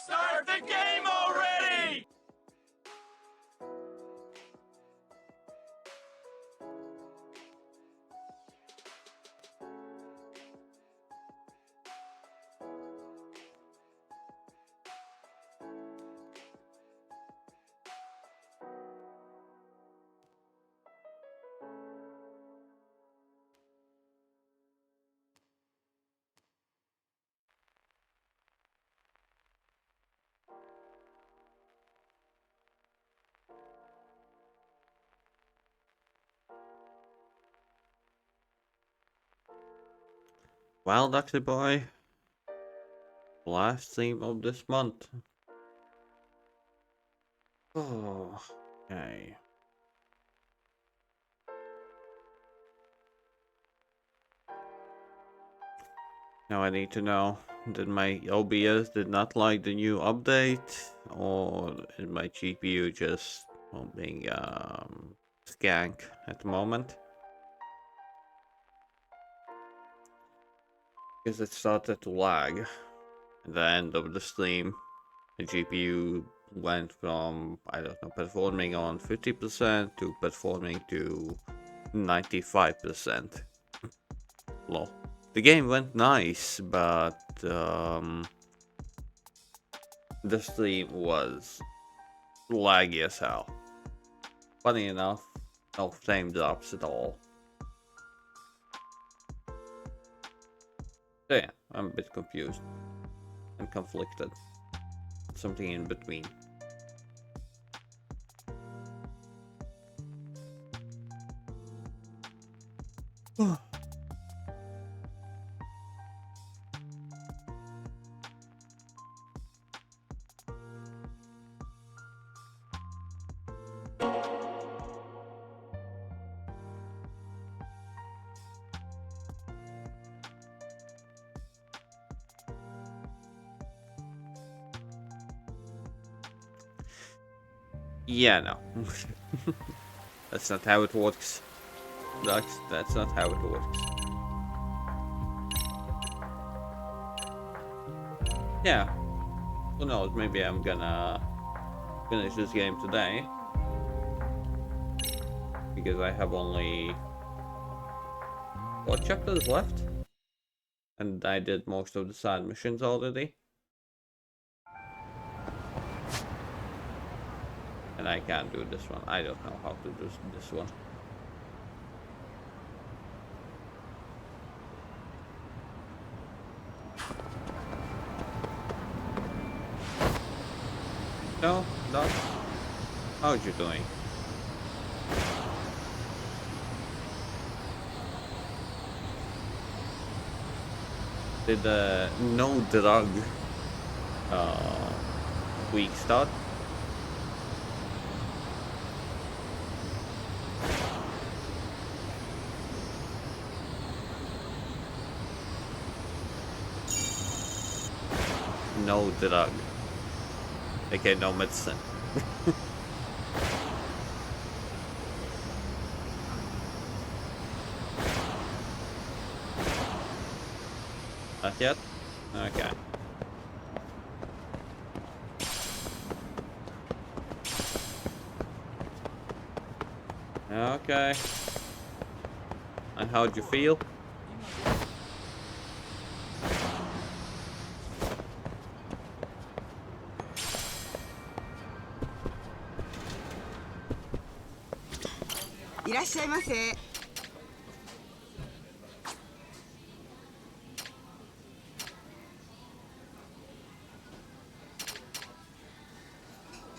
Start the game already! Well, Dr. Boy, last theme of this month. Oh, okay. Now I need to know, did my OBS did not like the new update, or is my GPU just being skank at the moment? Because it started to lag at the end of the stream. The GPU went from, I don't know, performing on 50% to performing to 95%. Lol. The game went nice, but the stream was laggy as hell. Funny enough, no frame drops at all. So yeah, I'm a bit confused and conflicted. Something in between. Yeah, no. That's not how it works. That's not how it works. Yeah. Who knows, maybe I'm gonna finish this game today. Because I have only 4 chapters left. And I did most of the side missions already. And I can't do this one. I don't know how to do this one. No, Doc? How you doing? Did the no drug week start? No drug. Okay, no medicine. Not yet? Okay. Okay. And how'd you feel?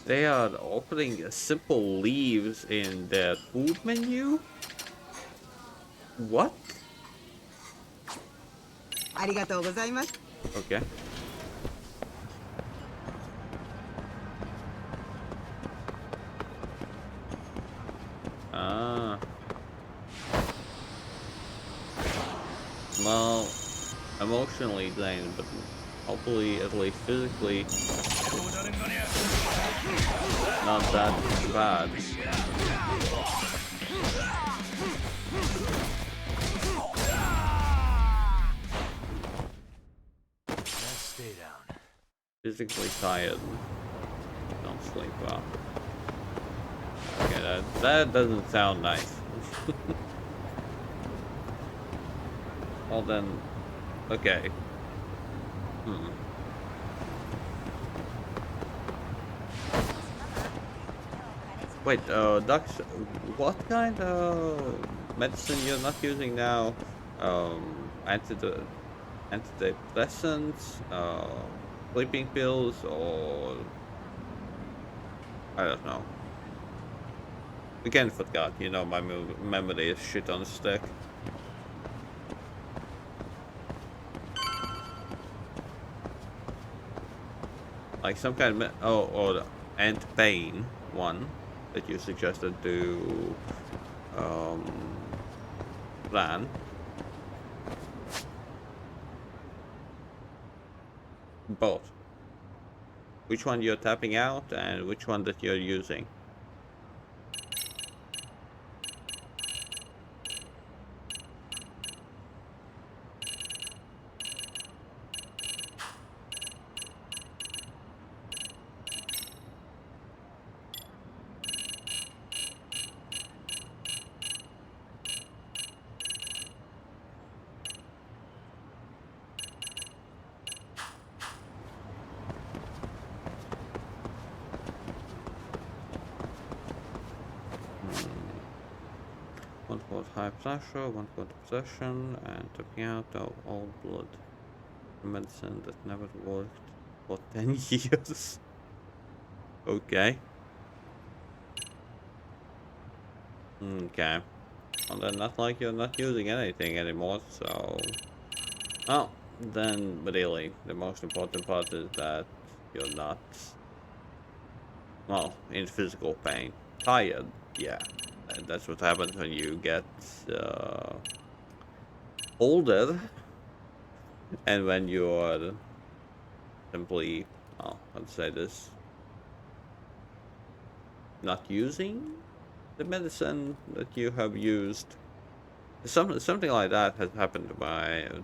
They are offering simple leaves in their food menu? What? Okay. Ah. Well, emotionally drained, but hopefully at least physically not that bad. Stay down. Physically tired. Don't sleep well. Okay, that doesn't sound nice. Well then, okay. Wait, Dux, what kind of medicine you're not using now? Antidepressants, sleeping pills, or I don't know. Again, forgot. You know, my memory is shit on a stick. Like some kind of or the anti-pain one that you suggested to plan. Both. Which one you're tapping out and which one that you're using. One for high pressure, one for depression, and tapping out of all blood. Medicine that never worked for 10 years. Okay. Okay. Well, then not like you're not using anything anymore, so... Well, then really, the most important part is that you're not, well, in physical pain. Tired, yeah. And that's what happens when you get older, and when you're simply, oh, let's say this, not using the medicine that you have used. Something like that has happened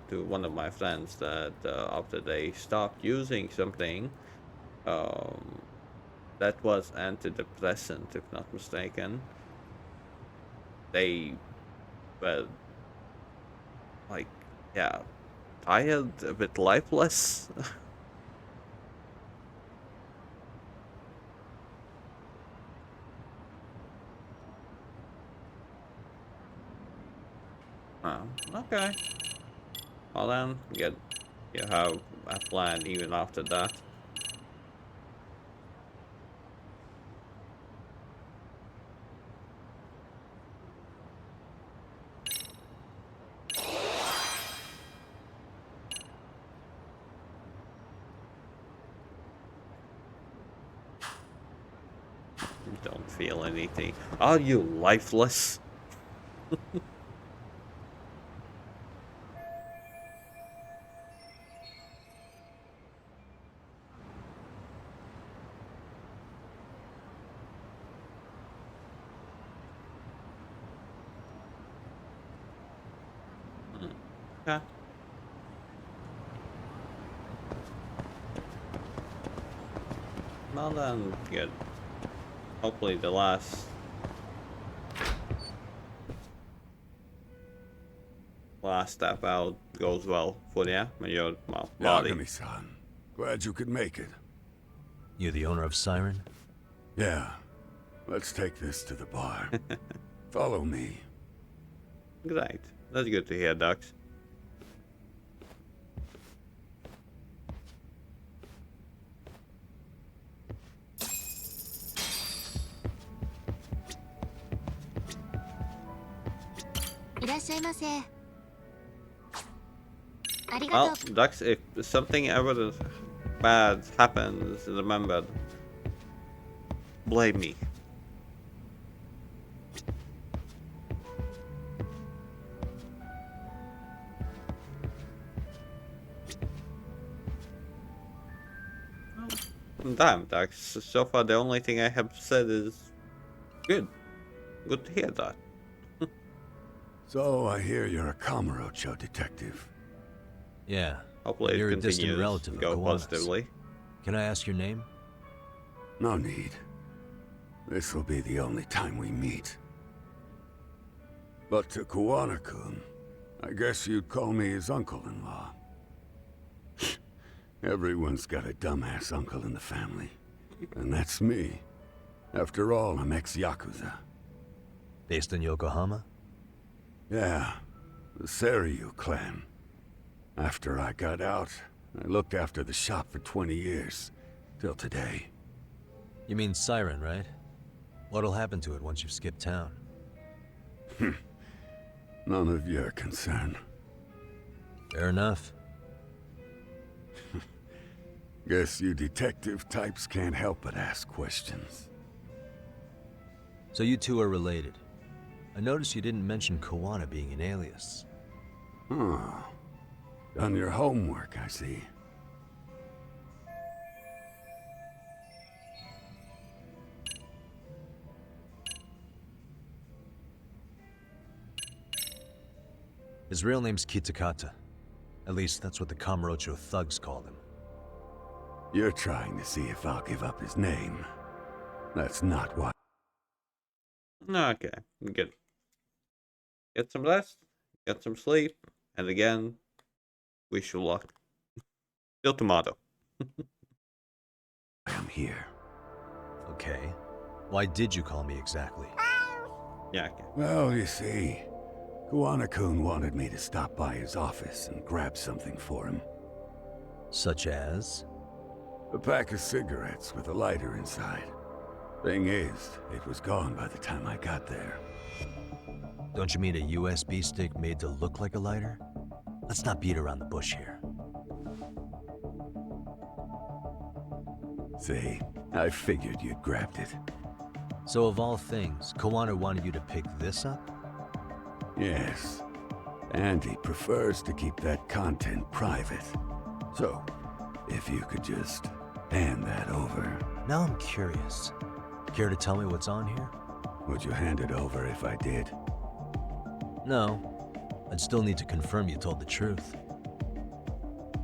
to one of my friends, that after they stopped using something um, that was antidepressant, if not mistaken, they were like, yeah, tired, a bit lifeless. Okay. Well then, you have a plan even after that. feel anything. Are you lifeless? Okay. Well then, good. Hopefully the last step out goes well for you and your body. Yagami-san, glad you could make it. You the owner of Siren? Yeah, let's take this to the bar. Follow me. Great. That's good to hear, Dux. Well, Dux, if something ever bad happens, remember, blame me. Damn, Dux, so far the only thing I have said is good. Good to hear that. So I hear you're a Kamurocho detective. Yeah. Hopefully You're it a distant continues relative to of go Kawana's. positively. Can I ask your name? No need. This will be the only time we meet. But to Kawana-kun, I guess you'd call me his uncle-in-law. Everyone's got a dumbass uncle in the family. And that's me. After all, I'm ex-Yakuza. Based in Yokohama? Yeah, the Seiryu clan. After I got out, I looked after the shop for 20 years. Till today. You mean Siren, right? What'll happen to it once you've skipped town? None of your concern. Fair enough. Guess you detective types can't help but ask questions. So you two are related. I noticed you didn't mention Kawana being an alias. Huh. Done your homework, I see. His real name's Kitakata. At least that's what the Kamurocho thugs called him. You're trying to see if I'll give up his name. That's not why. Okay, good. Get some rest, get some sleep, and again, wish you luck. Till tomorrow. I'm here. Okay. Why did you call me exactly? Yeah, okay. Well, you see, Kawana-kun wanted me to stop by his office and grab something for him. Such as? A pack of cigarettes with a lighter inside. Thing is, it was gone by the time I got there. Don't you mean a USB stick made to look like a lighter? Let's not beat around the bush here. See, I figured you'd grabbed it. So of all things, Kawana wanted you to pick this up? Yes. And he prefers to keep that content private. So, if you could just hand that over. Now I'm curious. Care to tell me what's on here? Would you hand it over if I did? No. I'd still need to confirm you told the truth.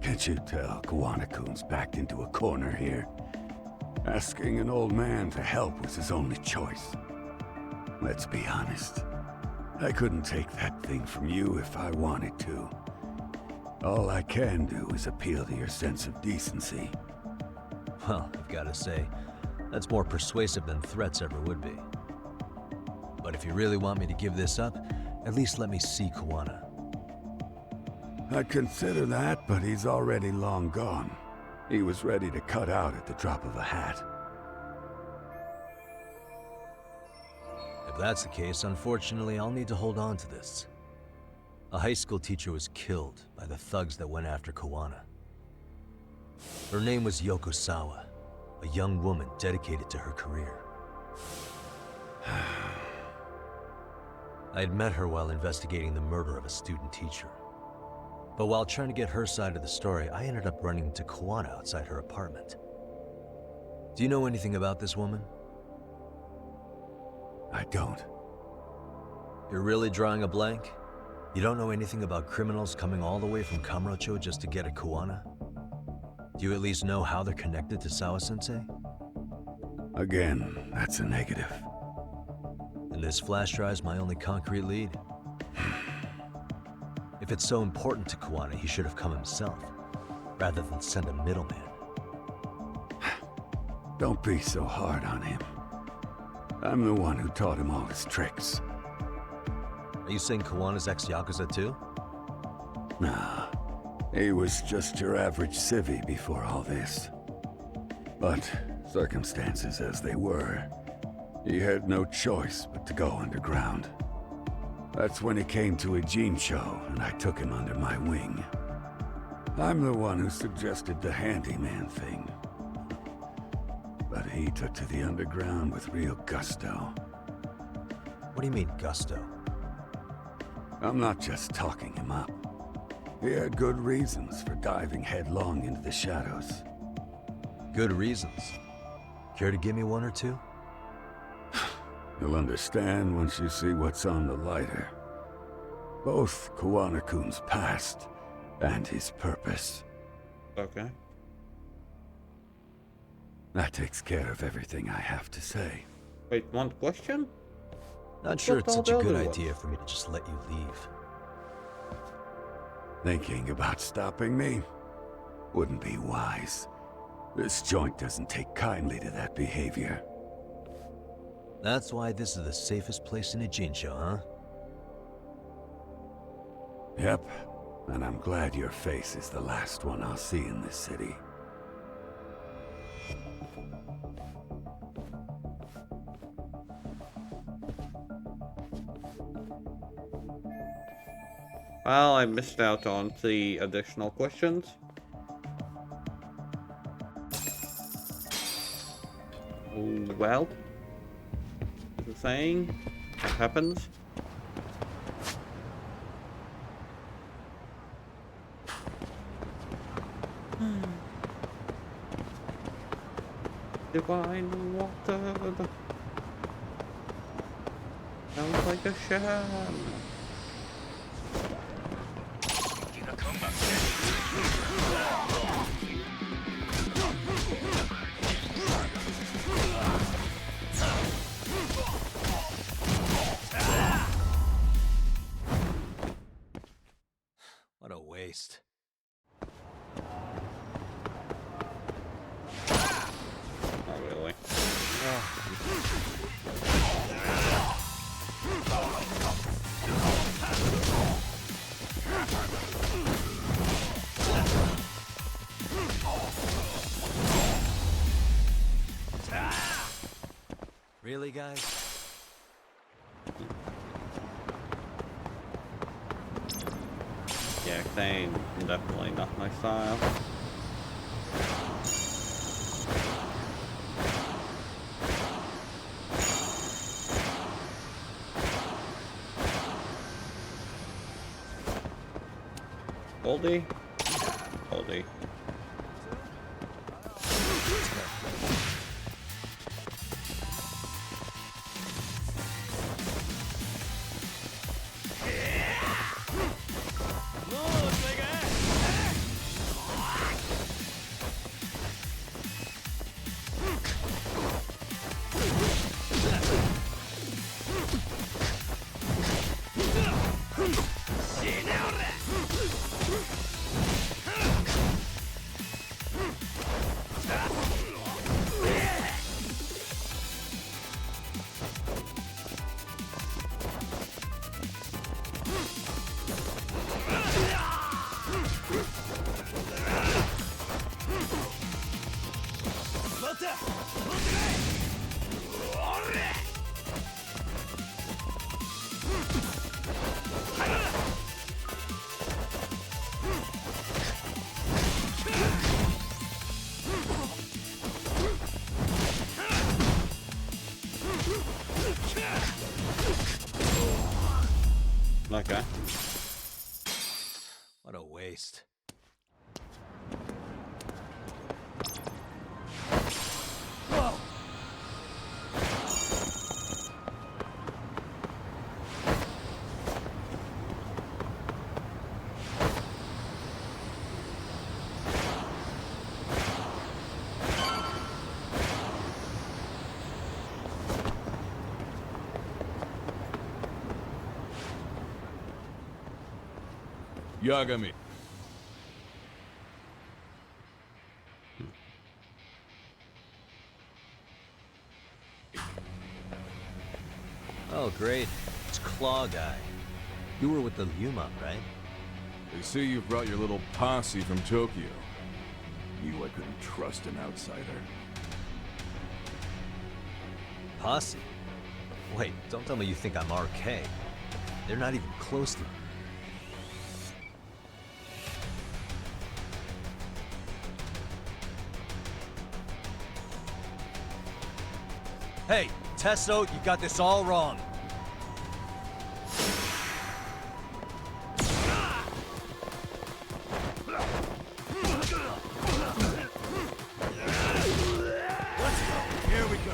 Can't you tell Kawana-kun's backed into a corner here? Asking an old man to help was his only choice. Let's be honest. I couldn't take that thing from you if I wanted to. All I can do is appeal to your sense of decency. Well, I've got to say, that's more persuasive than threats ever would be. But if you really want me to give this up, at least let me see Kawana. I'd consider that, but he's already long gone. He was ready to cut out at the drop of a hat. If that's the case, unfortunately, I'll need to hold on to this. A high school teacher was killed by the thugs that went after Kawana. Her name was Yoko Sawa, a young woman dedicated to her career. I had met her while investigating the murder of a student teacher. But while trying to get her side of the story, I ended up running into Kawana outside her apartment. Do you know anything about this woman? I don't. You're really drawing a blank? You don't know anything about criminals coming all the way from Kamurocho just to get at Kawana? Do you at least know how they're connected to Sawa-sensei? Again, that's a negative. And this flash drive's my only concrete lead. If it's so important to Kawana, he should have come himself, rather than send a middleman. Don't be so hard on him. I'm the one who taught him all his tricks. Are you saying Kawana's ex-Yakuza too? Nah, he was just your average civvy before all this. But circumstances as they were, he had no choice but to go underground. That's when it came to a Jin show, and I took him under my wing. I'm the one who suggested the handyman thing. But he took to the underground with real gusto. What do you mean, gusto? I'm not just talking him up. He had good reasons for diving headlong into the shadows. Good reasons. Care to give me one or two? You'll understand once you see what's on the lighter. Both Kawana-kun's past and his purpose. Okay. That takes care of everything I have to say. Wait, one question? Not sure What it's about such a the good other ones? idea for me to just let you leave. Thinking about stopping me? Wouldn't be wise. This joint doesn't take kindly to that behavior. That's why this is the safest place in a Jinsho, huh? Yep, and I'm glad your face is the last one I'll see in this city. Well, I missed out on the additional questions. Well, the saying, what happens? Divine water. Sounds like a sham. What a waste. Not really. Really, guys? Yeah, Thane, definitely not my style. Goldie? Goldie. Okay. What a waste. Whoa! Yagami. Oh, great. It's Claw Guy. You were with the Yuma, right? They say you brought your little posse from Tokyo. Knew I couldn't trust an outsider. Posse? Wait, don't tell me you think I'm RK. They're not even close to me. Hey, Tesso, you got this all wrong. Here we go.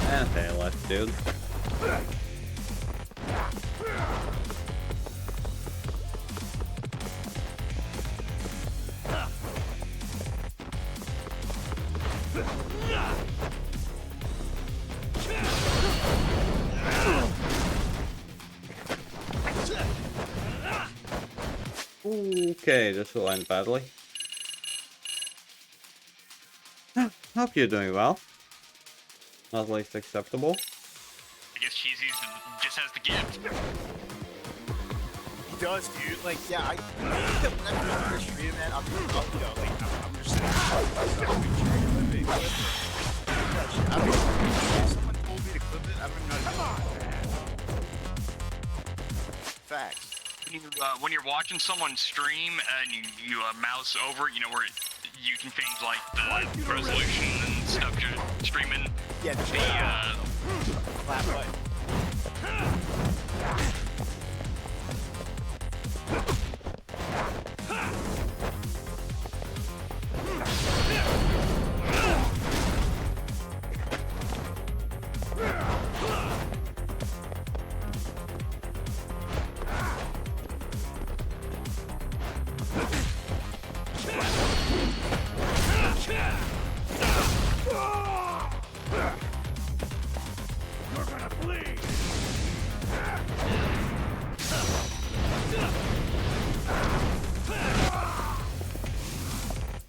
Okay, let's do. Okay, this will end badly. Hope you're doing well. Not least acceptable. I guess Cheesy's just has the gift. He does, dude. Like, yeah, I think that when I go to the stream, man, I'm just, you know, like, I'm just sitting there. I don't know. If someone told me to clip it, I don't even know how to do it. Facts. When you're watching someone stream and you mouse over, you know, where you can change like the resolution and stuff you're streaming. Yeah, the flat button.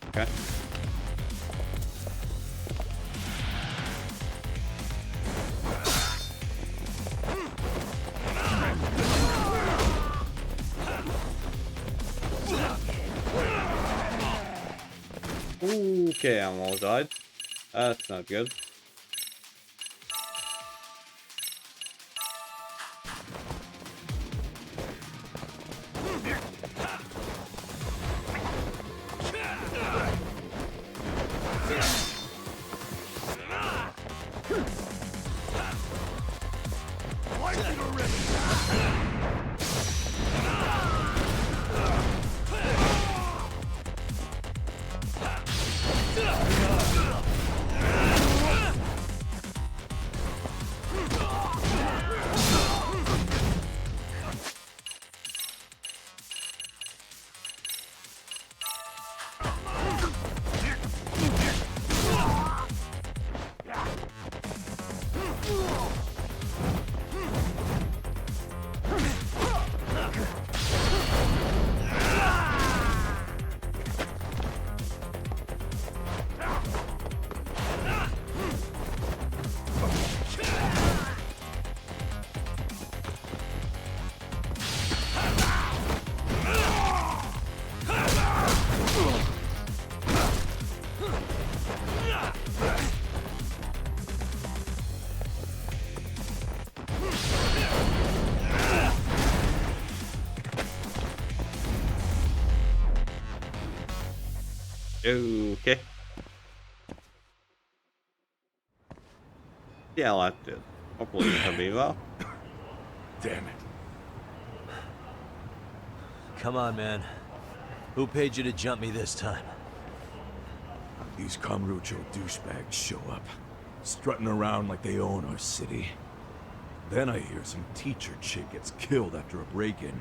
Okay. Okay, I'm all died. That's not good. Okay. Yeah, I liked it. Hopefully it'll be well. Damn it. Come on, man. Who paid you to jump me this time? These Kamurocho douchebags show up, strutting around like they own our city. Then I hear some teacher chick gets killed after a break-in.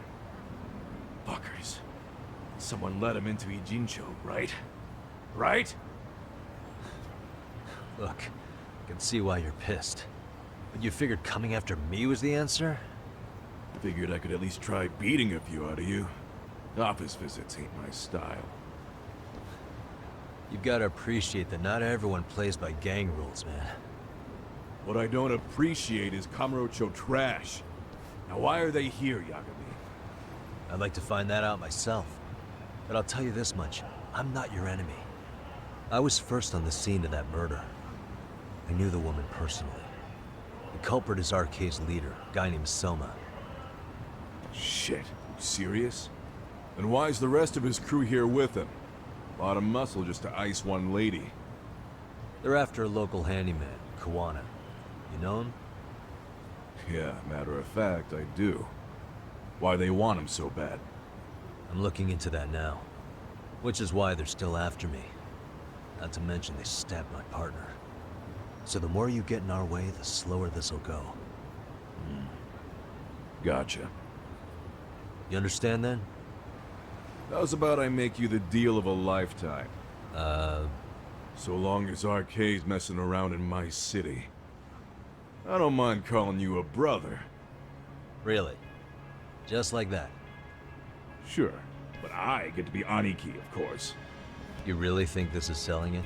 Fuckers. Someone let him into Ijincho, right? Right? Look, I can see why you're pissed. But you figured coming after me was the answer? Figured I could at least try beating a few out of you. Office visits ain't my style. You've got to appreciate that not everyone plays by gang rules, man. What I don't appreciate is Kamurocho trash. Now why are they here, Yagami? I'd like to find that out myself. But I'll tell you this much, I'm not your enemy. I was first on the scene of that murder. I knew the woman personally. The culprit is RK's leader, a guy named Soma. Shit, you serious? Then why's the rest of his crew here with him? A lot of muscle just to ice one lady. They're after a local handyman, Kawana. You know him? Yeah, matter of fact, I do. Why they want him so bad? I'm looking into that now. Which is why they're still after me. Not to mention they stabbed my partner. So the more you get in our way, the slower this'll go. Gotcha. You understand then? How's about I make you the deal of a lifetime? So long as RK's messing around in my city. I don't mind calling you a brother. Really? Just like that? Sure, but I get to be Aniki, of course. You really think this is selling it?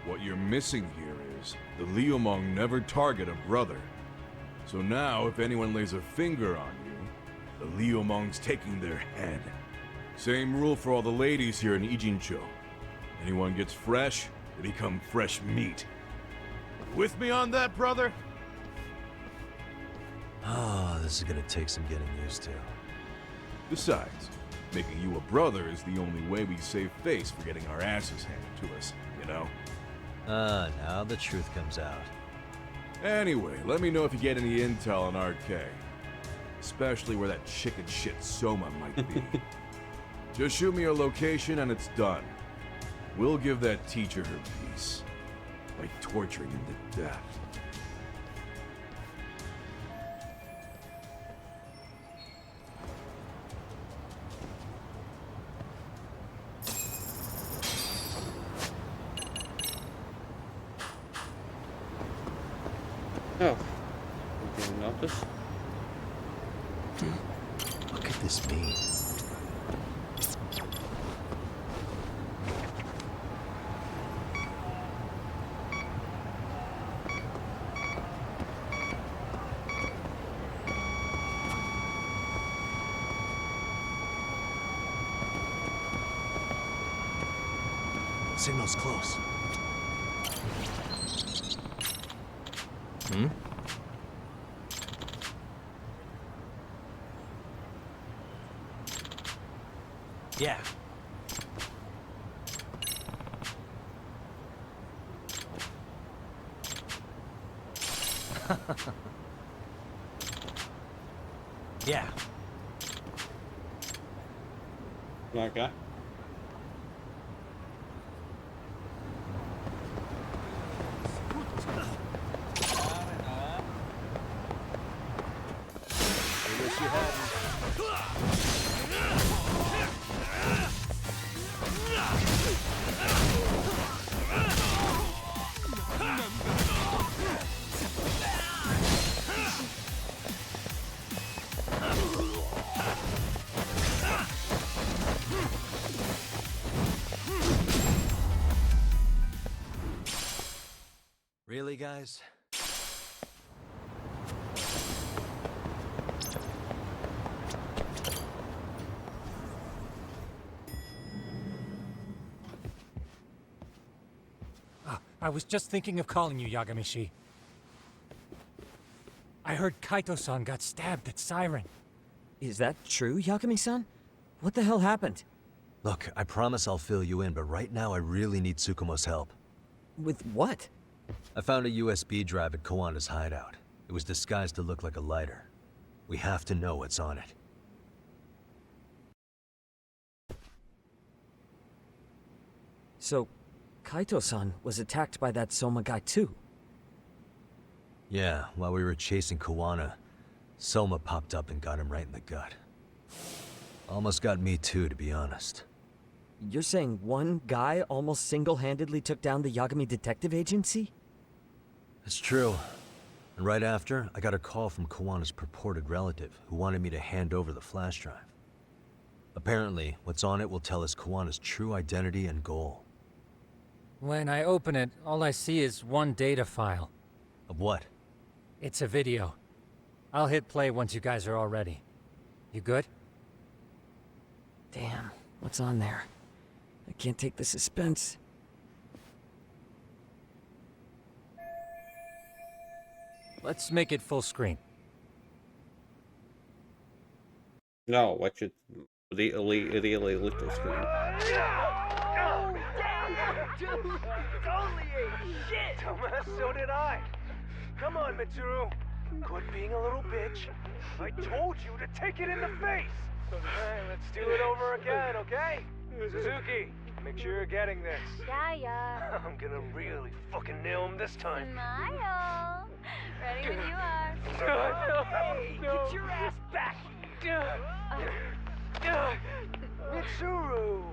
What you're missing here is the Liumong never target a brother. So now, if anyone lays a finger on you, the Liumong's taking their head. Same rule for all the ladies here in Ijincho. Anyone gets fresh, they become fresh meat. With me on that, brother? Oh, this is gonna take some getting used to. Besides, making you a brother is the only way we save face for getting our asses handed to us, you know? Now the truth comes out. Anyway, let me know if you get any intel on RK. Especially where that chicken shit Soma might be. Just shoot me a location and it's done. We'll give that teacher her peace. By torturing him to death. Oh, you didn't notice? What could this mean? Signal's close. Hmm? Yeah. Yeah. Okay. Really, guys? I was just thinking of calling you, Yagamishi. I heard Kaito-san got stabbed at Siren. Is that true, Yakami-san? What the hell happened? Look, I promise I'll fill you in, but right now I really need Tsukumo's help. With what? I found a USB drive at Kawana's hideout. It was disguised to look like a lighter. We have to know what's on it. So, Kaito-san was attacked by that Soma guy too? Yeah, while we were chasing Kawana, Soma popped up and got him right in the gut. Almost got me too, to be honest. You're saying one guy almost single-handedly took down the Yagami Detective Agency? It's true. And right after, I got a call from Kawana's purported relative who wanted me to hand over the flash drive. Apparently, what's on it will tell us Kawana's true identity and goal. When I open it, all I see is one data file. Of what? It's a video. I'll hit play once you guys are all ready. You good? Damn, what's on there? I can't take the suspense. Let's make it full screen. No, watch it really little screen. Totally ate shit! Thomas, so did I. Come on, Mitsuru. Quit being a little bitch. I told you to take it in the face. Alright, let's do it over again, okay? Suzuki, make sure you're getting this. Yeah. I'm gonna really fucking nail him this time. Smile. Ready when you are. Hey, get your ass back! Mitsuru!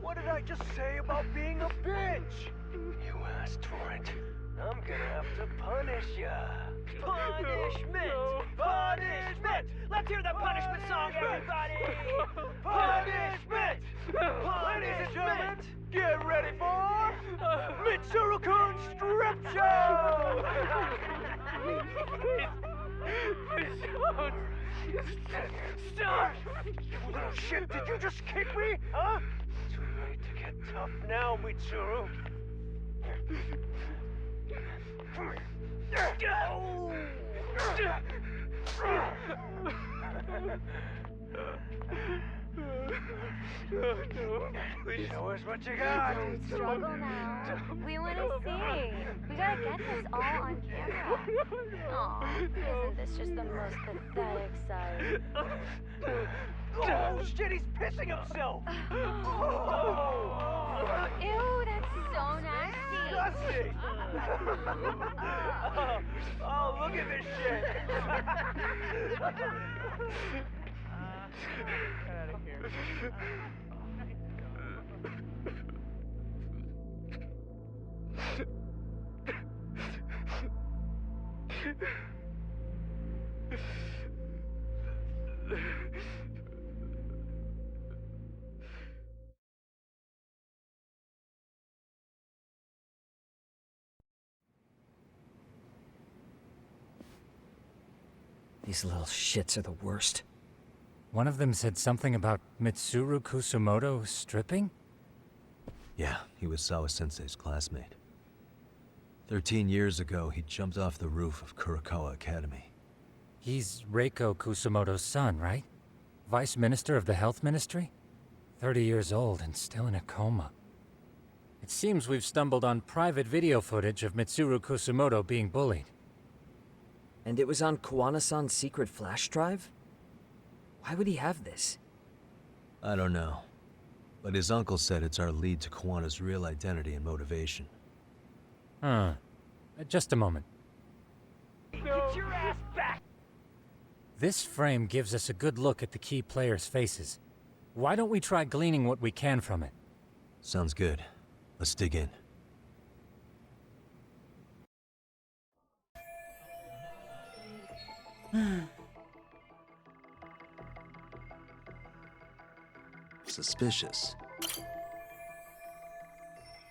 What did I just say about being a bitch? You asked for it. I'm gonna have to punish ya. Punishment! Punishment! Let's hear the punishment song, everybody! Punishment! Ladies and gentlemen, get ready for Mitsuru-kun Strip Show! Stop! You little shit, did you just kick me? Huh? Too late to get tough now, Mitsuru. Come here. Show us what you got. Don't struggle now. We want to see. We gotta get this all on camera. Aw, isn't this just the most pathetic sight? Oh shit, he's pissing himself. Ew, that's so nasty. Disgusting. Oh, look at this shit. Get out of here. These little shits are the worst. One of them said something about Mitsuru Kusumoto stripping? Yeah, he was Sawa-sensei's classmate. 13 years ago, he jumped off the roof of Kurokawa Academy. He's Reiko Kusumoto's son, right? Vice Minister of the Health Ministry? 30 years old and still in a coma. It seems we've stumbled on private video footage of Mitsuru Kusumoto being bullied. And it was on Kawana-san's secret flash drive? Why would he have this? I don't know. But his uncle said it's our lead to Kawana's real identity and motivation. Huh. Just a moment. Get your ass back! This frame gives us a good look at the key players' faces. Why don't we try gleaning what we can from it? Sounds good. Let's dig in. Suspicious.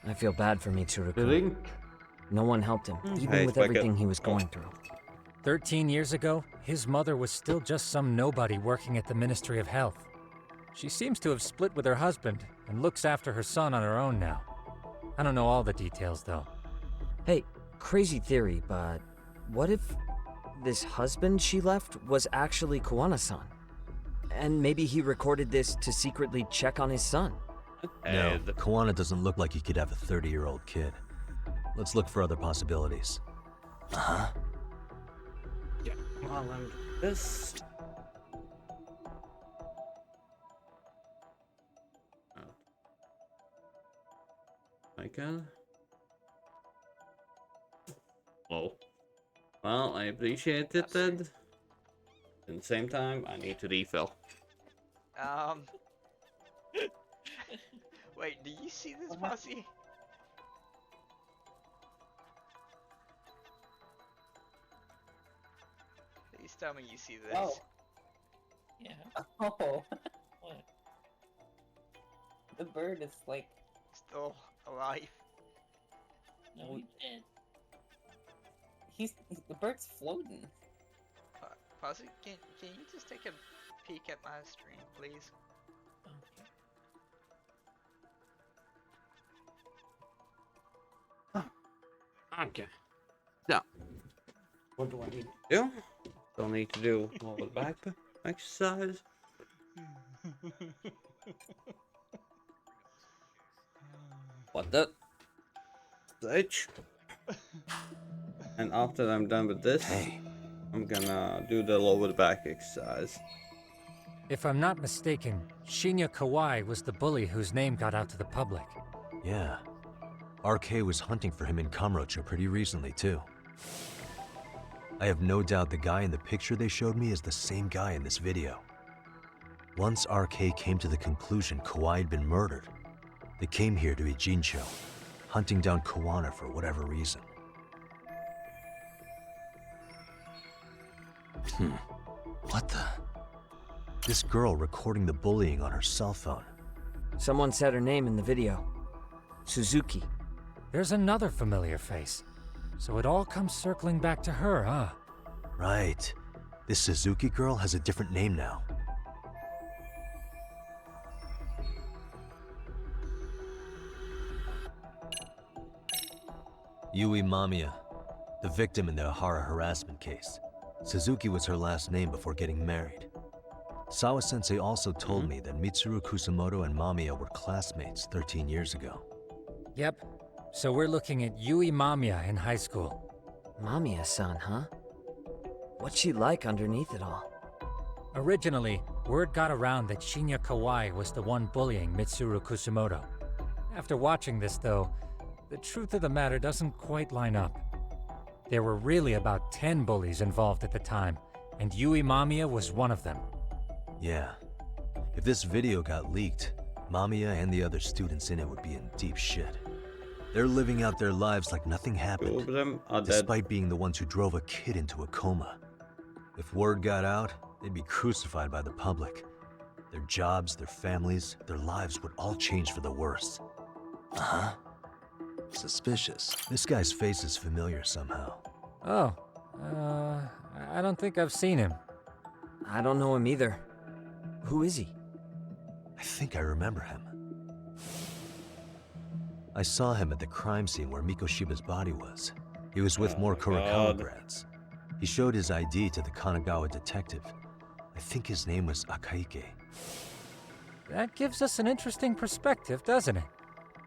I feel bad for Mitsuru-kun. Didn't? No one helped him, even Hey, with fuck it. everything he was going through. 13 years ago, his mother was still just some nobody working at the Ministry of Health. She seems to have split with her husband and looks after her son on her own now. I don't know all the details, though. Hey, crazy theory, but what if this husband she left was actually Kawana-san? And maybe he recorded this to secretly check on his son? No, Kawana doesn't look like he could have a 30-year-old kid. Let's look for other possibilities. Yeah. Well, let me do this. I can. Oh. Well, I appreciate it, Ted. At the same time, I need to refill. Wait, do you see this, Posse? Please tell me you see this. Oh. Yeah. Oh. What? The bird is like Still alive. no, he did. The bird's floating. Posse, can you just take a peek at my stream, please? Okay. So, what do I need to do? Don't need to do all the back exercise. What the? Stage. And after I'm done with this, I'm gonna do the lower back exercise. If I'm not mistaken, Shinya Kawai was the bully whose name got out to the public. Yeah. RK was hunting for him in Kamurocho pretty recently, too. I have no doubt the guy in the picture they showed me is the same guy in this video. Once RK came to the conclusion Kawai had been murdered, they came here to Ijincho, hunting down Kawana for whatever reason. What the? This girl recording the bullying on her cell phone. Someone said her name in the video. Suzuki. There's another familiar face. So it all comes circling back to her, huh? Right. This Suzuki girl has a different name now. Yui Mamiya, the victim in the Ohara harassment case. Suzuki was her last name before getting married. Sawa-sensei also told me that Mitsuru Kusamoto and Mamiya were classmates 13 years ago. Yep. So we're looking at Yui Mamiya in high school. Mamiya-san, huh? What's she like underneath it all? Originally, word got around that Shinya Kawai was the one bullying Mitsuru Kusamoto. After watching this, though, the truth of the matter doesn't quite line up. There were really about 10 bullies involved at the time, and Yui Mamiya was one of them. Yeah. If this video got leaked, Mamiya and the other students in it would be in deep shit. They're living out their lives like nothing Two of happened, them are dead. despite being the ones who drove a kid into a coma. If word got out, they'd be crucified by the public. Their jobs, their families, their lives would all change for the worse. Uh-huh. Suspicious. This guy's face is familiar somehow. Oh, I don't think I've seen him. I don't know him either. Who is he? I think I remember him. I saw him at the crime scene where Mikoshiba's body was. He was with more Kurakawa grads. He showed his ID to the Kanagawa detective. I think his name was Akaike. That gives us an interesting perspective, doesn't it?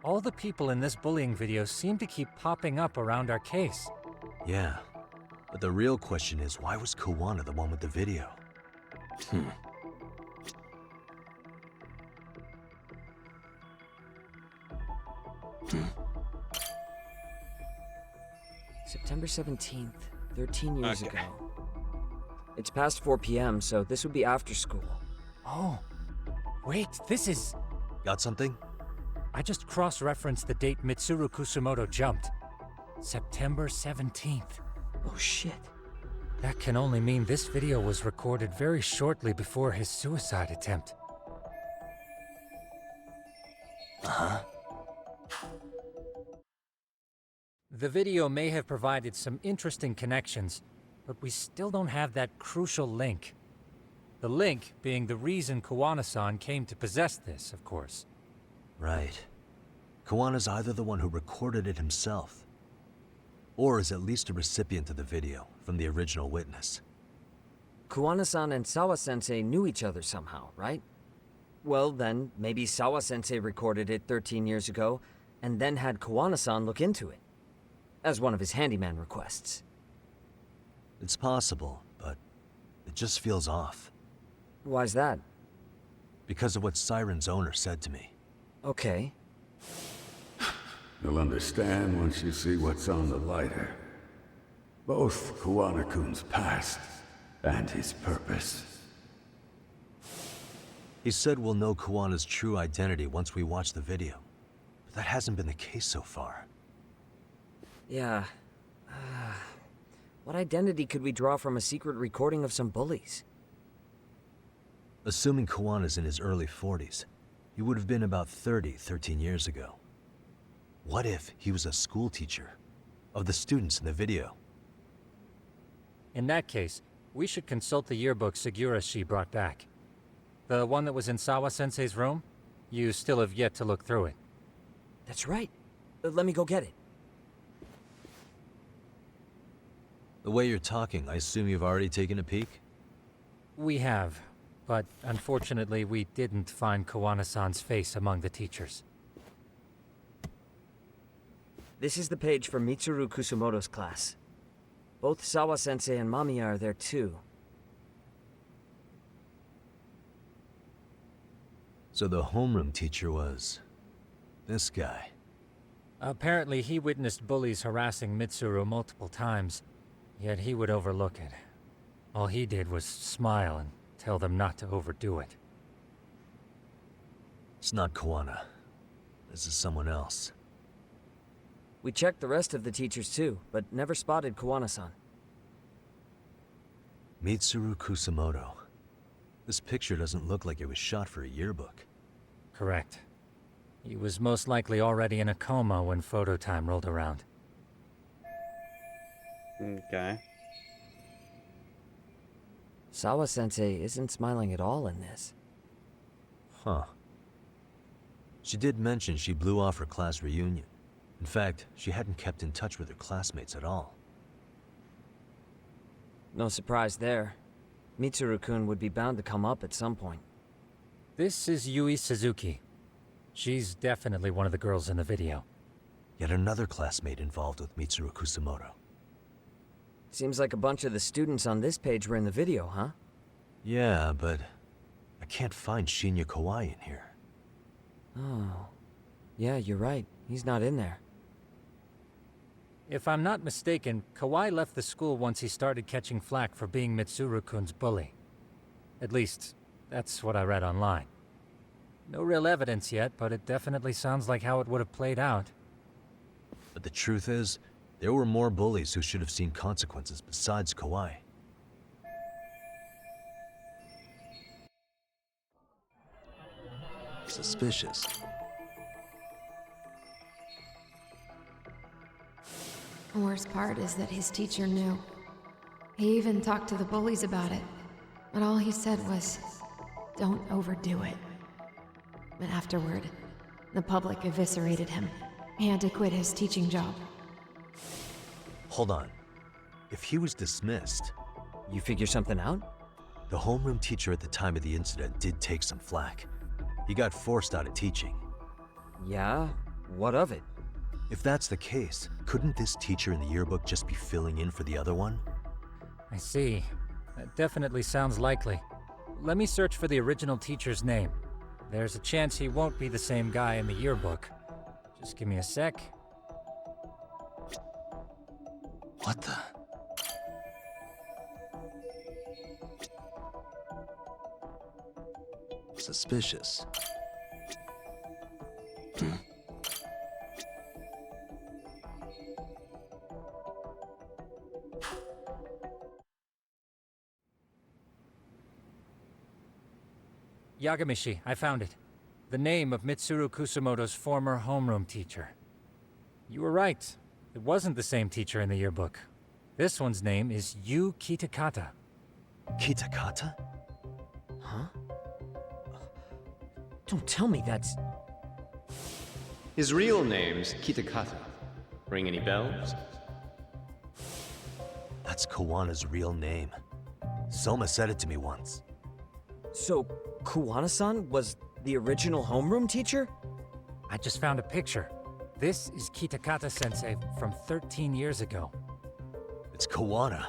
All the people in this bullying video seem to keep popping up around our case. Yeah, but the real question is, why was Kawana the one with the video? September 17th, 13 years ago. It's past 4 p.m., so this would be after school. Oh, wait, this is... Got something? I just cross-referenced the date Mitsuru Kusamoto jumped. September 17th. Oh shit. That can only mean this video was recorded very shortly before his suicide attempt. Uh-huh. The video may have provided some interesting connections, but we still don't have that crucial link. The link being the reason Kawana-san came to possess this, of course. Right. Kawana's either the one who recorded it himself, or is at least a recipient of the video from the original witness. Kawana-san and Sawa-sensei knew each other somehow, right? Well, then, maybe Sawa-sensei recorded it 13 years ago, and then had Kawana-san look into it, as one of his handyman requests. It's possible, but it just feels off. Why's that? Because of what Siren's owner said to me. Okay. You'll understand once you see what's on the lighter. Both Kawana-kun's past and his purpose. He said we'll know Kawana's true identity once we watch the video. But that hasn't been the case so far. Yeah. What identity could we draw from a secret recording of some bullies? Assuming Kawana's in his early 40s, he would have been about 30 13 years ago. What if he was a school teacher of the students in the video? In that case, we should consult the yearbook Segurashi brought back. The one that was in Sawa-sensei's room? You still have yet to look through it. That's right. Let me go get it. The way you're talking, I assume you've already taken a peek? We have, but unfortunately we didn't find Kawana-san's face among the teachers. This is the page for Mitsuru Kusumoto's class. Both Sawa-sensei and Mamiya are there too. So the homeroom teacher was this guy. Apparently he witnessed bullies harassing Mitsuru multiple times, yet he would overlook it. All he did was smile and tell them not to overdo it. It's not Kawana. This is someone else. We checked the rest of the teachers too, but never spotted Kawana-san. Mitsuru Kusumoto. This picture doesn't look like it was shot for a yearbook. Correct. He was most likely already in a coma when photo time rolled around. Okay. Sawa-sensei isn't smiling at all in this. Huh. She did mention she blew off her class reunion. In fact, she hadn't kept in touch with her classmates at all. No surprise there. Mitsuru-kun would be bound to come up at some point. This is Yui Suzuki. She's definitely one of the girls in the video. Yet another classmate involved with Mitsuru Kusumoto. Seems like a bunch of the students on this page were in the video, huh? Yeah, but I can't find Shinya Kawai in here. Oh. Yeah, you're right. He's not in there. If I'm not mistaken, Kawai left the school once he started catching flack for being Mitsuru-kun's bully. At least, that's what I read online. No real evidence yet, but it definitely sounds like how it would have played out. But the truth is, there were more bullies who should have seen consequences besides Kawai. Suspicious. The worst part is that his teacher knew. He even talked to the bullies about it, but all he said was, "Don't overdo it." But afterward, the public eviscerated him. He had to quit his teaching job. Hold on. If he was dismissed... You figure something out? The homeroom teacher at the time of the incident did take some flack. He got forced out of teaching. Yeah? What of it? If that's the case, couldn't this teacher in the yearbook just be filling in for the other one? I see. That definitely sounds likely. Let me search for the original teacher's name. There's a chance he won't be the same guy in the yearbook. Just give me a sec. What the... Suspicious. Yagamishi, I found it. The name of Mitsuru Kusumoto's former homeroom teacher. You were right. It wasn't the same teacher in the yearbook. This one's name is Yu Kitakata. Kitakata? Huh? Don't tell me that's... His real name's Kitakata. Ring any bells? That's Kawana's real name. Soma said it to me once. So, Kawana-san was The original homeroom teacher? I just found a picture. This is Kitakata-sensei from 13 years ago. It's Kawana.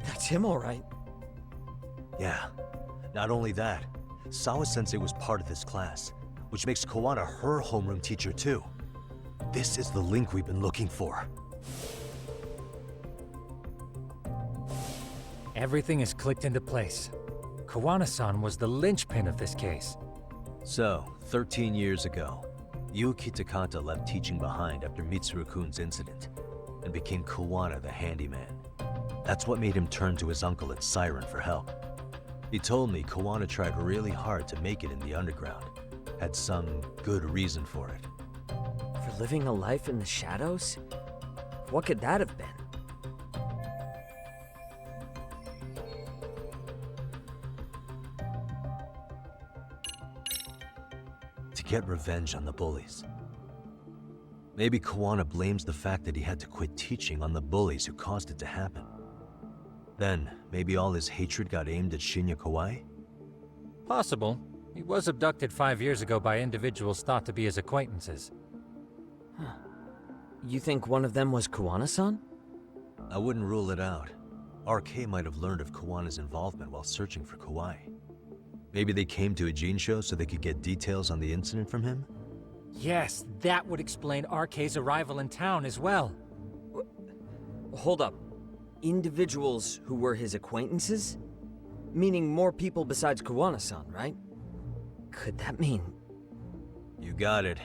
That's him, all right. Yeah. Not only that, Sawa-sensei was part of this class, which makes Kawana her homeroom teacher too. This is the link we've been looking for. Everything is clicked into place. Kawana-san was the linchpin of this case. So, 13 years ago, Yu Kitakata left teaching behind after Mitsuru-kun's incident, and became Kawana the handyman. That's what made him turn to his uncle at Siren for help. He told me Kawana tried really hard to make it in the underground. Had some good reason for it. For living a life in the shadows? What could that have been? To get revenge on the bullies. Maybe Kawana blames the fact that he had to quit teaching on the bullies who caused it to happen. Then, maybe all his hatred got aimed at Shinya Kawai? Possible. He was abducted 5 years ago by individuals thought to be his acquaintances. Huh. You think one of them was Kawana-san? I wouldn't rule it out. RK might have learned of Kawana's involvement while searching for Kawai. Maybe they came to a Jinsho so they could get details on the incident from him? Yes, that would explain RK's arrival in town as well. Hold up. Individuals who were his acquaintances? Meaning more people besides Kawana-san, right? Could that mean... You got it.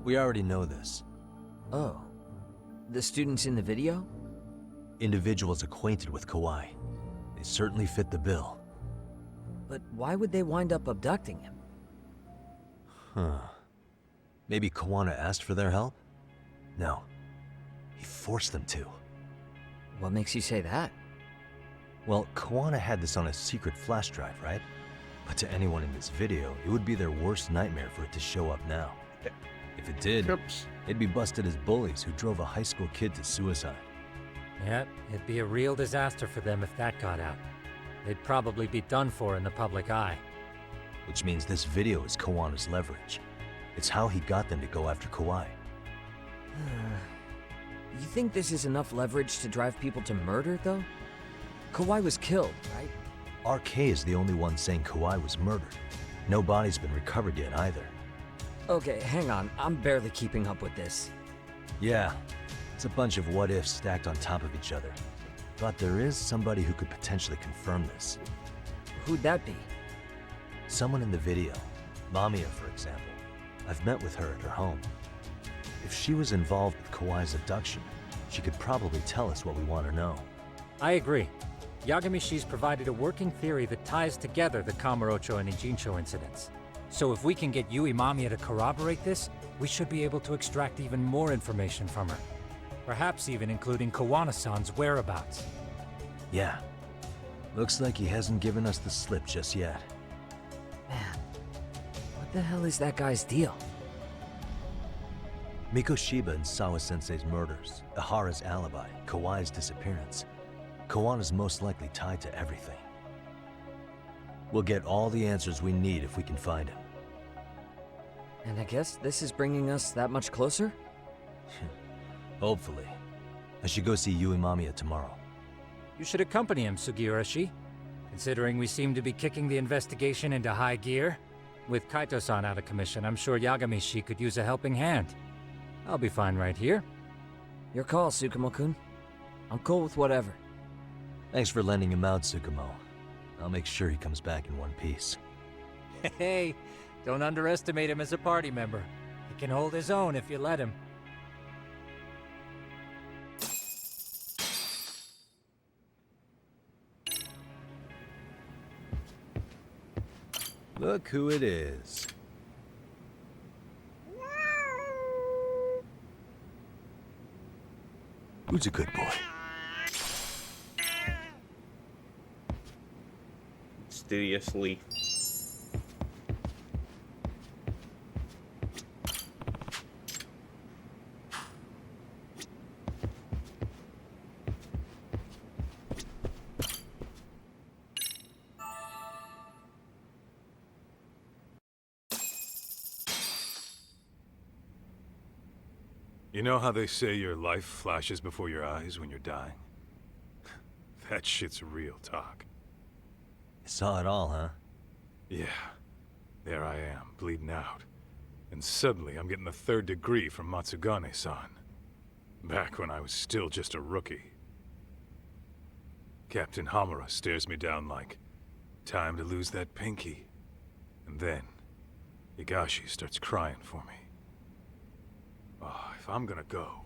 We already know this. Oh. The students in the video? Individuals acquainted with Kawai. They certainly fit the bill. But why would they wind up abducting him? Huh. Maybe Kawana asked for their help? No. He forced them to. What makes you say that? Well, Kawana had this on a secret flash drive, right? But to anyone in this video, it would be their worst nightmare for it to show up now. If it did, it'd be busted as bullies who drove a high school kid to suicide. Yep, it'd be a real disaster for them if that got out. They'd probably be done for in the public eye. Which means this video is Kawana's leverage. It's how he got them to go after Kawai. You think this is enough leverage to drive people to murder, though? Kawai was killed, right? RK is the only one saying Kawai was murdered. No body's been recovered yet either. Okay, hang on. I'm barely keeping up with this. Yeah, it's a bunch of what-ifs stacked on top of each other. But there is somebody who could potentially confirm this. Who'd that be? Someone in the video. Mamiya, for example. I've met with her at her home. If she was involved with Kawai's abduction, she could probably tell us what we want to know. I agree. Yagamishi's provided a working theory that ties together the Kamurocho and Ijincho incidents. So if we can get Yui Mamiya to corroborate this, we should be able to extract even more information from her. Perhaps even including Kawana-san's whereabouts. Yeah. Looks like he hasn't given us the slip just yet. Man, what the hell is that guy's deal? Mikoshiba and Sawa-sensei's murders, Ihara's alibi, Kawai's disappearance. Kawana's most likely tied to everything. We'll get all the answers we need if we can find him. And I guess this is bringing us that much closer? Hopefully. I should go see Yui Mamiya tomorrow. You should accompany him, Sugiurashi. Considering we seem to be kicking the investigation into high gear. With Kaito-san out of commission, I'm sure Yagamishi could use a helping hand. I'll be fine right here. Your call, Tsukumo-kun. I'm cool with whatever. Thanks for lending him out, Tsukumo. I'll make sure he comes back in one piece. Hey, don't underestimate him as a party member. He can hold his own if you let him. Look who it is. Who's a good boy? fastidiously. You know how they say your life flashes before your eyes when you're dying? That shit's real talk. You saw it all, huh? Yeah. There I am, bleeding out. And suddenly I'm getting the 3rd degree from Matsugane-san. Back when I was still just a rookie. Captain Hamura stares me down like, time to lose that pinky. And then, Higashi starts crying for me. Oh, if I'm gonna go,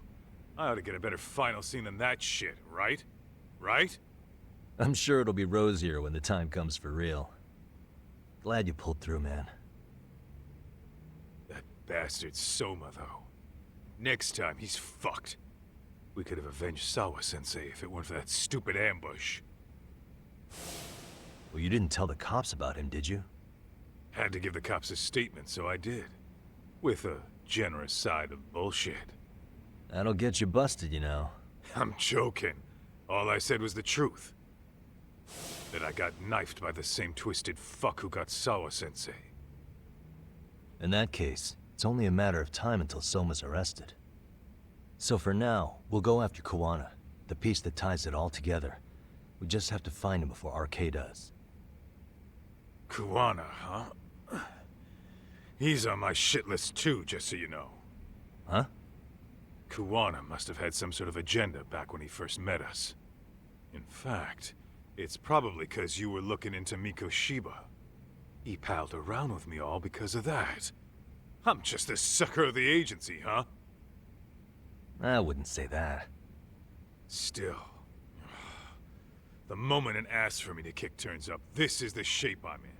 I ought to get a better final scene than that shit, right? Right? I'm sure it'll be rosier when the time comes for real. Glad you pulled through, man. That bastard Soma, though. Next time, he's fucked. We could have avenged Sawa-sensei if it weren't for that stupid ambush. Well, you didn't tell the cops about him, did you? Had to give the cops a statement, so I did. With a generous side of bullshit. That'll get you busted, you know. I'm joking. All I said was the truth. That I got knifed by the same twisted fuck who got Sawa-sensei. In that case, it's only a matter of time until Soma's arrested. So for now, we'll go after Kuwana, the piece that ties it all together. We just have to find him before RK does. Kuwana, huh? He's on my shit list too, just so you know. Huh? Kuwana must have had some sort of agenda back when he first met us. In fact, it's probably because you were looking into Mikoshiba. He palled around with me all because of that. I'm just a sucker of the agency, huh? I wouldn't say that. Still. The moment an ass for me to kick turns up, this is the shape I'm in.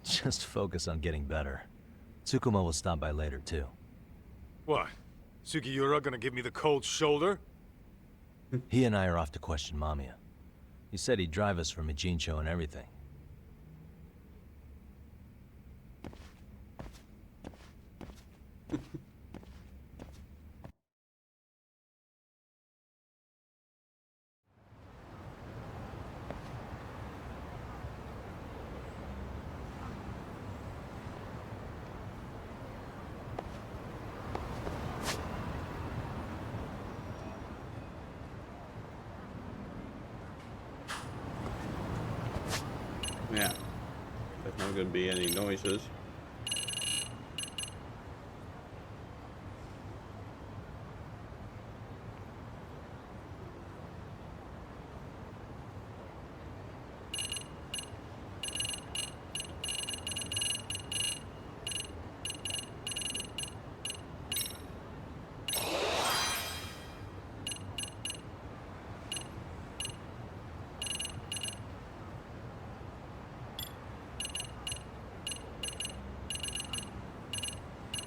Just focus on getting better. Tsukuma will stop by later, too. What? Sugiura gonna give me the cold shoulder? He and I are off to question Mamiya. He said he'd drive us from Mijincho and everything. Yeah, there's not gonna be any noises.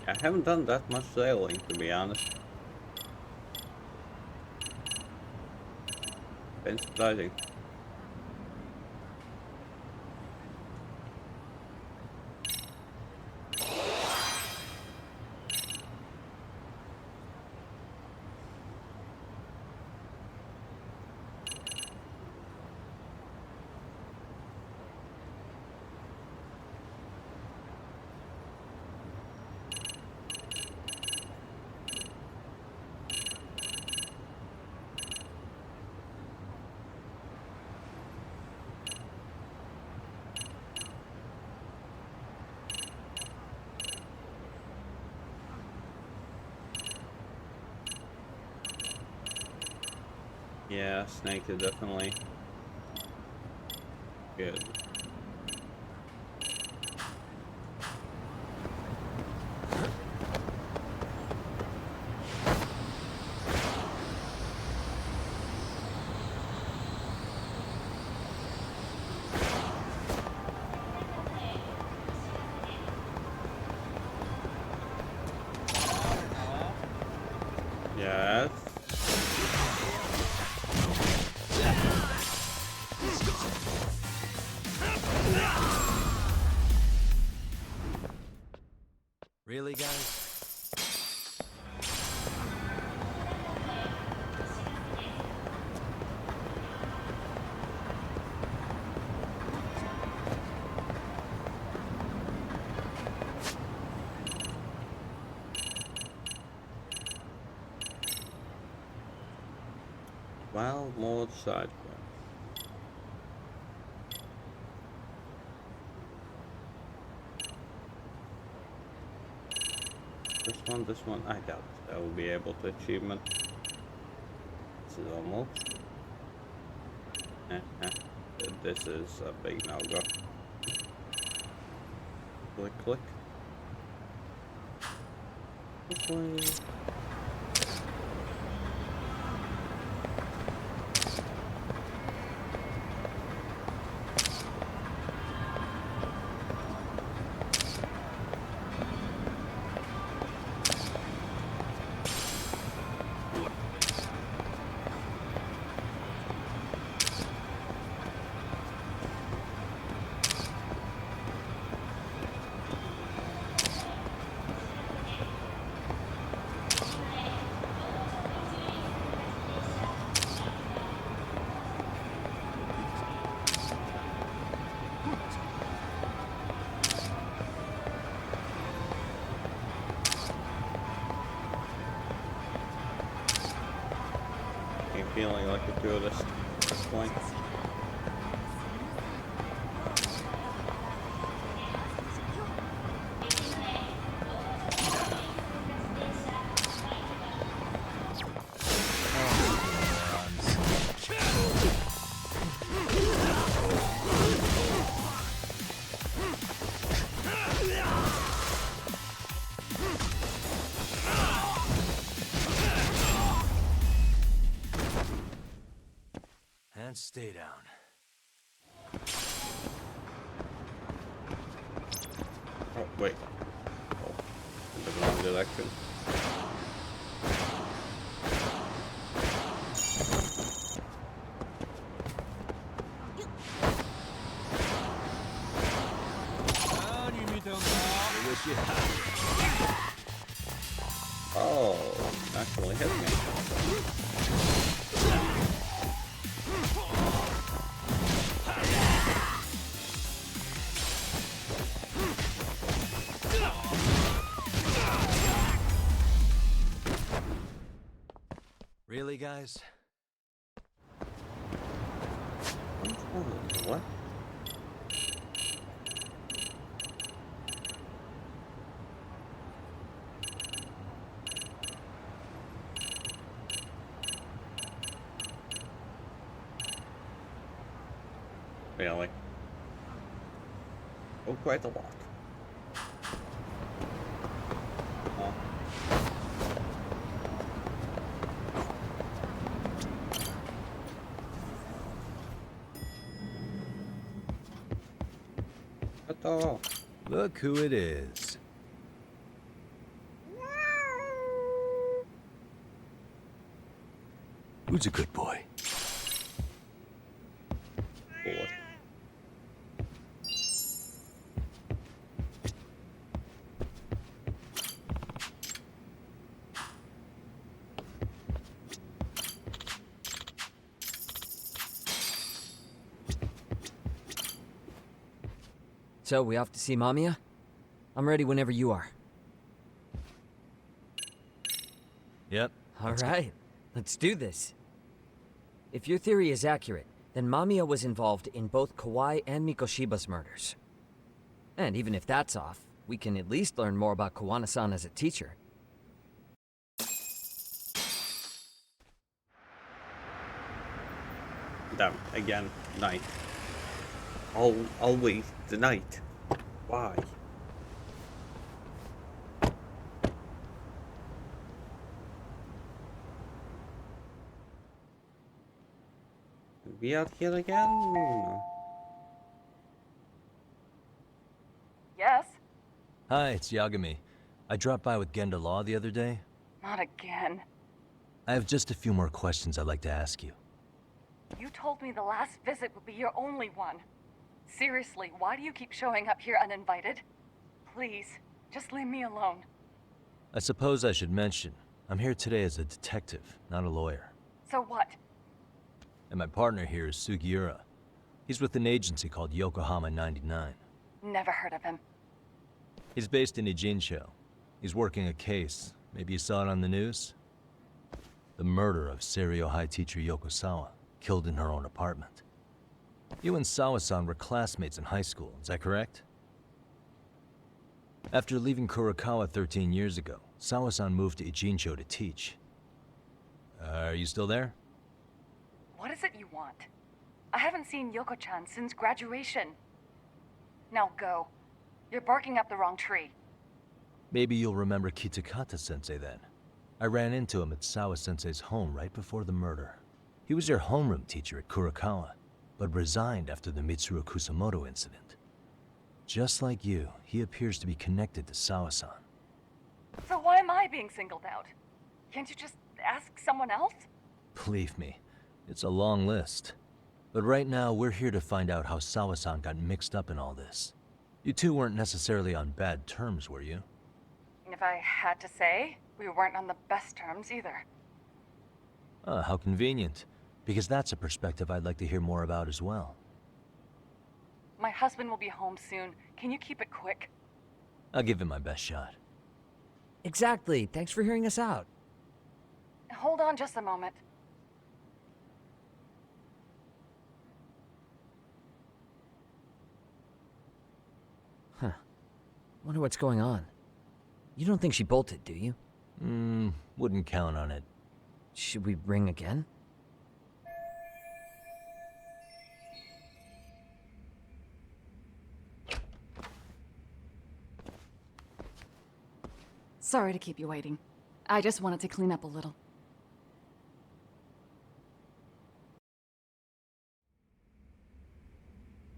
I haven't done that much sailing, to be honest. Been surprising. Yeah, snake is definitely good. Yes. Really, guys? Well, more side quests. This one, I doubt I will be able to achievement. This is almost. This is a big no-go. Click, click. This way. Feeling like a tourist at this point. And stay down. Oh, wait. Oh, in the wrong direction. Oh, actually hit me. Really, guys? What? Really? Oh, quite a lot. Oh. What the? Look who it is. Who's a good boy? Boy. So, we off to see Mamiya? I'm ready whenever you are. Yep. Alright, let's do this. If your theory is accurate, then Mamiya was involved in both Kawai and Mikoshiba's murders. And even if that's off, we can at least learn more about Kawana-san as a teacher. Damn, again, night. Always the night. Why? We out here again? No. Yes? Hi, it's Yagami. I dropped by with Genda Law the other day. Not again. I have just a few more questions I'd like to ask you. You told me the last visit would be your only one. Seriously, why do you keep showing up here uninvited? Please, Just leave me alone. I suppose I should mention, I'm here today as a detective, not a lawyer. So what? And my partner here is Sugiura. He's with an agency called Yokohama 99. Never heard of him. He's based in Ijincho. He's working a case. Maybe you saw it on the news? The murder of Seiryo High teacher Yokosawa, killed in her own apartment. You and Sawa-san were classmates in high school, is that correct? After leaving Kurokawa 13 years ago, Sawa-san moved to Ijincho to teach. Are you still there? What is it you want? I haven't seen Yoko-chan since graduation. Now go. You're barking up the wrong tree. Maybe you'll remember Kitakata-sensei then. I ran into him at Sawa-sensei's home right before the murder. He was your homeroom teacher at Kurokawa, but resigned after the Mitsuru Kusamoto incident. Just like you, he appears to be connected to Sawa-san. So why am I being singled out? Can't you just ask someone else? Believe me, it's a long list. But right now, we're here to find out how Sawa-san got mixed up in all this. You two weren't necessarily on bad terms, were you? If I had to say, we weren't on the best terms either. How convenient. Because that's a perspective I'd like to hear more about as well. My husband will be home soon. Can you keep it quick? I'll give it my best shot. Exactly. Thanks for hearing us out. Hold on just a moment. Huh. Wonder what's going on. You don't think she bolted, do you? Wouldn't count on it. Should we ring again? Sorry to keep you waiting. I just wanted to clean up a little.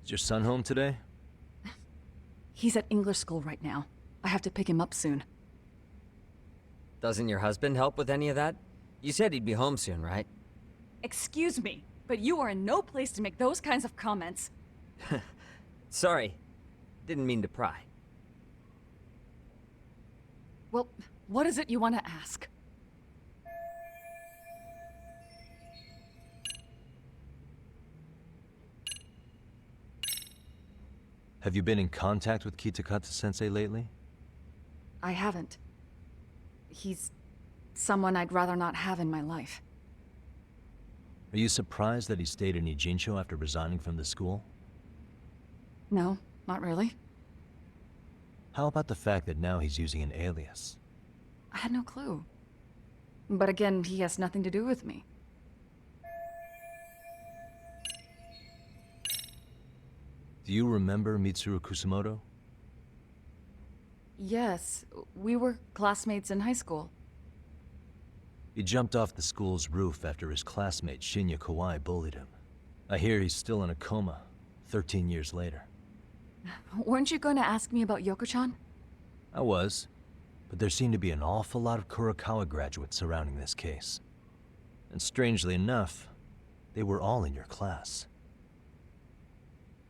Is your son home today? He's at English school right now. I have to pick him up soon. Doesn't your husband help with any of that? You said he'd be home soon, right? Excuse me, but you are in no place to make those kinds of comments. Sorry. Didn't mean to pry. Well, what is it you want to ask? Have you been in contact with Kitakata-sensei lately? I haven't. He's someone I'd rather not have in my life. Are you surprised that he stayed in Ijincho after resigning from the school? No, not really. How about the fact that now he's using an alias? I had no clue. But again, he has nothing to do with me. Do you remember Mitsuru Kusamoto? Yes, we were classmates in high school. He jumped off the school's roof after his classmate Shinya Kawai bullied him. I hear he's still in a coma, 13 years later. Weren't you going to ask me about Yoko-chan? I was, but there seemed to be an awful lot of Kurokawa graduates surrounding this case. And strangely enough, they were all in your class.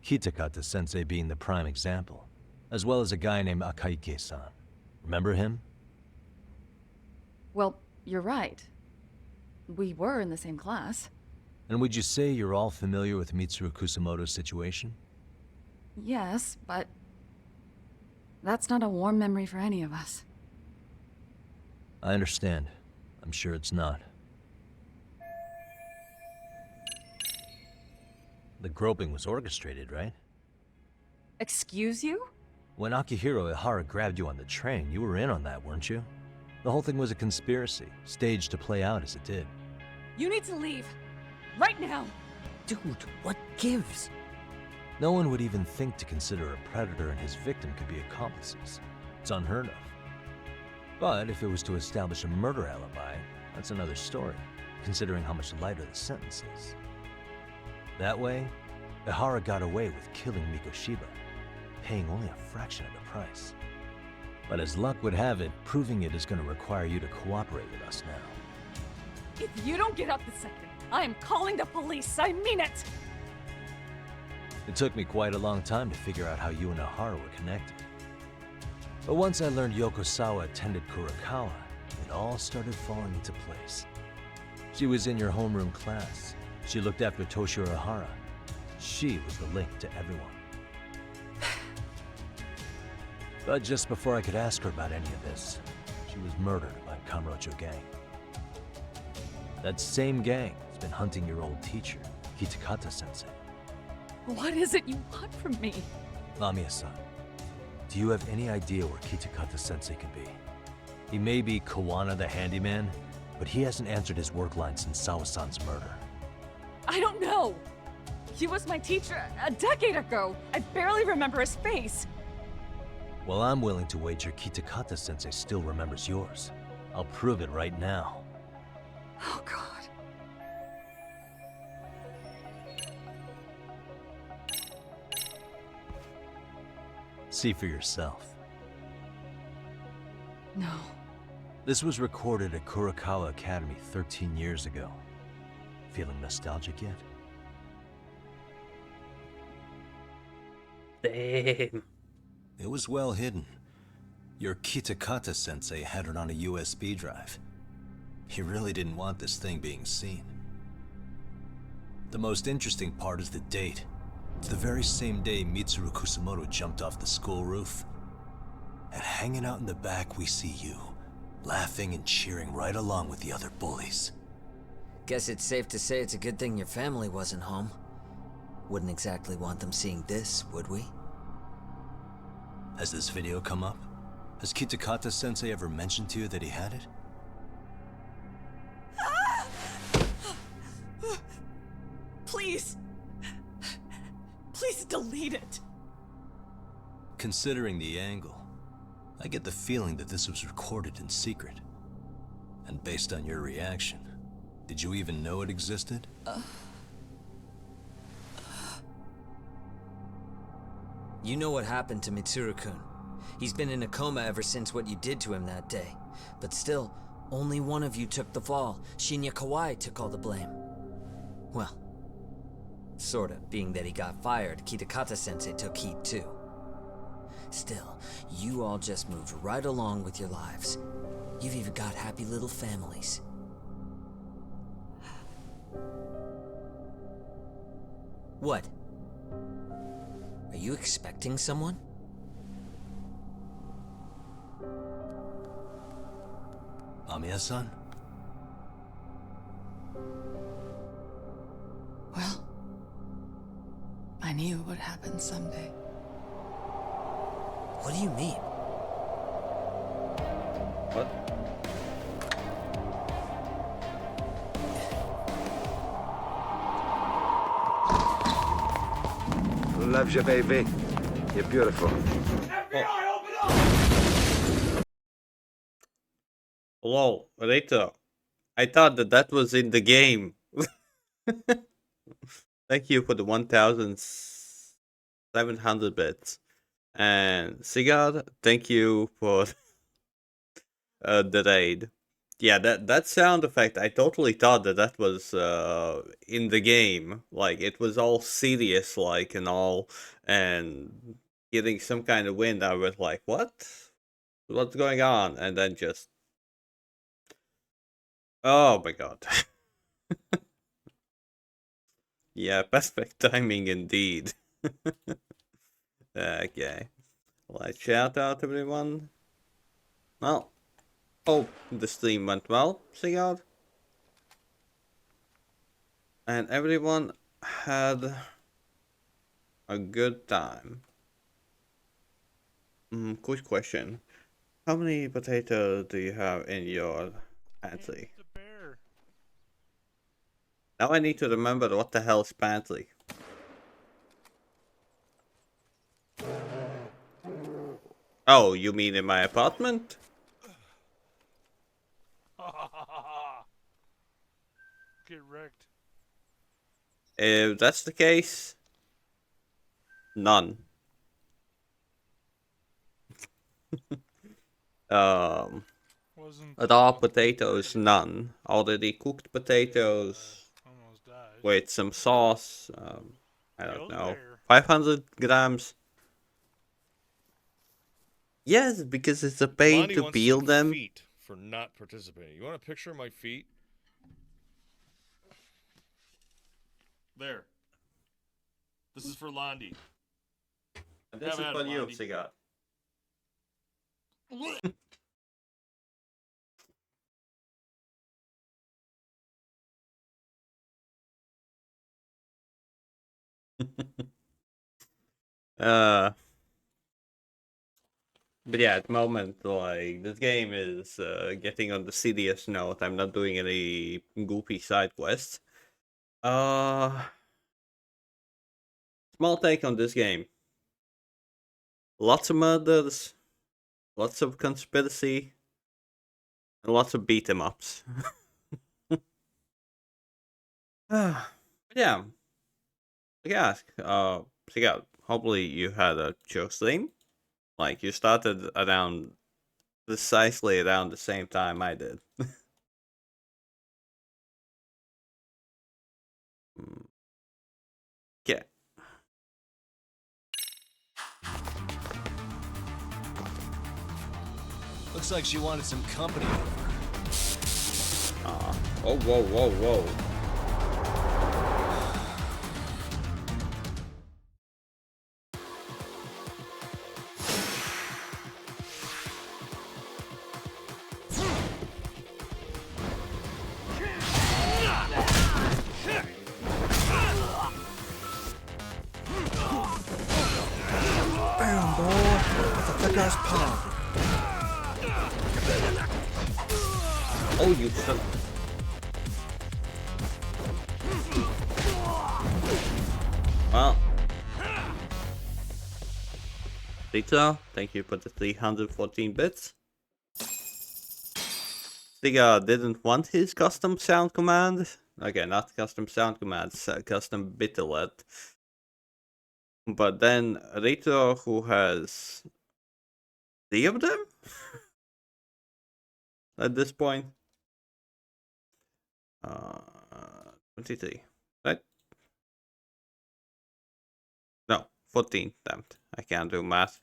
Kitakata-sensei being the prime example, as well as a guy named Akaike-san. Remember him? Well, you're right. We were in the same class. And would you say you're all familiar with Mitsuru Kusamoto's situation? Yes, but that's not a warm memory for any of us. I understand. I'm sure it's not. The groping was orchestrated, right? Excuse you? When Akihiro Ihara grabbed you on the train, you were in on that, weren't you? The whole thing was a conspiracy, staged to play out as it did. You need to leave. Right now! Dude, what gives? No one would even think to consider a predator and his victim could be accomplices. It's unheard of. But if it was to establish a murder alibi, that's another story, considering how much lighter the sentence is. That way, Ihara got away with killing Mikoshiba, paying only a fraction of the price. But as luck would have it, proving it is going to require you to cooperate with us now. If you don't get up this second, I am calling the police. I mean it! It took me quite a long time to figure out how you and Ihara were connected. But once I learned Yokosawa attended Kurakawa, it all started falling into place. She was in your homeroom class. She looked after Toshiro Hara. She was the link to everyone. But just before I could ask her about any of this, she was murdered by Kamurocho gang. That same gang has been hunting your old teacher, Kitakata-sensei. What is it you want from me? Lamia-san, do you have any idea where Kitakata-sensei could be? He may be Kawana the handyman, but he hasn't answered his work line since Sawa-san's murder. I don't know. He was my teacher a decade ago. I barely remember his face. Well, I'm willing to wager Kitakata-sensei still remembers yours. I'll prove it right now. Oh, God. See for yourself. No. This was recorded at Kurakawa Academy 13 years ago. Feeling nostalgic yet? Damn. It was well hidden. Your Kitakata-sensei had it on a USB drive. He really didn't want this thing being seen. The most interesting part is the date. It's the very same day Mitsuru Kusamoto jumped off the school roof. And hanging out in the back, we see you, laughing and cheering right along with the other bullies. Guess it's safe to say it's a good thing your family wasn't home. Wouldn't exactly want them seeing this, would we? Has this video come up? Has Kitakata-sensei ever mentioned to you that he had it? Please. Please delete it. Considering the angle, I get the feeling that this was recorded in secret. And based on your reaction, did you even know it existed? You know what happened to Mitsuru-kun. He's been in a coma ever since what you did to him that day. But still, only one of you took the fall. Shinya Kawai took all the blame. Well, sorta, being that he got fired, Kitakata-sensei took heat too. Still, you all just moved right along with your lives. You've even got happy little families. What? Are you expecting someone? Amiya-san? Well, I knew it would happen someday. What do you mean? What? Love you, baby. You're beautiful. Lol, later. I thought that was in the game. Thank you for the 1,700 bits. And Sigurd, thank you for the raid. Yeah, that sound effect, I totally thought that was in the game. Like, it was all serious, like, and all, and getting some kind of wind. I was like, what? What's going on? And then just... Oh my god. Yeah, perfect timing indeed. Okay. Well, shout out everyone. Well, hope the stream went well, Sigurd. And everyone had a good time. Quick question. How many potatoes do you have in your pantry? Now I need to remember what the hell is pantry. Oh, you mean in my apartment? Get wrecked. If that's the case, none. Raw potatoes, none. Already cooked potatoes with some sauce. I don't know, 500 grams. Yes, because it's a pain Lonnie to wants peel some them. feet for not participating. You want a picture of my feet? There. This is for Londi. And this Have is at for it, you, Londi. cigar. But yeah, at the moment, like, this game is getting on the serious note. I'm not doing any goofy side quests. Small take on this game. Lots of murders, lots of conspiracy, and lots of beat 'em ups. Yeah. Yeah. Yeah. Hopefully you had a chill stream. Like, you started around precisely around the same time I did. Yeah. Looks like she wanted some company over. Oh, whoa, whoa, whoa. Bam, boy. That's a thick ass pop. Oh, you son. Well. Rita, thank you for the 314 bits. Stiga didn't want his custom sound command. Okay, not custom sound commands, custom bit alert. But then Rita, who has 3 of them at this point. 23, right? No, 14. Damn it. I can't do math.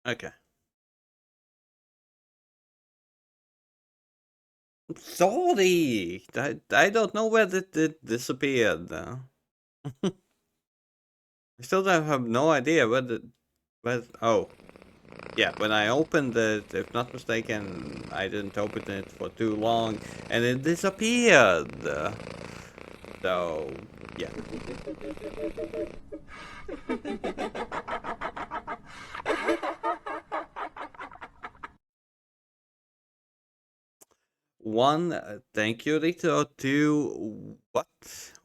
Okay. Sorry, I don't know where it disappeared. I still have no idea where. Oh, yeah. When I opened it, if not mistaken, I didn't open it for too long, and it disappeared. So yeah. One, thank you, Rito. Two,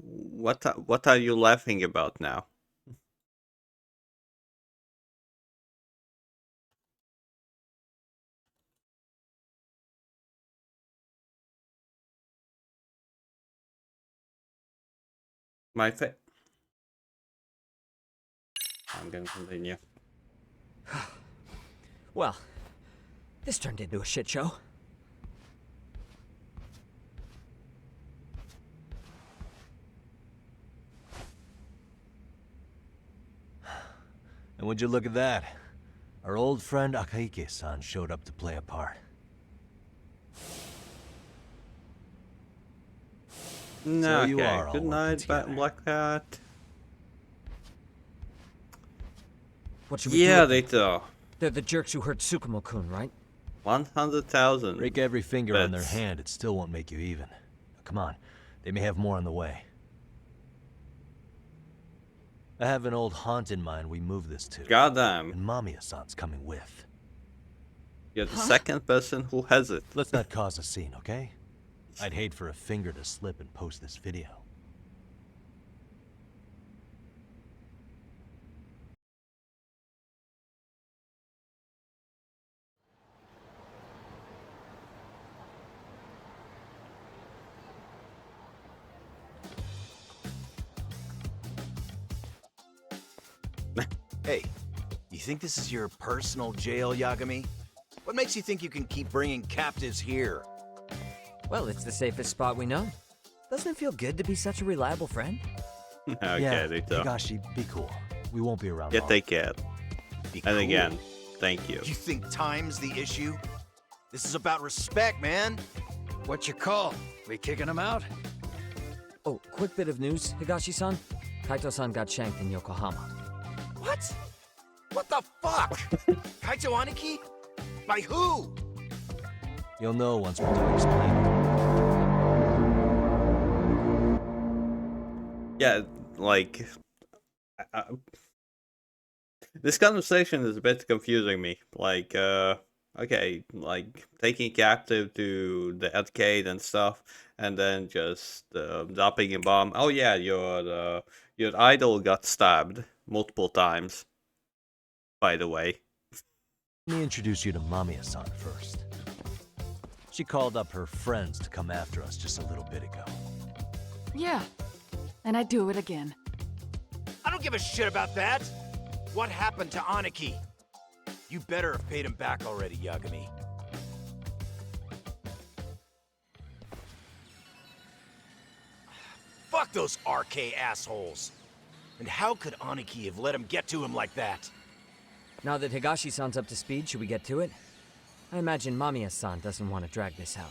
what are you laughing about now? My fa- I'm gonna continue. Well, this turned into a shit show. And would you look at that? Our old friend Akaike-san showed up to play a part. No, So you okay. are all Good working night, together. Black Cat. What should we do? Yeah, with them? Rito. They're the jerks who hurt Tsukumo-kun, right? 100,000. Break every finger on their hand, it still won't make you even. Come on, they may have more on the way. I have an old haunt in mind we move this to. Goddamn. And Mamiya-san's coming with. You're the second person who has it. Let's not cause a scene, okay? I'd hate for a finger to slip and post this video. Hey, you think this is your personal jail, Yagami? What makes you think you can keep bringing captives here? Well, it's the safest spot we know. Doesn't it feel good to be such a reliable friend? Okay, yeah, Rito. Higashi, be cool. We won't be around Yeah, long. take care. Be And cool. again, thank you. You think time's the issue? This is about respect, man. What's your call? We kicking him out? Oh, quick bit of news, Higashi-san. Kaito-san got shanked in Yokohama. What? What the fuck? Kaito Aniki? By who? You'll know once we're done explaining. Yeah, like... this conversation is a bit confusing me. Like, okay, like, taking captive to the arcade and stuff, and then just dropping a bomb. Oh yeah, your idol got stabbed multiple times, by the way. Let me introduce you to Mamiya-san first. She called up her friends to come after us just a little bit ago. Yeah, and I'd do it again. I don't give a shit about that. What happened to Aniki? You better have paid him back already, Yagami. Fuck those RK assholes. And how could Aniki have let him get to him like that? Now that Higashi-san's up to speed, should we get to it? I imagine Mamiya-san doesn't want to drag this out.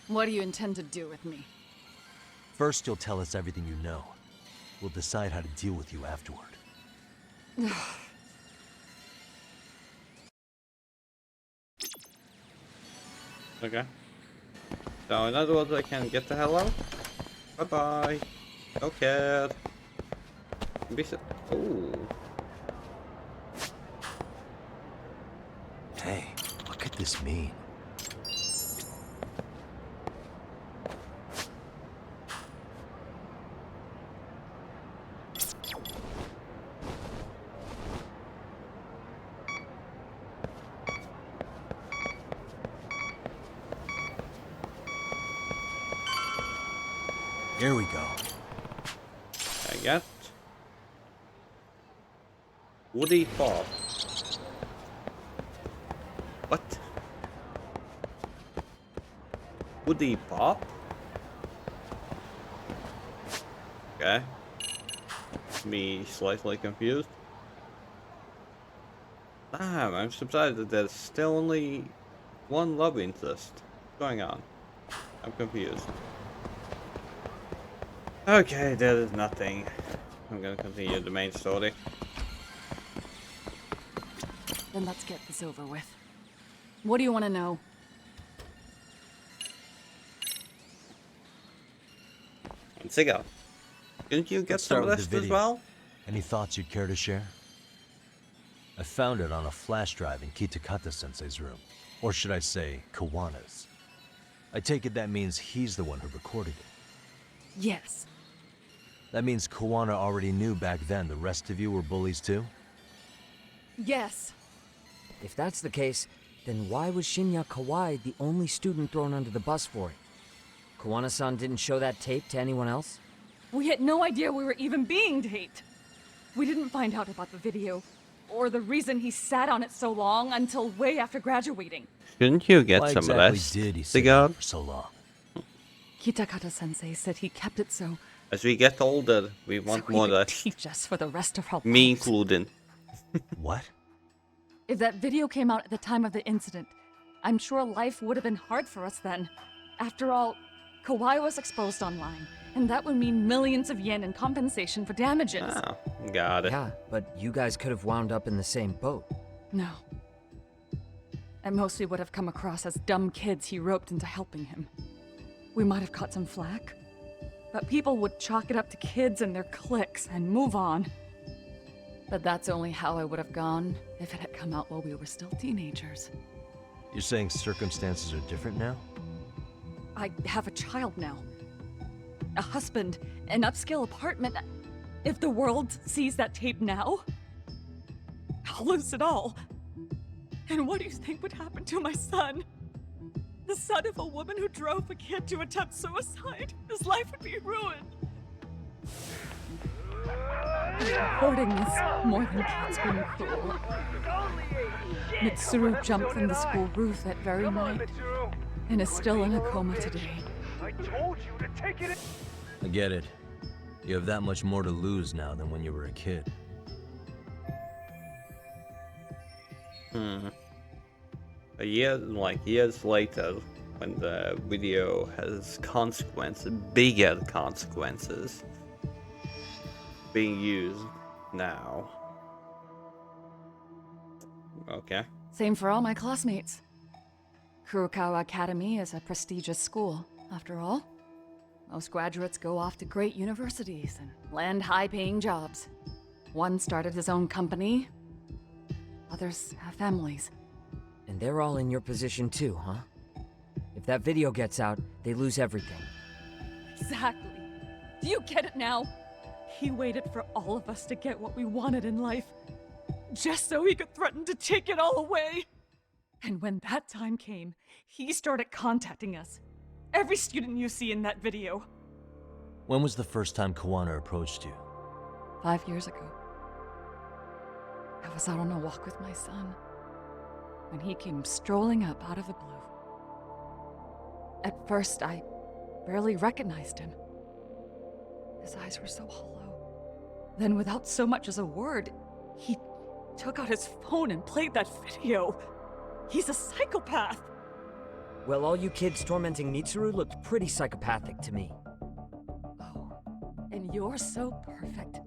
What do you intend to do with me? First, you'll tell us everything you know. We'll decide how to deal with you afterward. Okay. So in other words, I can get the hell out. Bye bye. No care. Ooh. Hey, what could this mean? Here we go. I got Woody Pop. What? Woody Pop? Okay. Me slightly confused. Damn, I'm surprised that there's still only one love interest. What's going on? I'm confused. Okay, there is nothing. I'm gonna continue the main story. Then let's get this over with. What do you want to know? And Siga, didn't you get Let's some start with rest the as video. well? Any thoughts you'd care to share? I found it on a flash drive in Kitakata-sensei's room. Or should I say, Kawana's. I take it that means he's the one who recorded it. Yes. That means Kawana already knew back then the rest of you were bullies too? Yes. If that's the case, then why was Shinya Kawai the only student thrown under the bus for it? Kawana-san didn't show that tape to anyone else? We had no idea we were even being taped. We didn't find out about the video, or the reason he sat on it so long until way after graduating. Shouldn't you get Why some exactly rest, did he sit Siga? on for so long? Kitakata-sensei said he kept it so As we get older, we want he more could rest. teach us for the rest of our lives. Me included. What? If that video came out at the time of the incident, I'm sure life would have been hard for us then. After all, Kawai was exposed online, and that would mean millions of yen in compensation for damages. Oh, got it. Yeah, but you guys could have wound up in the same boat. No. At most, we would have come across as dumb kids he roped into helping him. We might have caught some flack, but people would chalk it up to kids and their cliques and move on. But that's only how I would have gone if it had come out while we were still teenagers. You're saying circumstances are different now? I have a child now. A husband, an upscale apartment. If the world sees that tape now, I'll lose it all. And what do you think would happen to my son? The son of a woman who drove a kid to attempt suicide. His life would be ruined. Reporting is more than kids being cruel. Mitsuru jumped from the school roof that very night and is still in a coma today. I told you to take it. I get it. You have that much more to lose now than when you were a kid. Years later, when the video has consequences, bigger consequences, being used now. Okay. Same for all my classmates. Kurokawa Academy is a prestigious school, after all. Most graduates go off to great universities and land high-paying jobs. One started his own company. Others have families. And they're all in your position too, huh? If that video gets out, they lose everything. Exactly. Do you get it now? He waited for all of us to get what we wanted in life, just so he could threaten to take it all away. And when that time came, he started contacting us. Every student you see in that video. When was the first time Kawana approached you? 5 years ago. I was out on a walk with my son when he came strolling up out of the blue. At first, I barely recognized him. His eyes were so hollow. Then, without so much as a word, he took out his phone and played that video. He's a psychopath. Well, all you kids tormenting Mitsuru looked pretty psychopathic to me. Oh, and you're so perfect.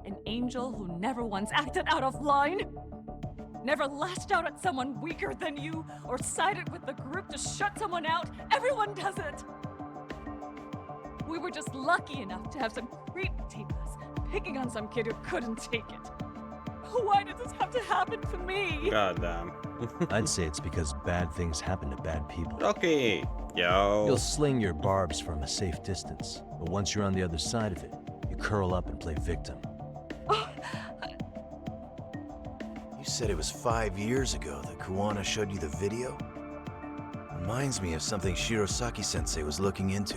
An angel who never once acted out of line. Never lashed out at someone weaker than you, or sided with the group to shut someone out. Everyone does it. We were just lucky enough to have some creep tape us, picking on some kid who couldn't take it. Why did this have to happen to me? Goddamn. I'd say it's because bad things happen to bad people. Okay, yo. You'll sling your barbs from a safe distance, but once you're on the other side of it, you curl up and play victim. You said it was 5 years ago that Kawana showed you the video? Reminds me of something Shirosaki-sensei was looking into.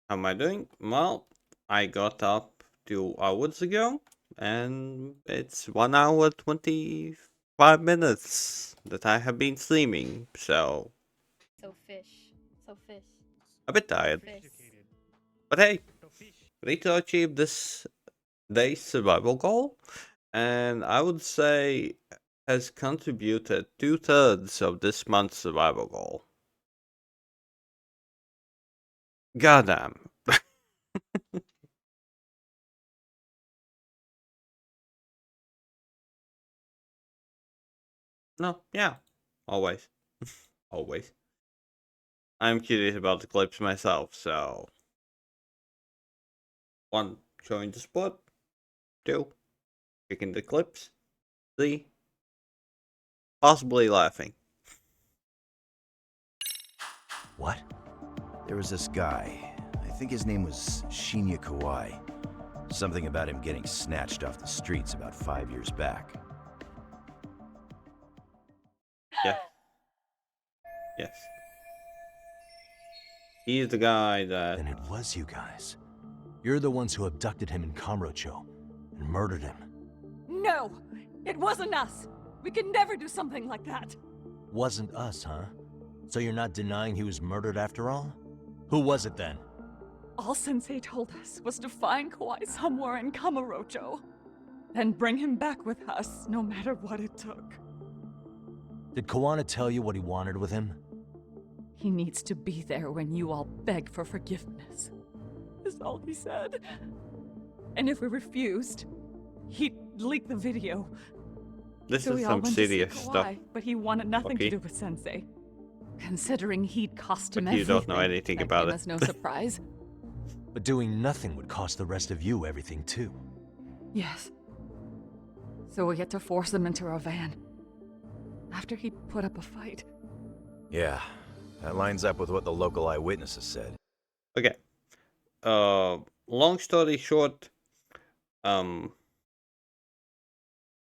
How am I doing? Well, I got up 2 hours ago, and it's 1 hour 25 minutes that I have been streaming, so So fish. a bit tired. Fish. But hey, we need to achieve this day's survival goal, and I would say has contributed 2/3 of this month's survival goal. Goddamn. No, yeah, always. Always. I'm curious about the clips myself, so 1, showing the spot. 2, picking the clips. 3, possibly laughing. What? There was this guy. I think his name was Shinya Kawai. Something about him getting snatched off the streets about 5 years back. Yeah. Yes. He's the guy that... Then it was you guys. You're the ones who abducted him in Kamurocho and murdered him. No! It wasn't us! We could never do something like that! Wasn't us, huh? So you're not denying he was murdered after all? Who was it then? All Sensei told us was to find Kawai somewhere in Kamurocho, then bring him back with us, no matter what it took. Did Kawana tell you what he wanted with him? He needs to be there when you all beg for forgiveness, is all he said. And if we refused, he'd leak the video. This So is we all some went to see serious stuff. Kawai, but he wanted nothing Okay. to do with Sensei. Considering he'd cost him But you everything, don't know anything that about came it. as no surprise. But doing nothing would cost the rest of you everything too. Yes. So we had to force him into our van. After he put up a fight. Yeah, that lines up with what the local eyewitnesses said. Okay. Long story short,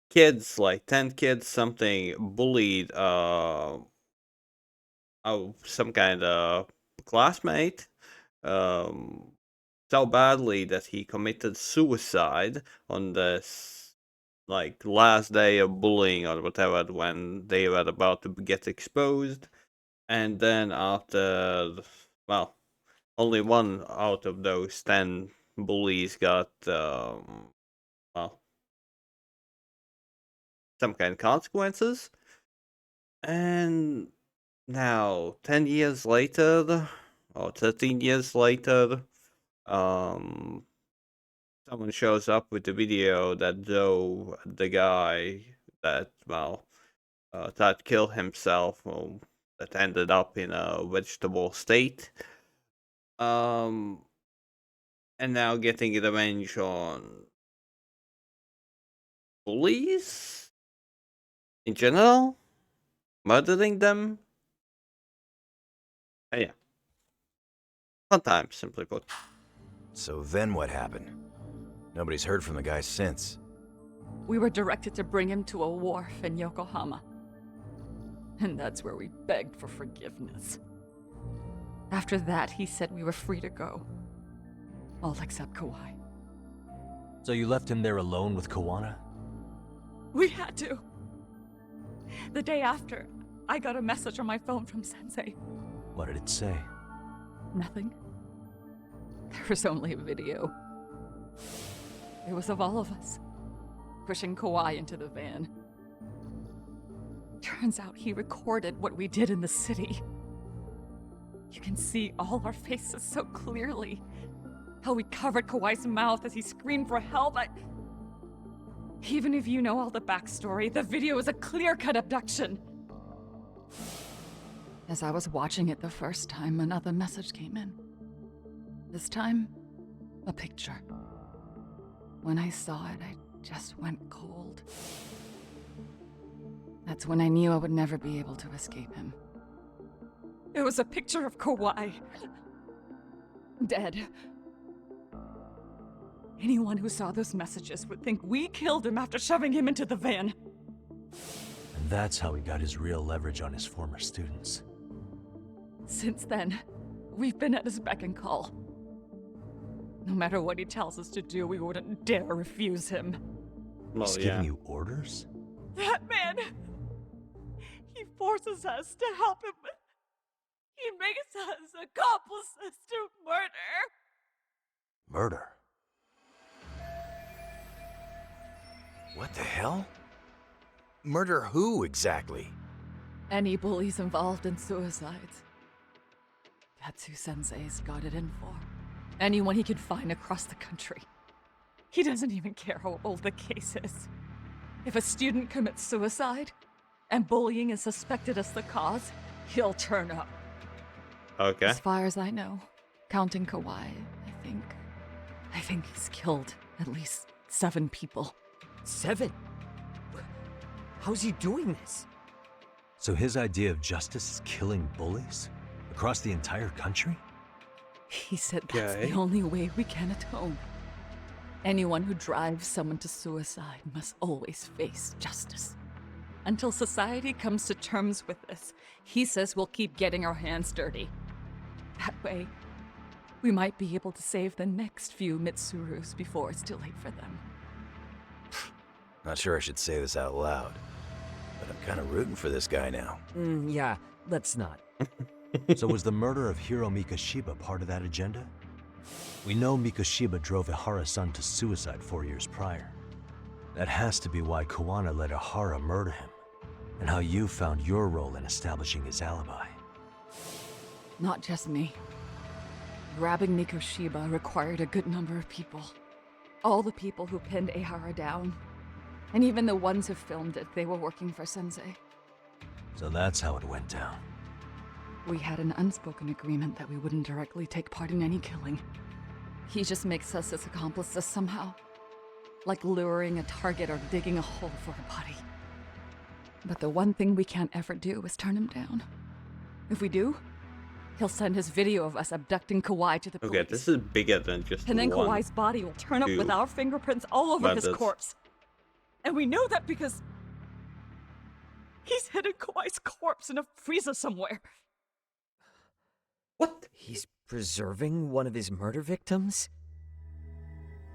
kids, like 10 kids, something, bullied, some kind of classmate, so badly that he committed suicide on this, like, last day of bullying or whatever, when they were about to get exposed. And then after, well, only one out of those 10 bullies got, well, some kind of consequences. And now, 10 years later, or 13 years later, someone shows up with the video that Joe, the guy that, well, tried to kill himself, well, that ended up in a vegetable state. And now getting revenge on bullies in general, murdering them. Yeah. Fun times, simply put. So then what happened? Nobody's heard from the guy since. We were directed to bring him to a wharf in Yokohama. And that's where we begged for forgiveness. After that, he said we were free to go. All except Kawai. So you left him there alone with Kawana? We had to. The day after, I got a message on my phone from Sensei. What did it say? Nothing. There was only a video. It was of all of us, pushing Kawai into the van. Turns out he recorded what we did in the city. You can see all our faces so clearly. How we covered Kawai's mouth as he screamed for help. Even if you know all the backstory, the video is a clear-cut abduction. As I was watching it the first time, another message came in. This time, a picture. When I saw it, I just went cold. That's when I knew I would never be able to escape him. It was a picture of Kawai. Dead. Anyone who saw those messages would think we killed him after shoving him into the van. And that's how he got his real leverage on his former students. Since then, we've been at his beck and call. No matter what he tells us to do, we wouldn't dare refuse him. Well, He's giving you orders? That man! He forces us to help him. He makes us accomplices to murder. Murder? What the hell? Murder who, exactly? Any bullies involved in suicides. That's who Sensei's got it in for. Anyone he could find across the country. He doesn't even care how old the case is. If a student commits suicide, and bullying is suspected as the cause, he'll turn up. Okay. As far as I know, counting Kawai, I think he's killed at least 7 people. 7? How's he doing this? So his idea of justice is killing bullies? Across the entire country? He said that's the only way we can atone. Anyone who drives someone to suicide must always face justice. Until society comes to terms with this, he says we'll keep getting our hands dirty. That way, we might be able to save the next few Mitsurus before it's too late for them. Not sure I should say this out loud, but I'm kind of rooting for this guy now. Yeah, let's not. So was the murder of Hiro Mikoshiba part of that agenda? We know Mikoshiba drove Ihara-san to suicide 4 years prior. That has to be why Kawana let Ihara murder him, and how you found your role in establishing his alibi. Not just me. Grabbing Mikoshiba required a good number of people. All the people who pinned Ihara down. And even the ones who filmed it, they were working for Sensei. So that's how it went down. We had an unspoken agreement that we wouldn't directly take part in any killing. He just makes us his accomplices somehow. Like luring a target or digging a hole for a body. But the one thing we can't ever do is turn him down. If we do, he'll send his video of us abducting Kawai to the police. Okay, this is bigger than just And then one, Kawai's body will turn up two with our fingerprints all over his methods. corpse. And we know that because he's hidden Kawai's corpse in a freezer somewhere. What? He's preserving one of his murder victims?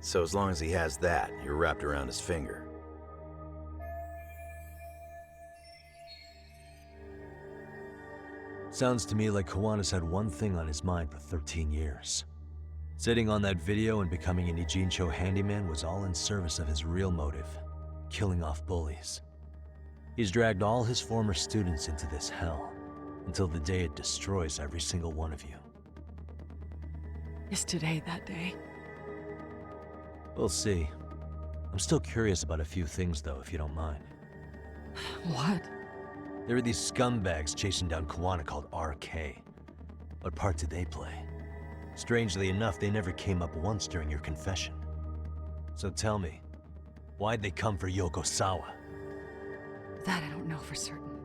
So as long as he has that, you're wrapped around his finger. Sounds to me like Kiwanis had one thing on his mind for 13 years. Sitting on that video and becoming an Ijincho handyman was all in service of his real motive, killing off bullies. He's dragged all his former students into this hell, until the day it destroys every single one of you. Is today that day? We'll see. I'm still curious about a few things though, if you don't mind. What? There are these scumbags chasing down Kiwana called RK. What part did they play? Strangely enough, they never came up once during your confession. So tell me, why'd they come for Yokosawa? That I don't know for certain.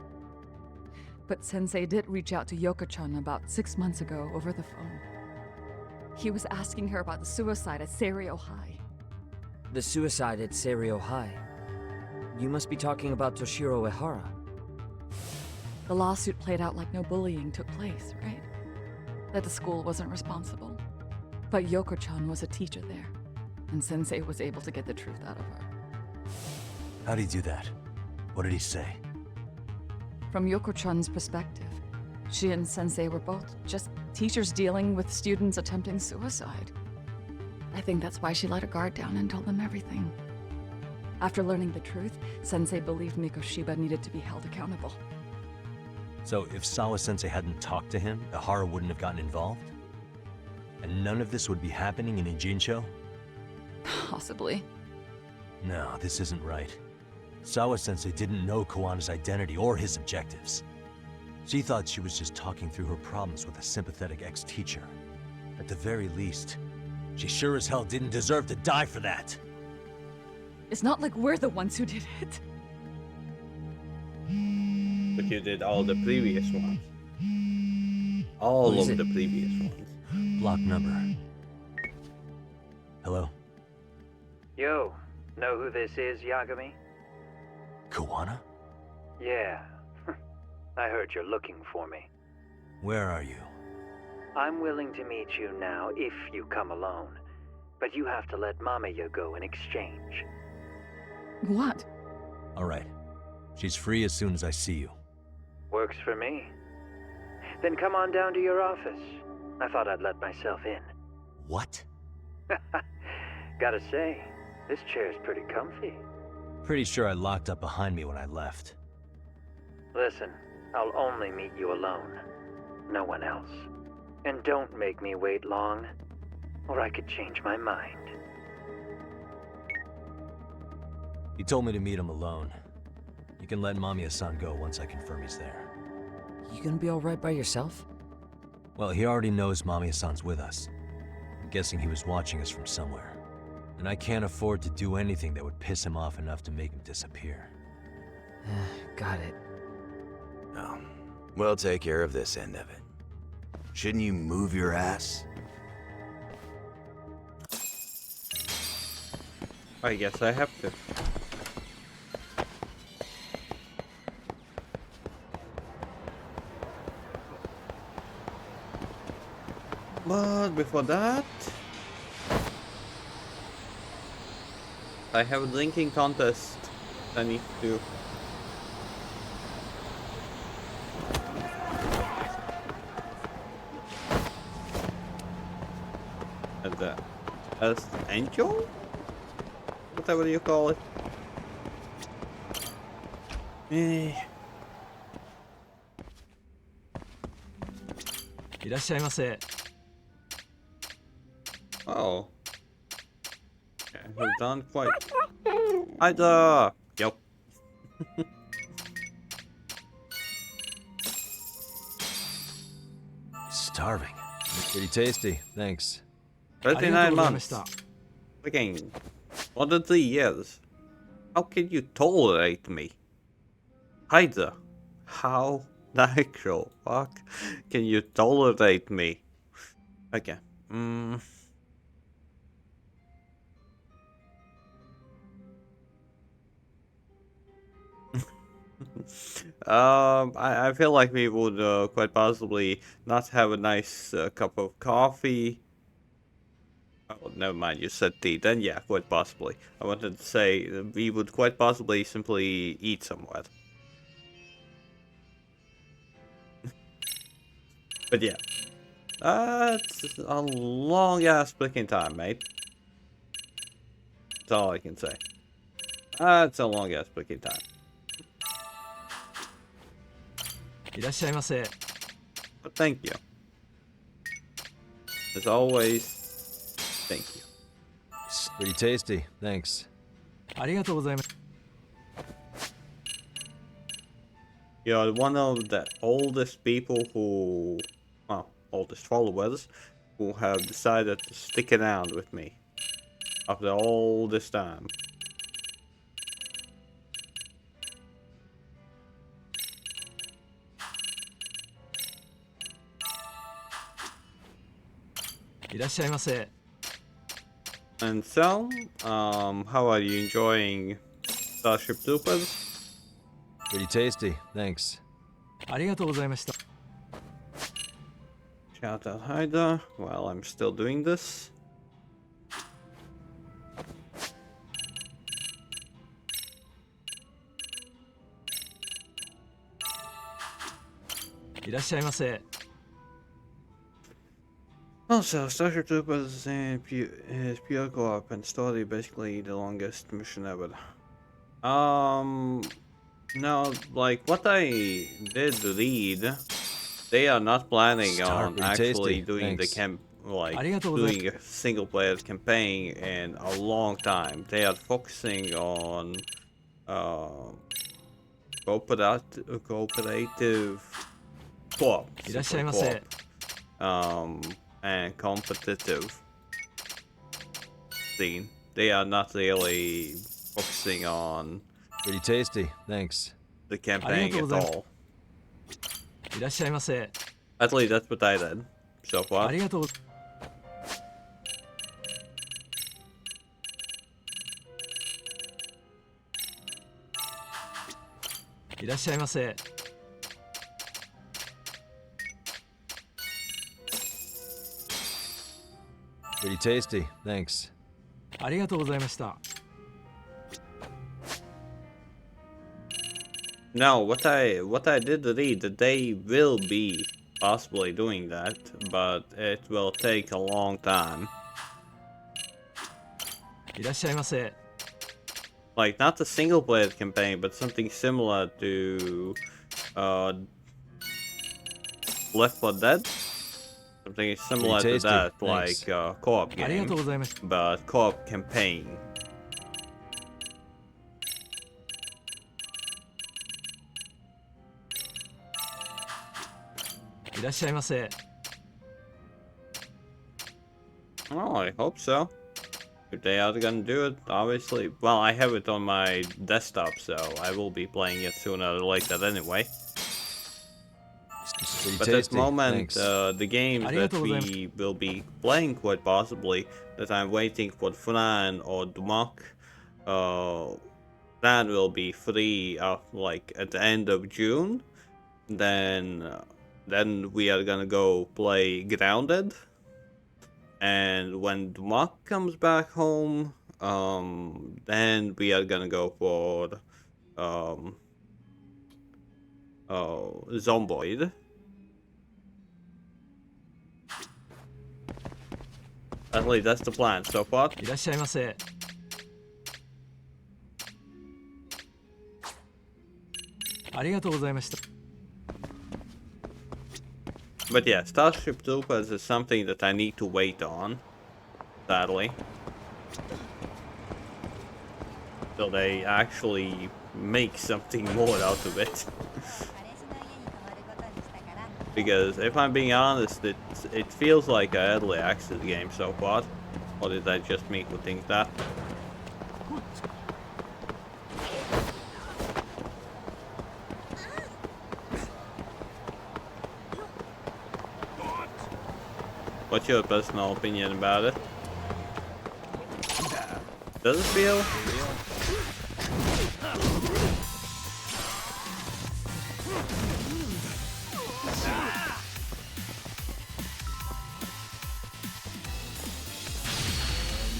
But Sensei did reach out to Yoko-chan about 6 months ago over the phone. He was asking her about the suicide at Seiryo High. The suicide at Seiryo High? You must be talking about Toshiro Ehara. The lawsuit played out like no bullying took place, right? That the school wasn't responsible. But Yoko-chan was a teacher there, and Sensei was able to get the truth out of her. How'd he do that? What did he say? From Yoko-chan's perspective, she and Sensei were both just teachers dealing with students attempting suicide. I think that's why she let her guard down and told them everything. After learning the truth, Sensei believed Mikoshiba needed to be held accountable. So if Sawa-sensei hadn't talked to him, Ehara wouldn't have gotten involved? And none of this would be happening in Ijincho? Possibly. No, this isn't right. Sawa-sensei didn't know Kiwana's identity or his objectives. She thought she was just talking through her problems with a sympathetic ex-teacher. At the very least, she sure as hell didn't deserve to die for that. It's not like we're the ones who did it. But you did all the previous ones. All of the previous ones. Block number. Hello? Yo, know who this is, Yagami? Kiwana? Yeah. I heard you're looking for me. Where are you? I'm willing to meet you now if you come alone. But you have to let Mamiya go in exchange. What? Alright. She's free as soon as I see you. Works for me. Then come on down to your office. I thought I'd let myself in. What? Gotta say, this chair's pretty comfy. Pretty sure I locked up behind me when I left. Listen, I'll only meet you alone. No one else. And don't make me wait long, or I could change my mind. He told me to meet him alone. You can let Mamiya-san go once I confirm he's there. You gonna be alright by yourself? Well, he already knows Mamiya-san's with us. I'm guessing he was watching us from somewhere. And I can't afford to do anything that would piss him off enough to make him disappear. Got it. Oh, we'll take care of this end of it. Shouldn't you move your ass? I guess I have to. But before that, I have a drinking contest I need to do. And as angel? Whatever you call it. Eh. いらっしゃいませ。 Oh. Okay, we've done quite. Either. Yep. Starving. Pretty tasty, thanks. 39 months. Again. More than 3 years. How can you tolerate me? Either. How the actual fuck can you tolerate me? Okay. I feel like we would quite possibly not have a nice cup of coffee. Oh, never mind, you said tea. Then yeah, quite possibly. I wanted to say we would quite possibly simply eat somewhere. But yeah. That's a long ass freaking time, mate. That's all I can say. That's a long ass freaking time. いらっしゃいませ。 But thank you. As always, thank you. It's pretty tasty, thanks. ありがとうございます。 You're one of the oldest people who, well, oldest followers who have decided to stick around with me after all this time. And so, how are you enjoying Starship Troopers? Pretty tasty, thanks. ありがとうございました。 Shout out Haida while I'm still doing this. いらっしゃいませ。 Also, Starship Troopers is pure co-op and story basically the longest mission ever. No, like what I did read, they are not planning on actually doing the doing a single player campaign in a long time. They are focusing on cooperative co-op. And competitive scene. They are not really focusing on pretty tasty, thanks. The campaign at all. At least that's what I did so far. いらっしゃいませ。 Pretty tasty, thanks. ありがとうございました。 No, what I did read that they will be possibly doing that, but it will take a long time. いらっしゃいませ。 Like not a single player campaign, but something similar to Left 4 Dead. Something similar to that, like co-op game, but co-op campaign. Oh, I hope so. If they are gonna do it, obviously. Well, I have it on my desktop, so I will be playing it sooner or later anyway. But at the moment, the games that we will be playing quite possibly, that I'm waiting for Fran or Dmok, Fran will be free like at the end of June. Then we are gonna go play Grounded. And when Dmok comes back home, then we are gonna go for Zomboid. At least that's the plan so far. いらっしゃいませ。 ありがとうございました。 But yeah, Starship Troopers is something that I need to wait on, sadly. Till they actually make something more out of it. Because if I'm being honest, it feels like a early access game so far. Or did I just me who thinks that? What's your personal opinion about it? Does it feel real?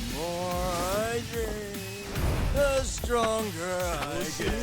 The more I drink, the stronger I get.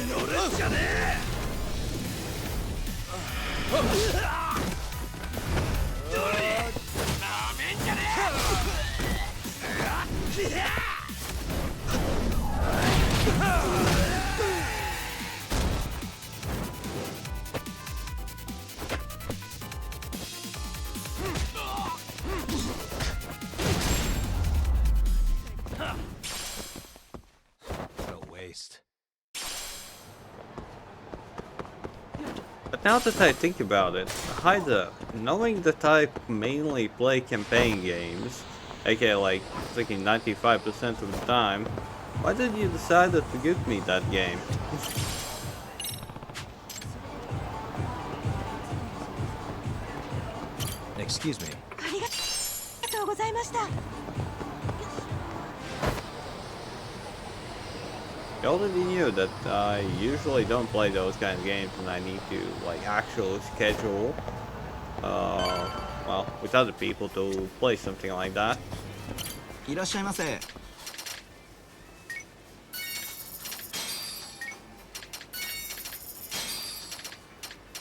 But now that I think about it, Haida, knowing that I mainly play campaign games, aka like thinking 95% of the time, why did you decide to give me that game? Excuse me. You already knew that I usually don't play those kind of games and I need to like actually schedule well, with other people to play something like that. いらっしゃいませ。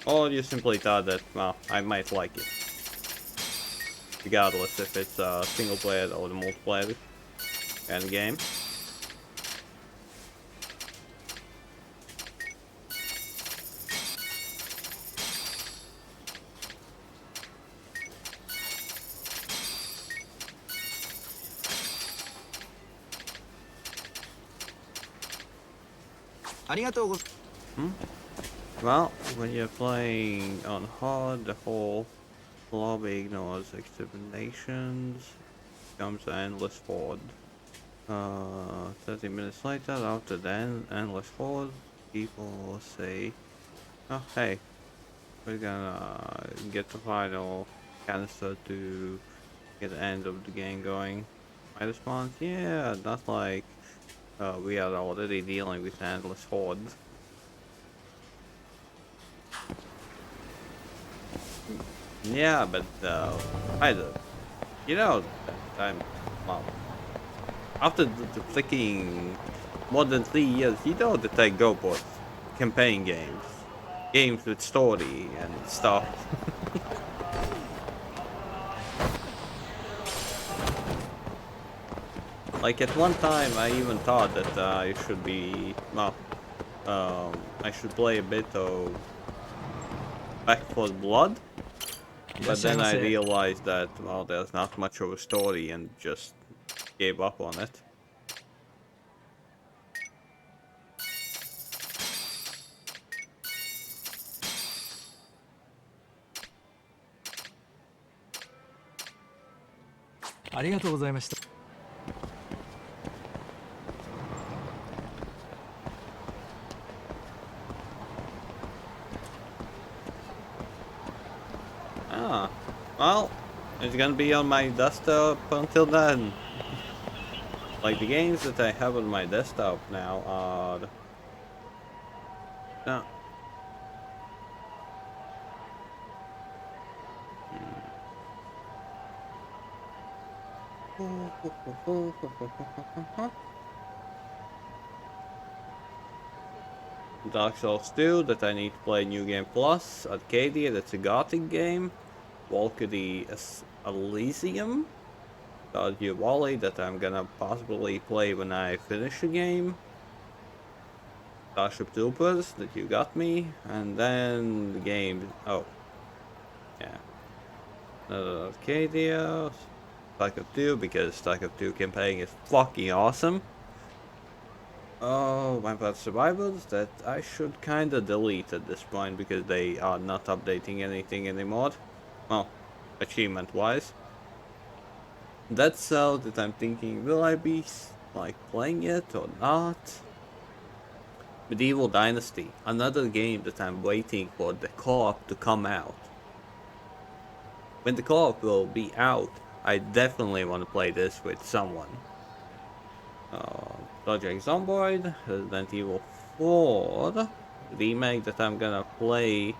Or you simply thought that, well, I might like it. Regardless if it's a single player or the multiplayer kind of game. Well, when you're playing on hard, the whole lobby ignores exterminations, becomes an endless horde. 30 minutes later, after the endless horde, people say, oh hey, we're gonna get the final canister to get the end of the game going. My response, yeah, not like we are already dealing with endless hordes. Yeah, but either, you know, I'm, well, after the freaking more than 3 years, you know that I go for campaign games, games with story and stuff. Like at one time, I even thought that I should be, well, I should play a bit of Back 4 Blood. But then I realized that, well, there's not much of a story and just gave up on it. Ah, well, it's gonna be on my desktop until then. Like the games that I have on my desktop now are... No. Dark Souls 2 that I need to play New Game Plus, Arcadia that's a Gothic game, Valkyrie Elysium, Stardew Valley that I'm gonna possibly play when I finish the game, Starship Troopers that you got me, and then the game, oh, yeah, Arcadia, StarCraft 2 because StarCraft 2 campaign is fucking awesome. Oh, Vampire Survivors that I should kinda delete at this point because they are not updating anything anymore. Well, achievement wise. That's so that I'm thinking, will I be like playing it or not? Medieval Dynasty, another game that I'm waiting for the co-op to come out. When the co-op will be out, I definitely want to play this with someone. Project Zomboid, Resident Evil 4 remake that I'm gonna play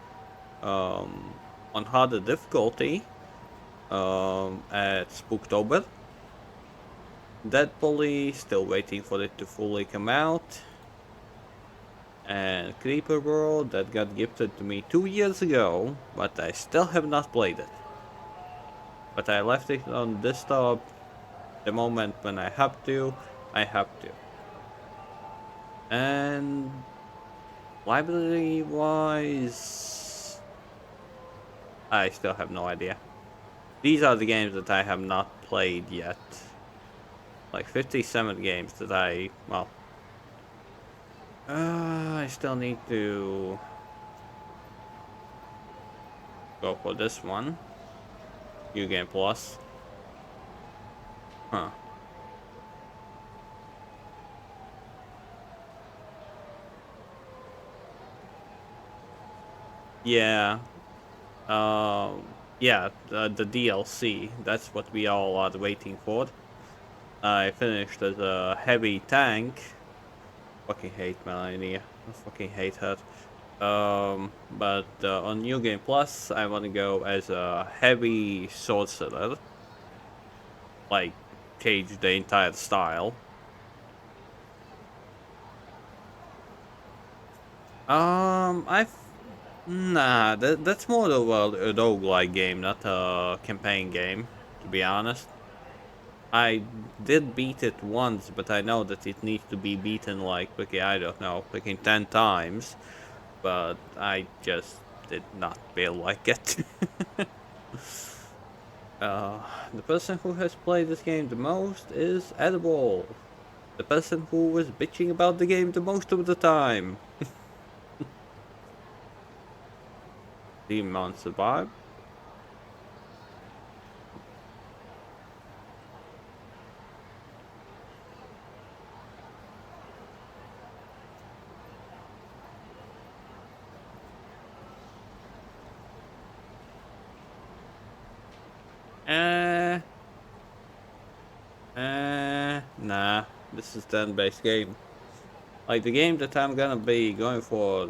on harder difficulty at Spooktober. Deadpool, still waiting for it to fully come out. And Creeper World that got gifted to me 2 years ago, but I still have not played it. But I left it on desktop. The moment when I have to, I have to. And library wise, I still have no idea. These are the games that I have not played yet. Like 57 games that I, well, I still need to go for this one. New Game Plus. Huh. Yeah. Yeah, the DLC. That's what we all are waiting for. I finished as a heavy tank. Fucking hate Melania. I fucking hate her. But on New Game Plus, I want to go as a heavy sorcerer. Like, change the entire style. Nah, that's more of a roguelike game, not a campaign game, to be honest. I did beat it once, but I know that it needs to be beaten like, okay, I don't know, freaking 10 times. But I just did not feel like it. The person who has played this game the most is Edible. The person who was bitching about the game the most of the time. Demon survive. Nah. This is turn-based game. Like the game that I'm gonna be going for,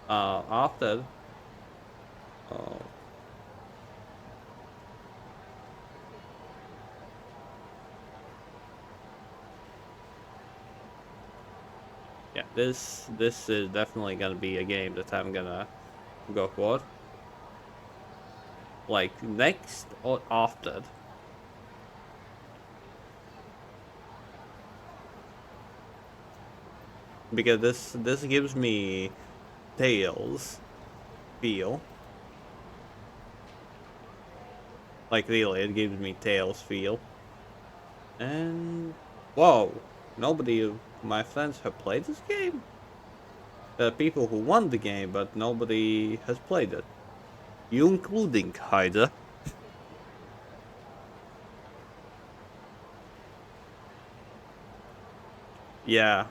after. Oh. Yeah, this is definitely gonna be a game that I'm gonna go for. Like next or after. Because this gives me Tales feel. Like really, it gives me Tales feel. And whoa, nobody of my friends have played this game. There are people who won the game, but nobody has played it. You including, Hyder. Yeah,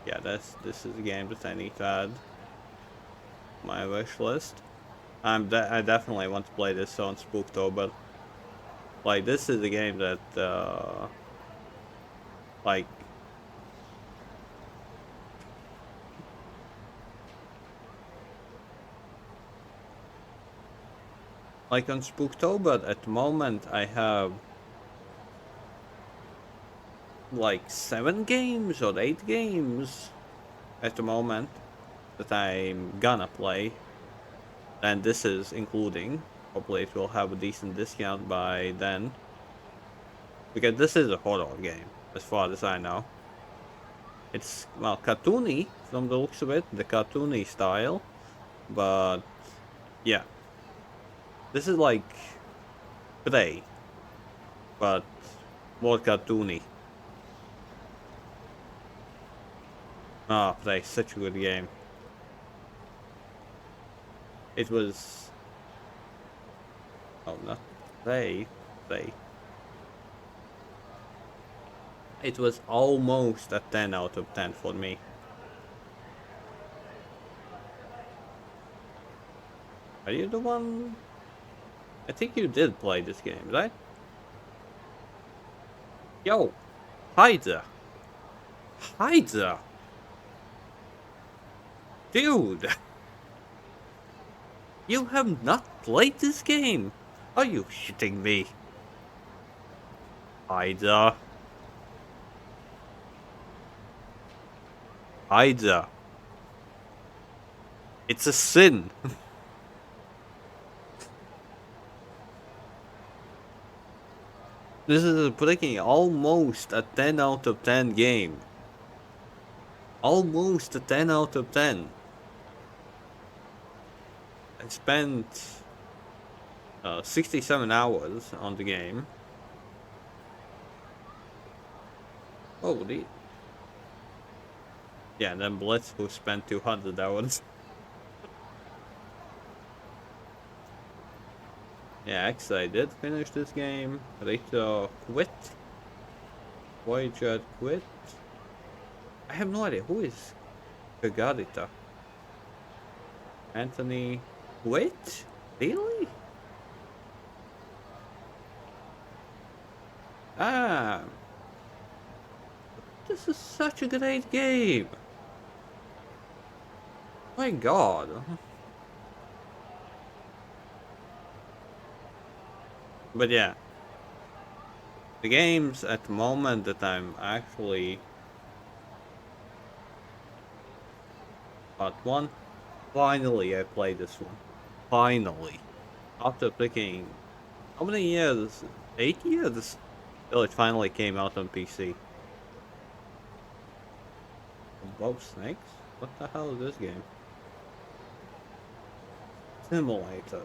yeah, this is a game that I need to add my wish list. I definitely want to play this on Spooktober. Like this is a game that like on Spooktober at the moment I have like 7 games or 8 games at the moment that I'm gonna play, and this is including. Hopefully it will have a decent discount by then, because this is a horror game as far as I know. It's, well, cartoony from the looks of it, the cartoony style, but yeah, this is like Prey, but more cartoony. Ah, Prey, such a good game. It was... Oh, not Prey. It was almost a 10 out of 10 for me. Are you the one? I think you did play this game, right? Yo, Hyder. Dude. You have not played this game? Are you shitting me? Hyder. It's a sin. This is breaking almost a 10 out of 10 game. Almost a 10 out of 10. I spent 67 hours on the game. Holy. Yeah, and then Blitz who spent 200 hours. Yeah, actually I did finish this game. Rito quit. Voyager quit. I have no idea who is Kagarita. Anthony quit? Really? Ah, this is such a great game. My god. But yeah, the games at the moment that I'm actually part one, finally I played this one. Finally. After picking, how many years? 8 years? Till it finally came out on PC. Above Snakes? What the hell is this game? Simulator.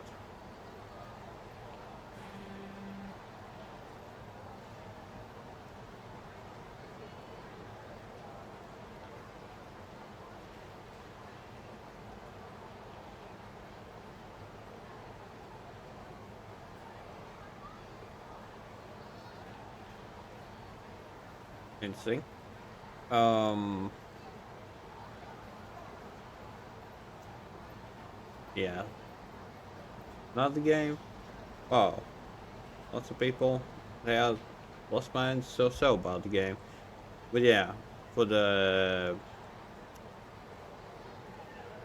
Interesting. Yeah. Another game. Oh, lots of people. They have lost minds so about the game. But yeah, for the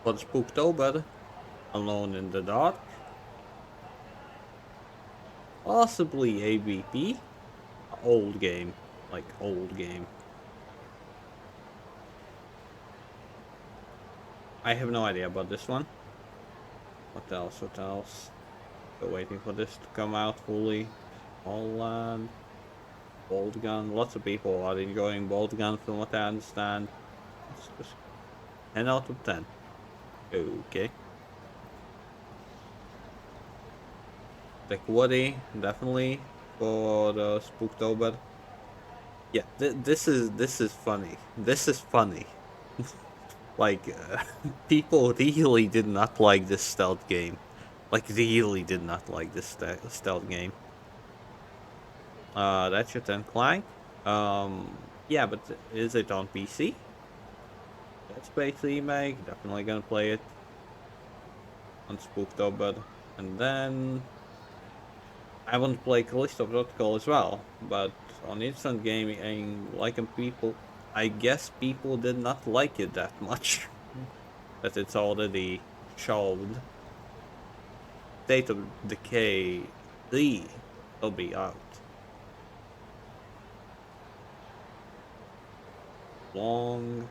Spooktober, Alone in the Dark, possibly ABP, old game, like old game. I have no idea about this one. What else? What else? Still waiting for this to come out fully. Holland, Bolt Gun. Lots of people are enjoying Bolt Gun from what I understand. It's just 10 out of 10. Okay. Like Woody, definitely for the Spooktober. Yeah, this is funny. This is funny. Like people really did not like this stealth game. Like really did not like this stealth game. That's your 10 Clank. Yeah, but is it on PC? That's basically remake. Definitely gonna play it on Spooktober, and then I want to play Callisto Protocol as well, but on instant gaming, and like people, I guess people did not like it that much. That it's already shelved. State of Decay 3 will be out. Long,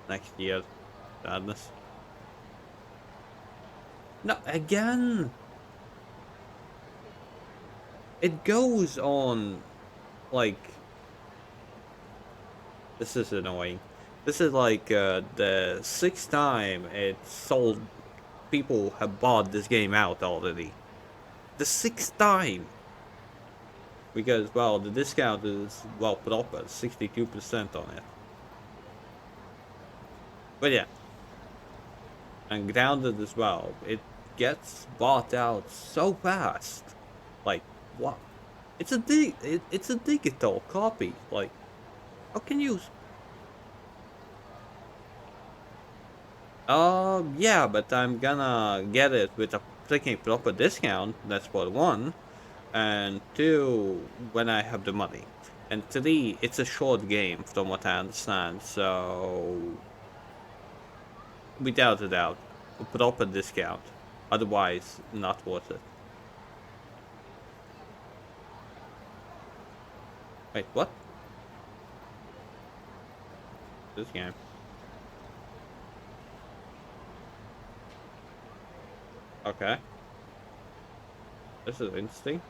next year. Sadness. No, again! It goes on, like, this is annoying. This is like the 6th time it's sold. People have bought this game out already. The 6th time! Because, well, the discount is, well, proper, 62% on it. But yeah. And Grounded as well. It gets bought out so fast. Like, what? It's a it's a digital copy. Like, how can you? Yeah, but I'm gonna get it with a freaking proper discount. That's for one, and two, when I have the money, and three, it's a short game from what I understand. So, without a doubt, a proper discount. Otherwise, not worth it. Wait, what? This game. Okay. This is interesting.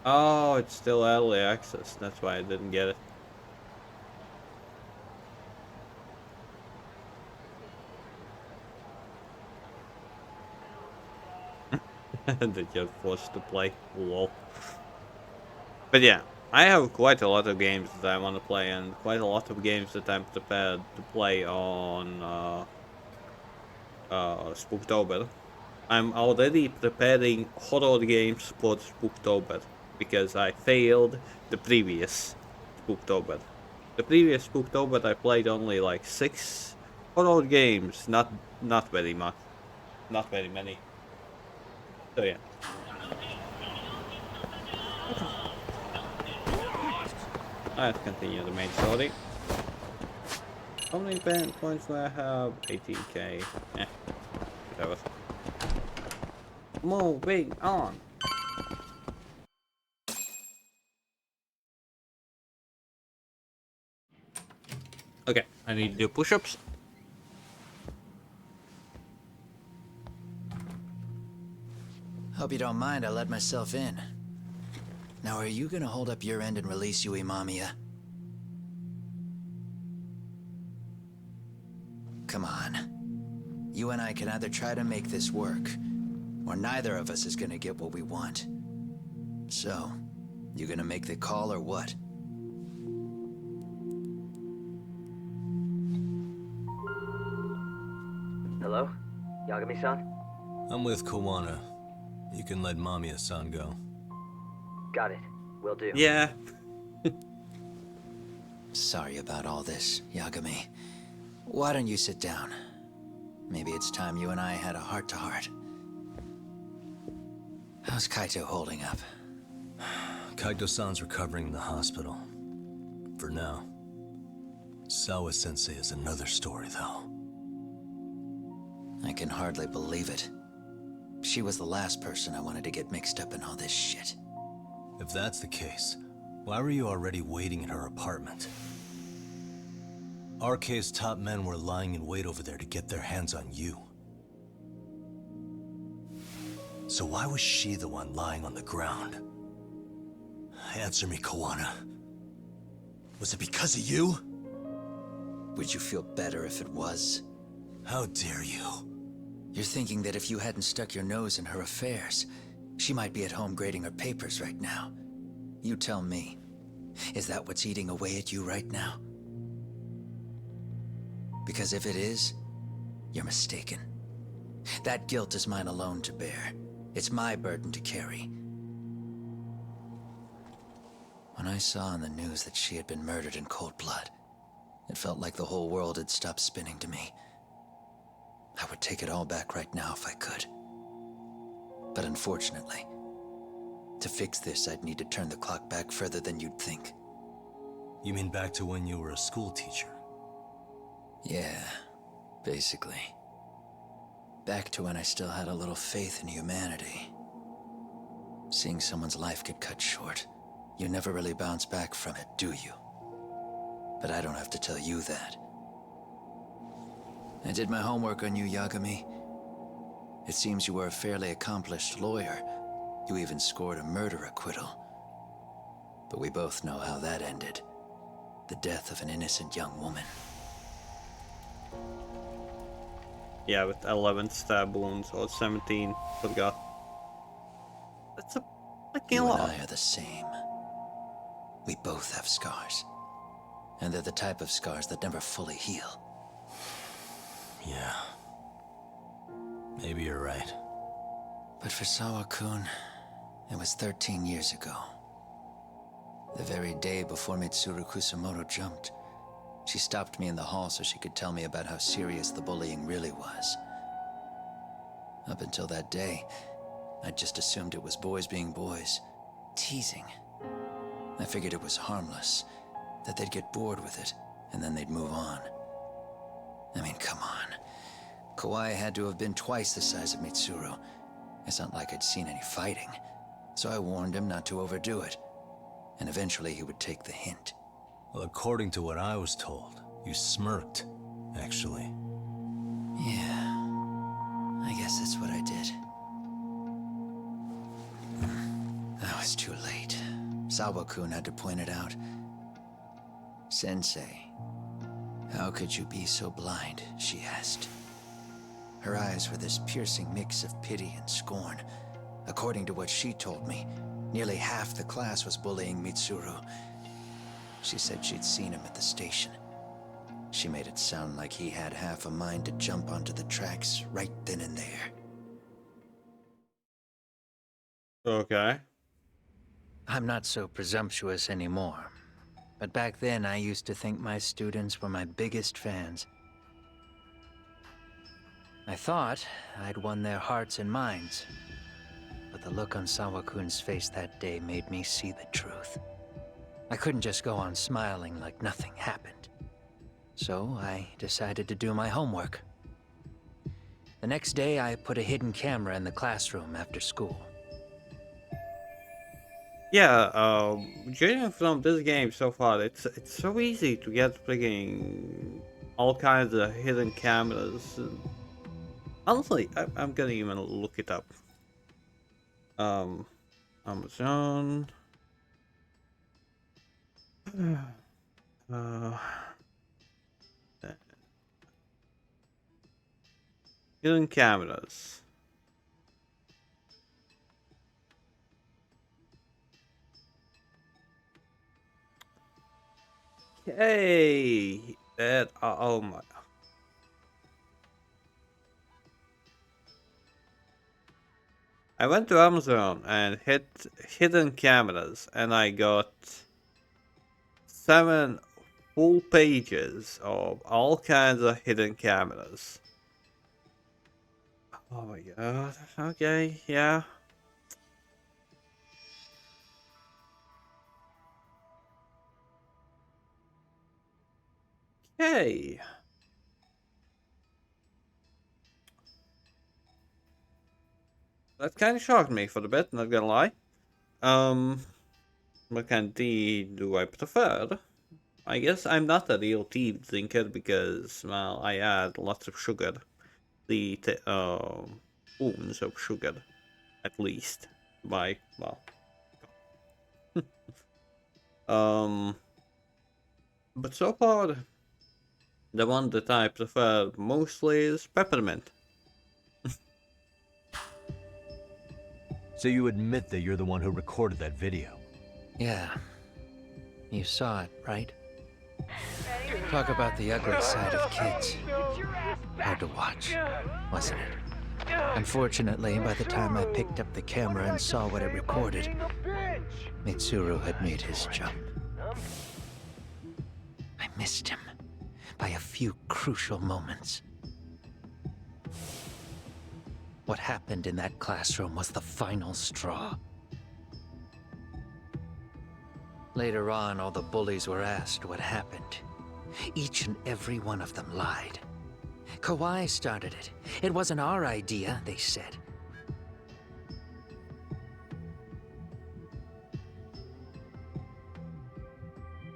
Oh, it's still early access. That's why I didn't get it. That you're forced to play. Lol. But yeah, I have quite a lot of games that I want to play, and quite a lot of games that I'm prepared to play on Spooktober. I'm already preparing horror games for Spooktober because I failed the previous Spooktober. The previous Spooktober I played only like 6 horror games, not very much, not very many. So yeah. Let's continue the main story. How many band points do I have? 18k. Whatever. Moving on. Okay, I need to do push-ups. Hope you don't mind I let myself in. Now, are you gonna hold up your end and release Yui Mamiya? Come on. You and I can either try to make this work, or neither of us is gonna get what we want. So, you gonna make the call or what? Hello? Yagami-san? I'm with Kawana. You can let Mamiya-san go. Got it. Will do. Yeah. Sorry about all this, Yagami. Why don't you sit down? Maybe it's time you and I had a heart-to-heart. How's Kaito holding up? Kaito-san's recovering in the hospital. For now. Sawa-sensei is another story, though. I can hardly believe it. She was the last person I wanted to get mixed up in all this shit. If that's the case, why were you already waiting in her apartment? RK's top men were lying in wait over there to get their hands on you. So why was she the one lying on the ground? Answer me, Kawana. Was it because of you? Would you feel better if it was? How dare you? You're thinking that if you hadn't stuck your nose in her affairs, she might be at home grading her papers right now. You tell me, is that what's eating away at you right now? Because if it is, you're mistaken. That guilt is mine alone to bear. It's my burden to carry. When I saw on the news that she had been murdered in cold blood, it felt like the whole world had stopped spinning to me. I would take it all back right now if I could. But unfortunately, to fix this, I'd need to turn the clock back further than you'd think. You mean back to when you were a school teacher? Yeah, basically. Back to when I still had a little faith in humanity. Seeing someone's life get cut short, you never really bounce back from it, do you? But I don't have to tell you that. I did my homework on you, Yagami. It seems you were a fairly accomplished lawyer. You even scored a murder acquittal. But we both know how that ended. The death of an innocent young woman. Yeah, with 11 stab wounds or 17, forgot. That's a fucking lot. You and I are the same. We both have scars. And they're the type of scars that never fully heal. Yeah. Maybe you're right. But for Sawa-kun, it was 13 years ago. The very day before Mitsuru Kusamoto jumped, she stopped me in the hall so she could tell me about how serious the bullying really was. Up until that day, I just assumed it was boys being boys, teasing. I figured it was harmless, that they'd get bored with it, and then they'd move on. I mean, come on. Kawai had to have been twice the size of Mitsuru. It's not like I'd seen any fighting. So I warned him not to overdo it. And eventually he would take the hint. Well, according to what I was told, you smirked, actually. Yeah. I guess that's what I did. I was too late. Sawa-kun had to point it out. Sensei, how could you be so blind? She asked. Her eyes were this piercing mix of pity and scorn. According to what she told me, nearly half the class was bullying Mitsuru. She said she'd seen him at the station. She made it sound like he had half a mind to jump onto the tracks right then and there. Okay. I'm not so presumptuous anymore. But back then, I used to think my students were my biggest fans. I thought I'd won their hearts and minds. But the look on Sawa-kun's face that day made me see the truth. I couldn't just go on smiling like nothing happened. So I decided to do my homework. The next day, I put a hidden camera in the classroom after school. Yeah, judging from this game so far, it's so easy to get freaking all kinds of hidden cameras. Honestly, I'm gonna even look it up. Amazon. uh, hidden cameras. Hey, that oh my. I went to Amazon and hit hidden cameras, and I got 7 full pages of all kinds of hidden cameras. Oh my god. Okay, yeah. Okay. That kind of shocked me for a bit, not gonna lie. What kind of tea do I prefer? I guess I'm not a real tea drinker because, well, I add lots of sugar. Spoons of sugar, at least. By, well. But so far, the one that I prefer mostly is peppermint. So you admit that you're the one who recorded that video? Yeah. You saw it, right? Talk about the ugly side of kids. Hard to watch, wasn't it? Unfortunately, by the time I picked up the camera and saw what it recorded, Mitsuru had made his jump. I missed him by a few crucial moments. What happened in that classroom was the final straw. Later on, all the bullies were asked what happened. Each and every one of them lied. Kawai started it. It wasn't our idea, they said.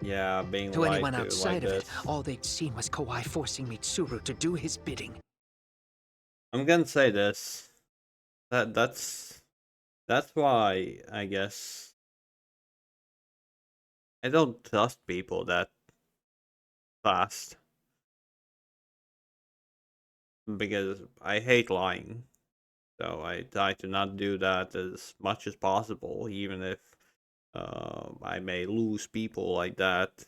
Yeah, being To lied anyone to outside like of this. it, all they'd seen was Kawai forcing Mitsuru to do his bidding. I'm gonna say this. That's why I guess I don't trust people that fast. Because I hate lying. So I try to not do that as much as possible, even if I may lose people like that.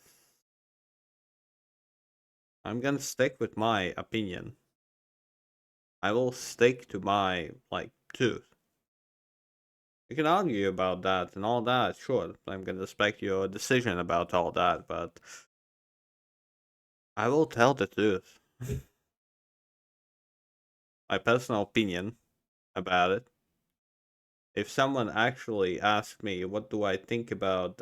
I'm gonna stick with my opinion. I will stick to my, like, truth. You can argue about that and all that, sure. I'm gonna respect your decision about all that, but I will tell the truth. My personal opinion about it. If someone actually asks me what do I think about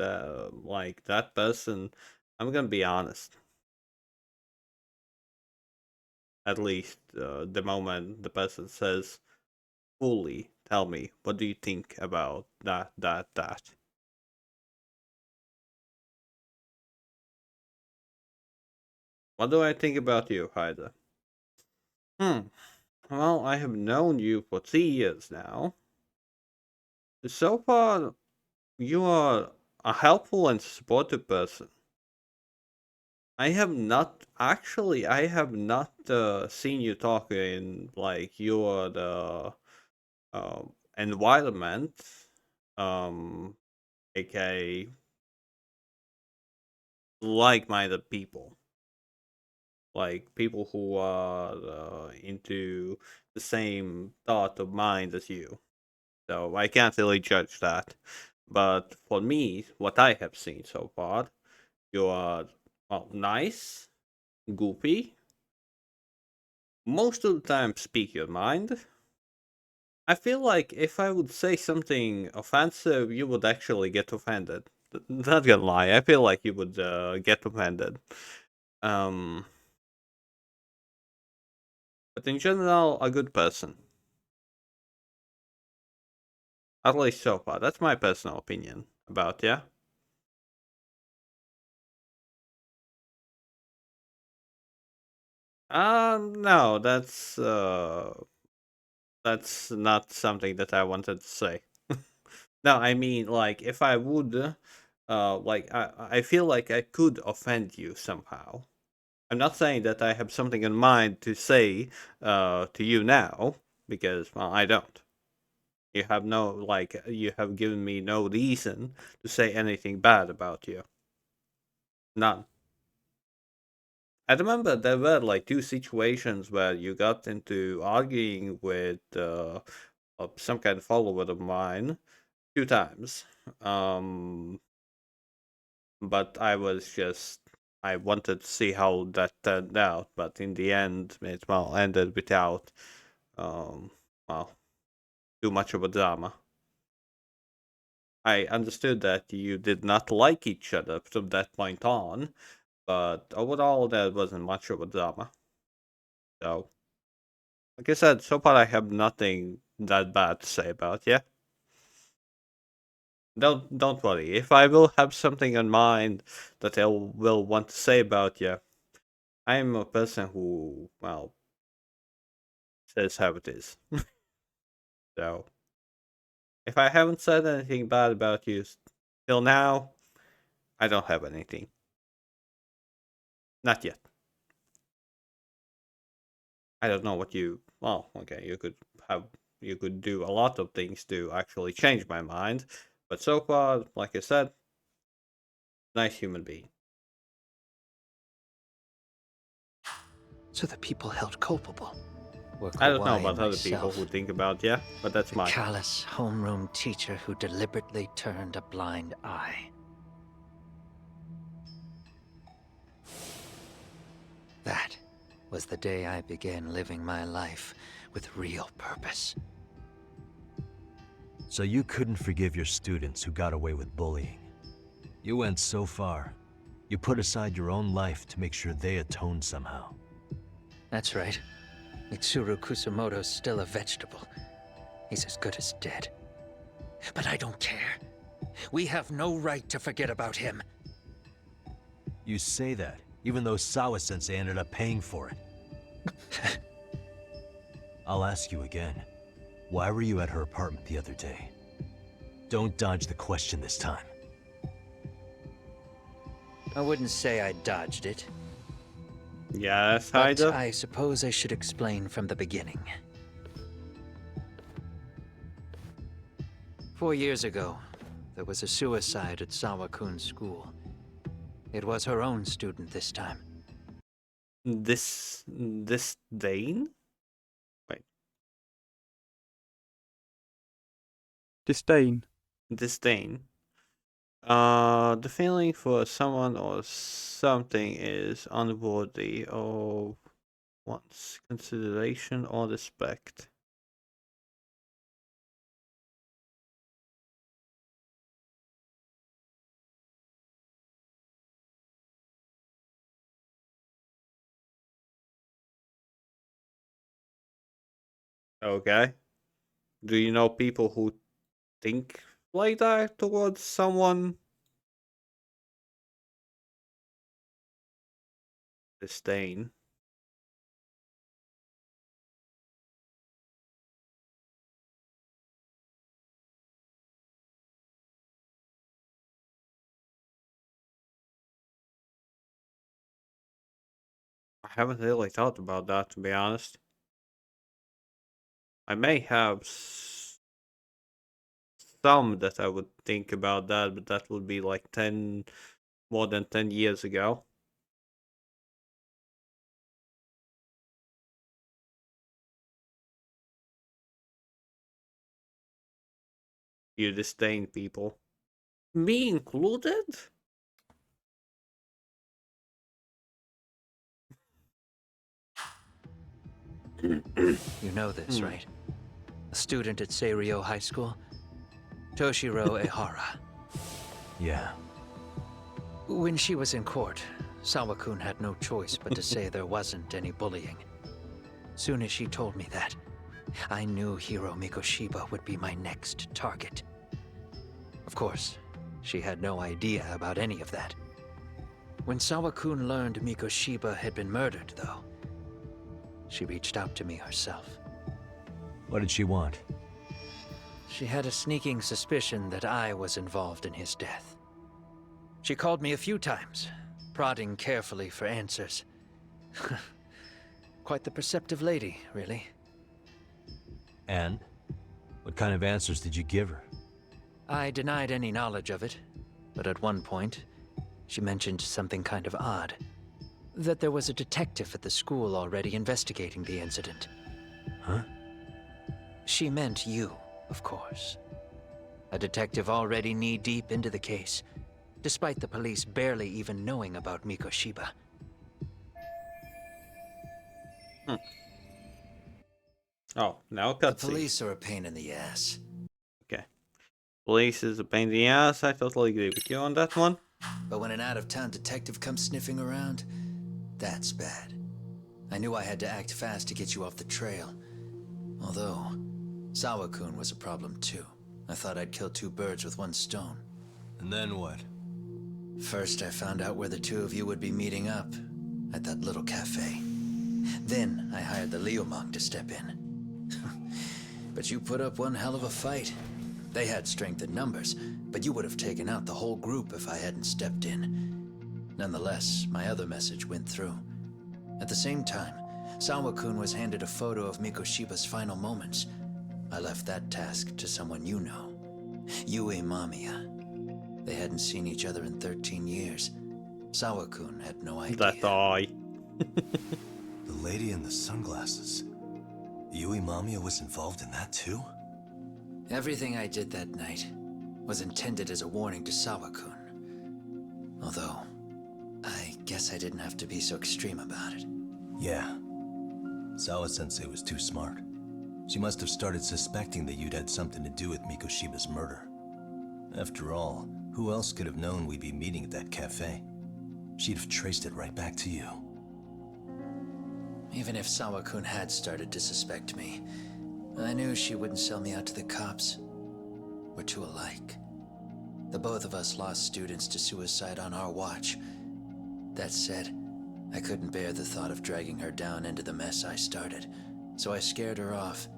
like that person, I'm gonna be honest. At least the moment the person says fully, tell me what do you think about that. What do I think about you, Haida? Well, I have known you for 3 years now. So far, you are a helpful and supportive person. I have not seen you talk in like your environment, aka like-minded people. like people who are into the same thought of mind as you. So I can't really judge that. But for me, what I have seen so far, you are, well, nice, goofy. Most of the time, speak your mind. I feel like if I would say something offensive, you would actually get offended. Not gonna lie, I feel like you would get offended. Um, but in general, a good person. At least so far. That's my personal opinion about you. No, that's not something that I wanted to say. No, I mean, like, if I would, like, I feel like I could offend you somehow. I'm not saying that I have something in mind to say, to you now, because, well, I don't. You have no, like, you have given me no reason to say anything bad about you. None. I remember there were like two situations where you got into arguing with some kind of follower of mine 2 times. But I wanted to see how that turned out. But in the end, it well ended without well too much of a drama. I understood that you did not like each other from that point on, but overall there wasn't much of a drama. So, like I said, so far I have nothing that bad to say about you. Don't worry. If I will have something in mind that I will want to say about you, I am a person who, well, says how it is. So, if I haven't said anything bad about you till now, I don't have anything. Not yet. I don't know what you. Well, okay, you could do a lot of things to actually change my mind, but so far, like I said, nice human being. So the people held culpable were I don't know Kawhi about and other people myself. who think about yeah, but that's The mine. callous homeroom teacher who deliberately turned a blind eye. That was the day I began living my life with real purpose. So you couldn't forgive your students who got away with bullying. You went so far. You put aside your own life to make sure they atoned somehow. That's right. Mitsuru Kusamoto's still a vegetable. He's as good as dead. But I don't care. We have no right to forget about him. You say that, even though Sawa-sensei ended up paying for it. I'll ask you again. Why were you at her apartment the other day? Don't dodge the question this time. I wouldn't say I dodged it. Yes, but Haida? I suppose I should explain from the beginning. 4 years ago, there was a suicide at Sawa-kun's school. It was her own student this time. This Dane? Wait. Disdain. Disdain. The feeling for someone or something is unworthy of one's consideration or respect. Okay. Do you know people who think like that towards someone? Disdain. I haven't really thought about that, to be honest. I may have some that I would think about that, but that would be like more than 10 years ago. You disdain people. Me included? You know this, right? A student at Seiryo High School? Toshiro Ehara. Yeah. When she was in court, Sawa-kun had no choice but to say there wasn't any bullying. Soon as she told me that, I knew Hiro Mikoshiba would be my next target. Of course, she had no idea about any of that. When Sawa-kun learned Mikoshiba had been murdered, though, she reached out to me herself. What did she want? She had a sneaking suspicion that I was involved in his death. She called me a few times, prodding carefully for answers. Quite the perceptive lady, really. And? What kind of answers did you give her? I denied any knowledge of it, but at one point, she mentioned something kind of odd. That there was a detective at the school already investigating the incident. Huh? She meant you, of course. A detective already knee-deep into the case, despite the police barely even knowing about Mikoshiba. Oh, now The cutscene. police are a pain in the ass. Okay. Police is a pain in the ass. I totally agree with you on that one. But when an out-of-town detective comes sniffing around, that's bad. I knew I had to act fast to get you off the trail. Although, Sawa-kun was a problem too. I thought I'd kill two birds with one stone. And then what? First, I found out where the two of you would be meeting up, at that little cafe. Then, I hired the Liumang to step in. But you put up one hell of a fight. They had strength in numbers, but you would have taken out the whole group if I hadn't stepped in. Nonetheless, my other message went through. At the same time, Sawa-kun was handed a photo of Mikoshiba's final moments. I left that task to someone you know. Yue Mamiya. They hadn't seen each other in 13 years. Sawa-kun had no idea. That eye. The lady in the sunglasses. Yui Mamiya was involved in that too? Everything I did that night was intended as a warning to Sawa-kun. Although, I guess I didn't have to be so extreme about it. Yeah. Sawa-sensei was too smart. She must have started suspecting that you'd had something to do with Mikoshiba's murder. After all, who else could have known we'd be meeting at that cafe? She'd have traced it right back to you. Even if Sawa-kun had started to suspect me, I knew she wouldn't sell me out to the cops. We're too alike. The both of us lost students to suicide on our watch. That said, I couldn't bear the thought of dragging her down into the mess I started, so I scared her off,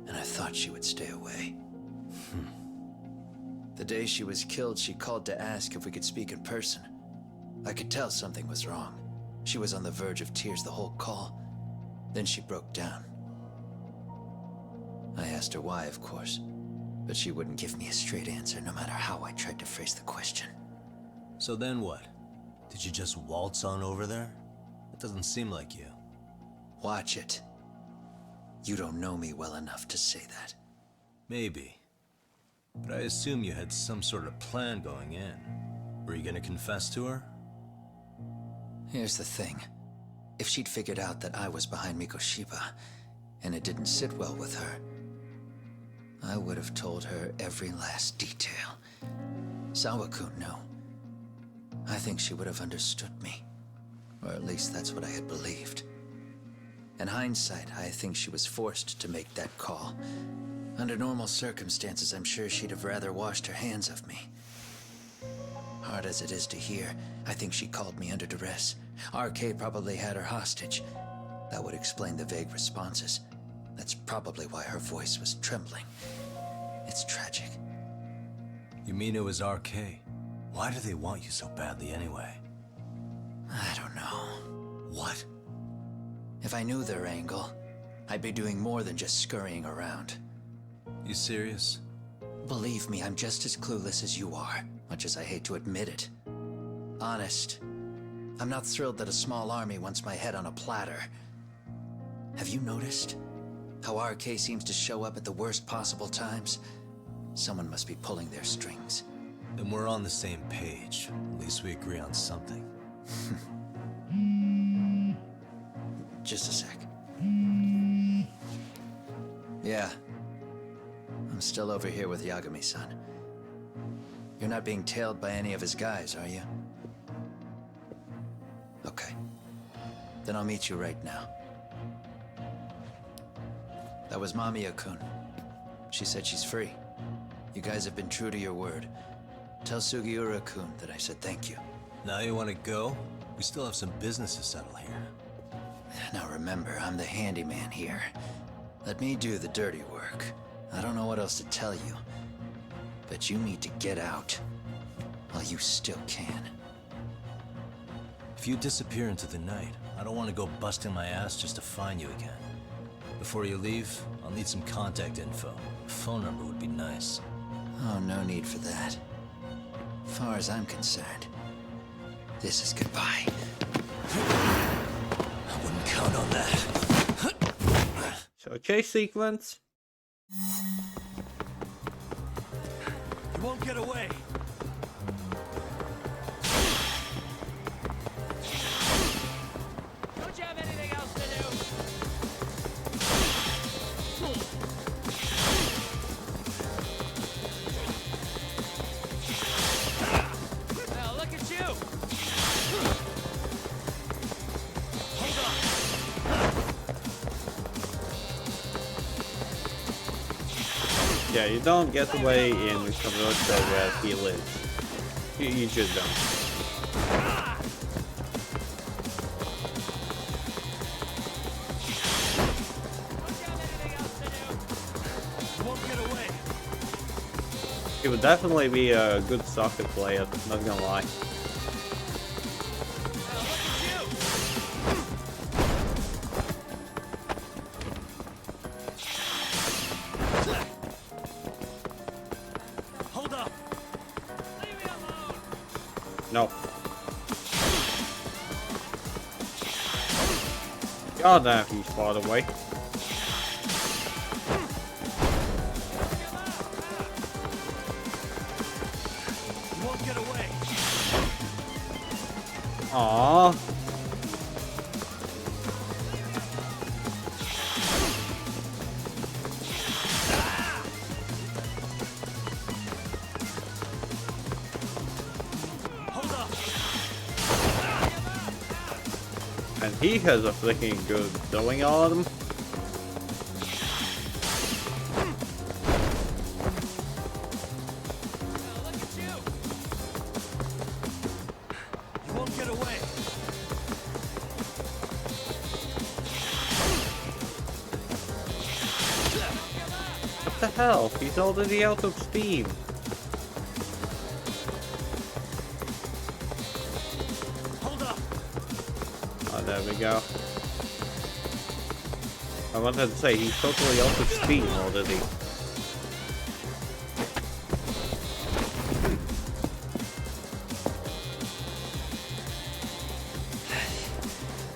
and I thought she would stay away. The day she was killed, she called to ask if we could speak in person. I could tell something was wrong. She was on the verge of tears the whole call. Then she broke down. I asked her why, of course, but she wouldn't give me a straight answer no matter how I tried to phrase the question. So then what? Did you just waltz on over there? It doesn't seem like you. Watch it. You don't know me well enough to say that. Maybe. But I assume you had some sort of plan going in. Were you gonna confess to her? Here's the thing. If she'd figured out that I was behind Mikoshiba, and it didn't sit well with her, I would have told her every last detail. Sawa-kun knew. I think she would have understood me. Or at least that's what I had believed. In hindsight, I think she was forced to make that call. Under normal circumstances, I'm sure she'd have rather washed her hands of me. Hard as it is to hear, I think she called me under duress. RK probably had her hostage. That would explain the vague responses. That's probably why her voice was trembling. It's tragic. You mean it was RK? Why do they want you so badly anyway? I don't know. What? If I knew their angle, I'd be doing more than just scurrying around. You serious? Believe me, I'm just as clueless as you are, much as I hate to admit it. Honest, I'm not thrilled that a small army wants my head on a platter. Have you noticed how RK seems to show up at the worst possible times? Someone must be pulling their strings. Then we're on the same page. At least we agree on something. Just a sec. Yeah. I'm still over here with Yagami-san. You're not being tailed by any of his guys, are you? Okay. Then I'll meet you right now. That was Mamiya-kun. She said she's free. You guys have been true to your word. Tell Sugiura-kun that I said thank you. Now you want to go? We still have some business to settle here. Now remember, I'm the handyman here. Let me do the dirty work. I don't know what else to tell you. But you need to get out while you still can. If you disappear into the night, I don't want to go busting my ass just to find you again. Before you leave, I'll need some contact info. A phone number would be nice. Oh, no need for that. As far as I'm concerned, this is goodbye. I wouldn't count on that. So chase sequence. You won't get away. Don't you have anything else to do? Well, look at you! Hold on! Yeah, you don't get away in Kamurocho where he lives. You just don't. He would definitely be a good soccer player, not gonna lie. Hold up! Leave me alone! No. God damn, he's far away. You won't get away! Aww. And he has a freaking good throwing arm. You won't get away! What the hell? He's already out of steam. Oh, there we go. I wanted to say he's totally out of steam already.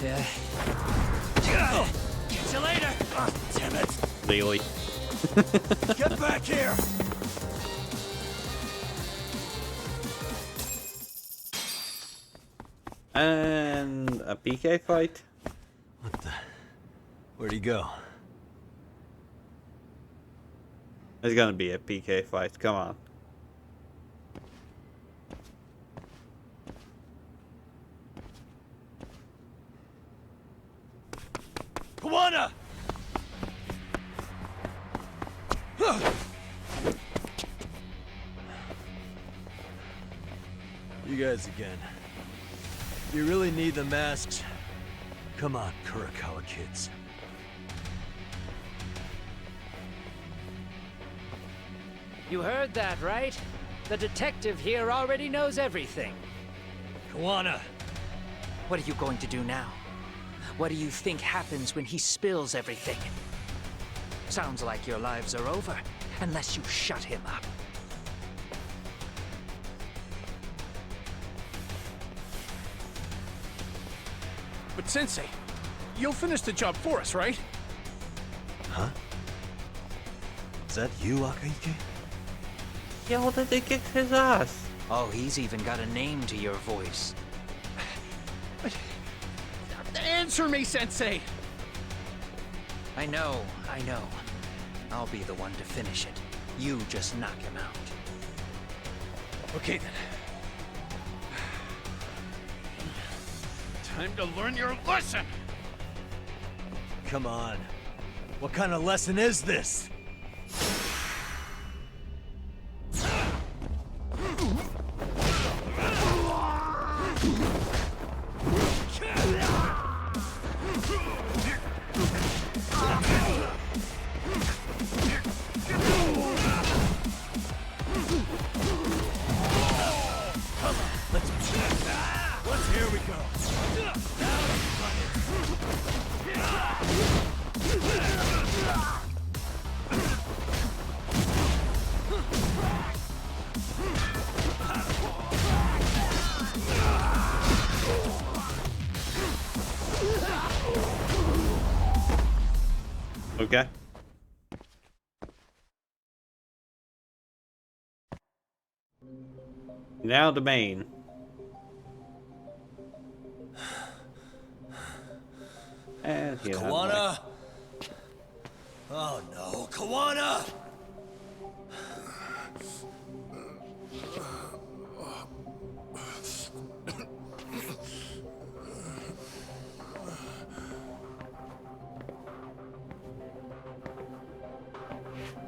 Yeah. Catch you later! Oh, damn it! Really? Get back here! And a PK fight? What the? Where'd he go? It's gonna be a PK fight, come on. Kawana! You guys again. You really need the masks? Come on, Kurakawa kids. You heard that, right? The detective here already knows everything. Kawana! What are you going to do now? What do you think happens when he spills everything? Sounds like your lives are over, unless you shut him up. But Sensei, you'll finish the job for us, right? Huh? Is that you, Akaike? Yo, did they kick his ass? Oh, he's even got a name to your voice. Answer me, Sensei! I know. I'll be the one to finish it. You just knock him out. Okay then. Time to learn your lesson! Come on. What kind of lesson is this? Here we go. Okay. Now the main. And you have Kawana! Oh no, Kawana!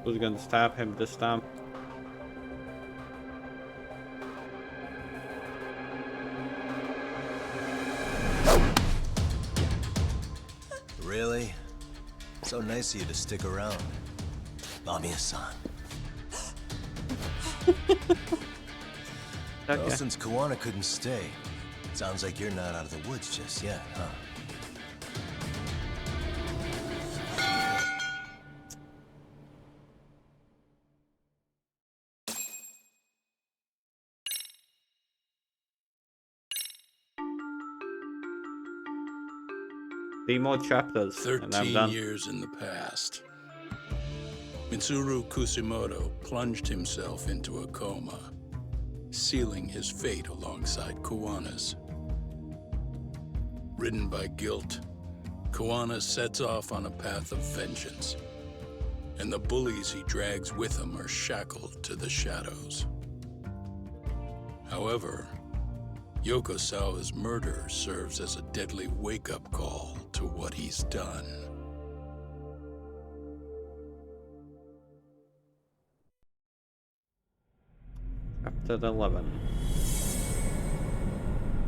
Who's gonna stab him this time? Really? So nice of you to stick around. Mamiya-san. Okay. Well, since Kawana couldn't stay, sounds like you're not out of the woods just yet, huh? Three more chapters, and I'm 13 done. years in the past. Mitsuru Kusumoto plunged himself into a coma, sealing his fate alongside Kawana's. Ridden by guilt, Kawana sets off on a path of vengeance, and the bullies he drags with him are shackled to the shadows. However, Yokosawa's murder serves as a deadly wake-up call to what he's done. Chapter 11.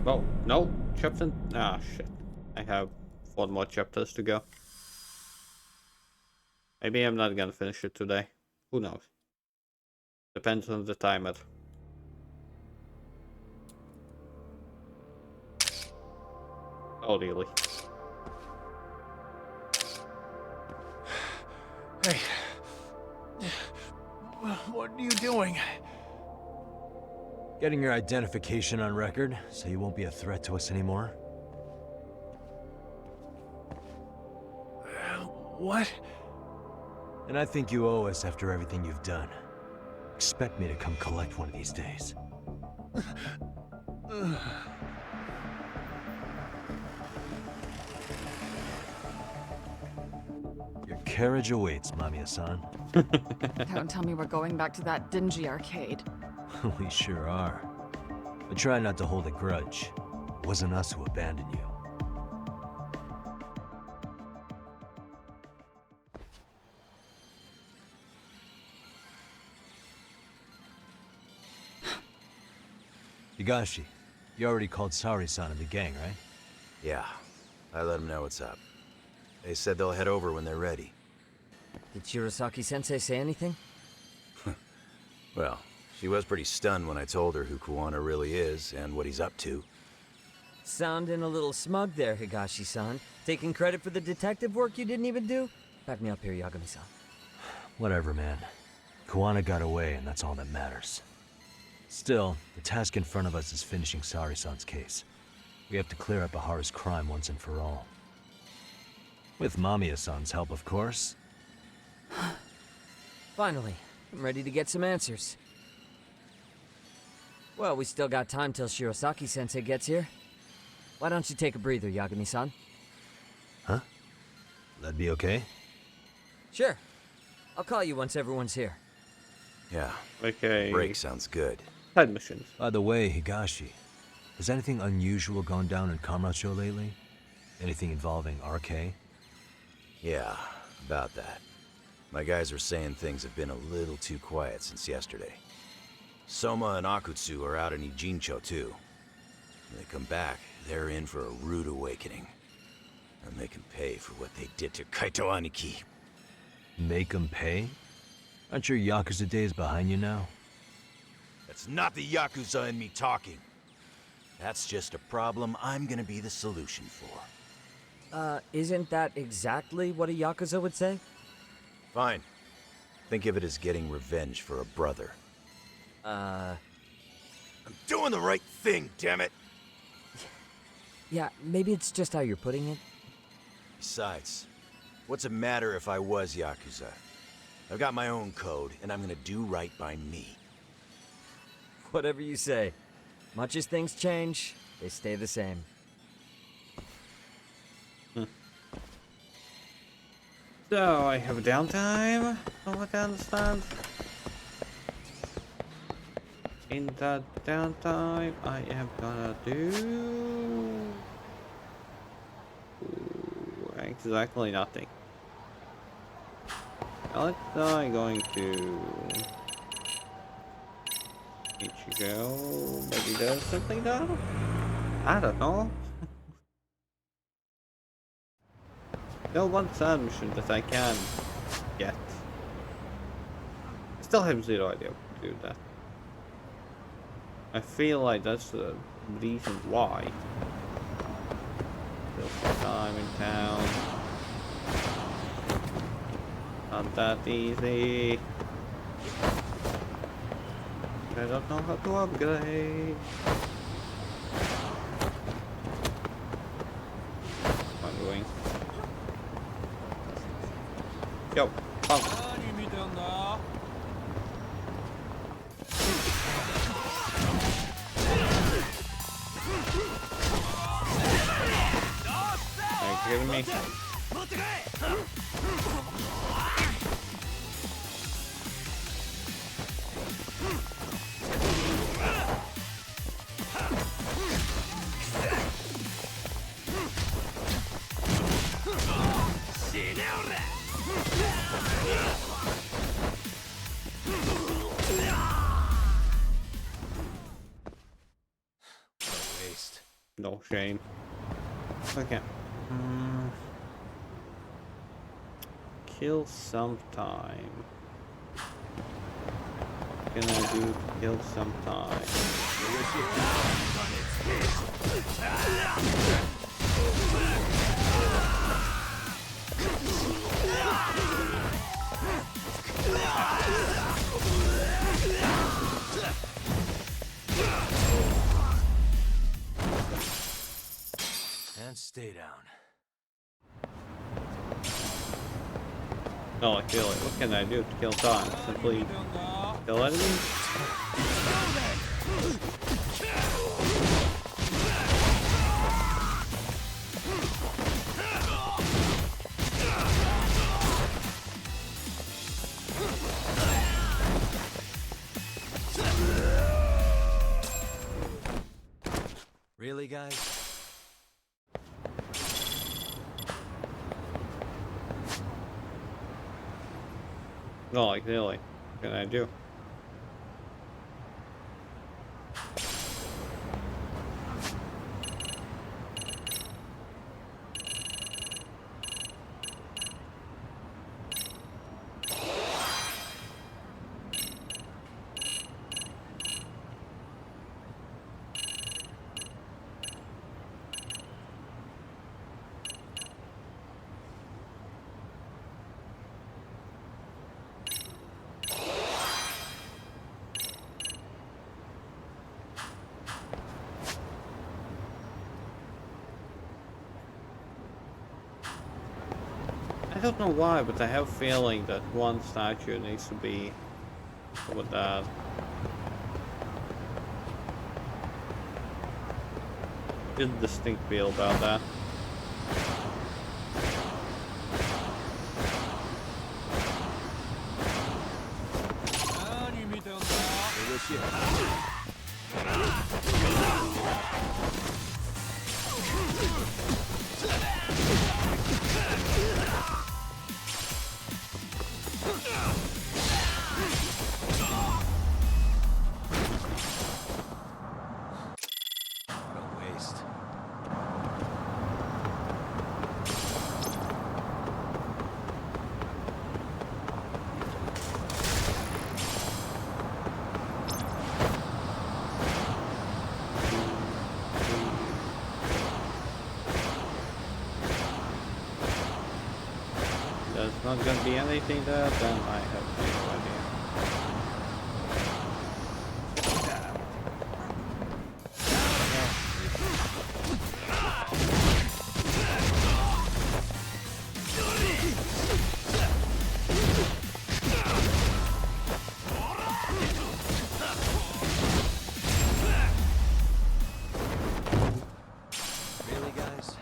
Oh, no. Chapter... Ah, shit. I have 4 more chapters to go. Maybe I'm not gonna finish it today. Who knows? Depends on the timer. Oh, really? Hey. What are you doing? Getting your identification on record, so you won't be a threat to us anymore? What? And I think you owe us after everything you've done. Expect me to come collect one of these days. Your carriage awaits, Mamiya-san. Don't tell me we're going back to that dingy arcade. We sure are. But try not to hold a grudge. It wasn't us who abandoned you. Higashi, you already called Sari-san and the gang, right? Yeah, I let them know what's up. They said they'll head over when they're ready. Did Shirosaki-sensei say anything? Well, she was pretty stunned when I told her who Kawana really is and what he's up to. Sounding a little smug there, Higashi-san. Taking credit for the detective work you didn't even do? Back me up here, Yagami-san. Whatever, man. Kawana got away, and that's all that matters. Still, the task in front of us is finishing Sari-san's case. We have to clear up Ahara's crime once and for all. With Mamiya-san's help, of course. Finally, I'm ready to get some answers. Well, we still got time till Shirosaki-sensei gets here. Why don't you take a breather, Yagami-san? Huh? That'd be okay? Sure. I'll call you once everyone's here. Yeah. Okay. Break sounds good. Side missions. By the way, Higashi, has anything unusual gone down in Kamurocho lately? Anything involving RK? Yeah, about that. My guys are saying things have been a little too quiet since yesterday. Soma and Akutsu are out in Ijincho too. When they come back, they're in for a rude awakening. And they can pay for what they did to Kaito Aniki. Make 'em pay? Aren't your Yakuza days behind you now? That's not the Yakuza in me talking. That's just a problem I'm gonna be the solution for. Isn't that exactly what a Yakuza would say? Fine. Think of it as getting revenge for a brother. I'm doing the right thing, damn it! Yeah, maybe it's just how you're putting it. Besides, what's it matter if I was Yakuza? I've got my own code, and I'm gonna do right by me. Whatever you say. Much as things change, they stay the same. So, I have downtime, from what I understand. In that downtime, I am gonna do... exactly nothing. Alex, I'm going to... Ichigo, maybe there's something down? I don't know. Still one side mission that I can get. I still have zero idea how to do that. I feel like that's the reason why. Still some time in town. Not that easy. I don't know how to upgrade. What am I doing? Yo, pump. Are you kidding me? Waste. No shame. Okay. Kill sometime. What can I do to kill sometime? And stay down. No, I feel like, what can I do to kill time? Simply kill enemies? Really, guys? No, like really. What can I do? I don't know why, but I have a feeling that one statue needs to be with that. Just a distinct feel about that. What a waste. There's not gonna be anything there, then I have no idea. Really, guys?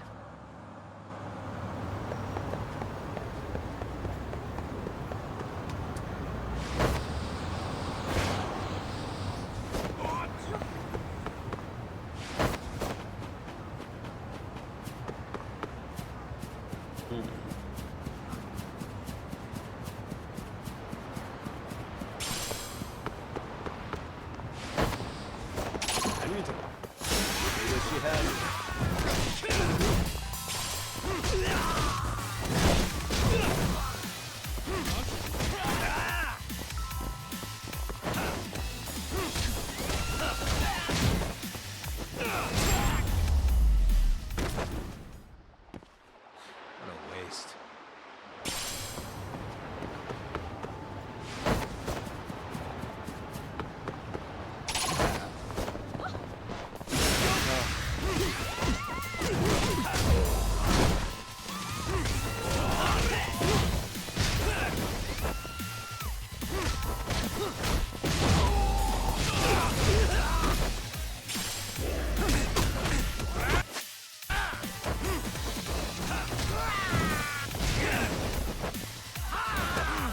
What a waste.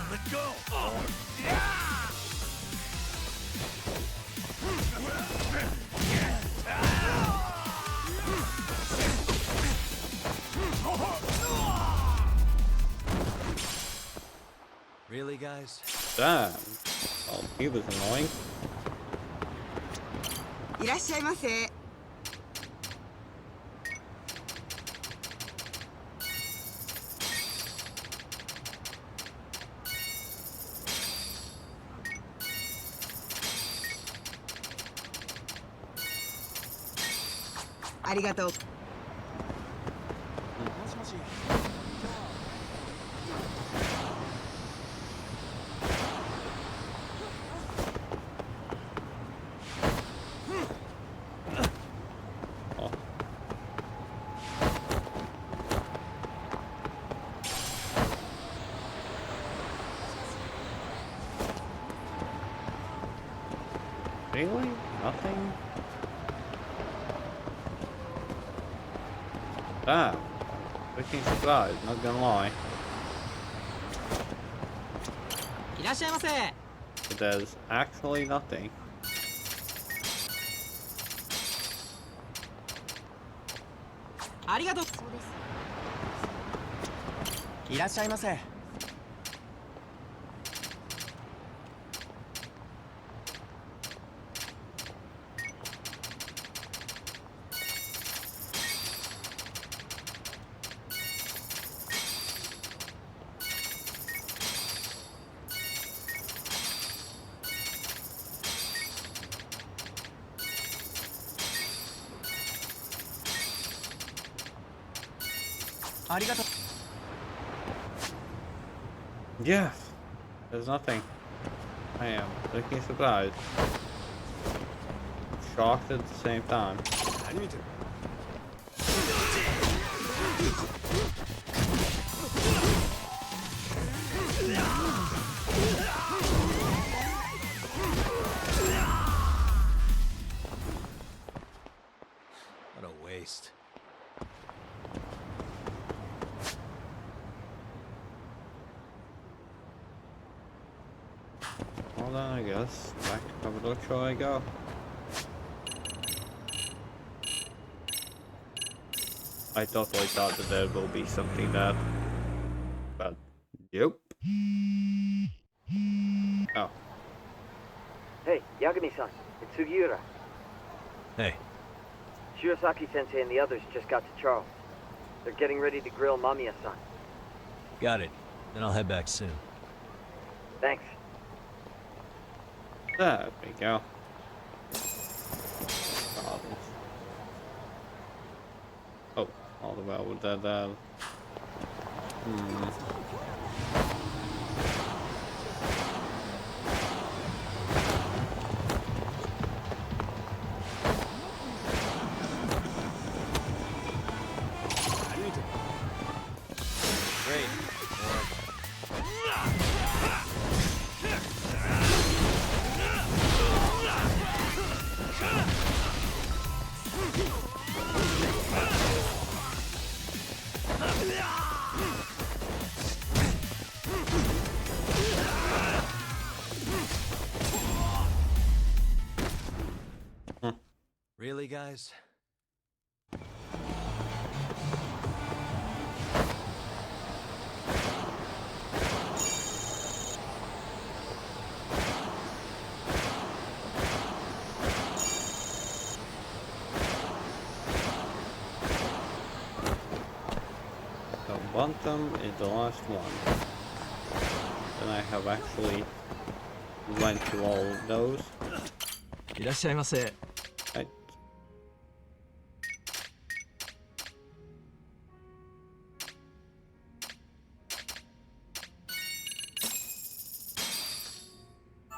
Let's go! Really, guys? Damn. Oh, he was annoying. いらっしゃいませ。ありがとう。もしもし。Really? Nothing? Damn. Freaking surprised, not gonna lie. いらっしゃいませ。 But there's actually nothing. ありがとう。いらっしゃいませ。ありがとう。 Yeah. There's nothing. I am freaking surprised. Shocked at the same time. What a waste. Well then, I guess back to Kabutocho I go. I totally thought that there will be something that, but yep. Oh. Hey, Yagami-san, it's Sugiura. Hey. Shirosaki-sensei and the others just got to Charles. They're getting ready to grill Mamiya-san. Got it. Then I'll head back soon. Thanks. There we go. Oh, all the way with that. Really, guys? The bottom is the last one. Then I have actually went to all of those. いらっしゃいませ。Right.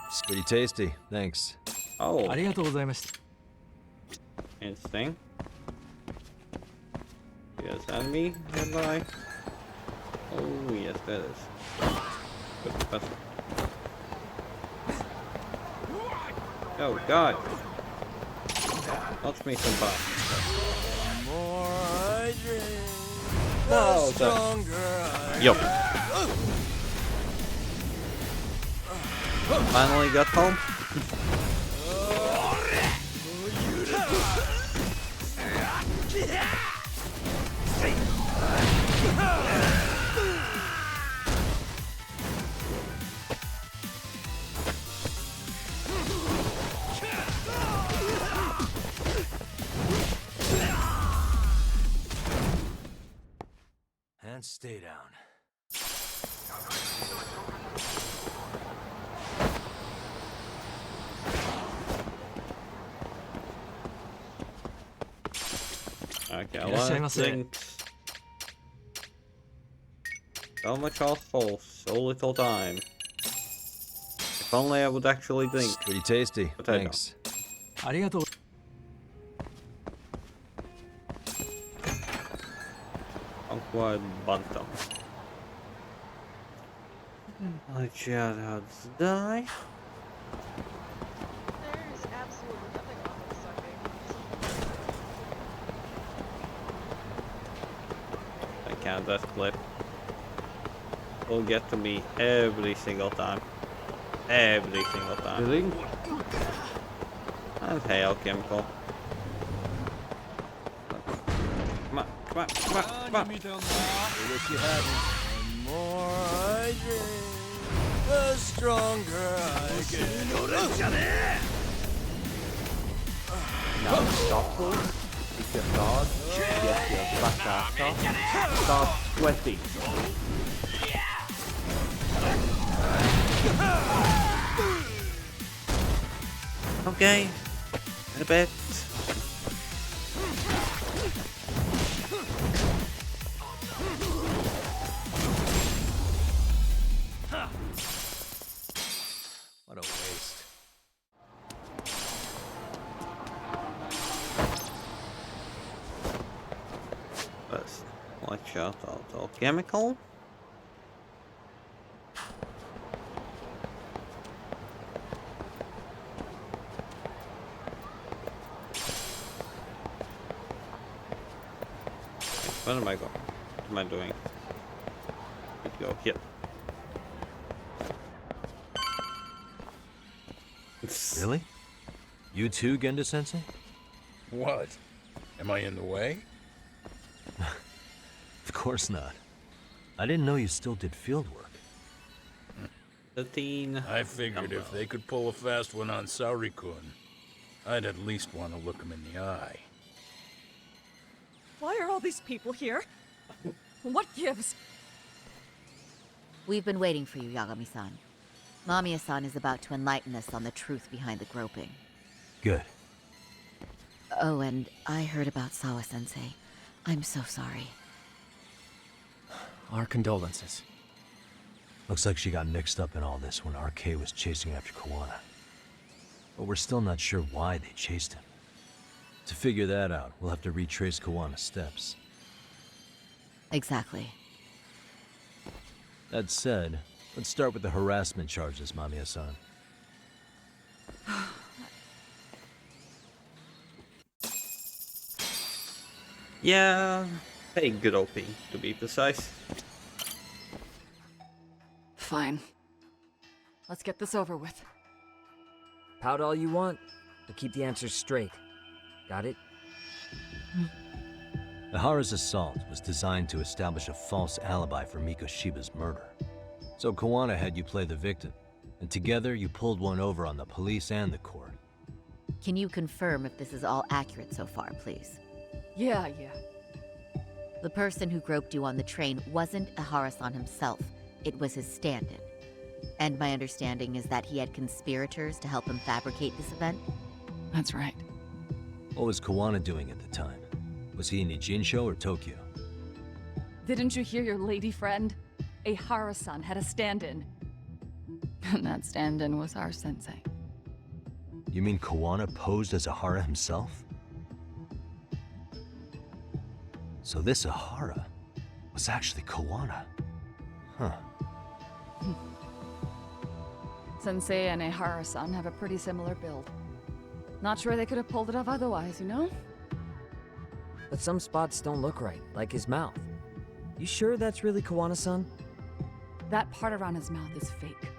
It's pretty tasty. Thanks. Oh. ありがとうございました。 Interesting. Yes, enemy nearby. Oh yes, that is. Good professor. Oh God! Watch me, senpai. No, Yo. Finally got home. And stay down. Okay, a lot of things. So much alcohol, so little time. If only I would actually drink. It's pretty tasty. But Thanks. ありがとう。 Awkward bantam. I just had to die. There's absolutely nothing wrong with sucking. I can't just clip. Will get to me every single time. Every single time. Really? And hey, alchemical. Come on, come on, come on, come on. I wish you hadn't. The more I drink, the stronger I get. Now stop, please. If your dog gets your back ass off, stop sweating. Okay, in a bit. What a waste. Let's watch out alchemical. What am I going? What am I doing? Let's go here. Really? You too, Genda-sensei? What? Am I in the way? Of course not. I didn't know you still did field work. 13. I figured if they could pull a fast one on Saori-kun, I'd at least want to look him in the eye. Why are all these people here? What gives? We've been waiting for you, Yagami-san. Mamiya-san is about to enlighten us on the truth behind the groping. Good. Oh, and I heard about Sawa-sensei. I'm so sorry. Our condolences. Looks like she got mixed up in all this when RK was chasing after Kawana. But we're still not sure why they chased him. To figure that out, we'll have to retrace Kawana's steps. Exactly. That said, let's start with the harassment charges, Mamiya-san. Yeah, hey, good OP, to be precise. Fine. Let's get this over with. Pout all you want, but keep the answers straight. Got it? Ihara's assault was designed to establish a false alibi for Mikoshiba's murder. So Kawana had you play the victim, and together you pulled one over on the police and the court. Can you confirm if this is all accurate so far, please? Yeah. The person who groped you on the train wasn't Ihara-san himself. It was his stand-in. And my understanding is that he had conspirators to help him fabricate this event? That's right. What was Kawana doing at the time? Was he in Ijincho or Tokyo? Didn't you hear your lady friend? Ihara-san had a stand-in. And that stand-in was our sensei. You mean Kawana posed as Ihara himself? So this Ihara was actually Kawana. Huh. Sensei and Ihara-san have a pretty similar build. Not sure they could have pulled it off otherwise, you know? But some spots don't look right, like his mouth. You sure that's really Kawana-san? That part around his mouth is fake.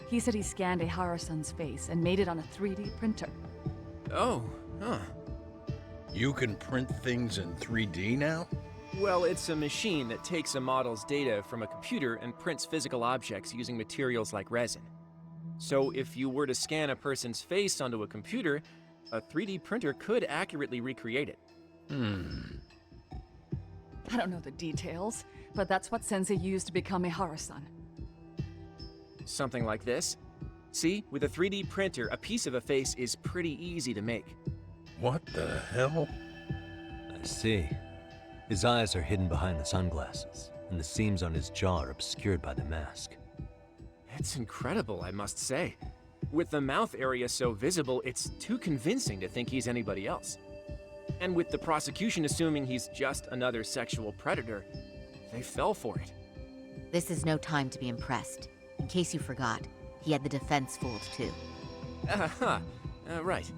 He said he scanned Ihara-san's face and made it on a 3D printer. Oh, huh. You can print things in 3D now? Well, it's a machine that takes a model's data from a computer and prints physical objects using materials like resin. So if you were to scan a person's face onto a computer, a 3D printer could accurately recreate it. I don't know the details, but that's what Sensei used to become Ihara-san. Something like this. See, with a 3D printer, a piece of a face is pretty easy to make. What the hell? I see. His eyes are hidden behind the sunglasses, and the seams on his jaw are obscured by the mask. It's incredible, I must say. With the mouth area so visible, it's too convincing to think he's anybody else. And with the prosecution assuming he's just another sexual predator, they fell for it. This is no time to be impressed. In case you forgot, he had the defense fooled too. Right.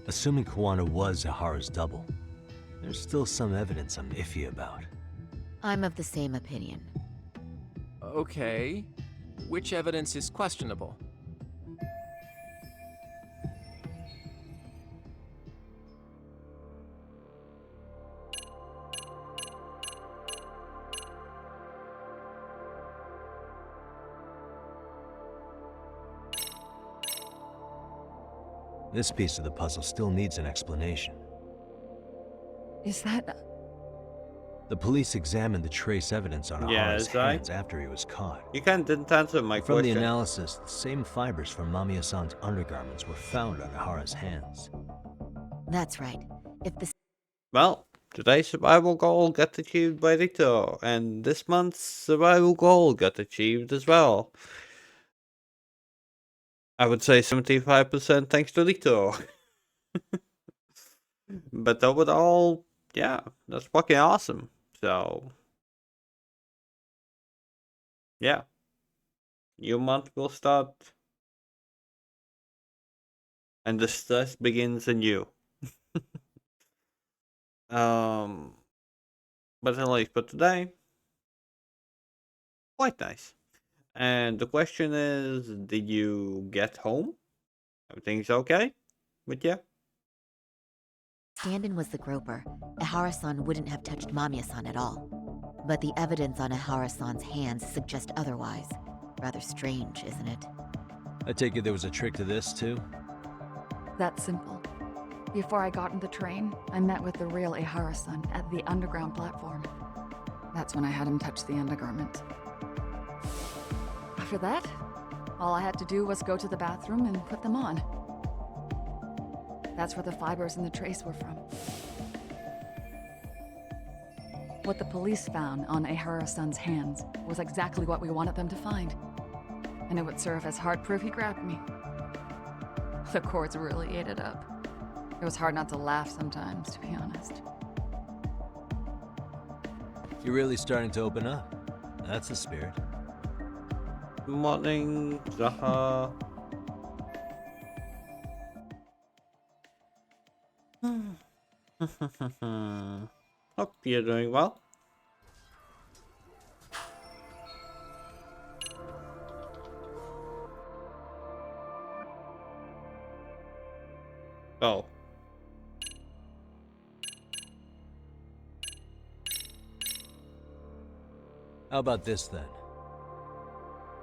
Assuming Kawana was Ihara's double, there's still some evidence I'm iffy about. I'm of the same opinion. Okay. Which evidence is questionable? This piece of the puzzle still needs an explanation. Is that... The police examined the trace evidence on Ihara's hands after he was caught. You didn't answer my From question. the analysis, the same fibers from Mamiya-san's undergarments were found on Ihara's hands. That's right. If the... Well, today's survival goal got achieved by Rito, and this month's survival goal got achieved as well. I would say 75% thanks to Rito. But overall, yeah, that's fucking awesome. So, yeah. New month will start. And the stress begins anew. But at least for today, quite nice. And the question is, did you get home? Everything's okay with you? Stand-in was the groper. Ihara-san wouldn't have touched Mamiya-san at all. But the evidence on Ihara-san's hands suggests otherwise. Rather strange, isn't it? I take it there was a trick to this, too? That's simple. Before I got in the train, I met with the real Ihara-san at the underground platform. That's when I had him touch the undergarment. After that, all I had to do was go to the bathroom and put them on. That's where the fibers in the trace were from. What the police found on Ihara-san's hands was exactly what we wanted them to find. And it would serve as hard proof he grabbed me. The courts really ate it up. It was hard not to laugh sometimes, to be honest. You're really starting to open up. That's the spirit. Morning, Zaha. Hope you're doing well. Oh. How about this, then?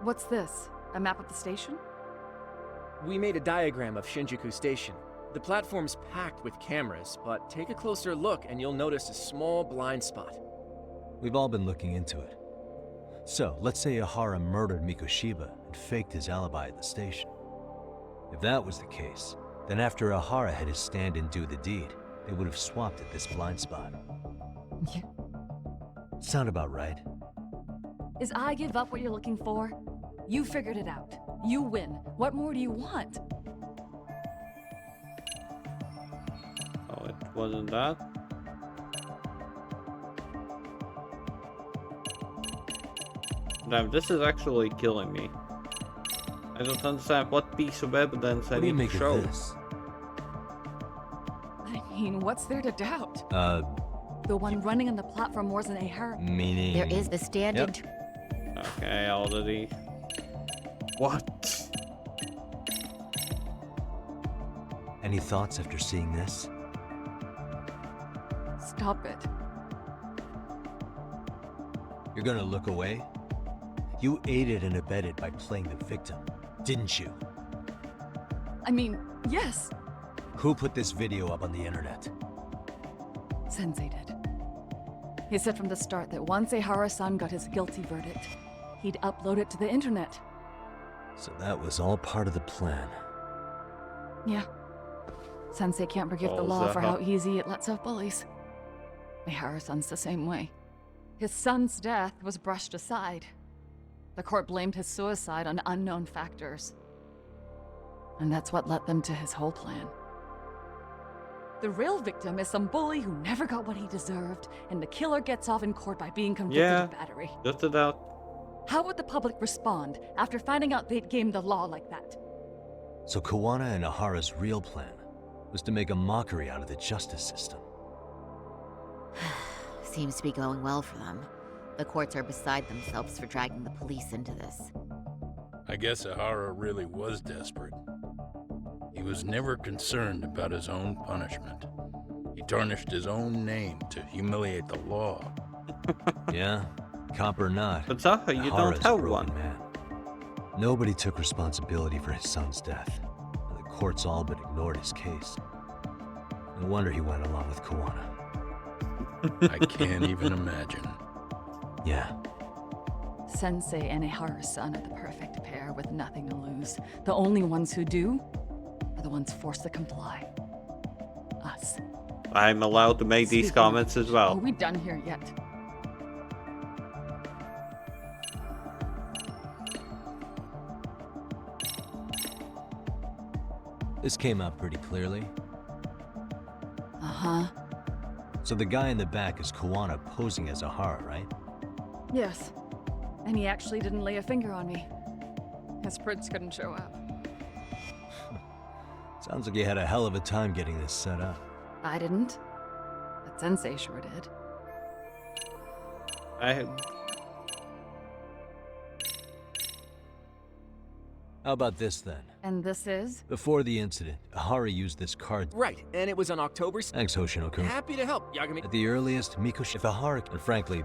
What's this? A map of the station? We made a diagram of Shinjuku Station. The platform's packed with cameras, but take a closer look and you'll notice a small blind spot. We've all been looking into it. So, let's say Ihara murdered Mikoshiba and faked his alibi at the station. If that was the case, then after Ihara had his stand-in do the deed, they would have swapped at this blind spot. Yeah. Sound about right? Is I give up what you're looking for? You figured it out. You win. What more do you want? Oh, it wasn't that? Damn, this is actually killing me. I don't understand what piece of evidence I What do you need make to show. of this? I mean, what's there to doubt? The one running on the platform wasn't Ihara. meaning... There is the stand-in. Yep. Okay, already. What? Any thoughts after seeing this? Stop it. You're gonna look away? You aided and abetted by playing the victim, didn't you? I mean, yes, Who put this video up on the internet? Sensei did. He said from the start that once Ihara-san got his guilty verdict, he'd upload it to the internet. So that was all part of the plan. Yeah. Sensei can't forgive the law for how easy it lets out bullies. Ihara-san's the same way. His son's death was brushed aside. The court blamed his suicide on unknown factors. And that's what led them to his whole plan. The real victim is some bully who never got what he deserved, and the killer gets off in court by being convicted of battery. Just about. How would the public respond after finding out they'd gamed the law like that? So Kawana and Ahara's real plan was to make a mockery out of the justice system. Seems to be going well for them. The courts are beside themselves for dragging the police into this. I guess Ahara really was desperate. He was never concerned about his own punishment. He tarnished his own name to humiliate the law. Yeah, cop or not. But Zaha, you Ahara's don't have a broken one. man. Nobody took responsibility for his son's death, and the courts all but ignored his case. No wonder he went along with Kawana. I can't even imagine. Yeah. Sensei and Ihara-san are the perfect pair with nothing to lose. The only ones who do are the ones forced to comply. Us. I'm allowed to make these Speaking of comments as which, well. Are we done here yet? This came out pretty clearly. Uh-huh. So the guy in the back is Kawana posing as Ahara, right? Yes. And he actually didn't lay a finger on me. His prince couldn't show up. Sounds like you had a hell of a time getting this set up. I didn't. But Sensei sure did. How about this then? And this is? Before the incident, Ahara used this card. Right, and it was on October. Thanks, Hoshino-kun. Happy to help, Yagami. At the earliest, Mikoshi... If Ahara... And frankly...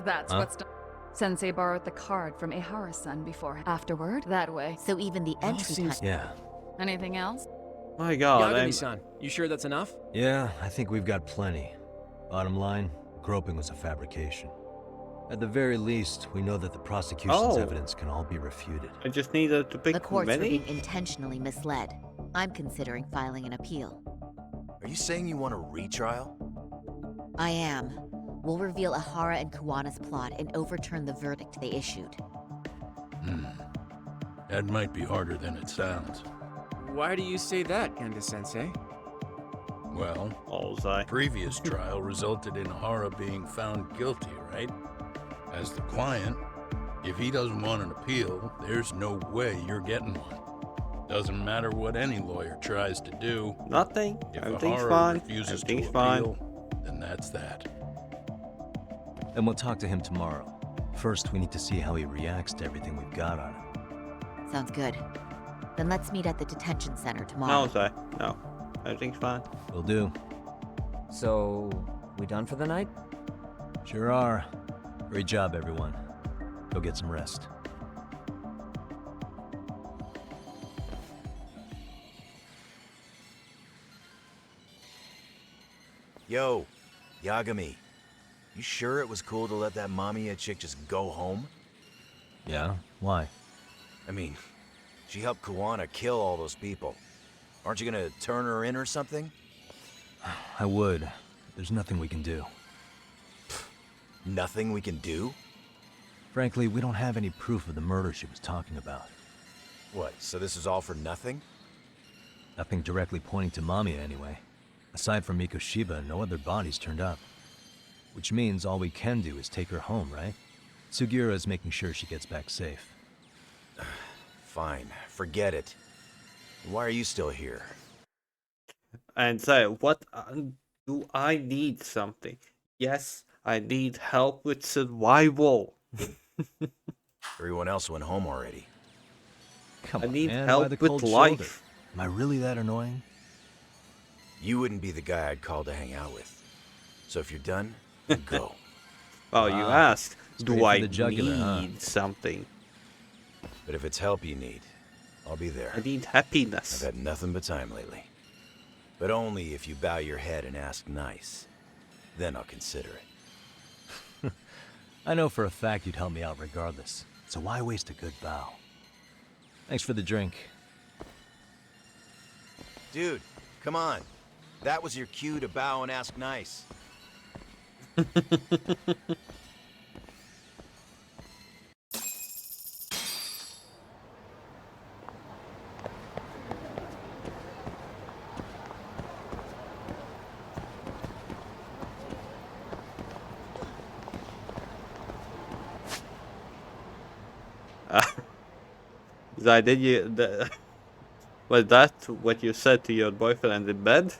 That's Huh? what's done. Sensei borrowed the card from Ehara-san before. Afterward, that way. So even the entry time... Yeah. Anything else? My god, Yagami-san, you sure that's enough? Yeah, I think we've got plenty. Bottom line, groping was a fabrication. At the very least, we know that the prosecution's evidence can all be refuted. I just needed to pick The courts were many? being intentionally misled. I'm considering filing an appeal. Are you saying you want a retrial? I am. We'll reveal Ahara and Kuwana's plot and overturn the verdict they issued. That might be harder than it sounds. Why do you say that, Genda-sensei? Well, the previous trial resulted in Ahara being found guilty, right? As the client, if he doesn't want an appeal, there's no way you're getting one. Doesn't matter what any lawyer tries to do. Nothing. If Everything's Ahara fine. refuses to Everything's appeal, fine. then that's that. And we'll talk to him tomorrow. First, we need to see how he reacts to everything we've got on him. Sounds good. Then let's meet at the detention center tomorrow. No, Zai. No. Everything's fine. Will do. So, we done for the night? Sure are. Great job, everyone. Go get some rest. Yo, Yagami. You sure it was cool to let that Mamiya chick just go home? Yeah? Why? I mean, she helped Kuwana kill all those people. Aren't you gonna turn her in or something? I would. There's nothing we can do. Nothing we can do? Frankly, we don't have any proof of the murder she was talking about. What, so this is all for nothing? Nothing directly pointing to Mamiya, anyway. Aside from Mikoshiba, no other bodies turned up. Which means all we can do is take her home, right? Sugiura is making sure she gets back safe. Fine, forget it. Why are you still here? And Zai, what do I need something? Yes, I need help with survival. Everyone else went home already. Come I on, need man, help why the with cold life. shoulder? Am I really that annoying? You wouldn't be the guy I'd call to hang out with. So if you're done, then go. Oh, you asked. straight Do for I the jugular, huh? need something? But if it's help you need, I'll be there. I need happiness. I've had nothing but time lately. But only if you bow your head and ask nice. Then I'll consider it. I know for a fact you'd help me out regardless, so why waste a good bow? Thanks for the drink. Dude, come on. That was your cue to bow and ask nice. Zai, did you... was that what you said to your boyfriend in bed?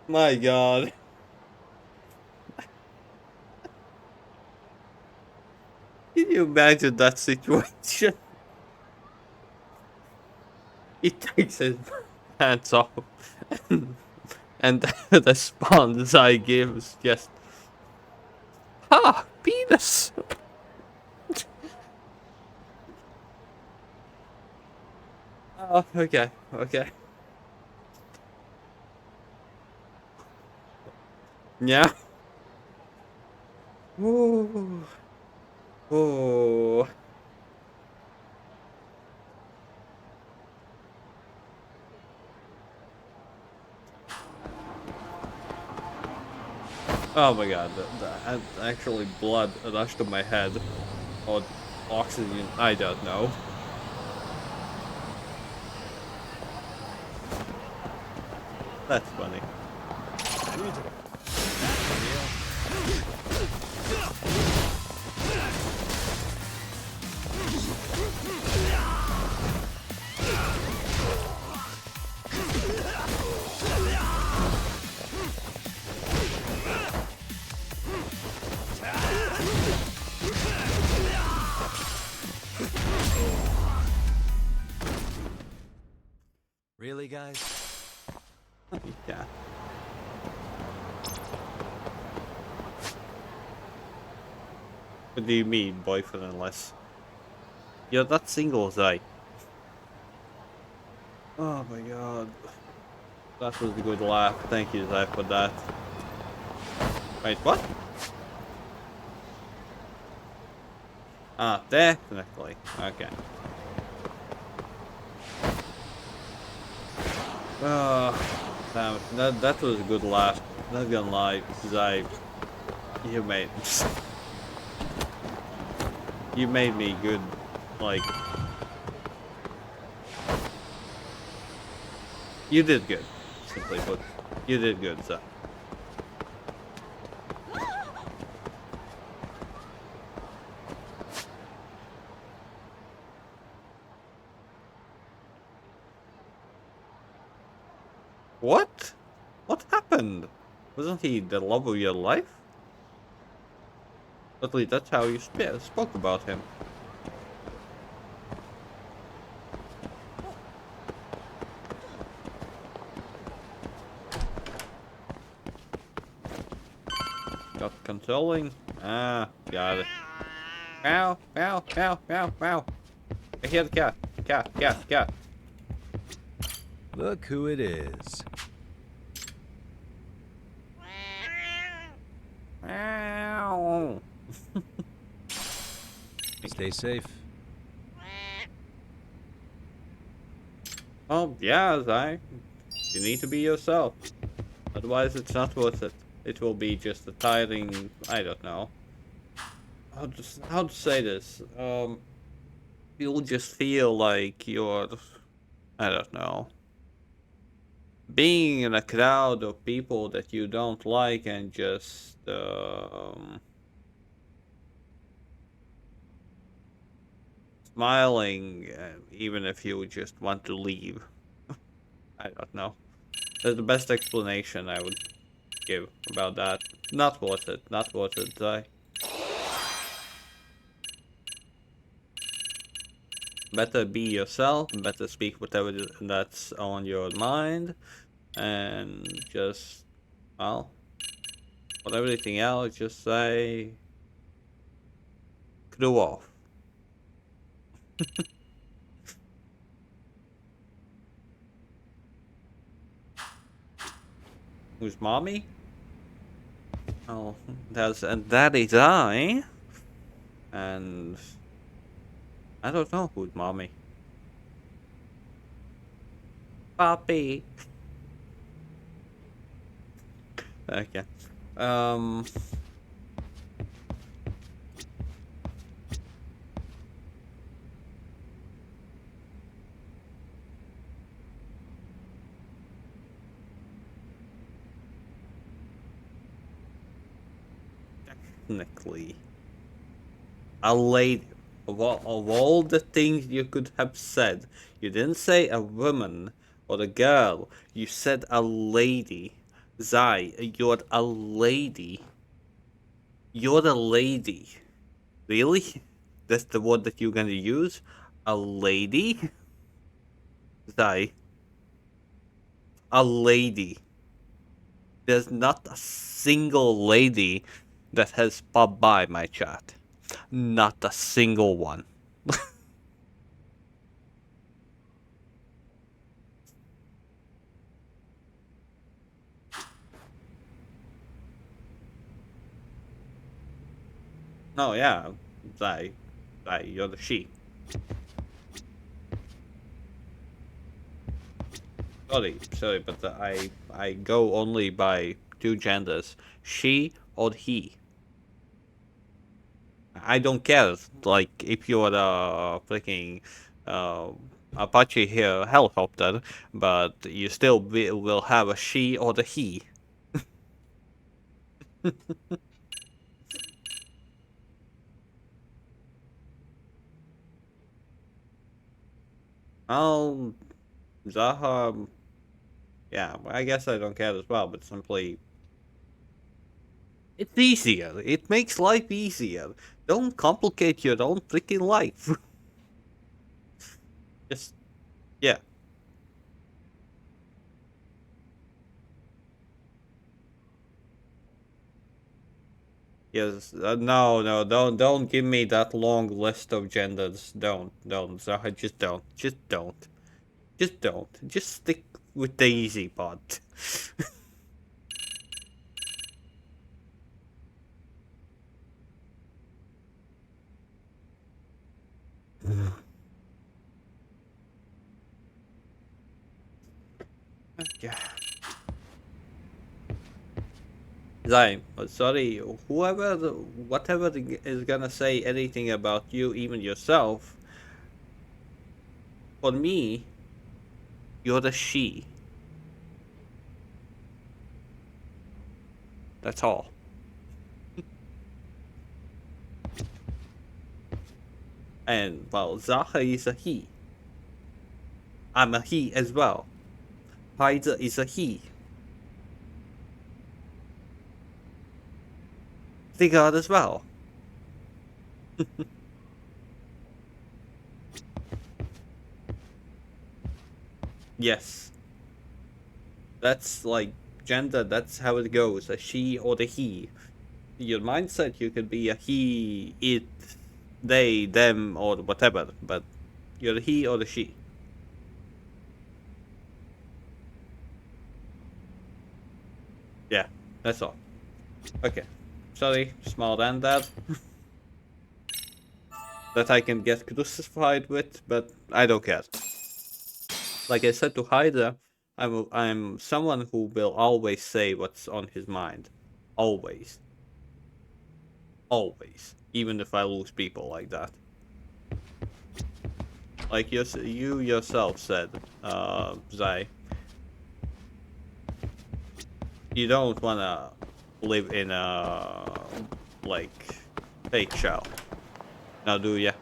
My god. Can you imagine that situation? He takes his pants off and the response I give is just penis. Oh, okay. Yeah. Ooh. Oh. Oh my god, actually blood rushed to my head. Or oxygen, I don't know. That's funny. Really, guys? Yeah. What do you mean, boyfriend unless? You're not single, Zai. Oh my god. That was a good laugh. Thank you, Zai, for that. Wait, what? Ah, definitely. Okay. Damn it. That was a good laugh. Not gonna lie, Zai. You made... You made me good, like... You did good, simply put. You did good, so. What? What happened? Wasn't he the love of your life? At least that's how you spoke about him. Got controlling? Ah, got it. Meow, meow, meow, meow, meow. I hear the cat. Cat. Look who it is. Meow. Stay safe. Oh, yeah, Zai. You need to be yourself. Otherwise, it's not worth it. It will be just a tiring... I don't know. How to say this? You'll just feel like you're... I don't know. Being in a crowd of people that you don't like and just... smiling, even if you just want to leave. I don't know. That's the best explanation I would give about that. Not worth it. Not worth it, Zai. Better be yourself. Better speak whatever that's on your mind. And just, well, with everything else, just say, screw off. Who's mommy? Oh, that is I. And I don't know who's mommy. Papi. Okay. Technically, a lady. Of all the things you could have said, you didn't say a woman or a girl. You said a lady. Zai, you're a lady. You're a lady. Really? That's the word that you're gonna use? A lady? Zai. A lady. There's not a single lady that has popped by my chat. Not a single one. Oh yeah, you're the she. Sorry, but I go only by two genders, she or he. I don't care, like, if you're a freaking Apache here helicopter, but you still will have a she or the he. Oh, Zaha, yeah, I guess I don't care as well, but simply, it's easier. It makes life easier. Don't complicate your own freaking life. Just, yeah. Yes, no, don't give me that long list of genders. Don't, Zaha, just don't. Just stick with the easy part. Okay. Zai, sorry, whatever is gonna say anything about you, even yourself, for me, you're the she. That's all. And, well, Zaha is a he. I'm a he as well. Heiser is a he. Sigurd as well. Yes. That's like gender, that's how it goes. A she or the he. Your mindset, you could be a he, it, they, them, or whatever, but you're the he or the she. Yeah, that's all. Okay. Sorry, small and that. That I can get crucified with, but I don't care. Like I said to Haida, I'm someone who will always say what's on his mind. Always. Always. Even if I lose people like that. Like you yourself said, Zai. You don't wanna live in a, like, fake shell. Now do ya?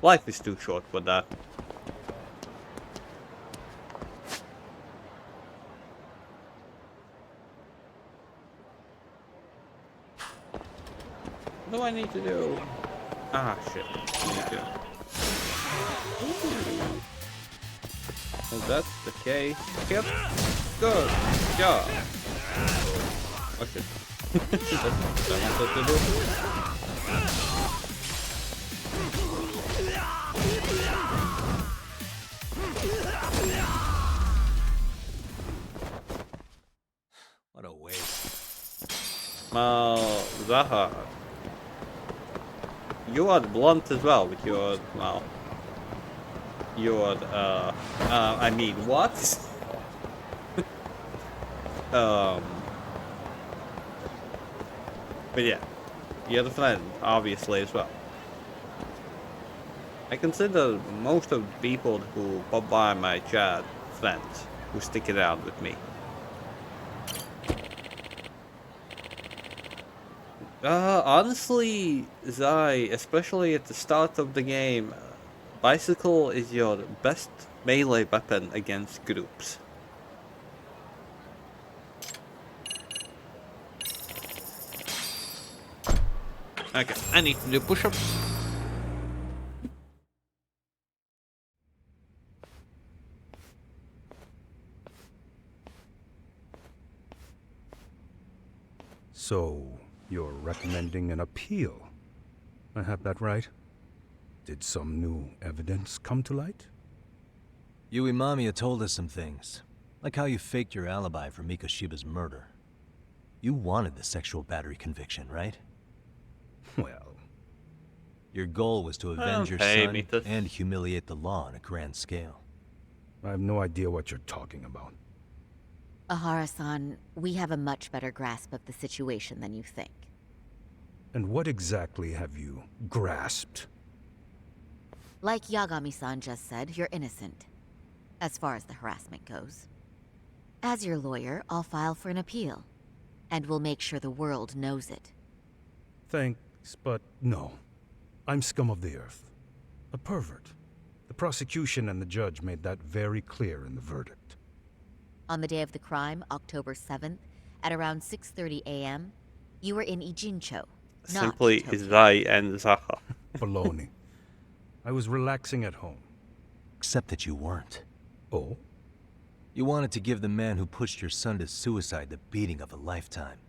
Life is too short for that. What do I need to do? Ah, shit. I need to. If that's the case, yep. Good job. Oh shit. That's what I wanted to do. What a waste. Zaha. You are blunt as well with your, well, I mean, what? But yeah, you're the friend, obviously, as well. I consider most of the people who pop by my chat friends, who stick it out with me. Honestly, Zai, especially at the start of the game, bicycle is your best melee weapon against groups. Okay, I need to do push-ups. So, you're recommending an appeal? I have that right? Did some new evidence come to light? Yui Mamiya told us some things, like how you faked your alibi for Mikoshiba's murder. You wanted the sexual battery conviction, right? Well... Your goal was to avenge your son and humiliate the law on a grand scale. I have no idea what you're talking about. Ahara-san, we have a much better grasp of the situation than you think. And what exactly have you grasped? Like Yagami-san just said, you're innocent. As far as the harassment goes. As your lawyer, I'll file for an appeal. And we'll make sure the world knows it. Thanks, but no. I'm scum of the earth. A pervert. The prosecution and the judge made that very clear in the verdict. On the day of the crime, October 7th, at around 6:30 a.m., you were in Ijincho, Simply Zai and Zaha. Baloney. I was relaxing at home. Except that you weren't. Oh? You wanted to give the man who pushed your son to suicide the beating of a lifetime.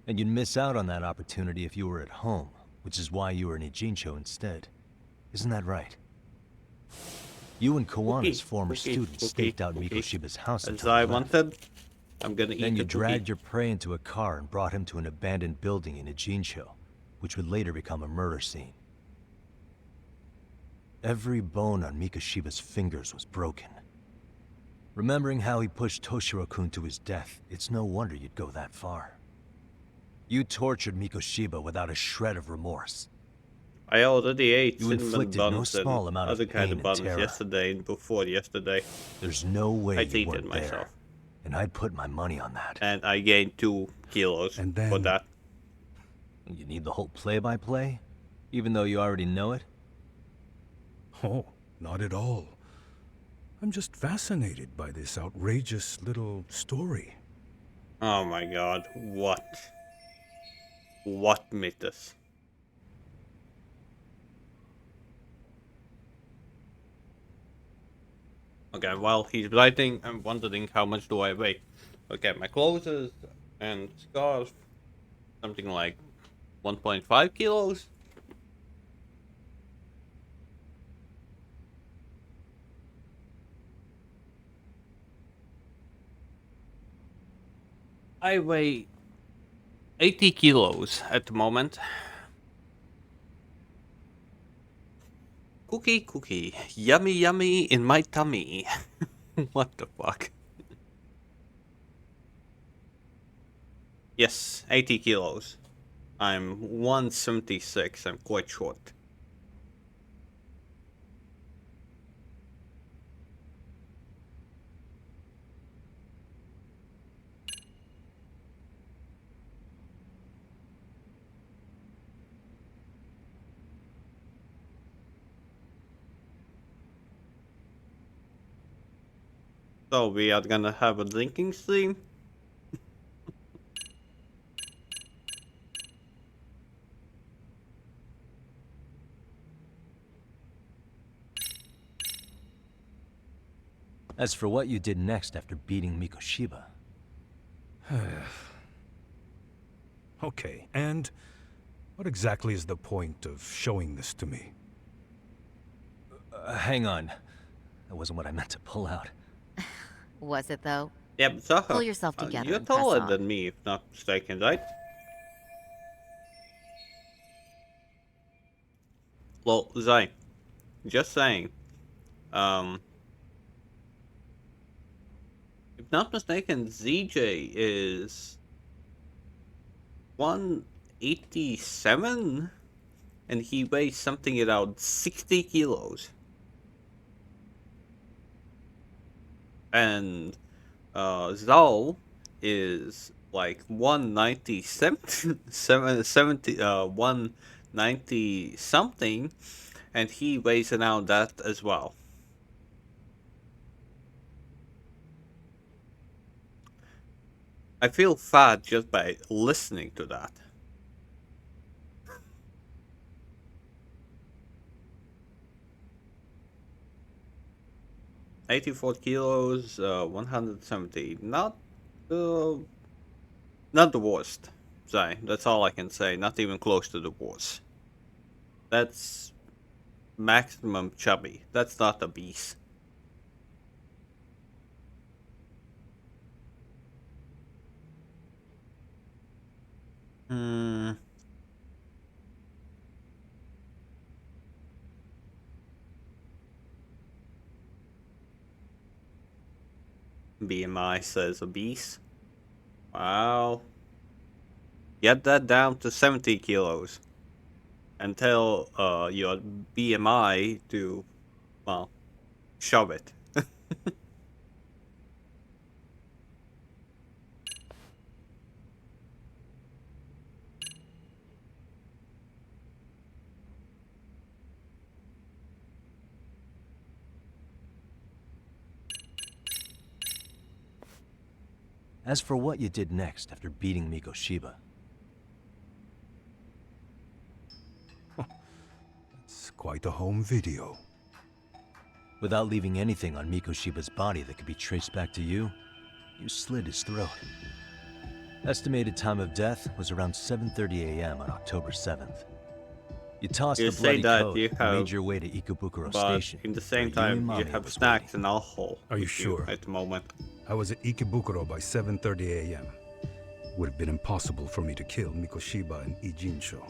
And you'd miss out on that opportunity if you were at home, which is why you were in Ijincho instead. Isn't that right? You and Kawana's former students staked out Mikoshiba's house As until I he left. wanted. I'm gonna eat Then you the cookie. dragged your prey into a car and brought him to an abandoned building in Ijincho, which would later become a murder scene. Every bone on Mikoshiba's fingers was broken. Remembering how he pushed Toshiro-kun to his death, it's no wonder you'd go that far. You tortured Mikoshiba without a shred of remorse. I already ate You cinnamon inflicted no buns small and amount of other kind pain of and buns terror. yesterday and before yesterday. There's no way I you ate weren't it myself. there, and I'd put my money on that. And I gained 2 kilos for that. You need the whole play-by-play? Even though you already know it? Oh, not at all. I'm just fascinated by this outrageous little story. Oh my god, what? What mythos? Okay, while he's writing, I'm wondering how much do I weigh. Okay, my clothes and scarf, something like 1.5 kilos. I weigh 80 kilos at the moment. Cookie, yummy yummy in my tummy. What the fuck? Yes, 80 kilos. I'm 176, I'm quite short. So we are gonna have a drinking stream. As for what you did next after beating Mikoshiba. Okay, and what exactly is the point of showing this to me? Hang on. That wasn't what I meant to pull out. Was it, though? Yeah, but Zaha, Pull yourself together you're and press taller on. than me, if not mistaken, right? Well, Zai, just saying. If not mistaken, ZJ is 187, and he weighs something around 60 kilos. And Zal is like 190 something, and he weighs around that as well. I feel fat just by listening to that. $84 kilos, 170. Not the worst. Sorry, that's all I can say. Not even close to the worst. That's maximum chubby. That's not obese. BMI says obese. Wow. Get that down to 70 kilos. And tell your BMI to, well, shove it. As for what you did next after beating Mikoshiba. It's quite a home video. Without leaving anything on Mikoshiba's body that could be traced back to you, you slit his throat. Estimated time of death was around 7:30 a.m. on October 7th. You tossed You the say bloody that coat you and have, made your way to Ikebukuro but Station. in the same where time, you Mamiya have was snacks and alcohol. Are you with sure? at the moment? I was at Ikebukuro by 7:30 a.m. Would have been impossible for me to kill Mikoshiba and Ijincho.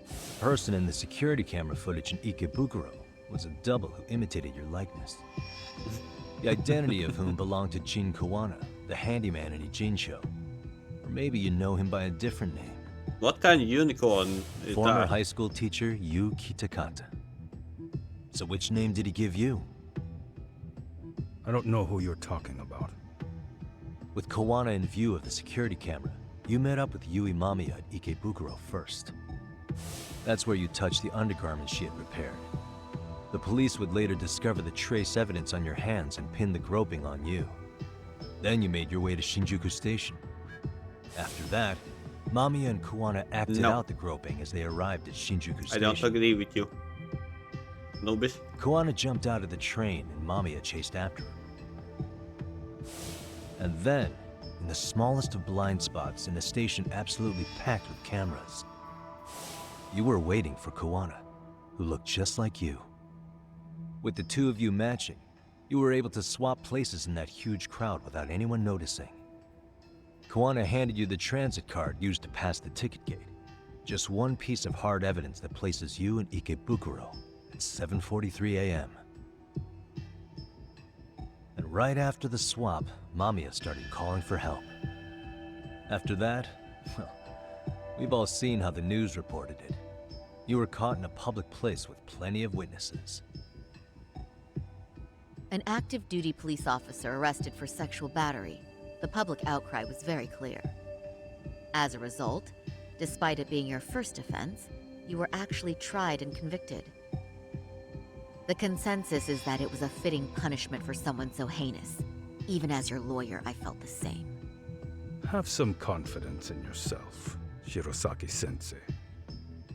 The person in the security camera footage in Ikebukuro was a double who imitated your likeness. The identity of whom belonged to Jin Kawana, the handyman in Ijincho. Or maybe you know him by a different name. What kind of unicorn is Former that? high school teacher Yu Kitakata. So which name did he give you? I don't know who you're talking about. With Kawana in view of the security camera, you met up with Yui Mamiya at Ikebukuro first. That's where you touched the undergarments she had repaired. The police would later discover the trace evidence on your hands and pin the groping on you. Then you made your way to Shinjuku Station. After that, Mamiya and Kawana acted out the groping as they arrived at Shinjuku Station. I don't agree with you. Nobis? Kawana jumped out of the train and Mamiya chased after him. And then, in the smallest of blind spots in a station absolutely packed with cameras, you were waiting for Kawana, who looked just like you. With the two of you matching, you were able to swap places in that huge crowd without anyone noticing. Kawana handed you the transit card used to pass the ticket gate. Just one piece of hard evidence that places you in Ikebukuro at 7:43 a.m. And right after the swap, Mamiya started calling for help. After that, well, we've all seen how the news reported it. You were caught in a public place with plenty of witnesses. An active duty police officer arrested for sexual battery. The public outcry was very clear. As a result, despite it being your first offense, you were actually tried and convicted. The consensus is that it was a fitting punishment for someone so heinous. Even as your lawyer, I felt the same. Have some confidence in yourself, Shirosaki-sensei.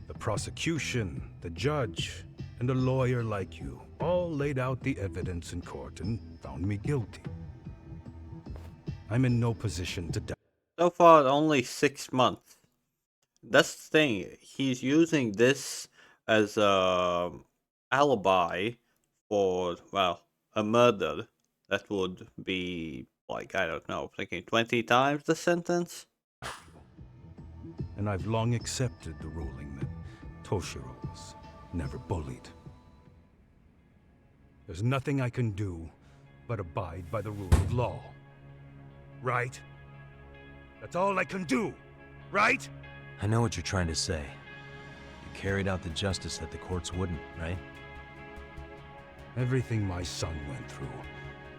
The prosecution, the judge, and a lawyer like you all laid out the evidence in court and found me guilty. I'm in no position to doubt. So far, only 6 months. That's the thing. He's using this as a alibi for, well, a murder that would be, like, I don't know, thinking 20 times the sentence. And I've long accepted the ruling that Toshiro was never bullied. There's nothing I can do but abide by the rule of law. Right? That's all I can do, right? I know what you're trying to say. You carried out the justice that the courts wouldn't, right? Everything my son went through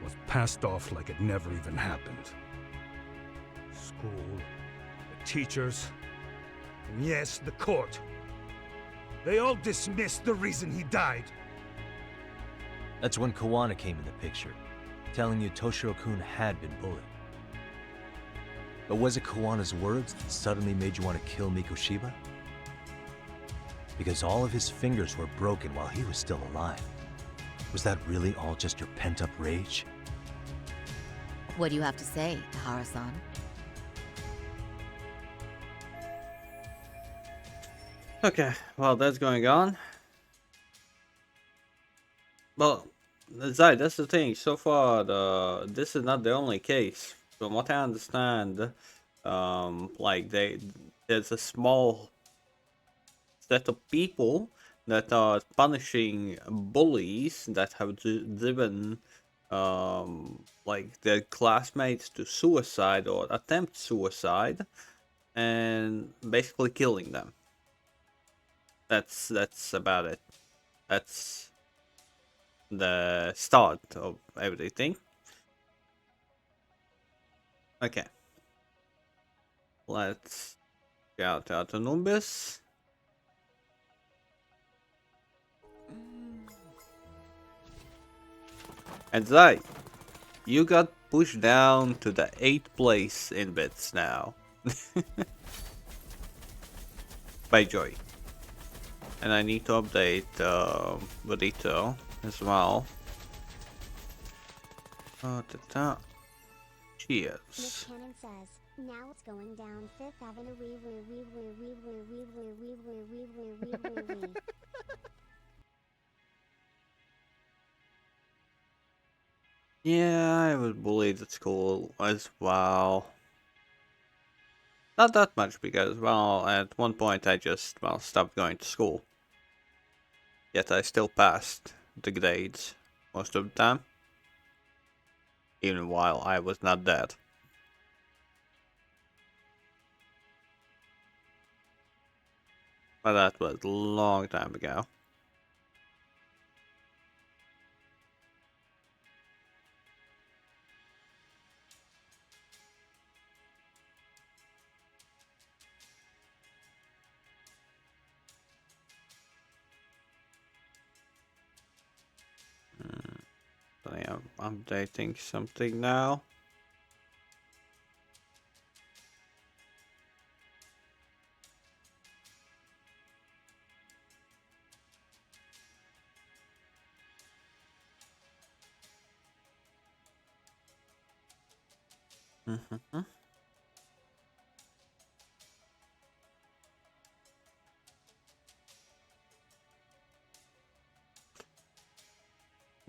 was passed off like it never even happened. School, the teachers, and yes, the court. They all dismissed the reason he died. That's when Kawana came in the picture, telling you Toshiro-kun had been bullied. But was it Kawana's words that suddenly made you want to kill Mikoshiba? Because all of his fingers were broken while he was still alive. Was that really all just your pent-up rage? What do you have to say, Tahara-san? Okay, well, that's going on. Well, Zai, that's the thing. So far, this is not the only case. From what I understand, like there's a small set of people that are punishing bullies that have driven like their classmates to suicide or attempt suicide, and basically killing them. That's about it. That's the start of everything. Okay. Let's shout out to Numbus. And Zai, you got pushed down to the 8th place in bits now. By Joy. And I need to update Burrito as well. Cheers. Miss Cannon says, Now it's going down 5th Avenue. Weave. Yeah, I was bullied at school as well. Not that much because, well, at one point I just, well, stopped going to school. Yet I still passed the grades most of the time. Even while I was not dead. But that was a long time ago. I am updating something now.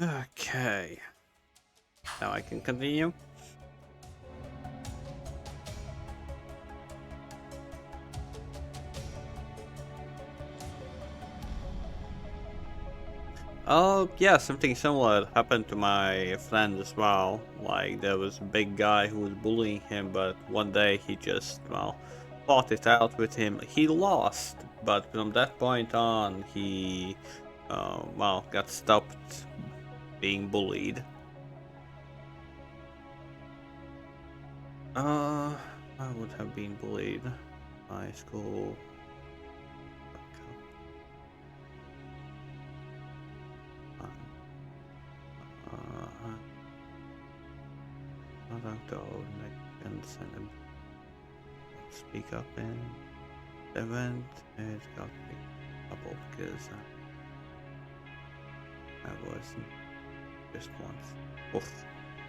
Okay. Now I can continue. Oh, yeah, something similar happened to my friend as well. Like, there was a big guy who was bullying him, but one day he just, well, fought it out with him. He lost, but from that point on, he, well, got stopped being bullied. I would have been bullied. High school. I don't go next and speak up in the event. It got me trouble because I wasn't just once. Oof.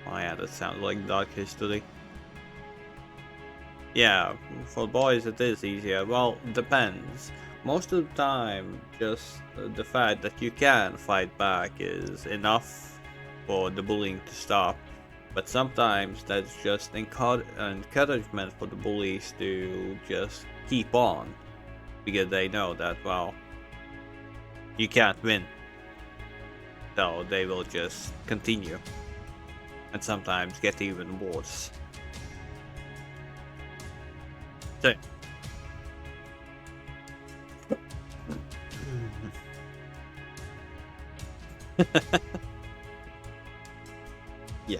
Oh yeah, that sounds like dark history. Yeah, for boys it is easier. Well, depends. Most of the time, just the fact that you can fight back is enough for the bullying to stop. But sometimes that's just encouragement for the bullies to just keep on. Because they know that, well, you can't win. So they will just continue. And sometimes get even worse. So, yeah.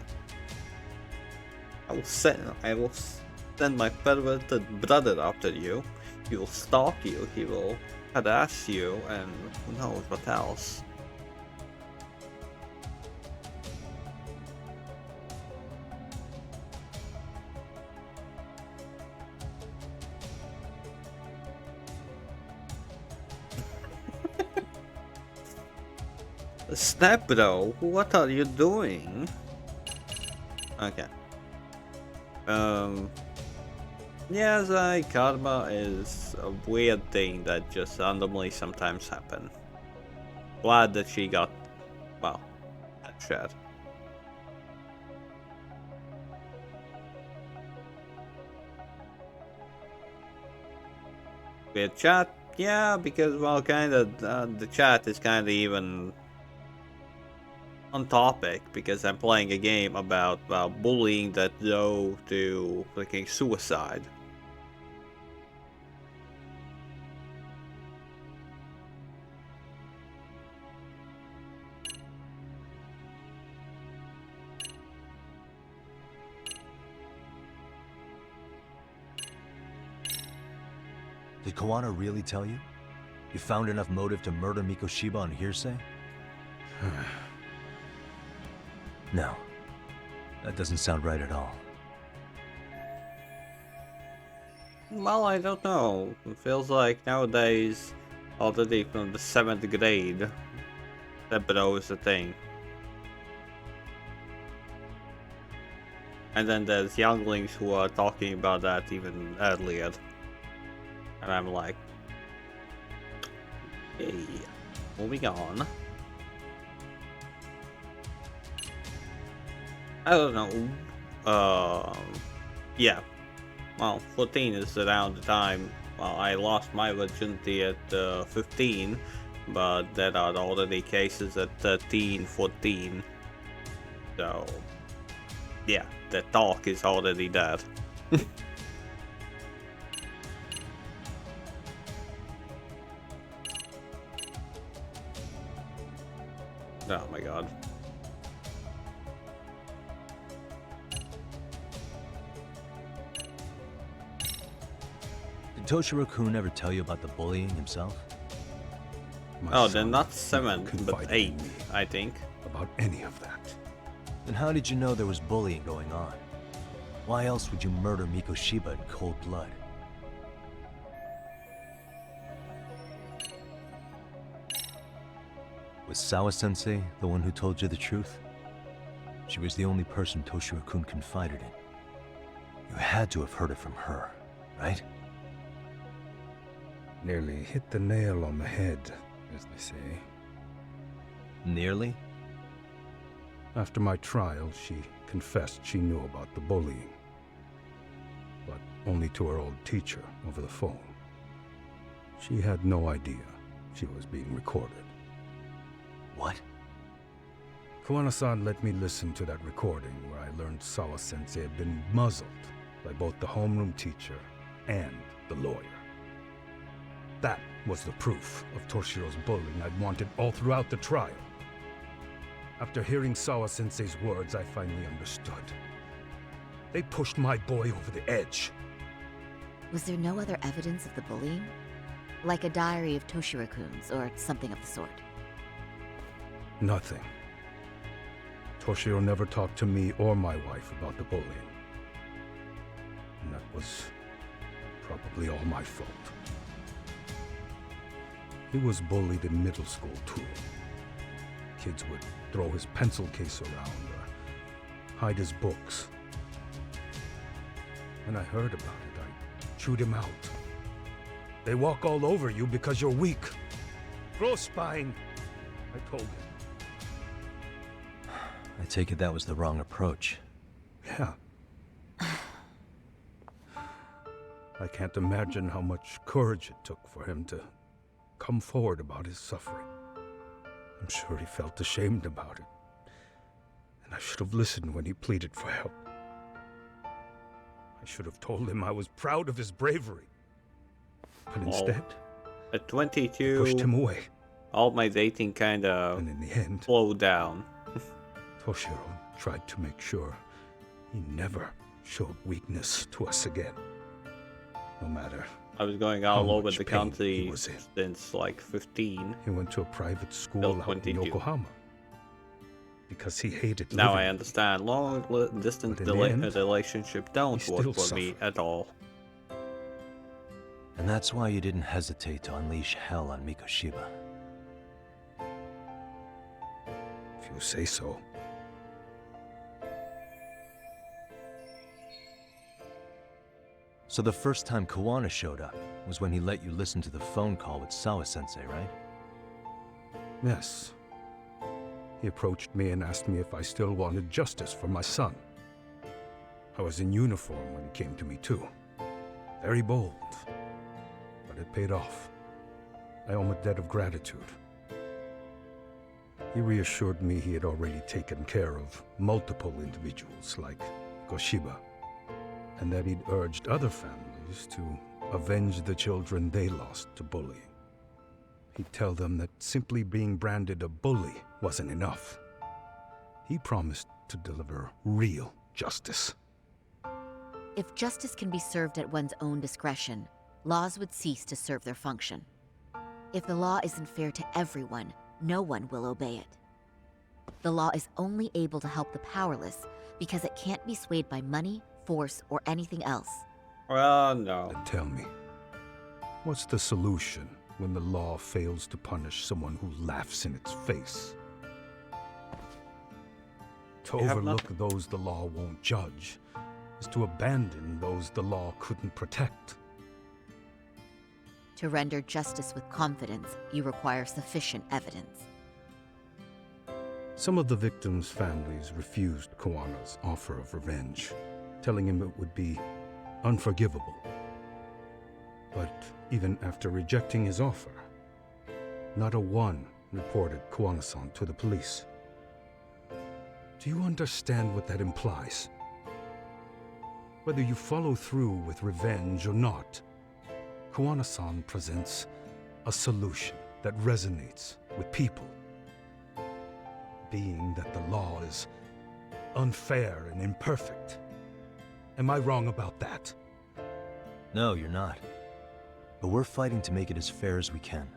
I will send my perverted brother after you. He will stalk you, he will harass you, and who knows what else. Snap, bro, what are you doing? Okay. Yeah, like karma is a weird thing that just randomly sometimes happen. Glad that she got, well, headshot. Weird chat, yeah, because well, kind of the chat is kind of even on topic because I'm playing a game about bullying that go to freaking suicide. Did Kawana really tell you? You found enough motive to murder Mikoshiba on hearsay? No. That doesn't sound right at all. Well, I don't know. It feels like nowadays, already from the 7th grade, that bro is a thing. And then there's younglings who are talking about that even earlier. And I'm like, hey, moving on. I don't know. Yeah. Well, 14 is around the time. Well, I lost my virginity at 15, but there are already cases at 13, 14. So, yeah, the talk is already there. Oh my god. Did Toshiro-kun ever tell you about the bullying himself? Oh, they're not 7, but 8, I think. About any of that. Then how did you know there was bullying going on? Why else would you murder Mikoshiba in cold blood? Was Sawa-sensei the one who told you the truth? She was the only person Toshiro-kun confided in. You had to have heard it from her, right? Nearly hit the nail on the head, as they say. Nearly? After my trial, she confessed she knew about the bullying. But only to her old teacher over the phone. She had no idea she was being recorded. What? Kawana-san let me listen to that recording where I learned Sawa-sensei had been muzzled by both the homeroom teacher and the lawyer. That was the proof of Toshiro's bullying I'd wanted all throughout the trial. After hearing Sawa-sensei's words, I finally understood. They pushed my boy over the edge. Was there no other evidence of the bullying? Like a diary of Toshiro-kun's or something of the sort? Nothing. Toshiro never talked to me or my wife about the bullying. And that was probably all my fault. He was bullied in middle school, too. Kids would throw his pencil case around or hide his books. When I heard about it, I chewed him out. They walk all over you because you're weak. Grow spine, I told him. I take it that was the wrong approach. Yeah. I can't imagine how much courage it took for him to come forward about his suffering. I'm sure he felt ashamed about it. And I should have listened when he pleaded for help. I should have told him I was proud of his bravery. But instead, at 22, pushed him away. All my dating kinda and in the end, slowed down. Toshiro tried to make sure he never showed weakness to us again. No matter I was going all over the country since like 15. He went to a private school out in Yokohama. Because he hated Now living. I understand. Long distance relationship don't work for me at all. And that's why you didn't hesitate to unleash hell on Mikoshiba. If you say so. So the first time Kawana showed up was when he let you listen to the phone call with Sawa-sensei, right? Yes. He approached me and asked me if I still wanted justice for my son. I was in uniform when he came to me too. Very bold. But it paid off. I owe him a debt of gratitude. He reassured me he had already taken care of multiple individuals like Goshiba, and that he'd urged other families to avenge the children they lost to bullying. He'd tell them that simply being branded a bully wasn't enough. He promised to deliver real justice. If justice can be served at one's own discretion, laws would cease to serve their function. If the law isn't fair to everyone, no one will obey it. The law is only able to help the powerless because it can't be swayed by money, force, or anything else. No. Then tell me, what's the solution when the law fails to punish someone who laughs in its face? To You have overlook those the law won't judge is to abandon those the law couldn't protect. To render justice with confidence, you require sufficient evidence. Some of the victims' families refused Kawana's offer of revenge, telling him it would be unforgivable. But even after rejecting his offer, not a one reported Kawana-san to the police. Do you understand what that implies? Whether you follow through with revenge or not, Kawana-san presents a solution that resonates with people. Being that the law is unfair and imperfect. Am I wrong about that? No, you're not. But we're fighting to make it as fair as we can.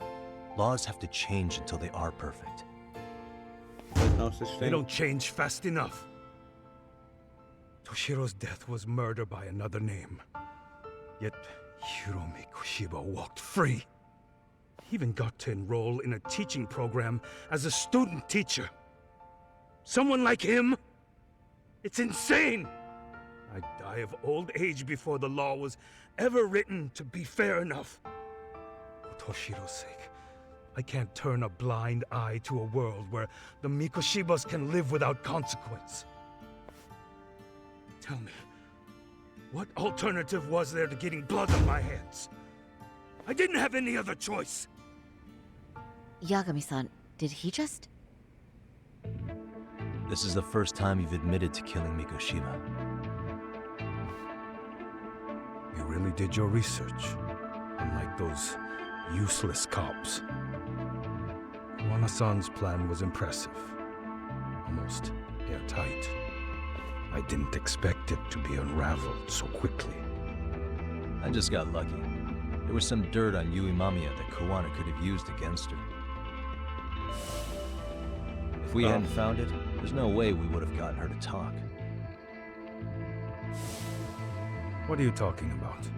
Laws have to change until they are perfect. They don't change fast enough. Toshiro's death was murder by another name. Yet Hiromi Koshiba walked free. He even got to enroll in a teaching program as a student teacher. Someone like him? It's insane! I'd die of old age before the law was ever written to be fair enough. For Toshiro's sake, I can't turn a blind eye to a world where the Mikoshibas can live without consequence. Tell me, what alternative was there to getting blood on my hands? I didn't have any other choice. Yagami-san, did he just... This is the first time you've admitted to killing Mikoshiba. You really did your research, unlike those useless cops. Kawana-san's plan was impressive, almost airtight. I didn't expect it to be unraveled so quickly. I just got lucky. There was some dirt on Yui Mamiya that Kawana could have used against her. If we hadn't found it, there's no way we would have gotten her to talk. What are you talking about?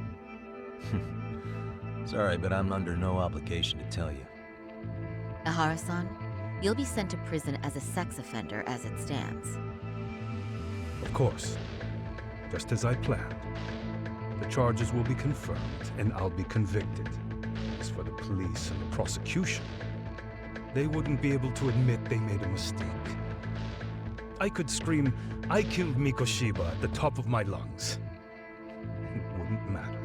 Sorry, but I'm under no obligation to tell you. Ahara-san, you'll be sent to prison as a sex offender as it stands. Of course. Just as I planned. The charges will be confirmed, and I'll be convicted. As for the police and the prosecution, they wouldn't be able to admit they made a mistake. I could scream, "I killed Mikoshiba" at the top of my lungs. It wouldn't matter.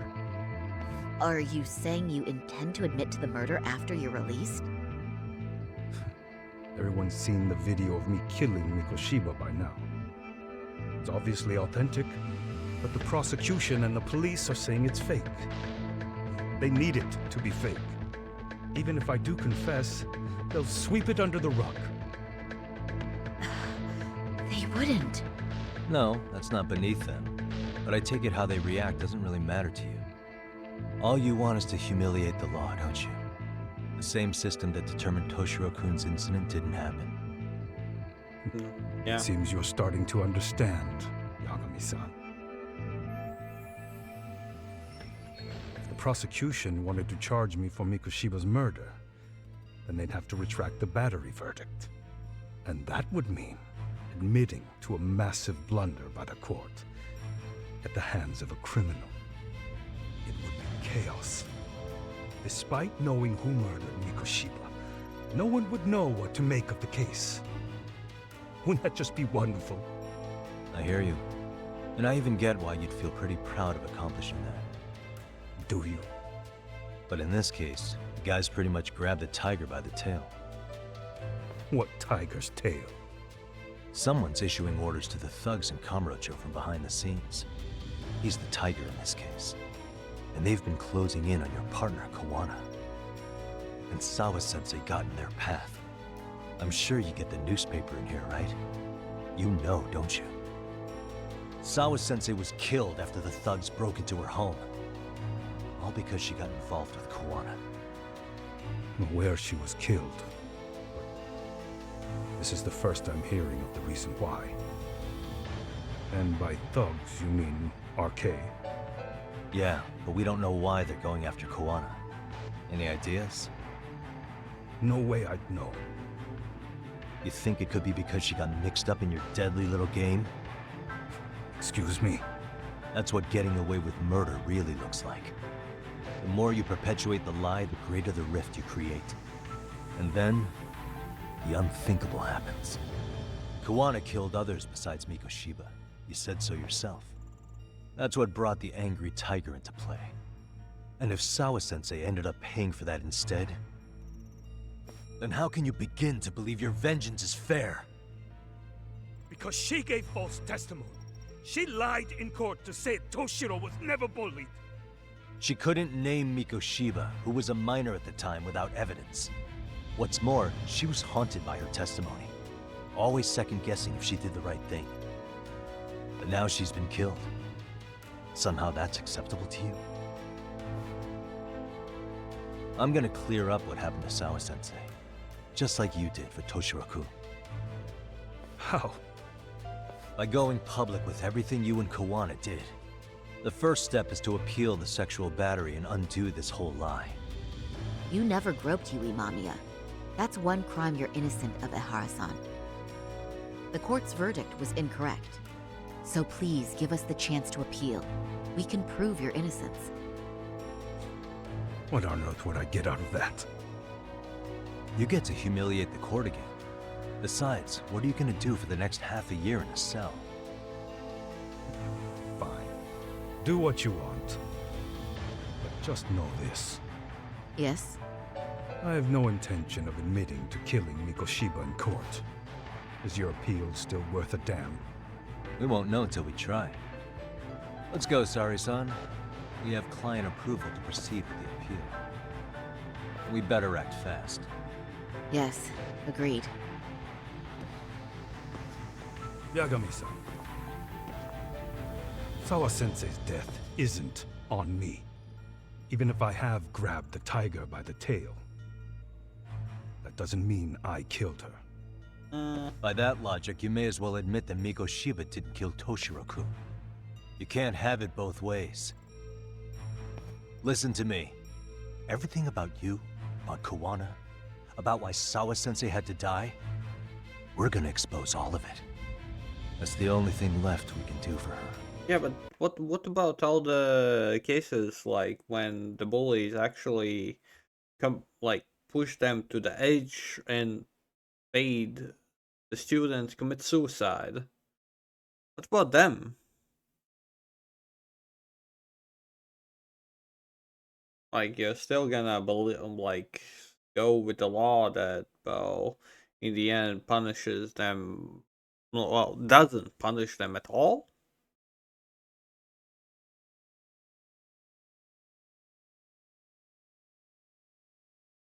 Are you saying you intend to admit to the murder after you're released? Everyone's seen the video of me killing Mikoshiba by now. It's obviously authentic, but the prosecution and the police are saying it's fake. They need it to be fake. Even if I do confess, they'll sweep it under the rug. They wouldn't. No, that's not beneath them. But I take it how they react doesn't really matter to you. All you want is to humiliate the law, don't you? The same system that determined Toshiro-kun's incident didn't happen. It seems you're starting to understand, Yagami-san. If the prosecution wanted to charge me for Mikoshiba's murder, then they'd have to retract the battery verdict. And that would mean admitting to a massive blunder by the court at the hands of a criminal. It would be chaos. Despite knowing who murdered Mikoshiba, no one would know what to make of the case. Wouldn't that just be wonderful? I hear you. And I even get why you'd feel pretty proud of accomplishing that. Do you? But in this case, the guy's pretty much grabbed the tiger by the tail. What tiger's tail? Someone's issuing orders to the thugs in Kamurocho from behind the scenes. He's the tiger in this case. And they've been closing in on your partner, Kawana. And Sawa-sensei got in their path. I'm sure you get the newspaper in here, right? You know, don't you? Sawa-sensei was killed after the thugs broke into her home. All because she got involved with Kawana. I'm aware she was killed. This is the first I'm hearing of the reason why. And by thugs, you mean RK? Yeah, but we don't know why they're going after Kawana. Any ideas? No way I'd know. You think it could be because she got mixed up in your deadly little game? Excuse me? That's what getting away with murder really looks like. The more you perpetuate the lie, the greater the rift you create. And then, the unthinkable happens. Kawana killed others besides Mikoshiba. You said so yourself. That's what brought the angry tiger into play. And if Sawa-sensei ended up paying for that instead, then how can you begin to believe your vengeance is fair? Because she gave false testimony. She lied in court to say Toshiro was never bullied. She couldn't name Mikoshiba, who was a minor at the time, without evidence. What's more, she was haunted by her testimony, always second-guessing if she did the right thing. But now she's been killed. Somehow that's acceptable to you? I'm gonna clear up what happened to Sawa-sensei, just like you did for Toshiro-kun. How? By going public with everything you and Kawana did. The first step is to appeal the sexual battery and undo this whole lie. You never groped Yui Mamiya. That's one crime you're innocent of, Ehara-san. The court's verdict was incorrect. So please give us the chance to appeal. We can prove your innocence. What on earth would I get out of that? You get to humiliate the court again. Besides, what are you gonna do for the next half a year in a cell? Fine. Do what you want. But just know this. Yes? I have no intention of admitting to killing Mikoshiba in court. Is your appeal still worth a damn? We won't know until we try. Let's go, Sari-san. We have client approval to proceed with the appeal. We better act fast. Yes, agreed. Yagami-san. Sawa-sensei's death isn't on me. Even if I have grabbed the tiger by the tail. That doesn't mean I killed her. By that logic, you may as well admit that Mikoshiba didn't kill Toshiro-kun. You can't have it both ways. Listen to me. Everything about you, about Kawana, about why Sawa-sensei had to die, we're gonna expose all of it. That's the only thing left we can do for her. Yeah, but what about all the cases like when the bullies actually push them to the edge and made the students commit suicide? What about them? Like, you're still gonna go with the law that, well, in the end punishes them, well, doesn't punish them at all?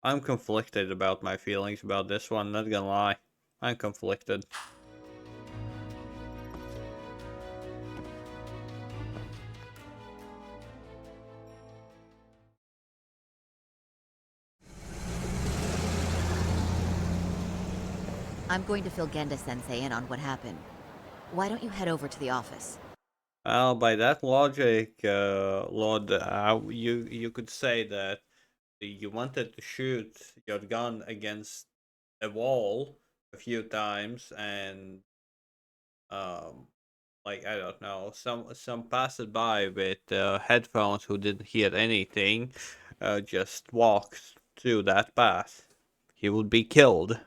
I'm conflicted about my feelings about this one, not gonna lie. I'm conflicted. I'm going to fill Genda-sensei in on what happened. Why don't you head over to the office? Well, by that logic, Lord, you could say that you wanted to shoot your gun against a wall a few times, and I don't know, some passerby with headphones who didn't hear anything, just walked through that path. He would be killed,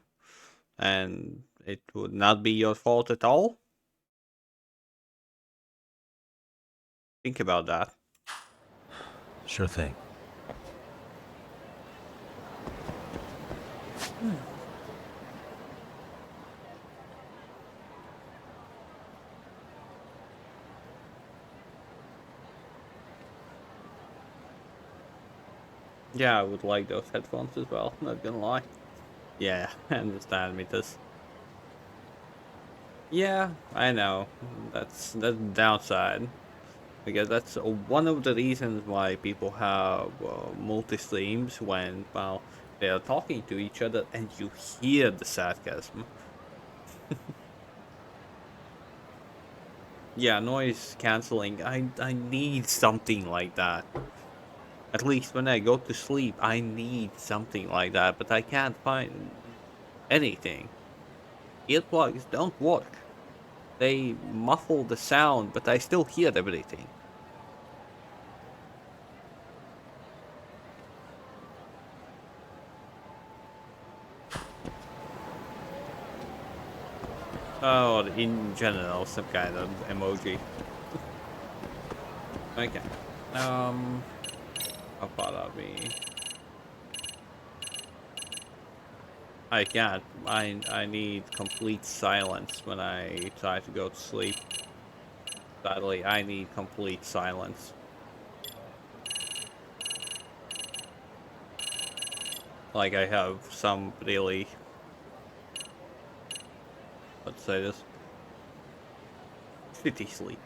and it would not be your fault at all. Think about that. Sure thing. Yeah, I would like those headphones as well, not gonna lie. Yeah, I understand, Mitas. Yeah, I know. That's the downside. Because that's one of the reasons why people have multi-streams when, well, they are talking to each other and you hear the sarcasm. Yeah, noise cancelling. I need something like that. At least when I go to sleep, I need something like that, but I can't find anything. Earplugs don't work. They muffle the sound, but I still hear everything. Or in general, some kind of emoji. Okay. How far are we? I can't. I need complete silence when I try to go to sleep. Sadly, I need complete silence. Like I have some really, let's say this, shitty sleep.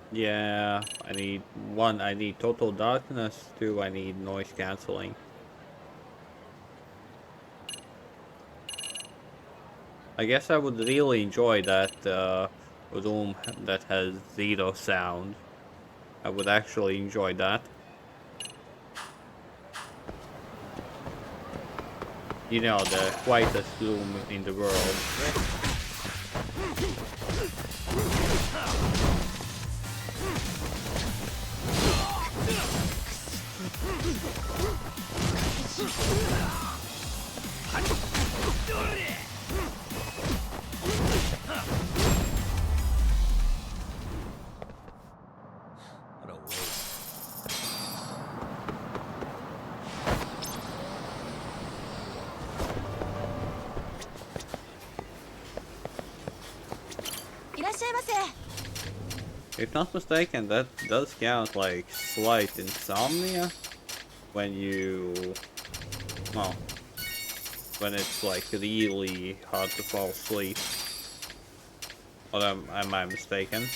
Yeah, I need one, I need total darkness, two, I need noise cancelling. I guess I would really enjoy that room that has zero sound. I would actually enjoy that. You know, the quietest room in the world. What a waste. If not mistaken, that does count like slight insomnia when you, well, when it's like really hard to fall asleep. Or am I mistaken?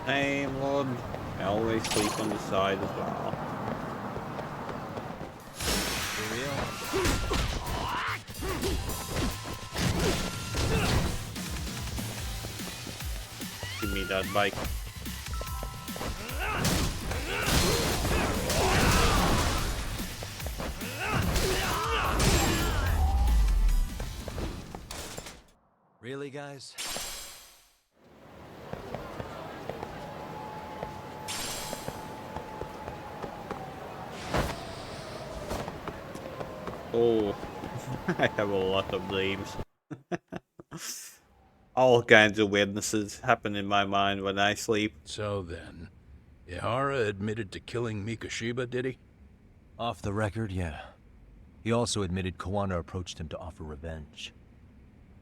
Same, Lord. I always sleep on the side as well. For real? Give me that bike. Really, guys? Oh, I have a lot of dreams. All kinds of weirdnesses happen in my mind when I sleep. So then, Ihara admitted to killing Mikoshiba, did he? Off the record, yeah. He also admitted Koana approached him to offer revenge.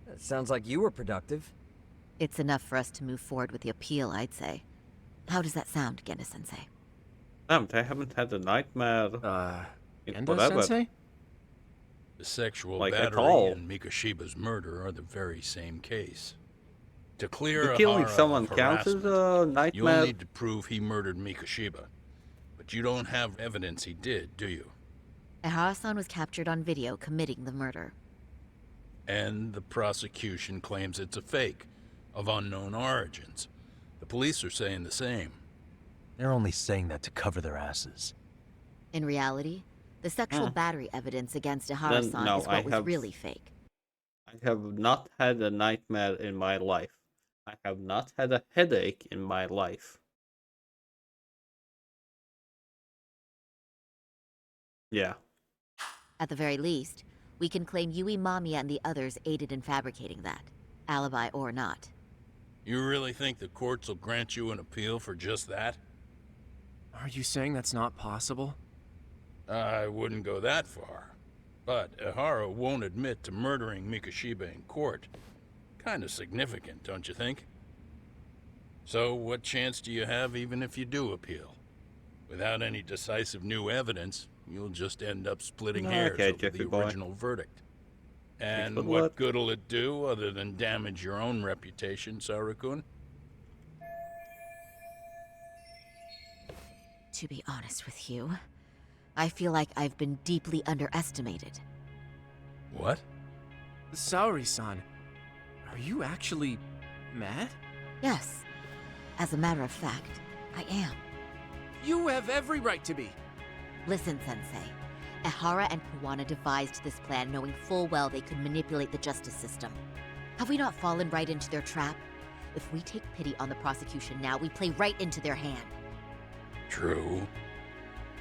That sounds like you were productive. It's enough for us to move forward with the appeal, I'd say. How does that sound, Gena-sensei? Damn, I haven't had a nightmare in forever. Endo-sensei? The sexual Like, at battery all. and Mikoshiba's murder are the very same case. To clear The killing Ihara someone of counts as harassment, a nightmare? you'll need to prove he murdered Mikoshiba. But you don't have evidence he did, do you? Ihara-san was captured on video committing the murder. And the prosecution claims it's a fake, of unknown origins. The police are saying the same. They're only saying that to cover their asses. In reality, the sexual battery evidence against Then, Ihara-san no, is what was really fake. I have not had a nightmare in my life. I have not had a headache in my life. Yeah. At the very least, we can claim Yui, Mamiya, and the others aided in fabricating that, alibi or not. You really think the courts will grant you an appeal for just that? Are you saying that's not possible? I wouldn't go that far. But Ihara won't admit to murdering Mikoshiba in court. Kinda significant, don't you think? So what chance do you have even if you do appeal? Without any decisive new evidence, you'll just end up splitting hairs over the original verdict. And what good'll it do other than damage your own reputation, Saru-kun? To be honest with you, I feel like I've been deeply underestimated. What? Saori-san, are you actually mad? Yes. As a matter of fact, I am. You have every right to be. Listen, Sensei. Ihara and Kuwana devised this plan knowing full well they could manipulate the justice system. Have we not fallen right into their trap? If we take pity on the prosecution now, we play right into their hand. True.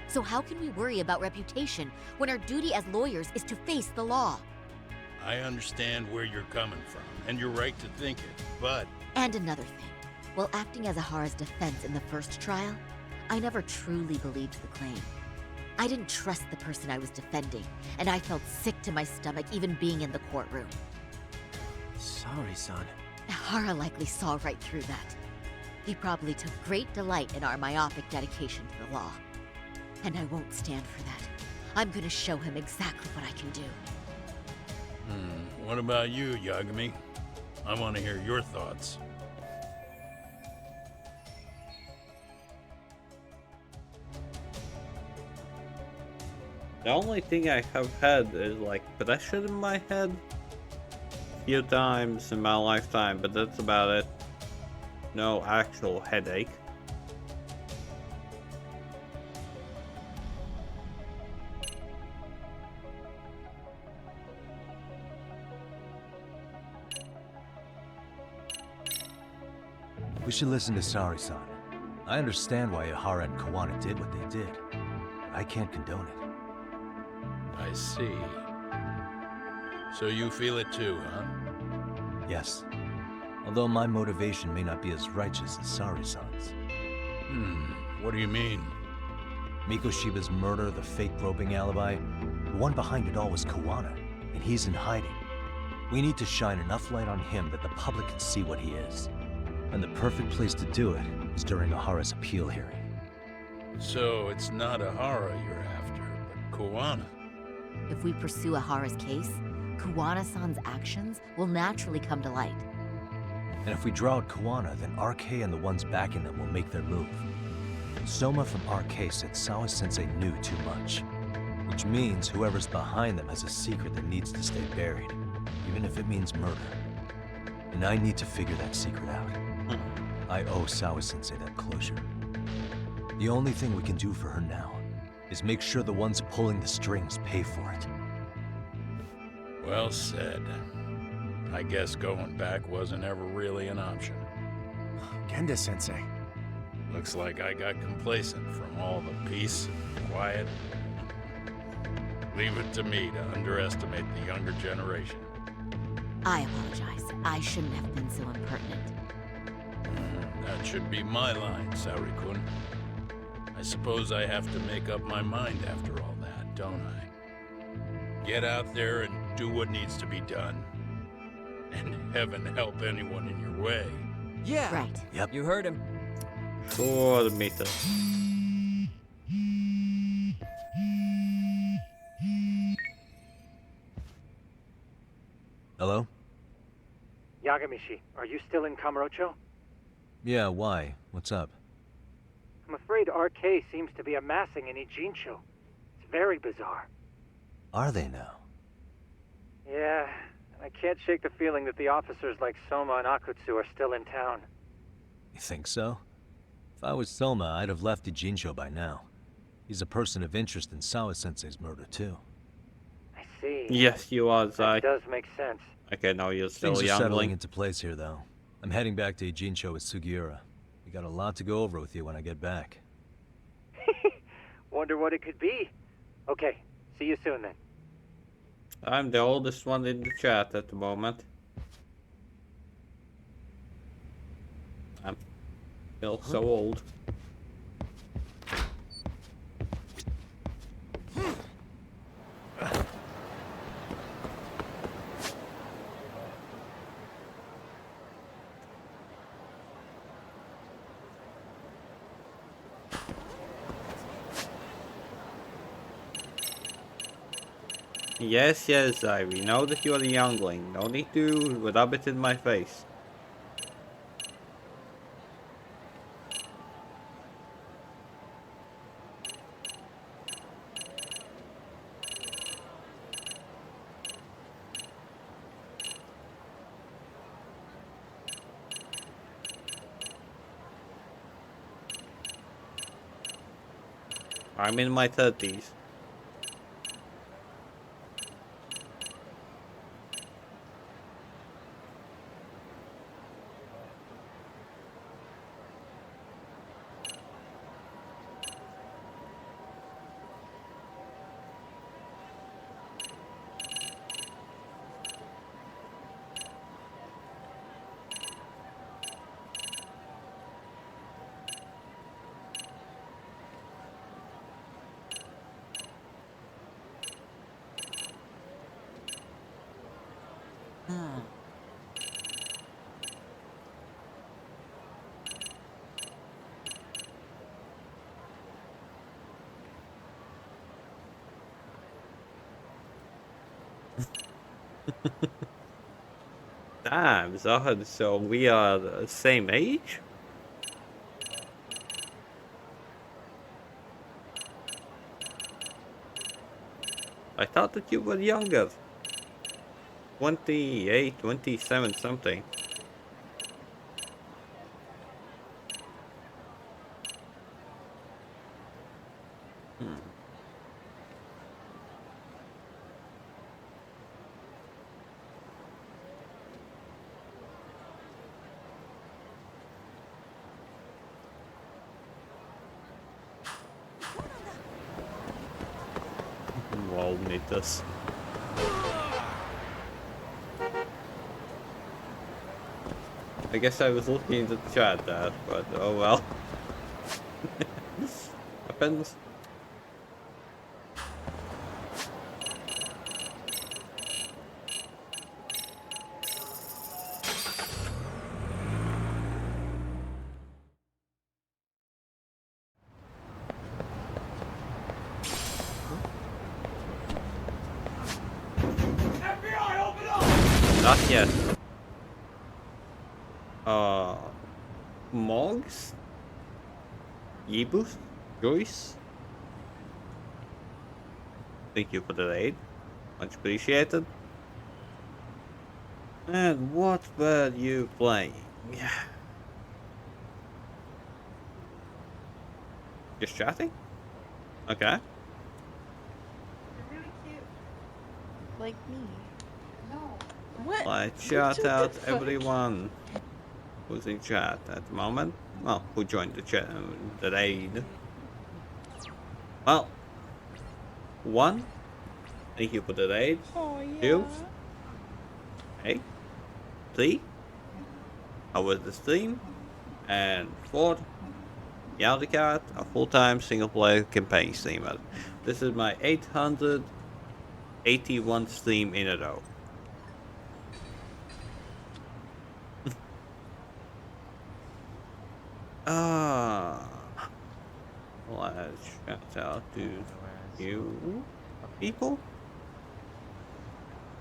So how can we worry about reputation when our duty as lawyers is to face the law? I understand where you're coming from, and you're right to think it, but... And another thing. While acting as Ihara's defense in the first trial, I never truly believed the claim. I didn't trust the person I was defending, and I felt sick to my stomach even being in the courtroom. Saori-san. Ihara likely saw right through that. He probably took great delight in our myopic dedication to the law. And I won't stand for that. I'm gonna show him exactly what I can do. What about you, Yagami? I want to hear your thoughts. The only thing I have had is like pressure in my head a few times in my lifetime, but that's about it. No actual headache. We should listen to Saori-san. I understand why Ihara and Kuwana did what they did. But I can't condone it. I see. So you feel it too, huh? Yes. Although my motivation may not be as righteous as Saori-san's. What do you mean? Mikoshiba's murder, the fake groping alibi, the one behind it all was Kuwana, and he's in hiding. We need to shine enough light on him that the public can see what he is. And the perfect place to do it is during Ihara's appeal hearing. So it's not Ihara you're after, but Kuwana. If we pursue Ihara's case, Kuwana-san's actions will naturally come to light. And if we draw out Kuwana, then RK and the ones backing them will make their move. Soma from RK said Sawa-sensei knew too much. Which means whoever's behind them has a secret that needs to stay buried, even if it means murder. And I need to figure that secret out. I owe Sawa-sensei that closure. The only thing we can do for her now is make sure the ones pulling the strings pay for it. Well said. I guess going back wasn't ever really an option. Genda-sensei. Looks like I got complacent from all the peace and quiet. Leave it to me to underestimate the younger generation. I apologize. I shouldn't have been so impertinent. That should be my line, Saori-kun. I suppose I have to make up my mind after all that, don't I? Get out there and do what needs to be done. And heaven help anyone in your way. Yeah! Right. Yep. You heard him. For the meter. Hello? Yagamishi, are you still in Kamurocho? Yeah, why? What's up? I'm afraid RK seems to be amassing in Ijincho. It's very bizarre. Are they now? Yeah, I can't shake the feeling that the officers like Soma and Akutsu are still in town. You think so? If I was Soma, I'd have left Ijincho by now. He's a person of interest in Sawa-sensei's murder, too. I see. Yes, you are, Zai. That does make sense. Okay, now you're still Things a are settling youngling. into place here, though. I'm heading back to Ijincho with Sugiura. We got a lot to go over with you when I get back. Wonder what it could be. Okay, see you soon then. I'm the oldest one in the chat at the moment. I'm still so old. Yes, yes, we know that you are a youngling. No need to rub it in my face. I'm in my 30s. Damn, Zahad, so we are the same age? I thought that you were younger. 28, 27 something. Wow, meters. I guess I was looking into the chat there, but oh well. Happens. Not yet. Mogs? Yibus? Joyce? Thank you for the raid. Much appreciated. And what were you playing? Just chatting? Okay. You're really cute. Like me. No. What? Let's What shout the out fuck? everyone who's in chat at the moment. Well, who joined the chat, the raid. Well, 1, thank you for the raid. Oh, yeah. 2, hey. 3, how was the stream? And 4, MnjauTheCat, a full-time single-player campaign streamer. This is my 881 stream in a row. Let's shout out to you people.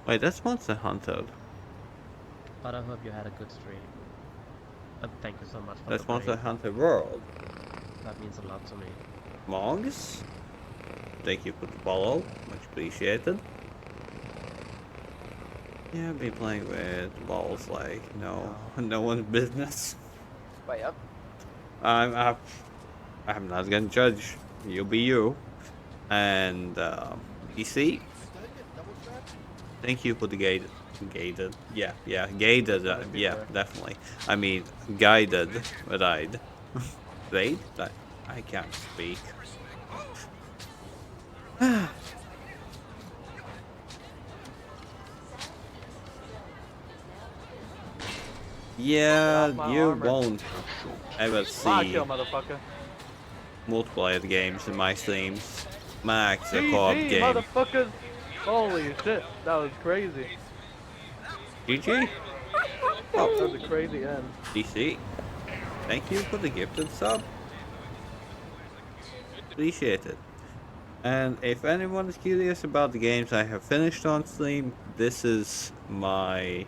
Wait, that's Monster Hunter. But I hope you had a good stream. Thank you so much for That's the Monster praise. Hunter World. That means a lot to me. Mogs, thank you for the follow. Much appreciated. Yeah, I've been playing with balls like no one's business. Wait up. I'm not gonna judge. You be you. And PC. Thank you for the gated. Yeah, gated. Yeah, definitely. I mean, guided ride. Raid? I can't speak. Yeah, you armor. won't ever Lock see kill, motherfucker. multiplayer games in my streams. Max a co-op GG, game. motherfuckers. Holy shit, that was crazy. GG? That was a crazy end. DC. Thank you for the gifted sub. Appreciate it. And if anyone is curious about the games I have finished on stream, this is my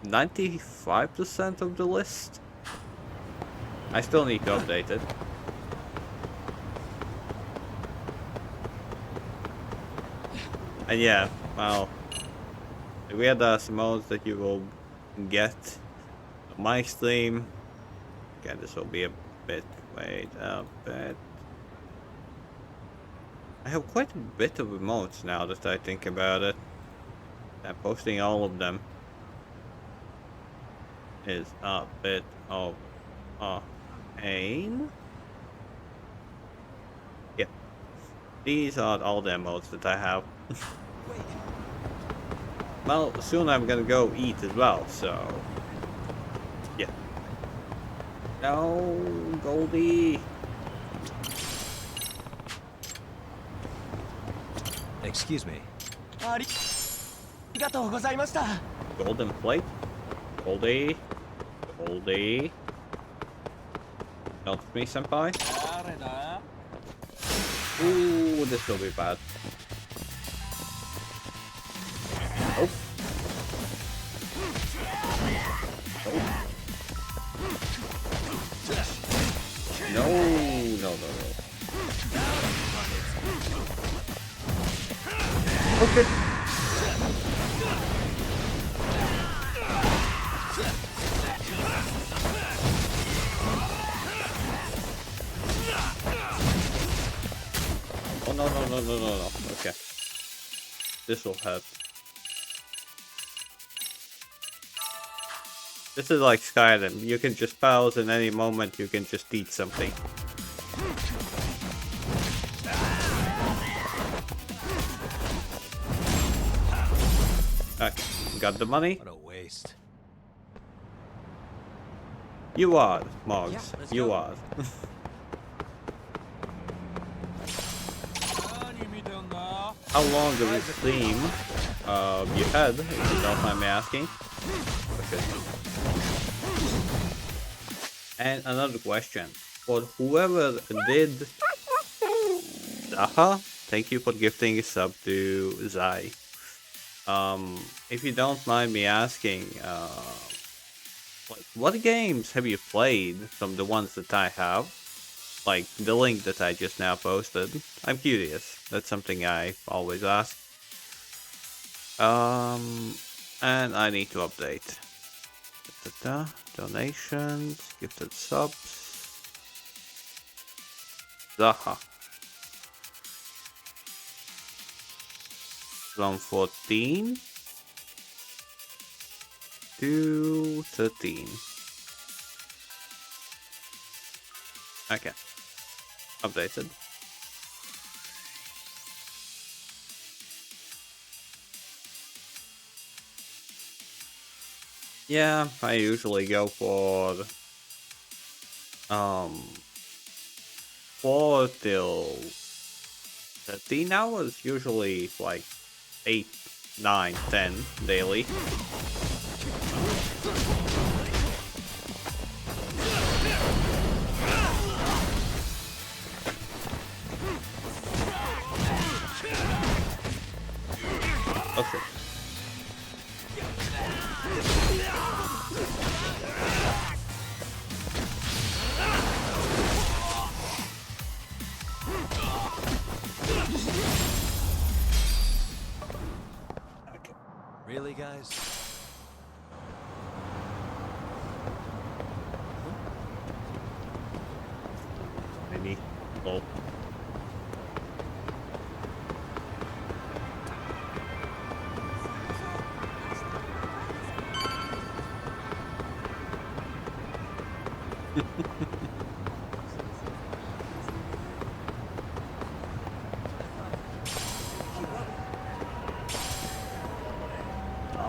95% of the list. I still need to update it. And yeah, well, the weird ass modes that you will get on my stream. Okay, this will be a bit. Wait a bit. I have quite a bit of emotes now that I think about it. And posting all of them is a bit of a pain. Yeah. These are all the emotes that I have. Well, soon I'm gonna go eat as well, so yeah. No, Goldie. Excuse me. Golden plate. Goldie. Goldie. Help me, senpai. Ooh, this will be bad. Nope. Nope. No. Okay. Oh no. Okay. This will hurt. This is like Skyrim. You can just pause in any moment, you can just eat something. Okay, got the money? What a waste. You are, Mogs. Yeah, you are. How long of a stream you had, if you don't mind me asking? Okay. And another question. For whoever did... Zaha, thank you for gifting a sub to Zai. If you don't mind me asking, like, what games have you played from the ones that I have? Like, the link that I just now posted. I'm curious. That's something I always ask. And I need to update. Donations, gifted subs. Zaha. From 14 to 13. Okay. Updated. Yeah, I usually go for 4 till 13 hours, usually like 8, 9, 10 daily. Okay. Really? guys? Maybe. Oh.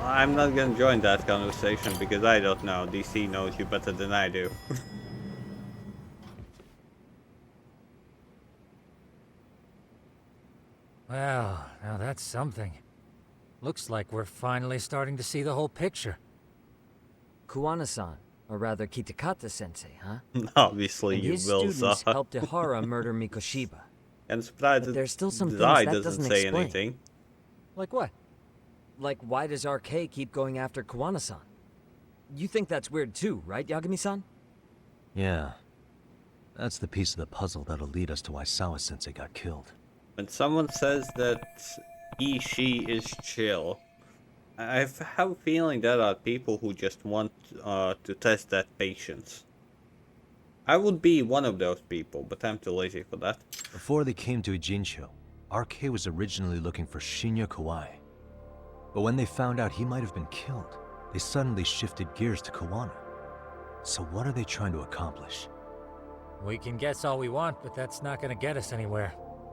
I'm not gonna join that conversation because I don't know. DC knows you better than I do. Well, now that's something. Looks like we're finally starting to see the whole picture. Kuwana-san, or rather Kitakata-sensei, huh? Obviously, and you his will, students Zaha. helped Ihara murder Mikoshiba. And surprised but there's still some things Zai that doesn't doesn't say explain. anything. Like what? Like, why does RK keep going after Kuwana-san? You think that's weird too, right, Yagami-san? Yeah. That's the piece of the puzzle that'll lead us to why Sawa-sensei got killed. When someone says that she is chill, I have a feeling there are people who just want to test that patience. I would be one of those people, but I'm too lazy for that. Before they came to Ijincho, RK was originally looking for Shinya Kawai. But when they found out he might have been killed, they suddenly shifted gears to Kawana. So what are they trying to accomplish? We can guess all we want, but that's not gonna get us anywhere.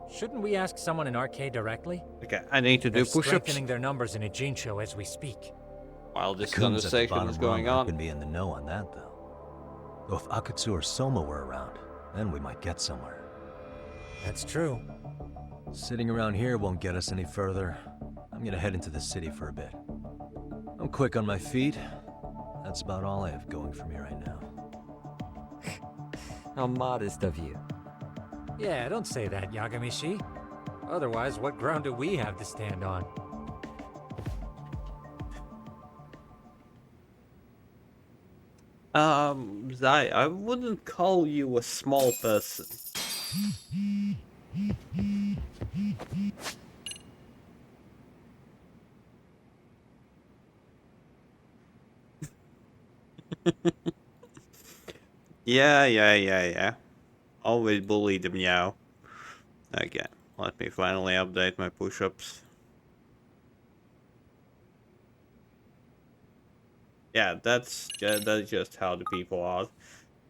Shouldn't we ask someone in RK directly? Okay, I need to do They're push-ups. strengthening their numbers in Ijincho as we speak. While this The Coons at the conversation is bottom going rung on. aren't gonna be in the know on that, though. Though if Akatsu or Soma were around, then we might get somewhere. That's true. Sitting around here won't get us any further. I'm gonna head into the city for a bit. I'm quick on my feet. That's about all I have going for me right now. How modest of you. Yeah, don't say that, Yagami-shi. Otherwise, what ground do we have to stand on? Zai, I wouldn't call you a small person. Yeah. Always bully the meow. Okay, let me finally update my push-ups. Yeah, that's just how the people are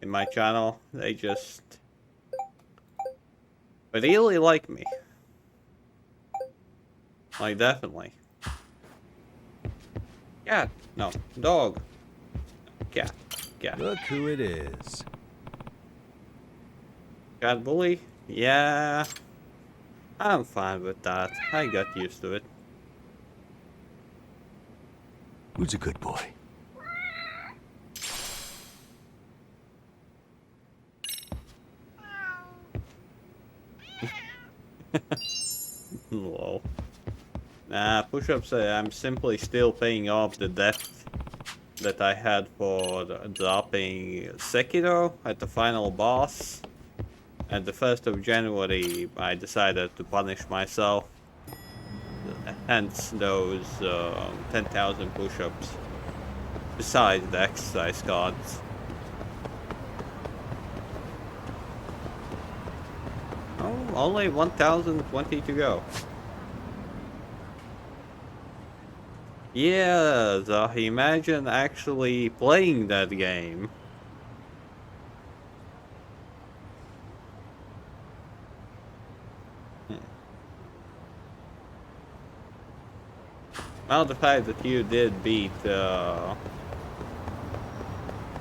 in my channel. They just really like me. Like, definitely. Cat. No. Dog. Cat. Look who it is. Cat bully? Yeah. I'm fine with that. I got used to it. Who's a good boy? Lol. Nah, push-ups, I'm simply still paying off the debt that I had for dropping Sekiro at the final boss. At the 1st of January, I decided to punish myself. Hence those 10,000 push-ups. Besides the exercise cards. Oh, only 1,020 to go. Yeah, imagine actually playing that game. Well, the fact that you did beat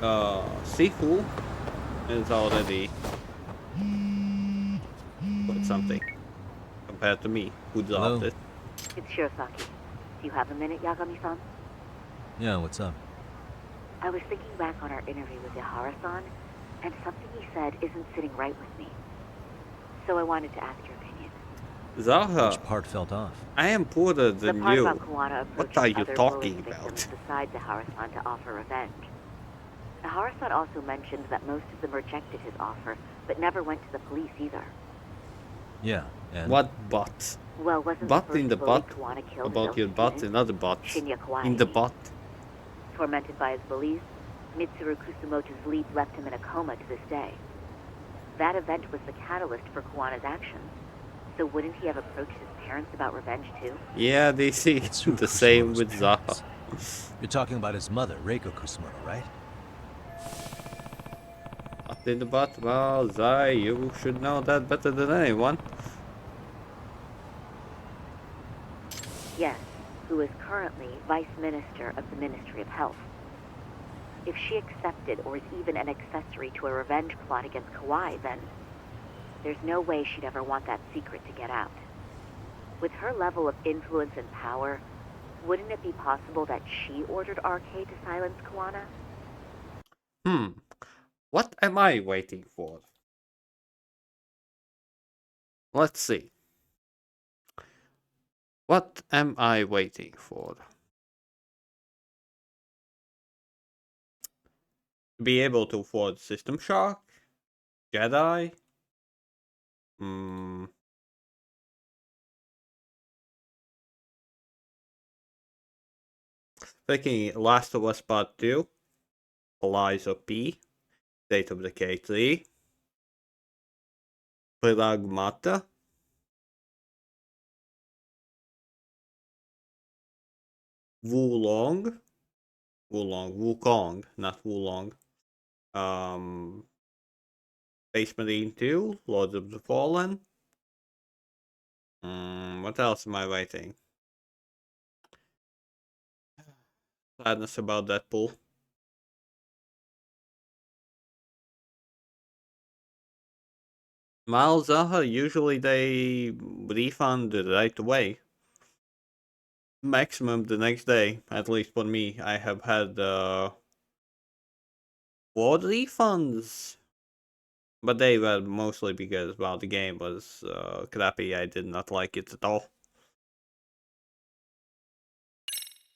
Sifu is already something compared to me, who dropped it. It's Shirosaki. Do you have a minute, Yagami-san? Yeah, what's up? I was thinking back on our interview with Ihara-san, and something he said isn't sitting right with me. So I wanted to ask your opinion. Zaha, Which part felt off? I am poorer The than part you. about Kuwana What are you approaching other talking bullying about? victims besides Ihara-san to offer revenge. Ihara-san also mentioned that most of them rejected his offer, but never went to the police either. Yeah, and... What butt? Well, wasn't Butt the in the first bully butt? Kawana killed his About own your butt student? and other butts. Shinya Kawaii. In the butt. Tormented by his bullies, Mitsuru Kusumoto's lead left him in a coma to this day. That event was the catalyst for Kawana's actions. So wouldn't he have approached his parents about revenge too? Yeah, they see the same with Zaha. You're talking about his mother, Reiko Kusumoto, right? Butt in the butt? Well, Zai, you should know that better than anyone. Yes, who is currently Vice Minister of the Ministry of Health. If she accepted or is even an accessory to a revenge plot against Kawaii, then there's no way she'd ever want that secret to get out. With her level of influence and power, wouldn't it be possible that she ordered RK to silence Kawana? What am I waiting for? Let's see. What am I waiting for? Be able to afford System Shock? Jedi? Thinking Last of Us Part 2, Lies of P, State of Decay 3, Pragmata, Wukong, not Wulong, Space Marine 2, Lords of the Fallen. What else am I waiting? Sadness about Deadpool. Miles Zaha, usually they refund right away. Maximum the next day, at least for me. I have had 4 refunds. But they were mostly because, well, the game was crappy. I did not like it at all.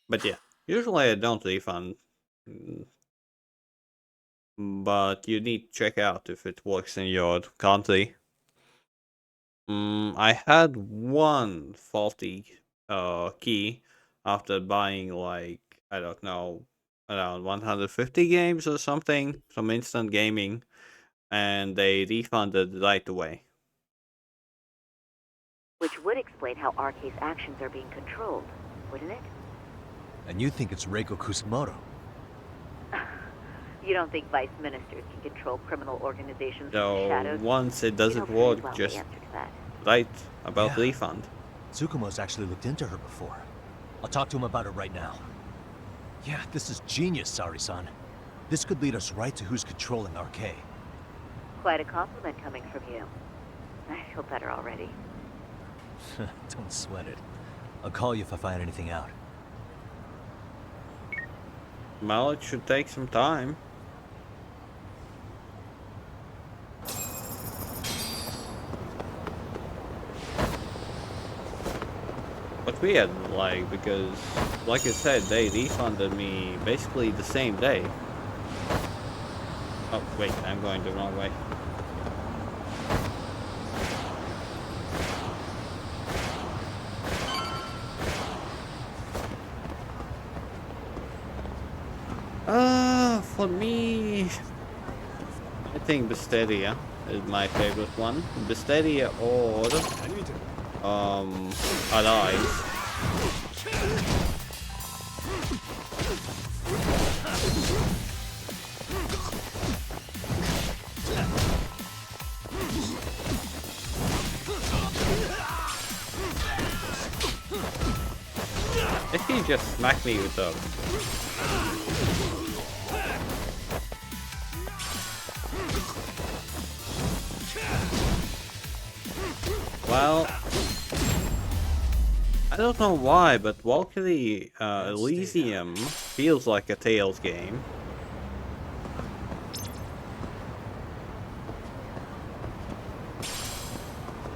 But yeah, usually I don't refund. But you need to check out if it works in your country. I had one faulty key after buying, like, I don't know, around 150 games or something, some instant gaming, and they refunded right away. Which would explain how RK's actions are being controlled, wouldn't it? And you think it's Reiko Kusumoto? You don't think vice ministers can control criminal organizations from the So shadows? once it doesn't work, just write about refund. Tsukumo's actually looked into her before. I'll talk to him about it right now. Yeah, this is genius, Sari-san. This could lead us right to who's controlling RK. Quite a compliment coming from you. I feel better already. Don't sweat it. I'll call you if I find anything out. Well, it should take some time. But weird, like, because, like I said, they refunded me basically the same day. Oh, wait, I'm going the wrong way. For me, I think Besteria is my favorite one. Besteria or Arise. If he just smacked me with a... Well, I don't know why, but Valkyrie Elysium feels like a Tales game.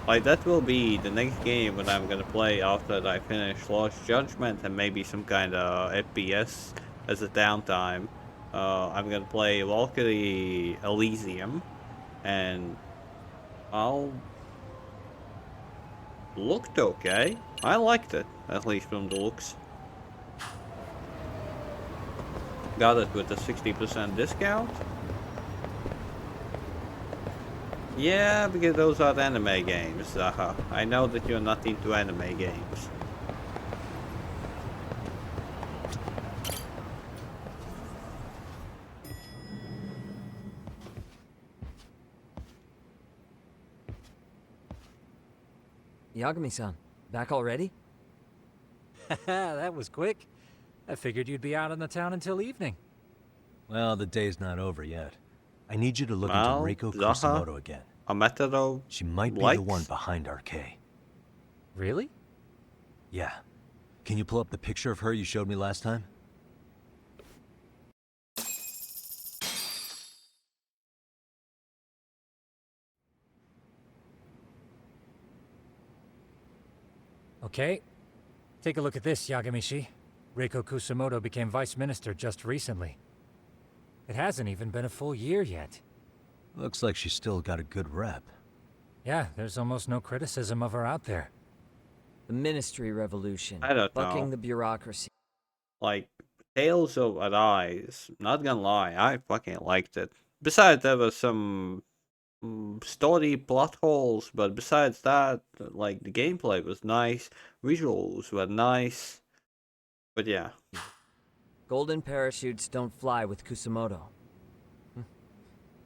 Like, that will be the next game that I'm gonna play after I finish Lost Judgment and maybe some kind of FPS as a downtime. I'm gonna play Valkyrie Elysium, and I'll looked okay. I liked it, at least from the looks. Got it with a 60% discount. Yeah, because those are anime games. I know that you're not into anime games. Yagami-san, back already? That was quick. I figured you'd be out in the town until evening. Well, the day's not over yet. I need you to look Well, into Reiko Zaha, Kusumoto again. Amatero She might be likes. the one behind RK. Really? Yeah. Can you pull up the picture of her you showed me last time? Okay. Take a look at this, Yagamishi. Reiko Kusumoto became vice minister just recently. It hasn't even been a full year yet. Looks like she's still got a good rep. Yeah, there's almost no criticism of her out there. The Ministry Revolution. I don't Bucking know. the bureaucracy. Like, Tales of Arise, not gonna lie, I fucking liked it. Besides, there were some story plot holes, but besides that, like, the gameplay was nice, visuals were nice, but yeah. Golden parachutes don't fly with Kusumoto.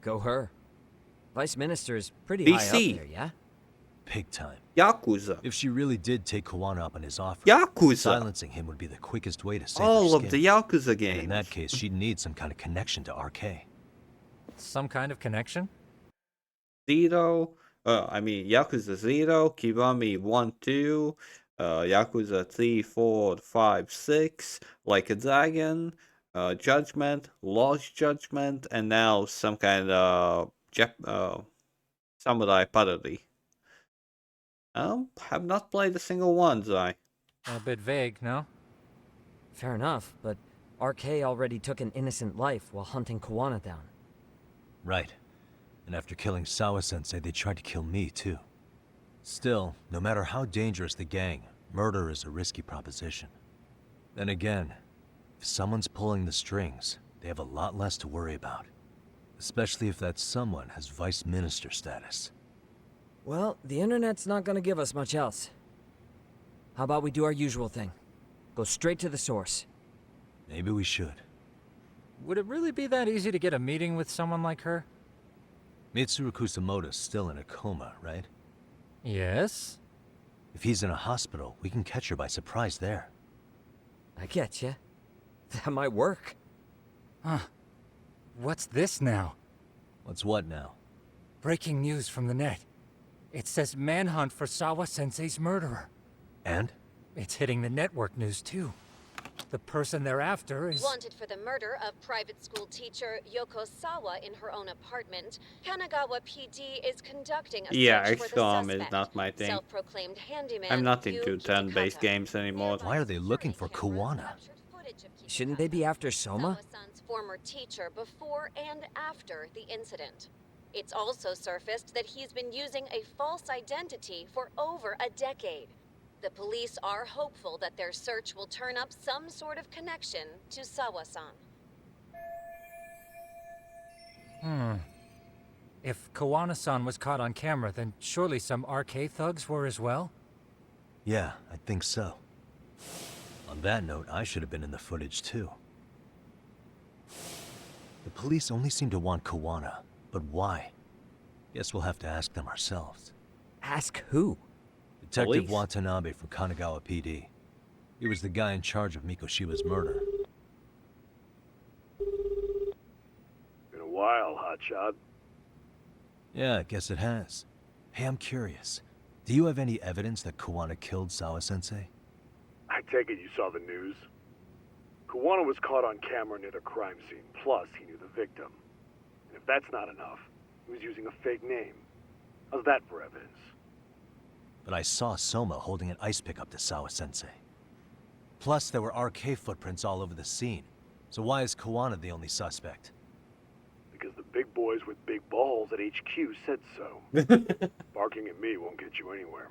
Go her. Vice Minister is pretty high up DC. there, yeah? Big time. Yakuza. If she really did take Kawana up on his offer, Yakuza. silencing him would be the quickest way to save her All of skin. the Yakuza And games. in that case, she'd need some kind of connection to RK. Some kind of connection? Yakuza 0, Kiwami 1, 2, Yakuza 3, 4, 5, 6, Like a Dragon, Judgment, Lost Judgment, and now some kind of samurai parody. Have not played a single one, Zai. A bit vague, no? Fair enough, but RK already took an innocent life while hunting Kawana down. Right. And after killing Sawa-sensei, they tried to kill me, too. Still, no matter how dangerous the gang, murder is a risky proposition. Then again, if someone's pulling the strings, they have a lot less to worry about. Especially if that someone has vice minister status. Well, the internet's not gonna give us much else. How about we do our usual thing? Go straight to the source. Maybe we should. Would it really be that easy to get a meeting with someone like her? Mitsuru Kusumoto's still in a coma, right? Yes? If he's in a hospital, we can catch her by surprise there. I getcha. That might work. Huh. What's this now? What's what now? Breaking news from the net. It says manhunt for Sawa-sensei's murderer. And? It's hitting the network news, too. The person they're after is... Wanted for the murder of private school teacher Yoko Sawa in her own apartment, Kanagawa PD is conducting a search for the XCOM suspect. is not my thing. Self-proclaimed handyman I'm not into Yu turn-based Hikata. games anymore. Why are they looking for Kawana? Shouldn't they be after Soma? Sawa-san's former teacher before and after the incident. It's also surfaced that he's been using a false identity for over a decade. The police are hopeful that their search will turn up some sort of connection to Sawa-san. If Kawana-san was caught on camera, then surely some RK thugs were as well? Yeah, I think so. On that note, I should have been in the footage too. The police only seem to want Kawana, but why? Guess we'll have to ask them ourselves. Ask who? Detective Police? Watanabe from Kanagawa PD. He was the guy in charge of Mikoshiba's murder. Been a while, hotshot. Yeah, I guess it has. Hey, I'm curious. Do you have any evidence that Kawana killed Sawa-sensei? I take it you saw the news. Kawana was caught on camera near the crime scene, plus he knew the victim. And if that's not enough, he was using a fake name. How's that for evidence? But I saw Soma holding an ice pick up to Sawa-sensei. Plus, there were RK footprints all over the scene. So why is Kawana the only suspect? Because the big boys with big balls at HQ said so. Barking at me won't get you anywhere.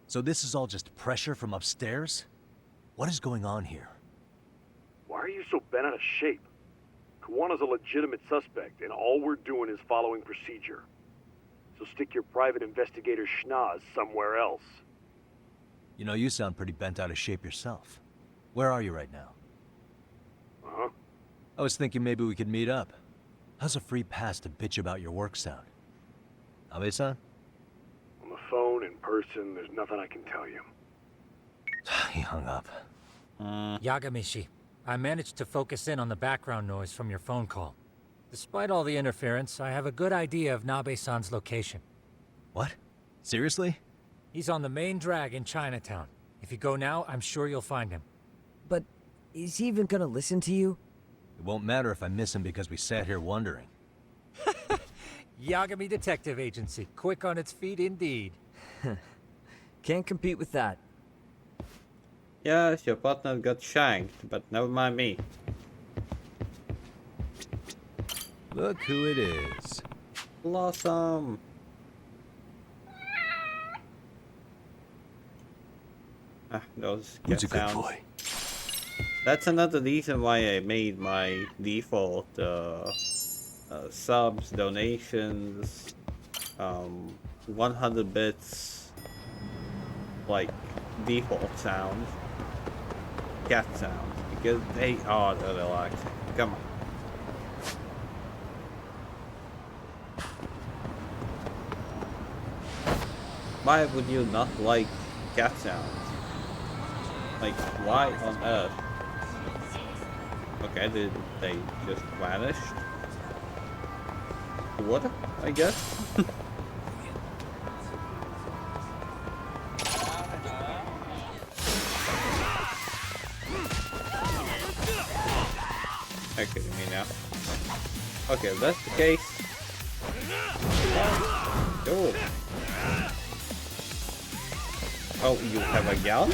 So this is all just pressure from upstairs? What is going on here? Why are you so bent out of shape? Kawana's a legitimate suspect, and all we're doing is following procedure. So stick your private investigator schnoz somewhere else. You know, you sound pretty bent out of shape yourself. Where are you right now? Uh-huh. I was thinking maybe we could meet up. How's a free pass to bitch about your work sound? Abe-san? On the phone, in person, there's nothing I can tell you. He hung up. Yagamishi, I managed to focus in on the background noise from your phone call. Despite all the interference, I have a good idea of Nabe-san's location. What? Seriously? He's on the main drag in Chinatown. If you go now, I'm sure you'll find him. But is he even gonna listen to you? It won't matter if I miss him because we sat here wondering. Yagami Detective Agency, quick on its feet indeed. Can't compete with that. Yes, your partner got shanked, but never mind me. Look who it is. Blossom. Those Who's a cat good sounds. boy? That's another reason why I made my default subs, donations, 100 bits, like default sounds, cat sounds, because they are relaxing. Come on. Why would you not like cat sounds? Like, why on earth? Okay, did they just vanish? What? I guess? Okay, me now. Okay, if that's the case. Oh. Oh, you have a gun?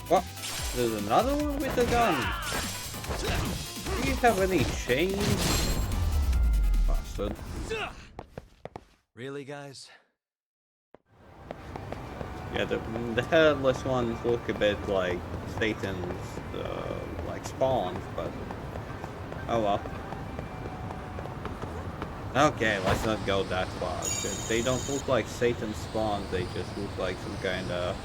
What? There's another one with a gun. Do you have any chains? Bastard. Really, guys? Yeah, the headless ones look a bit like Satan's, like spawns, but oh well. Okay, let's not go that far. They don't look like Satan's spawns, they just look like some kind of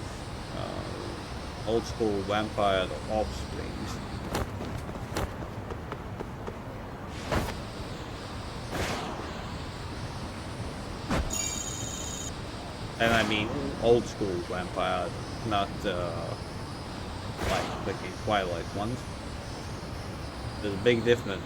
old school vampire offsprings. And I mean old school vampire, not like the Twilight ones. There's a big difference.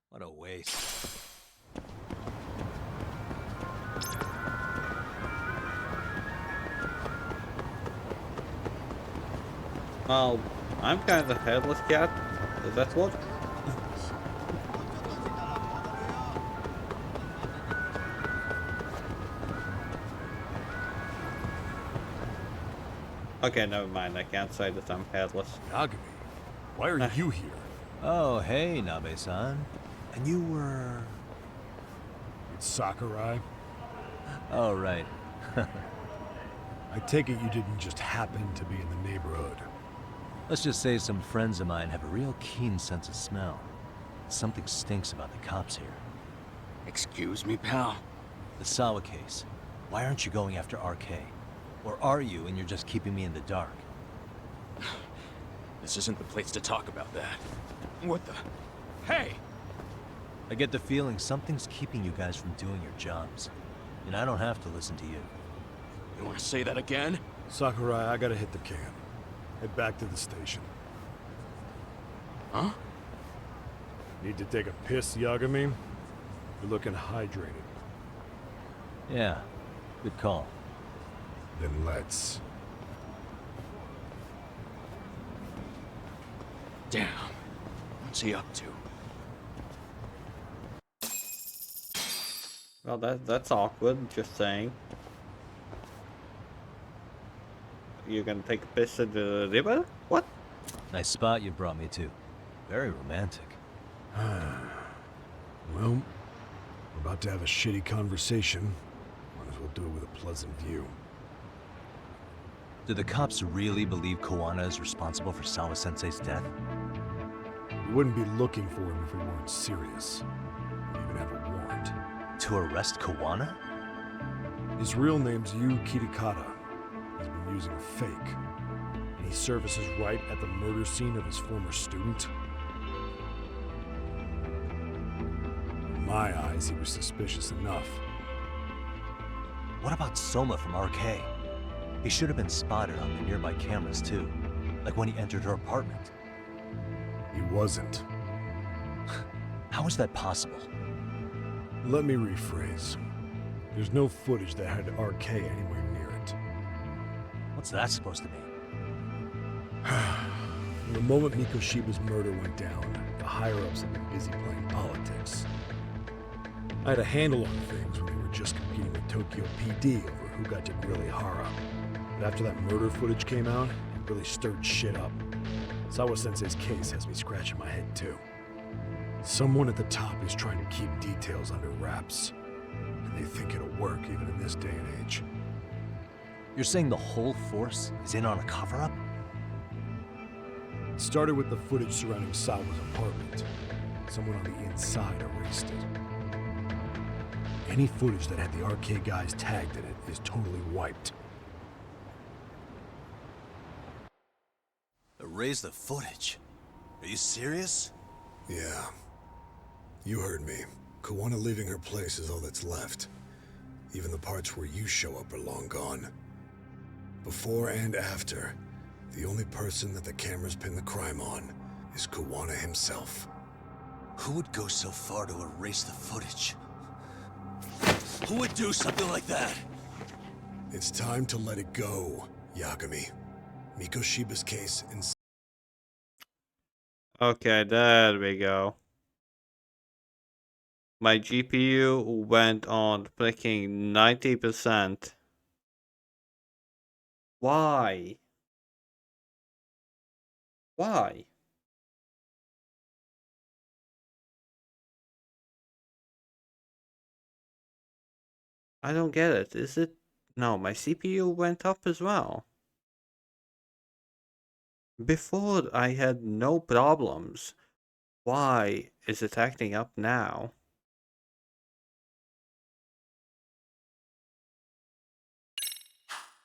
What a waste. Well, I'm kind of headless cat. Is that what? Okay, never mind. I can't say that I'm headless. Yagami, why are you here? Oh, hey, Nabe-san. And you were... It's Sakurai. Oh, right. I take it you didn't just happen to be in the neighborhood. Let's just say some friends of mine have a real keen sense of smell. Something stinks about the cops here. Excuse me, pal? The Sawa case. Why aren't you going after RK? Or are you, and you're just keeping me in the dark? This isn't the place to talk about that. What the... Hey! I get the feeling something's keeping you guys from doing your jobs. And I don't have to listen to you. You want to say that again? Sakurai, I gotta hit the can. Head back to the station. Huh? Need to take a piss, Yagami? You're looking hydrated. Yeah, good call. Then let's. Damn. What's he up to? Well, that's awkward, just saying. You're gonna take a piss in the river? What? Nice spot you brought me to. Very romantic. Well, we're about to have a shitty conversation. Might as well do it with a pleasant view. Do the cops really believe Koana is responsible for Sawa-sensei's death? We wouldn't be looking for him if we weren't serious. We even have a warrant. To arrest Koana? His real name's Yu Kitakata. He's been using a fake. And he services right at the murder scene of his former student. In my eyes, he was suspicious enough. What about Soma from RK? He should have been spotted on the nearby cameras too. Like when he entered her apartment. He wasn't. How is that possible? Let me rephrase. There's no footage that had RK anywhere near it. What's that supposed to mean? From the moment Mikoshiba's murder went down, the higher-ups have been busy playing politics. I had a handle on things when they were just competing with Tokyo PD over who got to grill Ihara. But after that murder footage came out, it really stirred shit up. Sawa-sensei's case has me scratching my head too. Someone at the top is trying to keep details under wraps. And they think it'll work even in this day and age. You're saying the whole force is in on a cover-up? It started with the footage surrounding Sawa's apartment. Someone on the inside erased it. Any footage that had the RK guys tagged in it is totally wiped. Erase the footage? Are you serious? Yeah. You heard me. Koana leaving her place is all that's left. Even the parts where you show up are long gone. Before and after, the only person that the cameras pin the crime on is Koana himself. Who would go so far to erase the footage? Who would do something like that? It's time to let it go, Yagami. Mikoshiba's case in... Okay, there we go. My GPU went on freaking 90%. Why? Why? I don't get it. Is it... No, my CPU went up as well. Before I had no problems. Why is it acting up now?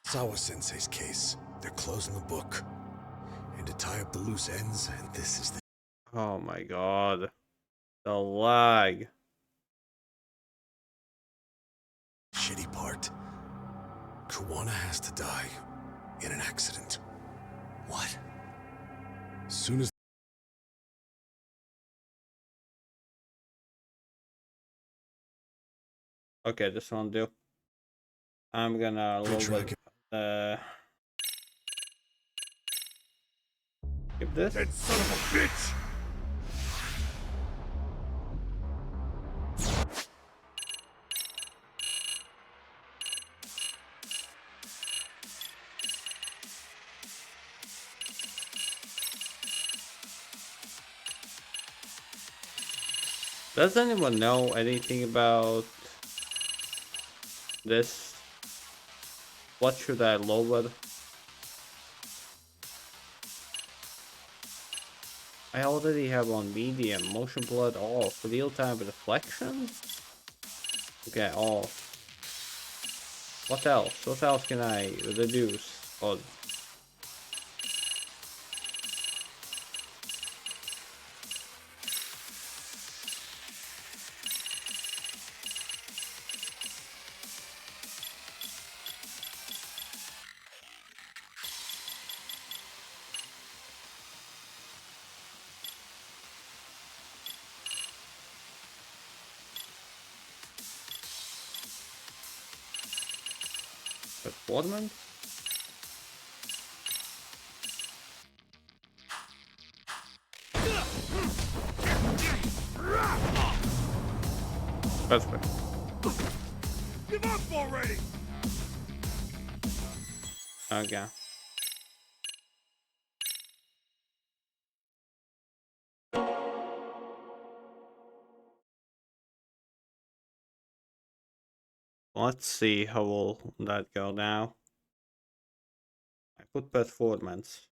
Sawa-sensei's case. They're closing the book. And to tie up the loose ends, and this is the... Oh my god. The lag. shitty part. Koana has to die in an accident. What? Soon as... Okay, this one do. I'm gonna load skip this. That son of a bitch! Does anyone know anything about this? What should I lower? I already have on medium, motion blur off, real-time reflection? Okay, all. What else? What else can I reduce? Oh. Performance? Perfect. Give up already! Okay. Let's see how will that go now. I put performance.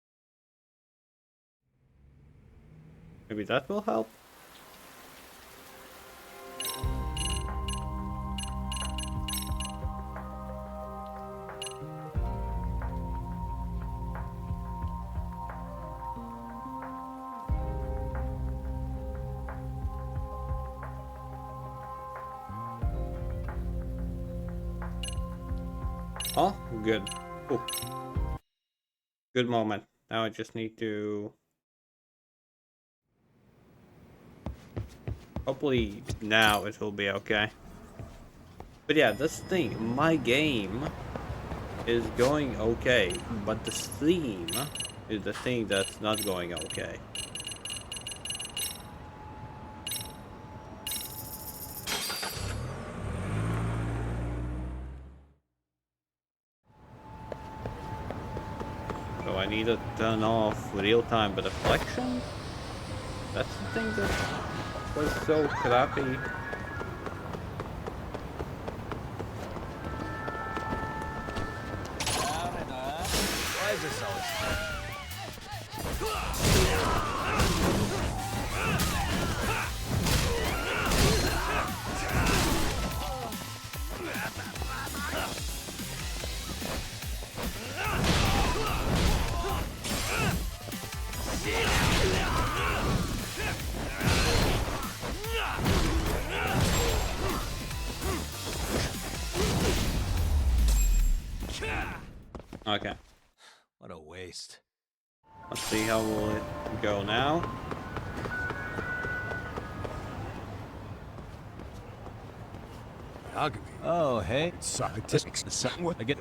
Maybe that will help. Oh, good. Ooh. Good moment. Now I just need to... Hopefully now it will be okay. But yeah, this thing, my game is going okay, but the stream is the thing that's not going okay. So I need to turn off real-time reflection. That's the thing that was so crappy. Why is this always hard? Okay. What a waste. Let's see how will it go now. Oh, hey. What? I get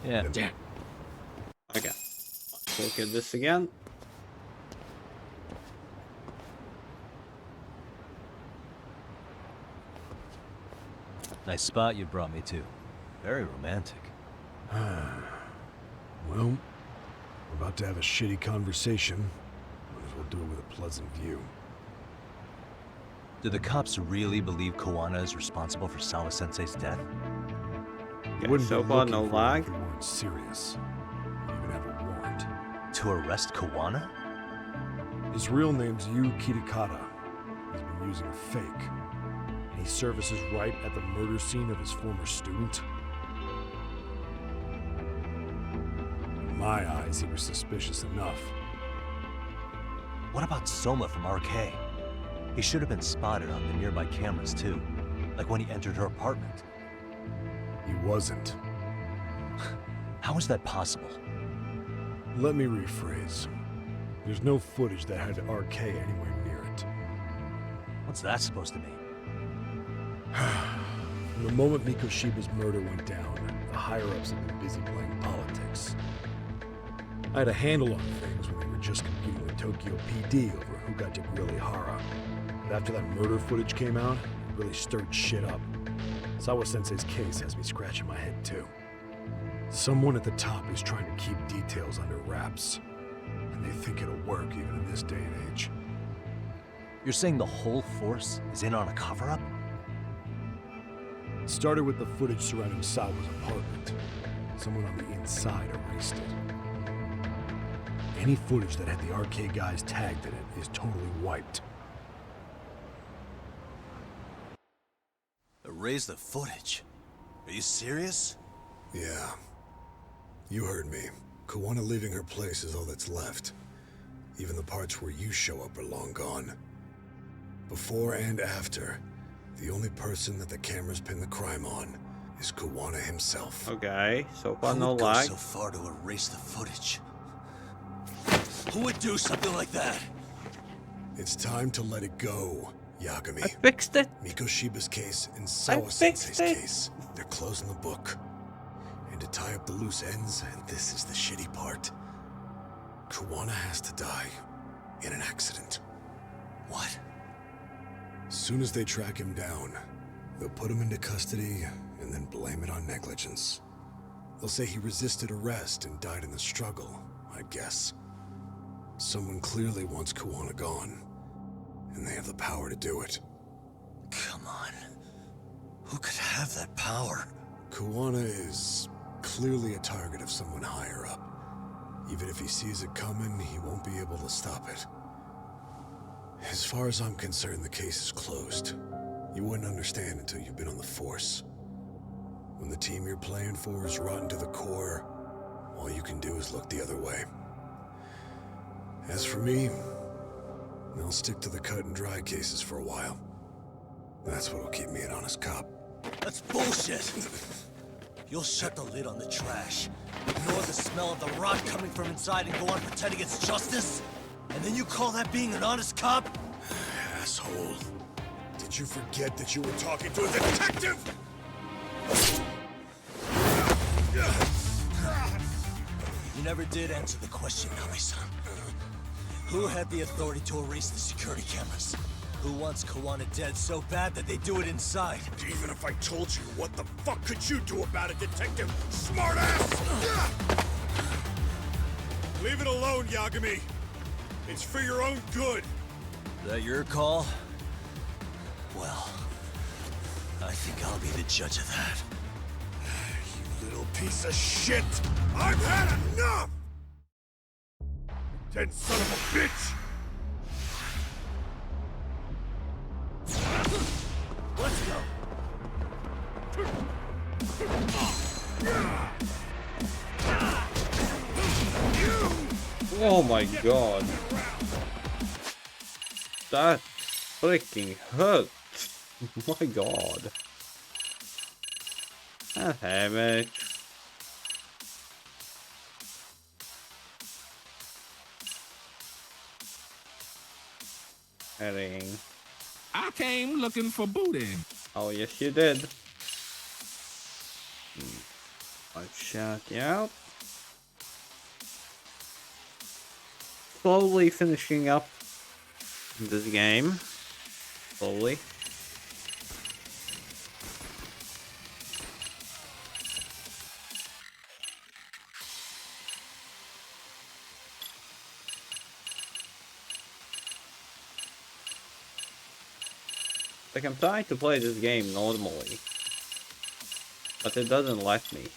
yeah. Okay. Let's look at this again. Nice spot you brought me to. Very romantic. Well, we're about to have a shitty conversation. Might as well do it with a pleasant view. Do the cops really believe Kawana is responsible for Sawa-sensei's death? You wouldn't so be far, looking no for him lag. if you weren't serious. You even have a warrant. To arrest Kawana? His real name's Yu Kitakata. He's been using a fake. And he services right at the murder scene of his former student. In my eyes, he was suspicious enough. What about Soma from RK? He should have been spotted on the nearby cameras too, like when he entered her apartment. He wasn't. How is that possible? Let me rephrase. There's no footage that had RK anywhere near it. What's that supposed to mean? From the moment Mikoshiba's murder went down, the higher-ups have been busy playing politics. I had a handle on things when they were just competing with Tokyo PD over who got to grill Ihara. But after that murder footage came out, it really stirred shit up. Sawa-sensei's case has me scratching my head too. Someone at the top is trying to keep details under wraps. And they think it'll work even in this day and age. You're saying the whole force is in on a cover-up? It started with the footage surrounding Sawa's apartment. Someone on the inside erased it. Any footage that had the RK guys tagged in it is totally wiped. Erase the footage? Are you serious? Yeah. You heard me. Kawana leaving her place is all that's left. Even the parts where you show up are long gone. Before and after, the only person that the cameras pin the crime on is Kawana himself. Okay, so far Who no would go lag. so far to erase the footage? Who would do something like that? It's time to let it go, Yagami. I fixed it. Mikoshiba's case and Sawa-sensei's case. They're closing the book. And to tie up the loose ends, and this is the shitty part, Kawana has to die in an accident. What? Soon as they track him down, they'll put him into custody and then blame it on negligence. They'll say he resisted arrest and died in the struggle, I'd guess. Someone clearly wants Kawana gone, and they have the power to do it. Come on. Who could have that power? Kawana is clearly a target of someone higher up. Even if he sees it coming, he won't be able to stop it. As far as I'm concerned, the case is closed. You wouldn't understand until you've been on the force. When the team you're playing for is rotten to the core, all you can do is look the other way. As for me, I'll stick to the cut and dry cases for a while. That's what'll keep me an honest cop. That's bullshit! You'll shut the lid on the trash, ignore the smell of the rot coming from inside, and go on pretending it's justice? And then you call that being an honest cop? Asshole. Did you forget that you were talking to a detective? You never did answer the question, Nami-san. Who had the authority to erase the security cameras? Who wants Kawana dead so bad that they do it inside? Even if I told you, what the fuck could you do about it, detective? Smartass! Leave it alone, Yagami. It's for your own good. Is that your call? Well, I think I'll be the judge of that. You little piece of shit! I've had enough! Dead son of a bitch! Let's go! Oh my god. That freaking hurt. My god. God damn it. Heading. I came looking for booty. Oh yes you did. I'll shout you out. Slowly finishing up this game. Slowly. Like, I'm trying to play this game normally, but it doesn't let me.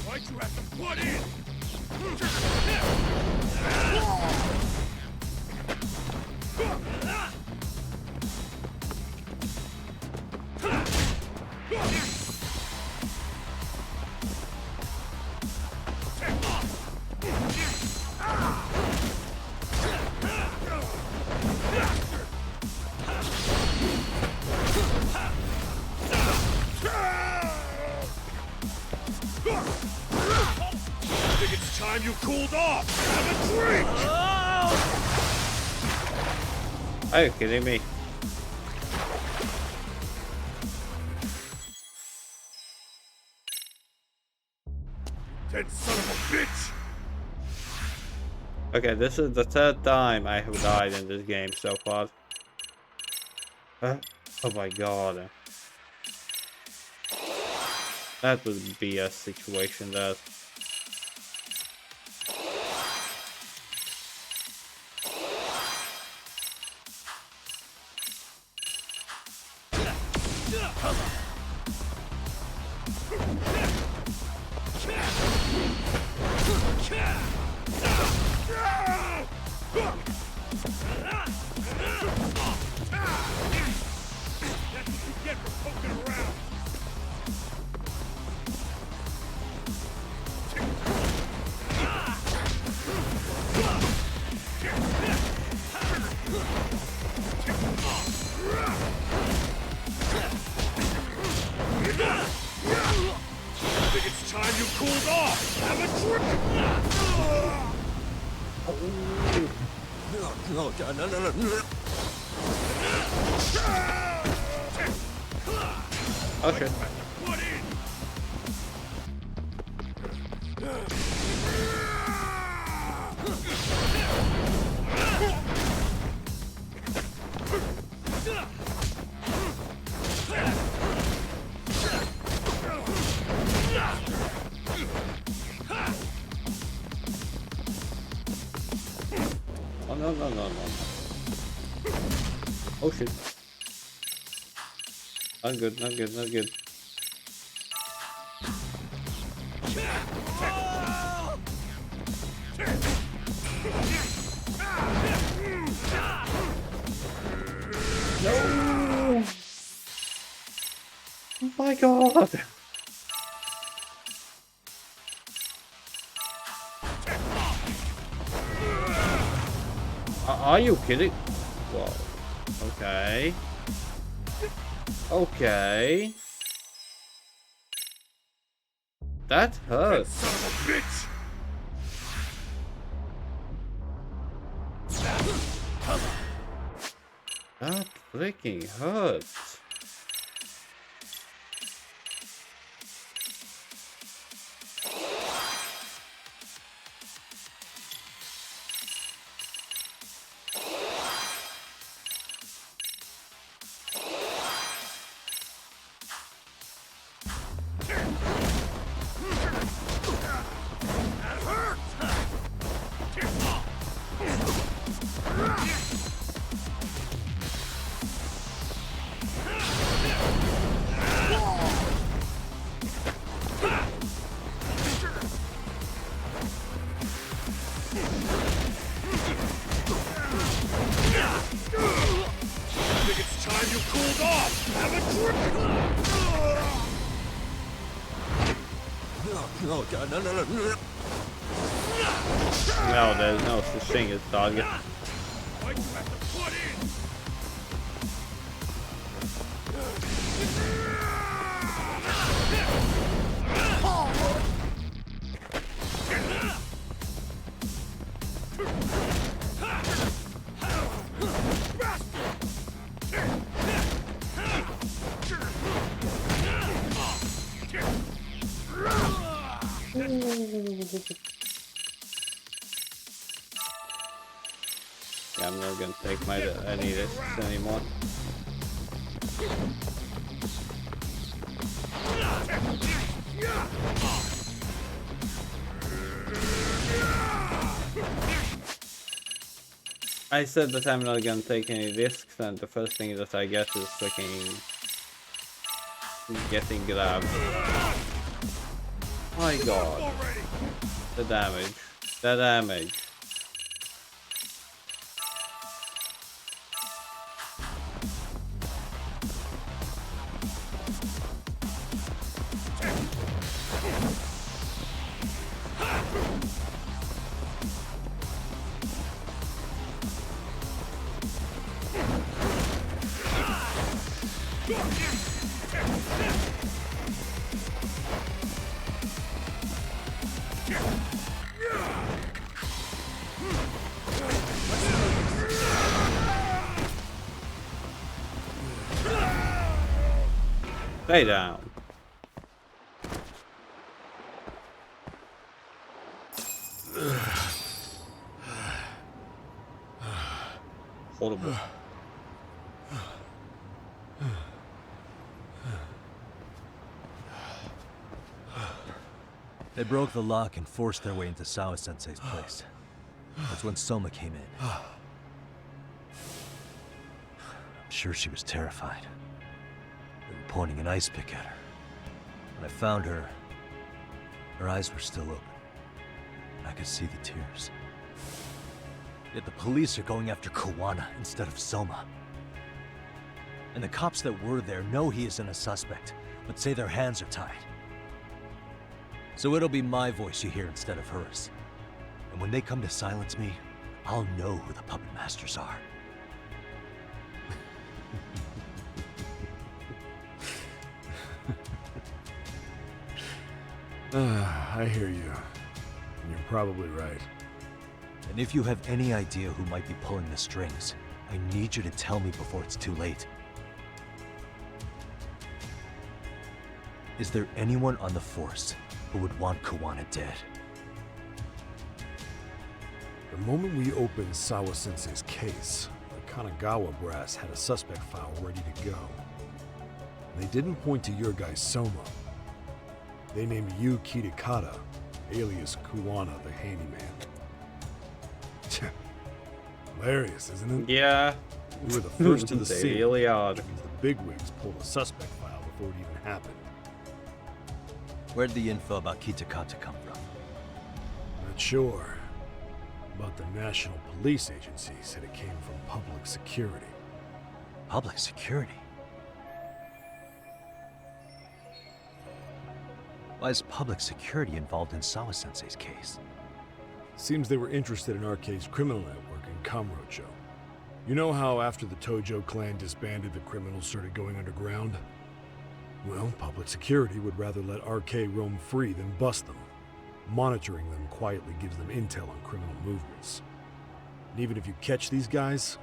Why'd you have to butt in? I think it's time you cooled off. Have a drink. Are you kidding me? Dead son of a bitch. Okay, this is the third time I have died in this game so far. Oh my god. That would be a situation that... It's time you cooled off! Have a drink! No, God, no. Oh shit. Oh no. Oh shit. Not good. No! Oh my god! Are you kidding? Whoa. Okay. Okay. That hurts. Son of a bitch! That freaking hurts. Time you cooled off! Have a drink! No, God, no. No, there's no such thing as target. Why'd you have to put in? Yeah, I'm not gonna take any risks anymore. I said that I'm not gonna take any risks, and the first thing that I get is freaking getting grabbed. My god. The damage. The damage. Stay down. Horrible. They broke the lock and forced their way into Sawa-sensei's place. That's when Soma came in. I'm sure she was terrified. They were pointing an ice pick at her. When I found her, her eyes were still open. I could see the tears. Yet the police are going after Kawana instead of Soma. And the cops that were there know he isn't a suspect, but say their hands are tied. So it'll be my voice you hear instead of hers. And when they come to silence me, I'll know who the puppet masters are. I hear you. And you're probably right. And if you have any idea who might be pulling the strings, I need you to tell me before it's too late. Is there anyone on the force who would want Kawana dead? The moment we opened Sawa-sensei's case, the Kanagawa brass had a suspect file ready to go. They didn't point to your guy Soma. They named you Kitakata, alias Kawana the handyman. Hilarious, isn't it? Yeah. We were the first to the They scene. really are. Which means the bigwigs pulled a suspect file before it even happened. Where'd the info about Kitakata come from? Not sure. But the National Police Agency said it came from public security. Public security? Why is public security involved in Sawa-sensei's case? Seems they were interested in RK's criminal network in Kamurocho. You know how after the Tojo clan disbanded, the criminals started going underground? Well, public security would rather let RK roam free than bust them. Monitoring them quietly gives them intel on criminal movements. And even if you catch these guys,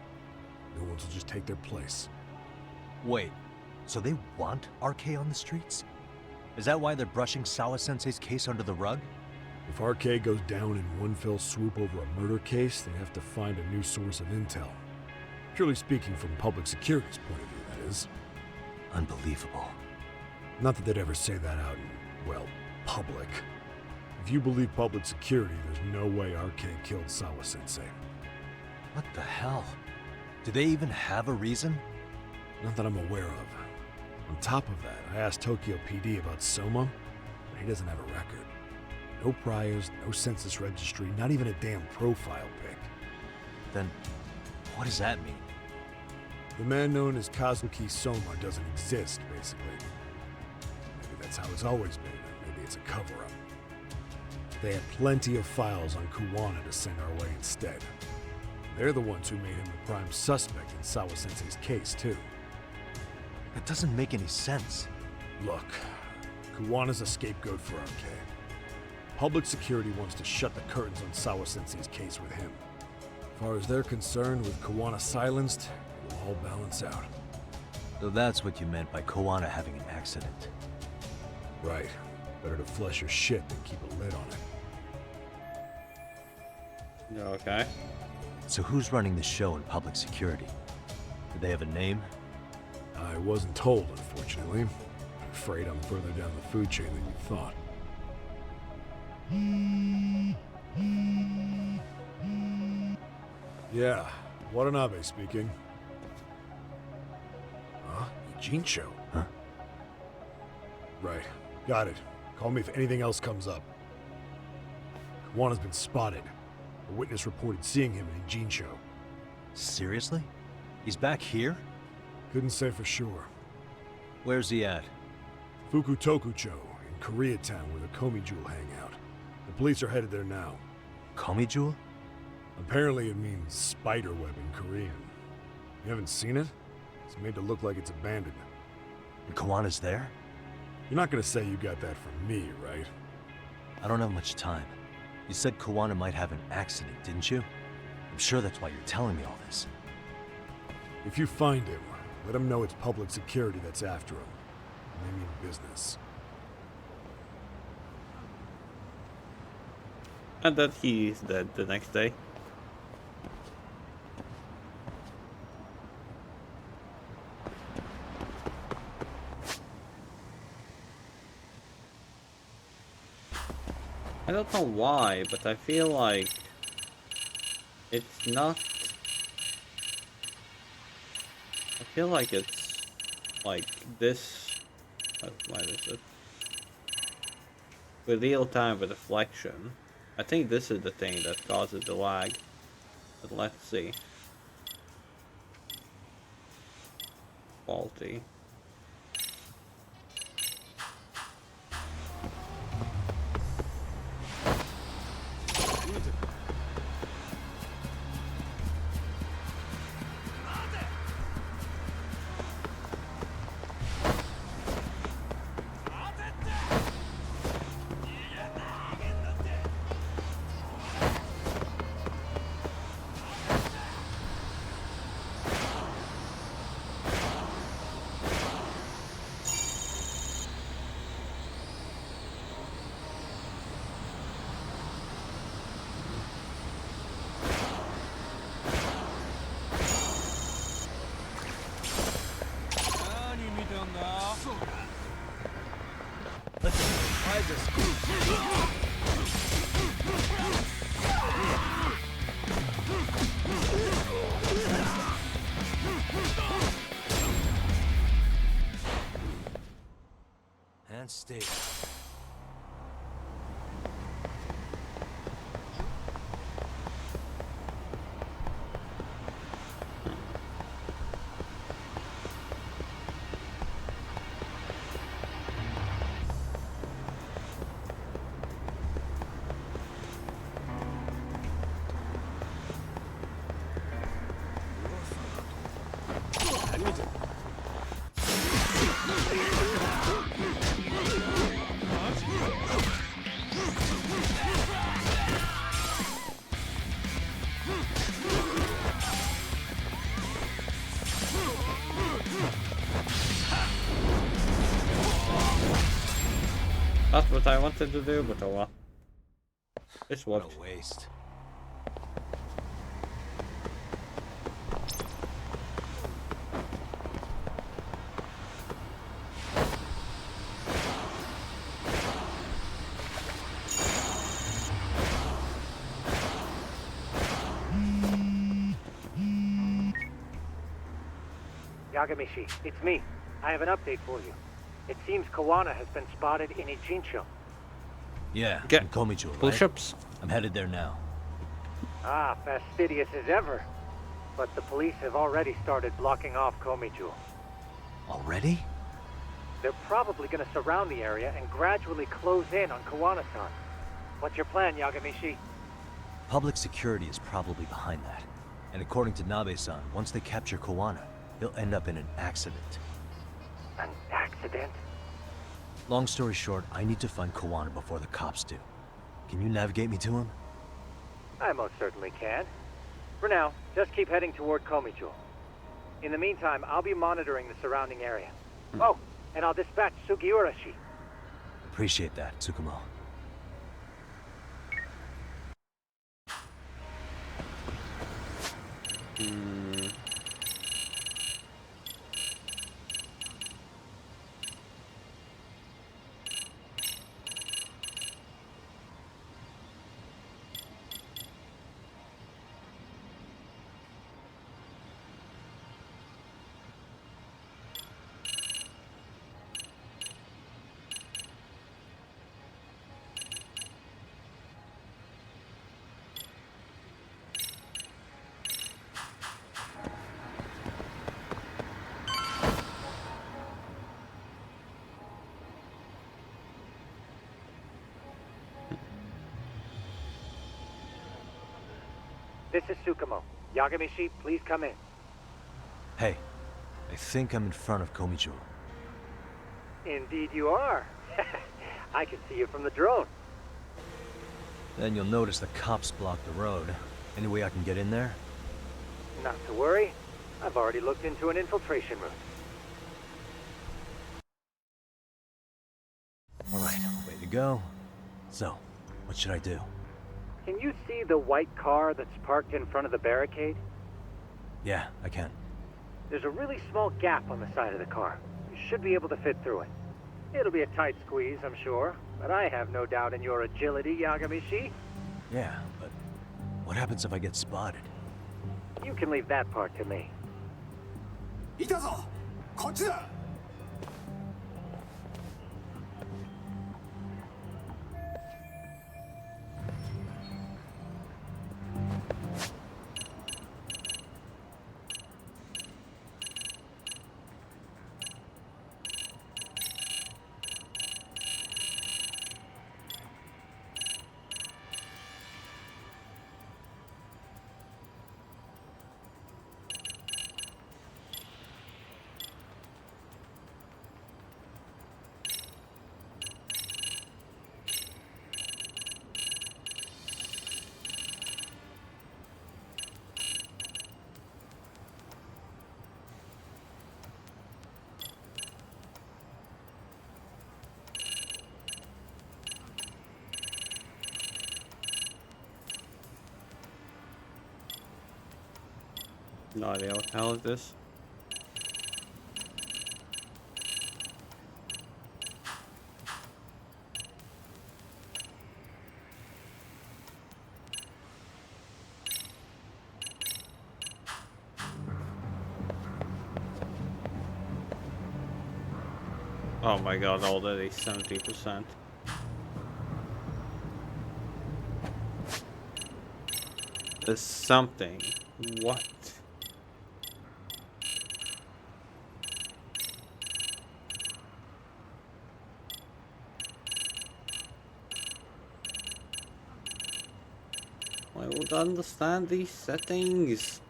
new ones will just take their place. Wait, so they want RK on the streets? Is that why they're brushing Sawa-sensei's case under the rug? If RK goes down in one fell swoop over a murder case, they have to find a new source of intel. Purely speaking, from public security's point of view, that is. Unbelievable. Not that they'd ever say that out in, well, public. If you believe public security, there's no way RK killed Sawa-sensei. What the hell? Do they even have a reason? Not that I'm aware of. On top of that, I asked Tokyo PD about Soma, but he doesn't have a record. No priors, no census registry, not even a damn profile pic. Then, what does that mean? The man known as Kazuki Soma doesn't exist, basically. Maybe that's how it's always been, or maybe it's a cover-up. They had plenty of files on Kawana to send our way instead. They're the ones who made him the prime suspect in Sawa-sensei's case, too. That doesn't make any sense. Look, Kawana's a scapegoat for RK. Public security wants to shut the curtains on Sawa-sensei's case with him. As far as they're concerned, with Kawana silenced, it'll all balance out. So that's what you meant by Kawana having an accident. Right. Better to flush your shit than keep a lid on it. Okay. So who's running the show in public security? Do they have a name? I wasn't told, unfortunately. I'm afraid I'm further down the food chain than you thought. Yeah, Watanabe speaking. Huh? Jincho? Huh? Right. Got it. Call me if anything else comes up. Kawana's been spotted. A witness reported seeing him in Jincho. Seriously? He's back here? Couldn't say for sure. Where's he at? Fukutokucho, in Koreatown, where the Komi Jewel hang out. The police are headed there now. Komi Jewel? Apparently it means spider web in Korean. You haven't seen it? It's made to look like it's abandoned. And Kawana's there? You're not gonna say you got that from me, right? I don't have much time. You said Kawana might have an accident, didn't you? I'm sure that's why you're telling me all this. If you find him, let him know it's public security that's after him. They mean business. And that he's dead the next day. don't know why, but I feel like it's not. I feel like it's like this. Why is it? With real-time reflection. I think this is the thing that causes the lag. But let's see. Faulty. And stay. That's what I wanted to do, but oh well. It's what. What a waste. Yagamishi, it's me. I have an update for you. It seems Kawana has been spotted in Ijincho. Yeah, Get in Komicho, right? push-ups. I'm headed there now. Ah, fastidious as ever. But the police have already started blocking off Komicho. Already? They're probably going to surround the area and gradually close in on Kawana-san. What's your plan, Yagamishi? Public security is probably behind that. And according to Nabe-san, once they capture Kawana, he'll end up in an accident. An accident? Long story short, I need to find Kawana before the cops do. Can you navigate me to him? I most certainly can. For now, just keep heading toward Komicho. In the meantime, I'll be monitoring the surrounding area. Oh, and I'll dispatch Sugiurashi. Appreciate that, Tsukumo. This is Tsukumo. Yagamishi, please come in. Hey, I think I'm in front of Komicho. Indeed you are. I can see you from the drone. Then you'll notice the cops block the road. Any way I can get in there? Not to worry. I've already looked into an infiltration route. Alright, way to go. So, what should I do? Can you see the white car that's parked in front of the barricade? Yeah, I can. There's a really small gap on the side of the car. You should be able to fit through it. It'll be a tight squeeze, I'm sure, but I have no doubt in your agility, Yagami-shi. Yeah, but what happens if I get spotted? You can leave that part to me. いたぞこっちだ No idea what the hell is this. Oh my god, already 70%. There's something. What? I would understand these settings.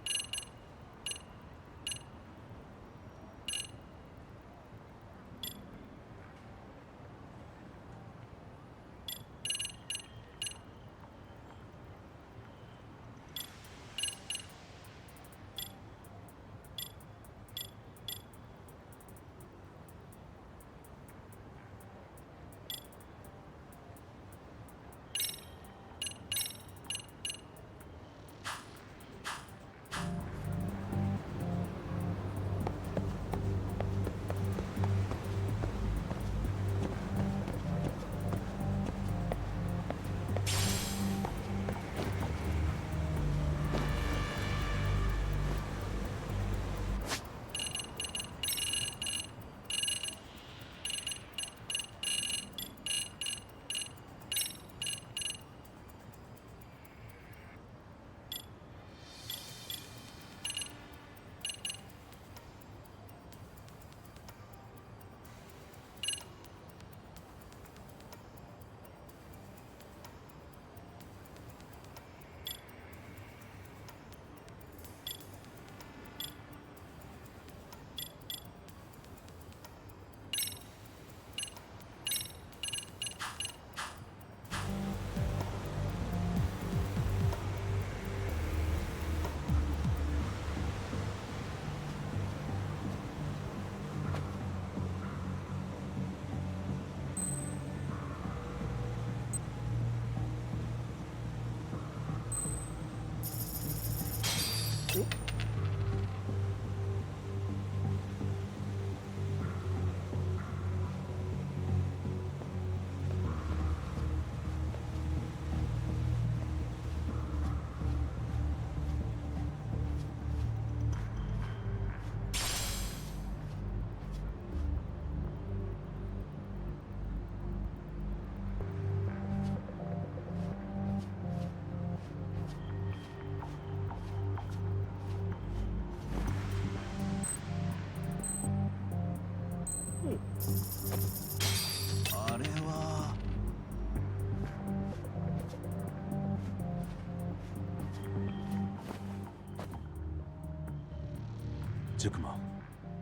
Tsukumo,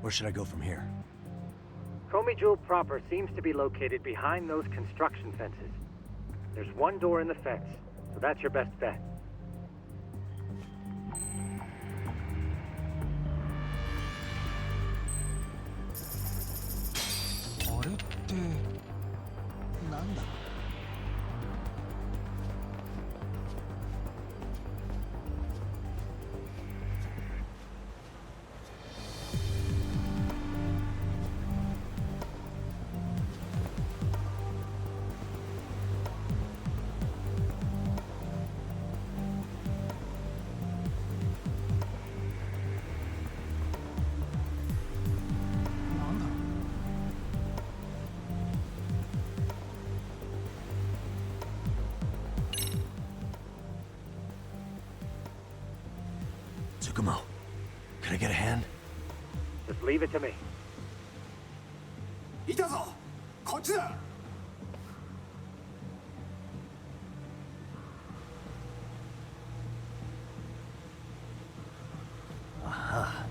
where should I go from here? Komijul proper seems to be located behind those construction fences. There's one door in the fence, so that's your best bet. Tsukumo, can I get a hand? Just leave it to me. いたぞこっちだ Aha.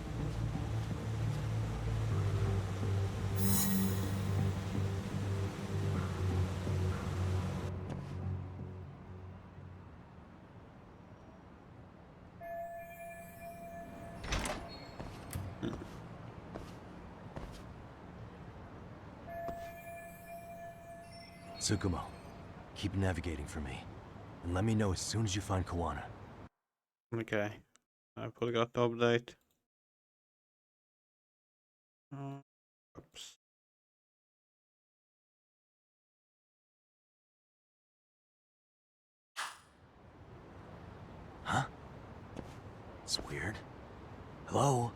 Tsukumo, keep navigating for me, and let me know as soon as you find Kawana. Okay, I forgot to update. Oops. Huh? It's weird. Hello?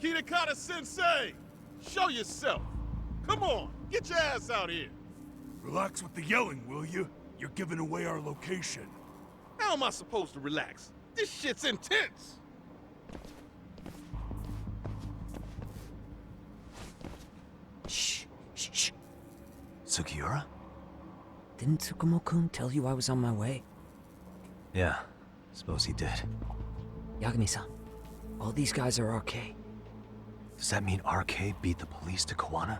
Kitakata Sensei! Show yourself! Come on, get your ass out here! Relax with the yelling, will you? You're giving away our location. How am I supposed to relax? This shit's intense! Shh, shh, shh. Sugiura? Didn't Tsukumo-kun tell you I was on my way? Yeah, suppose he did. Yagami-san, all these guys are RK. Does that mean RK beat the police to Kawana?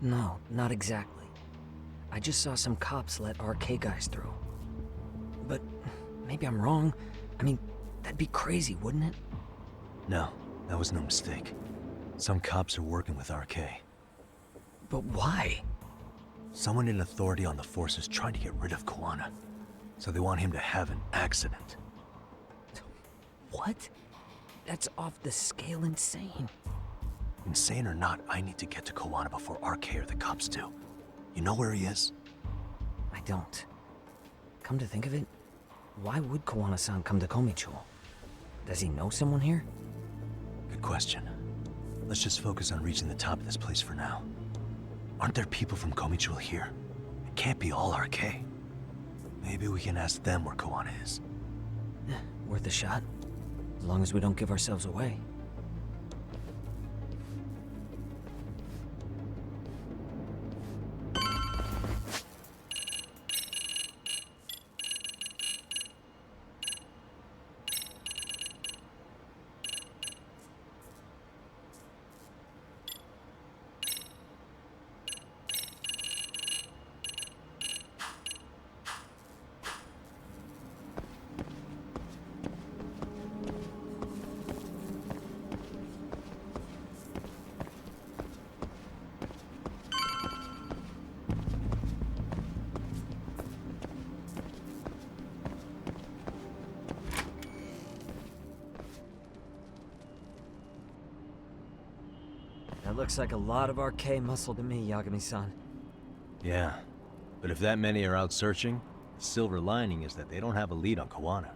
No, not exactly. I just saw some cops let RK guys through. But maybe I'm wrong. I mean, that'd be crazy, wouldn't it? No, that was no mistake. Some cops are working with RK. But why? Someone in authority on the force is trying to get rid of Kawana. So they want him to have an accident. What? That's off the scale insane. Insane or not, I need to get to Kawana before RK or the cops do. You know where he is? I don't. Come to think of it, why would Kawana-san come to Komicho? Does he know someone here? Good question. Let's just focus on reaching the top of this place for now. Aren't there people from Komicho here? It can't be all RK. Maybe we can ask them where Kawana is. Worth a shot. As long as we don't give ourselves away. That looks like a lot of RK muscle to me, Yagami-san. Yeah, but if that many are out searching, the silver lining is that they don't have a lead on Kawana.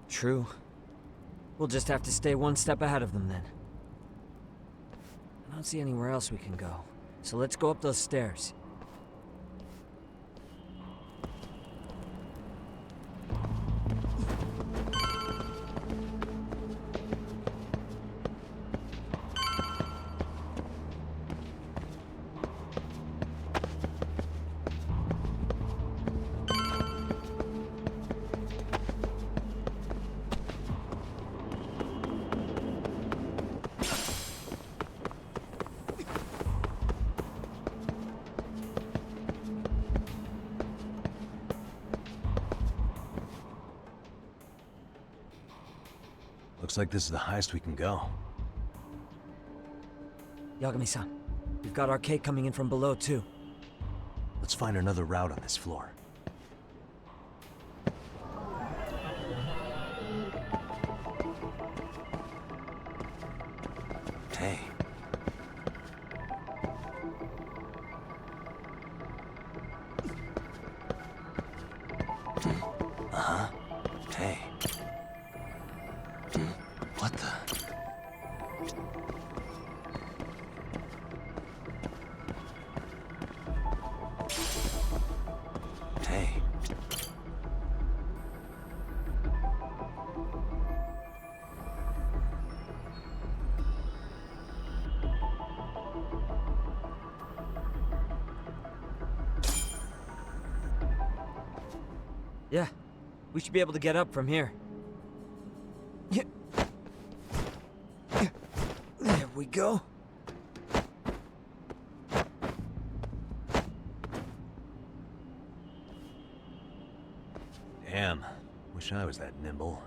True. We'll just have to stay one step ahead of them then. I don't see anywhere else we can go, so let's go up those stairs. Looks like this is the highest we can go. Yagami-san, we've got RK coming in from below too. Let's find another route on this floor. Yeah, we should be able to get up from here. There we go. Damn, wish I was that nimble.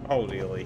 Oh, really?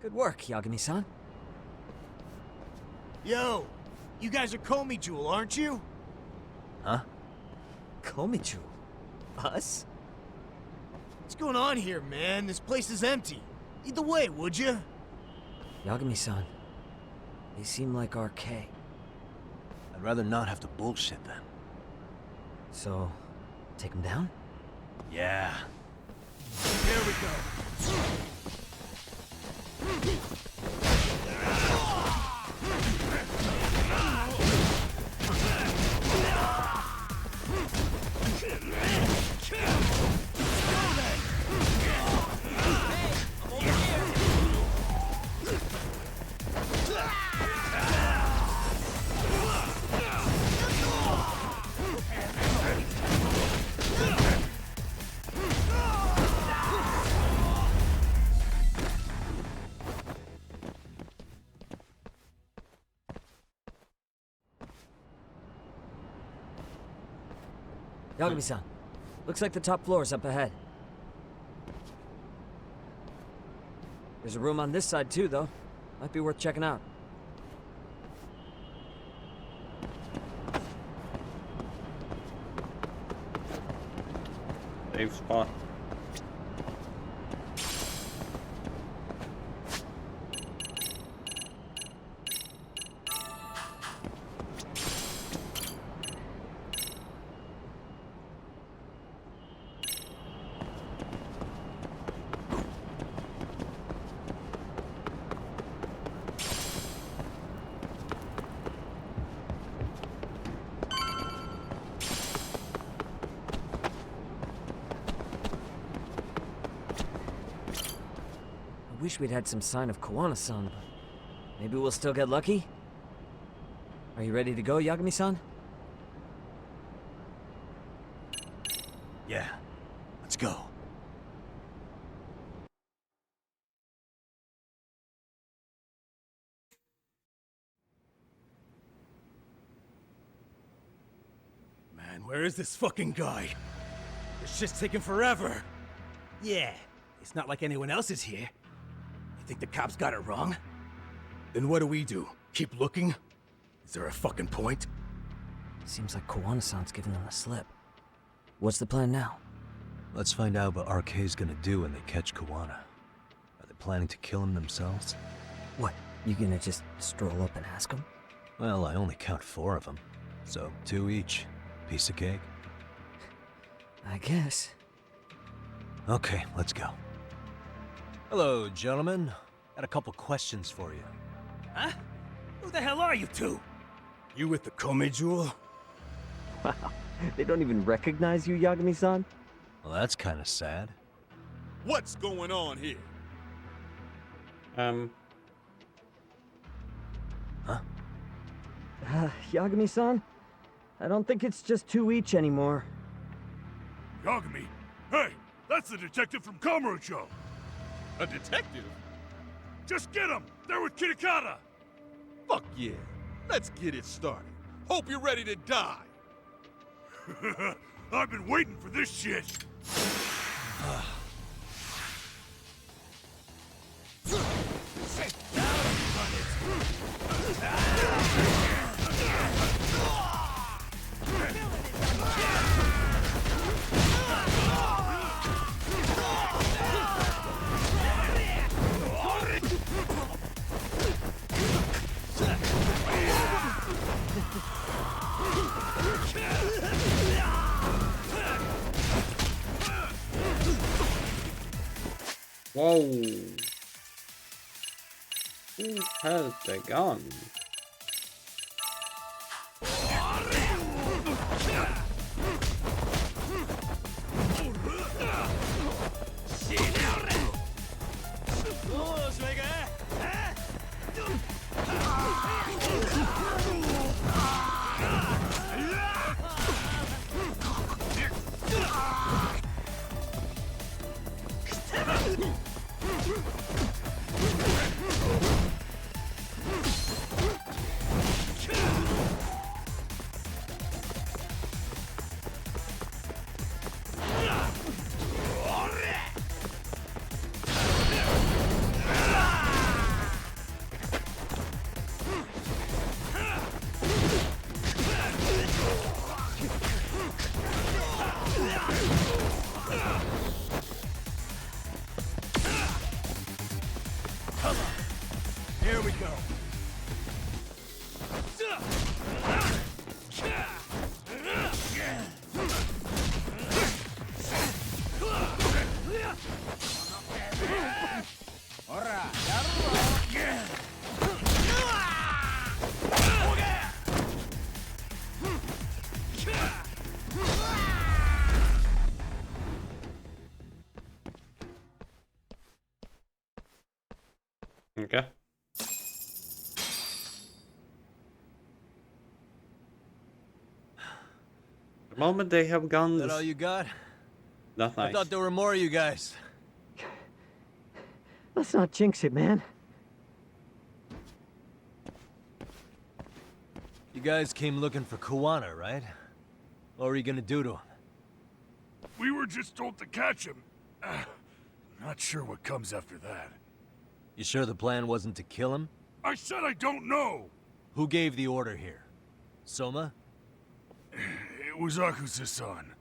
Good work, Yagami-san. Yo, you guys are Komi Jewel, aren't you? Huh? Komi Jewel? Us? What's going on here, man? This place is empty. Lead the way, would you? Yagami-san, they seem like RK. I'd rather not have to bullshit them. So, take them down? Yeah. There we go. Yagami-san, looks like the top floor is up ahead. There's a room on this side too, though. Might be worth checking out. Safe spot. I wish we'd had some sign of Kawana-san, but maybe we'll still get lucky? Are you ready to go, Yagami-san? Yeah. Let's go. Man, where is this fucking guy? This shit's taking forever. Yeah, it's not like anyone else is here. You think the cops got it wrong? Then what do? Keep looking? Is there a fucking point? Seems like Kawana-san's giving them the slip. What's the plan now? Let's find out what RK's gonna do when they catch Kawana. Are they planning to kill him themselves? What, you gonna just stroll up and ask him? Well, I only count 4 of them, so 2 each. Piece of cake? I guess. Okay, let's go. Hello, gentlemen. Got a couple questions for you. Huh? Who the hell are you two? You with the Kome jewel? Wow, they don't even recognize you, Yagami-san? Well, that's kind of sad. What's going on here? Yagami-san? I don't think it's just 2 each anymore. Yagami? Hey, that's the detective from Kamurocho. A detective? Just get him! They're with Kitakata! Fuck yeah. Let's get it started. Hope you're ready to die. I've been waiting for this shit. Whoa. Who has the gun? Here we go. Okay. The moment they have guns. That all you got? Not nice. I thought there were more of you guys. Let's not jinx it, man. You guys came looking for Kawana, right? What were you gonna do to him? We were just told to catch him. Not sure what comes after that. You sure the plan wasn't to kill him? I said I don't know! Who gave the order here? Soma? It was Akusa-san.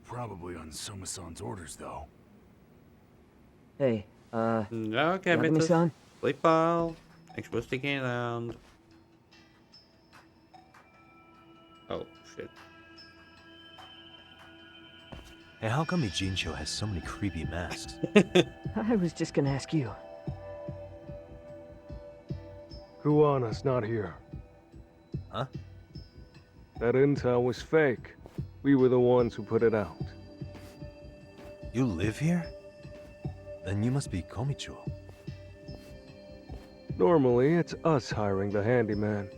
Probably on Soma-san's orders, though. Hey, Okay, Yagami-san? Sleep pile. Thanks for sticking around. Oh, shit. Hey, how come Ijincho has so many creepy masks? I was just gonna ask you. Kuwana's not here. Huh? That intel was fake. We were the ones who put it out. You live here? Then you must be Komicho. Normally, it's us hiring the handyman.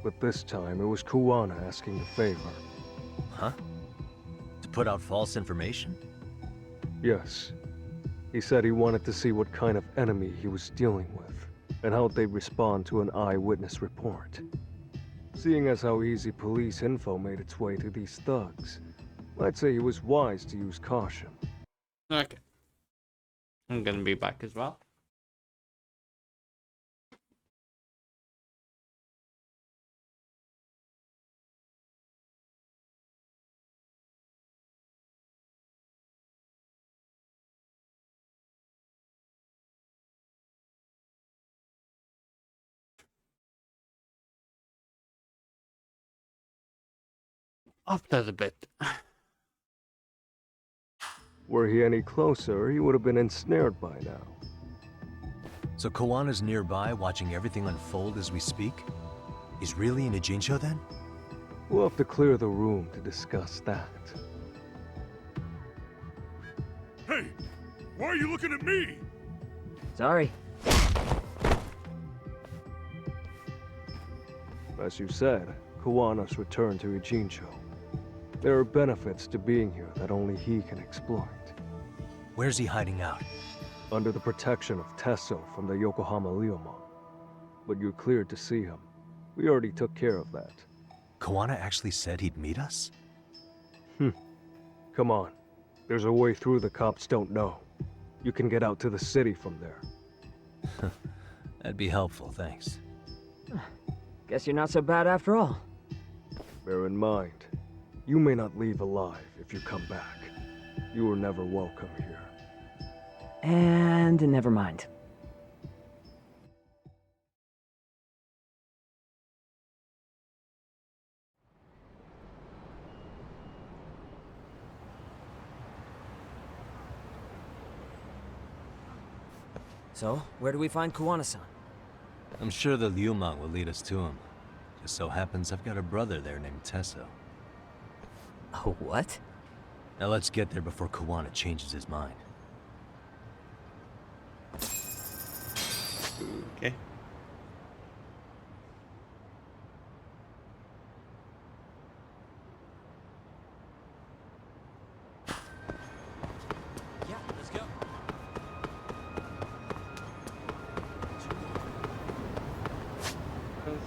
But this time, it was Kuwana asking the favor. Huh? To put out false information? Yes. He said he wanted to see what kind of enemy he was dealing with, and how they'd respond to an eyewitness report. Seeing as how easy police info made its way to these thugs, I'd say he was wise to use caution. Okay. I'm gonna be back as well. up that a bit. Were he any closer, he would have been ensnared by now. So Kawana's nearby, watching everything unfold as we speak? He's really in a Jinsho then? We'll have to clear the room to discuss that. Hey, why are you looking at me? Sorry. As you said, Kawana's returned to Ijincho. There are benefits to being here that only he can exploit. Where's he hiding out? Under the protection of Tesso from the Yokohama Ryomon. But you're cleared to see him. We already took care of that. Kawana actually said he'd meet us? Come on. There's a way through the cops don't know. You can get out to the city from there. That'd be helpful, thanks. Guess you're not so bad after all. Bear in mind, you may not leave alive if you come back. You were never welcome here. And never mind. So, where do we find Kawana-san? I'm sure the Ryomon will lead us to him. Just so happens I've got a brother there named Tesso. Oh, what? Now let's get there before Kawana changes his mind. Okay. Yeah, let's go.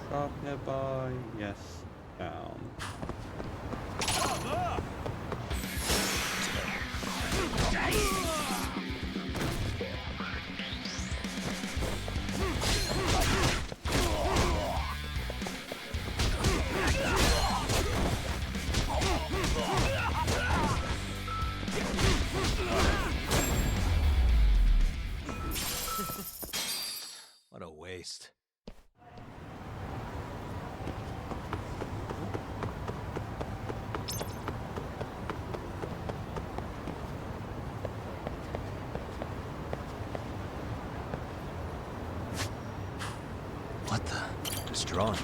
Shop nearby. Yes. Down. What a waste. What the? This drawing.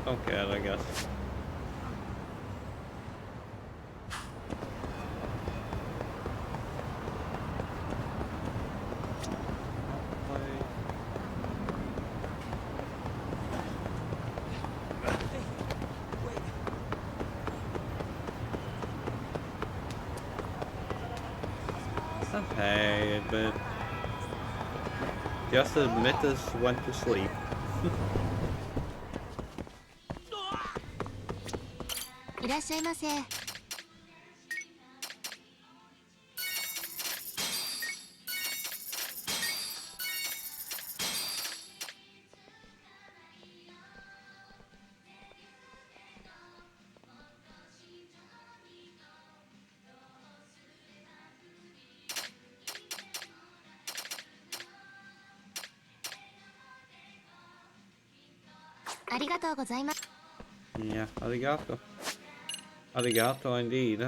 Okay, I guess. Hey, but just admit us went to sleep. Yeah, arigato. Arigato indeed.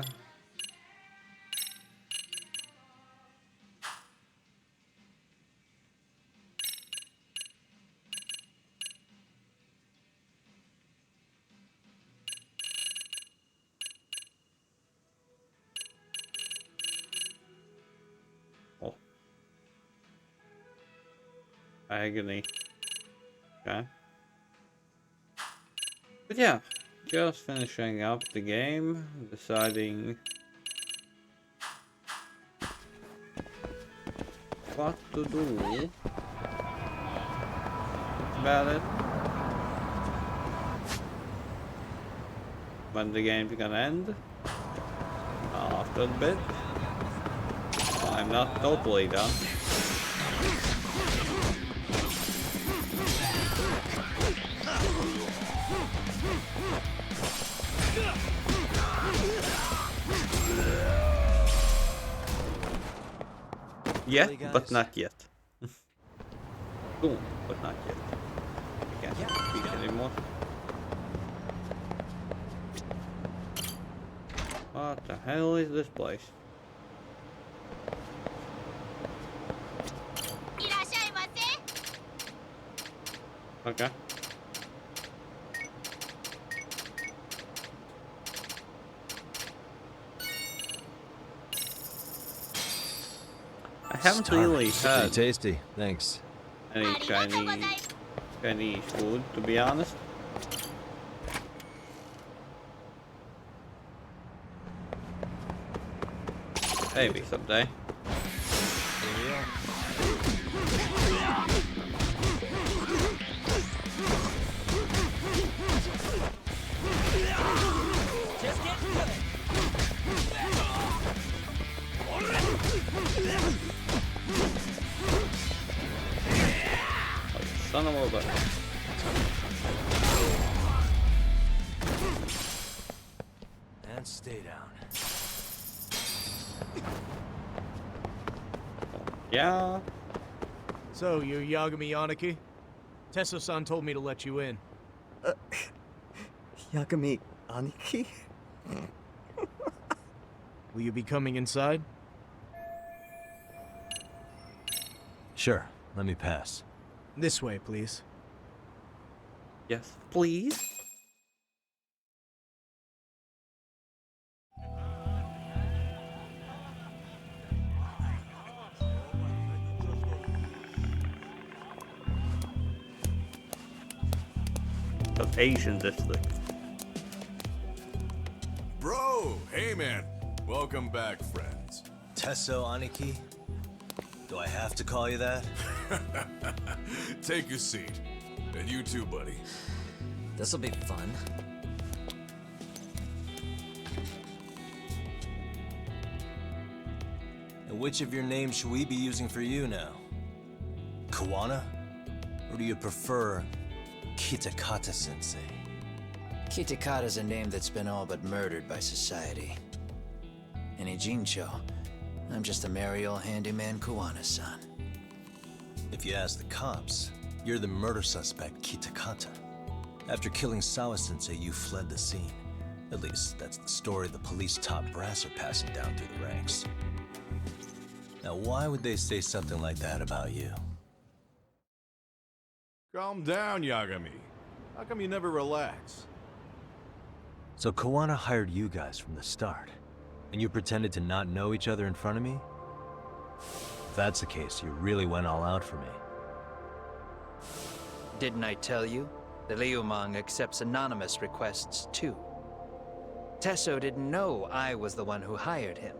Oh. Agony. Okay. But yeah, just finishing up the game, deciding what to do about it. When the game's gonna end. After a bit. I'm not totally done. Yet, Really, but guys? not yet. Cool, but not yet. I can't speak anymore. What the hell is this place? Okay. I haven't really Pretty had tasty, thanks. any Chinese food, to be honest. Maybe someday. Son of a bitch. And stay down. Yeah. So, you're Yagami Aniki? Tesso-san told me to let you in. Yagami Aniki? Will you be coming inside? Sure, let me pass. This way, please. Yes, please. Of Asian district. Bro, hey man. Welcome back, friends. Tesso Aniki? Do I have to call you that? Take a seat. And you too, buddy. This'll be fun. And which of your names should we be using for you now? Kawana? Or do you prefer Kitakata-sensei? Kitakata's a name that's been all but murdered by society. And Ijincho, I'm just a merry old handyman Kawana-san. If you ask the cops, you're the murder suspect, Kitakata. After killing Sawa-sensei, you fled the scene. At least, that's the story the police top brass are passing down through the ranks. Now, why would they say something like that about you? Calm down, Yagami. How come you never relax? So Kawana hired you guys from the start, and you pretended to not know each other in front of me? If that's the case, you really went all out for me. Didn't I tell you? The Liumang accepts anonymous requests too. Tesso didn't know I was the one who hired him.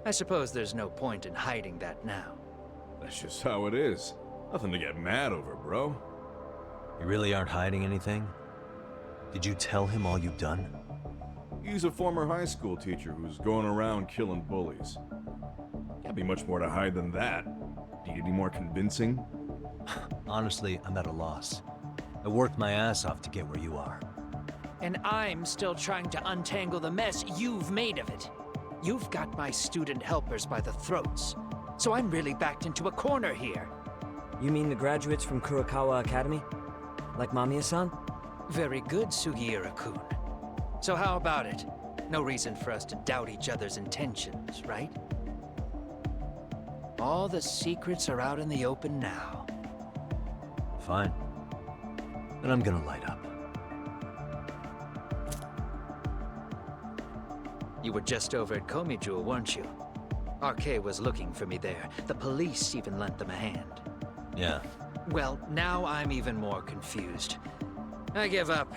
I suppose there's no point in hiding that now. That's just how it is. Nothing to get mad over, bro. You really aren't hiding anything? Did you tell him all you've done? He's a former high school teacher who's going around killing bullies. Can't be much more to hide than that. Need any more convincing? Honestly, I'm at a loss. I worked my ass off to get where you are. And I'm still trying to untangle the mess you've made of it. You've got my student helpers by the throats, so I'm really backed into a corner here. You mean the graduates from Kurokawa Academy? Like Mamiya-san? Very good, Sugiura-kun. So how about it? No reason for us to doubt each other's intentions, right? All the secrets are out in the open now. Fine. Then I'm gonna light up. You were just over at Komijul, weren't you? RK was looking for me there. The police even lent them a hand. Yeah. Well, now I'm even more confused. I give up.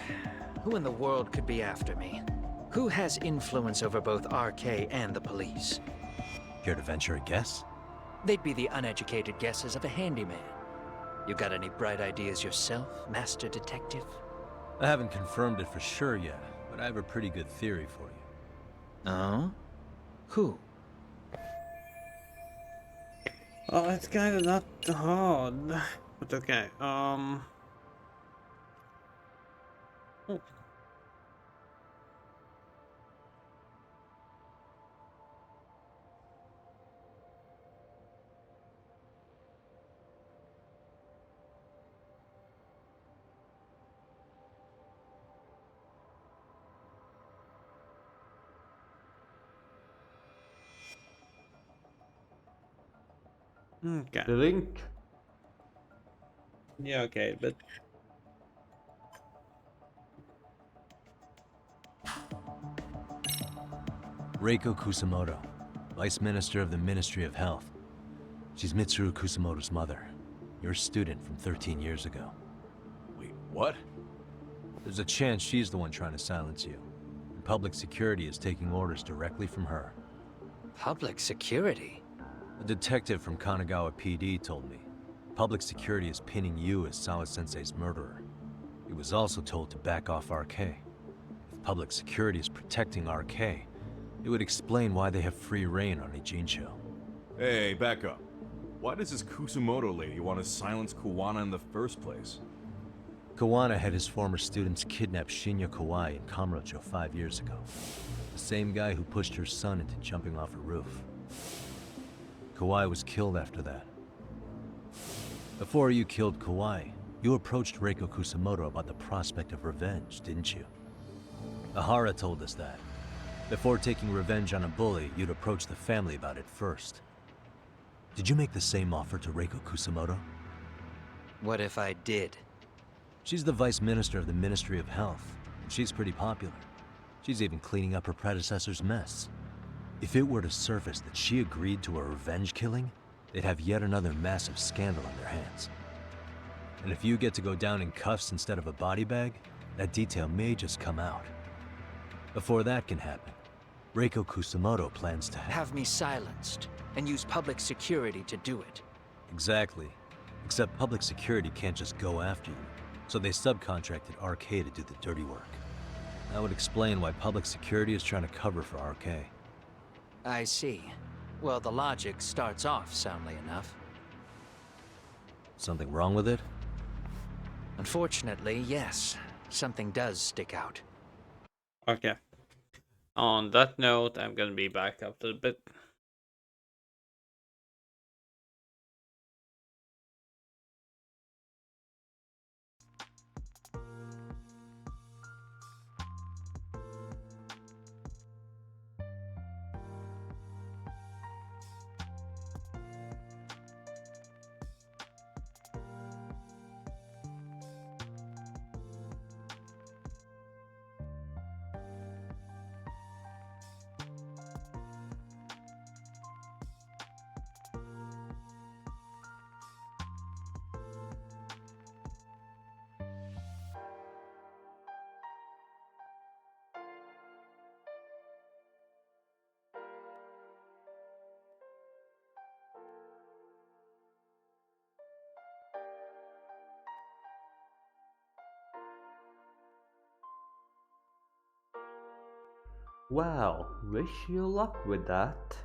Who in the world could be after me? Who has influence over both RK and the police? Care to venture a guess? They'd be the uneducated guesses of a handyman. You got any bright ideas yourself, Master Detective? I haven't confirmed it for sure yet, but I have a pretty good theory for you. Oh? Who? Oh, it's kinda not hard. But okay, Okay. The link. Yeah, okay, but Reiko Kusamoto, Vice Minister of the Ministry of Health. She's Mitsuru Kusamoto's mother, your student from 13 years ago. Wait, what? There's a chance she's the one trying to silence you. And public security is taking orders directly from her. Public security? A detective from Kanagawa PD told me. Public security is pinning you as Sawa-sensei's murderer. He was also told to back off RK. If public security is protecting RK, it would explain why they have free reign on Ijincho. Hey, back up. Why does this Kusamoto lady want to silence Kuwana in the first place? Kawana had his former students kidnap Shinya Kawai in Kamurocho 5 years ago. The same guy who pushed her son into jumping off a roof. Kawai was killed after that. Before you killed Kawai, you approached Reiko Kusamoto about the prospect of revenge, didn't you? Ahara told us that. Before taking revenge on a bully, you'd approach the family about it first. Did you make the same offer to Reiko Kusamoto? What if I did? She's the Vice Minister of the Ministry of Health, and she's pretty popular. She's even cleaning up her predecessor's mess. If it were to surface that she agreed to a revenge killing, they'd have yet another massive scandal on their hands. And if you get to go down in cuffs instead of a body bag, that detail may just come out. Before that can happen, Reiko Kusamoto plans to Have me silenced, and use public security to do it. Exactly. Except public security can't just go after you, so they subcontracted RK to do the dirty work. That would explain why public security is trying to cover for RK. I see. Well, the logic starts off soundly enough. Something wrong with it? Unfortunately, yes. Something does stick out. okay. On that note, I'm gonna be back after a bit. Well, wish you luck with that.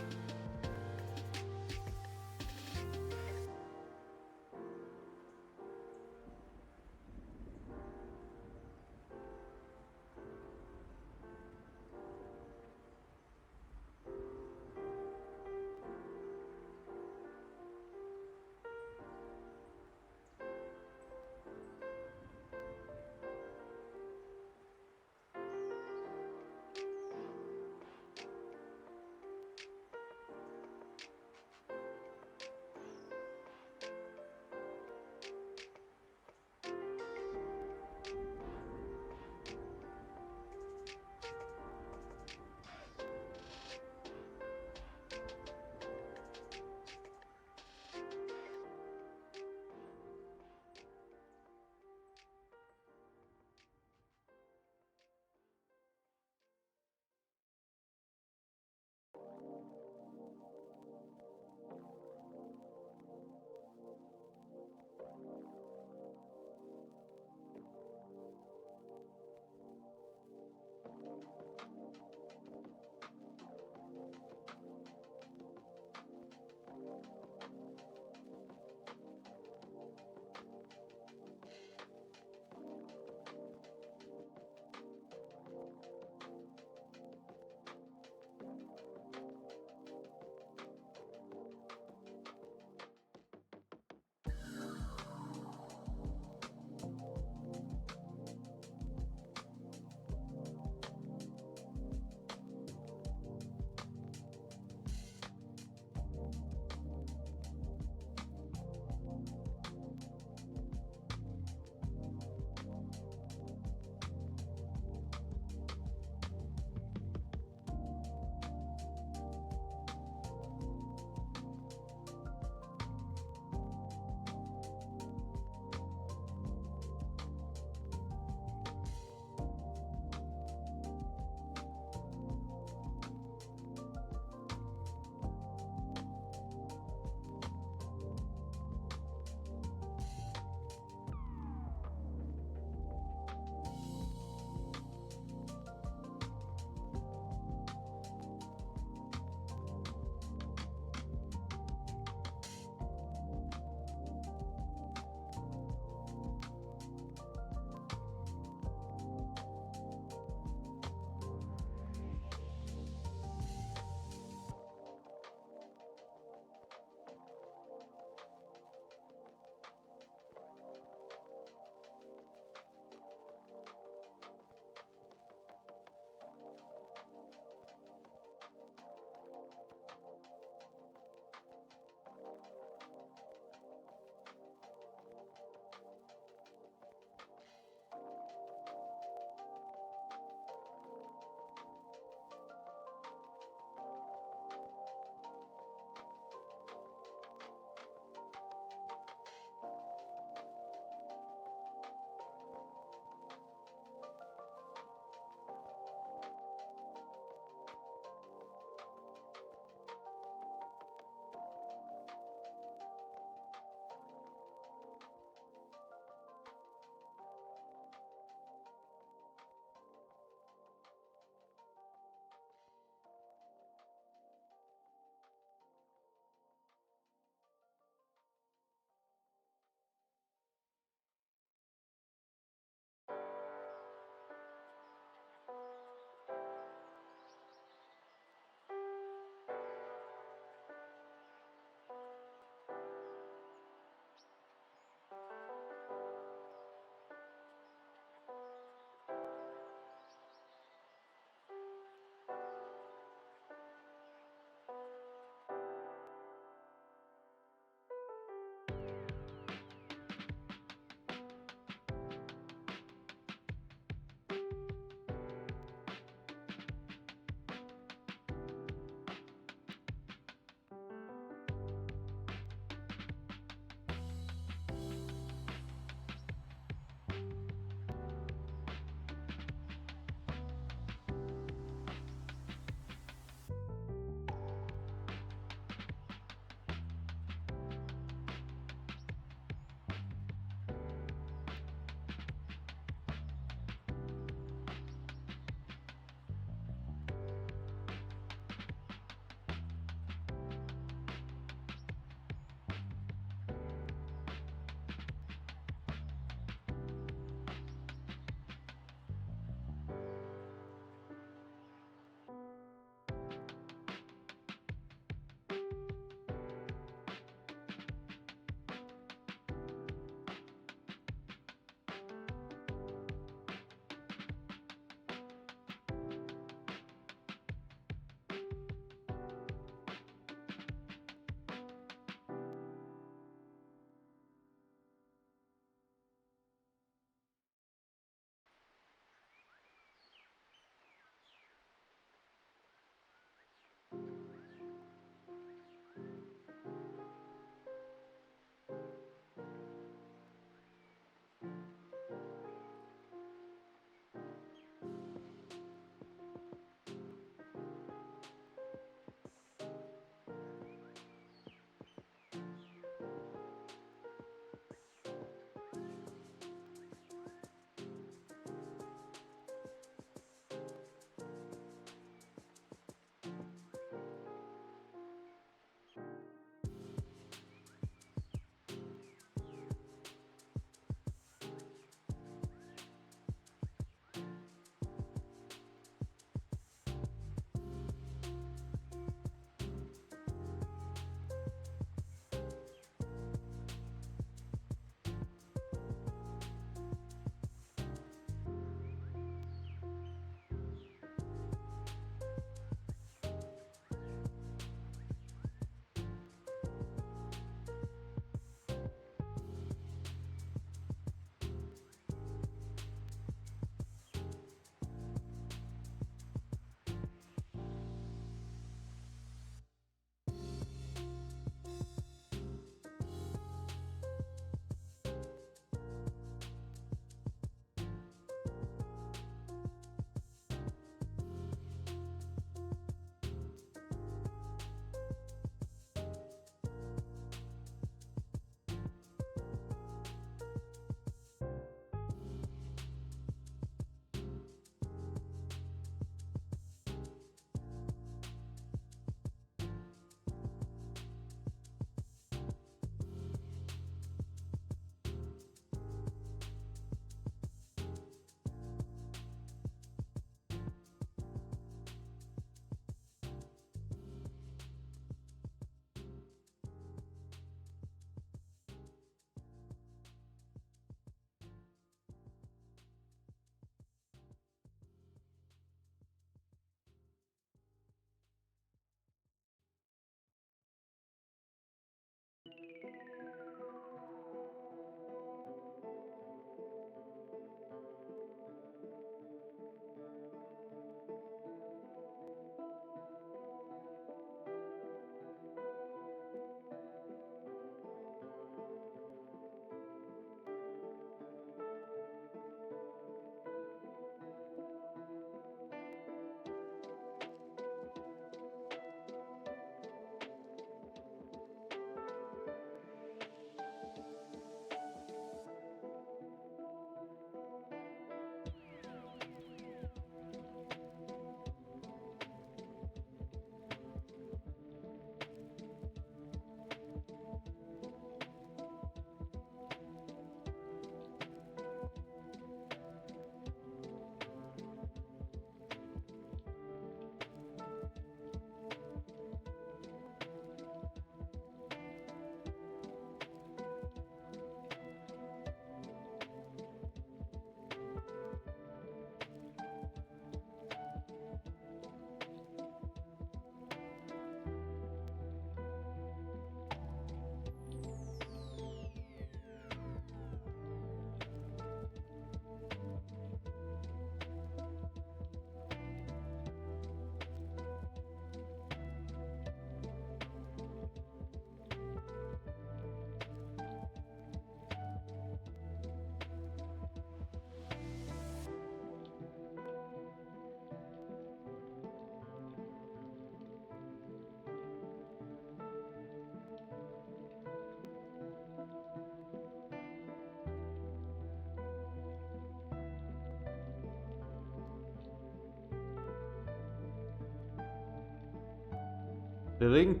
Drink.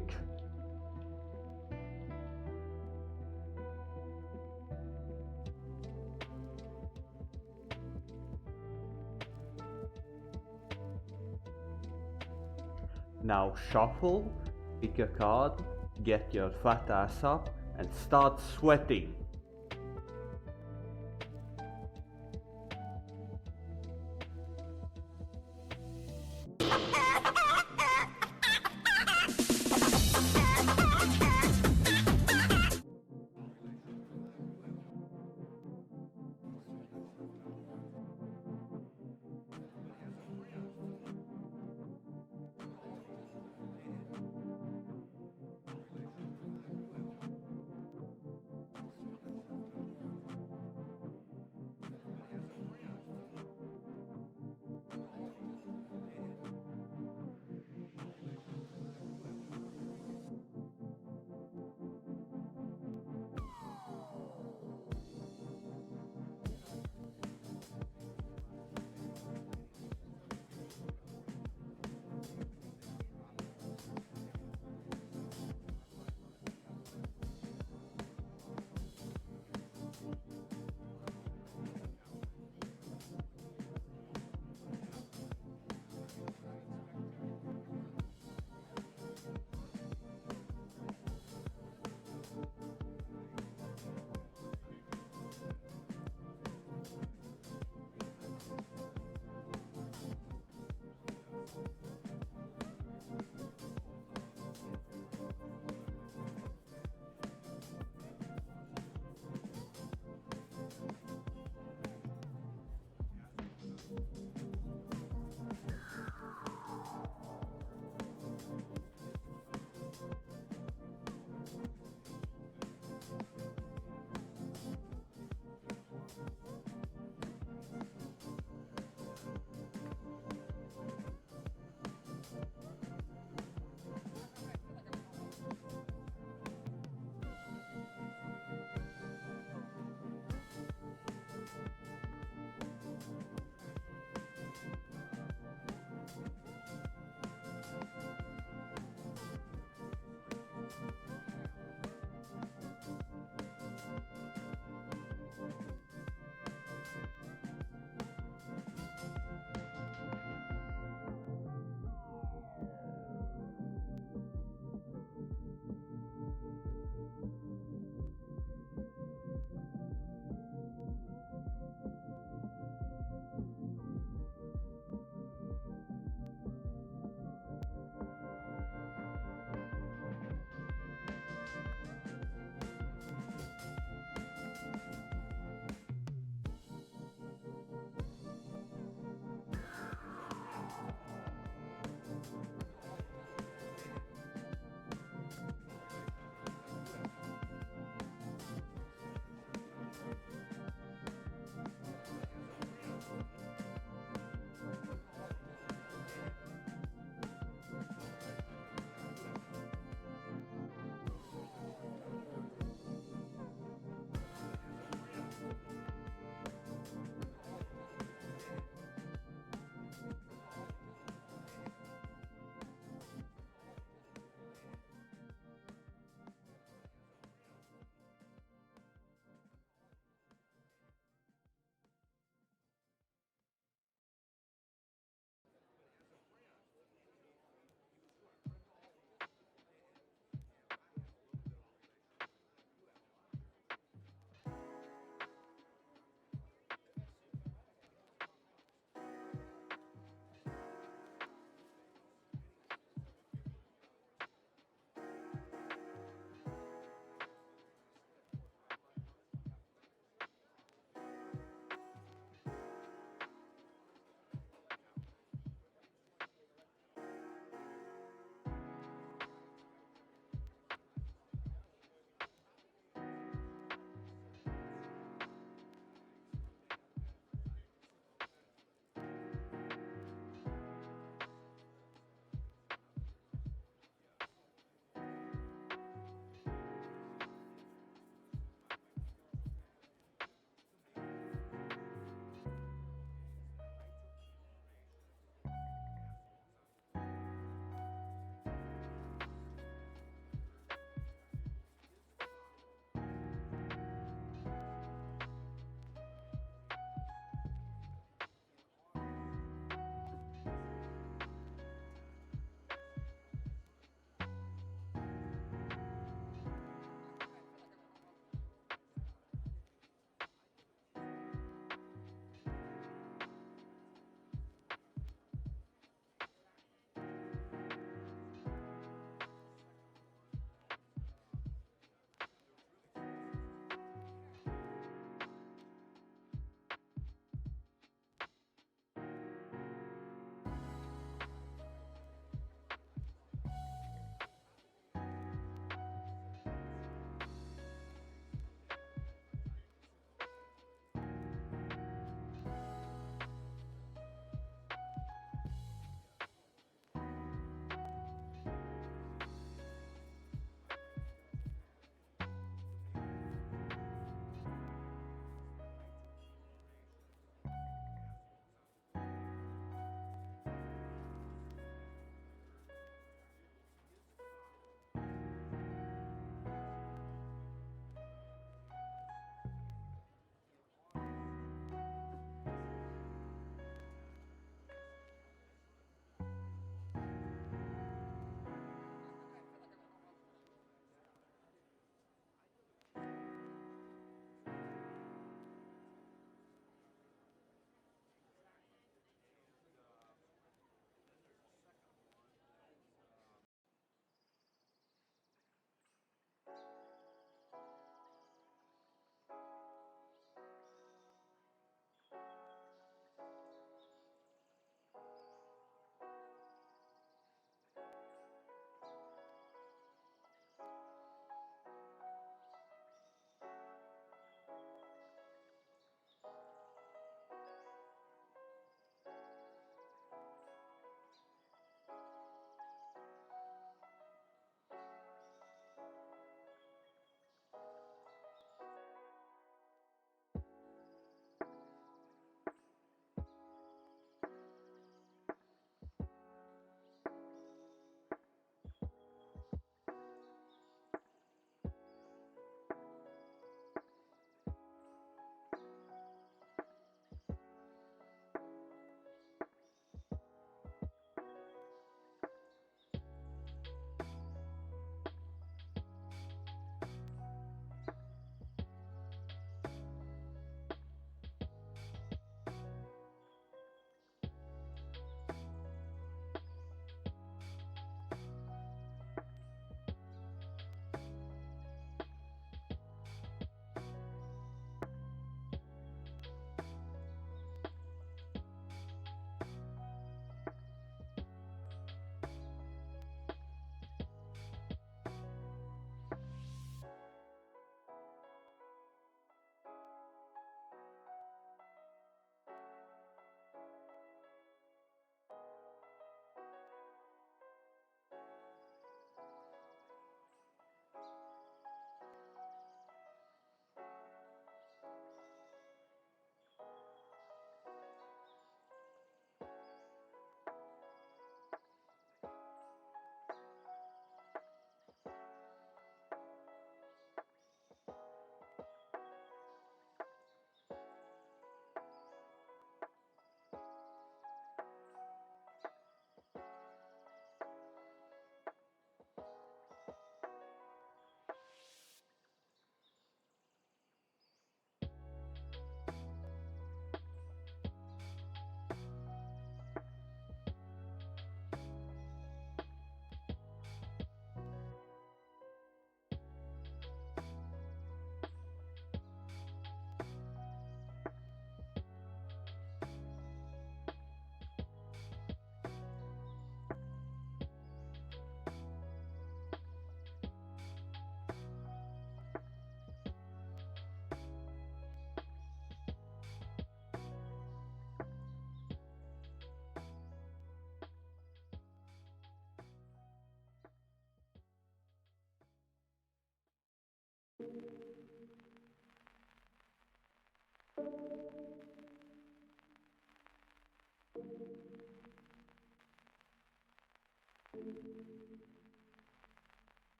Now shuffle, pick a card, get your fat ass up, and start sweating.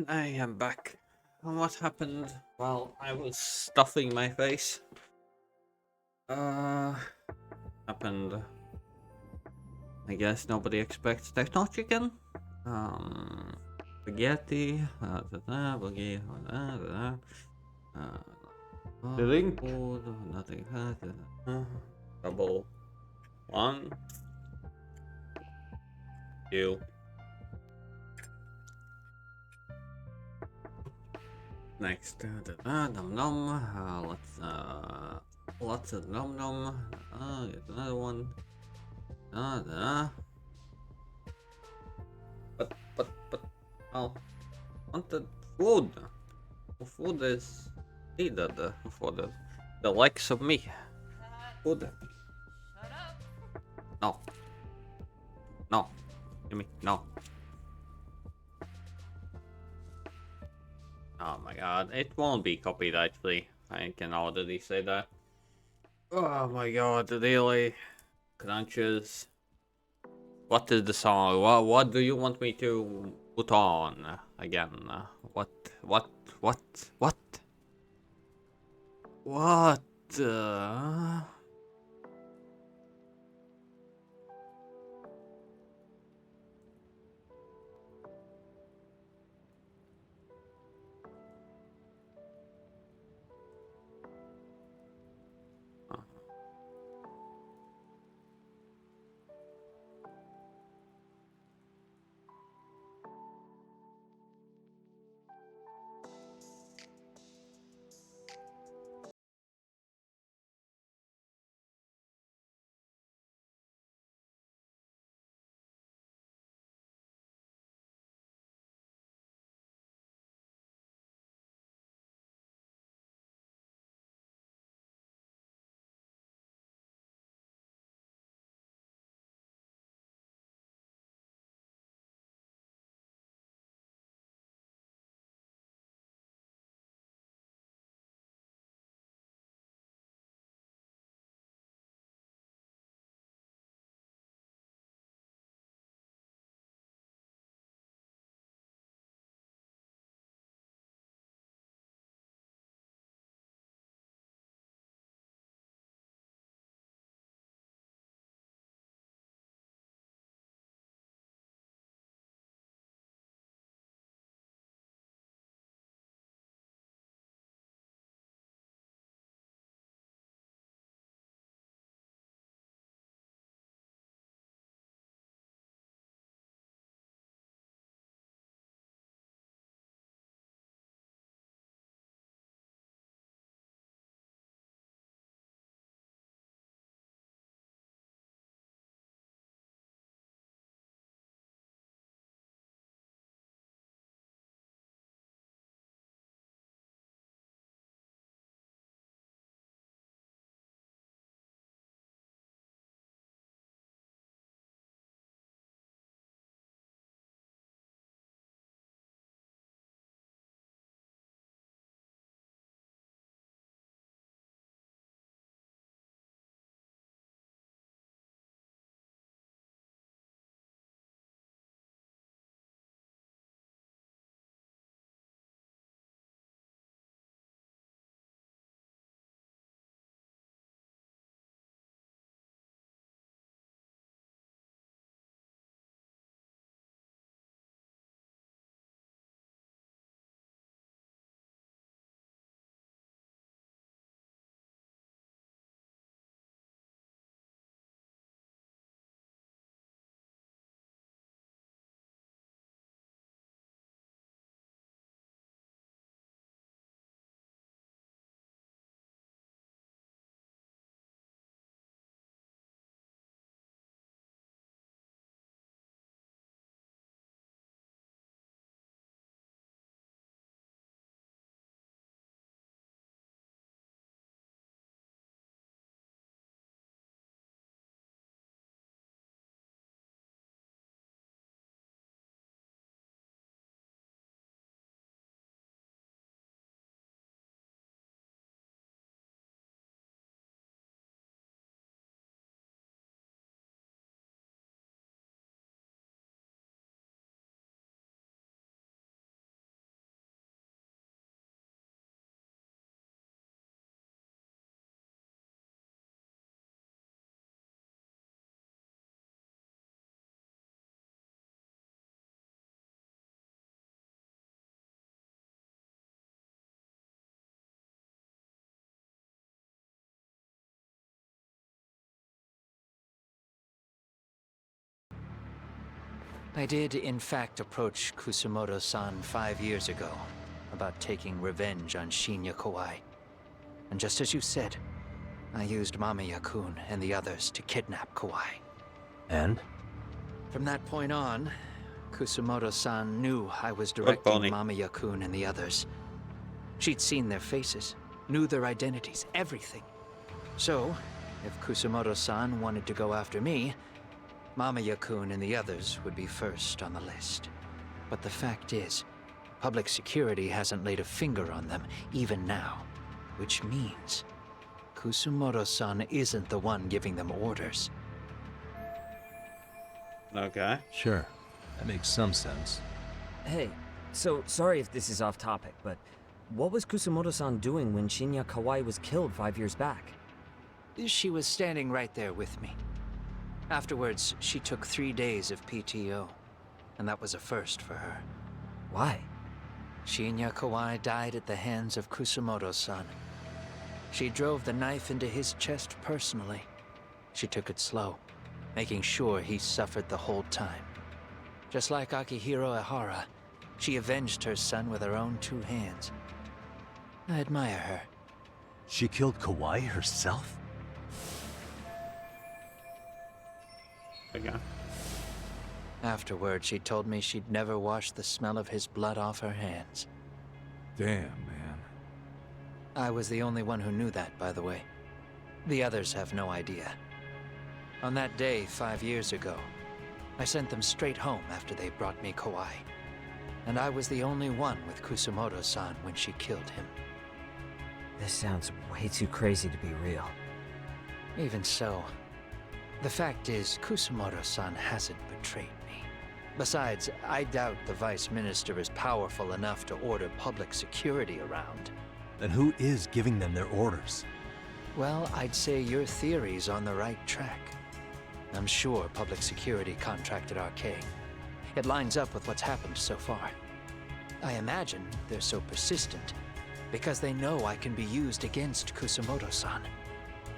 I am back. What happened while I was stuffing my face? Happened. I guess nobody expects Techno Chicken. Spaghetti. Boogie. Didnt. Food, nothing. Double. 1, 2. Next, num num. Lots of num num. Get another one. But, oh, wanted food. Food is needed for the likes of me. Food. No. No. Give me, no. Oh my god, it won't be copyright free. I can already say that. Oh my god, really? Crunches. What is the song? What do you want me to put on again? What? What? I did, in fact, approach Kusumoto-san 5 years ago about taking revenge on Shinya Kawai. And just as you said, I used Mamiya-kun and the others to kidnap Kawai. And? From that point on, Kusumoto-san knew I was directing Mamiya-kun and the others. She'd seen their faces, knew their identities, everything. So, if Kusumoto-san wanted to go after me, Mamiya-kun and the others would be first on the list. But the fact is, public security hasn't laid a finger on them, even now. Which means, Kusumoto-san isn't the one giving them orders. Okay. Sure. That makes some sense. Hey, so sorry if this is off topic, but what was Kusumoto-san doing when Shinya Kawai was killed 5 years back? She was standing right there with me. Afterwards, she took 3 days of PTO, and that was a first for her. Why? Shinya Kawai died at the hands of Kusumoto-san. She drove the knife into his chest personally. She took it slow, making sure he suffered the whole time. Just like Akihiro Ehara, she avenged her son with her own 2 hands. I admire her. She killed Kawai herself? Okay. Afterward, she told me she'd never wash the smell of his blood off her hands. Damn, man. I was the only one who knew that, by the way. The others have no idea. On that day 5 years ago, I sent them straight home after they brought me Kawai. And I was the only one with Kusumoto-san when she killed him. This sounds way too crazy to be real. Even so, the fact is, Kusumoto-san hasn't betrayed me. Besides, I doubt the Vice Minister is powerful enough to order public security around. Then who is giving them their orders? Well, I'd say your theory's on the right track. I'm sure public security contracted RK. It lines up with what's happened so far. I imagine they're so persistent because they know I can be used against Kusumoto-san.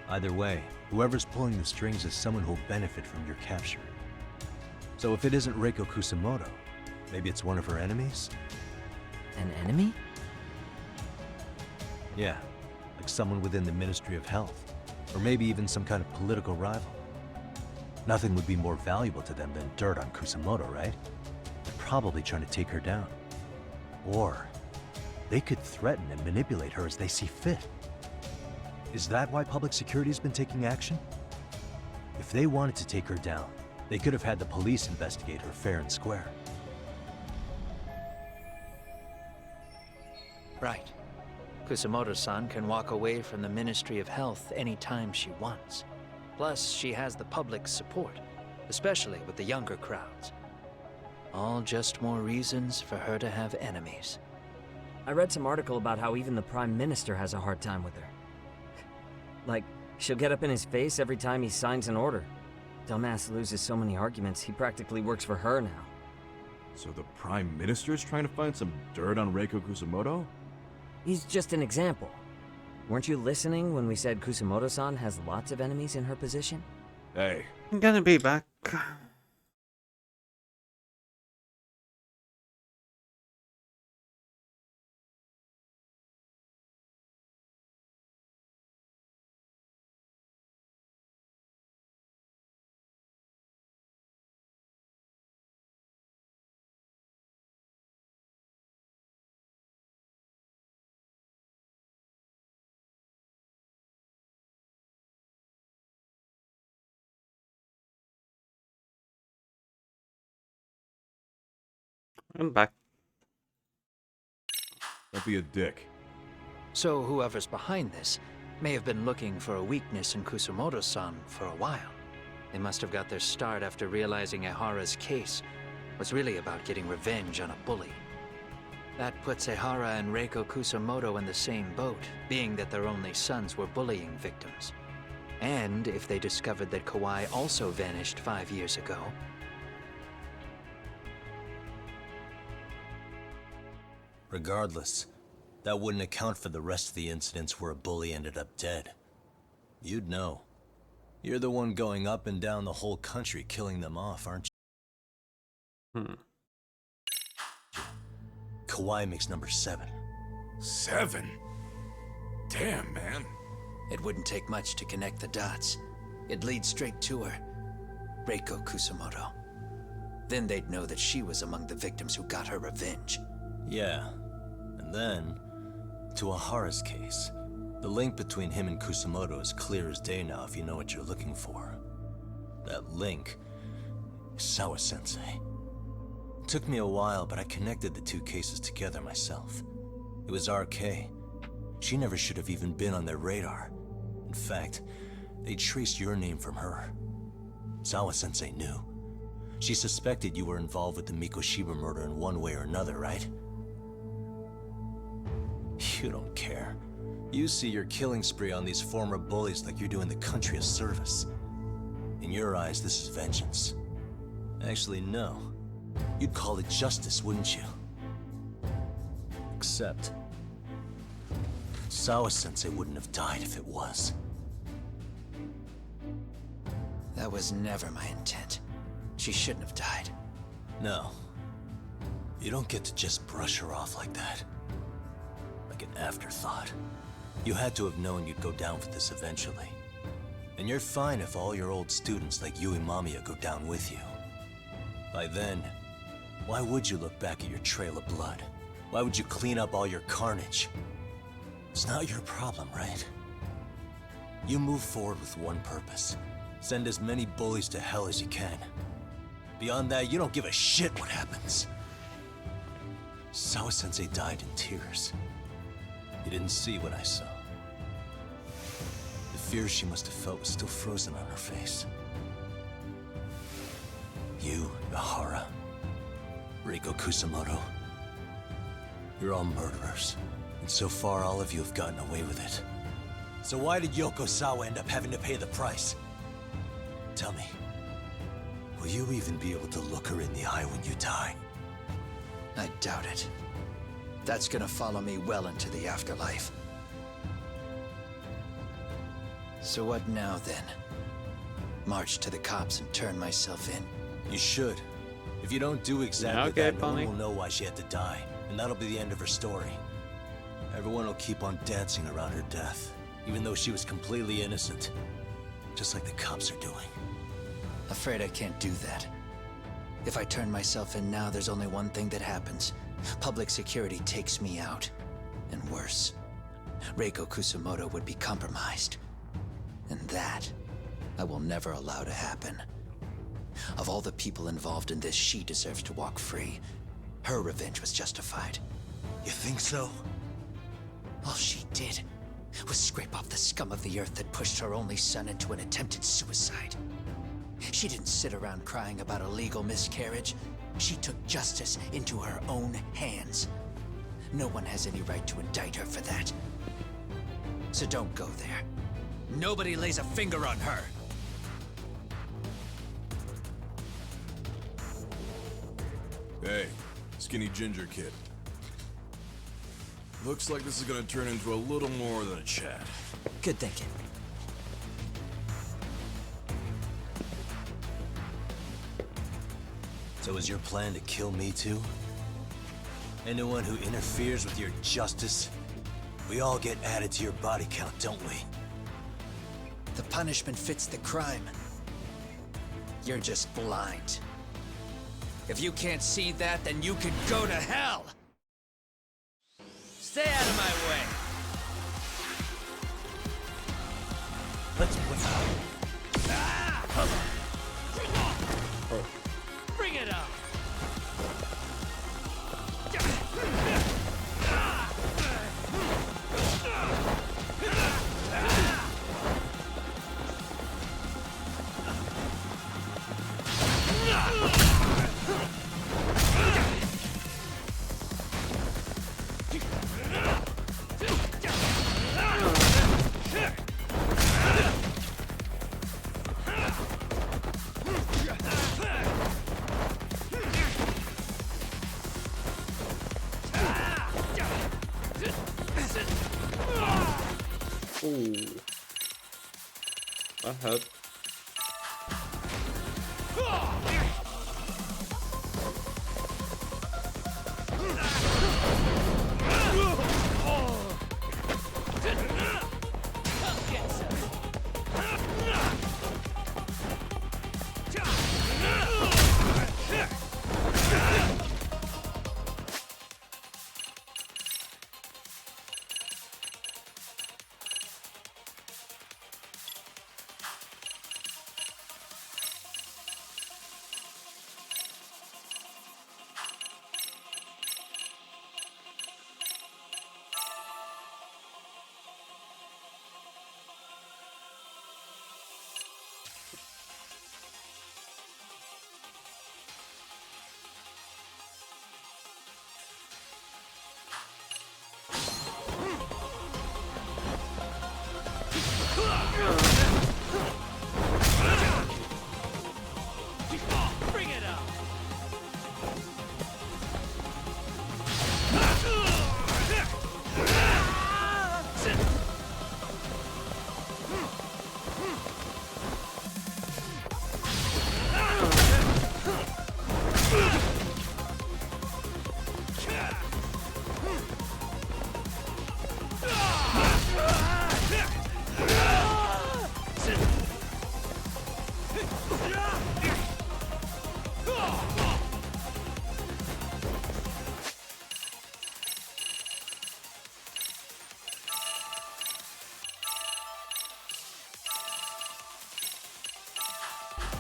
Either way, whoever's pulling the strings is someone who'll benefit from your capture. So if it isn't Reiko Kusumoto, maybe it's one of her enemies? An enemy? Yeah, like someone within the Ministry of Health, or maybe even some kind of political rival. Nothing would be more valuable to them than dirt on Kusumoto, right? They're probably trying to take her down. Or they could threaten and manipulate her as they see fit. Is that why public security's been taking action? If they wanted to take her down, they could have had the police investigate her fair and square. Right. Kusumoto-san can walk away from the Ministry of Health anytime she wants. Plus, she has the public's support, especially with the younger crowds. All just more reasons for her to have enemies. I read some article about how even the Prime Minister has a hard time with her. Like, she'll get up in his face every time he signs an order. Dumbass loses so many arguments, he practically works for her now. So the Prime Minister's trying to find some dirt on Reiko Kusumoto? He's just an example. Weren't you listening when we said Kusumoto-san has lots of enemies in her position? Hey. I'm gonna be back. I'm back. Don't be a dick. So whoever's behind this may have been looking for a weakness in Kusumoto-san for a while. They must have got their start after realizing Ehara's case was really about getting revenge on a bully. That puts Ehara and Reiko Kusumoto in the same boat, being that their only sons were bullying victims. And if they discovered that Kawai also vanished 5 years ago, Regardless, that wouldn't account for the rest of the incidents where a bully ended up dead. You'd know. You're the one going up and down the whole country killing them off, aren't you? Kawai makes number 7. 7? Damn, man. It wouldn't take much to connect the dots. It'd lead straight to her. Reiko Kusamoto. Then they'd know that she was among the victims who got her revenge. Yeah. And then, to Ahara's case. The link between him and Kusamoto is clear as day now if you know what you're looking for. That link is Sawa-sensei. It took me a while, but I connected the 2 cases together myself. It was RK. She never should have even been on their radar. In fact, they traced your name from her. Sawa-sensei knew. She suspected you were involved with the Mikoshiba murder in one way or another, right? You don't care. You see your killing spree on these former bullies like you're doing the country a service. In your eyes, this is vengeance. Actually, no. You'd call it justice, wouldn't you? Except, Sawa-sensei wouldn't have died if it was. That was never my intent. She shouldn't have died. No. You don't get to just brush her off like that. Like an afterthought. You had to have known you'd go down for this eventually. And you're fine if all your old students like Yui Mamiya go down with you. By then, why would you look back at your trail of blood? Why would you clean up all your carnage? It's not your problem, right? You move forward with one purpose. Send as many bullies to hell as you can. Beyond that, you don't give a shit what happens. Sawa-sensei died in tears. You didn't see what I saw. The fear she must have felt was still frozen on her face. You, Ahara, Reiko Kusamoto, you're all murderers. And so far, all of you have gotten away with it. So why did Yoko Sawa end up having to pay the price? Tell me, will you even be able to look her in the eye when you die? I doubt it. That's gonna follow me well into the afterlife. So what now, then? March to the cops and turn myself in? You should. If you don't do exactly that, no one will know why she had to die. And that'll be the end of her story. Everyone will keep on dancing around her death, even though she was completely innocent. Just like the cops are doing. Afraid I can't do that. If I turn myself in now, there's only one thing that happens. Public security takes me out. And worse, Reiko Kusamoto would be compromised. And that, I will never allow to happen. Of all the people involved in this, she deserves to walk free. Her revenge was justified. You think so? All she did was scrape off the scum of the earth that pushed her only son into an attempted suicide. She didn't sit around crying about a legal miscarriage. She took justice into her own hands. No one has any right to indict her for that. So don't go there. Nobody lays a finger on her. Hey, skinny ginger kid. Looks like this is gonna turn into a little more than a chat. Good thinking. So is your plan to kill me too? Anyone who interferes with your justice? We all get added to your body count, don't we? The punishment fits the crime. You're just blind. If you can't see that, then you can go to hell! Stay out of my way! Let's win. Bring it on! Ooh. That hurt.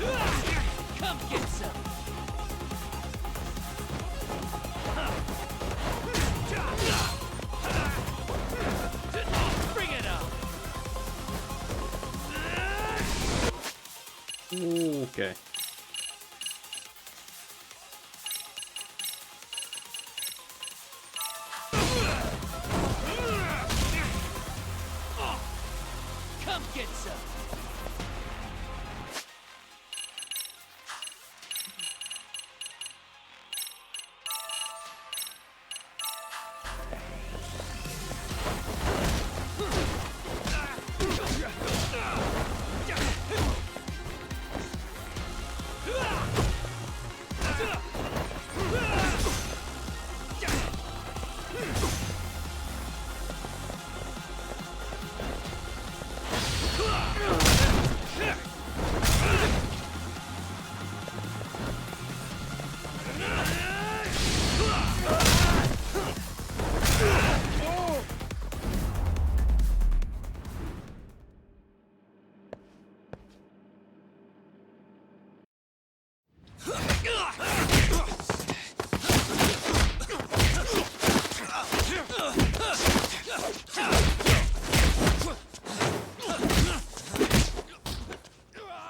Come get some. Bring it up. Okay. Come get some.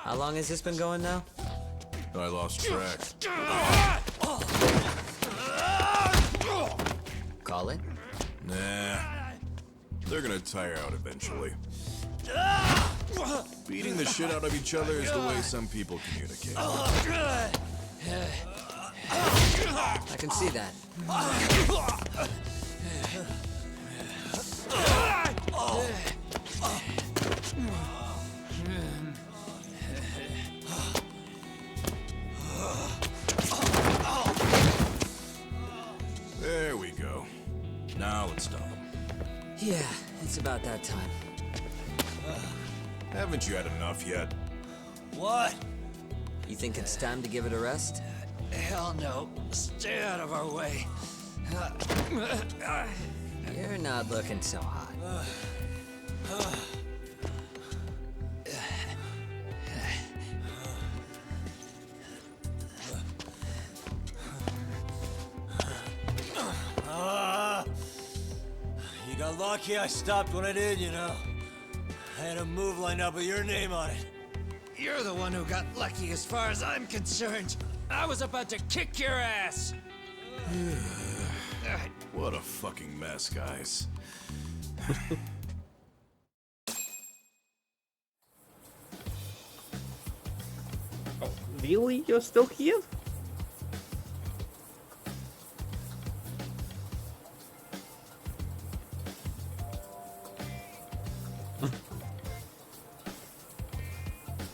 How long has this been going now? I lost track. Call it? Nah. They're gonna tire out eventually. Beating the shit out of each other is the way some people communicate. I can see that. There we go. Now let's stop them. Yeah, it's about that time. Haven't you had enough yet? What? You think it's time to give it a rest? Hell no. Stay out of our way. You're not looking so hot. You got lucky I stopped when I did, you know. I had a move lined up with your name on it. You're the one who got lucky as far as I'm concerned. I was about to kick your ass. What a fucking mess, guys. Oh, really? You're still here?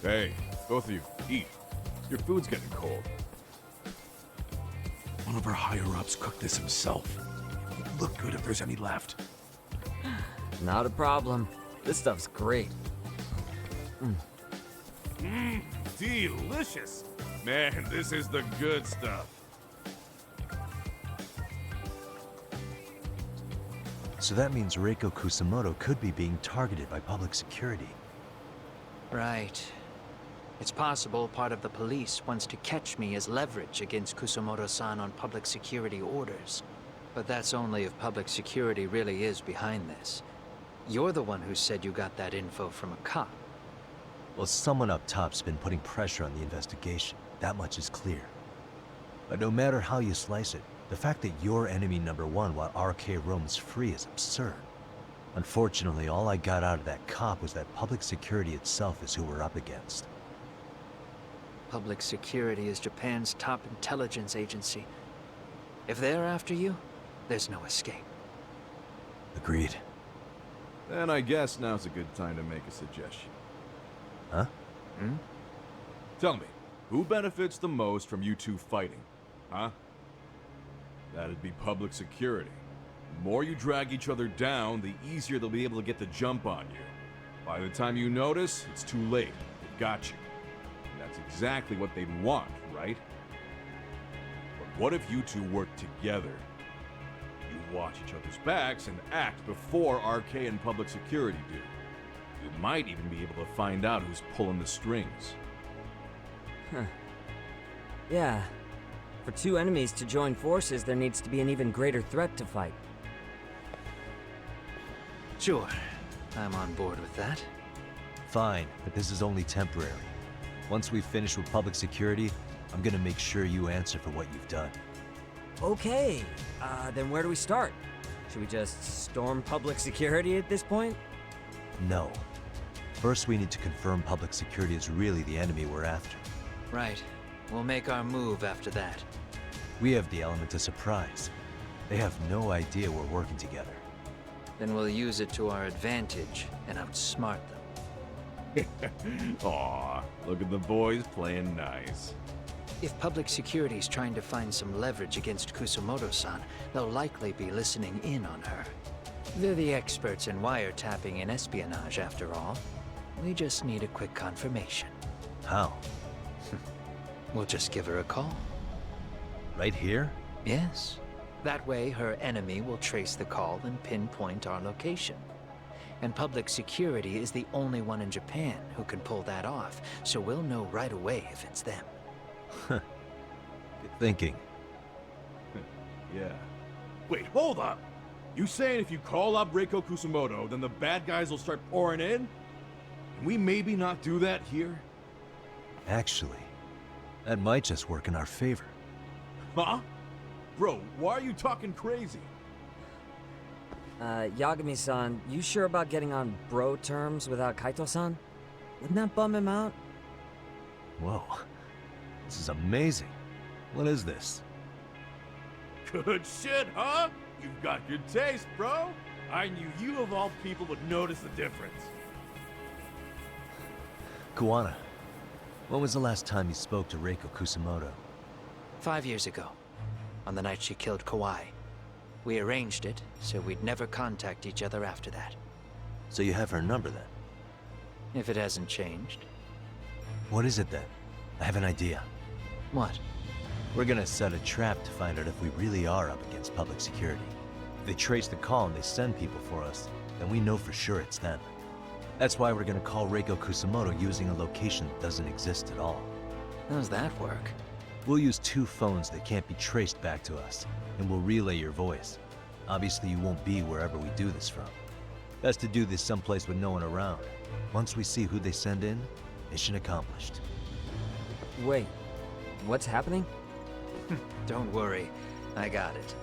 Hey, both of you, eat. Your food's getting cold. One of our higher-ups cooked this himself. It'd look good if there's any left. Not a problem. This stuff's great. Delicious. Man, this is the good stuff. So that means Reiko Kusamoto could be being targeted by public security. Right. It's possible part of the police wants to catch me as leverage against Kusamoto-san on public security orders. But that's only if public security really is behind this. You're the one who said you got that info from a cop. Well, someone up top's been putting pressure on the investigation. That much is clear. But no matter how you slice it, the fact that you're enemy number one while RK roams free is absurd. Unfortunately, all I got out of that cop was that public security itself is who we're up against. Public security is Japan's top intelligence agency. If they're after you, there's no escape. Agreed. Then I guess now's a good time to make a suggestion. Huh? Tell me, who benefits the most from you two fighting? Huh? That'd be public security. The more you drag each other down, the easier they'll be able to get the jump on you. By the time you notice, it's too late. They've got you. And that's exactly what they'd want, right? But what if you two work together? You watch each other's backs and act before RK and public security do. You might even be able to find out who's pulling the strings. Huh. Yeah. For two enemies to join forces, there needs to be an even greater threat to fight. Sure. I'm on board with that. Fine, but this is only temporary. Once we've finished with public security, I'm gonna make sure you answer for what you've done. Okay, then where do we start? Should we just storm public security at this point? No. First, we need to confirm public security is really the enemy we're after. Right. We'll make our move after that. We have the element of surprise. They have no idea we're working together. Then we'll use it to our advantage and outsmart them. Aw, look at the boys playing nice. If public security's trying to find some leverage against Kusumoto-san, they'll likely be listening in on her. They're the experts in wiretapping and espionage, after all. We just need a quick confirmation. How? We'll just give her a call. Right here? Yes. That way, her enemy will trace the call and pinpoint our location. And public security is the only one in Japan who can pull that off, so we'll know right away if it's them. Good thinking. Yeah. Wait, hold up! You saying if you call up Reiko Kusumoto, then the bad guys will start pouring in? Can we maybe not do that here? Actually, that might just work in our favor. Huh? Bro, why are you talking crazy? Yagami-san, you sure about getting on bro terms without Kaito-san? Wouldn't that bum him out? Whoa. This is amazing. What is this? Good shit, huh? You've got good taste, bro. I knew you of all people would notice the difference. Kuwana, when was the last time you spoke to Reiko Kusumoto? 5 years ago, on the night she killed Kawai. We arranged it, so we'd never contact each other after that. So you have her number then? If it hasn't changed. What is it then? I have an idea. What? We're gonna set a trap to find out if we really are up against public security. If they trace the call and they send people for us, then we know for sure it's them. That's why we're gonna call Reiko Kusumoto using a location that doesn't exist at all. How's that work? We'll use 2 phones that can't be traced back to us, and we'll relay your voice. Obviously, you won't be wherever we do this from. Best to do this someplace with no one around. Once we see who they send in, mission accomplished. Wait, what's happening? Don't worry, I got it.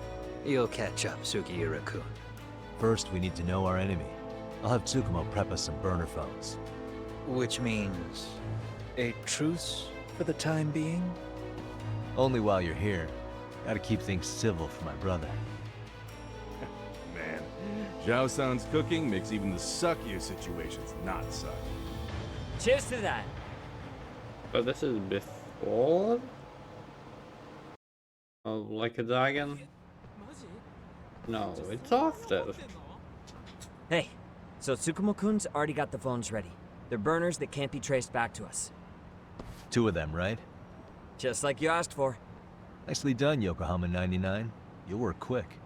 You'll catch up, Sugiura-kun. First, we need to know our enemy. I'll have Tsukumo prep us some burner phones. Which means a truce for the time being? Only while you're here. Gotta keep things civil for my brother. Man, Zhao-san's cooking makes even the suckiest situations not suck. Cheers to that! But this is before? Oh, like a dragon? No, it's after. Hey, so Tsukumo-kun's already got the phones ready. They're burners that can't be traced back to us. 2 of them, right? Just like you asked for. Nicely done, Yokohama 99. You'll work quick.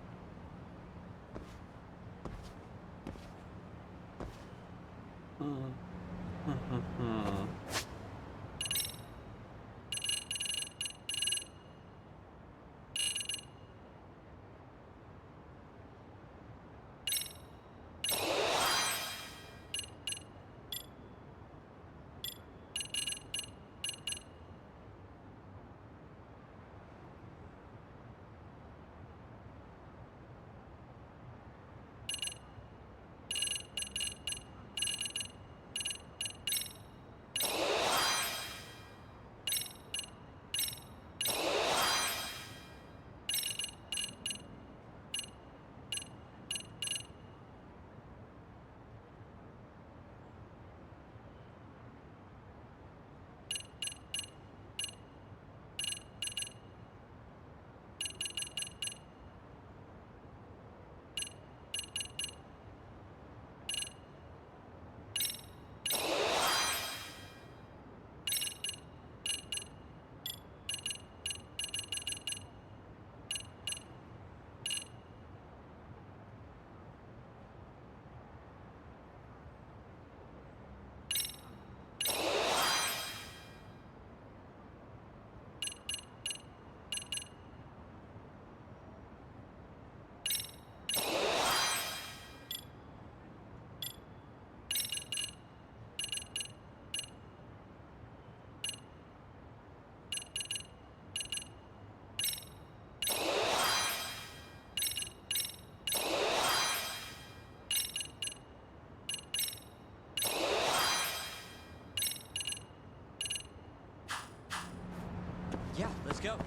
Let's go.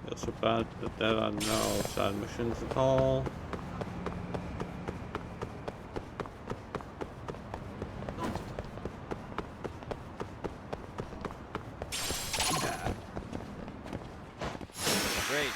Just about that there are no side missions at all. Great.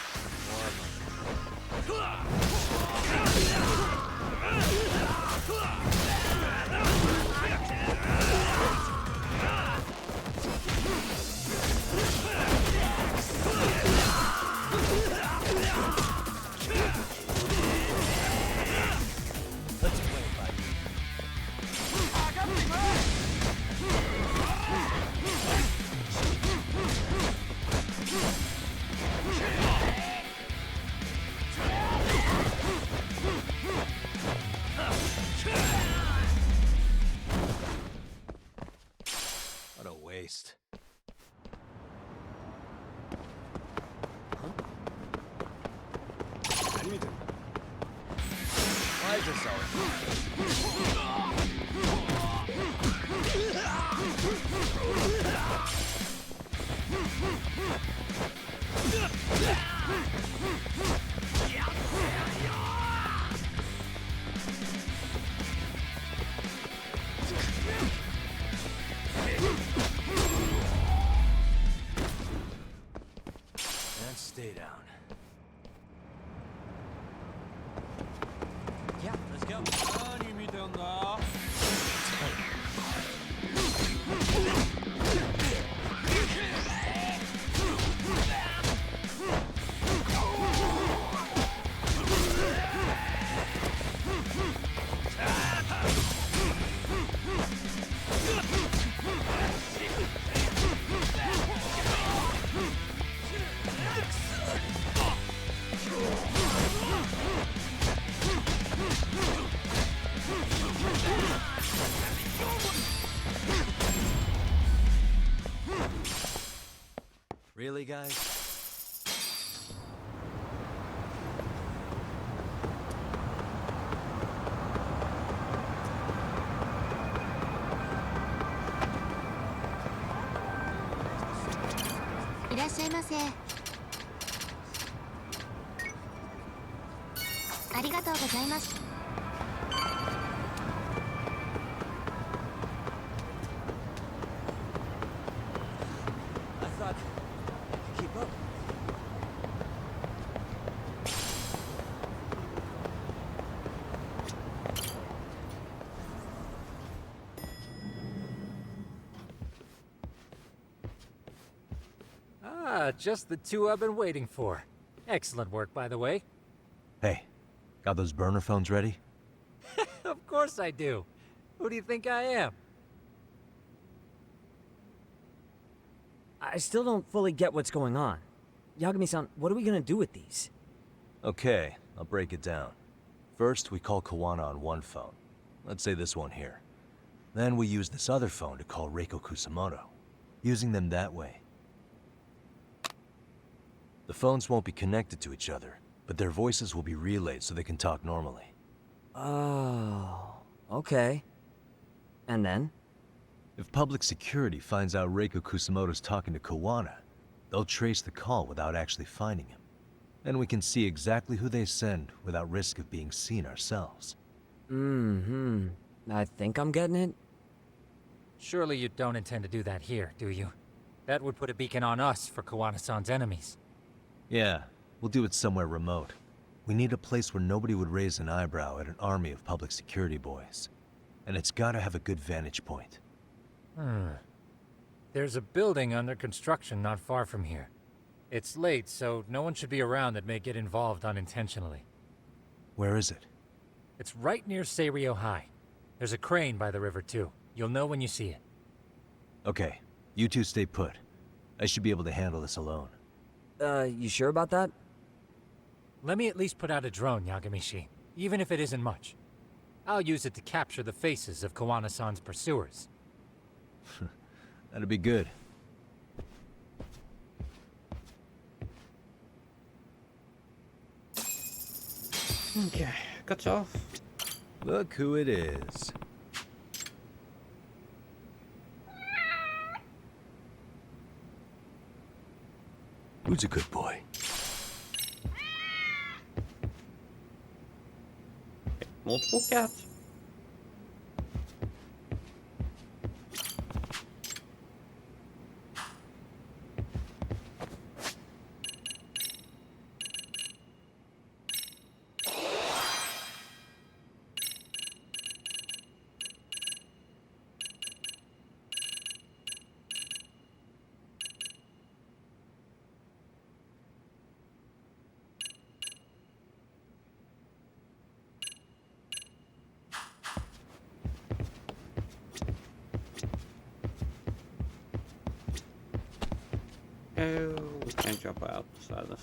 Let's play it by What a waste. Why is this And stay down. Yeah, let's go. Really, guys? I thought I could keep up. Ah, just the two I've been waiting for. Excellent work, by the way. Hey, got those burner phones ready? Of course I do. Who do you think I am? I still don't fully get what's going on. Yagami-san, what are we gonna do with these? Okay, I'll break it down. First, we call Kawana on one phone. Let's say this one here. Then we use this other phone to call Reiko Kusamoto. Using them that way. The phones won't be connected to each other, but their voices will be relayed so they can talk normally. Oh, okay. And then? If public security finds out Reiko Kusamoto's talking to Kawana, they'll trace the call without actually finding him. Then we can see exactly who they send without risk of being seen ourselves. Mm-hmm. I think I'm getting it. Surely you don't intend to do that here, do you? That would put a beacon on us for Kawana-san's enemies. Yeah, we'll do it somewhere remote. We need a place where nobody would raise an eyebrow at an army of public security boys. And it's gotta have a good vantage point. There's a building under construction not far from here. It's late, so no one should be around that may get involved unintentionally. Where is it? It's right near Seirio High. There's a crane by the river, too. You'll know when you see it. Okay, you two stay put. I should be able to handle this alone. You sure about that? Let me at least put out a drone, Yagamishi, even if it isn't much. I'll use it to capture the faces of Kawana-san's pursuers. That'd be good. Okay, cuts off. Look who it is. Who's a good boy? Multiple cats. Oh, we can't jump out, sadness.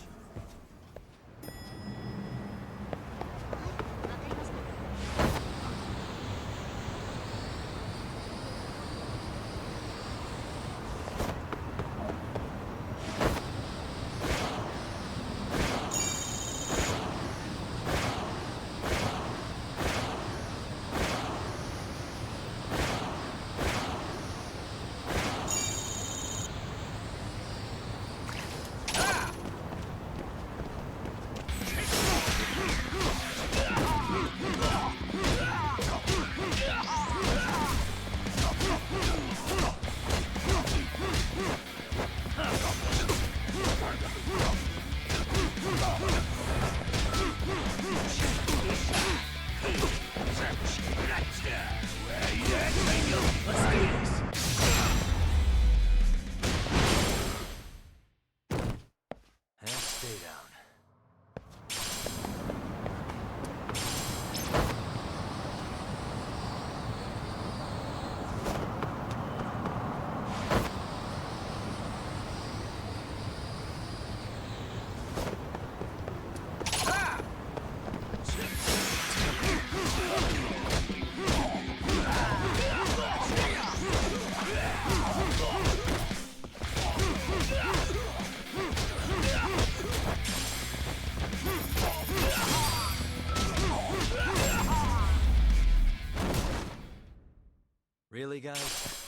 Really, guys?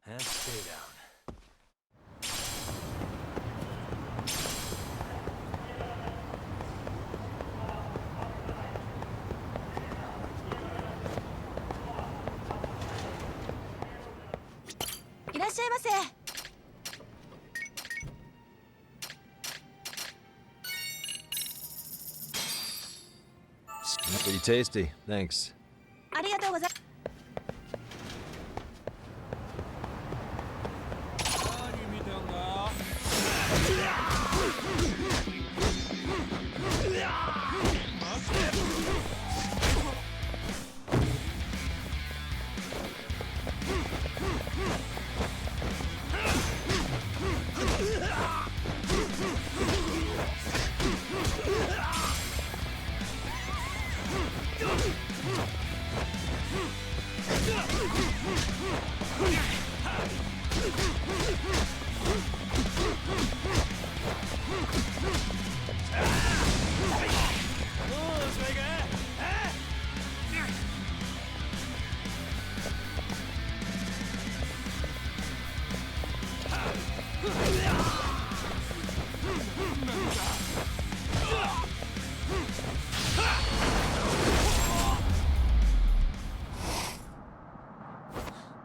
And stay down. Pretty tasty, thanks. ありがとうございます。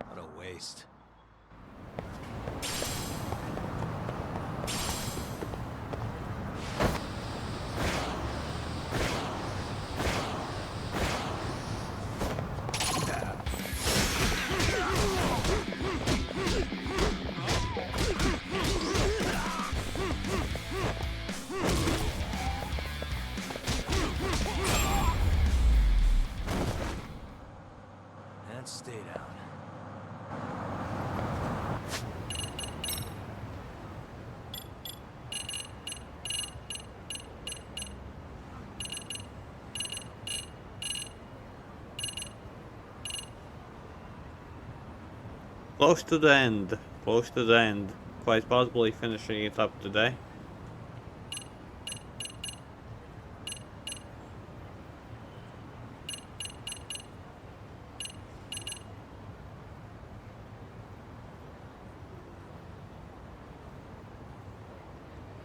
What a waste. close to the end. Close to the end. Quite possibly finishing it up today.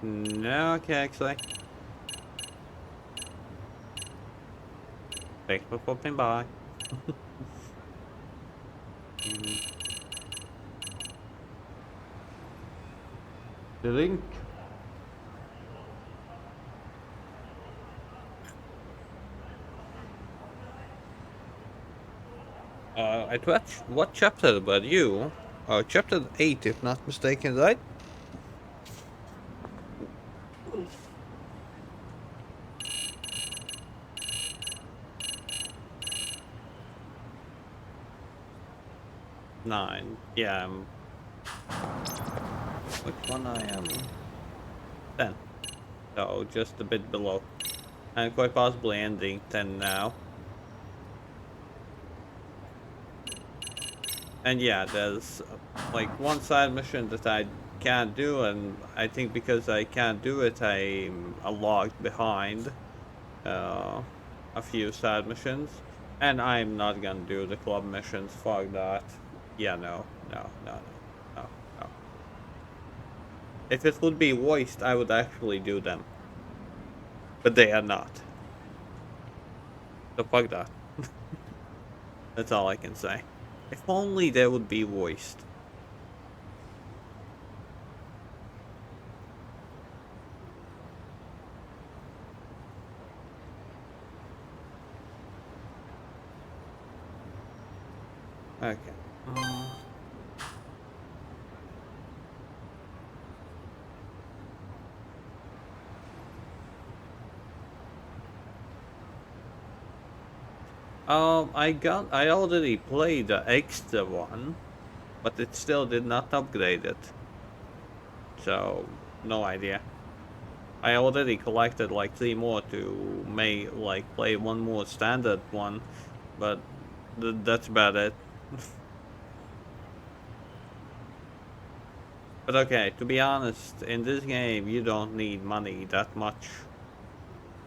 No, okay, actually. Thanks for popping by. The link. What chapter were you? Chapter 8, if not mistaken, right? Nine. Yeah. Which one I am? 10. So just a bit below, and quite possibly ending 10 now. And yeah, there's like one side mission that I can't do, and I think because I can't do it, I'm logged behind a few side missions, and I'm not gonna do the club missions. Fuck that. Yeah, no. If it would be voiced, I would actually do them, but they are not. So fuck that. That's all I can say. If only they would be voiced. Okay. I already played the extra one, but it still did not upgrade it. So, no idea. I already collected like 3 more to play one more standard one, but that's about it. But okay, to be honest, in this game you don't need money that much.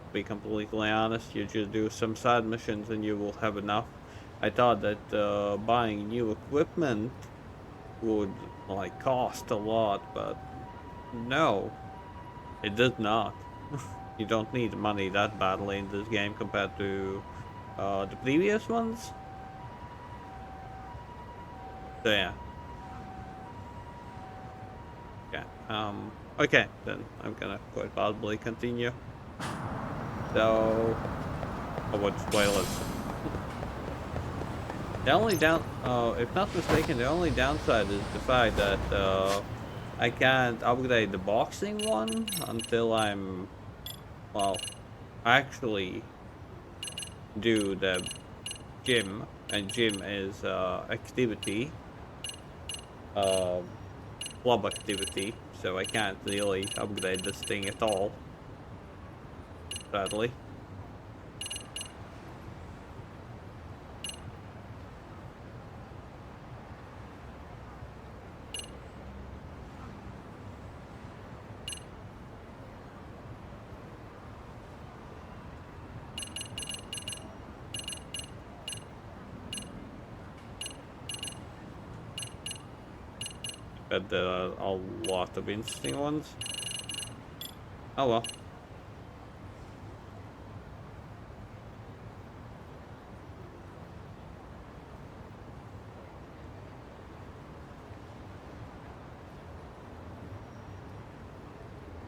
To be completely honest, you just do some side missions and you will have enough. I thought that buying new equipment would like cost a lot, but no, it does not. You don't need money that badly in this game compared to the previous ones. So yeah. Okay. Okay, then I'm gonna quite possibly continue. So, avoid spoilers. The only if not mistaken, the only downside is the fact that I can't upgrade the boxing one until I'm, well, actually do the gym, and gym is activity, club activity, so I can't really upgrade this thing at all, sadly. But there are a lot of interesting ones. Oh well.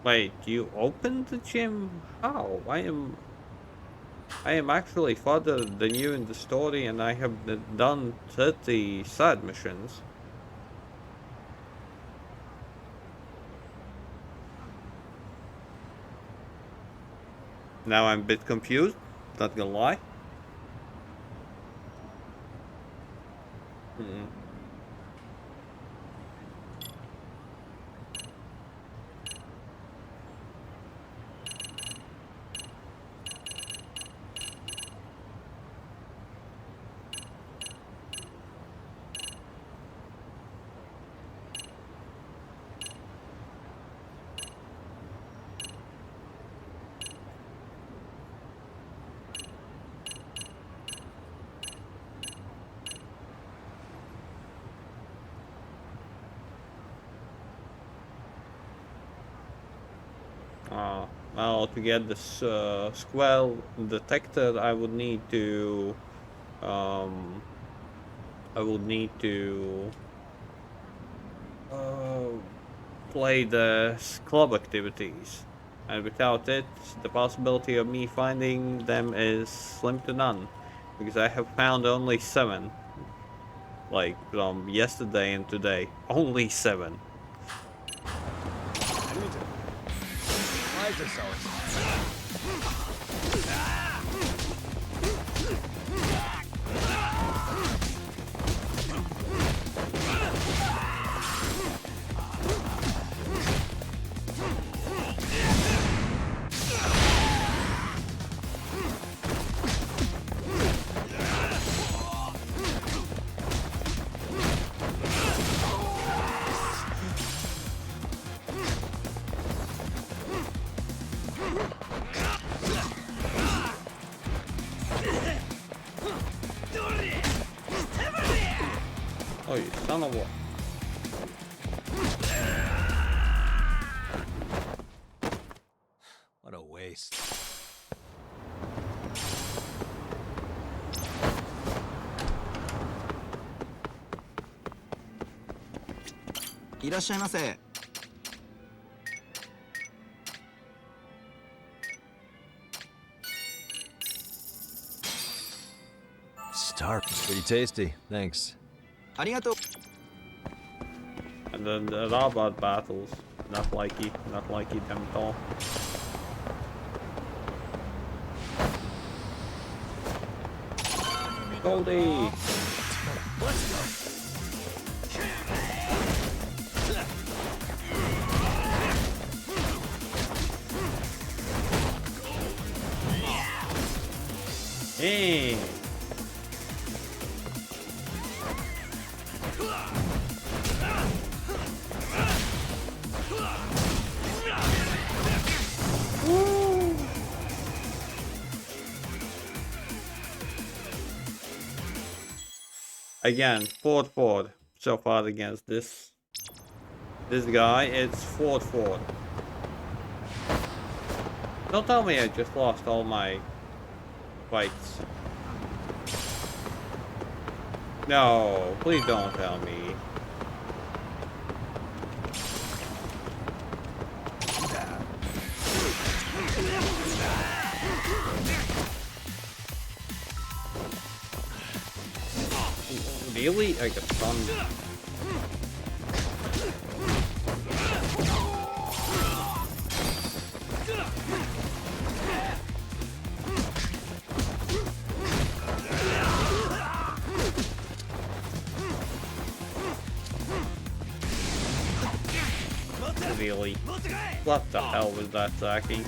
Wait, you opened the gym? How? I am actually farther than you in the story, and I have done 30 side missions. Now I'm a bit confused, not gonna lie. Well, to get this squall detected, I would need to play the club activities, and without it, the possibility of me finding them is slim to none, because I have found only 7, like from yesterday and today, only 7. Why is this always? Oh, you son of a... What a waste. いらっしゃいませ。Stark. Pretty tasty. Thanks. ありがとう。 And then the robot battles, not likey them at all. Goldie! Let's go. Hey! Again, 4-4 so far against this guy. It's 4-4. Don't tell me I just lost all my fights. No, please don't tell me. Really? I got stunned. Really? What the hell was that, Zaki?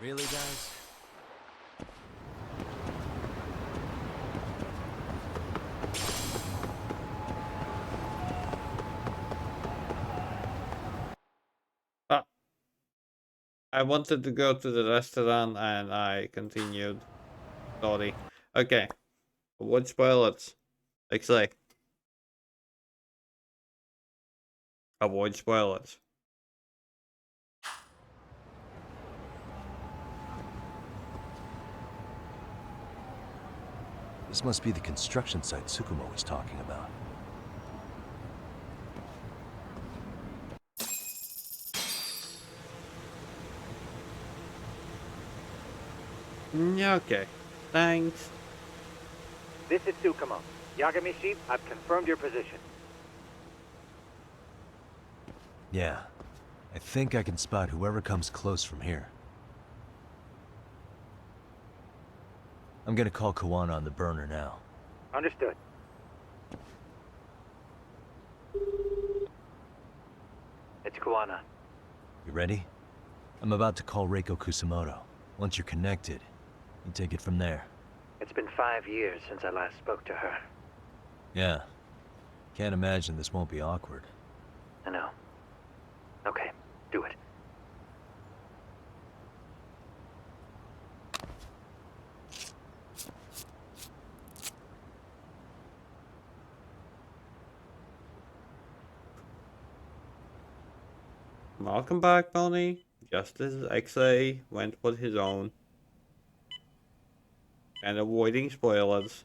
Really, guys? I wanted to go to the restaurant and I continued. Sorry. Okay. Avoid spoilers. Like say. Avoid spoilers. This must be the construction site Tsukumo was talking about. Okay. Thanks. This is Tsukumo. Yagami-shi, I've confirmed your position. Yeah. I think I can spot whoever comes close from here. I'm gonna call Kawana on the burner now. Understood. It's Kuwana. You ready? I'm about to call Reiko Kusamoto. Once you're connected, you take it from there. It's been 5 years since I last spoke to her. Yeah. Can't imagine this won't be awkward. I know. Okay, do it. Welcome back, Bonnie. Just as XA went with his own. And avoiding spoilers.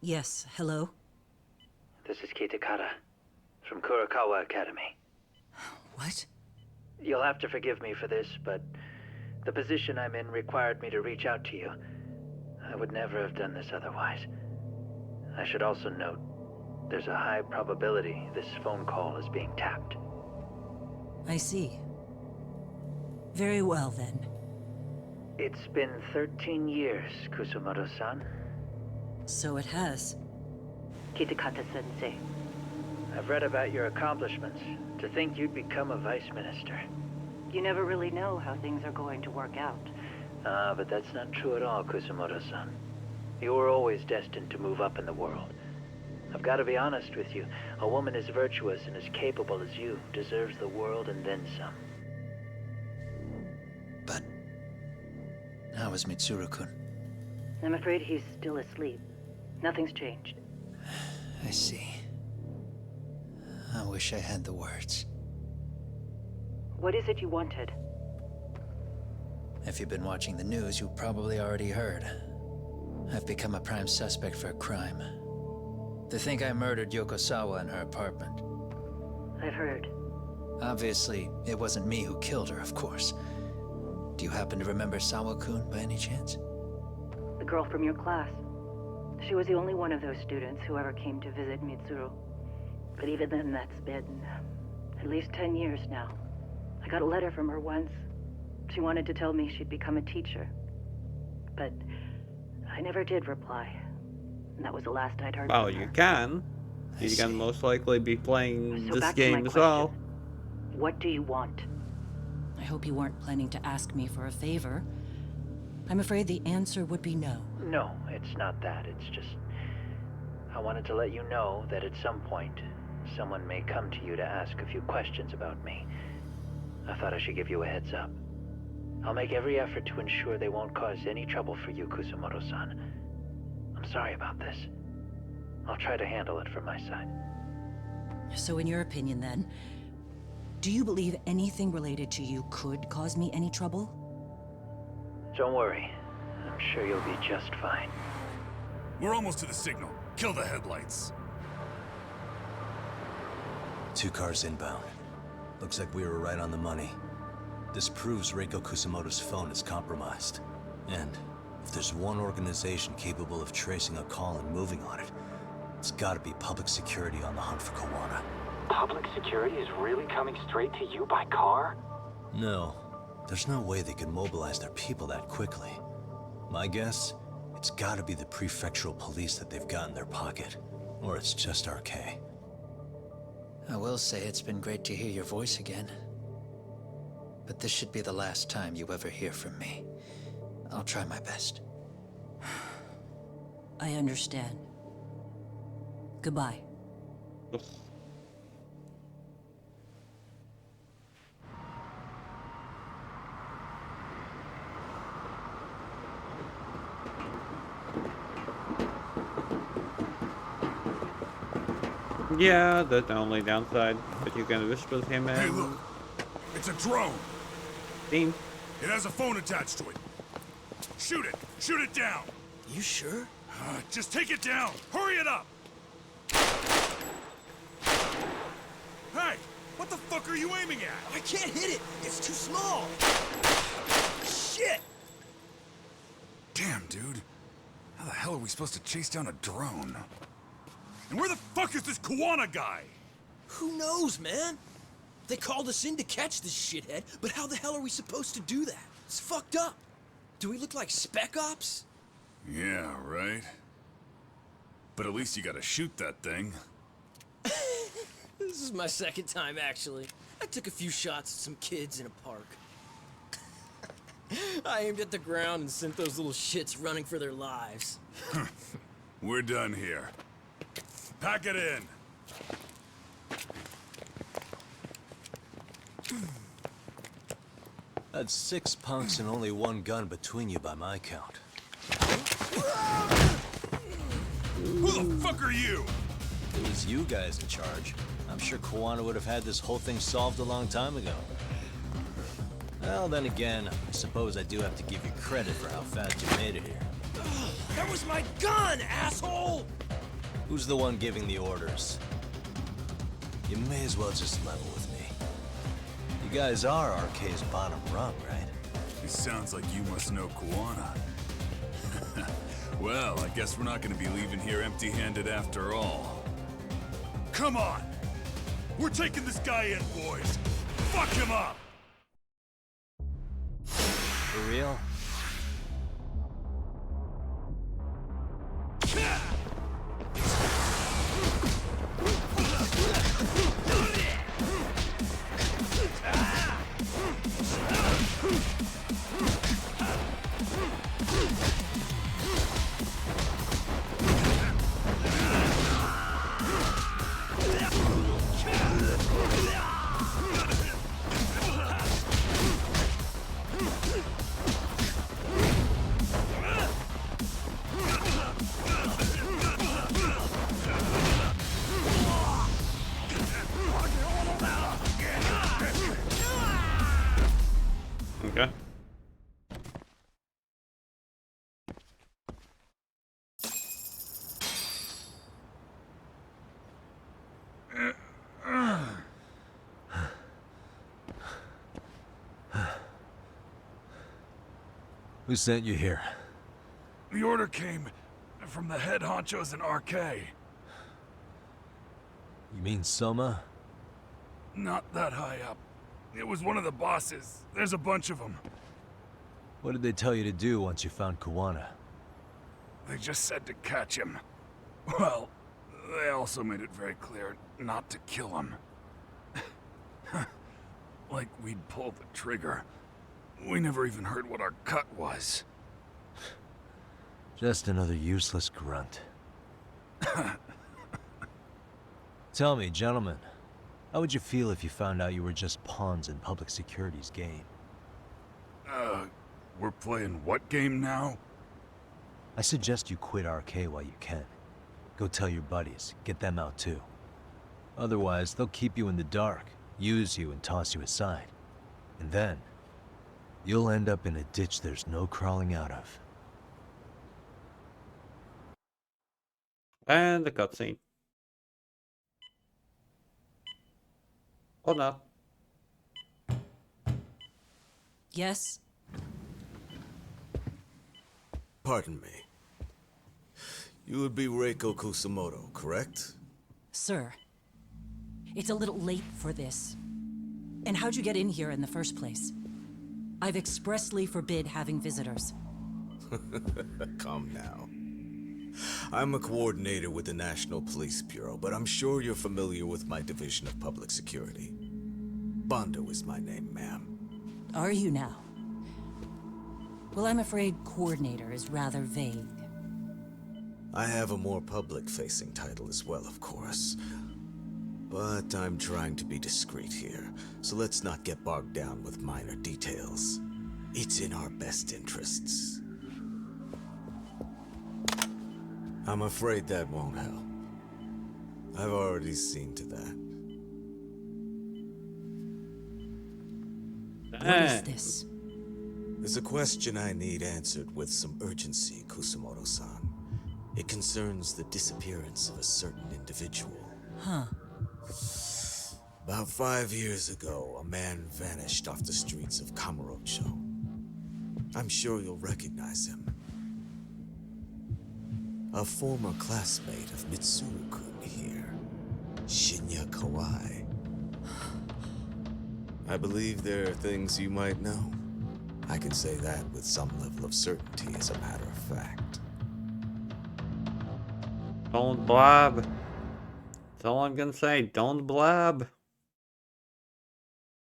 Yes, hello? This is Kitakata, from Kurakawa Academy. What? You'll have to forgive me for this, but the position I'm in required me to reach out to you. I would never have done this otherwise. I should also note, there's a high probability this phone call is being tapped. I see. Very well, then. It's been 13 years, Kusumoto-san. So it has. Kitakata-sensei. I've read about your accomplishments. To think you'd become a vice minister. You never really know how things are going to work out. But that's not true at all, Kusumoto-san. You were always destined to move up in the world. I've got to be honest with you. A woman as virtuous and as capable as you deserves the world and then some. But how is Mitsuru-kun? I'm afraid he's still asleep. Nothing's changed. I see. I wish I had the words. What is it you wanted? If you've been watching the news, you probably already heard. I've become a prime suspect for a crime. They think I murdered Yokosawa in her apartment. I've heard. Obviously, it wasn't me who killed her, of course. Do you happen to remember Sawa-kun by any chance? The girl from your class. She was the only one of those students who ever came to visit Mitsuru. But even then, that's been at least 10 years now. I got a letter from her once. She wanted to tell me she'd become a teacher. But I never did reply. And that was the last I'd heard Well, from her. you can. You can most likely be playing So this back to my game as well. What do you want? I hope you weren't planning to ask me for a favor. I'm afraid the answer would be no. No, it's not that. It's just... I wanted to let you know that at some point, someone may come to you to ask a few questions about me. I thought I should give you a heads up. I'll make every effort to ensure they won't cause any trouble for you, Kusumoto-san. I'm sorry about this. I'll try to handle it from my side. So in your opinion, then, do you believe anything related to you could cause me any trouble? Don't worry. I'm sure you'll be just fine. We're almost to the signal. Kill the headlights. 2 cars inbound. Looks like we were right on the money. This proves Reiko Kusamoto's phone is compromised. And if there's one organization capable of tracing a call and moving on it, it's gotta be public security on the hunt for Kuwana. Public security is really coming straight to you by car? No. There's no way they could mobilize their people that quickly. My guess, it's gotta be the prefectural police that they've got in their pocket. Or it's just RK. I will say it's been great to hear your voice again. But this should be the last time you ever hear from me. I'll try my best. I understand. Goodbye. Yeah, that's the only downside. But you can whisper him in. Hey, look. It's a drone. Team. It has a phone attached to it. Shoot it. Shoot it down. You sure? Just take it down. Hurry it up. Hey, what the fuck are you aiming at? I can't hit it. It's too small. Shit! Damn, dude. How the hell are we supposed to chase down a drone? And where the fuck is this Kuwana guy? Who knows, man? They called us in to catch this shithead, but how the hell are we supposed to do that? It's fucked up. Do we look like spec ops? Yeah, right. But at least you gotta shoot that thing. This is my second time, actually. I took a few shots at some kids in a park. I aimed at the ground and sent those little shits running for their lives. We're done here. Pack it in. That's 6 punks and only 1 gun between you by my count. Who the fuck are you? If it was you guys in charge, I'm sure Kuwana would have had this whole thing solved a long time ago. Well, then again, I suppose I do have to give you credit for how fast you made it here. That was my gun, asshole! Who's the one giving the orders? You may as well just level with me. You guys are RK's bottom rung, right? It sounds like you must know Kuwana. Well, I guess we're not gonna be leaving here empty-handed after all. Come on! We're taking this guy in, boys! Fuck him up! For real? Okay. Who sent you here? The order came from the head honchos in RK. You mean Soma? Not that high up. It was one of the bosses. There's a bunch of them. What did they tell you to do once you found Kuwana? They just said to catch him. Well, they also made it very clear not to kill him. Like we'd pull the trigger. We never even heard what our cut was. Just another useless grunt. Tell me, gentlemen, how would you feel if you found out you were just pawns in public security's game? We're playing what game now? I suggest you quit RK while you can. Go tell your buddies, get them out too. Otherwise, they'll keep you in the dark, use you and toss you aside. And then, you'll end up in a ditch there's no crawling out of. And the cutscene. Or not. Yes? Pardon me. You would be Reiko Kusumoto, correct? Sir. It's a little late for this. And how'd you get in here in the first place? I've expressly forbid having visitors. Come now. I'm a coordinator with the National Police Bureau, but I'm sure you're familiar with my Division of Public Security. Bondo is my name, ma'am. Are you now? Well, I'm afraid coordinator is rather vague. I have a more public-facing title as well, of course. But I'm trying to be discreet here, so let's not get bogged down with minor details. It's in our best interests. I'm afraid that won't help. I've already seen to that. What is this? There's a question I need answered with some urgency, Kusumoto-san. It concerns the disappearance of a certain individual. Huh. About 5 years ago, a man vanished off the streets of Kamurocho. I'm sure you'll recognize him. A former classmate of Mitsuru-kun here, Shinya Kawai. I believe there are things you might know. I can say that with some level of certainty, as a matter of fact. Don't blab. That's all I'm gonna say. Don't blab.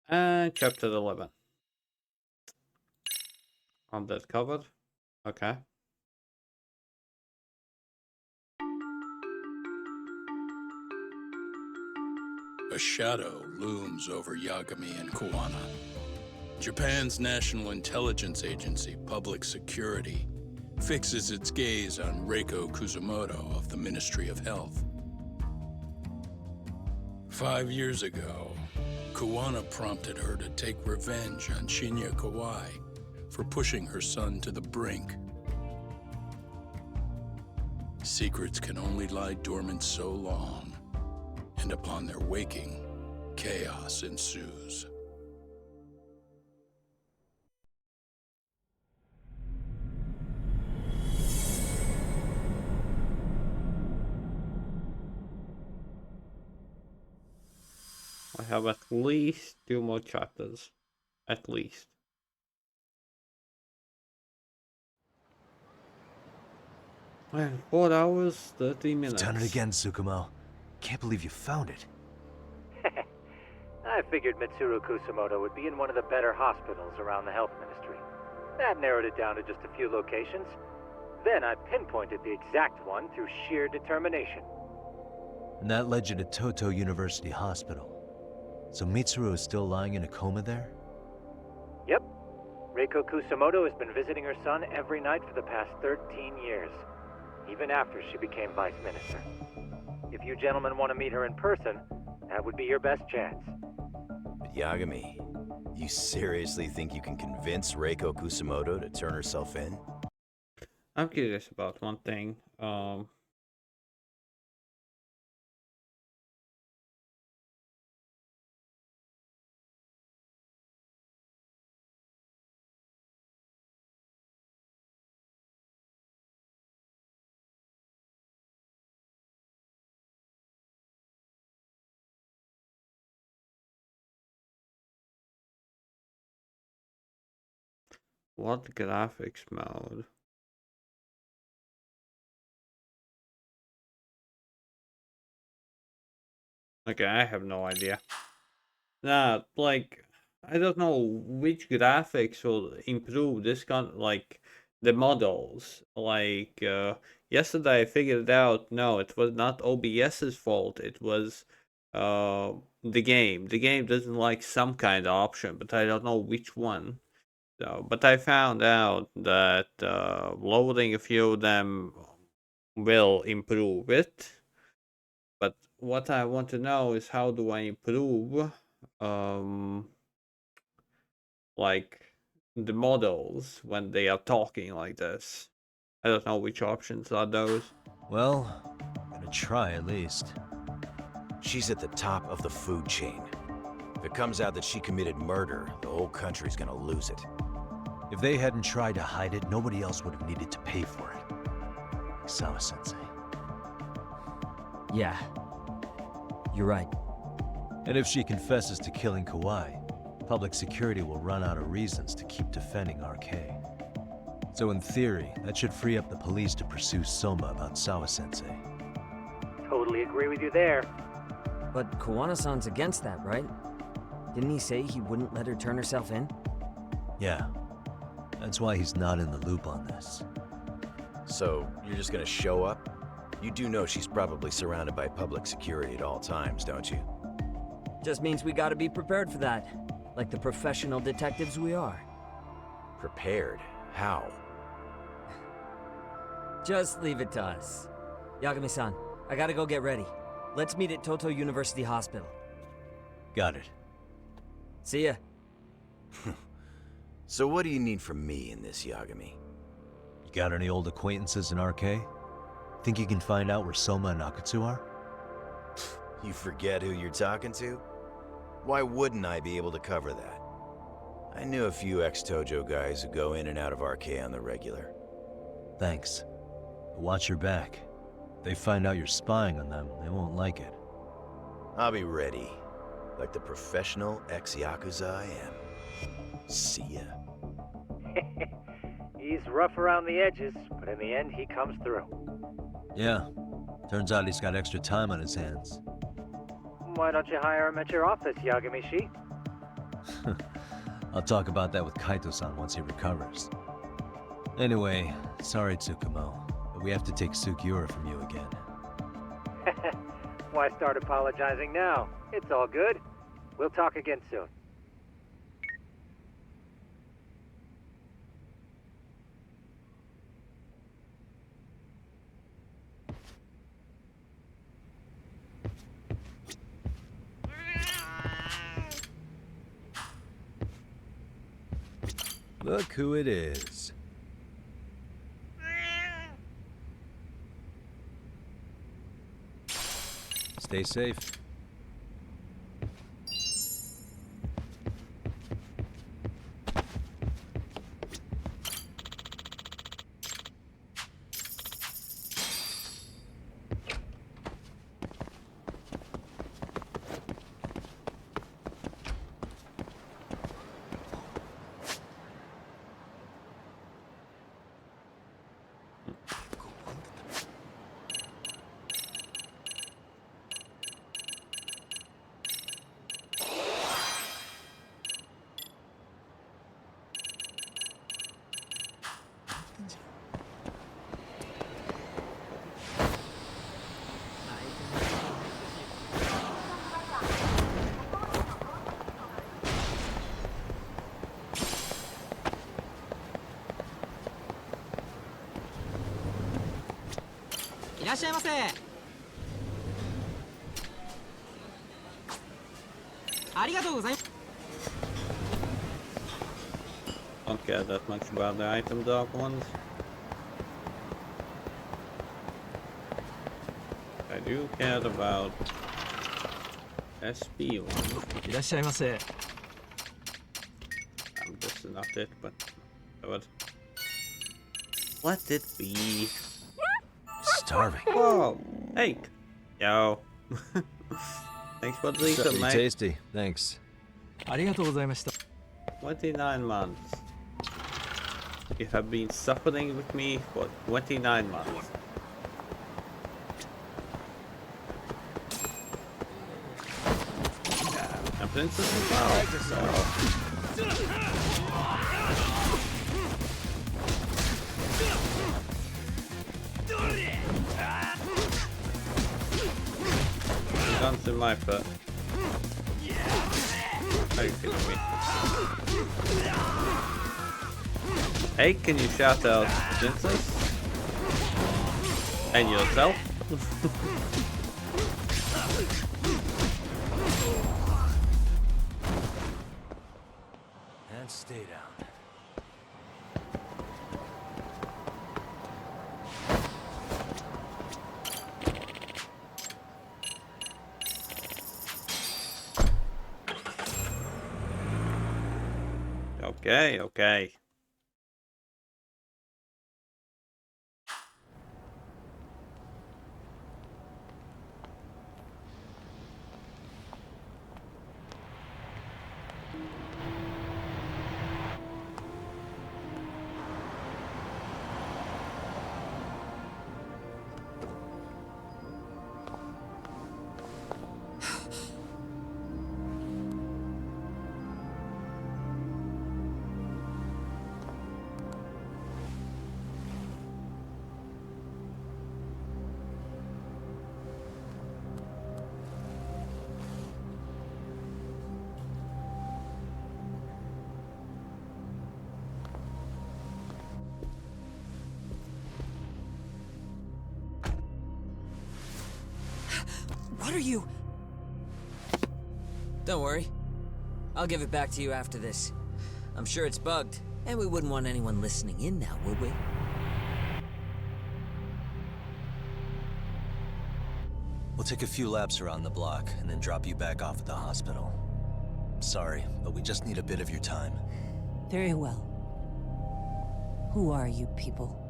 And chapter 11. On that covered. Okay. A shadow looms over Yagami and Kuwana. Japan's National Intelligence Agency, Public Security, fixes its gaze on Reiko Kusumoto of the Ministry of Health. 5 years ago, Kuwana prompted her to take revenge on Shinya Kawai for pushing her son to the brink. Secrets can only lie dormant so long, and upon their waking, chaos ensues. I have at least 2 more chapters. At least. Man, 4 hours, 30 minutes. You've done it again, Tsukumo. Can't believe you found it. I figured Mitsuru Kusumoto would be in one of the better hospitals around the health ministry. That narrowed it down to just a few locations. Then I pinpointed the exact one through sheer determination. And that led you to Toto University Hospital. So Mitsuru is still lying in a coma there? Yep. Reiko Kusumoto has been visiting her son every night for the past 13 years, even after she became vice minister. If you gentlemen want to meet her in person, that would be your best chance. But Yagami, you seriously think you can convince Reiko Kusumoto to turn herself in? I'm curious about one thing. What graphics mode? Okay, I have no idea. Nah, like, I don't know which graphics will improve this like the models. Like, yesterday I figured out, no, it was not OBS's fault. It was the game. The game doesn't like some kind of option, but I don't know which one. So, but I found out that loading a few of them will improve it. But what I want to know is, how do I improve like the models when they are talking like this? I don't know which options are those. Well, I'm gonna try at least. She's at the top of the food chain. If it comes out that she committed murder, the whole country's gonna lose it. If they hadn't tried to hide it, nobody else would have needed to pay for it. Like Sawa-sensei. Yeah. You're right. And if she confesses to killing Kawai, public security will run out of reasons to keep defending RK. So in theory, that should free up the police to pursue Soma about Sawa-sensei. Totally agree with you there. But Kawana-san's against that, right? Didn't he say he wouldn't let her turn herself in? Yeah. That's why he's not in the loop on this. So, you're just gonna show up? You do know she's probably surrounded by public security at all times, don't you? Just means we gotta be prepared for that. Like the professional detectives we are. Prepared? How? Just leave it to us. Yagami-san, I gotta go get ready. Let's meet at Toto University Hospital. Got it. See ya. So what do you need from me in this, Yagami? You got any old acquaintances in RK? Think you can find out where Soma and Akutsu are? You forget who you're talking to? Why wouldn't I be able to cover that? I knew a few ex-Tojo guys who go in and out of RK on the regular. Thanks. Watch your back. If they find out you're spying on them, they won't like it. I'll be ready, like the professional ex-Yakuza I am. See ya. He's rough around the edges, but in the end, he comes through. Yeah. Turns out he's got extra time on his hands. Why don't you hire him at your office, Yagami-shi? I'll talk about that with Kaito-san once he recovers. Anyway, sorry Tsukumo, but we have to take Sukiura from you again. Why start apologizing now? It's all good. We'll talk again soon. Look who it is. Stay safe. Don't care that much about the item dog ones. I do care about SP ones. This is not it, but let it be. Starving. Whoa! Hey! Yo! Thanks for the Certainly mate. tasty. Thanks. 29 months. You have been suffering with me for 29 months. And Princess as well, so... Guns in my foot. Are you kidding me? Hey, can you shout out Princess? And yourself? And stay down. Okay, okay. What are you? Don't worry. I'll give it back to you after this. I'm sure it's bugged, and we wouldn't want anyone listening in now, would we? We'll take a few laps around the block and then drop you back off at the hospital. Sorry, but we just need a bit of your time. Very well. Who are you people?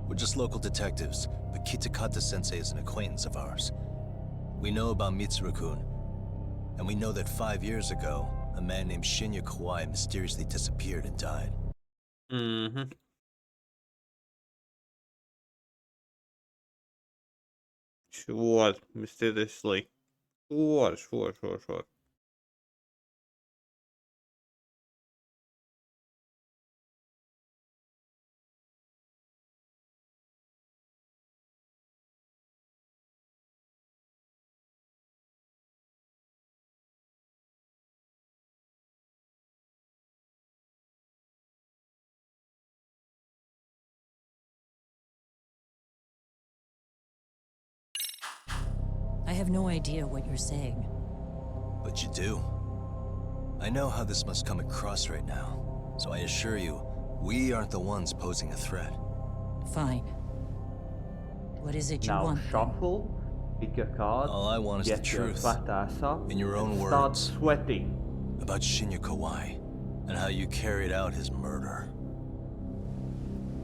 We're just local detectives, but Kitakata-sensei is an acquaintance of ours. We know about Mitsuru-kun, and we know that 5 years ago, a man named Shinya Kawai mysteriously disappeared and died. Mm-hmm. Sure, mysteriously. Sure. I have no idea what you're saying. But you do. I know how this must come across right now, so I assure you, we aren't the ones posing a threat. Fine. What is it you Now want? shuffle, pick a card, All I want is the get your truth. fat ass up, In your own and words. start sweating. About Shinya Kawai, and how you carried out his murder.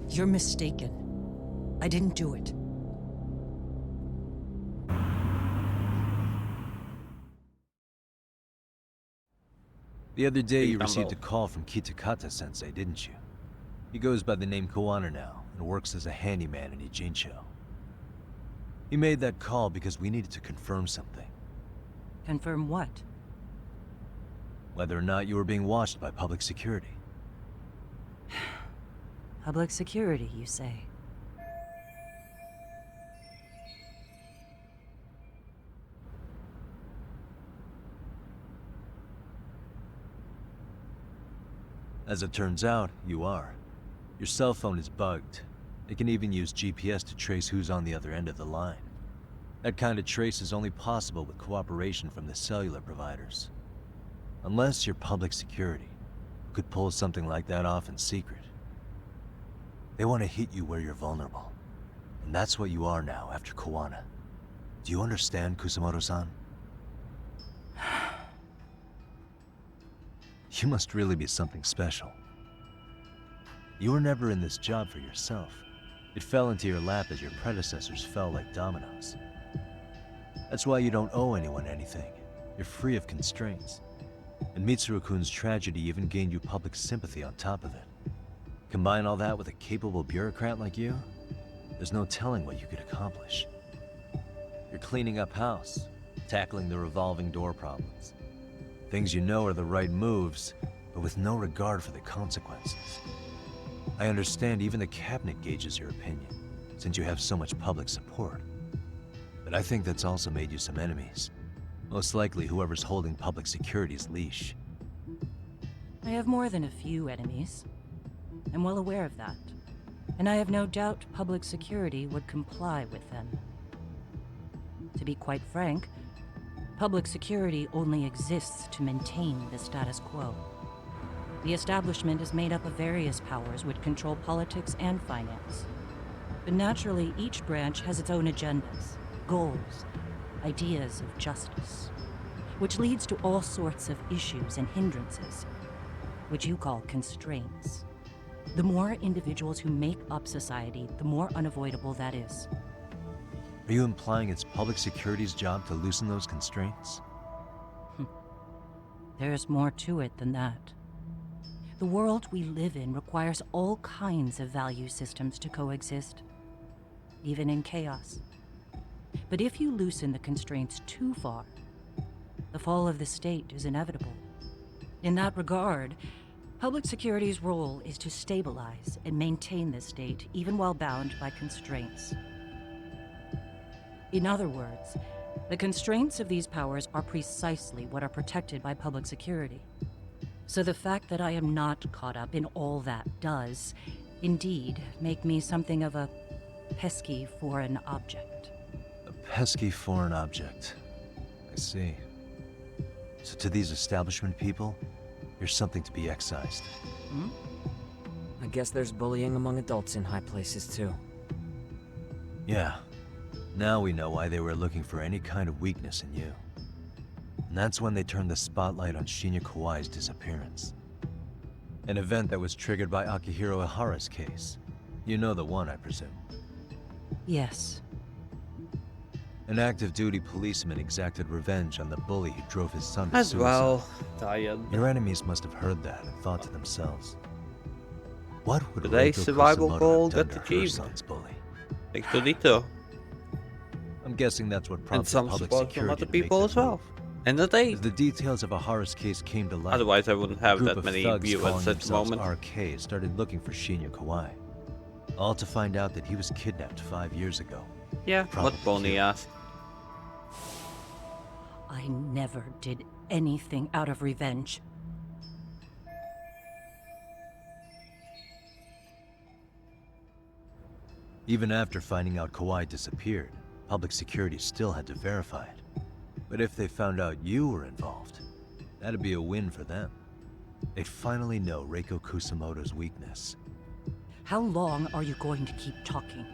You're mistaken. I didn't do it. The other day you Dumbo. received a call from Kitakata-sensei, didn't you? He goes by the name Koana now, and works as a handyman in Ijincho. He made that call because we needed to confirm something. Confirm what? Whether or not you were being watched by public security. Public security, you say? As it turns out, you are. Your cell phone is bugged. It can even use GPS to trace who's on the other end of the line. That kind of trace is only possible with cooperation from the cellular providers. Unless you're public security, who could pull something like that off in secret. They want to hit you where you're vulnerable. And that's what you are now after Koana. Do you understand, Kusamoto-san? You must really be something special. You were never in this job for yourself. It fell into your lap as your predecessors fell like dominoes. That's why you don't owe anyone anything. You're free of constraints. And Mitsuru-kun's tragedy even gained you public sympathy on top of it. Combine all that with a capable bureaucrat like you, there's no telling what you could accomplish. You're cleaning up house, tackling the revolving door problems. Things you know are the right moves, but with no regard for the consequences. I understand even the cabinet gauges your opinion, since you have so much public support. But I think that's also made you some enemies. Most likely whoever's holding public security's leash. I have more than a few enemies. I'm well aware of that. And I have no doubt public security would comply with them. To be quite frank, public security only exists to maintain the status quo. The establishment is made up of various powers which control politics and finance. But naturally, each branch has its own agendas, goals, ideas of justice, which leads to all sorts of issues and hindrances, which you call constraints. The more individuals who make up society, the more unavoidable that is. Are you implying it's public security's job to loosen those constraints? There's more to it than that. The world we live in requires all kinds of value systems to coexist, even in chaos. But if you loosen the constraints too far, the fall of the state is inevitable. In that regard, public security's role is to stabilize and maintain the state, even while bound by constraints. In other words, the constraints of these powers are precisely what are protected by public security. So the fact that I am not caught up in all that does, indeed, make me something of a pesky foreign object. A pesky foreign object. I see. So to these establishment people, you're something to be excised. I guess there's bullying among adults in high places, too. Yeah. Now we know why they were looking for any kind of weakness in you. And that's when they turned the spotlight on Shinya Kawai's disappearance. An event that was triggered by Akihiro Ihara's case. You know the one, I presume. Yes. An active duty policeman exacted revenge on the bully who drove his son to As suicide. well, tired. Your enemies must have heard that and thought to themselves, what would Today's Reiko survival Kusumoto goal have done got to her achieved. son's bully? Thanks to Dito. I'm guessing that's what And prompted some public support from security other to make people that as well. move. And the day. As the details of Ahara's case came to light, Otherwise I wouldn't have a group that of many thugs viewers calling at the themselves moment. RK started looking for Shinya Kawai. All to find out that he was kidnapped 5 years ago. Yeah, what Bonnie killed. asked. I never did anything out of revenge. Even after finding out Kawai disappeared, public security still had to verify it. But if they found out you were involved, that'd be a win for them. They'd finally know Reiko Kusumoto's weakness. How long are you going to keep talking?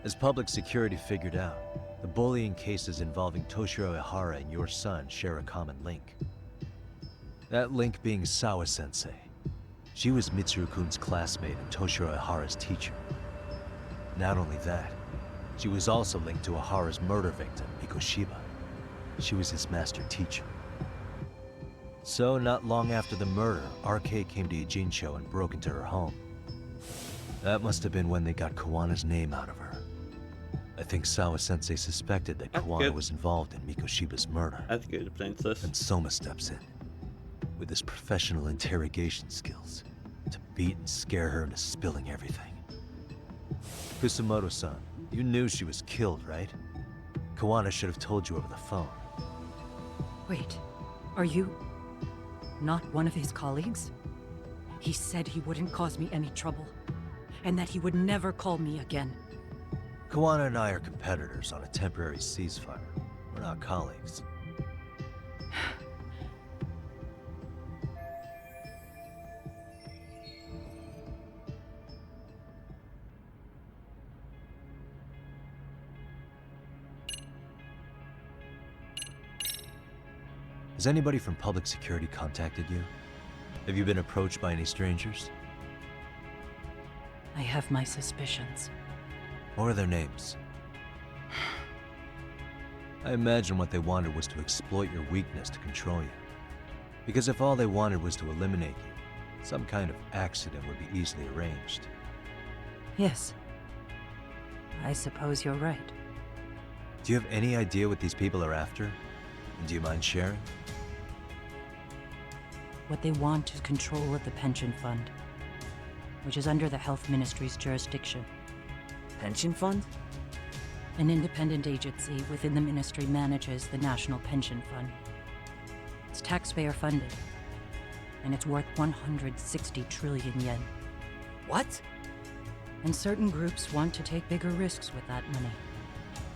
As public security figured out, the bullying cases involving Toshiro Ihara and your son share a common link. That link being Sawa-sensei. She was Mitsuru-kun's classmate and Toshiro Ihara's teacher. Not only that, she was also linked to Ihara's murder victim, Mikoshiba. She was his master teacher. So, not long after the murder, RK came to Ijincho and broke into her home. That must have been when they got Kawana's name out of her. I think Sawa-sensei suspected that Kawana was involved in Mikoshiba's murder. That's good, princess. And Soma steps in, with his professional interrogation skills, to beat and scare her into spilling everything. Kusumoto-san, you knew she was killed, right? Kawana should have told you over the phone. Wait, are you not one of his colleagues? He said he wouldn't cause me any trouble, and that he would never call me again. Kawana and I are competitors on a temporary ceasefire. We're not colleagues. Has anybody from public security contacted you? Have you been approached by any strangers? I have my suspicions. What are their names? I imagine what they wanted was to exploit your weakness to control you. Because if all they wanted was to eliminate you, some kind of accident would be easily arranged. Yes. I suppose you're right. Do you have any idea what these people are after? And do you mind sharing? What they want is control of the pension fund, which is under the Health Ministry's jurisdiction. Pension fund? An independent agency within the ministry manages the National Pension Fund. It's taxpayer funded, and it's worth 160 trillion yen. What? And certain groups want to take bigger risks with that money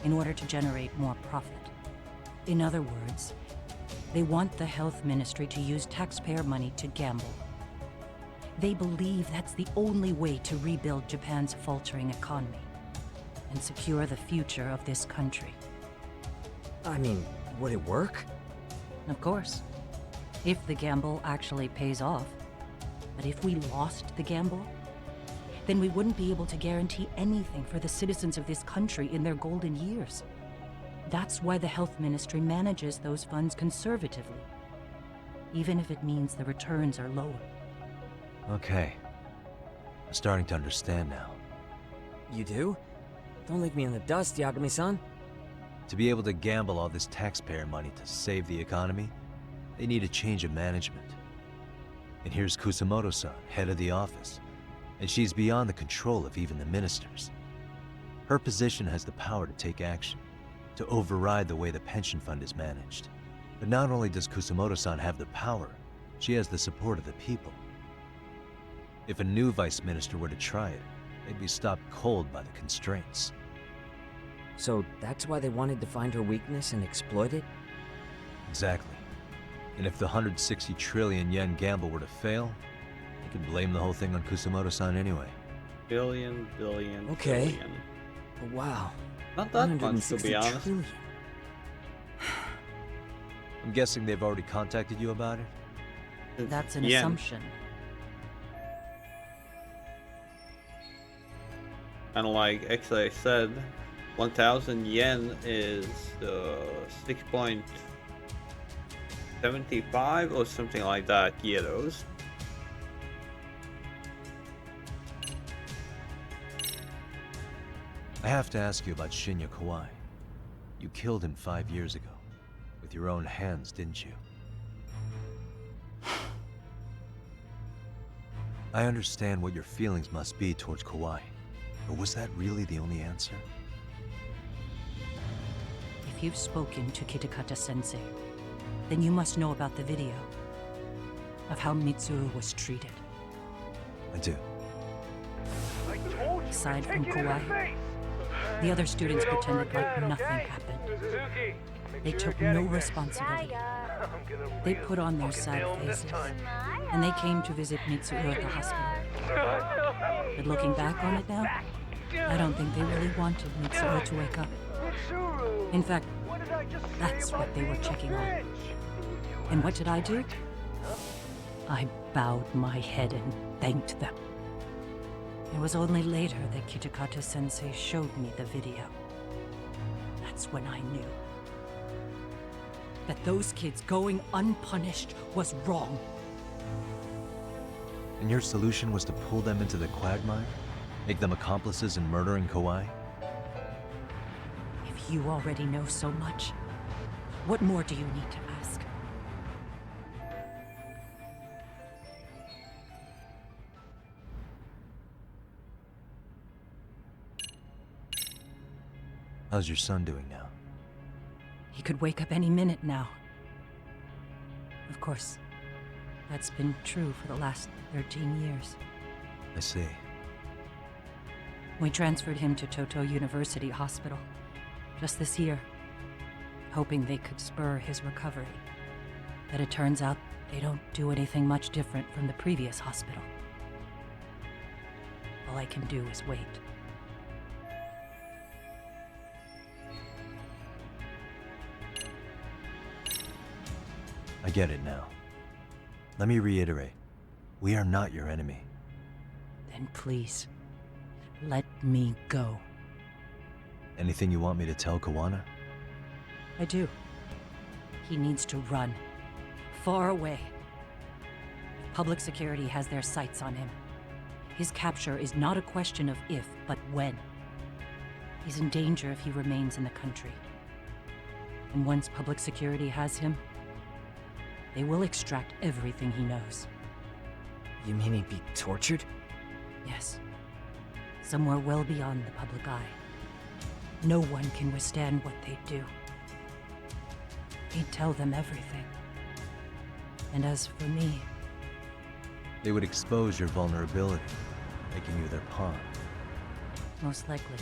in order to generate more profit. In other words, they want the health ministry to use taxpayer money to gamble. They believe that's the only way to rebuild Japan's faltering economy and secure the future of this country. I mean, would it work? Of course, if the gamble actually pays off. But if we lost the gamble, then we wouldn't be able to guarantee anything for the citizens of this country in their golden years. That's why the health ministry manages those funds conservatively, even if it means the returns are lower. Okay. I'm starting to understand now. You do? Don't leave me in the dust, Yagami-san. To be able to gamble all this taxpayer money to save the economy, they need a change of management. And here's Kusumoto-san, head of the office, and she's beyond the control of even the ministers. Her position has the power to take action, to override the way the pension fund is managed. But not only does Kusumoto-san have the power, she has the support of the people. If a new vice minister were to try it, they'd be stopped cold by the constraints. So that's why they wanted to find her weakness and exploit it? Exactly. And if the 160 trillion yen gamble were to fail, they could blame the whole thing on Kusumoto-san anyway. Billion. Okay. Trillion. Wow. Not that much, to be honest. Trillion. I'm guessing they've already contacted you about it? That's an yen. assumption. And like X-Ray said, 1,000 yen is 6.75 or something like that euros. I have to ask you about Shinya Kawai. You killed him 5 years ago. With your own hands, didn't you? I understand what your feelings must be towards Kawai, but was that really the only answer? If you've spoken to Kitakata-sensei, then you must know about the video of how Mitsuru was treated. I do. Aside from Kawhi, the other students pretended like nothing happened. They took no responsibility. They put on their sad faces, and they came to visit Mitsuru at the hospital. But looking back on it now, I don't think they really wanted Mitsuru to wake up. In fact, that's what they were checking on. And what did I do? I bowed my head and thanked them. It was only later that Kitakata-sensei showed me the video. That's when I knew that those kids going unpunished was wrong. And your solution was to pull them into the quagmire? Make them accomplices in murdering Kawai? If you already know so much, what more do you need to ask? How's your son doing now? He could wake up any minute now. Of course, that's been true for the last 13 years. I see. We transferred him to Toto University Hospital just this year, hoping they could spur his recovery. But it turns out they don't do anything much different from the previous hospital. All I can do is wait. I get it now. Let me reiterate. We are not your enemy. Then please, let me go. Anything you want me to tell Kawana? I do. He needs to run. Far away. Public security has their sights on him. His capture is not a question of if, but when. He's in danger if he remains in the country. And once public security has him, they will extract everything he knows. You mean he'd be tortured? Yes. Somewhere well beyond the public eye. No one can withstand what they do. He'd tell them everything. And as for me... They would expose your vulnerability, making you their pawn. Most likely.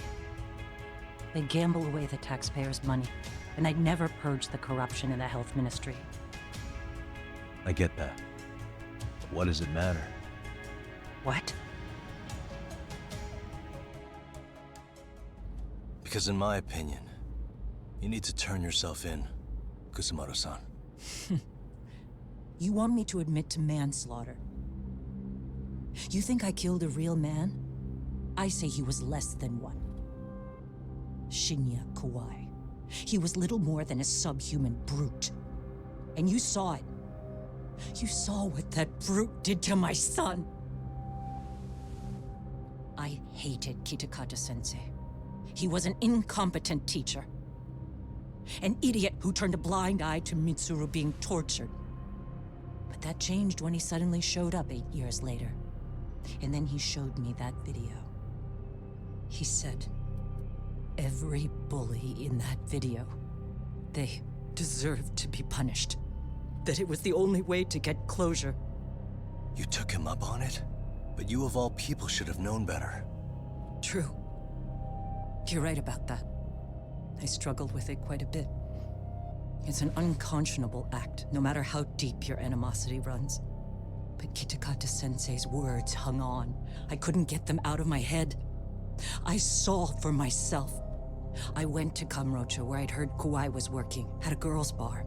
They gamble away the taxpayers' money, and they'd never purge the corruption in the health ministry. I get that. But what does it matter? What? Because in my opinion, you need to turn yourself in, Kusumoto-san. You want me to admit to manslaughter? You think I killed a real man? I say he was less than one. Shinya Kawai. He was little more than a subhuman brute. And you saw it. You saw what that brute did to my son. I hated Kitakata-sensei. He was an incompetent teacher. An idiot who turned a blind eye to Mitsuru being tortured. But that changed when he suddenly showed up 8 years later. And then he showed me that video. He said, every bully in that video, they deserved to be punished. That it was the only way to get closure. You took him up on it? But you of all people should have known better. True. You're right about that. I struggled with it quite a bit. It's an unconscionable act, no matter how deep your animosity runs. But Kitakata-sensei's words hung on. I couldn't get them out of my head. I saw for myself. I went to Kamurocho, where I'd heard Kawai was working, at a girls' bar.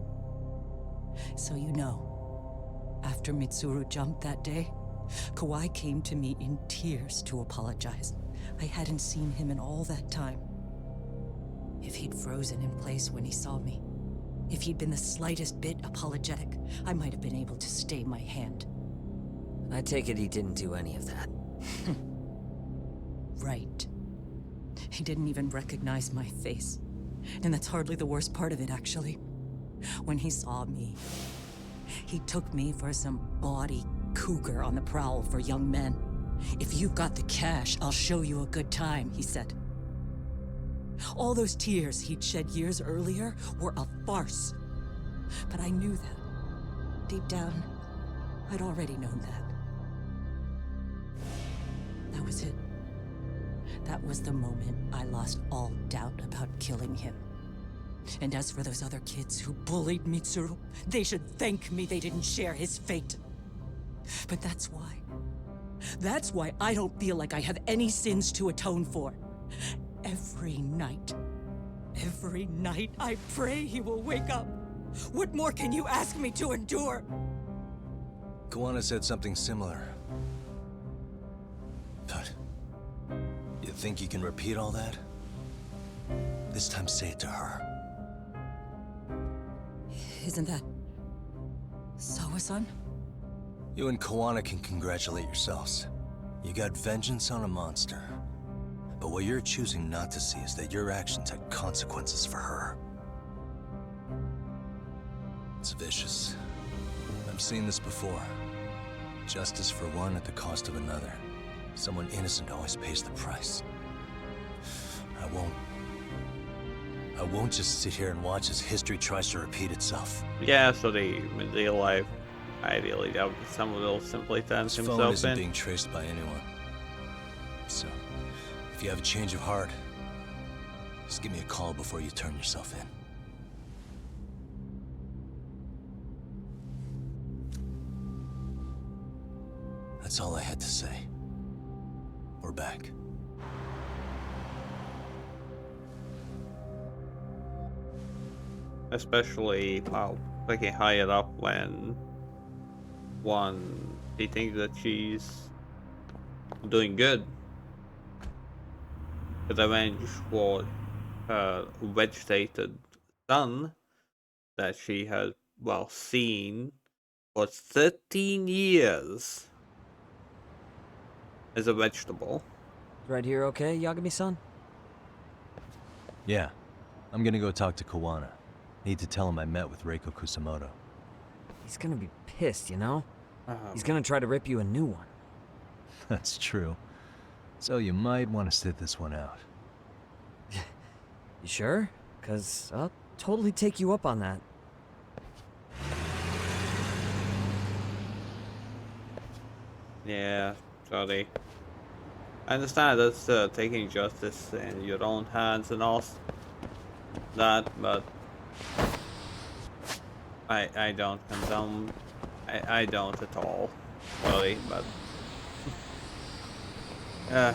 So you know, after Mitsuru jumped that day, Kawai came to me in tears to apologize. I hadn't seen him in all that time. If he'd frozen in place when he saw me, if he'd been the slightest bit apologetic, I might have been able to stay my hand. I take it he didn't do any of that. Right. He didn't even recognize my face. And that's hardly the worst part of it, actually. When he saw me, he took me for some bawdy cougar on the prowl for young men. If you've got the cash, I'll show you a good time, he said. All those tears he'd shed years earlier were a farce. But I knew that. Deep down, I'd already known that. That was it. That was the moment I lost all doubt about killing him. And as for those other kids who bullied Mitsuru, they should thank me they didn't share his fate. But that's why I don't feel like I have any sins to atone for. Every night I pray he will wake up. What more can you ask me to endure? Kuwana said something similar. But you think you can repeat all that? This time say it to her. Isn't that Sawa-san? You and Kuwana can congratulate yourselves. You got vengeance on a monster. But what you're choosing not to see is that your actions had consequences for her. It's vicious. I've seen this before. Justice for one at the cost of another. Someone innocent always pays the price. I won't just sit here and watch as history tries to repeat itself. Yeah, so in real life, I really doubt that someone will simply turn This phone himself isn't in. being traced by anyone. So, if you have a change of heart, just give me a call before you turn yourself in. That's all I had to say. We're back. Especially, well, looking higher up when he thinks that she's doing good. The revenge for her vegetated son that she had, well, seen for 13 years as a vegetable. Right here okay, Yagami-san? Yeah. I'm gonna go talk to Kuwana. Need to tell him I met with Reiko Kusamoto. He's gonna be pissed, you know? He's gonna try to rip you a new one. That's true. So you might want to sit this one out. You sure? 'Cause I'll totally take you up on that. Yeah, sorry. I understand that's taking justice in your own hands and all that, but I don't condone. I don't at all. Sorry, but yeah.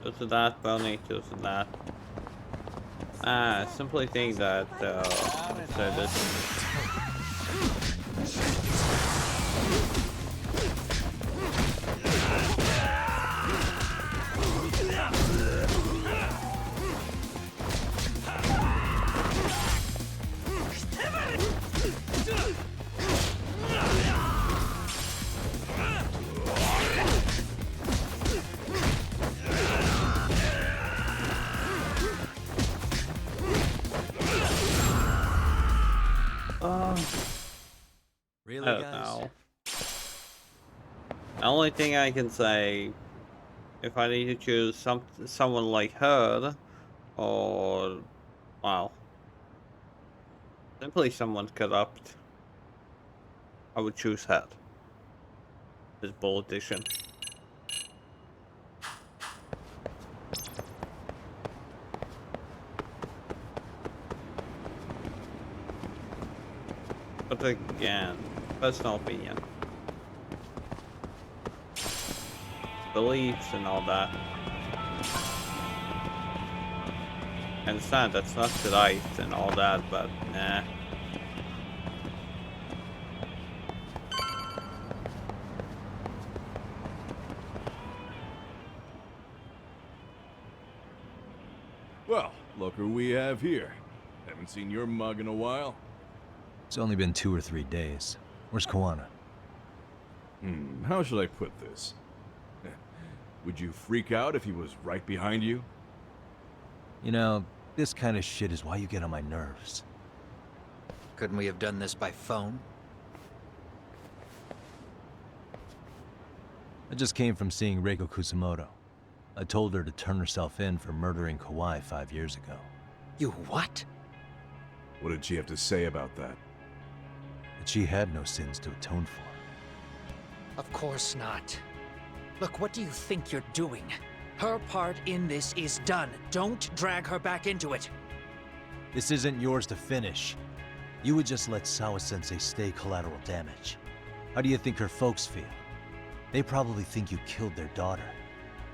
Just that, Bonnie, just that. Simply think that, so this... Really, I don't guys? know. The only thing I can say, if I need to choose someone like her, or, well, simply someone corrupt, I would choose her. This politician. But again, personal opinion. Beliefs and all that. I understand that's not right and all that, but nah. Well, look who we have here. Haven't seen your mug in a while. It's only been 2 or 3 days. Where's Koana? How should I put this? Would you freak out if he was right behind you? You know, this kind of shit is why you get on my nerves. Couldn't we have done this by phone? I just came from seeing Reiko Kusumoto. I told her to turn herself in for murdering Kawai 5 years ago. You what? What did she have to say about that? That she had no sins to atone for. Of course not. Look, what do you think you're doing? Her part in this is done. Don't drag her back into it. This isn't yours to finish. You would just let Sawa-sensei stay collateral damage. How do you think her folks feel? They probably think you killed their daughter.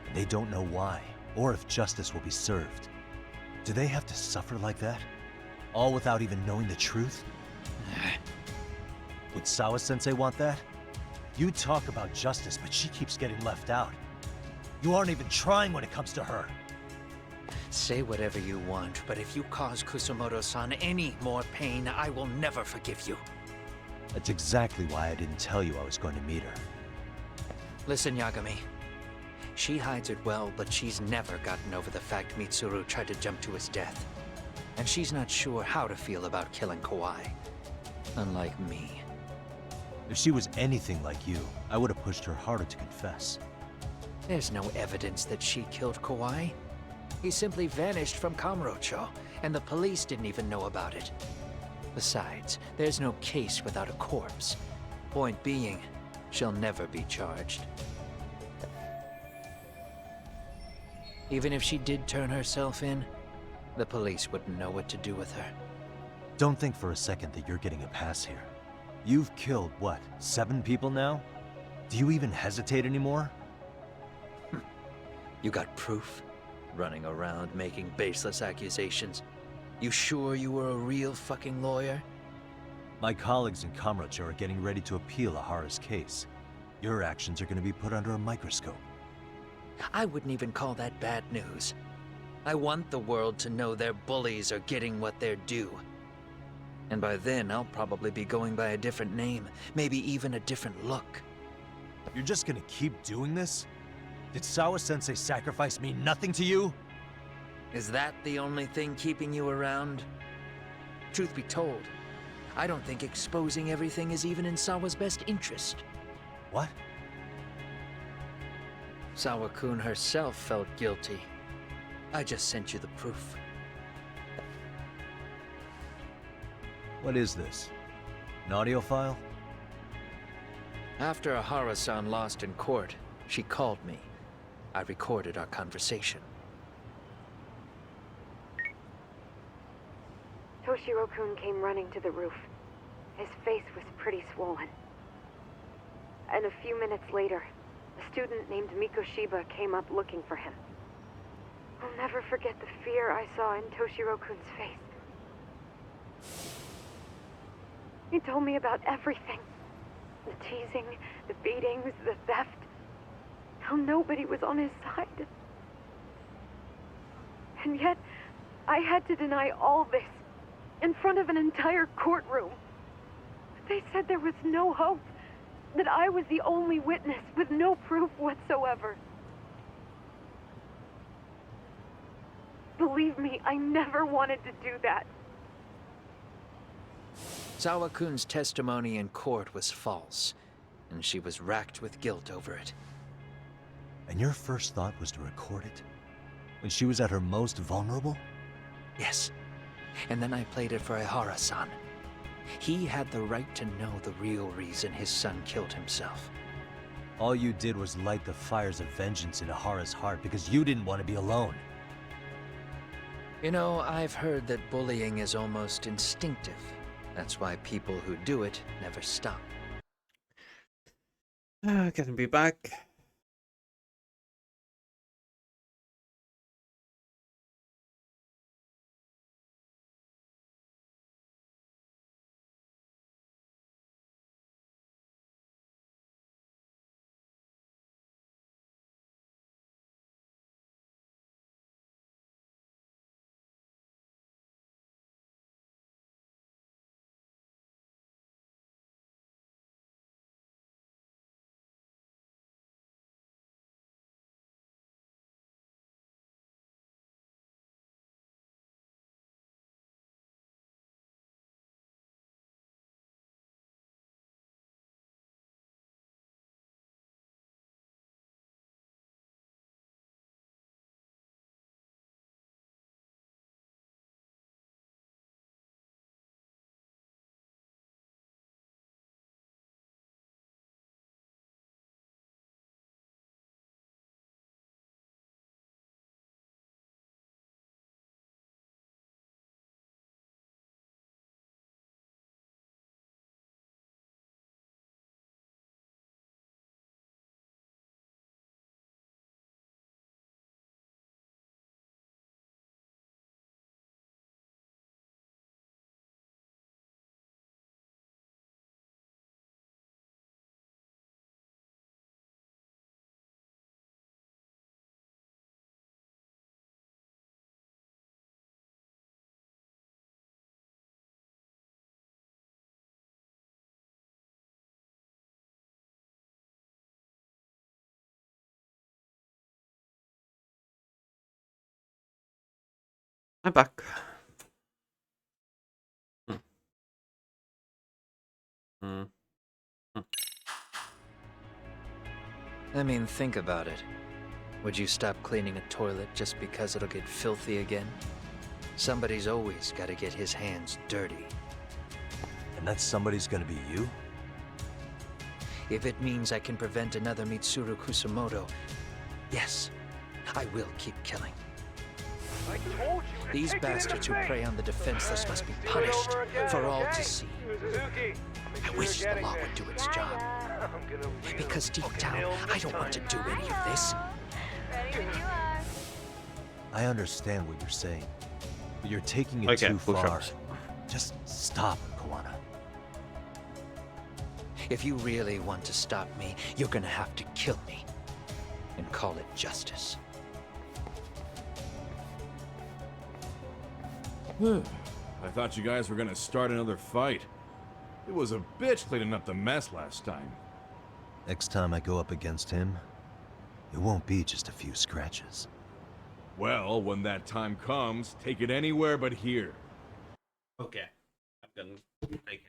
And they don't know why, or if justice will be served. Do they have to suffer like that? All without even knowing the truth? Would Sawa-sensei want that? You talk about justice, but she keeps getting left out. You aren't even trying when it comes to her. Say whatever you want, but if you cause Kusumoto-san any more pain, I will never forgive you. That's exactly why I didn't tell you I was going to meet her. Listen, Yagami. She hides it well, but she's never gotten over the fact Mitsuru tried to jump to his death. And she's not sure how to feel about killing Kawai. Unlike me. If she was anything like you, I would have pushed her harder to confess. There's no evidence that she killed Kawai. He simply vanished from Kamurocho, and the police didn't even know about it. Besides, there's no case without a corpse. Point being, she'll never be charged. Even if she did turn herself in, the police wouldn't know what to do with her. Don't think for a second that you're getting a pass here. You've killed, what, 7 people now? Do you even hesitate anymore? You got proof? Running around making baseless accusations. You sure you were a real fucking lawyer? My colleagues in Kamurocho are getting ready to appeal Ahara's case. Your actions are going to be put under a microscope. I wouldn't even call that bad news. I want the world to know their bullies are getting what they're due. And by then, I'll probably be going by a different name, maybe even a different look. You're just gonna keep doing this? Did Sawa-sensei sacrifice mean nothing to you? Is that the only thing keeping you around? Truth be told, I don't think exposing everything is even in Sawa's best interest. What? Sawa-kun herself felt guilty. I just sent you the proof. What is this? An audio file? After Ahara-san lost in court, she called me. I recorded our conversation. Toshiro-kun came running to the roof. His face was pretty swollen. And a few minutes later, a student named Mikoshiba came up looking for him. I'll never forget the fear I saw in Toshiro-kun's face. He told me about everything. The teasing, the beatings, the theft. How nobody was on his side. And yet, I had to deny all this in front of an entire courtroom. They said there was no hope, that I was the only witness with no proof whatsoever. Believe me, I never wanted to do that. Sawa-kun's testimony in court was false, and she was racked with guilt over it. And your first thought was to record it? When she was at her most vulnerable? Yes. And then I played it for Ihara-san. He had the right to know the real reason his son killed himself. All you did was light the fires of vengeance into Hara's heart because you didn't want to be alone. You know, I've heard that bullying is almost instinctive. That's why people who do it never stop. Good to be back. I'm back. I mean, think about it. Would you stop cleaning a toilet just because it'll get filthy again? Somebody's always got to get his hands dirty. And that somebody's gonna be you? If it means I can prevent another Mitsuru Kusamoto, yes, I will keep killing. I told you to These take it in bastards the who face. prey on the defenseless must be Do it punished over again, for all okay? to see. Suzuki, make I sure wish you're the getting law this. would do its job. I'm gonna really Because deep fucking down, nail I this don't want to time. do any of this. Ready when you are. I understand what you're saying, but you're taking it Okay, too far. push-ups. Just stop, Kawana. If you really want to stop me, you're gonna have to kill me. And call it justice. I thought you guys were gonna start another fight. It was a bitch cleaning up the mess last time. Next time I go up against him, it won't be just a few scratches. Well, when that time comes, take it anywhere but here. Okay. I'm gonna take it.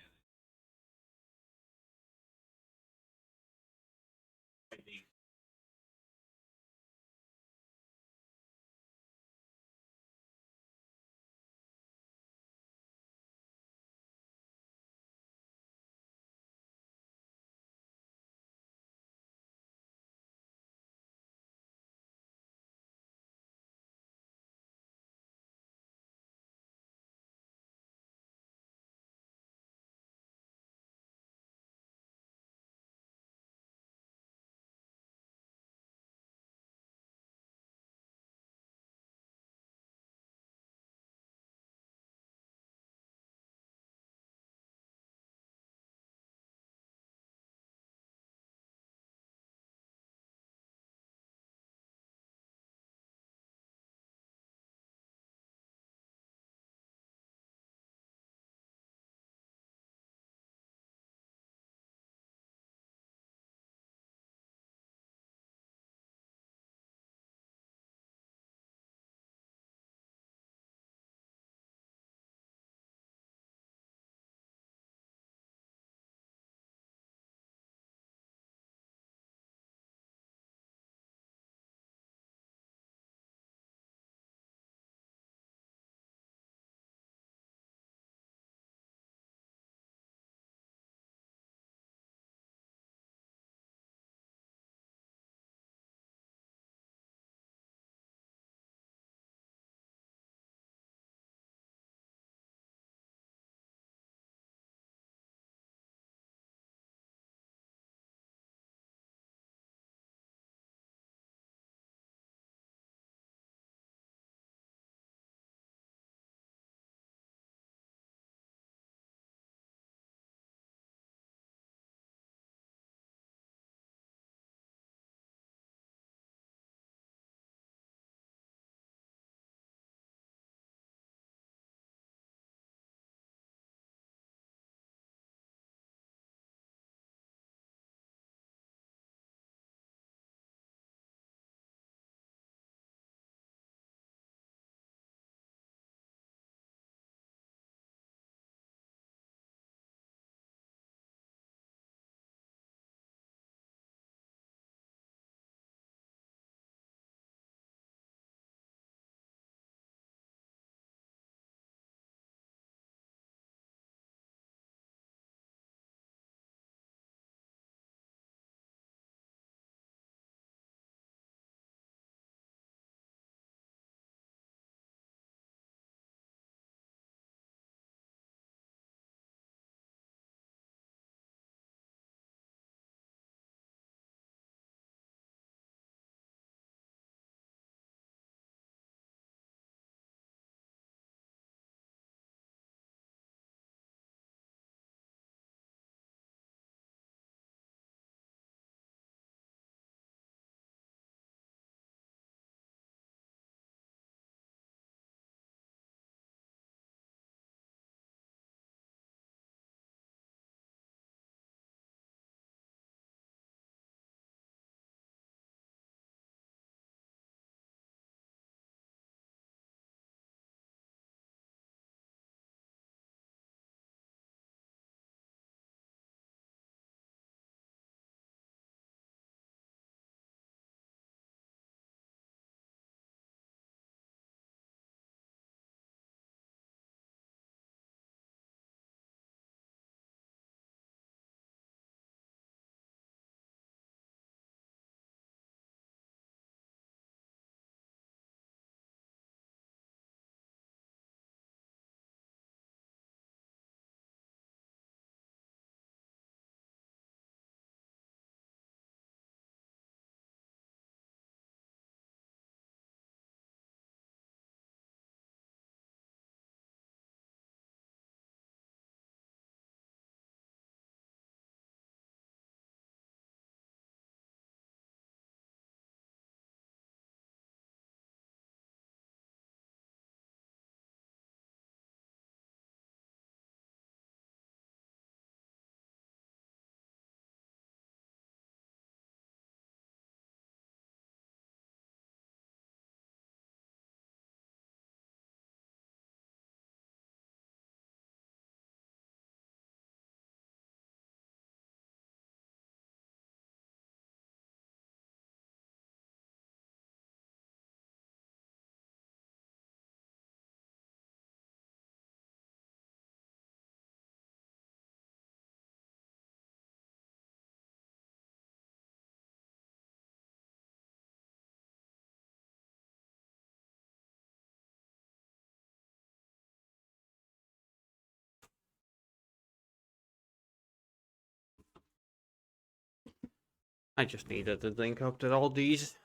I just needed to link up to all these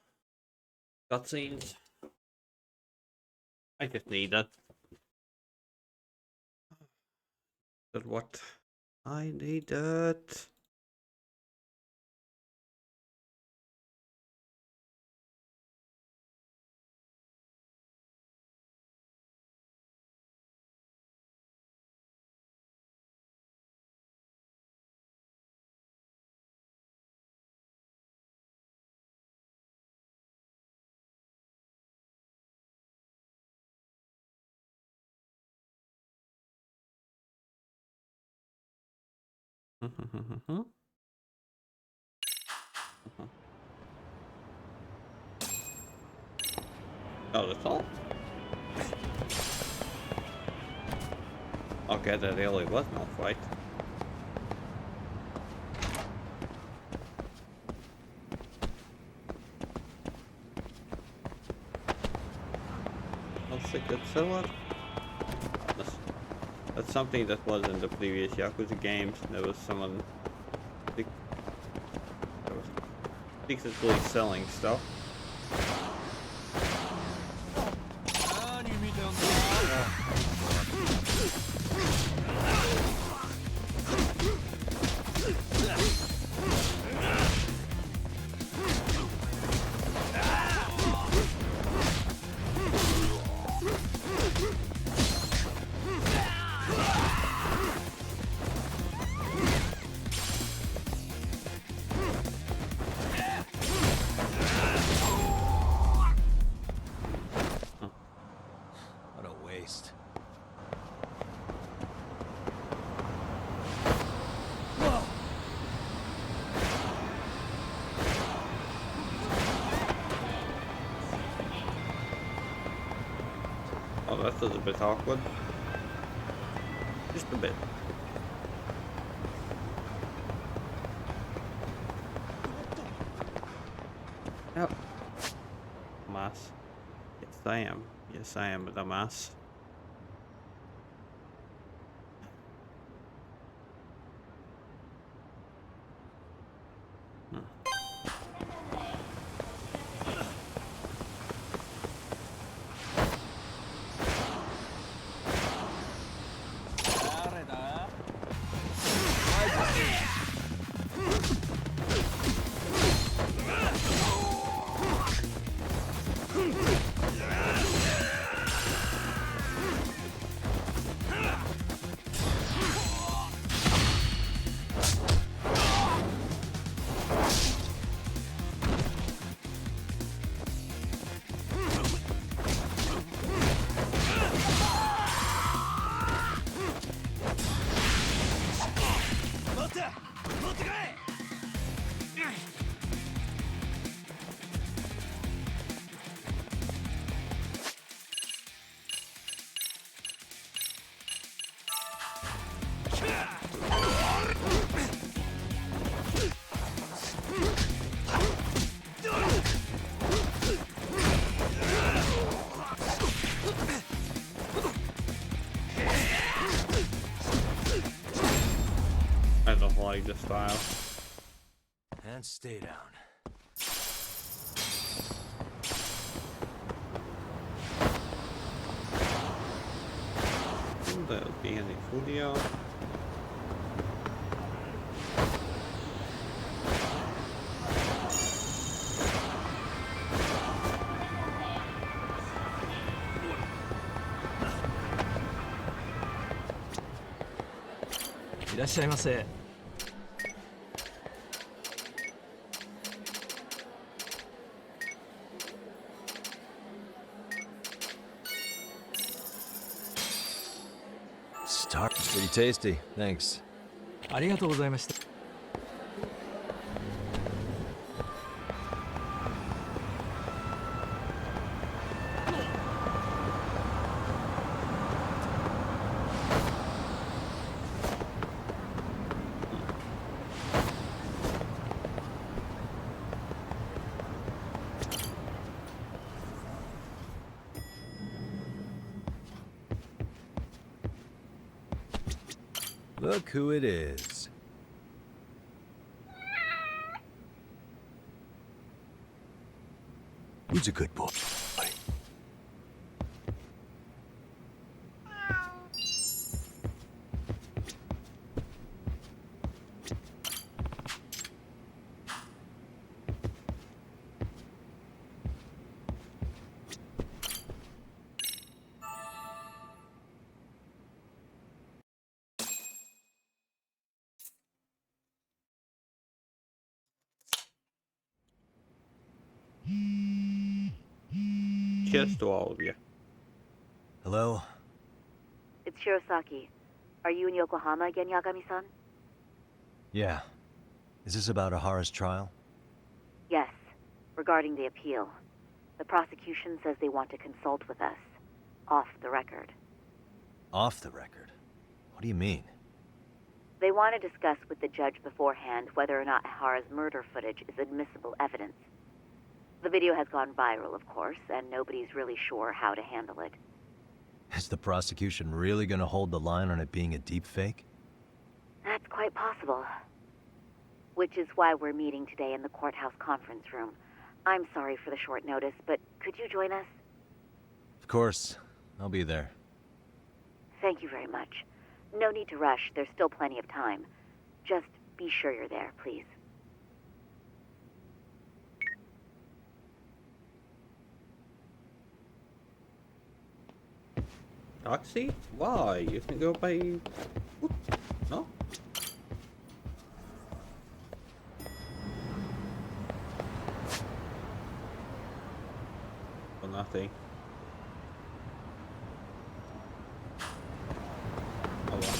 cutscenes. I just need that. That's what I needed. Oh, that's all? Okay, that really was no fight. That's a good seller. That's something that was in the previous Yakuza games. There was someone that was secretly selling stuff. What a waste. Oh, that was a bit awkward. Just a bit. Yep. Mass. Yes, I am. Yes, I am a dumbass. I don't like the style. And stay down. There'll be any video. Star. Pretty tasty. Thanks. ありがとうございました。Look who it is. Who's a good boy? Cheers to all of you. Hello? It's Shirosaki. Are you in Yokohama again, Yagami-san? Yeah. Is this about Ahara's trial? Yes, regarding the appeal. The prosecution says they want to consult with us. Off the record. Off the record? What do you mean? They want to discuss with the judge beforehand whether or not Ahara's murder footage is admissible evidence. The video has gone viral, of course, and nobody's really sure how to handle it. Is the prosecution really gonna hold the line on it being a deepfake? That's quite possible. Which is why we're meeting today in the courthouse conference room. I'm sorry for the short notice, but could you join us? Of course. I'll be there. Thank you very much. No need to rush, there's still plenty of time. Just be sure you're there, please. Taxi? Why? You can go by... No? For nothing. Oh well.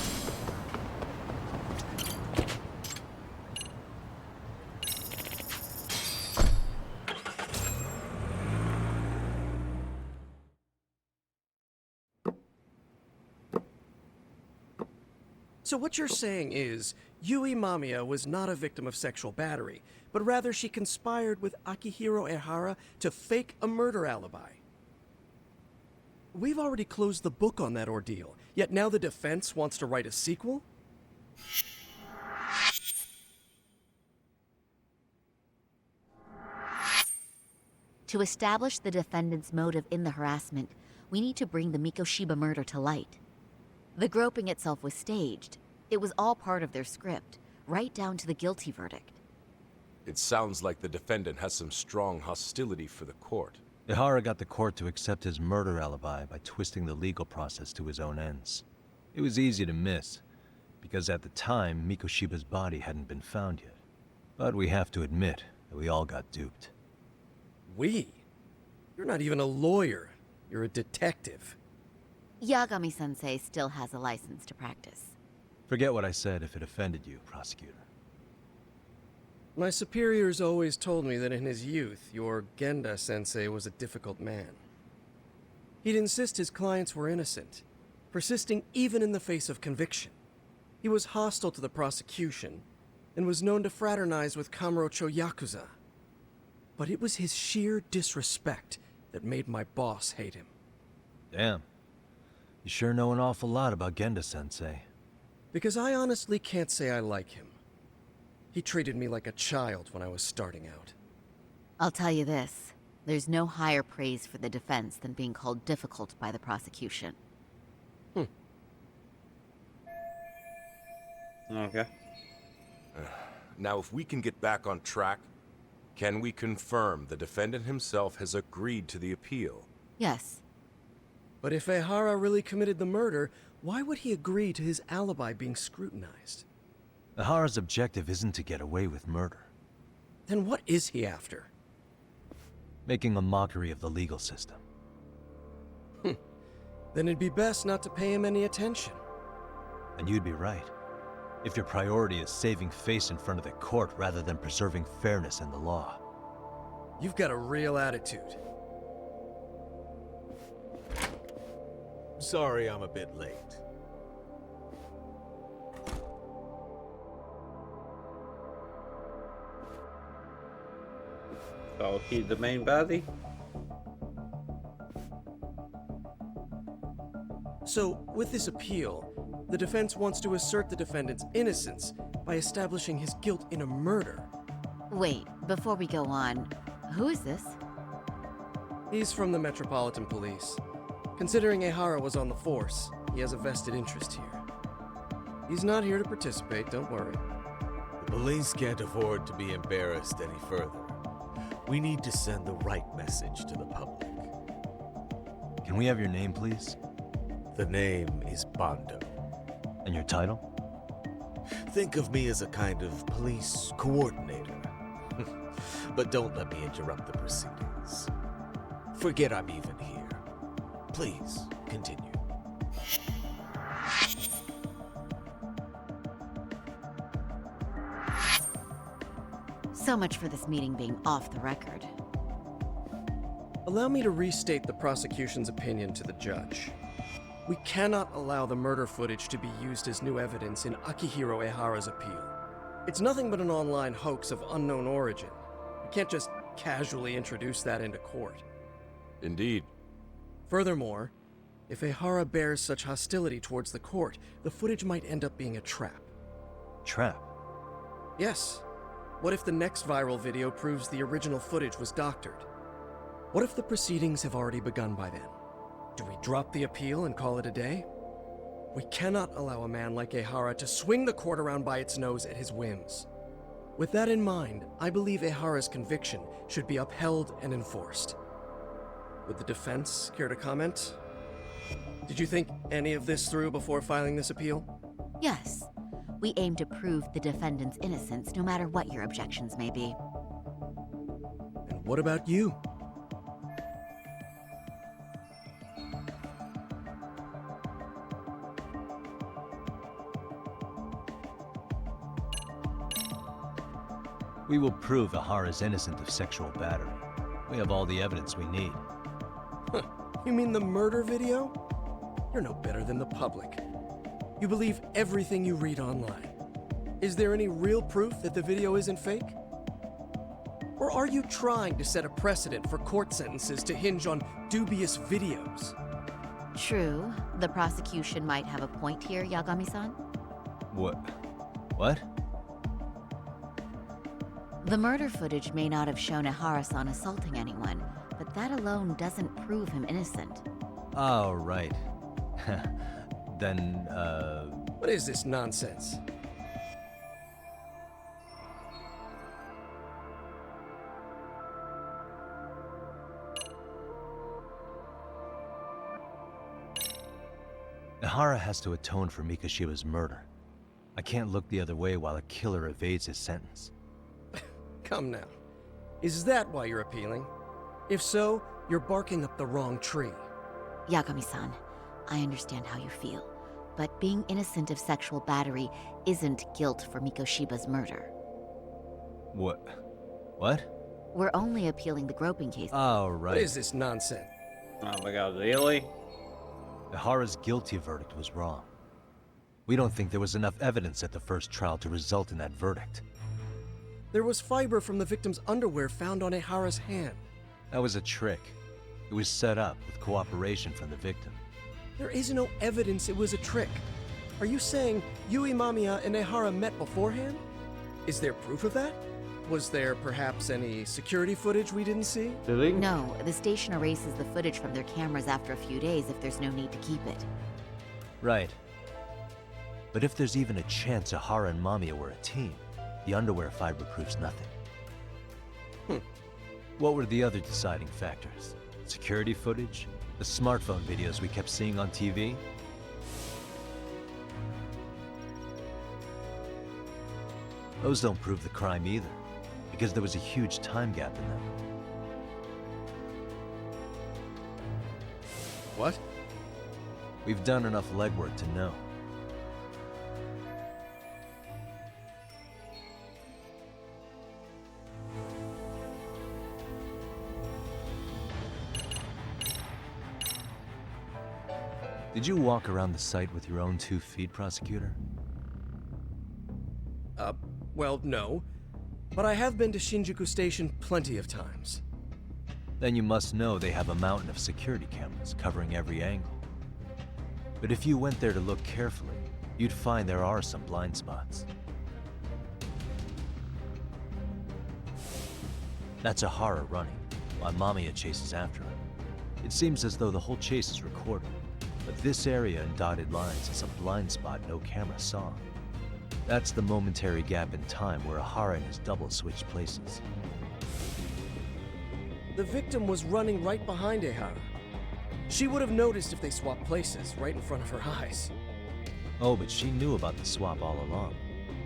So what you're saying is, Yui Mamiya was not a victim of sexual battery, but rather she conspired with Akihiro Ehara to fake a murder alibi. We've already closed the book on that ordeal, yet now the defense wants to write a sequel? To establish the defendant's motive in the harassment, we need to bring the Mikoshiba murder to light. The groping itself was staged. It was all part of their script, right down to the guilty verdict. It sounds like the defendant has some strong hostility for the court. Ehara got the court to accept his murder alibi by twisting the legal process to his own ends. It was easy to miss, because at the time, Mikoshiba's body hadn't been found yet. But we have to admit that we all got duped. We? You're not even a lawyer. You're a detective. Yagami-sensei still has a license to practice. Forget what I said if it offended you, prosecutor. My superiors always told me that in his youth, your Genda-sensei was a difficult man. He'd insist his clients were innocent, persisting even in the face of conviction. He was hostile to the prosecution, and was known to fraternize with Kamurocho Yakuza. But it was his sheer disrespect that made my boss hate him. Damn. You sure know an awful lot about Genda-sensei. Because I honestly can't say I like him. He treated me like a child when I was starting out. I'll tell you this. There's no higher praise for the defense than being called difficult by the prosecution. Okay. Now, if we can get back on track, can we confirm the defendant himself has agreed to the appeal? Yes. But if Ehara really committed the murder, why would he agree to his alibi being scrutinized? Ehara's objective isn't to get away with murder. Then what is he after? Making a mockery of the legal system. Then it'd be best not to pay him any attention. And you'd be right. If your priority is saving face in front of the court rather than preserving fairness in the law. You've got a real attitude. Sorry I'm a bit late. So he's the main baddie? So, with this appeal, the defense wants to assert the defendant's innocence by establishing his guilt in a murder. Wait, before we go on, who is this? He's from the Metropolitan Police. Considering Ehara was on the force, he has a vested interest here. He's not here to participate, don't worry. The police can't afford to be embarrassed any further. We need to send the right message to the public. Can we have your name, please? The name is Bondo. And your title? Think of me as a kind of police coordinator. But don't let me interrupt the proceedings. Forget I'm even here. Please, continue. So much for this meeting being off the record. Allow me to restate the prosecution's opinion to the judge. We cannot allow the murder footage to be used as new evidence in Akihiro Ehara's appeal. It's nothing but an online hoax of unknown origin. You can't just casually introduce that into court. Indeed. Furthermore, if Ehara bears such hostility towards the court, the footage might end up being a trap. Trap? Yes. What if the next viral video proves the original footage was doctored? What if the proceedings have already begun by then? Do we drop the appeal and call it a day? We cannot allow a man like Ehara to swing the court around by its nose at his whims. With that in mind, I believe Ehara's conviction should be upheld and enforced. Would the defense care to comment? Did you think any of this through before filing this appeal? Yes. We aim to prove the defendant's innocence, no matter what your objections may be. And what about you? We will prove Ehara is innocent of sexual battery. We have all the evidence we need. You mean the murder video? You're no better than the public. You believe everything you read online. Is there any real proof that the video isn't fake? Or are you trying to set a precedent for court sentences to hinge on dubious videos? True. The prosecution might have a point here, Yagami-san. What? The murder footage may not have shown Ehara-san assaulting anyone, but that alone doesn't prove him innocent. Oh, right. Then, What is this nonsense? Ehara has to atone for Mikoshiba's murder. I can't look the other way while a killer evades his sentence. Come now. Is that why you're appealing? If so, you're barking up the wrong tree. Yagami-san, I understand how you feel, but being innocent of sexual battery isn't guilt for Mikoshiba's murder. What? We're only appealing the groping case. Oh, right. What is this nonsense? Oh my god, really? Ehara's guilty verdict was wrong. We don't think there was enough evidence at the first trial to result in that verdict. There was fiber from the victim's underwear found on Ehara's hand. That was a trick. It was set up with cooperation from the victim. There is no evidence it was a trick. Are you saying Yui Mamiya and Ehara met beforehand? Is there proof of that? Was there perhaps any security footage we didn't see? No, the station erases the footage from their cameras after a few days if there's no need to keep it. Right. But if there's even a chance Ehara and Mamiya were a team, the underwear fiber proves nothing. What were the other deciding factors? Security footage? The smartphone videos we kept seeing on TV? Those don't prove the crime either, because there was a huge time gap in them. What? We've done enough legwork to know. Did you walk around the site with your own 2 feet, prosecutor? Well, no. But I have been to Shinjuku Station plenty of times. Then you must know they have a mountain of security cameras covering every angle. But if you went there to look carefully, you'd find there are some blind spots. That's Ehara running, while Mamiya chases after him. It seems as though the whole chase is recorded, but this area in dotted lines is a blind spot no camera saw. That's the momentary gap in time where Ahara and his double switched places. The victim was running right behind Ehara. She would have noticed if they swapped places right in front of her eyes. Oh, but she knew about the swap all along.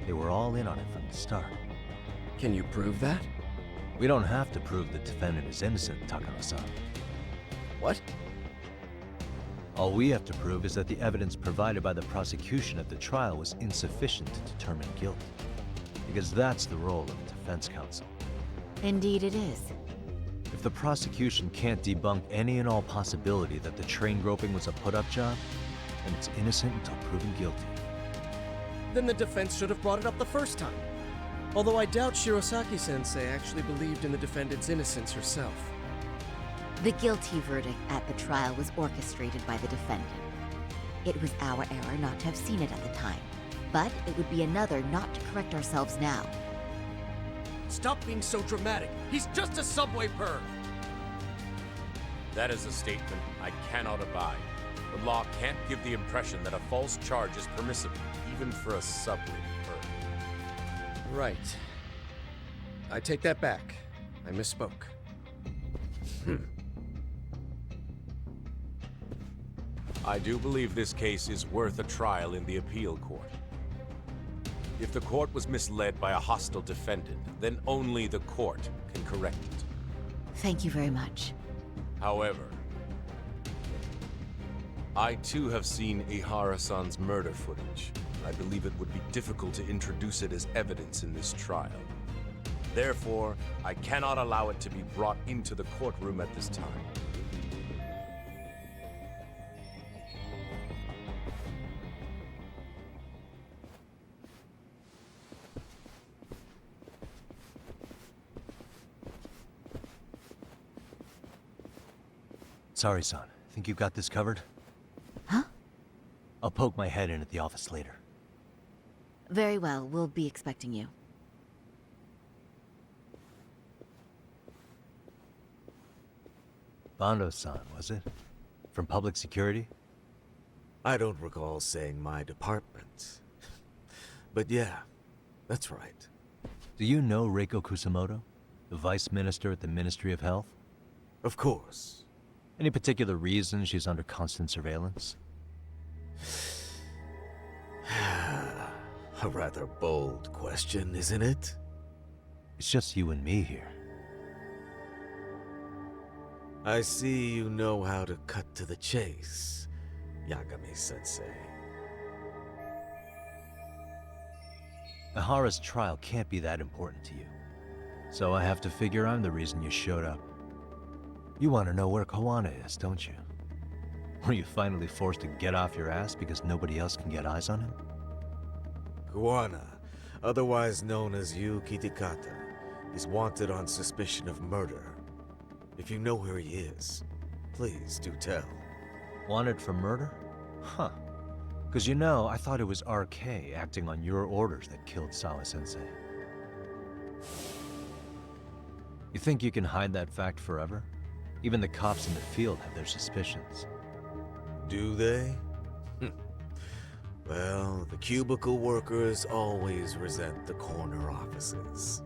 They were all in on it from the start. Can you prove that? We don't have to prove the defendant is innocent, Takano-san. What? All we have to prove is that the evidence provided by the prosecution at the trial was insufficient to determine guilt. Because that's the role of the defense counsel. Indeed it is. If the prosecution can't debunk any and all possibility that the train groping was a put-up job, then it's innocent until proven guilty. Then the defense should have brought it up the first time. Although I doubt Shirosaki-sensei actually believed in the defendant's innocence herself. The guilty verdict at the trial was orchestrated by the defendant. It was our error not to have seen it at the time, but it would be another not to correct ourselves now. Stop being so dramatic. He's just a subway perv. That is a statement I cannot abide. The law can't give the impression that a false charge is permissible, even for a subway perv. Right. I take that back. I misspoke. I do believe this case is worth a trial in the appeal court. If the court was misled by a hostile defendant, then only the court can correct it. Thank you very much. However, I too have seen Ihara-san's murder footage. I believe it would be difficult to introduce it as evidence in this trial. Therefore, I cannot allow it to be brought into the courtroom at this time. Sorry, son. Think you got this covered? Huh? I'll poke my head in at the office later. Very well, we'll be expecting you. Bando-san, was it? From public security? I don't recall saying my department. But yeah, that's right. Do you know Reiko Kusamoto? The Vice Minister at the Ministry of Health? Of course. Any particular reason she's under constant surveillance? A rather bold question, isn't it? It's just you and me here. I see you know how to cut to the chase, Yagami-sensei. Ahara's trial can't be that important to you. So I have to figure I'm the reason you showed up. You want to know where Kawana is, don't you? Were you finally forced to get off your ass because nobody else can get eyes on him? Kawana, otherwise known as Yu Kitakata, is wanted on suspicion of murder. If you know where he is, please do tell. Wanted for murder? Huh. Because you know, I thought it was RK acting on your orders that killed Sawa-sensei. You think you can hide that fact forever? Even the cops in the field have their suspicions. Do they? Well, the cubicle workers always resent the corner offices.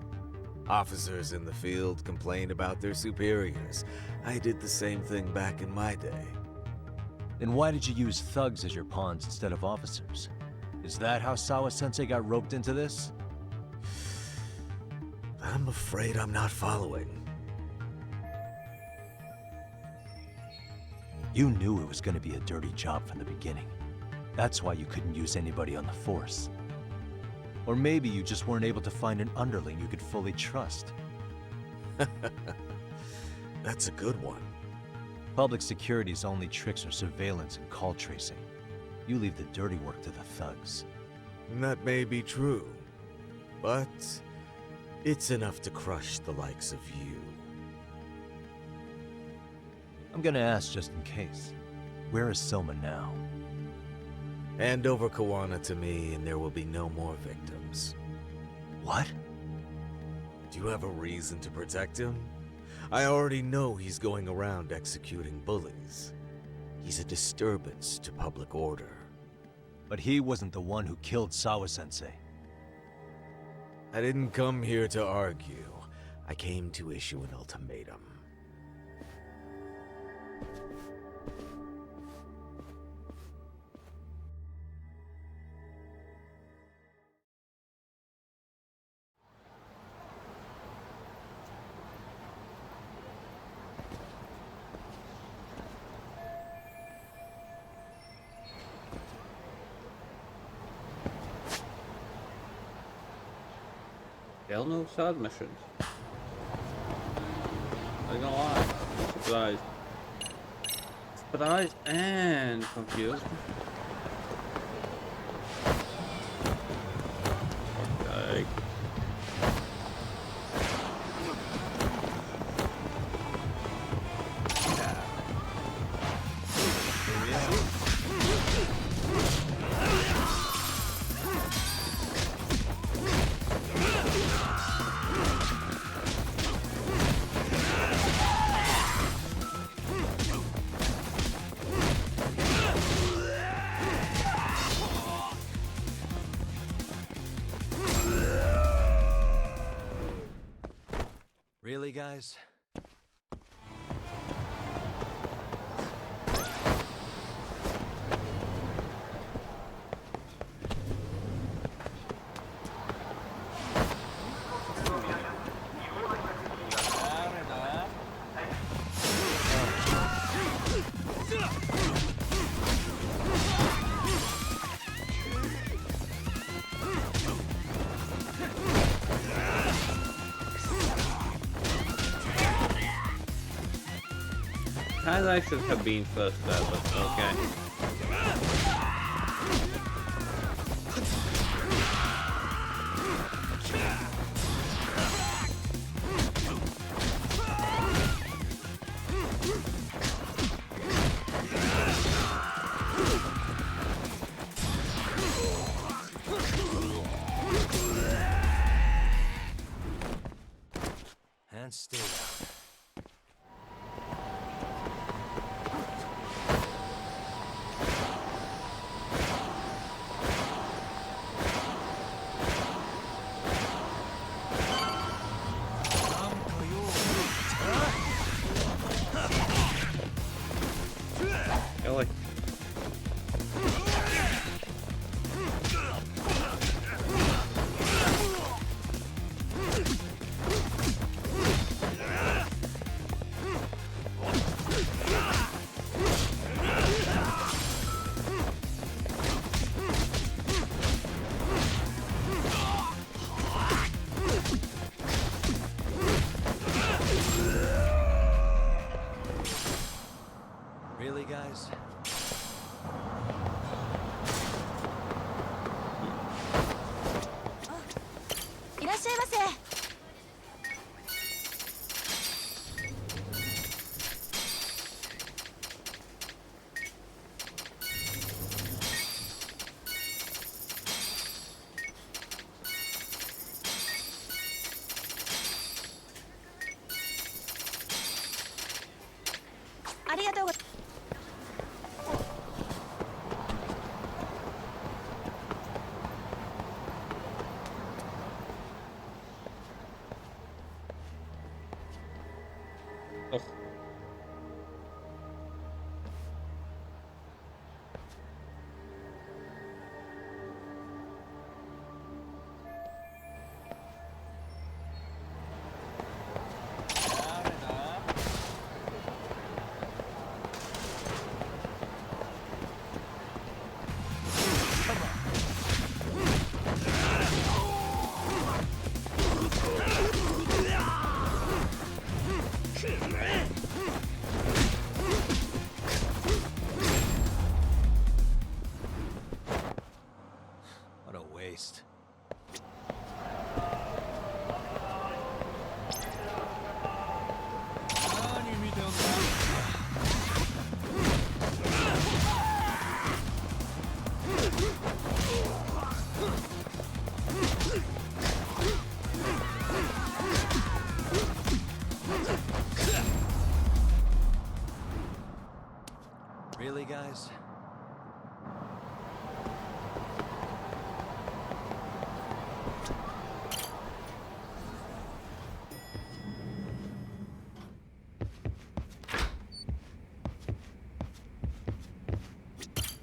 Officers in the field complain about their superiors. I did the same thing back in my day. Then why did you use thugs as your pawns instead of officers? Is that how Sawa-sensei got roped into this? I'm afraid I'm not following. You knew it was going to be a dirty job from the beginning. That's why you couldn't use anybody on the force. Or maybe you just weren't able to find an underling you could fully trust. That's a good one. Public security's only tricks are surveillance and call tracing. You leave the dirty work to the thugs. That may be true, but it's enough to crush the likes of you. I'm gonna ask just in case. Where is Soma now? Hand over Kawana to me and there will be no more victims. What? Do you have a reason to protect him? I already know he's going around executing bullies. He's a disturbance to public order. But he wasn't the one who killed Sawa-sensei. I didn't come here to argue. I came to issue an ultimatum. Hell no side missions. Not gonna lie. Surprised. Surprised and confused. Okay. Really, guys? I should have been first there, but okay. And stay down. Really? Really, guys? Oh.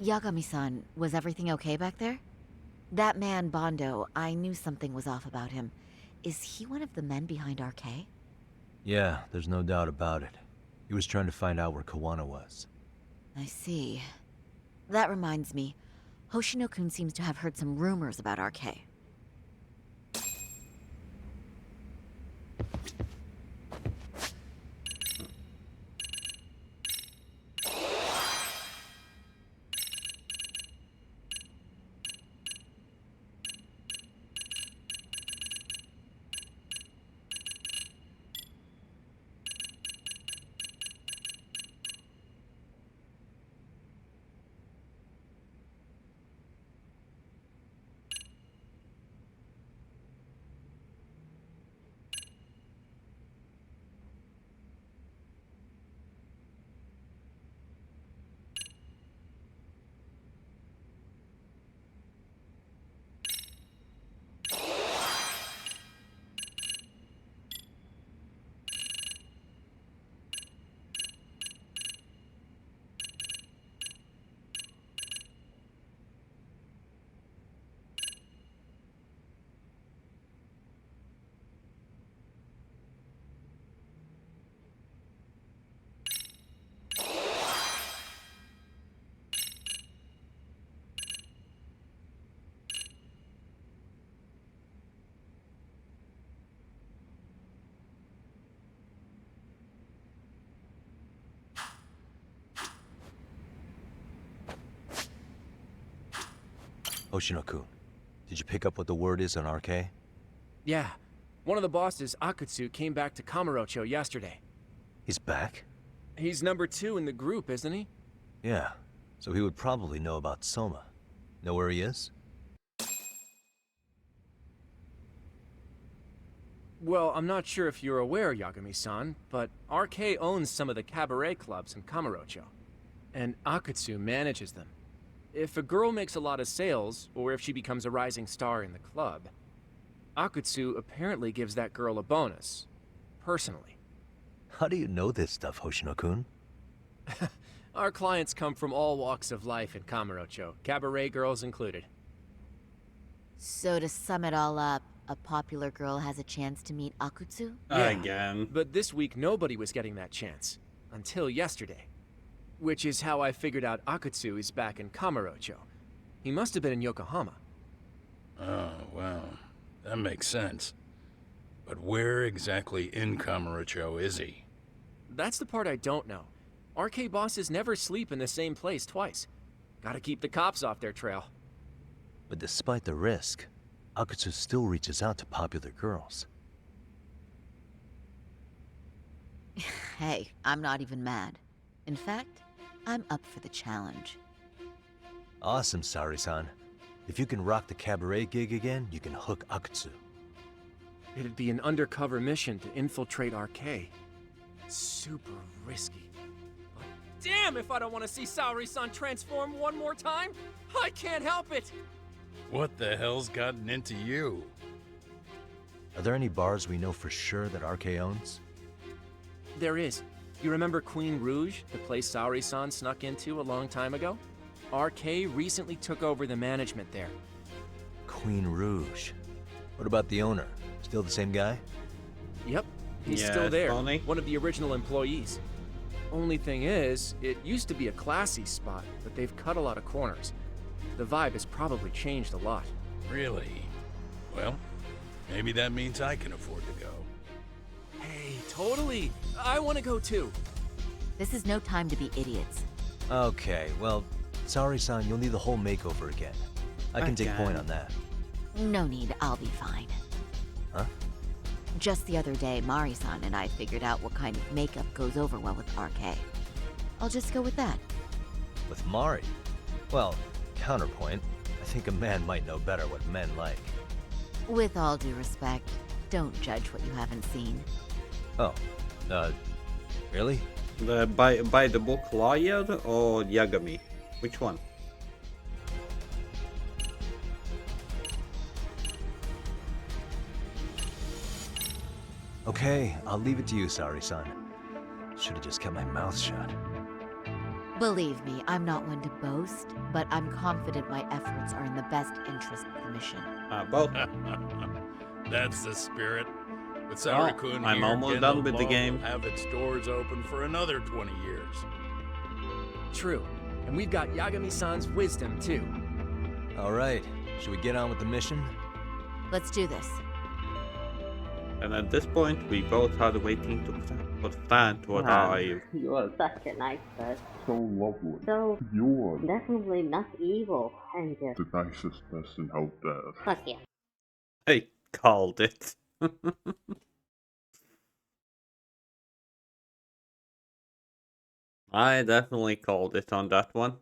Yagami-san, was everything okay back there? That man, Bondo, I knew something was off about him. Is he one of the men behind RK? Yeah, there's no doubt about it. He was trying to find out where Kawana was. I see. That reminds me, Hoshino-kun seems to have heard some rumors about RK. Hoshino-kun, did you pick up what the word is on RK? Yeah. One of the bosses, Akutsu, came back to Kamurocho yesterday. He's back? He's number 2 in the group, isn't he? Yeah, so he would probably know about Soma. Know where he is? Well, I'm not sure if you're aware, Yagami-san, but RK owns some of the cabaret clubs in Kamurocho. And Akutsu manages them. If a girl makes a lot of sales, or if she becomes a rising star in the club, Akutsu apparently gives that girl a bonus. Personally. How do you know this stuff, Hoshino-kun? Our clients come from all walks of life in Kamurocho, cabaret girls included. So to sum it all up, a popular girl has a chance to meet Akutsu? Yeah, Again. but this week nobody was getting that chance. Until yesterday. Which is how I figured out Akutsu is back in Kamurocho. He must have been in Yokohama. Oh, well, that makes sense. But where exactly in Kamurocho is he? That's the part I don't know. RK bosses never sleep in the same place twice. Gotta keep the cops off their trail. But despite the risk, Akutsu still reaches out to popular girls. Hey, I'm not even mad. In fact, I'm up for the challenge. Awesome, Sari-san. If you can rock the cabaret gig again, you can hook Akutsu. It'd be an undercover mission to infiltrate RK. Super risky. But damn if I don't want to see Saori-san transform one more time! I can't help it! What the hell's gotten into you? Are there any bars we know for sure that RK owns? There is. You remember Queen Rouge, the place Saori-san snuck into a long time ago? RK recently took over the management there. Queen Rouge. What about the owner? Still the same guy? Yep, he's Yeah, still there. Tony. One of the original employees. Only thing is, it used to be a classy spot, but they've cut a lot of corners. The vibe has probably changed a lot. Really? Well, maybe that means I can afford to go. Hey, totally! I want to go too! This is no time to be idiots. Okay, well, Saori-san, you'll need the whole makeover again. I can take point on that. No need, I'll be fine. Huh? Just the other day, Mari-san and I figured out what kind of makeup goes over well with RK. I'll just go with that. With Mari? Well, counterpoint, I think a man might know better what men like. With all due respect, don't judge what you haven't seen. Oh, really? The by the book lawyer or Yagami? Which one? Okay, I'll leave it to you, Saori-san. Should've just kept my mouth shut. Believe me, I'm not one to boast, but I'm confident my efforts are in the best interest of the mission. Both. That's the spirit. With Well, Saru-kun I'm here, almost done with the Gendo game. will have its doors open for another 20 years. True. And we've got Yagami-san's wisdom, too. All right, should we get on with the mission? Let's do this. And at this point, we both are waiting for Stan to arrive. You are such a nice person. So lovely. So, You are definitely not evil, and just... the nicest person out there. Fuck yeah. I called it. I definitely called it on that one.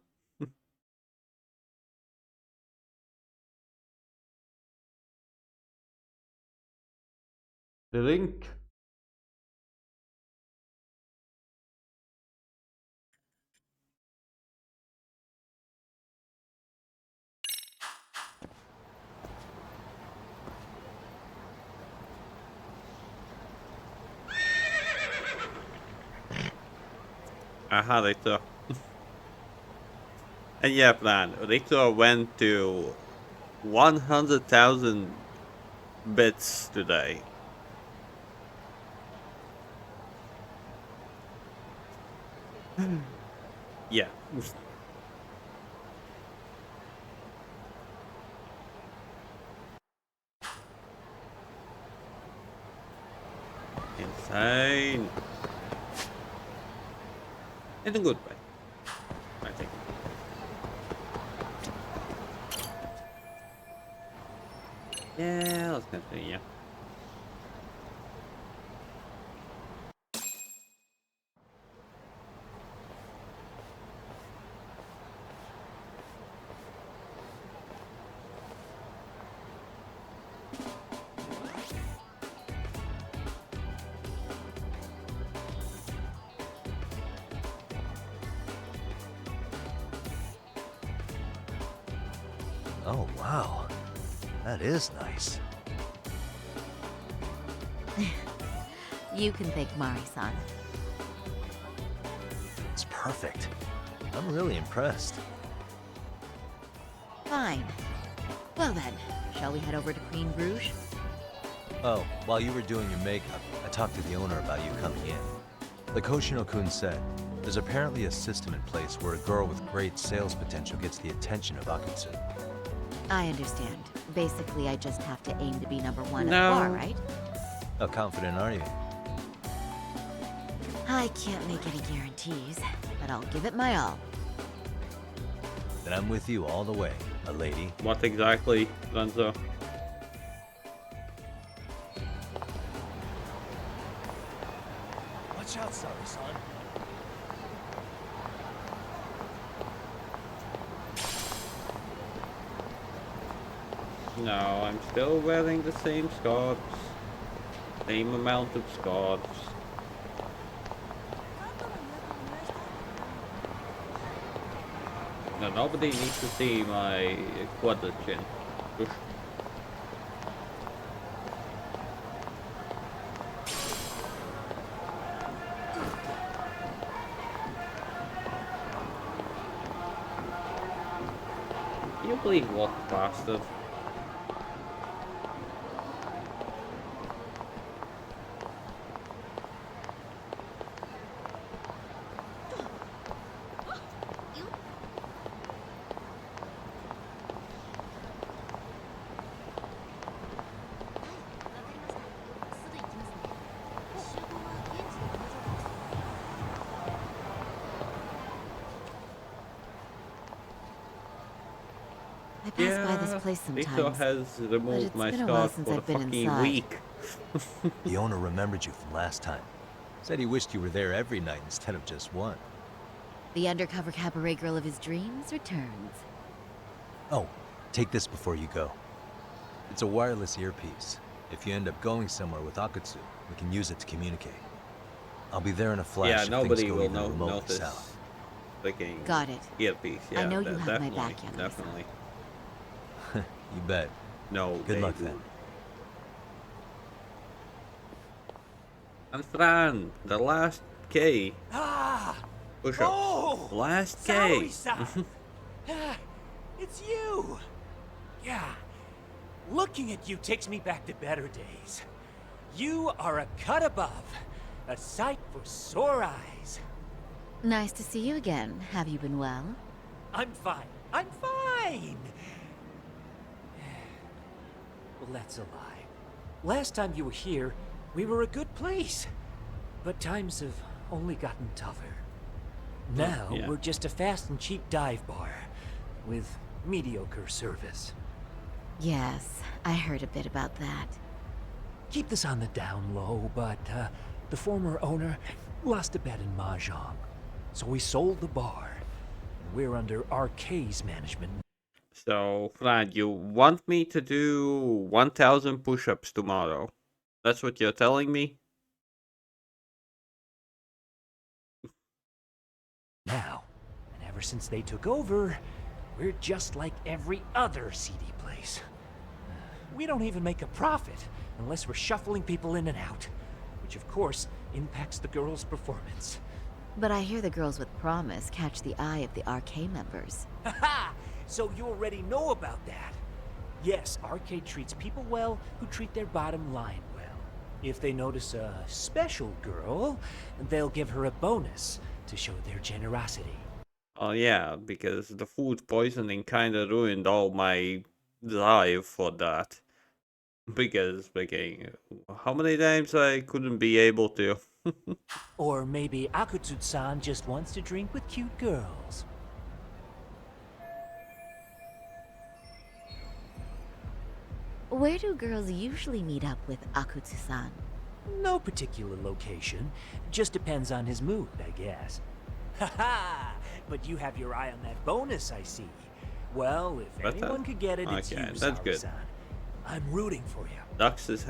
The link. Aha, Rito. And yeah, plan. Rito went to 100,000 bits today. Yeah. Insane. In a good way, I think. Yeah, let's continue. Oh, wow. That is nice. You can thank Mari-san. It's perfect. I'm really impressed. Fine. Well then, shall we head over to Queen Bruges? Oh, while you were doing your makeup, I talked to the owner about you coming in. Like Hoshino-kun said, there's apparently a system in place where a girl with great sales potential gets the attention of Akutsu. I understand. Basically, I just have to aim to be number one at No. the bar, right? How confident are you? I can't make any guarantees, but I'll give it my all. Then I'm with you all the way, a lady. What exactly, Renzo? Watch out, Saru-san. No, I'm still wearing the same scarves. Same amount of scarves. No, nobody needs to see my quadra chin. Oof. Can you believe what bastard? I pass by this place Rito sometimes, has but removed it's my been a while scarf since for a I've been fucking inside. week. The owner remembered you from last time. Said he wished you were there every night instead of just one. The undercover cabaret girl of his dreams returns. Oh, take this before you go. It's a wireless earpiece. If you end up going somewhere with Akutsu, we can use it to communicate. I'll be there in a flash Yeah, if nobody things go will even remotely notice. south. Freaking Got it. earpiece. Yeah, I know you have my definitely, back, Yagami-san. definitely. You bet. No, Good they luck do. then. And Fran, the last K. Ah! Push-ups. Oh! Last K. Saori-san! It's you! Yeah. Looking at you takes me back to better days. You are a cut above. A sight for sore eyes. Nice to see you again. Have you been well? I'm fine. I'm fine! Well, that's a lie. Last time you were here, we were a good place. But times have only gotten tougher. Now, yeah. we're just a fast and cheap dive bar with mediocre service. Yes, I heard a bit about that. Keep this on the down low, but the former owner lost a bet in Mahjong. So we sold the bar. We're under RK's management. So, Vlad, you want me to do 1,000 push-ups tomorrow? That's what you're telling me? Now, and ever since they took over, we're just like every other CD place. We don't even make a profit unless we're shuffling people in and out, which of course impacts the girls' performance. But I hear the girls with promise catch the eye of the RK members. Haha! So you already know about that. Yes, Arcade treats people well who treat their bottom line well. If they notice a special girl, they'll give her a bonus to show their generosity. Oh yeah, because the food poisoning kinda ruined all my drive for that. Because, how many times I couldn't be able to? Or maybe Akutsu-san just wants to drink with cute girls. Where do girls usually meet up with Akutsu-san? No particular location. Just depends on his mood, I guess. Haha! But you have your eye on that bonus, I see. Well, if anyone could get it, it's you, that's good. Saori-san. I'm rooting for you. Dux is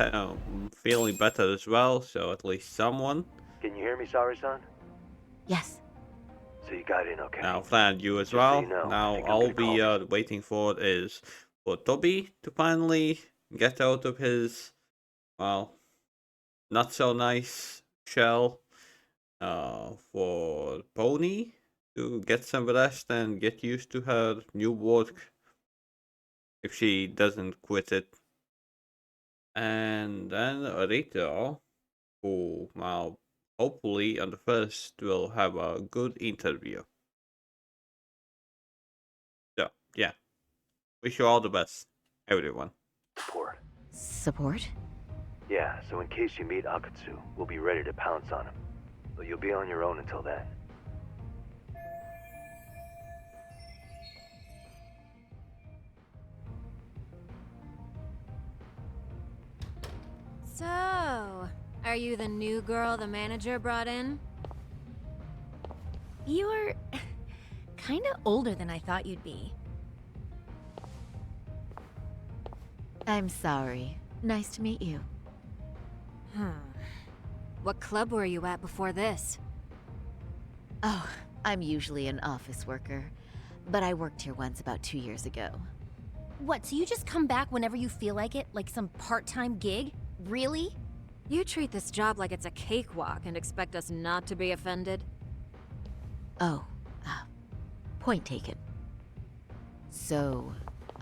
feeling better as well, so at least someone. Can you hear me, Saori-san? Yes. So you got in, okay? Now, Vlad, you as Just so well. you know, I Now, think I'm all gonna we waiting for is for Toby to finally get out of his, well, not so nice shell. For Pony to get some rest and get used to her new work if she doesn't quit it. And then Rito, who, well, hopefully on the first will have a good interview. So, yeah. Wish you all the best, everyone. Support. Support? Yeah, so in case you meet Akutsu, we'll be ready to pounce on him. But you'll be on your own until then. So, are you the new girl the manager brought in? You're kinda older than I thought you'd be. I'm sorry. Nice to meet you. What club were you at before this? Oh, I'm usually an office worker, but I worked here once about 2 years ago. What, so you just come back whenever you feel like it, like some part-time gig? Really? You treat this job like it's a cakewalk and expect us not to be offended? Oh, point taken. So,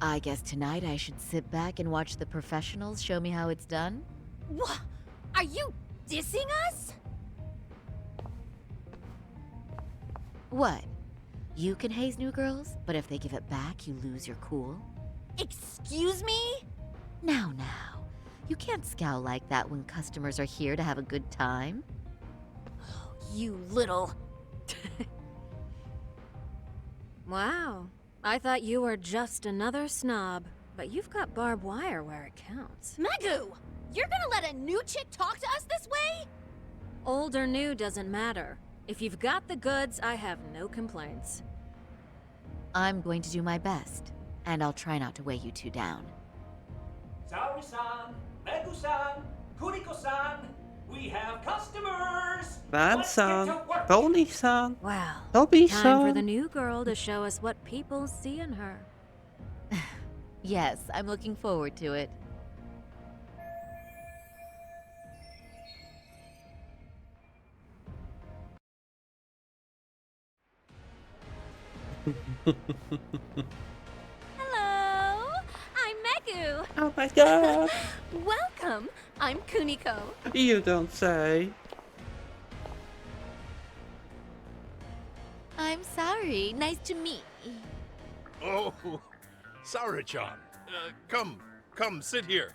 I guess tonight I should sit back and watch the professionals show me how it's done? What? Are you dissing us? What? You can haze new girls, but if they give it back, you lose your cool? Excuse me? Now. You can't scowl like that when customers are here to have a good time. You little... Wow. I thought you were just another snob, but you've got barbed wire where it counts. Megu! You're gonna let a new chick talk to us this way? Old or new doesn't matter. If you've got the goods, I have no complaints. I'm going to do my best, and I'll try not to weigh you two down. Saori-san, Megu-san, Kuriko-san, we have customers! Vlad-san, Pony-san, Wow. Toby-san. Time for the new girl to show us what people see in her. Yes, I'm looking forward to it. Hello, I'm Megu. Oh my god. Welcome, I'm Kuniko. You don't say. I'm sorry. Nice to meet. Oh, Sarah-chan. Come, sit here.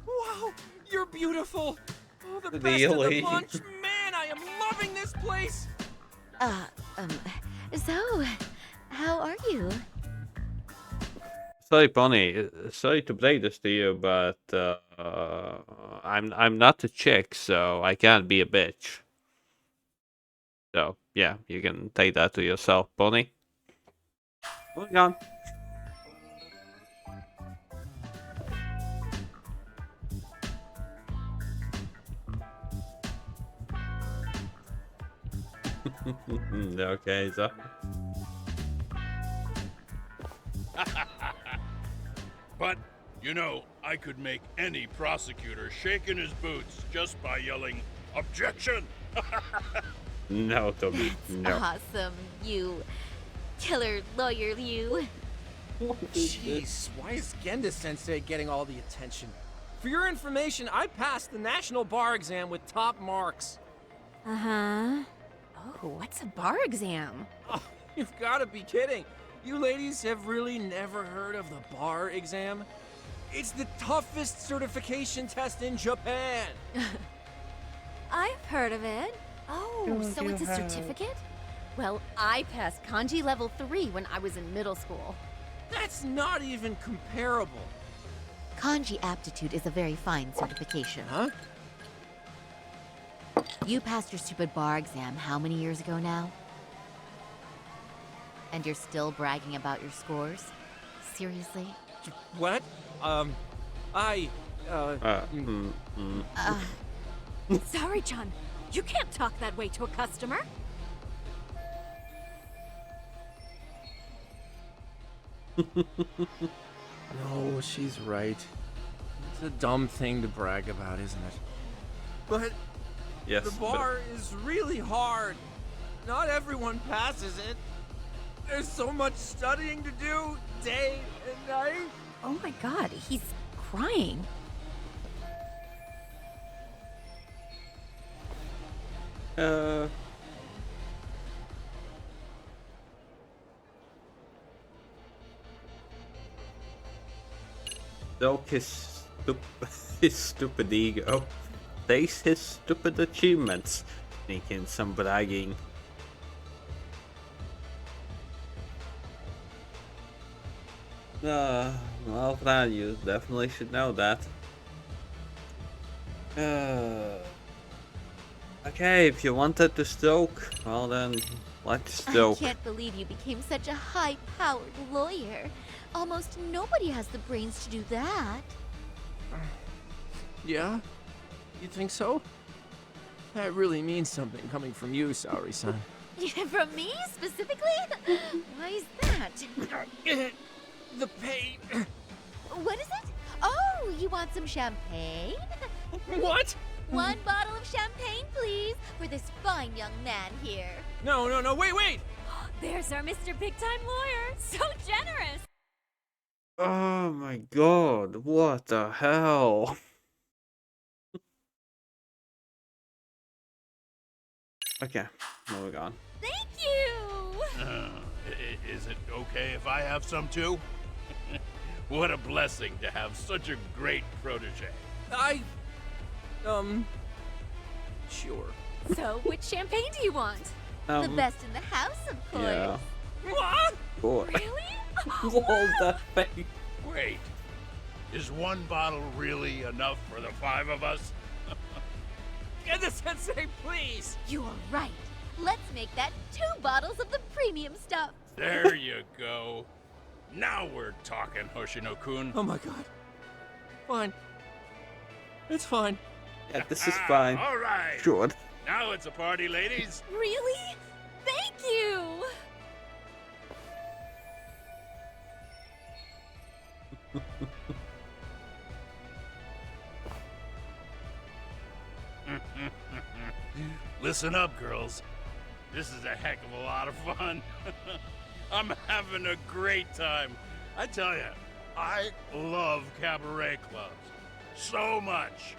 Wow, you're beautiful. Oh, the best Really? of the bunch. Man, I am loving this place. So, how are you? Sorry, Bonnie. Sorry to break this to you, but I'm not a chick, so I can't be a bitch. So yeah, you can take that to yourself, Bonnie. Moving on. Okay, so. But, you know, I could make any prosecutor shake in his boots just by yelling, "Objection!" No, Toby, no. Awesome, you killer lawyer, you. Jeez, why is Genda-sensei getting all the attention? For your information, I passed the national bar exam with top marks. Uh-huh. Oh, what's a bar exam? Oh, you've got to be kidding. You ladies have really never heard of the bar exam? It's the toughest certification test in Japan. I've heard of it. Oh, so it's a certificate? Well, I passed kanji level 3 when I was in middle school. That's not even comparable. Kanji aptitude is a very fine certification. Huh? You passed your stupid bar exam how many years ago now? And you're still bragging about your scores? Seriously? What? Sorry, John. You can't talk that way to a customer. No, she's right. It's a dumb thing to brag about, isn't it? But yes, the bar is really hard. Not everyone passes it. There's so much studying to do, day and night. Oh my god, he's crying. Stoke his stupid ego. Face his stupid achievements. Making some bragging. Well, Fran, you definitely should know that. Okay, if you wanted to stoke, well then, let's stoke. I can't believe you became such a high-powered lawyer. Almost nobody has the brains to do that. Yeah? You think so? That really means something coming from you, Saori-san. From me, specifically? Why is that? The pain. What is it? Oh, you want some champagne? What? One bottle of champagne, please, for this fine young man here. No, wait! There's our Mr. Big Time Lawyer. So generous. Oh my god, what the hell? Okay, moving on. Thank you! Is it okay if I have some too? What a blessing to have such a great protege. Sure. So, which champagne do you want? The best in the house, of course. Yeah. What? Boy. Really? Hold that face. Wait, is one bottle really enough for the 5 of us? Genda-sensei, please! You are right. Let's make that 2 bottles of the premium stuff. There you go. Now we're talking, Hoshino-kun. Oh my god. Fine. It's fine. Yeah, this is fine. All right. Sure. Now it's a party, ladies. Really? Thank you! Listen up, girls. This is a heck of a lot of fun. I'm having a great time. I tell you, I love cabaret clubs. So much.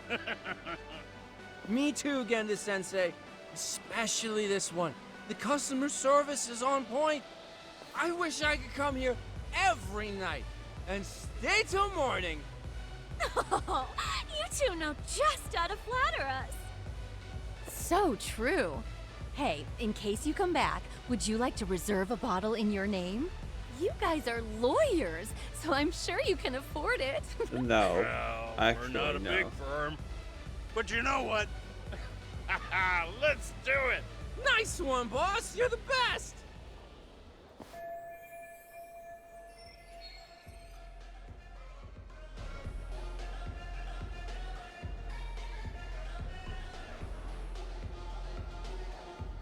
Me too, Genda-sensei. Especially this one. The customer service is on point. I wish I could come here every night and stay till morning. Oh, you two know just how to flatter us. So true. Hey, in case you come back, would you like to reserve a bottle in your name? You guys are lawyers, so I'm sure you can afford it. No, Well, actually, we're not a no. big firm. But you know what? Let's do it. Nice one, boss. You're the best.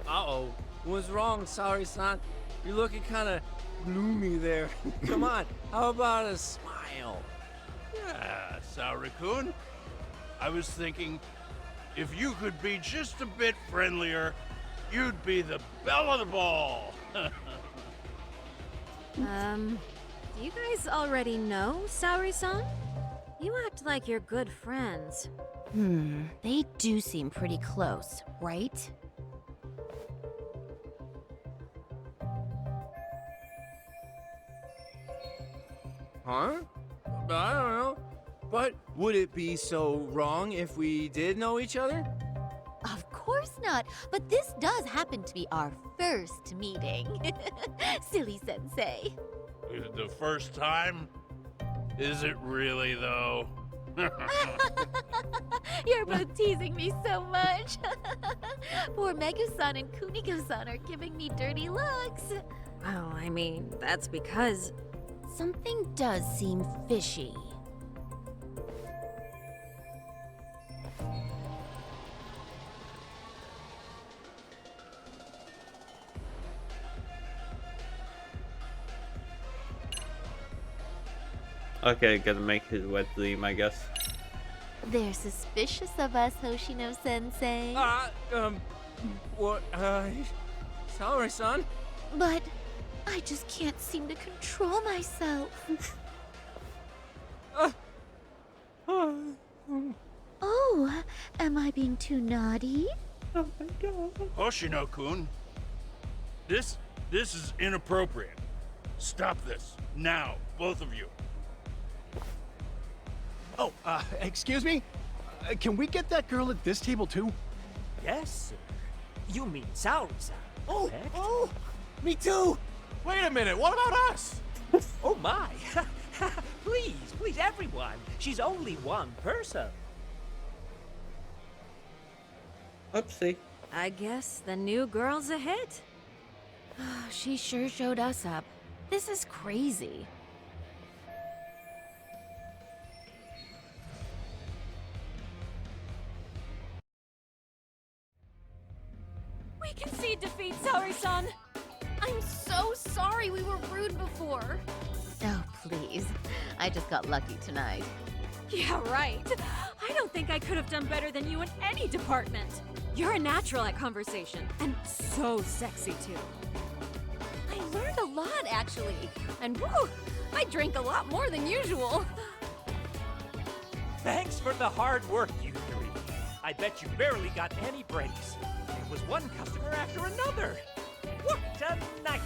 Uh-oh. What's wrong, Saori-san? You're looking kind of gloomy there. Come on, how about a smile? Yeah, Saori-kun. I was thinking, if you could be just a bit friendlier, you'd be the belle of the ball. Do you guys already know Saori-san? You act like you're good friends. They do seem pretty close, right? Huh? I don't know. But would it be so wrong if we did know each other? Of course not, but this does happen to be our first meeting. Silly sensei. The first time? Is it really, though? You're both teasing me so much. Poor Megu-san and Kuniko-san are giving me dirty looks. Well, I mean, that's because... Something does seem fishy. Okay, gotta make his wet dream, I guess. They're suspicious of us, Hoshino-sensei. What, Saori-san? But I just can't seem to control myself. Oh, am I being too naughty? Oh my god. Hoshino-kun, this is inappropriate. Stop this, now, both of you. Oh, excuse me? Can we get that girl at this table too? Yes, sir. You mean Saori-san, correct? Oh, me too! Wait a minute, what about us? Oh my! Please, everyone. She's only one person. Oopsie. I guess the new girl's a hit. She sure showed us up. This is crazy. We concede defeat, Saori-san. I'm so sorry we were rude before. Oh, please. I just got lucky tonight. Yeah, right. I don't think I could have done better than you in any department. You're a natural at conversation, and so sexy, too. I learned a lot, actually. And woo, I drank a lot more than usual. Thanks for the hard work, you three. I bet you barely got any breaks. It was one customer after another. What a night!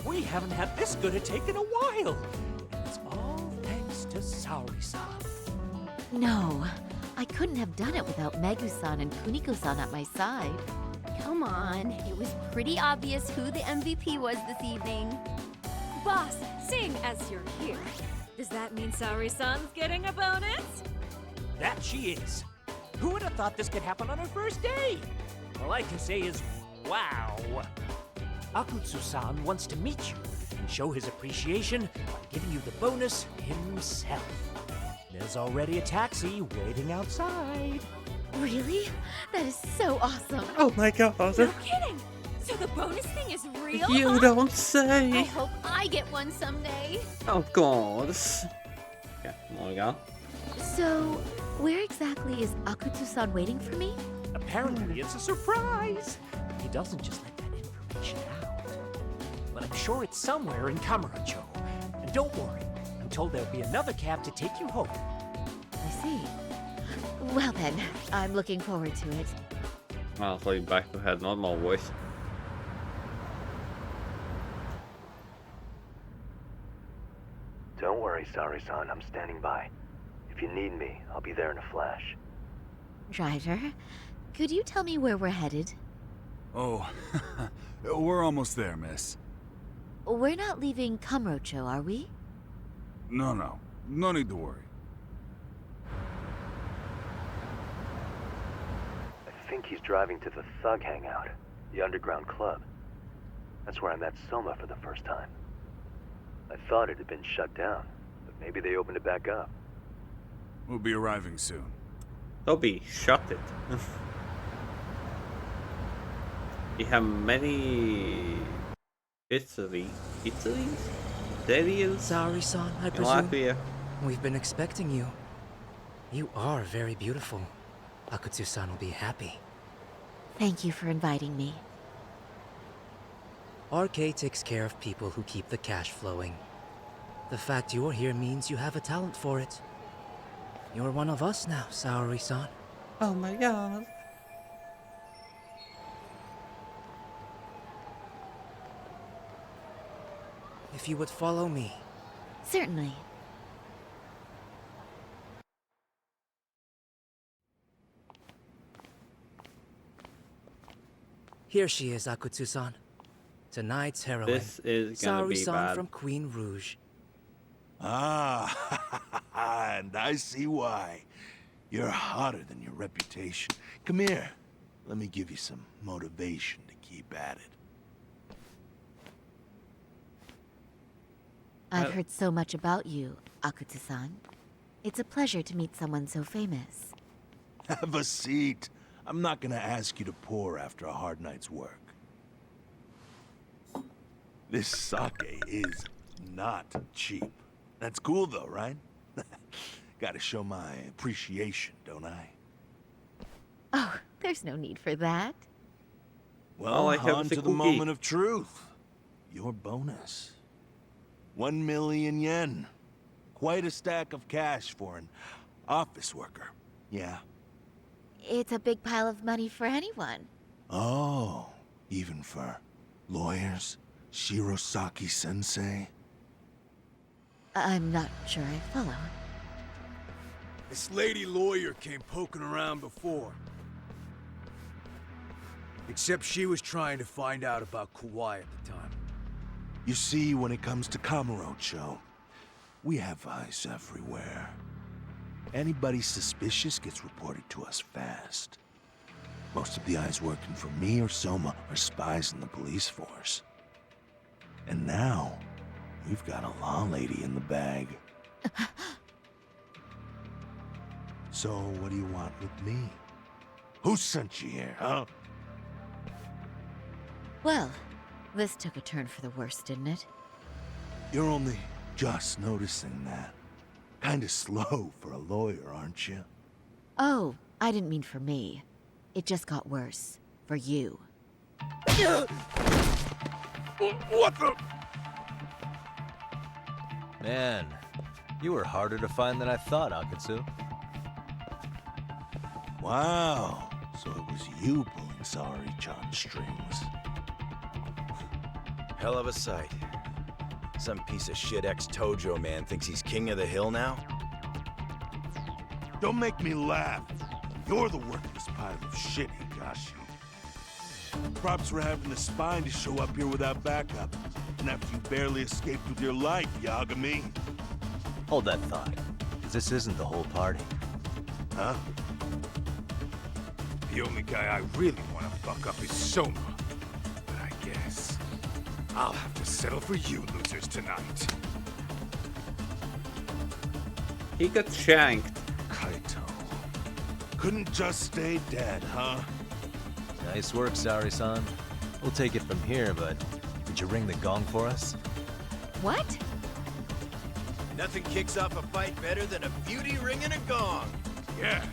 We haven't had this good a take in a while. And it's all thanks to Saori-san. No, I couldn't have done it without Megu-san and Kuniko-san at my side. Come on, it was pretty obvious who the MVP was this evening. Boss, seeing as you're here, does that mean Saori-san's getting a bonus? That she is. Who would have thought this could happen on her first day? All I can say is, wow. Akutsu-san wants to meet you and show his appreciation by giving you the bonus himself. There's already a taxi waiting outside. Really? That is so awesome. Oh my god. No kidding! So the bonus thing is real? You don't say. I hope I get one someday. Oh god. Okay, there we go. So, where exactly is Akutsu-san waiting for me? Apparently it's a surprise. He doesn't just let that information out. but I'm sure it's somewhere in Kamurocho. And don't worry, I'm told there'll be another cab to take you home. I see. Well then, I'm looking forward to it. I'll play back to her normal voice. Don't worry, Sari-san. I'm standing by. If you need me, I'll be there in a flash. Driver, could you tell me where we're headed? Oh, we're almost there, miss. We're not leaving Kamurocho, are we? No. No need to worry. I think he's driving to the Thug Hangout, the underground club. That's where I met Soma for the first time. I thought it had been shut down, but maybe they opened it back up. We'll be arriving soon. Toby, shut it. You have many Italy? Sari-san, I presume. Latvia. We've been expecting you. You are very beautiful. Akutsu-san will be happy. Thank you for inviting me. RK takes care of people who keep the cash flowing. The fact you're here means you have a talent for it. You're one of us now, Saori-san. Oh my god. If you would follow me. Certainly. Here she is, Akutsu-san. Tonight's heroine. This is gonna be Saori-san bad. from Queen Rouge. Ah, and I see why. You're hotter than your reputation. Come here. Let me give you some motivation to keep at it. I've heard so much about you, Akutsu-san. It's a pleasure to meet someone so famous. Have a seat. I'm not gonna ask you to pour after a hard night's work. This sake is not cheap. That's cool though, right? Gotta show my appreciation, don't I? Oh, there's no need for that. Well, I have on the to the cookie. moment of truth. Your bonus. 1 million yen. Quite a stack of cash for an office worker. Yeah. It's a big pile of money for anyone. Oh, even for lawyers? Shirosaki-sensei? I'm not sure I follow. This lady lawyer came poking around before. Except she was trying to find out about Kauai at the time. You see, when it comes to Kamurocho, we have eyes everywhere. Anybody suspicious gets reported to us fast. Most of the eyes working for me or Soma are spies in the police force. And now, we've got a law lady in the bag. So, what do you want with me? Who sent you here, huh? Well, this took a turn for the worse, didn't it? You're only just noticing that. Kinda slow for a lawyer, aren't you? Oh, I didn't mean for me. It just got worse. For you. What the? Man, you were harder to find than I thought, Akutsu. Wow, so it was you pulling Saori-chan's strings. Hell of a sight. Some piece of shit ex-Tojo man thinks he's king of the hill now? Don't make me laugh. You're the worthless pile of shit, Higashi. Props for having the spine to show up here without backup. And after you barely escaped with your life, Yagami. Hold that thought, because this isn't the whole party. Huh? The only guy I really want to fuck up is Soma. But I guess I'll have to settle for you losers tonight. He got shanked. Kaito. Couldn't just stay dead, huh? Nice work, Saori-san. We'll take it from here, but did you ring the gong for us? What? Nothing kicks off a fight better than a beauty ringing a gong. Yeah.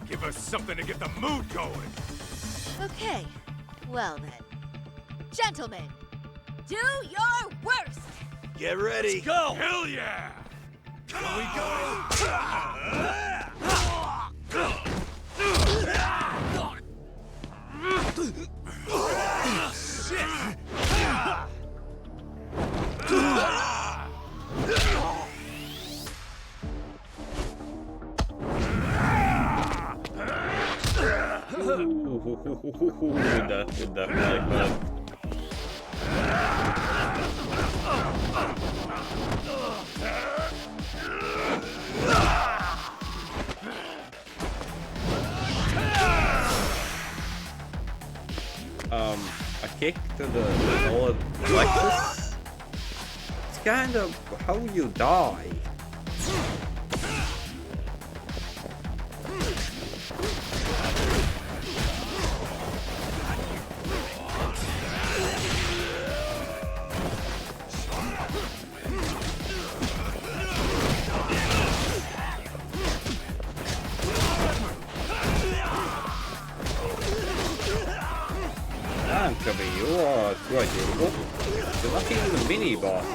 Give us something to get the mood going. Okay. Well then. Gentlemen, Do your worst! Get ready. Let's go! Hell yeah! Here we go! Shit! With that like that. A kick to the old plexus. It's kind of how you die. Damn, Chubby, you are quite durable. You're not even a mini boss.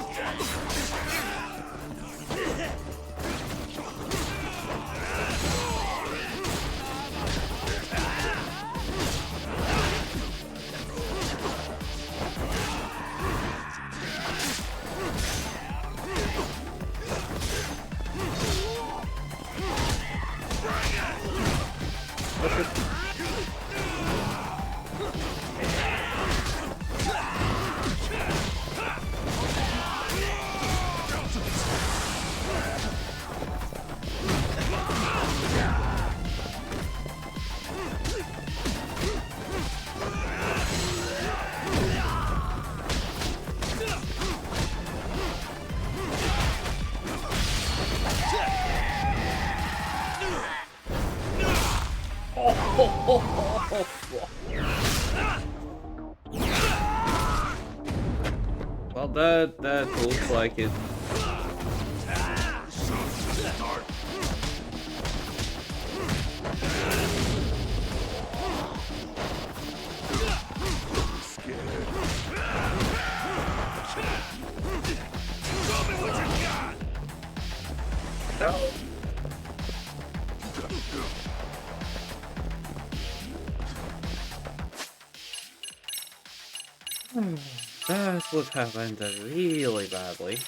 Well, that looks like it. That would have ended really badly.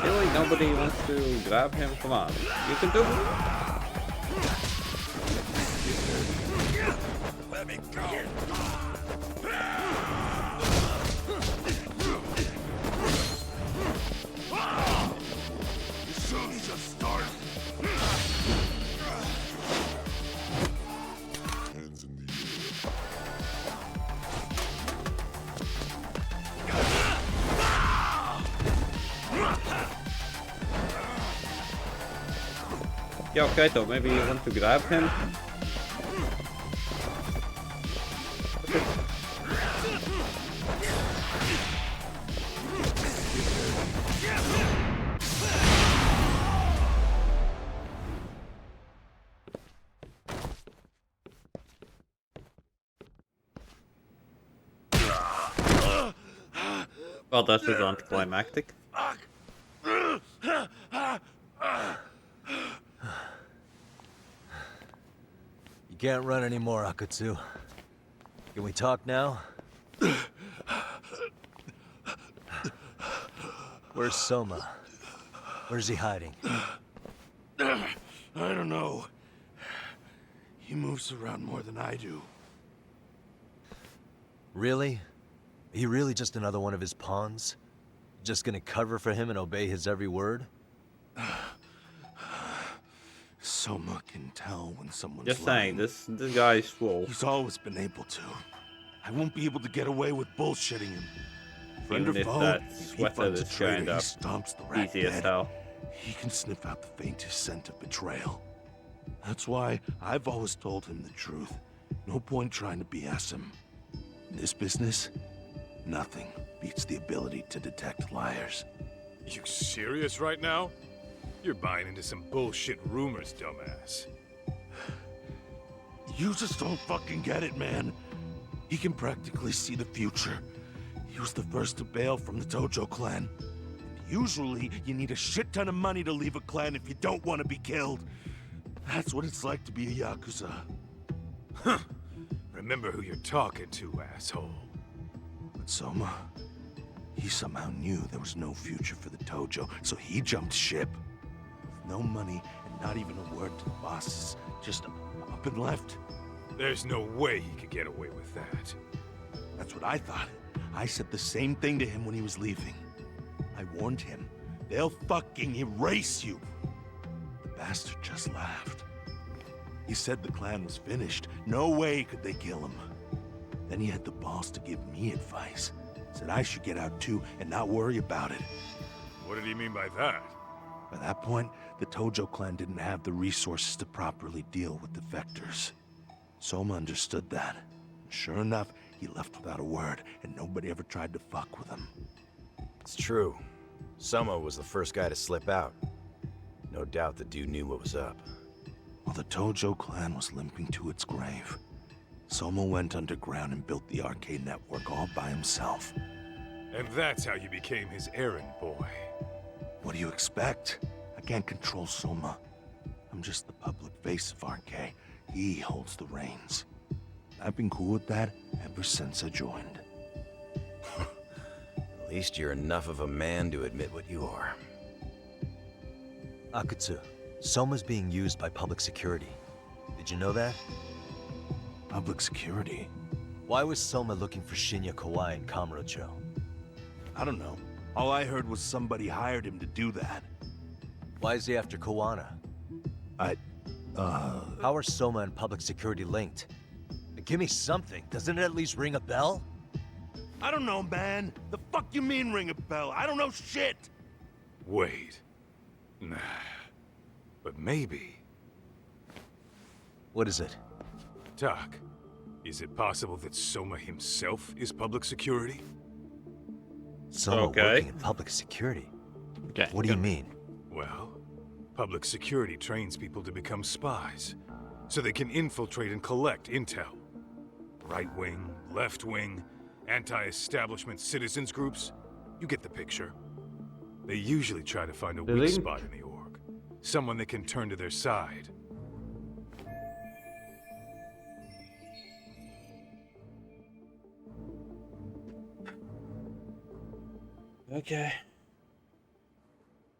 Really, nobody wants to grab him? Come on, you can do it. Let me go! Yeah, okay, so maybe you want to grab him? Well, that was anticlimactic. You can't run anymore, Akatsu. Can we talk now? Where's Soma? Where's he hiding? I don't know. He moves around more than I do. Really? Are you really just another one of his pawns? Just gonna cover for him and obey his every word? Soma can tell when someone's Just lying. saying, this guy's full. He's always been able to. I won't be able to get away with bullshitting him. Friend Even or if foe, that if he sweater finds a is traitor, kind he of stomps the rat easy as dead. hell. He can sniff out the faintest scent of betrayal. That's why I've always told him the truth. No point trying to BS him. In this business, nothing beats the ability to detect liars. You serious right now? You're buying into some bullshit rumors, dumbass. You just don't fucking get it, man. He can practically see the future. He was the first to bail from the Tojo clan. And usually, you need a shit ton of money to leave a clan if you don't want to be killed. That's what it's like to be a Yakuza. Huh. Remember who you're talking to, asshole. But Soma, he somehow knew there was no future for the Tojo, so he jumped ship. With no money and not even a word to the bosses, just up and left. There's no way he could get away with that. That's what I thought. I said the same thing to him when he was leaving. I warned him, they'll fucking erase you. The bastard just laughed. He said the clan was finished. No way could they kill him. Then he had the balls to give me advice. Said I should get out too and not worry about it. What did he mean by that? By that point, the Tojo clan didn't have the resources to properly deal with defectors. Soma understood that. Sure enough, he left without a word, and nobody ever tried to fuck with him. It's true. Soma was the first guy to slip out. No doubt the dude knew what was up. While the Tojo clan was limping to its grave, Soma went underground and built the arcade network all by himself. And that's how you became his errand boy. What do you expect? I can't control Soma. I'm just the public face of RK. He holds the reins. I've been cool with that ever since I joined. At least you're enough of a man to admit what you are. Akutsu, Soma's being used by public security. Did you know that? Public security? Why was Soma looking for Shinya Kawai and Kamurocho? I don't know. All I heard was somebody hired him to do that. Why is he after Kawana? How are Soma and public security linked? Give me something. Doesn't it at least ring a bell? I don't know, man. The fuck you mean ring a bell? I don't know shit! Wait. Nah. But maybe. What is it? Doc, is it possible that Soma himself is public security? Soma working in public security? Okay. What do you mean? Well, public security trains people to become spies, so they can infiltrate and collect intel. Right wing, left wing, anti-establishment citizens groups. You get the picture. They usually try to find a weak spot in the org. Someone they can turn to their side. Okay.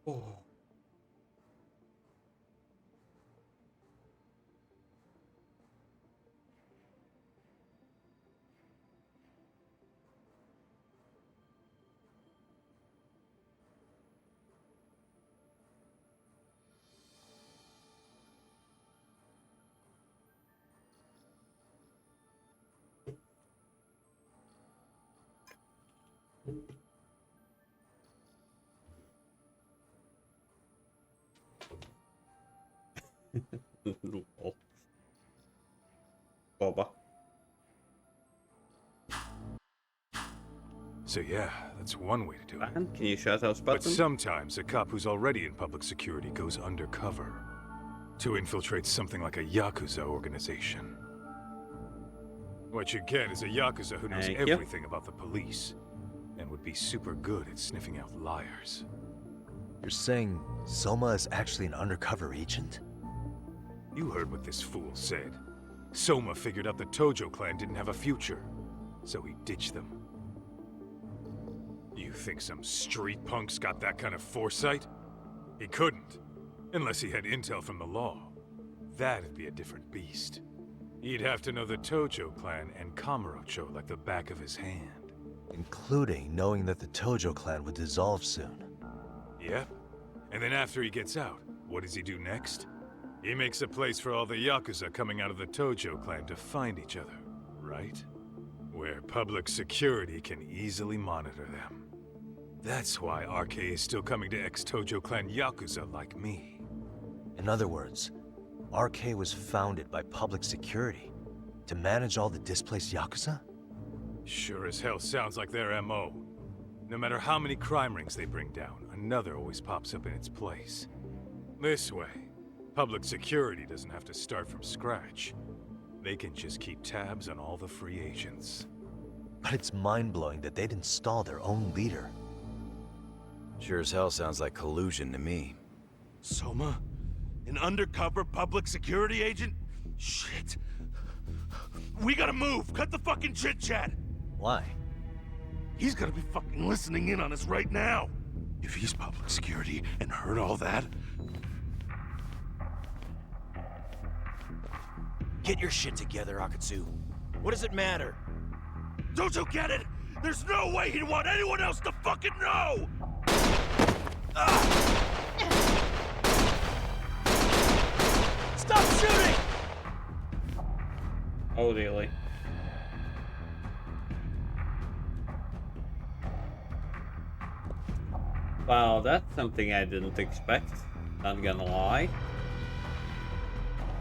Oh. Boba. So yeah, that's one way to do it. Can you shut those But buttons? sometimes a cop who's already in public security goes undercover to infiltrate something like a Yakuza organization. What you get is a Yakuza who knows Thank you. everything about the police and would be super good at sniffing out liars. You're saying Soma is actually an undercover agent? You heard what this fool said. Soma figured out the Tojo clan didn't have a future, so he ditched them. You think some street punk's got that kind of foresight? He couldn't, unless he had intel from the law. That'd be a different beast. He'd have to know the Tojo clan and Kamurocho like the back of his hand. Including knowing that the Tojo clan would dissolve soon. Yep. And then after he gets out, what does he do next? He makes a place for all the Yakuza coming out of the Tojo clan to find each other, right? Where public security can easily monitor them. That's why RK is still coming to ex-Tojo clan Yakuza like me. In other words, RK was founded by public security to manage all the displaced Yakuza? Sure as hell sounds like their MO. No matter how many crime rings they bring down, another always pops up in its place. This way, public security doesn't have to start from scratch. They can just keep tabs on all the free agents. But it's mind-blowing that they'd install their own leader. Sure as hell sounds like collusion to me. Soma? An undercover public security agent? Shit. We gotta move! Cut the fucking chit-chat! Why? He's gotta be fucking listening in on us right now! If he's public security and heard all that... Get your shit together, Akatsu. What does it matter? Don't you get it? There's no way he'd want anyone else to fucking know! Stop shooting! Oh, really? Wow, that's something I didn't expect. Not gonna lie.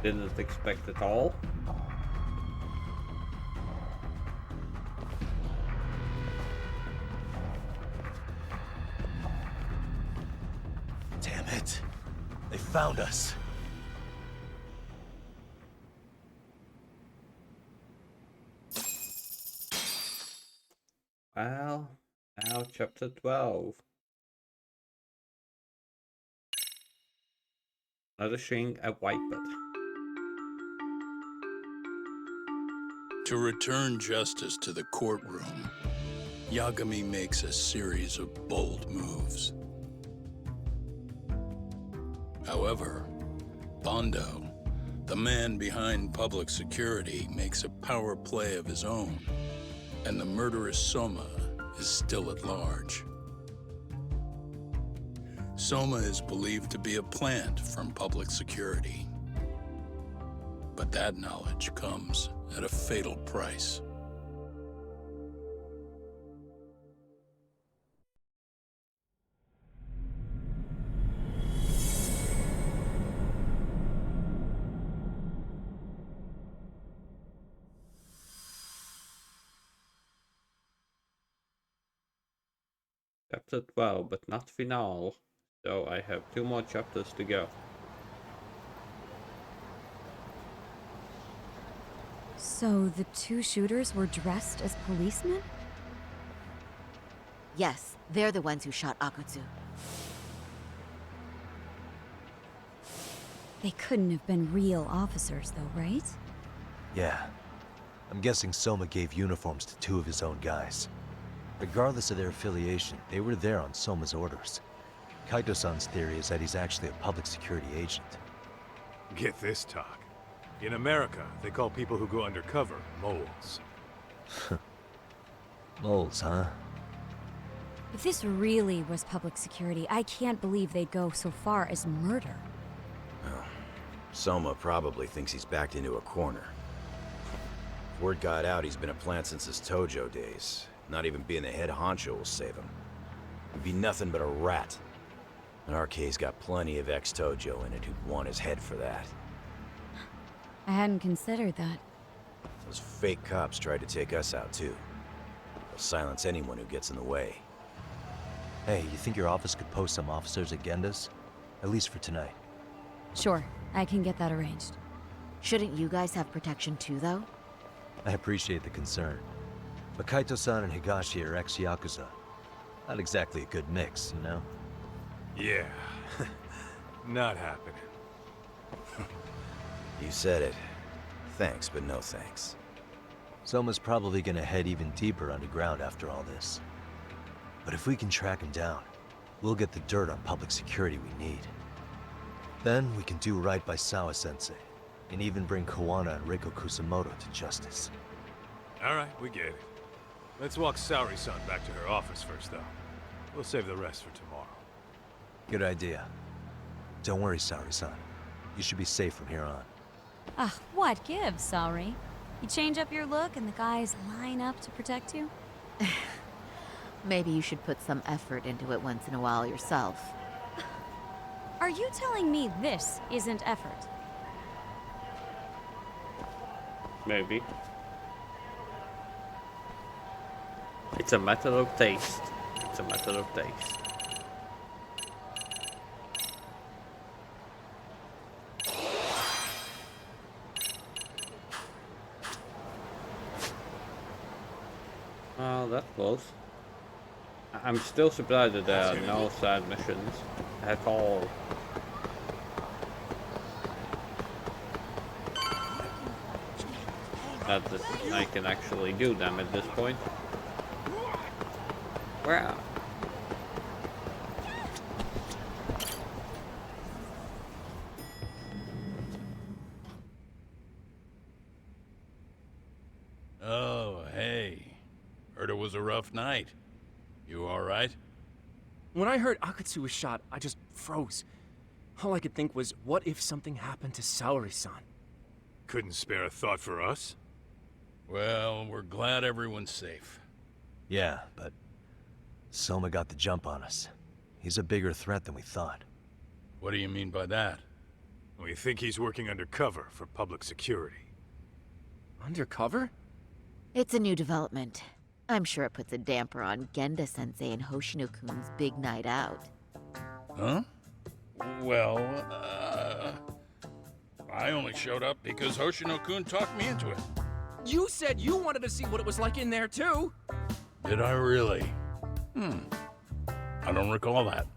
Didn't expect at all. Damn it. They found us. Well, now chapter 12. Nourishing a whitebird. To return justice to the courtroom, Yagami makes a series of bold moves. However, Bondo, the man behind public security, makes a power play of his own, and the murderous Soma is still at large. Soma is believed to be a plant from public security, but that knowledge comes at a fatal price. Chapter 12, but not finale. So I have 2 more chapters to go. So the 2 shooters were dressed as policemen? Yes, they're the ones who shot Akutsu. They couldn't have been real officers, though, right? Yeah. I'm guessing Soma gave uniforms to 2 of his own guys. Regardless of their affiliation, they were there on Soma's orders. Kaito-san's theory is that he's actually a public security agent. Get this, talk. In America, they call people who go undercover moles. Moles, huh? If this really was public security, I can't believe they'd go so far as murder. Well, Soma probably thinks he's backed into a corner. If word got out he's been a plant since his Tojo days. Not even being the head honcho will save him. He'd be nothing but a rat. And RK's got plenty of ex-Tojo in it who'd want his head for that. I hadn't considered that. Those fake cops tried to take us out too. They'll silence anyone who gets in the way. Hey, you think your office could post some officers at Genda's? At least for tonight. Sure, I can get that arranged. Shouldn't you guys have protection too, though? I appreciate the concern. But Kaito-san and Higashi are ex-Yakuza. Not exactly a good mix, you know? Yeah. Not happening. You said it. Thanks, but no thanks. Soma's probably gonna head even deeper underground after all this. But if we can track him down, we'll get the dirt on public security we need. Then we can do right by Sawa-sensei, and even bring Kawana and Reiko Kusamoto to justice. Alright, we get it. Let's walk Saori-san back to her office first, though. We'll save the rest for tomorrow. Good idea. Don't worry, Saori-san. You should be safe from here on. Ah, what gives, sorry? You change up your look and the guys line up to protect you? Maybe you should put some effort into it once in a while yourself. Are you telling me this isn't effort? Maybe. It's a matter of taste. It's a matter of days. Well, that's close. I'm still surprised that there are no side missions at all. Not that I can actually do them at this point. Wow. Oh, hey. Heard it was a rough night. You alright? When I heard Akatsu was shot, I just froze. All I could think was, what if something happened to Saori-san? Couldn't spare a thought for us? Well, we're glad everyone's safe. Yeah, but Soma got the jump on us. He's a bigger threat than we thought. What do you mean by that? We think he's working undercover for public security. Undercover? It's a new development. I'm sure it puts a damper on Genda-sensei and Hoshino-kun's big night out. Huh? Well, I only showed up because Hoshino-kun talked me into it. You said you wanted to see what it was like in there, too! Did I really? I don't recall that.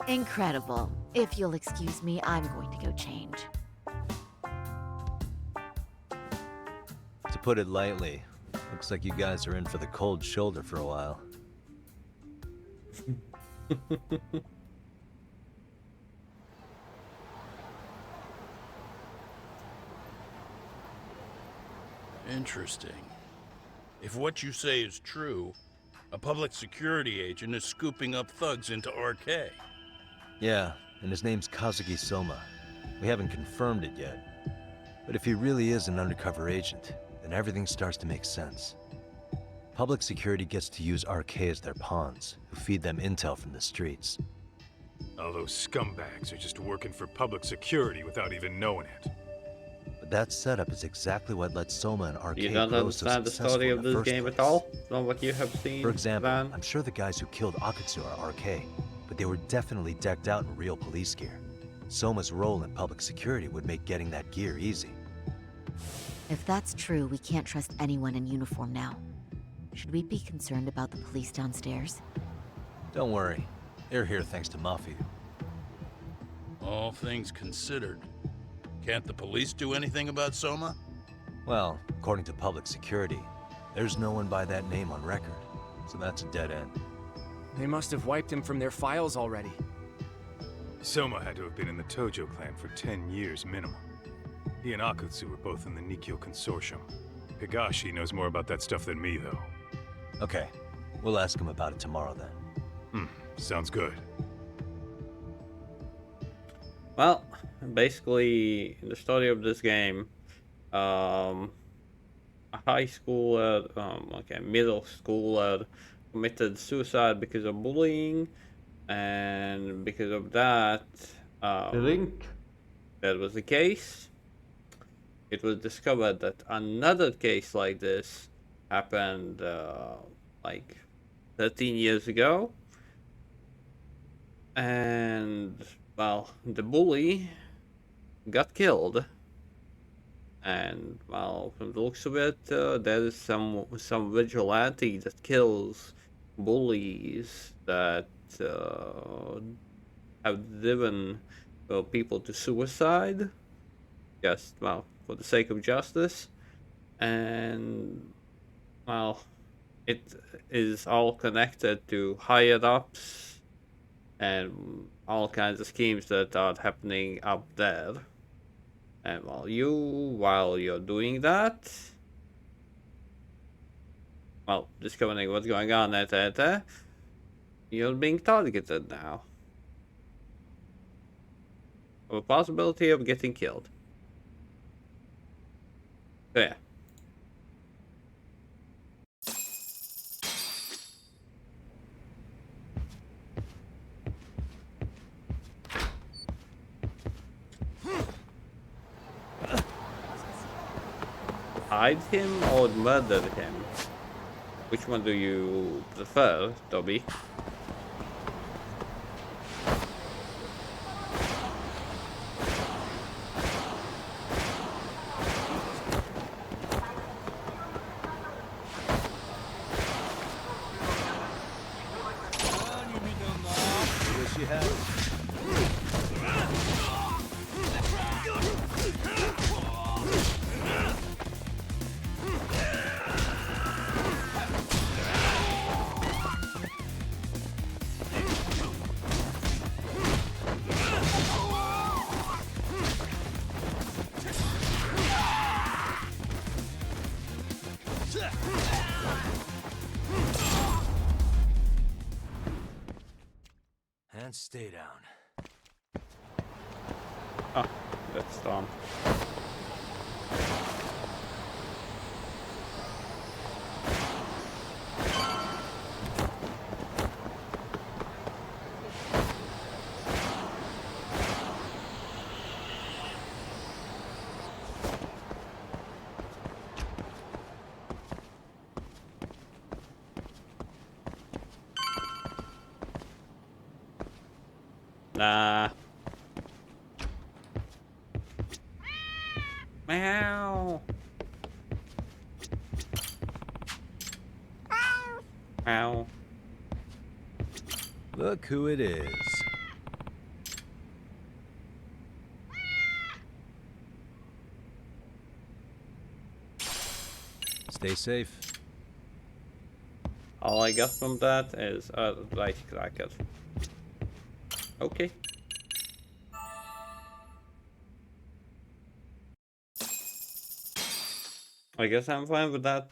Incredible. If you'll excuse me, I'm going to go change. To put it lightly, looks like you guys are in for the cold shoulder for a while. Interesting. If what you say is true, a public security agent is scooping up thugs into RK. Yeah, and his name's Kazuki Soma. We haven't confirmed it yet. But if he really is an undercover agent, then everything starts to make sense. Public security gets to use RK as their pawns, who feed them intel from the streets. All those scumbags are just working for public security without even knowing it. But that setup is exactly what led Soma and RK You don't grow so understand the successful story in of the this first game place. at all? From what you have seen? For example, Van? I'm sure the guys who killed Akatsu are RK, but they were definitely decked out in real police gear. Soma's role in public security would make getting that gear easy. If that's true, we can't trust anyone in uniform now. Should we be concerned about the police downstairs? Don't worry. They're here thanks to Mafia. All things considered, can't the police do anything about Soma? Well, according to public security, there's no one by that name on record, so that's a dead end. They must have wiped him from their files already. Soma had to have been in the Tojo clan for 10 years minimum. He and Akutsu were both in the Nikkyo Consortium. Higashi knows more about that stuff than me, though. Okay, we'll ask him about it tomorrow then. Sounds good. Well, basically, in the story of this game, a high schooler, middle schooler committed suicide because of bullying, and because of that, that was the case. It was discovered that another case like this happened like 13 years ago, and well, the bully got killed, and well, from the looks of it, there is some vigilante that kills bullies that have driven people to suicide, just well, for the sake of justice. And well, it is all connected to higher ups and all kinds of schemes that are happening up there. And while you're doing that, well, discovering what's going on there, you're being targeted now. Of a possibility of getting killed. So yeah. Hide him or murder him? Which one do you prefer, Toby? Wish you had. And stay down. Oh, that's Tom. Nah. Meow. Meow. Look who it is. Stay safe. All I got from that is a rice cracker. Okay. I guess I'm fine with that.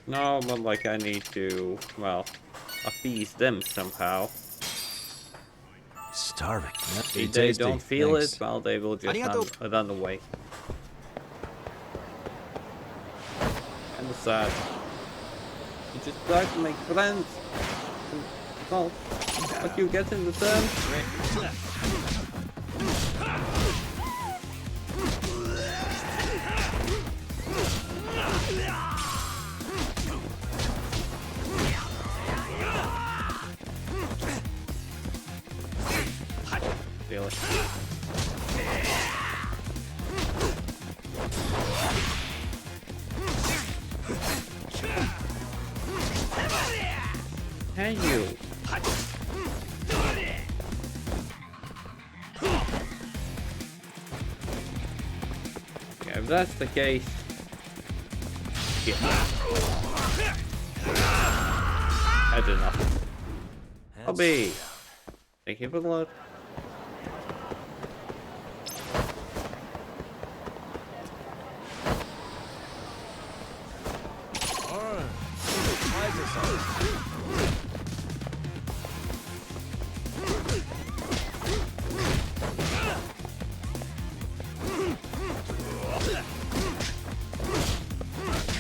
No, but like I need to, well, appease them somehow. Starving. If they don't feel it, well, they will just run away. Kind of sad. You just try to make friends. Well, what you get in return? Feel it. Hey, you. Yeah, if that's the case, yeah. That's enough. Hobby. Thank you for the load.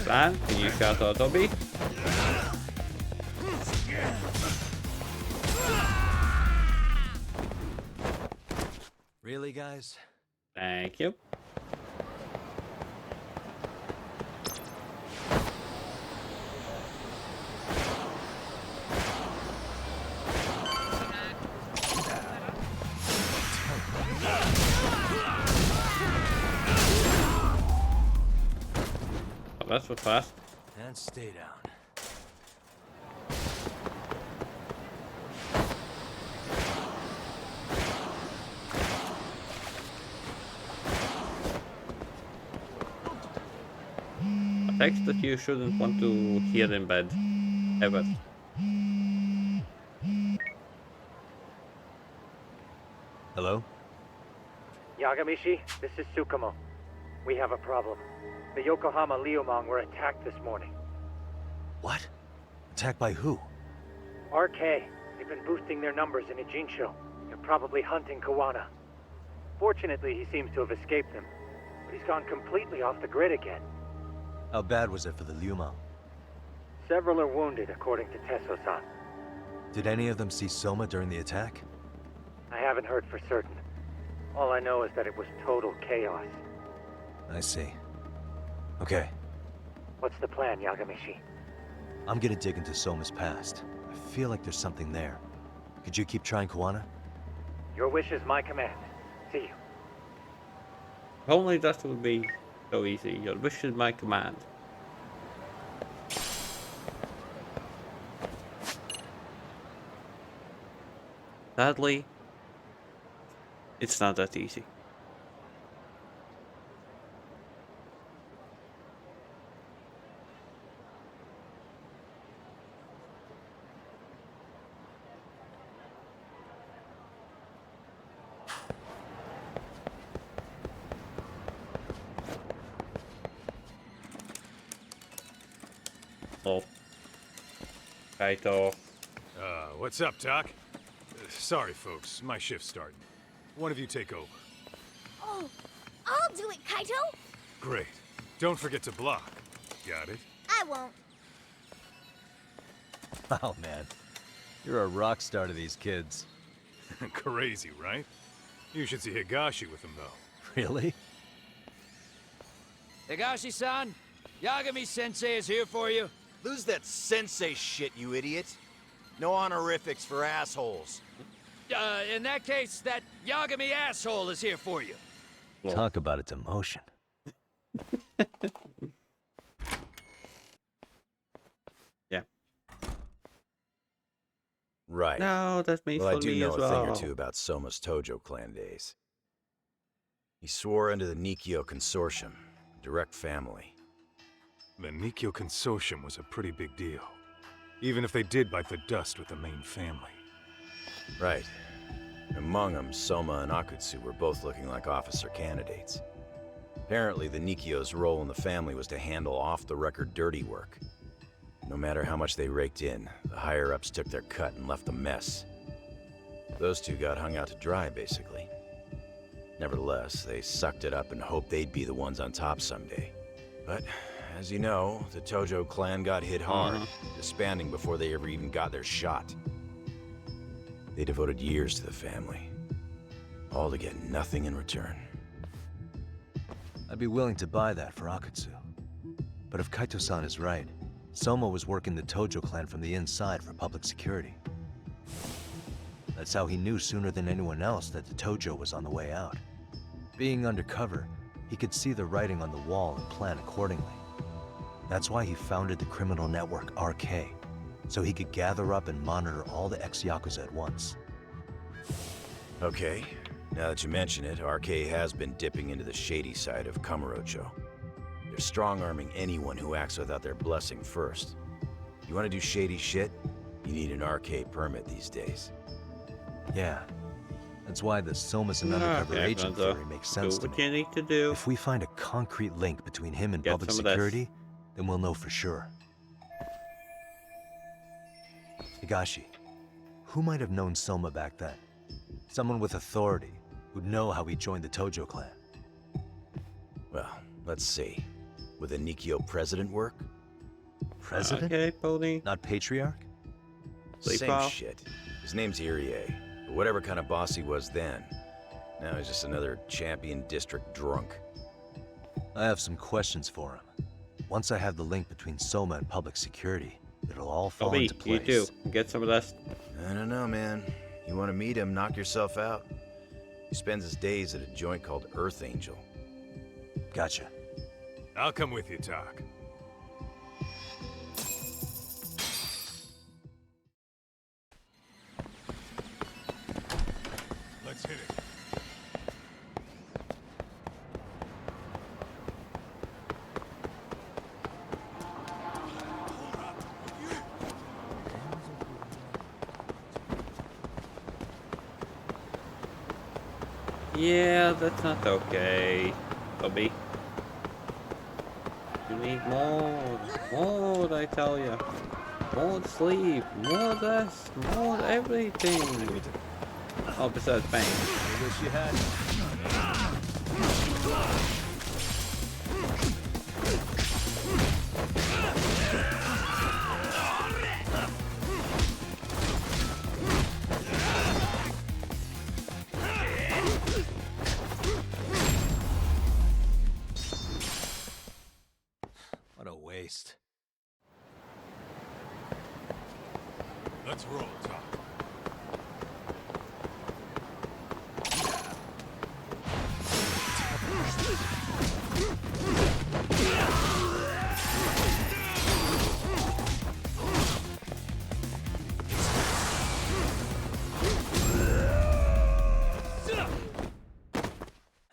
Dan, can you shout out Toby? Really, guys? Thank you. Oh, that's what fast. And stay down. A text that you shouldn't want to hear in bed. Ever. Hello? Yagamishi, this is Tsukumo. We have a problem. The Yokohama Liumang were attacked this morning. What? Attacked by who? RK. They've been boosting their numbers in Ijincho. They're probably hunting Kawana. Fortunately, he seems to have escaped them. But he's gone completely off the grid again. How bad was it for the Liumang? Several are wounded, according to Tesso-san. Did any of them see Soma during the attack? I haven't heard for certain. All I know is that it was total chaos. I see. Okay, What's the plan, Yagamishi? I'm gonna dig into Soma's past. I feel like there's something there. Could you keep trying Kawana? Your wish is my command. See you. If only that would be so easy. Your wish is my command. Sadly, it's not that easy. Oh. Kaito. What's up, Doc? Sorry, folks. My shift's starting. One of you take over. Oh, I'll do it, Kaito. Great. Don't forget to block. Got it? I won't. Oh, man. You're a rock star to these kids. Crazy, right? You should see Higashi with them, though. Really? Higashi-san, Yagami-sensei is here for you. Lose that sensei shit, you idiot. No honorifics for assholes. In that case, that Yagami asshole is here for you. Talk about its emotion. Yeah. Right. No, that means well, I for do me know as a thing or well. two about Soma's Tojo clan days. He swore under the Nikyo Consortium, direct family. The Nikyo Consortium was a pretty big deal. Even if they did bite the dust with the main family. Right. Among them, Soma and Akutsu were both looking like officer candidates. Apparently, the Nikyo's role in the family was to handle off-the-record dirty work. No matter how much they raked in, the higher-ups took their cut and left a mess. Those two got hung out to dry, basically. Nevertheless, they sucked it up and hoped they'd be the ones on top someday. But, as you know, the Tojo clan got hit hard, disbanding before they ever even got their shot. They devoted years to the family, all to get nothing in return. I'd be willing to buy that for Akutsu. But if Kaito-san is right, Soma was working the Tojo clan from the inside for public security. That's how he knew sooner than anyone else that the Tojo was on the way out. Being undercover, he could see the writing on the wall and plan accordingly. That's why he founded the criminal network RK, so he could gather up and monitor all the ex-Yakuza at once. Okay, now that you mention it, RK has been dipping into the shady side of Kamurocho. They're strong-arming anyone who acts without their blessing first. You want to do shady shit? You need an RK permit these days. Yeah, that's why the Soma's an undercover agent theory makes sense to me. What you need to do. If we find a concrete link between him and Get public some of security, then we'll know for sure. Higashi, who might have known Soma back then? Someone with authority, who'd know how he joined the Tojo clan. Well, let's see. Would a Nikyo president work? President? Okay, Pony. Not patriarch? Same shit. His name's Irie, but whatever kind of boss he was then, now he's just another champion district drunk. I have some questions for him. Once I have the link between Soma and public security, it'll all fall into place. You too. Get some of that. I don't know, man. You want to meet him, knock yourself out. He spends his days at a joint called Earth Angel. Gotcha. I'll come with you, Tak. Let's hit it. Yeah, that's not okay, Toby. need more. More, I tell you. More sleep, more rest, more everything. Oh, besides pain. I wish you had. What a waste. Let's roll, Tom.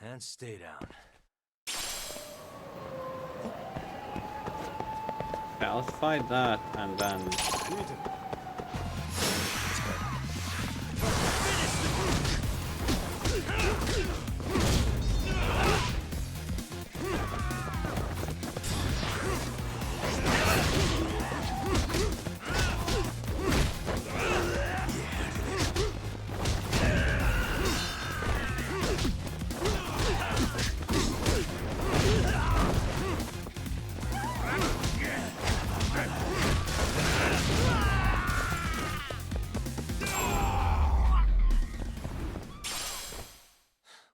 And stay down. Yeah, let's fight that and then.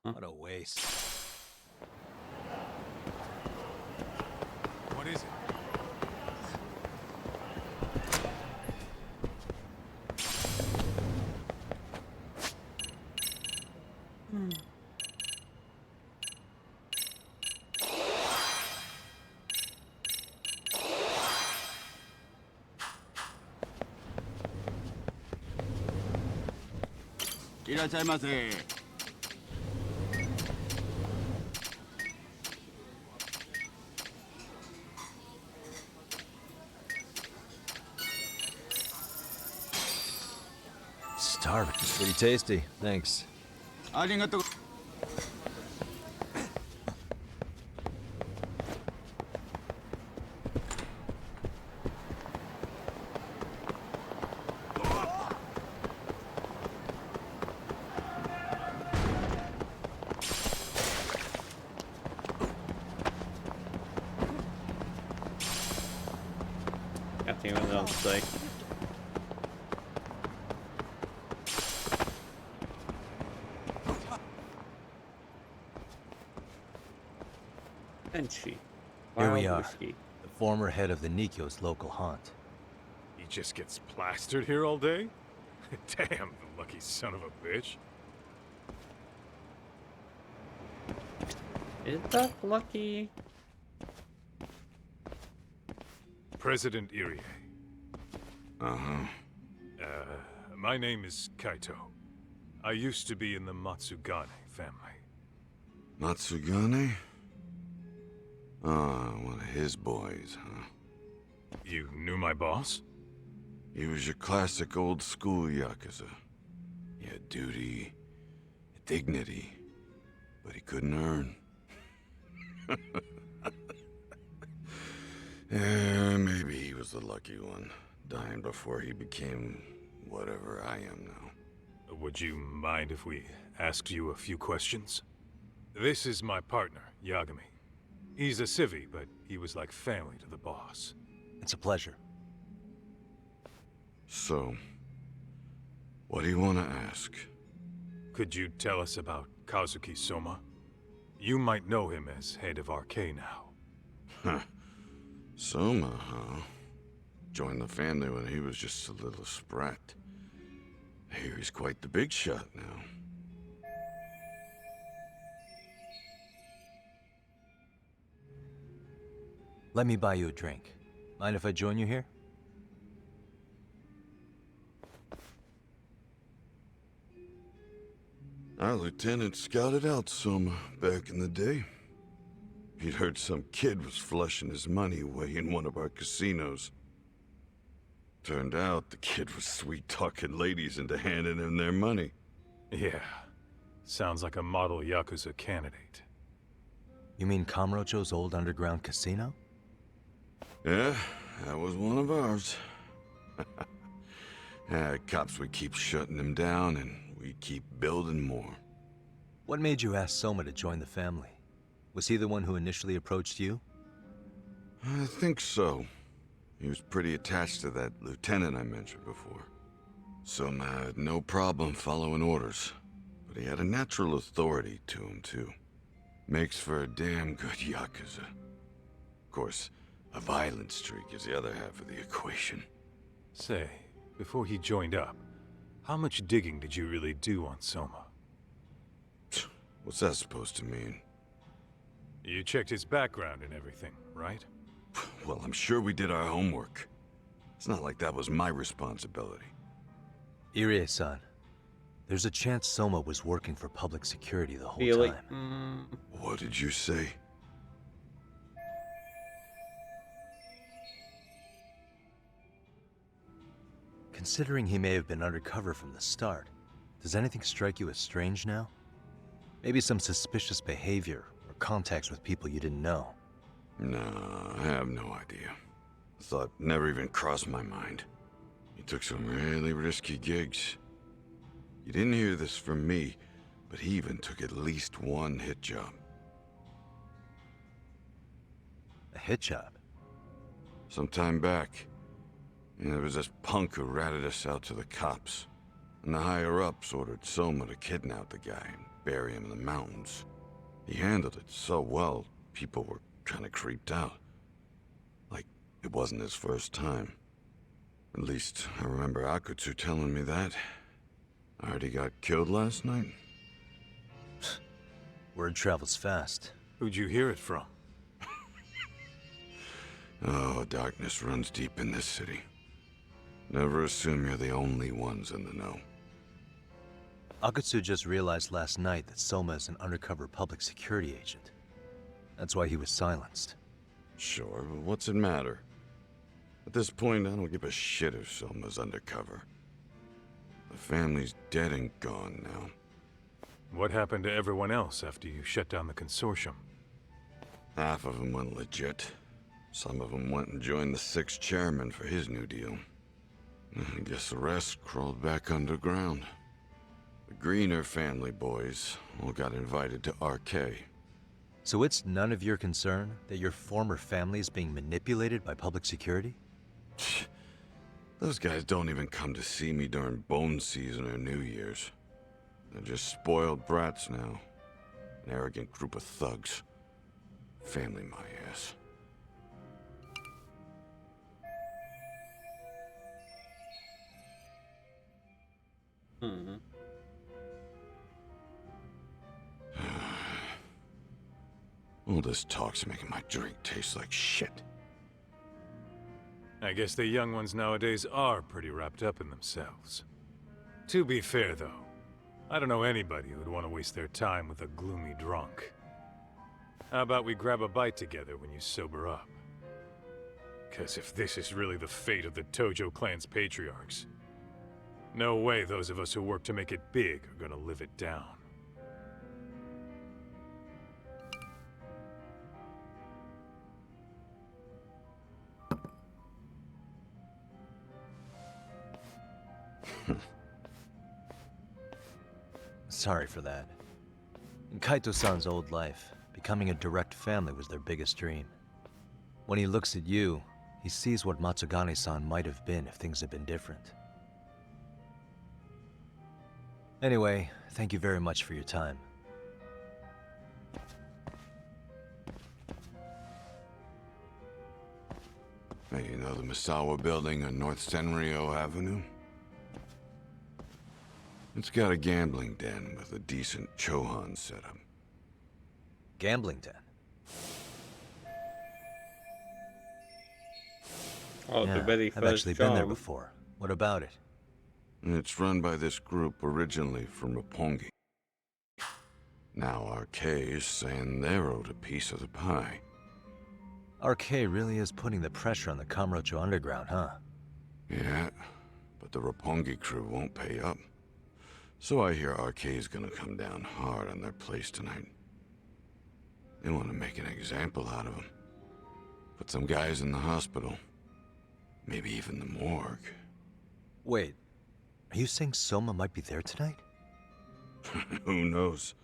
What a waste. What is it? Starving. Pretty tasty. Thanks. Got even else to say. Tenchi. Here we are. Whiskey. The former head of the Nikyo's local haunt. He just gets plastered here all day? Damn, the lucky son of a bitch. Is that lucky? President Irie. My name is Kaito. I used to be in the Matsugane family. Matsugane? Ah, one of his boys, huh? You knew my boss? He was your classic old school Yakuza. He had duty, dignity, but he couldn't earn. Yeah, maybe he was the lucky one, dying before he became whatever I am now. Would you mind if we asked you a few questions? This is my partner, Yagami. He's a civvy, but he was like family to the boss. It's a pleasure. So, what do you want to ask? Could you tell us about Kazuki Soma? You might know him as head of RK now. Huh. Soma, huh? Joined the family when he was just a little sprat. Here he's quite the big shot now. Let me buy you a drink. Mind if I join you here? Our lieutenant scouted out Soma back in the day. He'd heard some kid was flushing his money away in one of our casinos. Turned out the kid was sweet-talking ladies into handing him their money. Yeah. Sounds like a model Yakuza candidate. You mean Kamurocho's old underground casino? Yeah, that was one of ours. Cops would keep shutting him down, and we keep building more. What made you ask Soma to join the family? Was he the one who initially approached you? I think so. He was pretty attached to that lieutenant I mentioned before. Soma had no problem following orders, but he had a natural authority to him, too. Makes for a damn good Yakuza. Of course, a violent streak is the other half of the equation. Say, before he joined up, how much digging did you really do on Soma? What's that supposed to mean? You checked his background and everything, right? Well, I'm sure we did our homework. It's not like that was my responsibility. Irie-san, there's a chance Soma was working for public security the whole Really? time. What did you say? Considering he may have been undercover from the start, does anything strike you as strange now? Maybe some suspicious behavior or contacts with people you didn't know? No, I have no idea. Thought never even crossed my mind. He took some really risky gigs. You didn't hear this from me, but he even took at least one hit job. A hit job? Some time back, there was this punk who ratted us out to the cops. And the higher-ups ordered Soma to kidnap the guy and bury him in the mountains. He handled it so well, people were kind of creeped out. Like, it wasn't his first time. At least, I remember Akutsu telling me that. I heard he got killed last night. Word travels fast. Who'd you hear it from? Oh, darkness runs deep in this city. Never assume you're the only ones in the know. Akutsu just realized last night that Soma is an undercover public security agent. That's why he was silenced. Sure, but what's it matter? At this point, I don't give a shit if Soma's undercover. The family's dead and gone now. What happened to everyone else after you shut down the consortium? Half of them went legit. Some of them went and joined the 6th chairman for his new deal. I guess the rest crawled back underground. The Greener family boys all got invited to RK. So it's none of your concern that your former family is being manipulated by public security? Those guys don't even come to see me during bone season or New Year's. They're just spoiled brats now. An arrogant group of thugs. Family my ass. All this talk's making my drink taste like shit. I guess the young ones nowadays are pretty wrapped up in themselves. To be fair, though, I don't know anybody who'd want to waste their time with a gloomy drunk. How about we grab a bite together when you sober up? 'Cause if this is really the fate of the Tojo clan's patriarchs, no way those of us who work to make it big are gonna live it down. Sorry for that. In Kaito-san's old life, becoming a direct family was their biggest dream. When he looks at you, he sees what Matsugane-san might have been if things had been different. Anyway, thank you very much for your time. Hey, you know the Misawa building on North Senryo Avenue? It's got a gambling den with a decent Chohan setup. Gambling den? Oh, yeah, the very I've first actually been there job. before. What about it? It's run by this group originally from Roppongi. Now RK is saying they're owed a piece of the pie. RK really is putting the pressure on the Kamurocho Underground, huh? Yeah, but the Roppongi crew won't pay up. So I hear RK is gonna come down hard on their place tonight. They want to make an example out of him. Put some guys in the hospital. Maybe even the morgue. Wait, are you saying Soma might be there tonight? Who knows?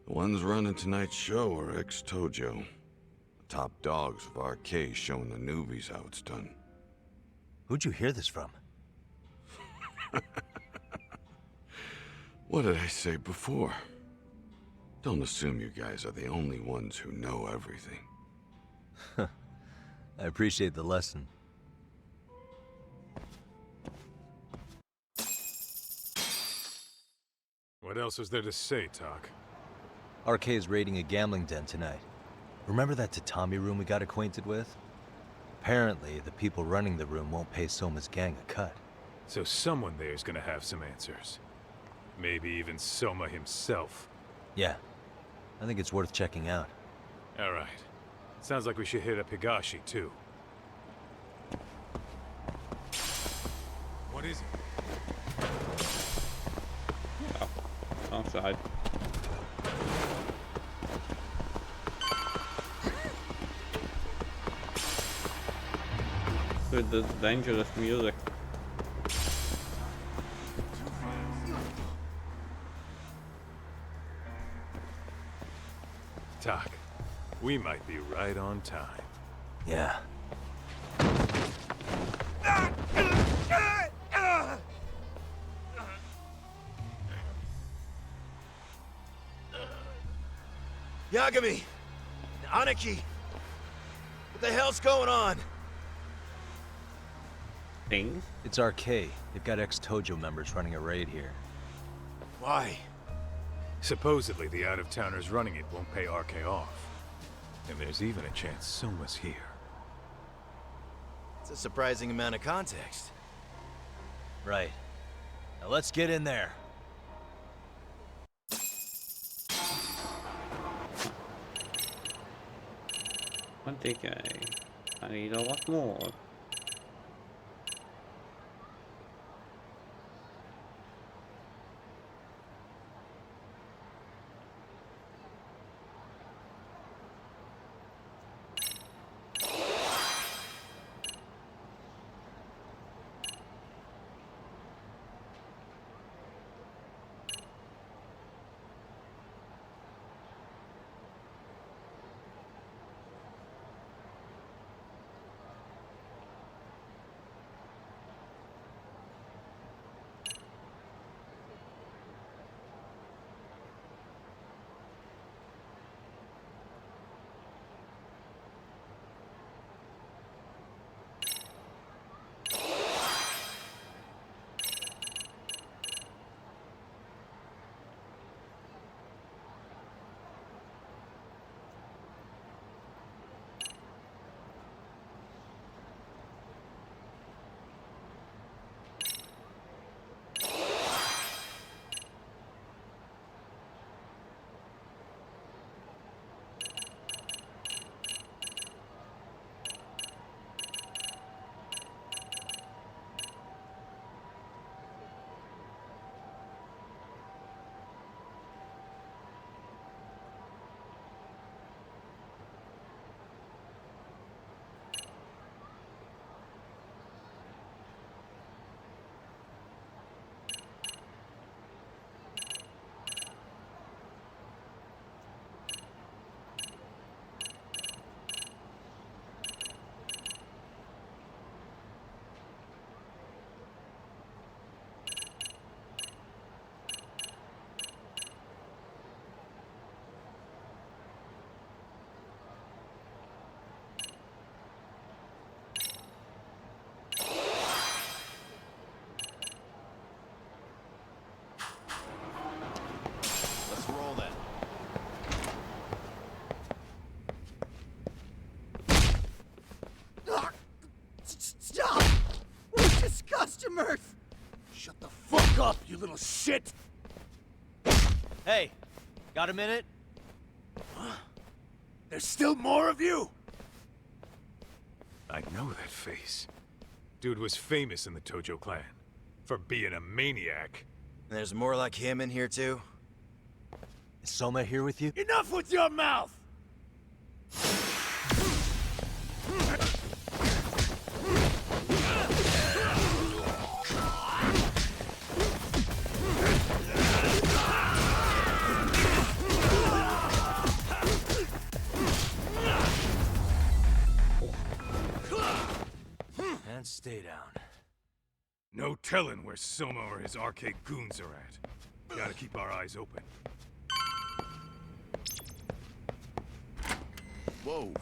The ones running tonight's show are ex-Tojo. The top dogs of RK showing the newbies how it's done. Who'd you hear this from? What did I say before? Don't assume you guys are the only ones who know everything. I appreciate the lesson. What else was there to say, Talk? RK is raiding a gambling den tonight. Remember that tatami room we got acquainted with? Apparently, the people running the room won't pay Soma's gang a cut. So someone there's gonna have some answers. Maybe even Soma himself. Yeah, I think it's worth checking out. Alright. Sounds like we should hit up Higashi, too. What is it? Outside. With the dangerous music. Talk. We might be right on time. Yeah. Yagami! Aniki! What the hell's going on? Things? It's RK. They've got ex-Tojo members running a raid here. Why? Supposedly the out-of-towners running it won't pay RK off. And there's even a chance Soma's here. It's a surprising amount of context. Right. Now let's get in there. One decay. I need a lot more. Stop! We're just customers! Shut the fuck up, you little shit! Hey, got a minute? Huh? There's still more of you? I know that face. Dude was famous in the Tojo clan for being a maniac. And there's more like him in here too? Is Soma here with you? Enough with your mouth! And stay down. No telling where Soma or his arcade goons are at. Gotta keep our eyes open. Whoa.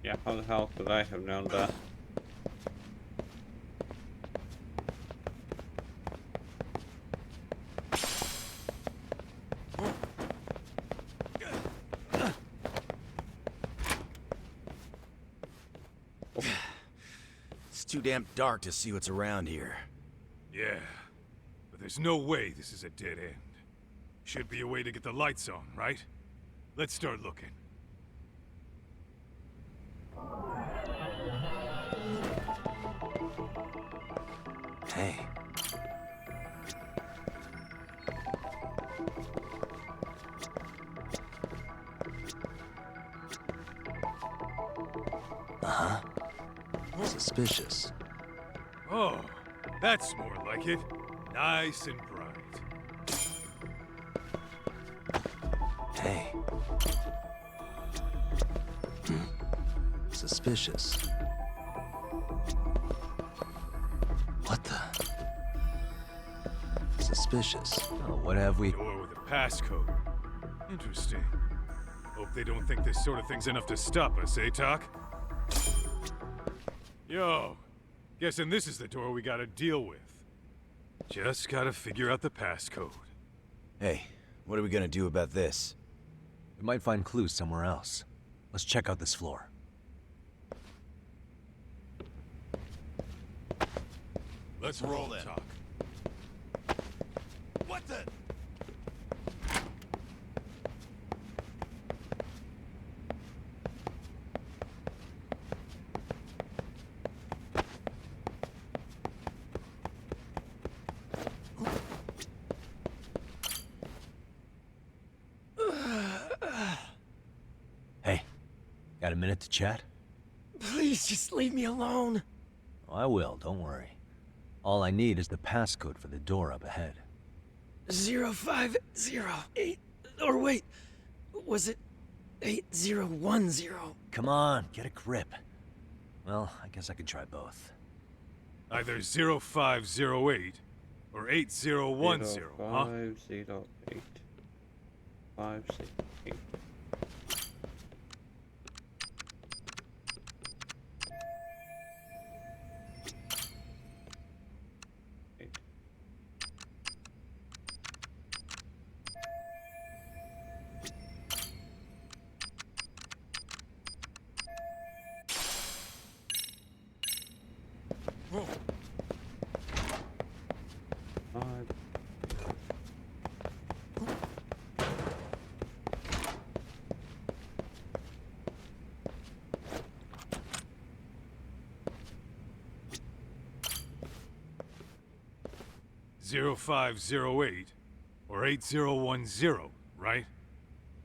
Yeah, how the hell could I have known that? It's too damn dark to see what's around here. Yeah, but there's no way this is a dead end. Should be a way to get the lights on, right? Let's start looking. Hey. Uh-huh. Suspicious. Oh, that's more like it. Nice and bright. Hey. Suspicious. What the? Suspicious. Oh, what have we? Door with a passcode. Interesting. Hope they don't think this sort of thing's enough to stop us, eh, Talk? Yo, guessing this is the door we gotta deal with. Just gotta figure out the passcode. Hey, what are we gonna do about this? We might find clues somewhere else. Let's check out this floor. Let's roll then. Talk. What the? Hey, got a minute to chat? Please just leave me alone. Oh, I will, don't worry. All I need is the passcode for the door up ahead. 0508. Or wait, was it 8010? Come on, get a grip. Well, I guess I can try both. Either 0508 or 8010, huh? 508. 568. Whoa. 5. Zero 0508 or 8010, right?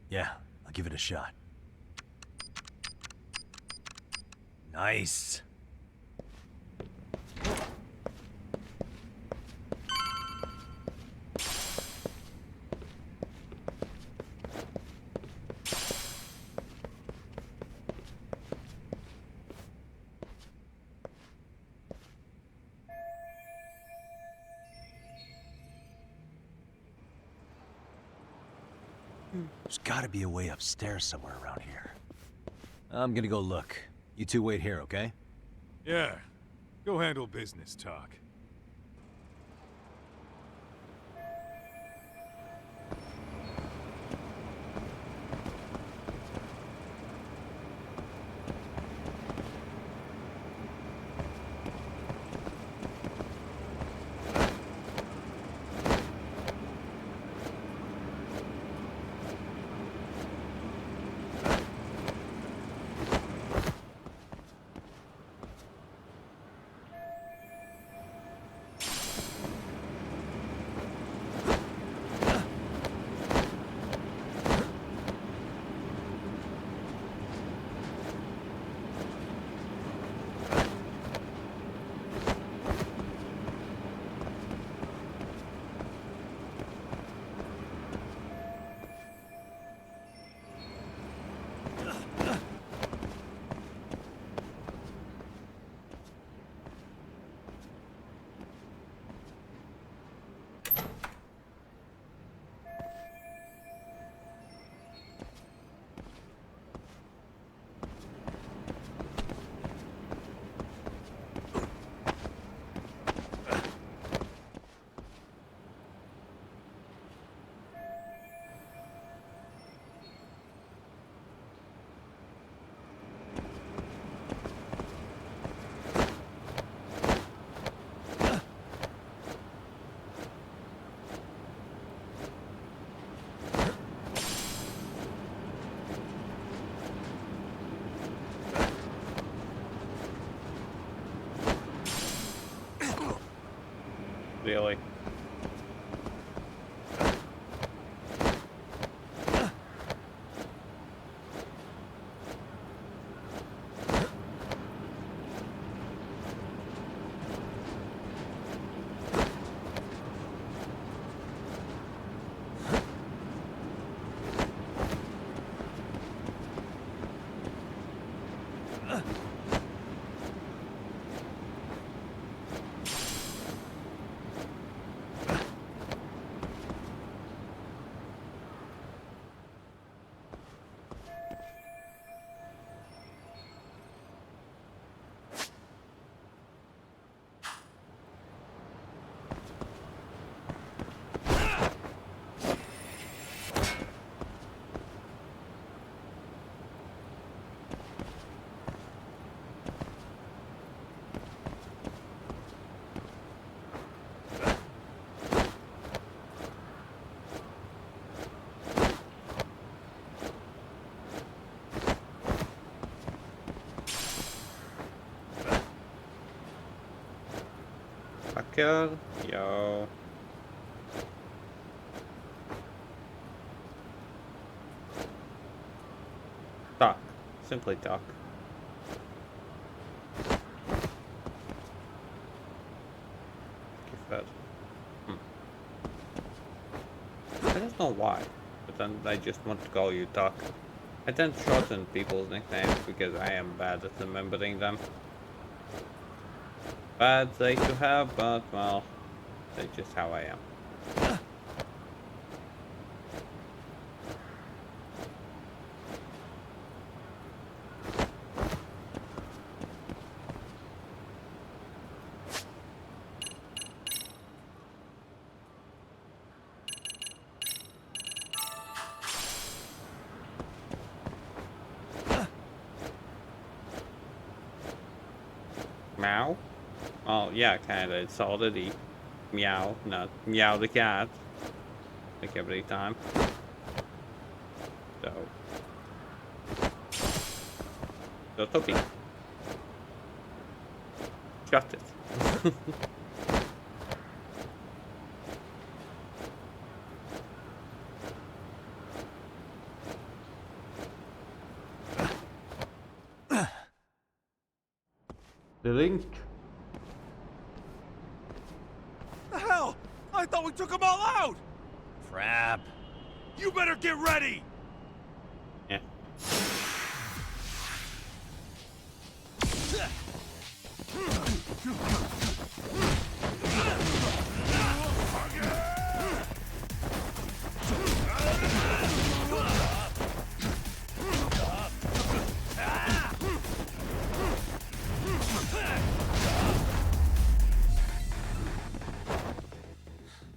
Yeah, I'll give it a shot. Nice. There's gotta be a way upstairs somewhere around here. I'm gonna go look. You two wait here, okay? Yeah. Go handle business, Talk. Really? Hacker, yo. Talk. Simply talk. Give that. I don't know why, but then I just want to call you Doc. I tend to shorten people's nicknames because I am bad at remembering them. Bad they to have, but well, that's just how I am. Meow? Oh, yeah, kinda. It's already meow, not meow the cat. Like every time. So Toby. Shut it. The link. The hell? I thought we took them all out! Crap. You better get ready! Yeah.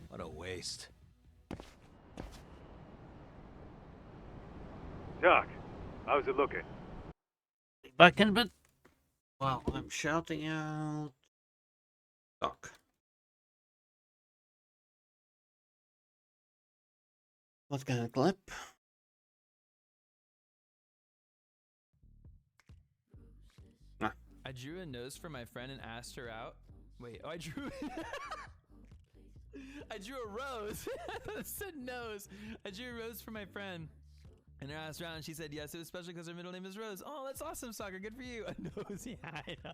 What a waste. Doc, how's it looking? Back in a bit. Well, I'm shouting out. Doc. What kind of clip? Ah. I drew a nose for my friend and asked her out. Wait, I drew I drew a rose. I said nose. I drew a rose for my friend. And I asked her out and she said yes. It was special because her middle name is Rose. Oh, that's awesome, Soccer. Good for you. A nose. Yeah, I know.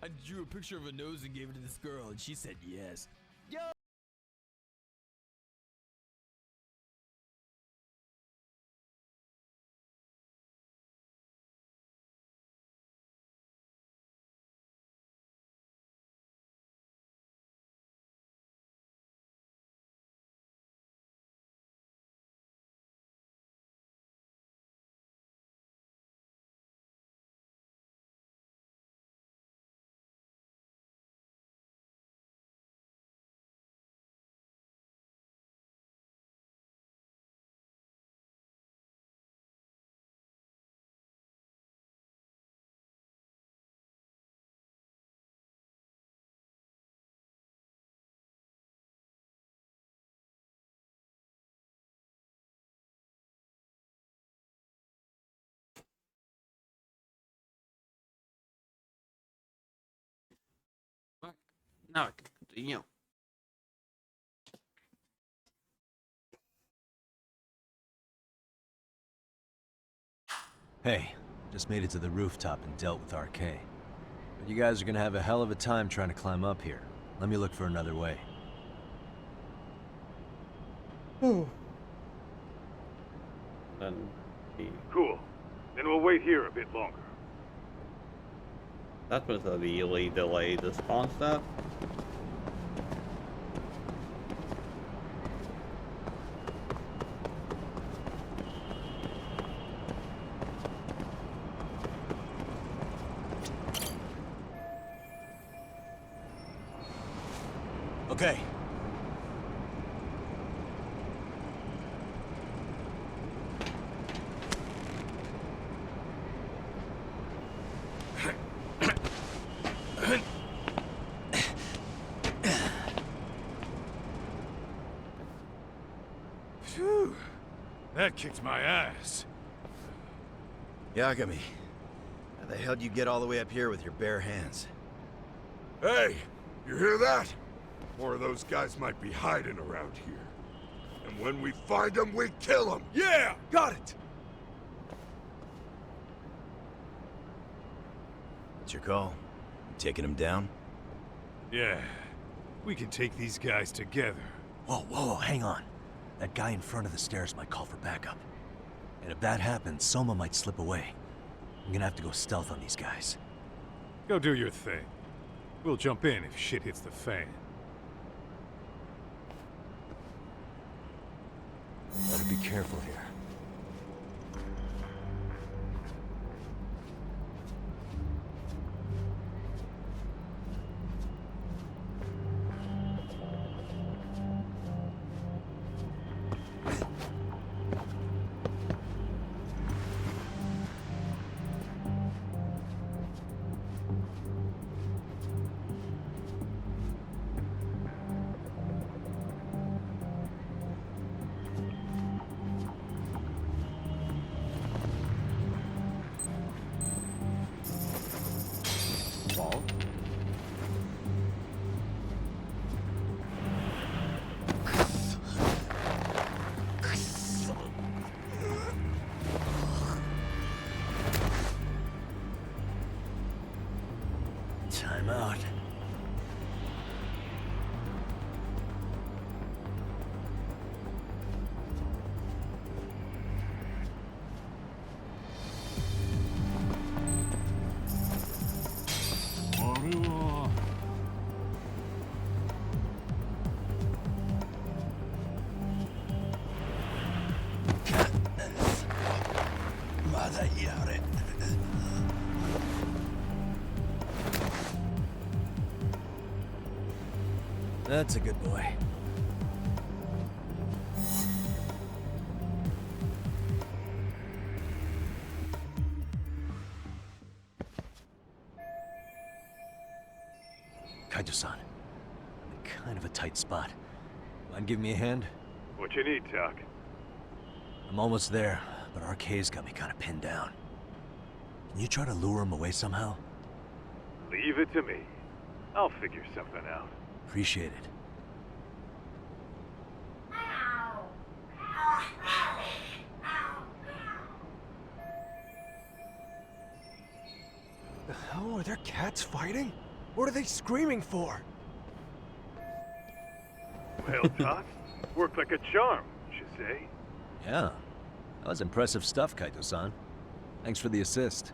I drew a picture of a nose and gave it to this girl and she said yes. Yo! Now I can continue. Hey, just made it to the rooftop and dealt with RK. But you guys are gonna have a hell of a time trying to climb up here. Let me look for another way. Then Cool. Then we'll wait here a bit longer. that was a really delayed response there. Okay. Phew. That kicked my ass. Yagami, how the hell do you get all the way up here with your bare hands? Hey, you hear that? More of those guys might be hiding around here. And when we find them, we kill them. Yeah, got it. What's your call? You taking him down? Yeah, we can take these guys together. Whoa, hang on. That guy in front of the stairs might call for backup. And if that happens, Soma might slip away. I'm gonna have to go stealth on these guys. Go do your thing. We'll jump in if shit hits the fan. Better be careful here. Time out. That's a good boy. Kaito-san, I'm in kind of a tight spot. Mind giving me a hand? What you need, Doc? I'm almost there, but RK's got me kind of pinned down. Can you try to lure him away somehow? Leave it to me. I'll figure something out. Appreciate it. The hell are there cats fighting? What are they screaming for? Well, Doc, worked like a charm, you say? Yeah. That was impressive stuff, Kaito-san. Thanks for the assist.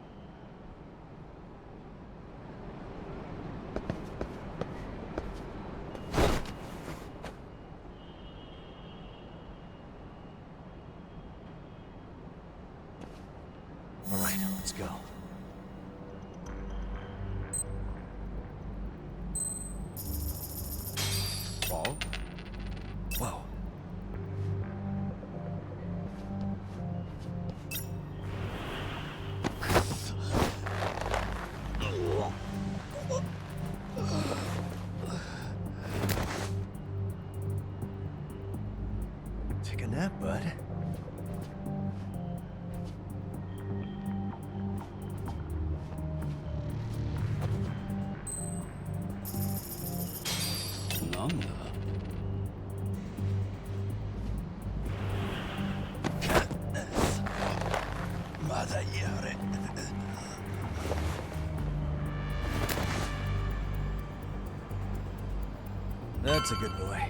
All right, let's go. Ball? Whoa. Take a nap, bud. Mother, That's a good boy.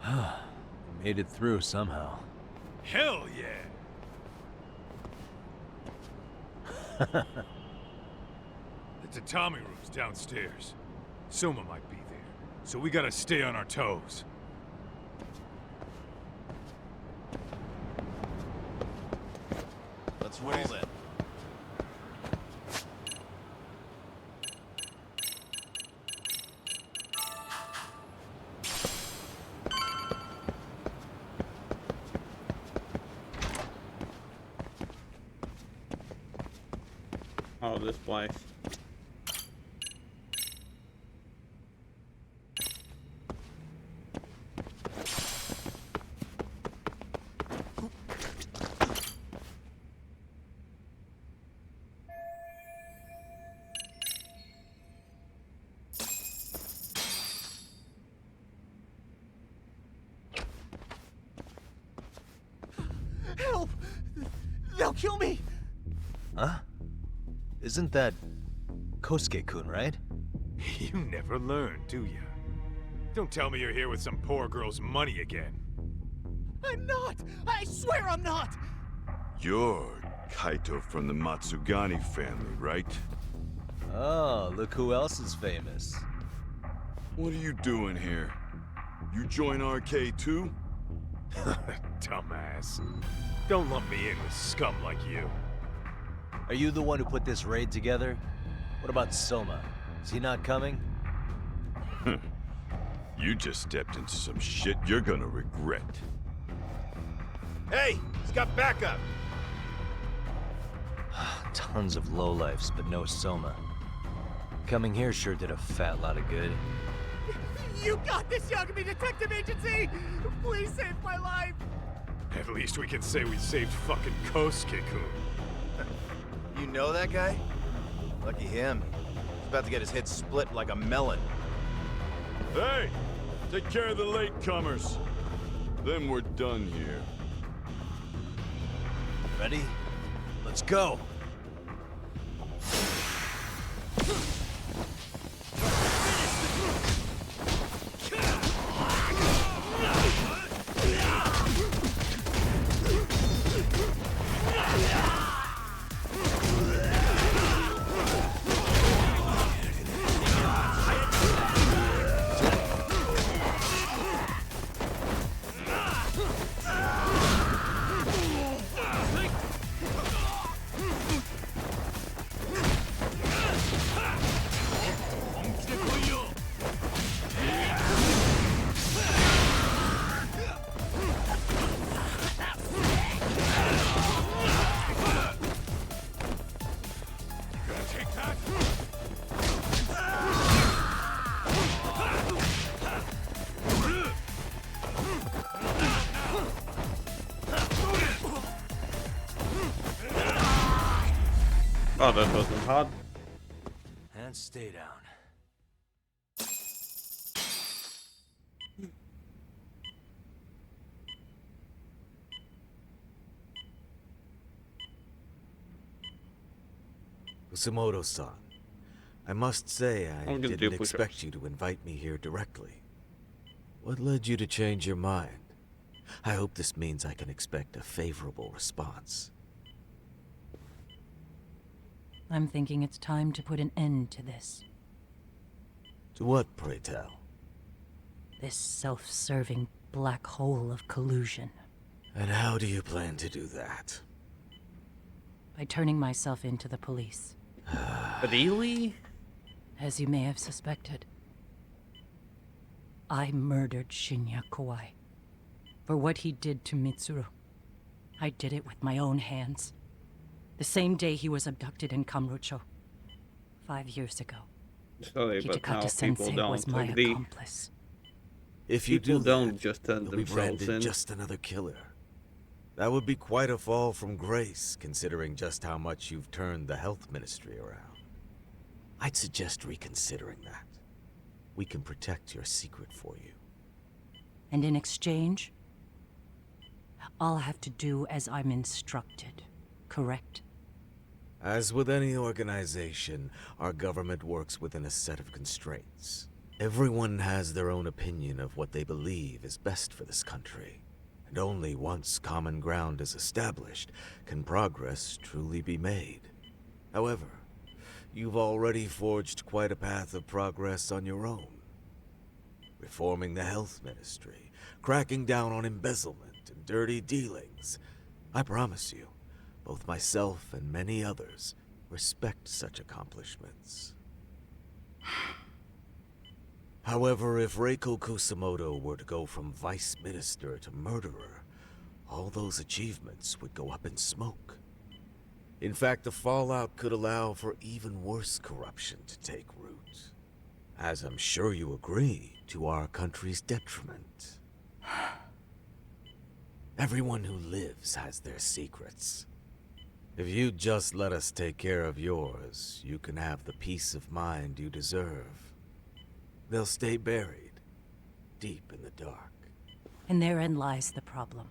We made it through somehow. Hell yeah! The tatami room's downstairs. Soma might be there, so we gotta stay on our toes. Let's roll then. Oh, this place. Help! They'll kill me! Huh? Isn't that Kosuke-kun, right? You never learn, do you? Don't tell me you're here with some poor girl's money again. I'm not! I swear I'm not! You're Kaito from the Matsugani family, right? Oh, look who else is famous. What are you doing here? You join RK too? Dumbass. Don't lump me in with scum like you. Are you the one who put this raid together? What about Soma? Is he not coming? You just stepped into some shit you're gonna regret. Hey, he's got backup. Tons of lowlifes, but no Soma. Coming here sure did a fat lot of good. You got this, Yagami Detective Agency! Please save my life! At least we can say we saved fucking Kosuke-kun. You know that guy? Lucky him. He's about to get his head split like a melon. Hey! Take care of the latecomers. Then we're done here. Ready? Let's go! Oh, that wasn't hard. And stay down. Kusumoto-san, I must say I I'm gonna do didn't push-ups. expect you to invite me here directly. What led you to change your mind? I hope this means I can expect a favorable response. I'm thinking it's time to put an end to this. To what, pray tell? This self-serving black hole of collusion. And how do you plan to do that? By turning myself into the police. Really? As you may have suspected, I murdered Shinya Kawai for what he did to Mitsuru. I did it with my own hands. The same day he was abducted in Kamurocho, 5 years ago. Sorry, but now Hijikata-sensei people was don't my agree. accomplice. If you People do don't that, just turn you'll be themselves branded in. just another killer. That would be quite a fall from grace, considering just how much you've turned the health ministry around. I'd suggest reconsidering that. We can protect your secret for you. And in exchange, I'll have to do as I'm instructed, correct? As with any organization, our government works within a set of constraints. Everyone has their own opinion of what they believe is best for this country. And only once common ground is established can progress truly be made. However, you've already forged quite a path of progress on your own. Reforming the health ministry, cracking down on embezzlement and dirty dealings. I promise you, both myself and many others respect such accomplishments. However, if Reiko Kusamoto were to go from vice minister to murderer, all those achievements would go up in smoke. In fact, the fallout could allow for even worse corruption to take root. As I'm sure you agree, to our country's detriment. Everyone who lives has their secrets. If you'd just let us take care of yours, you can have the peace of mind you deserve. They'll stay buried, deep in the dark. And therein lies the problem.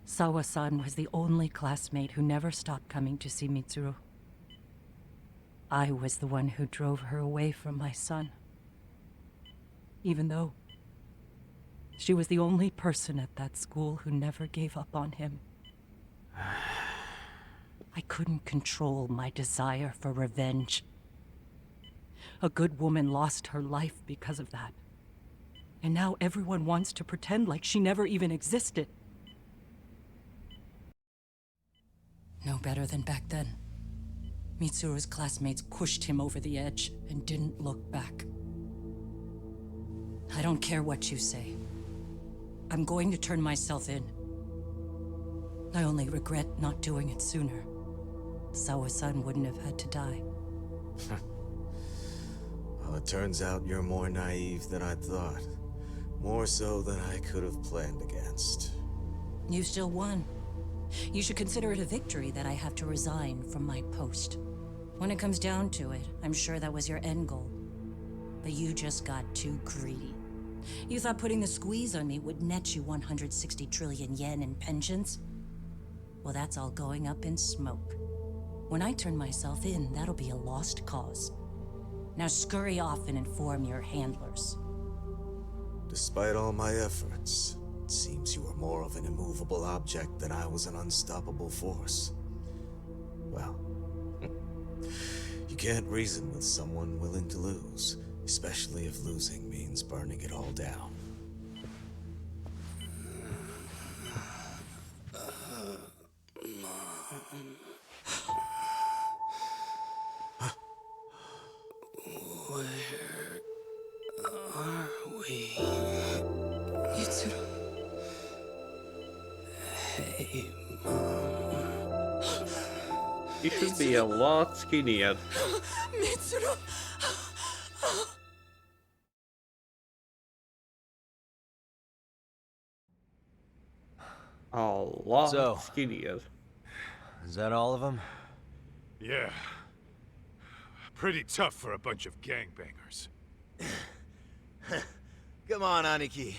Sawa-san was the only classmate who never stopped coming to see Mitsuru. I was the one who drove her away from my son. Even though she was the only person at that school who never gave up on him. I couldn't control my desire for revenge. A good woman lost her life because of that. And now everyone wants to pretend like she never even existed. No better than back then. Mitsuru's classmates pushed him over the edge and didn't look back. I don't care what you say. I'm going to turn myself in. I only regret not doing it sooner. Sawa-san wouldn't have had to die. Well, it turns out you're more naive than I thought. More so than I could have planned against. You still won. You should consider it a victory that I have to resign from my post. When it comes down to it, I'm sure that was your end goal. But you just got too greedy. You thought putting the squeeze on me would net you 160 trillion yen in pensions? Well, that's all going up in smoke. When I turn myself in, that'll be a lost cause. Now scurry off and inform your handlers. Despite all my efforts, it seems you were more of an immovable object than I was an unstoppable force. Well, you can't reason with someone willing to lose, especially if losing means burning it all down. Where are we? Mitsuru. Hey, Mom. You should be a lot skinnier. Mitsuru! A lot skinnier. Is that all of them? Yeah. Pretty tough for a bunch of gangbangers. Come on, Aniki.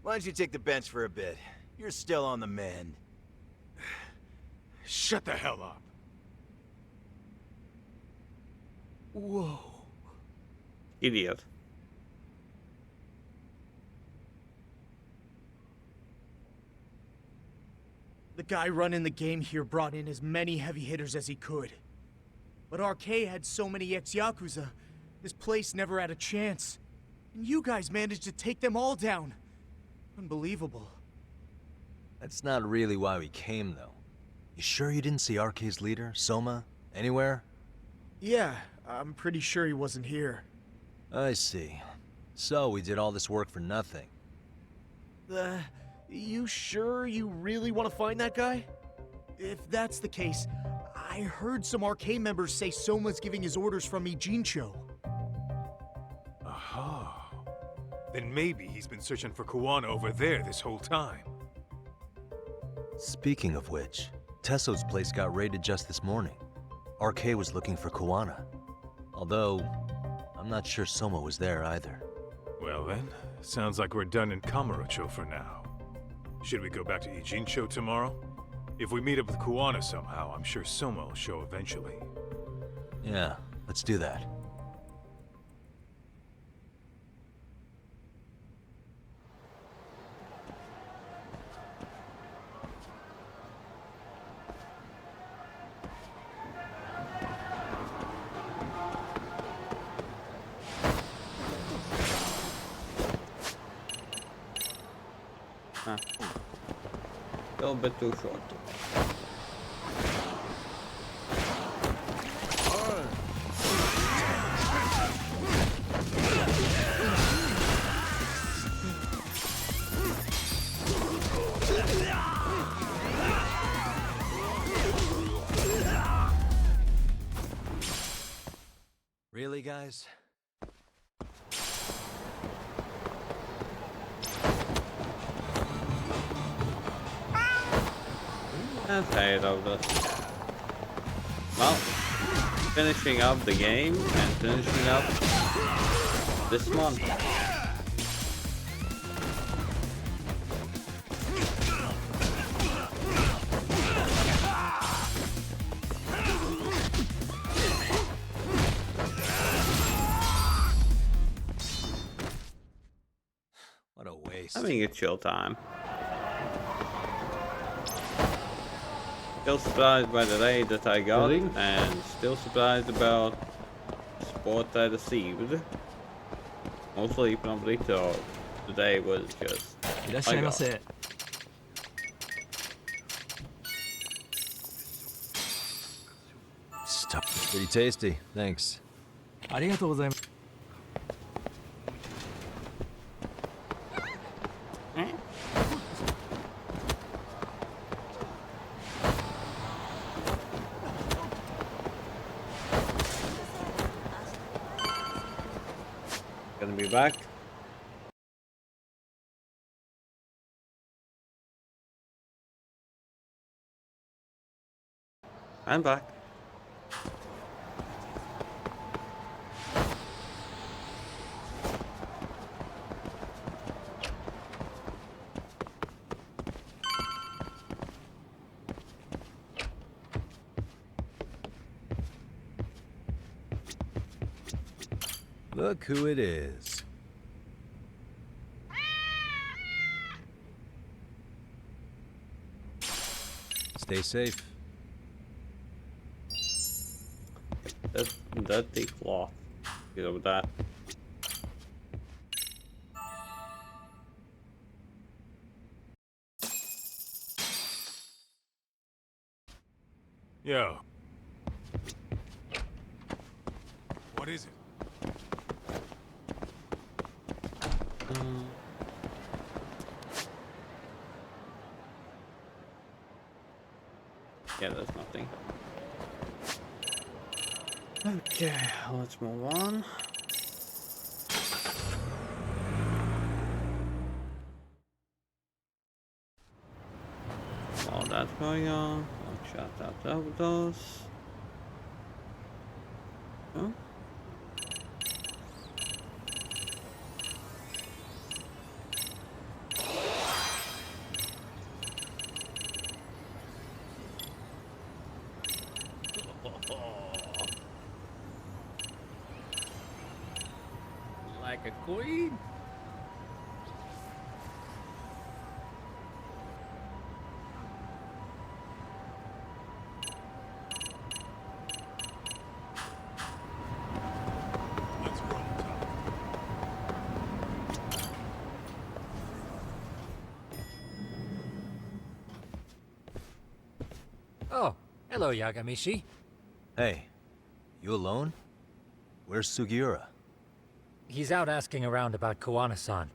Why don't you take the bench for a bit? You're still on the mend. Shut the hell up. Whoa. Idiot. The guy running the game here brought in as many heavy hitters as he could. But RK had so many ex-Yakuza, this place never had a chance. And you guys managed to take them all down. Unbelievable. That's not really why we came, though. You sure you didn't see RK's leader, Soma, anywhere? Yeah, I'm pretty sure he wasn't here. I see. So we did all this work for nothing. You sure you really want to find that guy? If that's the case, I heard some RK members say Soma's giving his orders from Ijincho. Aha. Then maybe he's been searching for Kuwana over there this whole time. Speaking of which, Tesso's place got raided just this morning. RK was looking for Kuwana. Although, I'm not sure Soma was there either. Well then, sounds like we're done in Kamurocho for now. Should we go back to Ijincho tomorrow? If we meet up with Kuwana somehow, I'm sure Soma will show eventually. Yeah, let's do that. A little bit too short. Really, guys? I'm tired of this. Well, finishing up the game and finishing up this month. What a waste. Having a chill time. Still surprised by the raid that I got, and still surprised about support I received. Mostly probably so today was just... いらっしゃいませ。 Stuff is pretty tasty. Thanks. ありがとうございます。 Gonna be back. I'm back. Look who it is. Stay safe. That the cloth. Get over that. Yo. What is it? Yeah, there's nothing. Okay, let's move on. While that's going on, I'll shut that out those. Huh? Like a queen? Oh, hello, Yagamishi. Hey, you alone? Where's Sugiura? He's out asking around about Kuwana-san.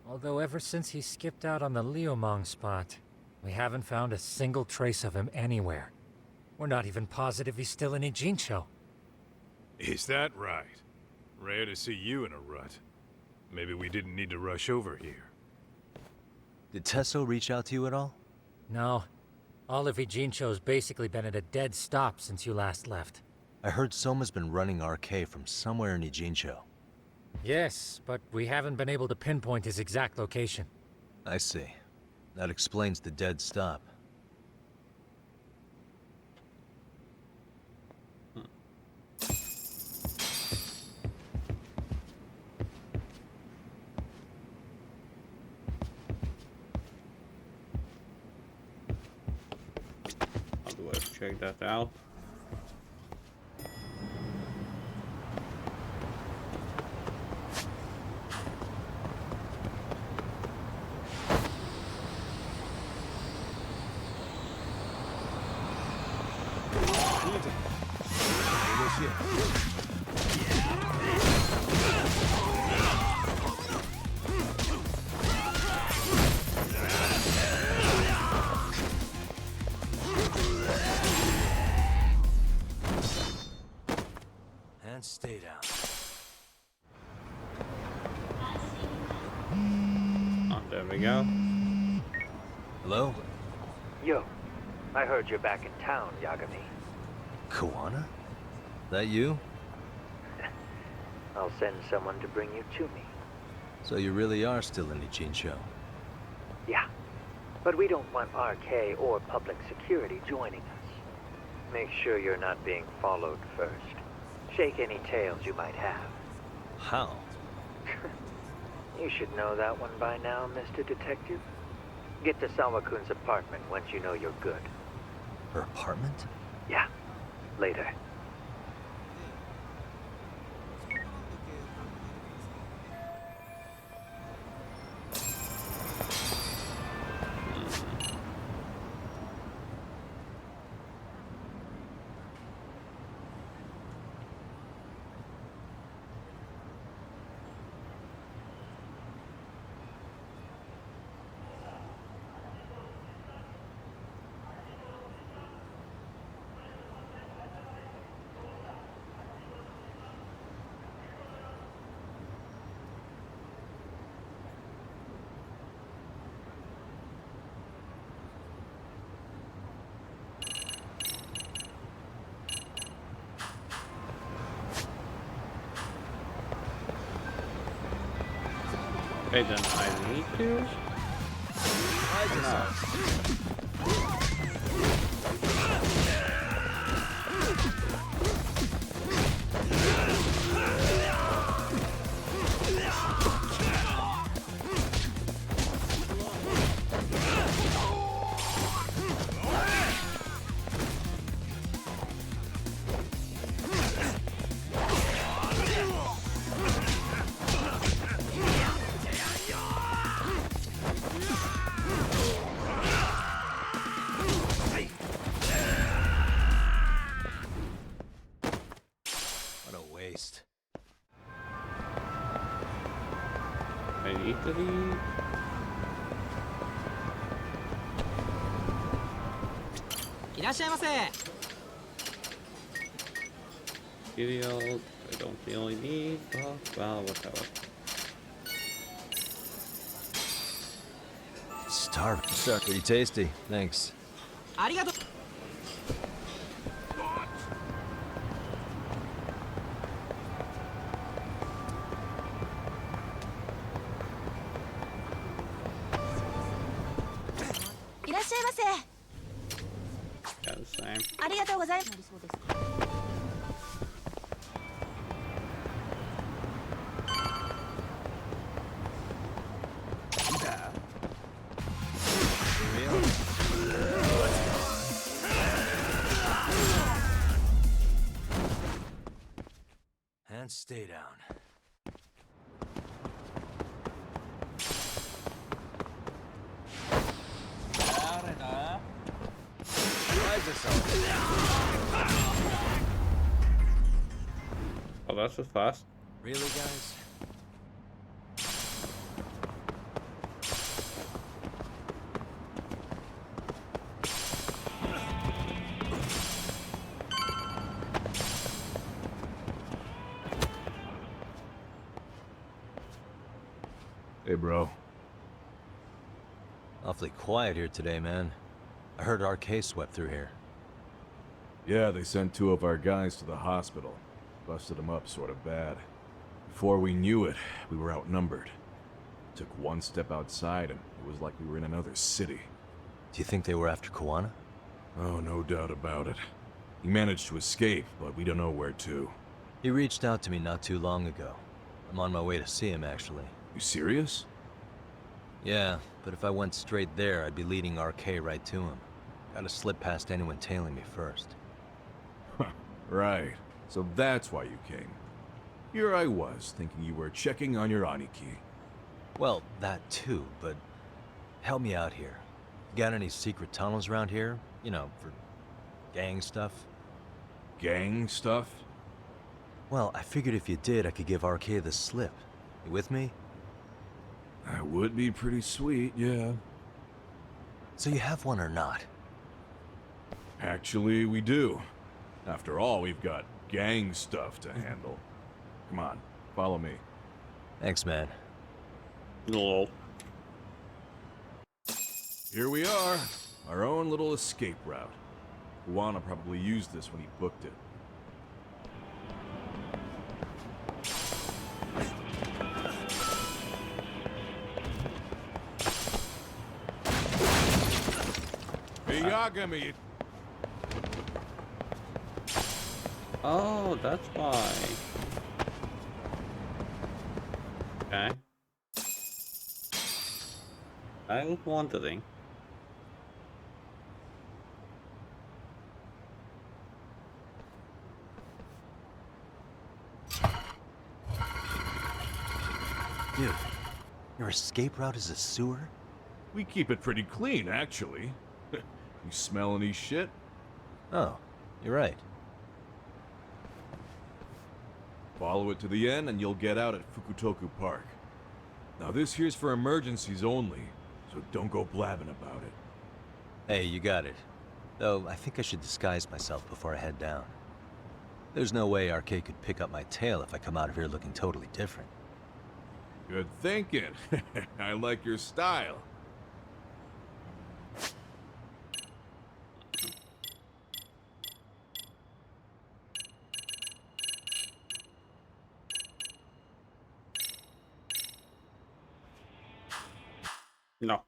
Although ever since he skipped out on the Liumang spot, we haven't found a single trace of him anywhere. We're not even positive he's still in Ijincho. Is that right? Rare to see you in a rut. Maybe we didn't need to rush over here. Did Tesso reach out to you at all? No. All of Ijincho's basically been at a dead stop since you last left. I heard Soma's been running RK from somewhere in Ijincho. Yes, but we haven't been able to pinpoint his exact location. I see. That explains the dead stop. How do I check that out? And stay down. Oh, there we go. Hello? Yo, I heard you're back in town, Yagami. Koana? That you? I'll send someone to bring you to me. So you really are still in the Jincho? Yeah, but we don't want RK or public security joining us. Make sure you're not being followed first. Shake any tails you might have. How? You should know that one by now, Mr. Detective. Get to Sawa-kun's apartment once you know you're good. Her apartment? Yeah, later. Okay, then I need to. What a waste. I need to leave. Cereal, I don't really need, but well, whatever. Starving. Sir, pretty tasty. Thanks. Yeah, the same. ありがとうございます。 And stay down. Oh, that's just fast. Really, guys? Hey, bro. Awfully quiet here today, man. I heard RK swept through here. Yeah, they sent 2 of our guys to the hospital. Busted them up sort of bad. Before we knew it, we were outnumbered. Took one step outside and It was like we were in another city. Do you think they were after Koana? Oh, no doubt about it. He managed to escape, but we don't know where to. He reached out to me not too long ago. I'm on my way to see him, actually. You serious? Yeah, but if I went straight there, I'd be leading RK right to him. Gotta slip past anyone tailing me first. Right. So that's why you came. Here I was, thinking you were checking on your Aniki. Well, that too, but help me out here. Got any secret tunnels around here? You know, for gang stuff? Gang stuff? Well, I figured if you did, I could give RK the slip. You with me? That would be pretty sweet, yeah. So you have one or not? Actually, we do. After all, we've got gang stuff to handle. Come on, follow me. Thanks, man. Lol. Here we are. Our own little escape route. Koana probably used this when he booked it. Hey, Yagami! Oh, that's why. Okay. I was wondering. Dude, your escape route is a sewer? We keep it pretty clean, actually. You smell any shit? Oh, you're right. Follow it to the end and you'll get out at Fukutoku Park. Now this here's for emergencies only, so don't go blabbing about it. Hey, you got it. Though, I think I should disguise myself before I head down. There's no way RK could pick up my tail if I come out of here looking totally different. Good thinking. I like your style. No.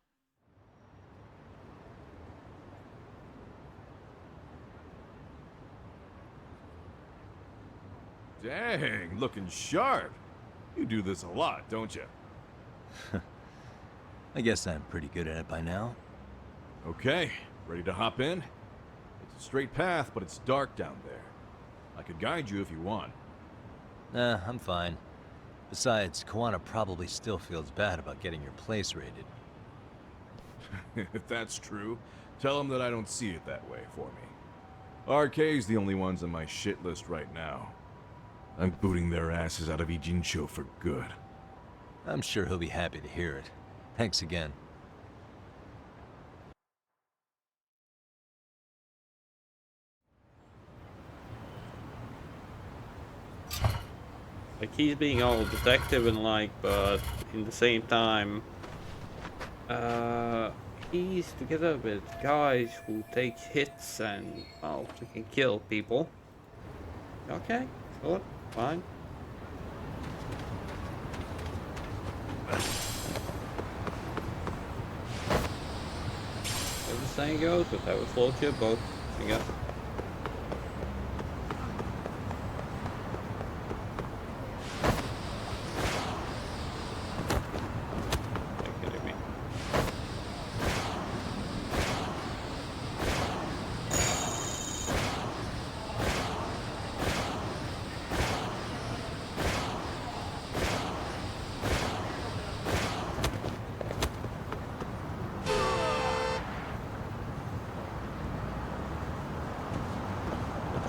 Dang, looking sharp. You do this a lot, don't you? I guess I'm pretty good at it by now. Okay, ready to hop in? It's a straight path, but it's dark down there. I could guide you if you want. Nah, I'm fine. Besides, Koana probably still feels bad about getting your place raided. If that's true, tell him that I don't see it that way for me. RK's the only ones on my shit list right now. I'm booting their asses out of Ijincho for good. I'm sure he'll be happy to hear it. Thanks again. Like, he's being all detective and like, but in the same time, he's together with guys who take hits and, well, they can kill people. Okay, sure, fine. As the saying goes, whatever floats your boat, I guess.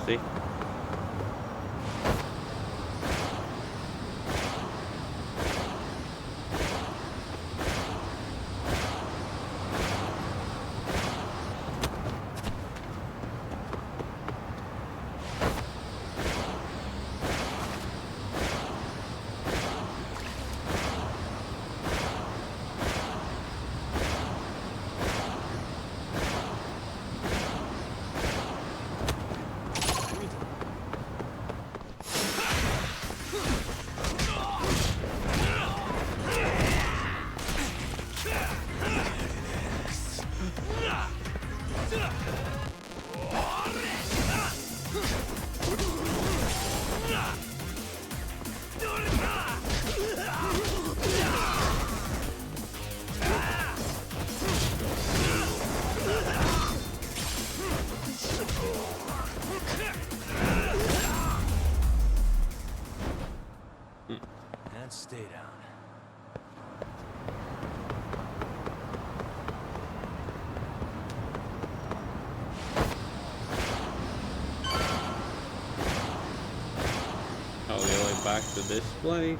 See? stay down. All the way back to this place.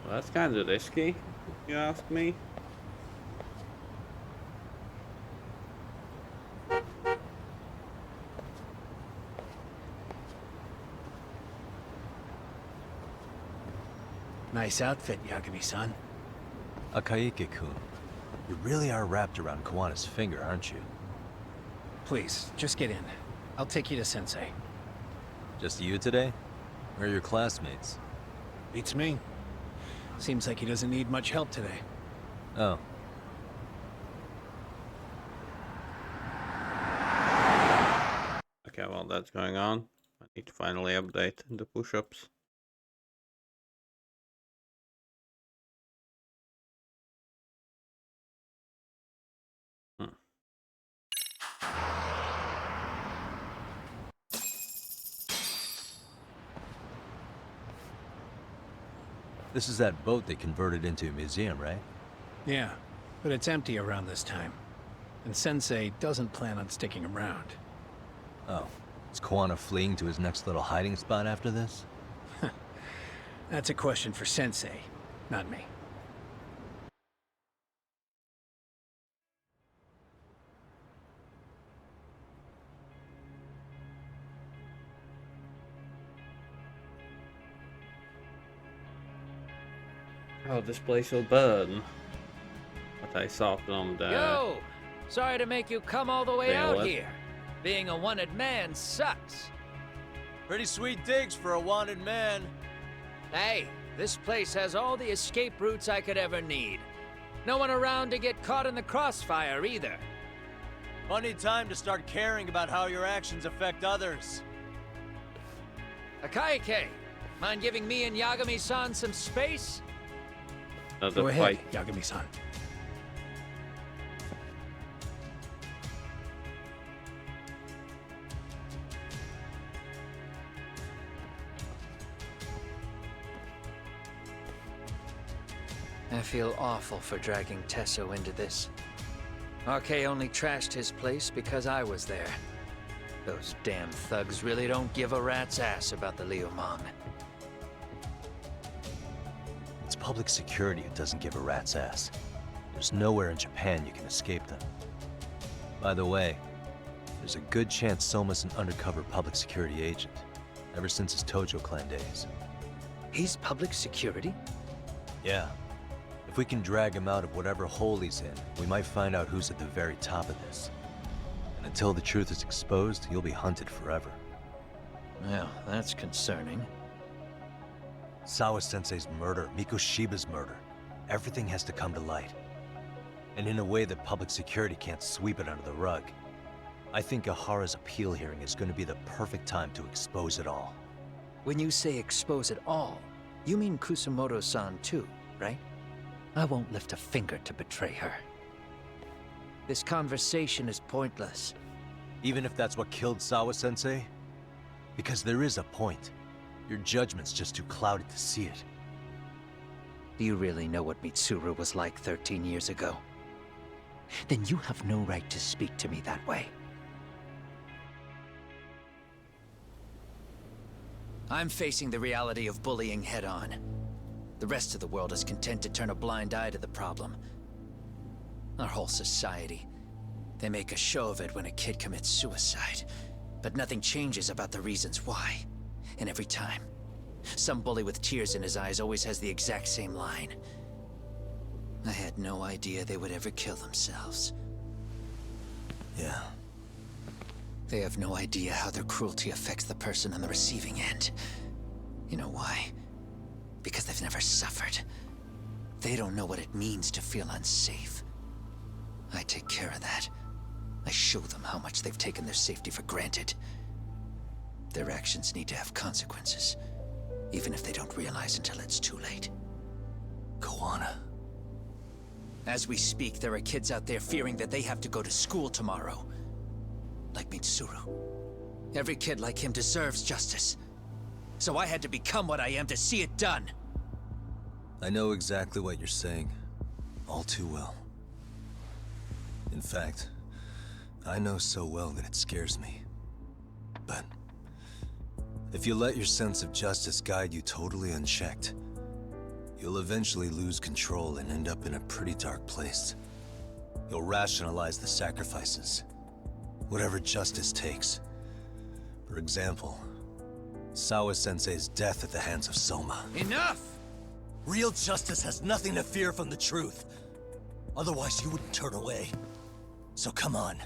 Well, that's kind of risky, if you ask me. Nice outfit, Yagami-san. Akaike-kun, you really are wrapped around Kawana's finger, aren't you? Please, just get in. I'll take you to Sensei. Just you today? Where are your classmates? Beats me. Seems like he doesn't need much help today. Oh. Okay, while that's going on, I need to finally update the push-ups. This is that boat they converted into a museum, right? Yeah, but it's empty around this time. And Sensei doesn't plan on sticking around. Oh. Is Kawana fleeing to his next little hiding spot after this? That's a question for Sensei, not me. Oh, this place will burn. But I saw from the... Yo! Sorry to make you come all the way Yeah, out what? here. Being a wanted man sucks. Pretty sweet digs for a wanted man. Hey, this place has all the escape routes I could ever need. No one around to get caught in the crossfire either. Funny time to start caring about how your actions affect others. Akaike, mind giving me and Yagami-san some space? Another Go fight. ahead, Yagami-san. I feel awful for dragging Tesso into this. RK only trashed his place because I was there. Those damn thugs really don't give a rat's ass about the Liumang. It's public security who doesn't give a rat's ass. There's nowhere in Japan you can escape them. By the way, there's a good chance Soma's an undercover public security agent, ever since his Tojo clan days. He's public security? Yeah. If we can drag him out of whatever hole he's in, we might find out who's at the very top of this. And until the truth is exposed, he'll be hunted forever. Well, that's concerning. Sawa-sensei's murder, Mikoshiba's murder. Everything has to come to light. And in a way that public security can't sweep it under the rug. I think Ahara's appeal hearing is going to be the perfect time to expose it all. When you say expose it all, you mean Kusumoto-san too, right? I won't lift a finger to betray her. This conversation is pointless. Even if that's what killed Sawa-sensei? Because there is a point. Your judgment's just too clouded to see it. Do you really know what Mitsuru was like 13 years ago? Then you have no right to speak to me that way. I'm facing the reality of bullying head-on. The rest of the world is content to turn a blind eye to the problem. Our whole society. They make a show of it when a kid commits suicide, but nothing changes about the reasons why. And every time, some bully with tears in his eyes always has the exact same line. I had no idea they would ever kill themselves. Yeah. They have no idea how their cruelty affects the person on the receiving end. You know why? Because they've never suffered. They don't know what it means to feel unsafe. I take care of that. I show them how much they've taken their safety for granted. Their actions need to have consequences, even if they don't realize until it's too late. Kawana. As we speak, there are kids out there fearing that they have to go to school tomorrow. Like Mitsuru. Every kid like him deserves justice. So I had to become what I am to see it done. I know exactly what you're saying, all too well. In fact, I know so well that it scares me. But if you let your sense of justice guide you totally unchecked, you'll eventually lose control and end up in a pretty dark place. You'll rationalize the sacrifices, whatever justice takes. For example, Sawa-sensei's death at the hands of Soma. Enough! Real justice has nothing to fear from the truth. Otherwise, you wouldn't turn away. So come on.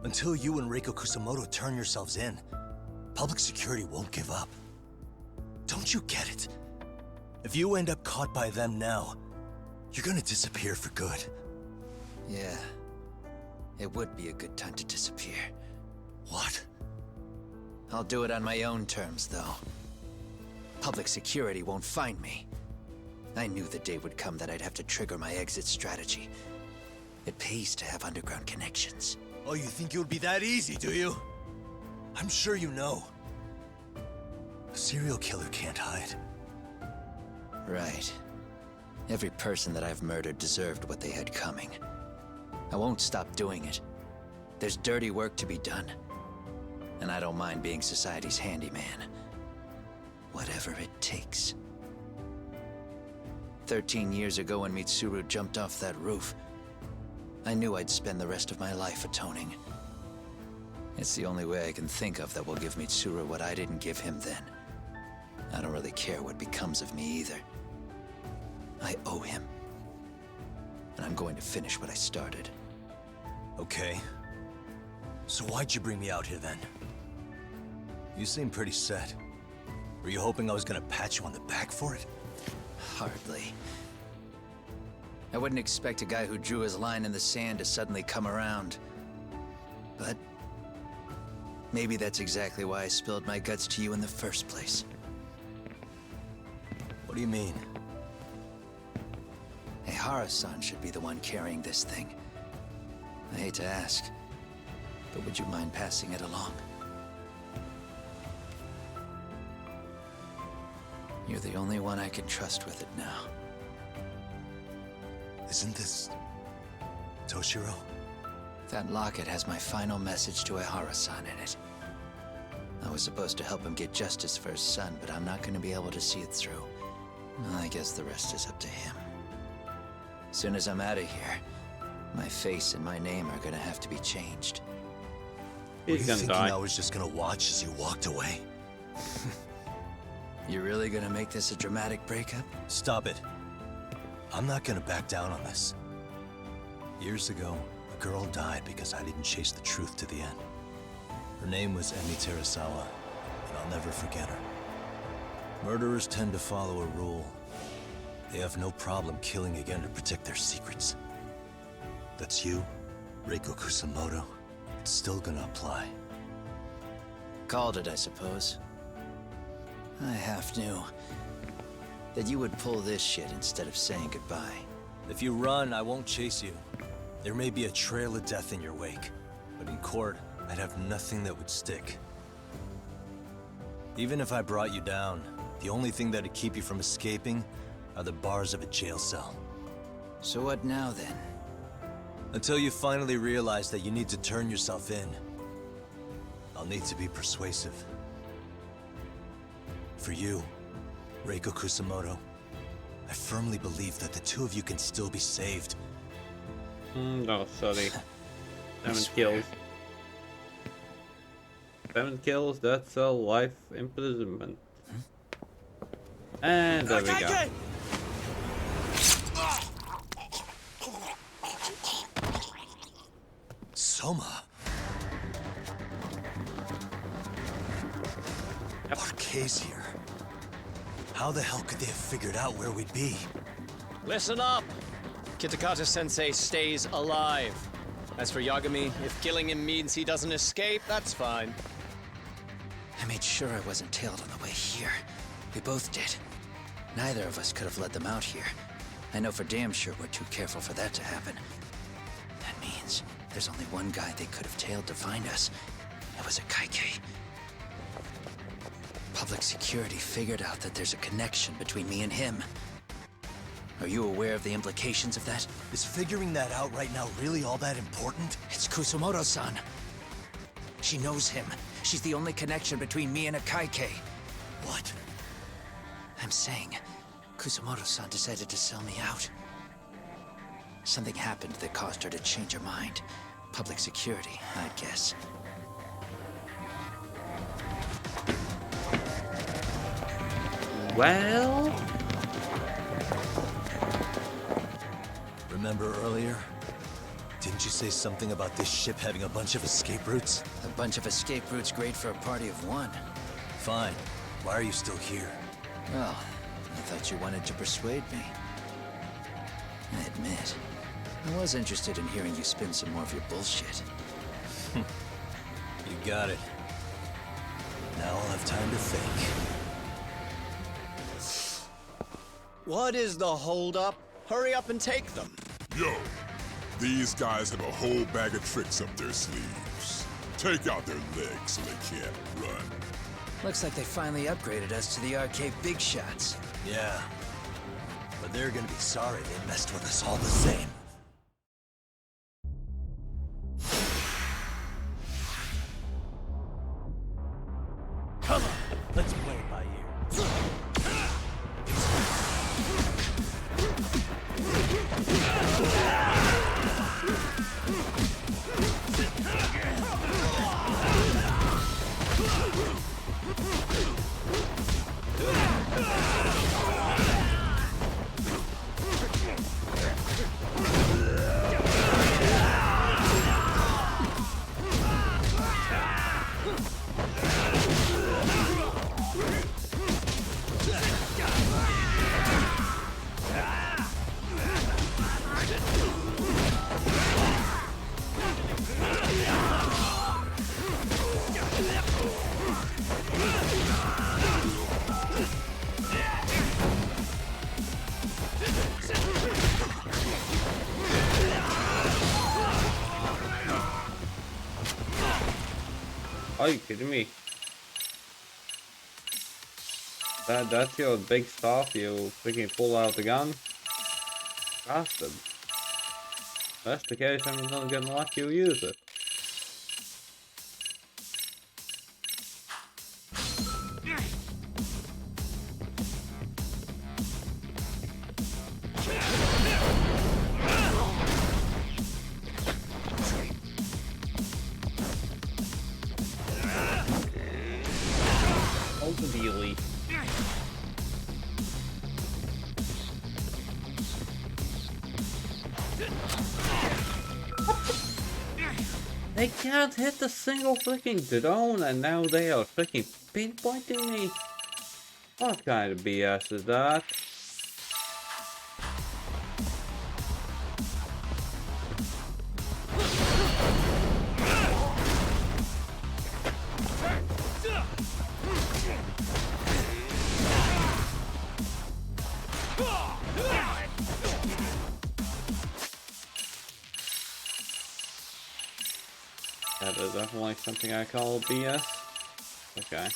Until you and Reiko Kusamoto turn yourselves in, public security won't give up. Don't you get it? If you end up caught by them now, you're gonna disappear for good. Yeah. It would be a good time to disappear. What? I'll do it on my own terms, though. Public security won't find me. I knew the day would come that I'd have to trigger my exit strategy. It pays to have underground connections. Oh, you think it would be that easy, do you? I'm sure you know. A serial killer can't hide. Right. Every person that I've murdered deserved what they had coming. I won't stop doing it. There's dirty work to be done. And I don't mind being society's handyman. Whatever it takes. 13 years ago when Mitsuru jumped off that roof, I knew I'd spend the rest of my life atoning. It's the only way I can think of that will give Mitsuru what I didn't give him then. I don't really care what becomes of me either. I owe him. And I'm going to finish what I started. Okay. So why'd you bring me out here then? You seem pretty set. Were you hoping I was gonna pat you on the back for it? Hardly. I wouldn't expect a guy who drew his line in the sand to suddenly come around. But maybe that's exactly why I spilled my guts to you in the first place. What do you mean? Hey, Hara-san should be the one carrying this thing. I hate to ask, but would you mind passing it along? You're the only one I can trust with it now. Isn't this Toshiro? That locket has my final message to Ehara-san in it. I was supposed to help him get justice for his son, but I'm not going to be able to see it through. I guess the rest is up to him. Soon as I'm out of here, my face and my name are going to have to be changed. Were you thinking I was just gonna watch as you walked away? You really gonna make this a dramatic breakup? Stop it. I'm not gonna back down on this. Years ago, a girl died because I didn't chase the truth to the end. Her name was Emi Terasawa, and I'll never forget her. Murderers tend to follow a rule. They have no problem killing again to protect their secrets. That's you, Reiko Kusamoto. It's still gonna apply. Called it, I suppose. I half knew that you would pull this shit instead of saying goodbye. If you run, I won't chase you. There may be a trail of death in your wake, but in court, I'd have nothing that would stick. Even if I brought you down, the only thing that'd keep you from escaping are the bars of a jail cell. So what now, then? Until you finally realize that you need to turn yourself in, I'll need to be persuasive. For you, Reiko Kusamoto, I firmly believe that the two of you can still be saved. No, sorry. 7 kills. 7 kills, that's a life imprisonment. And there we go. Soma. RK's here. How the hell could they have figured out where we'd be? Listen up! Kitakata-sensei stays alive. As for Yagami, if killing him means he doesn't escape, that's fine. I made sure I wasn't tailed on the way here. We both did. Neither of us could have led them out here. I know for damn sure we're too careful for that to happen. That means there's only one guy they could have tailed to find us. It was a Kaike. Public security figured out that there's a connection between me and him. Are you aware of the implications of that? Is figuring that out right now really all that important? It's Kusumoto-san. She knows him. She's the only connection between me and Akaike. What? I'm saying, Kusumoto-san decided to sell me out. Something happened that caused her to change her mind. Public security, I'd guess. Well... Remember earlier? Didn't you say something about this ship having a bunch of escape routes? A bunch of escape routes great for a party of one. Fine. Why are you still here? Well, I thought you wanted to persuade me. I admit, I was interested in hearing you spin some more of your bullshit. You got it. Now I'll have time to think. What is the holdup? Hurry up and take them. Yo, these guys have a whole bag of tricks up their sleeves. Take out their legs so they can't run. Looks like they finally upgraded us to the arcade big shots. Yeah. But they're gonna be sorry they messed with us all the same. Come on, let's play it by ear. Are you kidding me? That's your big stuff, you freaking pull out the gun? Bastard. If that's the case, I'm not gonna let you use it. Ultimately. They can't hit a single freaking drone and now they are freaking pinpointing me? What kind of BS is that? That is definitely something I call BS. Okay.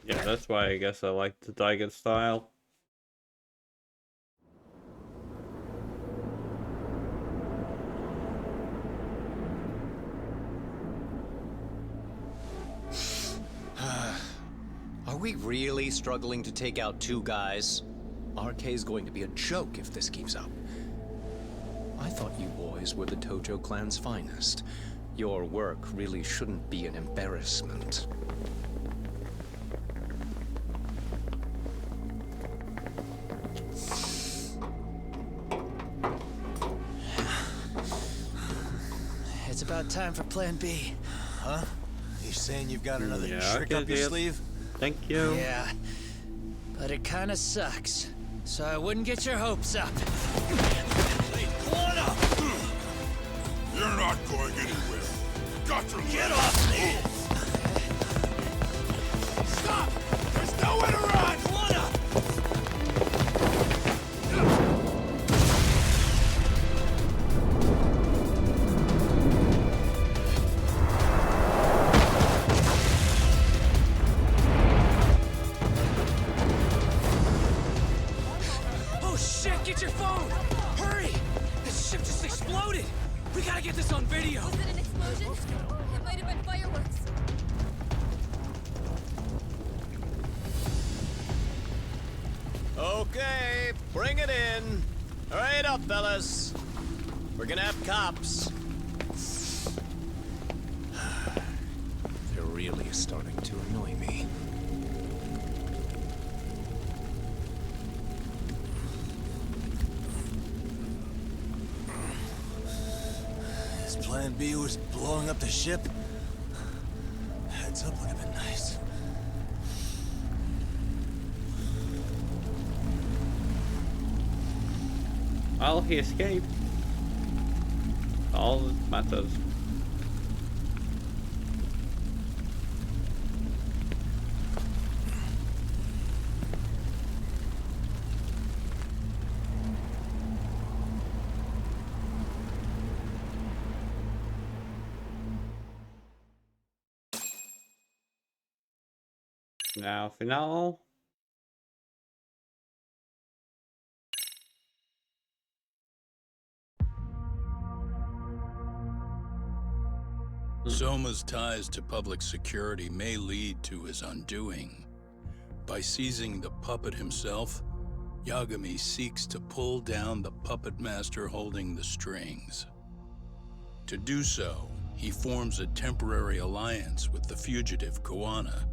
Yeah, that's why I guess I like the Daigen style. Are we really struggling to take out two guys? RK's going to be a joke if this keeps up. I thought you boys were the Tojo clan's finest. Your work really shouldn't be an embarrassment. It's about time for Plan B. Huh? You saying you've got another Yeah, trick up your sleeve? Thank you. Yeah, but it kinda sucks. so I wouldn't get your hopes up. You're not going anywhere. Got to Get off me! Stop! There's nowhere to run! Oh shit, get your phone! Hurry! This ship just exploded! We gotta get this on video! Was it an explosion? It might have been fireworks. Okay, bring it in. Hurry it up, fellas. We're gonna have cops. They're really starting to annoy me. His plan B was blowing up the ship? Heads up would have been nice. Well, he escaped. All that matters. Now, final. Soma's ties to public security may lead to his undoing. By seizing the puppet himself, Yagami seeks to pull down the puppet master holding the strings. To do so, he forms a temporary alliance with the fugitive Kuwana.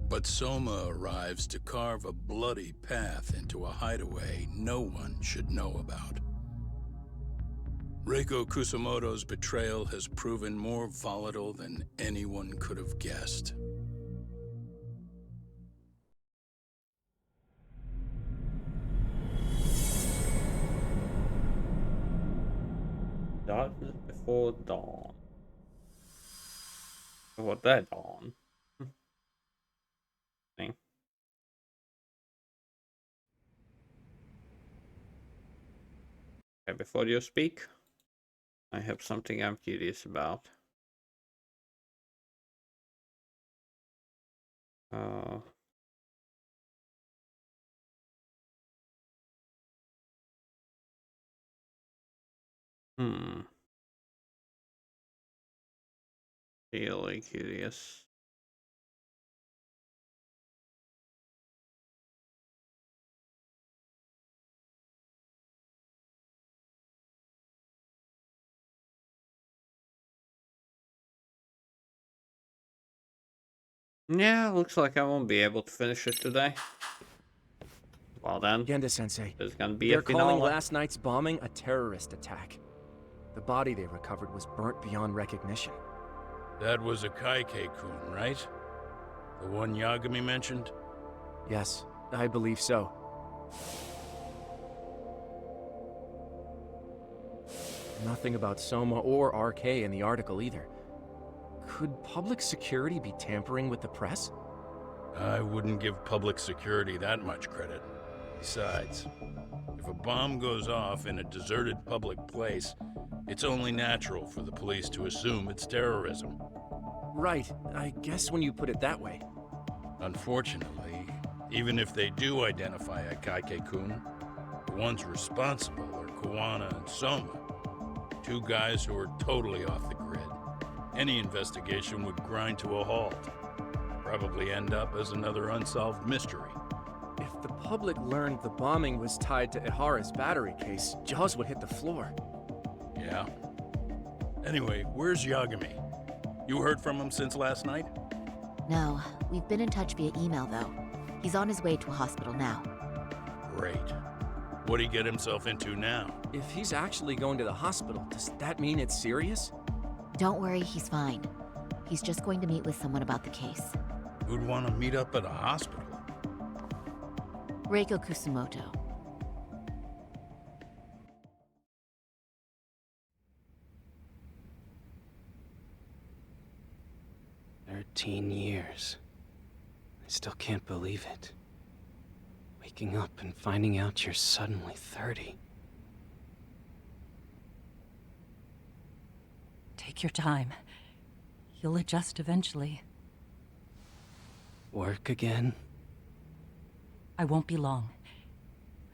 But Soma arrives to carve a bloody path into a hideaway no one should know about. Reiko Kusamoto's betrayal has proven more volatile than anyone could have guessed. Darkness before dawn. Before that dawn. Thing. Okay, before you speak, I have something I'm curious about. Really curious. Yeah, looks like I won't be able to finish it today. Well then, Genda-sensei, there's gonna be they're a finale. calling last night's bombing a terrorist attack. The body they recovered was burnt beyond recognition. That was a Kaike-kun, right? The one Yagami mentioned? Yes, I believe so. Nothing about Soma or RK in the article either. Could public security be tampering with the press? I wouldn't give public security that much credit. Besides, if a bomb goes off in a deserted public place, it's only natural for the police to assume it's terrorism. Right, I guess when you put it that way. Unfortunately, even if they do identify a Kaike-kun, the ones responsible are Kuwana and Soma, two guys who are totally off the grid. Any investigation would grind to a halt. Probably end up as another unsolved mystery. If the public learned the bombing was tied to Ihara's battery case, jaws would hit the floor. Yeah. Anyway, where's Yagami? You heard from him since last night? No, we've been in touch via email, though. He's on his way to a hospital now. Great. What'd he get himself into now? If he's actually going to the hospital, does that mean it's serious? Don't worry, he's fine. He's just going to meet with someone about the case. Who'd want to meet up at a hospital? Reiko Kusumoto. 13 years. I still can't believe it. Waking up and finding out you're suddenly 30. Take your time. You'll adjust eventually. Work again? I won't be long.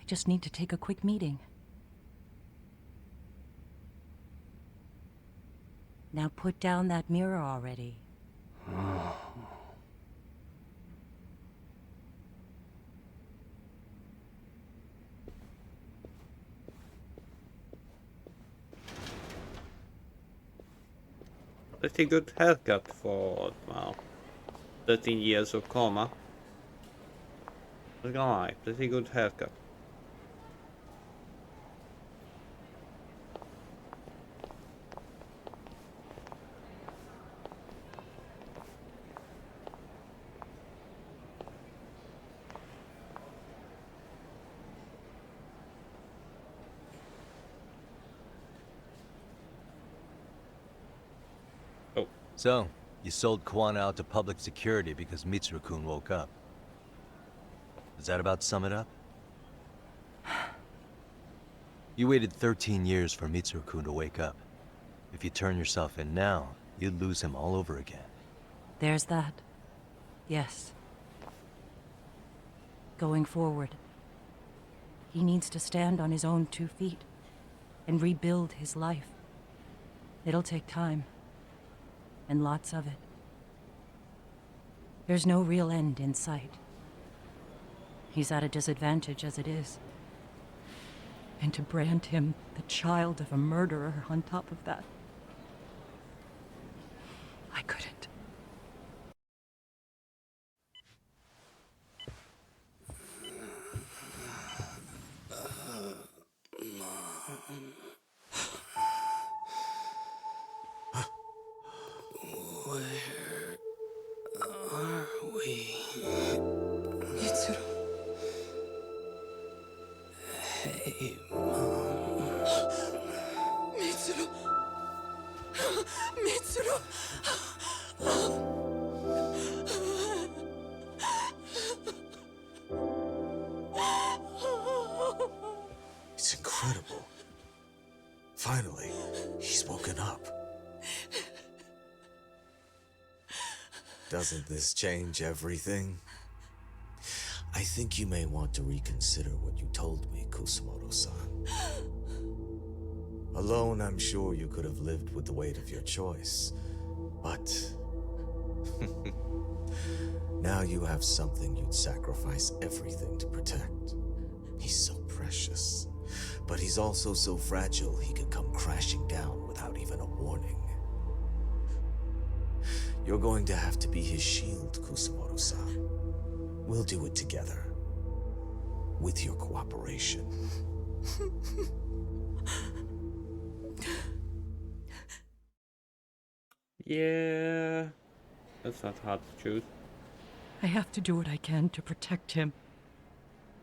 I just need to take a quick meeting. Now put down that mirror already. Oh. Pretty good haircut for, well, 13 years of coma. Not gonna lie, pretty good haircut. So, you sold Kuwana out to public security because Mitsuru-kun woke up. Does that about sum it up? You waited 13 years for Mitsuru-kun to wake up. If you turn yourself in now, you'd lose him all over again. There's that. Yes. Going forward, he needs to stand on his own 2 feet and rebuild his life. It'll take time. And lots of it. There's no real end in sight. He's at a disadvantage as it is. And to brand him the child of a murderer on top of that, I couldn't. Where are we? Mitsuru. Hey, Mom. Mitsuru. Mitsuru. It's incredible. Finally, he's woken up. Doesn't this change everything? I think you may want to reconsider what you told me, Kusumoto-san. Alone, I'm sure you could have lived with the weight of your choice, but now you have something you'd sacrifice everything to protect. He's so precious, but he's also so fragile he could come crashing down without even a warning. You're going to have to be his shield, Kusumoto-san. We'll do it together. With your cooperation. Yeah, that's not hard to choose. I have to do what I can to protect him.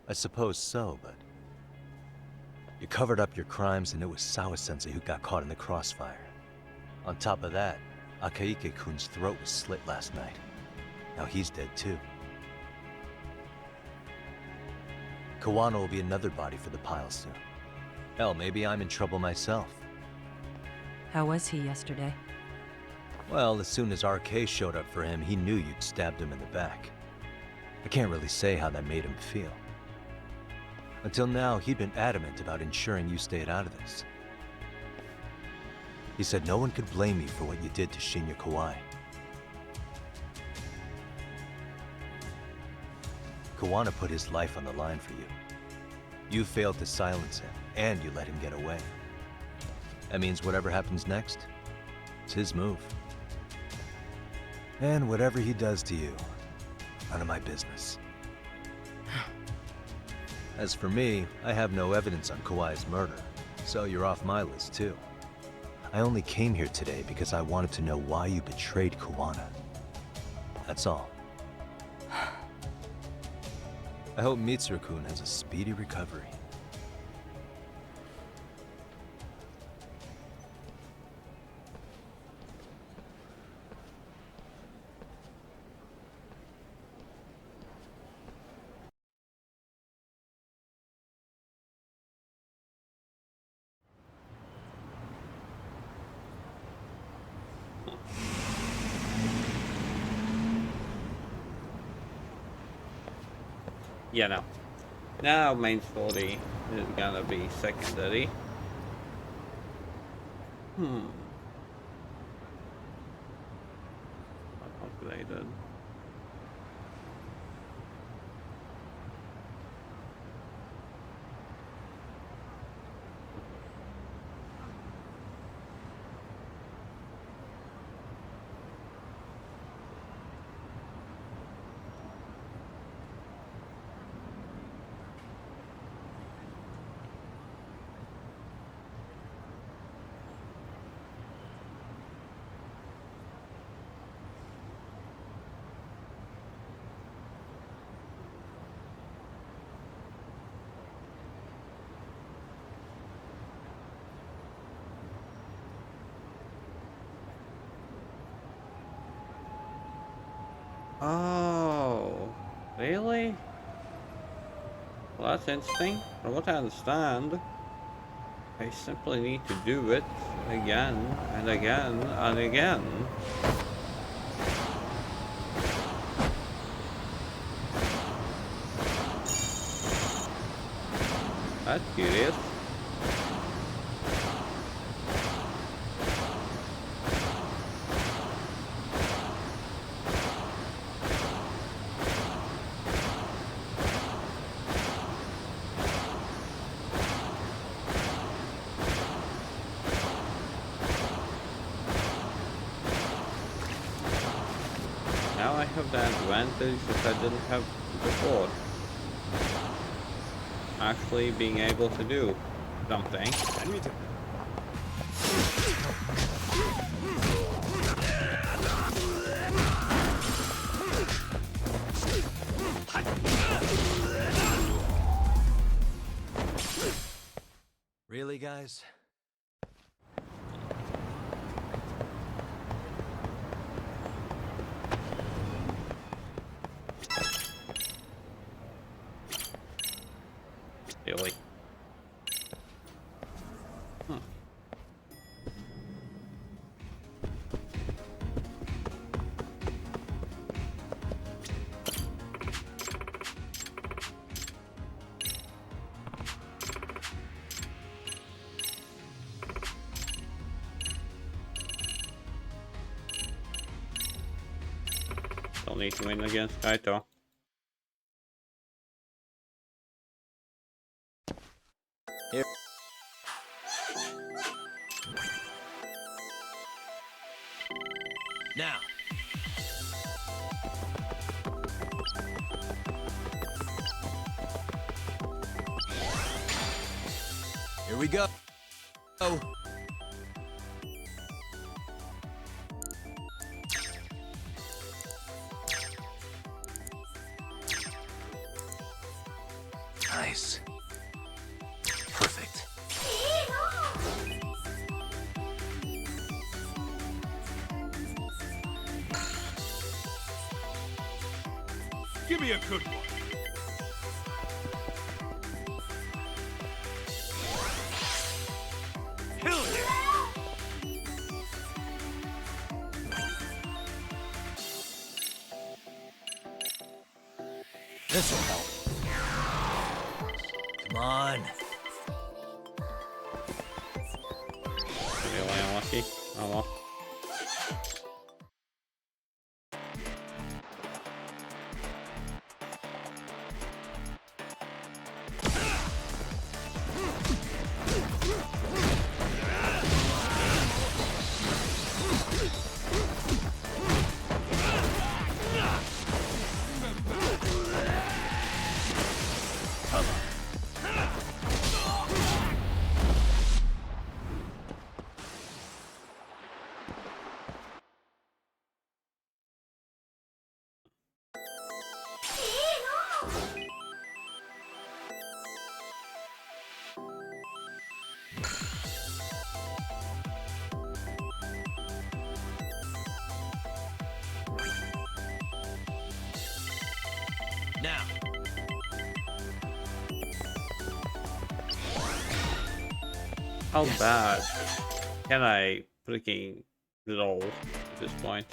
I suppose so, but... You covered up your crimes and it was Sawa-sensei who got caught in the crossfire. On top of that, Akaike-kun's throat was slit last night. Now he's dead too. Kuwana will be another body for the pile soon. Hell, maybe I'm in trouble myself. How was he yesterday? Well, as soon as RK showed up for him, he knew you'd stabbed him in the back. I can't really say how that made him feel. Until now, he'd been adamant about ensuring you stayed out of this. He said no one could blame you for what you did to Shinya Kawai. Kuwana put his life on the line for you. You failed to silence him, and you let him get away. That means whatever happens next, it's his move. And whatever he does to you, none of my business. As for me, I have no evidence on Kawai's murder, so you're off my list too. I only came here today because I wanted to know why you betrayed Kuwana. That's all. I hope Mitsuru-kun has a speedy recovery. Yeah, no. Now main story is gonna be secondary. Upgraded. Oh, really? Well, that's interesting. From what I understand, I simply need to do it again and again and again. That's curious. Now I have the advantage that I didn't have before. Actually being able to do something. Really, guys? Really? Don't need to win against Kaito. Here. Now. Here we go. Oh. Nice. Perfect. Give me a good one. Hell yeah! This'll help. Come on. Really unlucky. Oh well. How bad can I freaking roll at this point?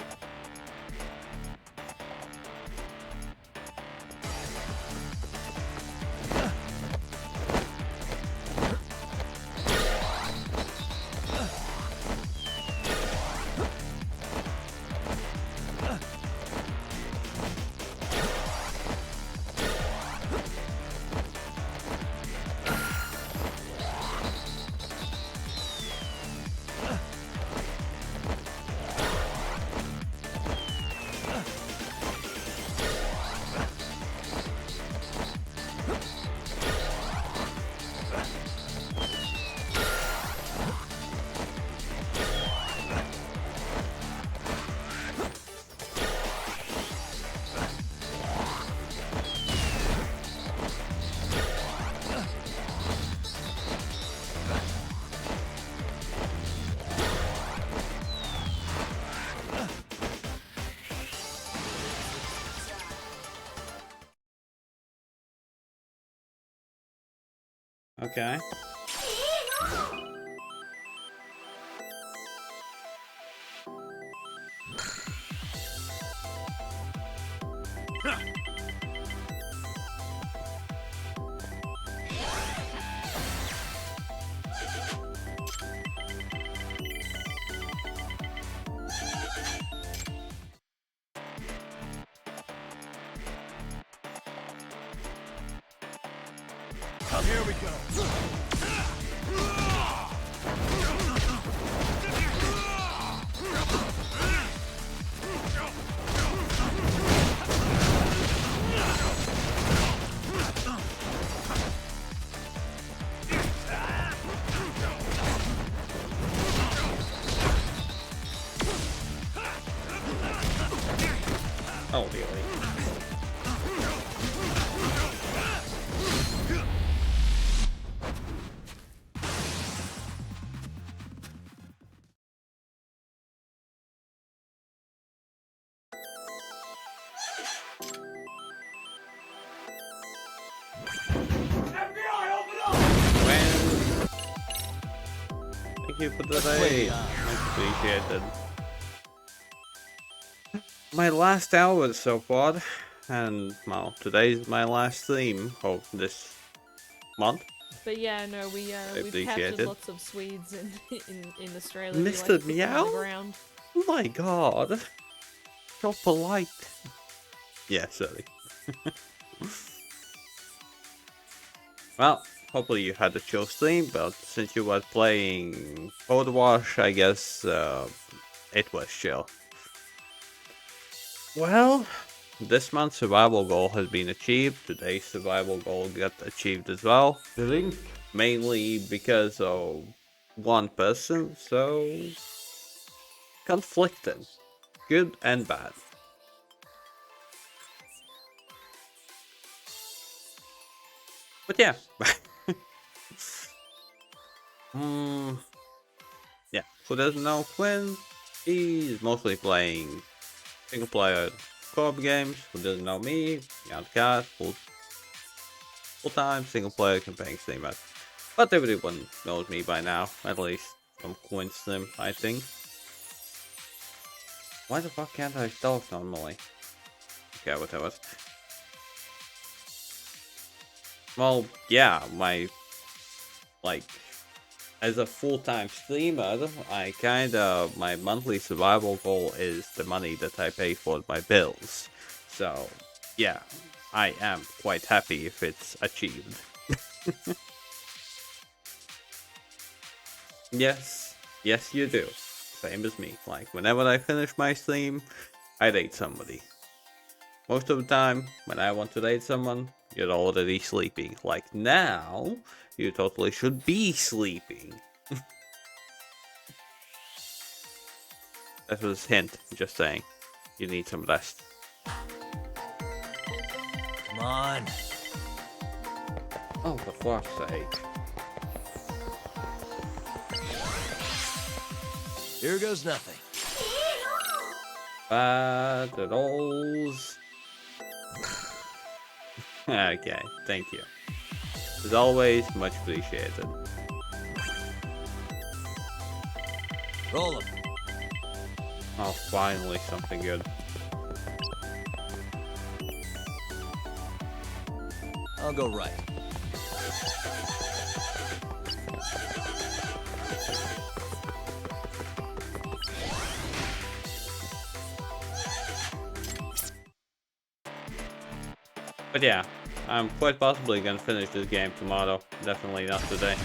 Okay. Here we go. Oh, really? Thank you for the raid. Much appreciated. My last hour so far, and well, today's my last stream of this month. But yeah, no, we've appreciate captured it. lots of Swedes in Australia. We Mr. like to put them on Meow? the ground. Oh my god. So polite. Yeah, sorry. Well, hopefully you had a chill stream, but since you were playing Overwatch, I guess it was chill. Well, this month's survival goal has been achieved. Today's survival goal got achieved as well. Mainly because of one person, so conflicted. Good and bad. But yeah. Yeah, who doesn't know Quinn? He's mostly playing single player co-op games. Who doesn't know me? MnjauTheCat, full-time single player campaign streamer. But everyone knows me by now, at least from Quinn's stream, I think. Why the fuck can't I stealth normally? Okay, whatever. Well, yeah, as a full-time streamer, my monthly survival goal is the money that I pay for my bills. So, yeah, I am quite happy if it's achieved. Yes, you do. Same as me. Like, whenever I finish my stream, I raid somebody. Most of the time, when I want to raid someone, you're already sleeping. Like now, you totally should be sleeping. That was a hint, just saying. You need some rest. Come on. Oh, for fuck's sake. Here goes nothing. Bad rolls. Okay, thank you. As always, much appreciated. Roll him. Oh, finally something good. I'll go right. But yeah, I'm quite possibly gonna finish this game tomorrow. Definitely not today.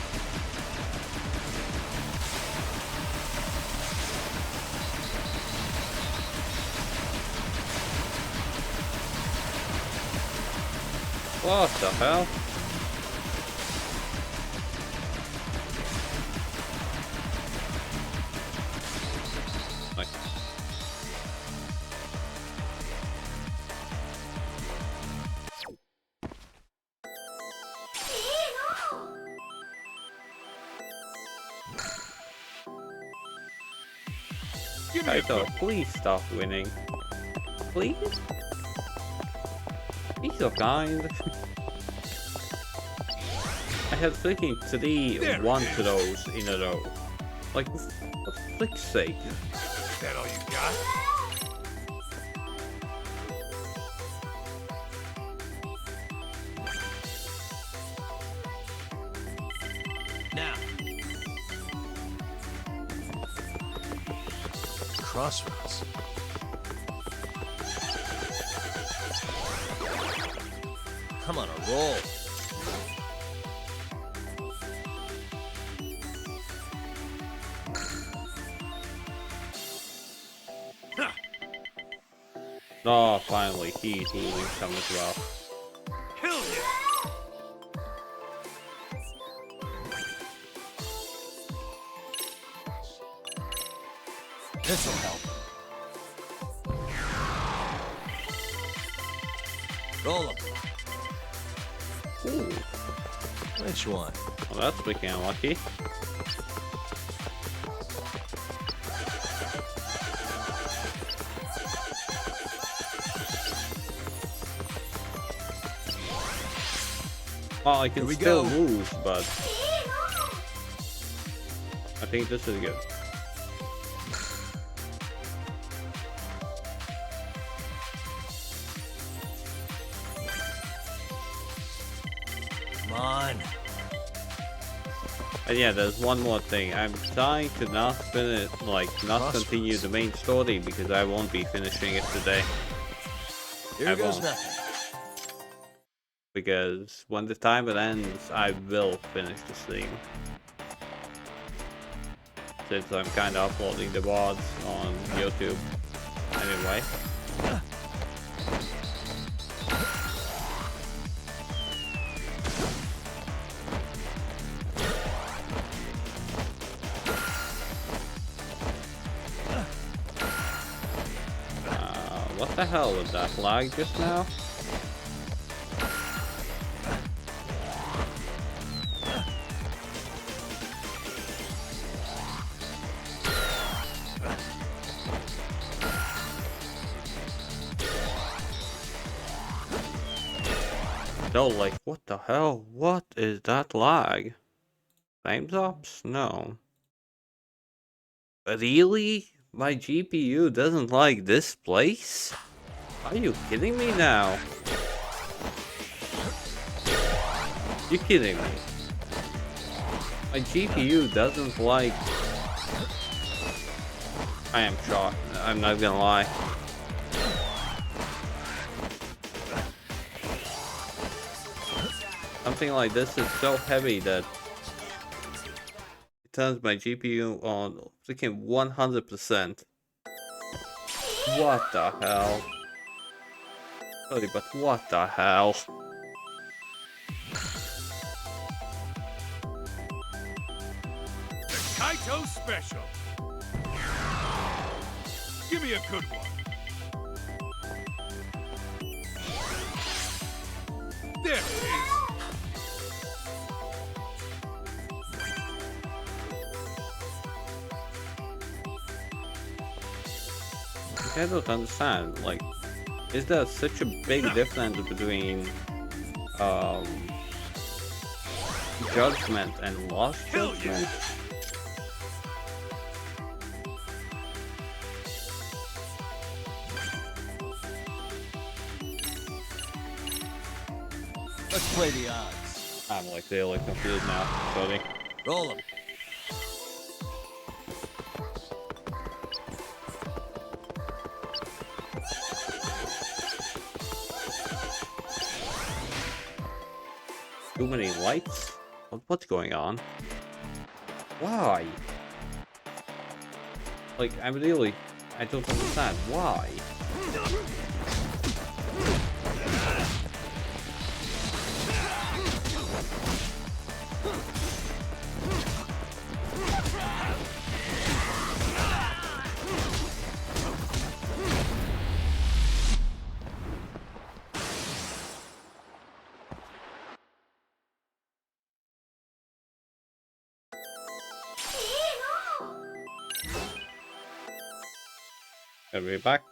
What the hell? Like, Kaito, please stop winning. Please? Be so kind. I had freaking 3 1-throws in a row. Like, for frick's sake. Is that all you got? Now. Crossroads. I'm on a roll. Oh, finally, he's losing some as well. Hell yeah! This'll help. Roll him. Ooh. Which one? Well, that's freaking unlucky. Well, I can still lose, but I think this is good. Come on. And yeah, there's one more thing. I'm trying to not finish, not continue the main story because I won't be finishing it today. Here goes nothing. Because when the timer ends, I will finish the stream. Since I'm kind of uploading the VODs on YouTube. Anyway. What the hell was that lag just now? No, like, what the hell? What is that lag? Flames ups? No. Really? My GPU doesn't like this place? Are you kidding me now? You kidding me? My GPU doesn't like... I am shocked. I'm not gonna lie. Something like this is so heavy that it turns my GPU on freaking 100%. What the hell? Sorry, but what the hell? The Kaito Special. Give me a good one. There it is. I don't understand, like, is there such a big difference between Judgement and Lost Judgment? Let's play the odds. I'm like really confused now. Sorry. Roll them. Too many lights? What's going on? Why? Like, I don't understand. Why? Are we back?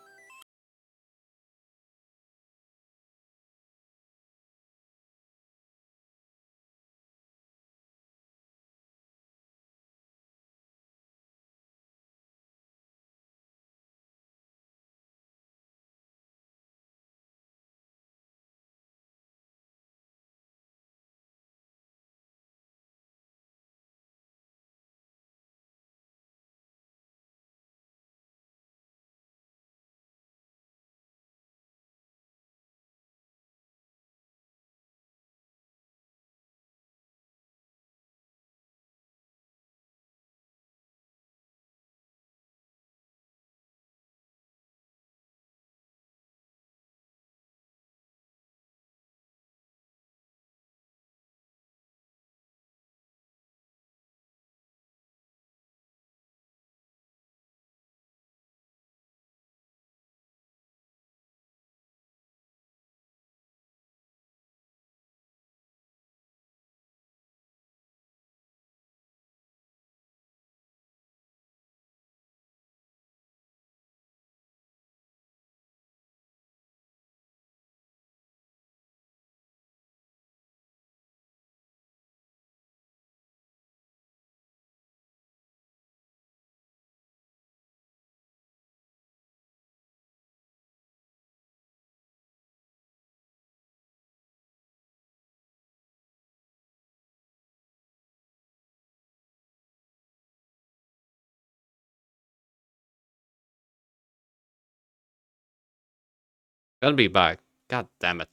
Gonna be back. God damn it.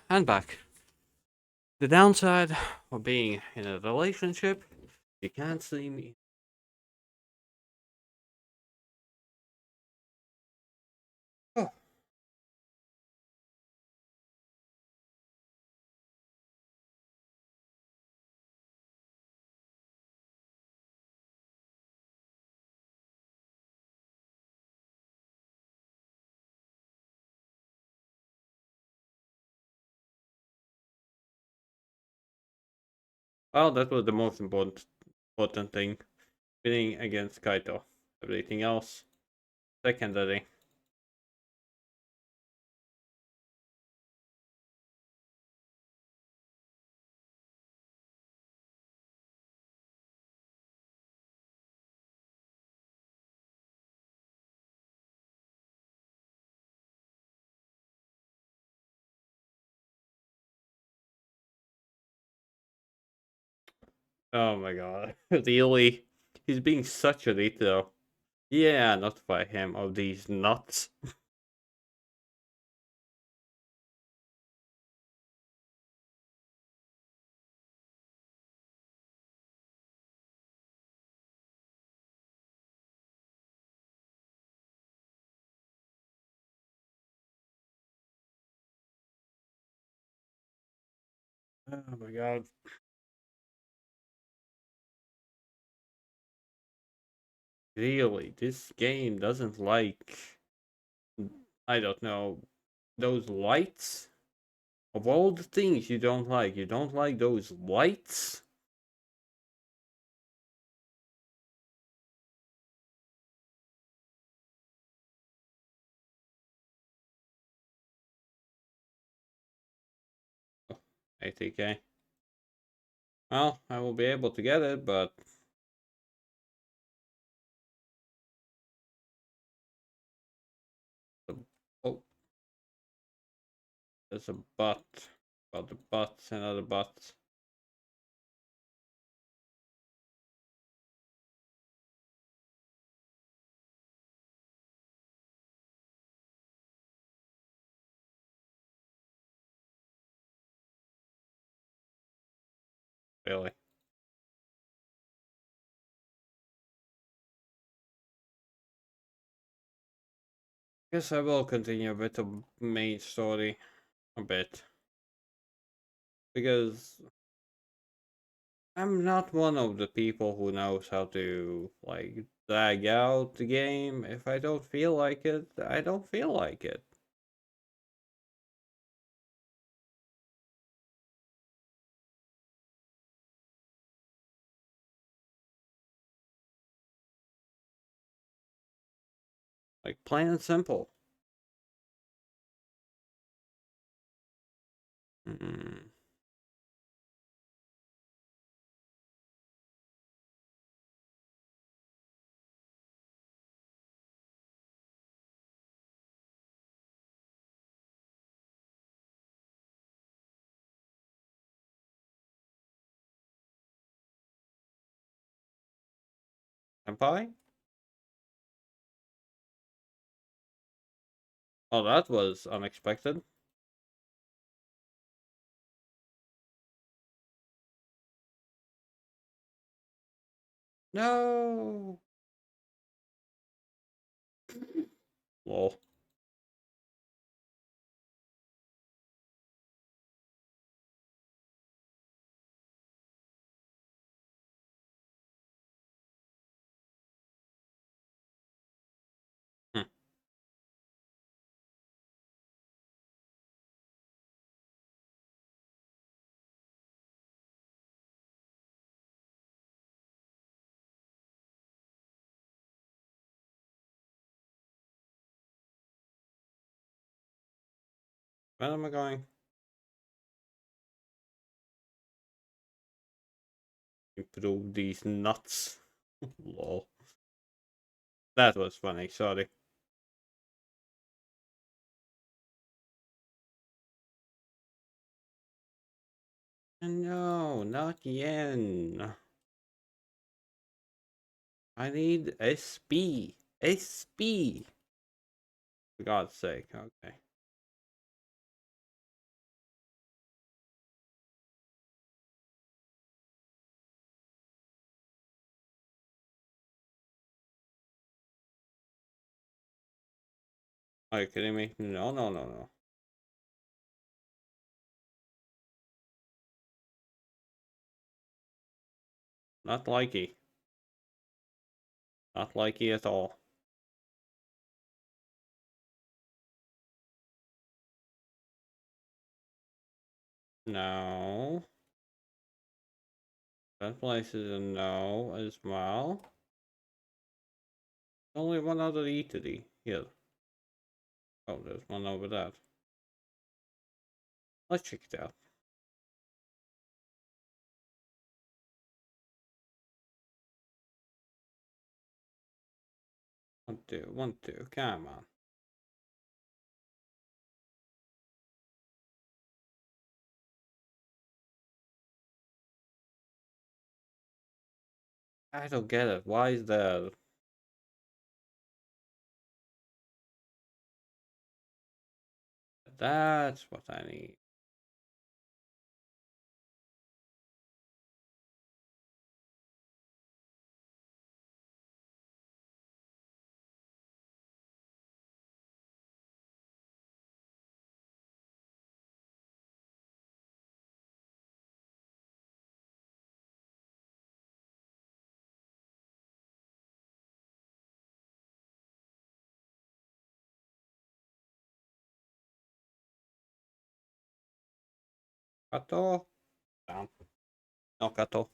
And back. The downside of being in a relationship, you can't see me. Oh. Well, that was the most important thing. Winning against Kaito. Everything else, secondary. Oh my god. Really? He's being such a little. Yeah, notify him of these nuts. Oh my god. Really, this game doesn't like, I don't know, those lights? Of all the things you don't like those lights? ATK. Well, I will be able to get it, but... Oh. There's a but. About the buts and other buts. Really. Guess I will continue with the main story a bit. Because I'm not one of the people who knows how to, like, drag out the game. If I don't feel like it, I don't feel like it. Like, plain and simple. Mm. Senpai? Oh, that was unexpected. No! Lol. Hm. Where am I going? Improve these nuts. Lol. That was funny, sorry. No, not yen. I need SP. SP. For God's sake, okay. Are you kidding me? No, no, no, no. Not likey. Not likey at all. No. That place is a no as well. Only one other eatery here. Oh, there's one over that. Let's check it out. One, two, come on. I don't get it. Why is there? That's what I need. Kato? Down. No, Kato.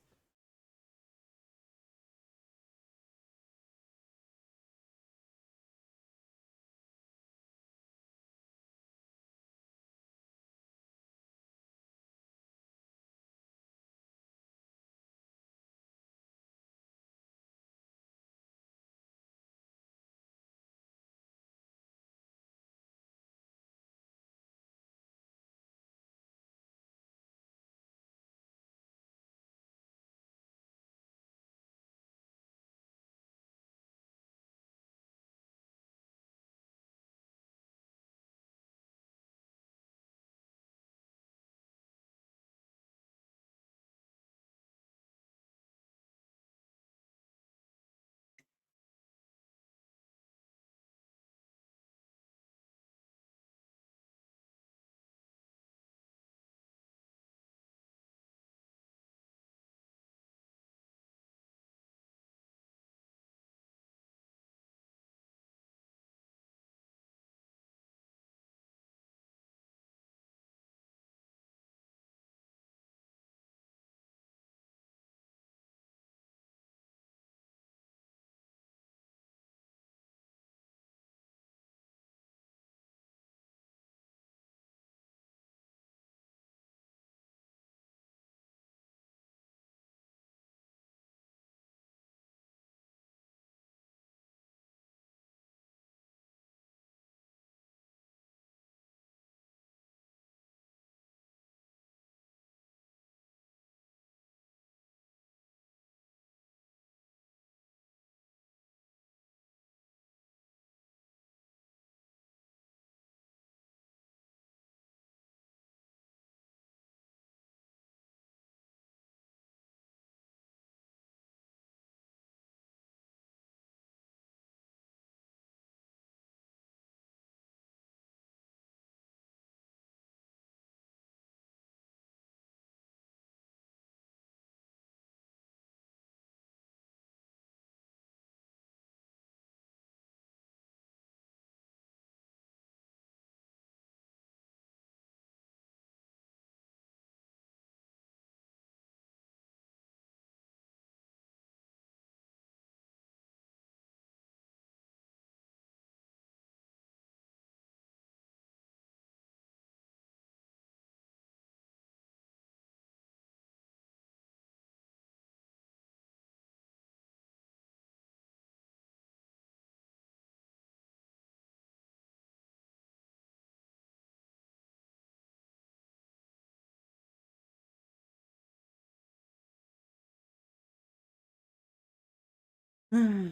Hmm.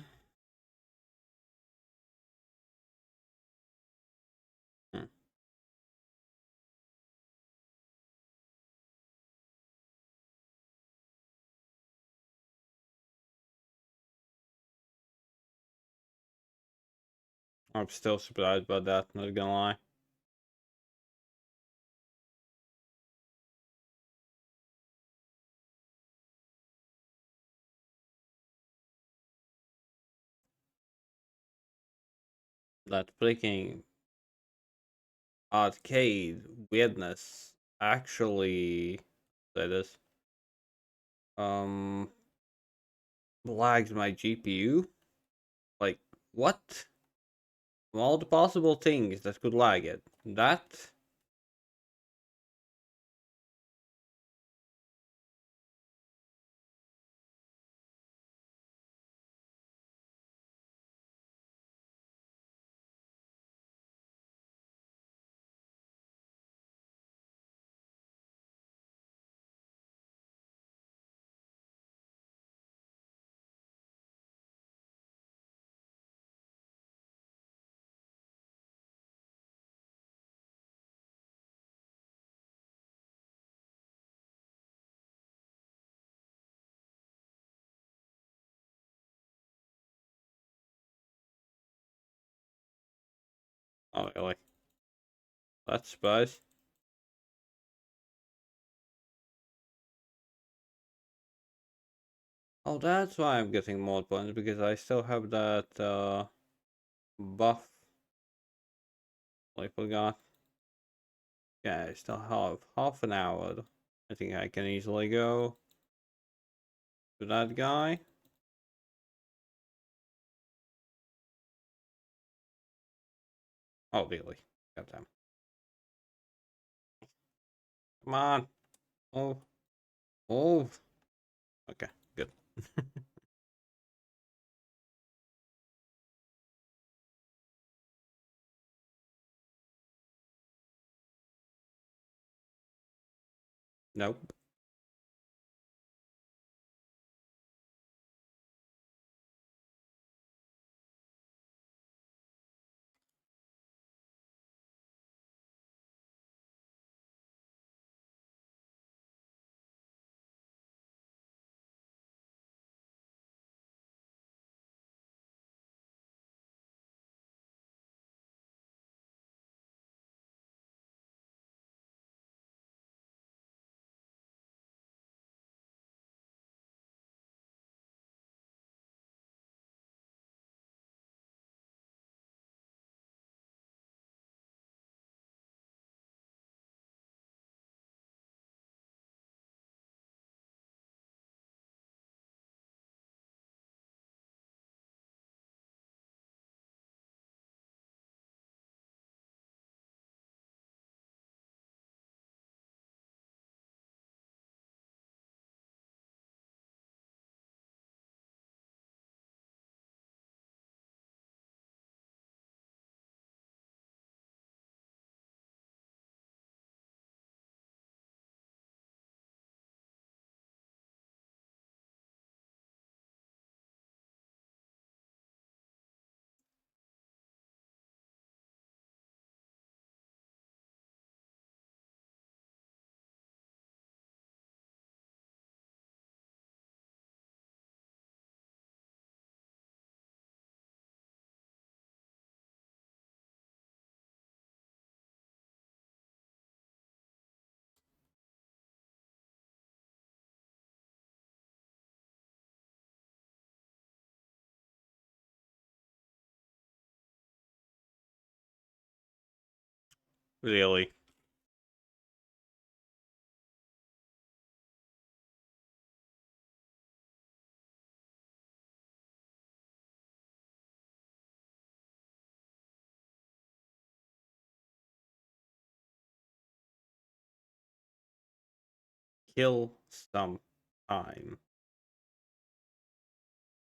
I'm still surprised by that, not gonna lie. That freaking arcade weirdness actually, say this, lagged my GPU. Like, what? From all the possible things that could lag it, that. Oh, really? That's a surprise. Oh, that's why I'm getting more points, because I still have that buff. I forgot. Yeah, I still have half an hour. I think I can easily go to that guy. Oh, really? Goddamn. Come on. Oh. Oh. Okay, good. Nope. Really? Kill some time.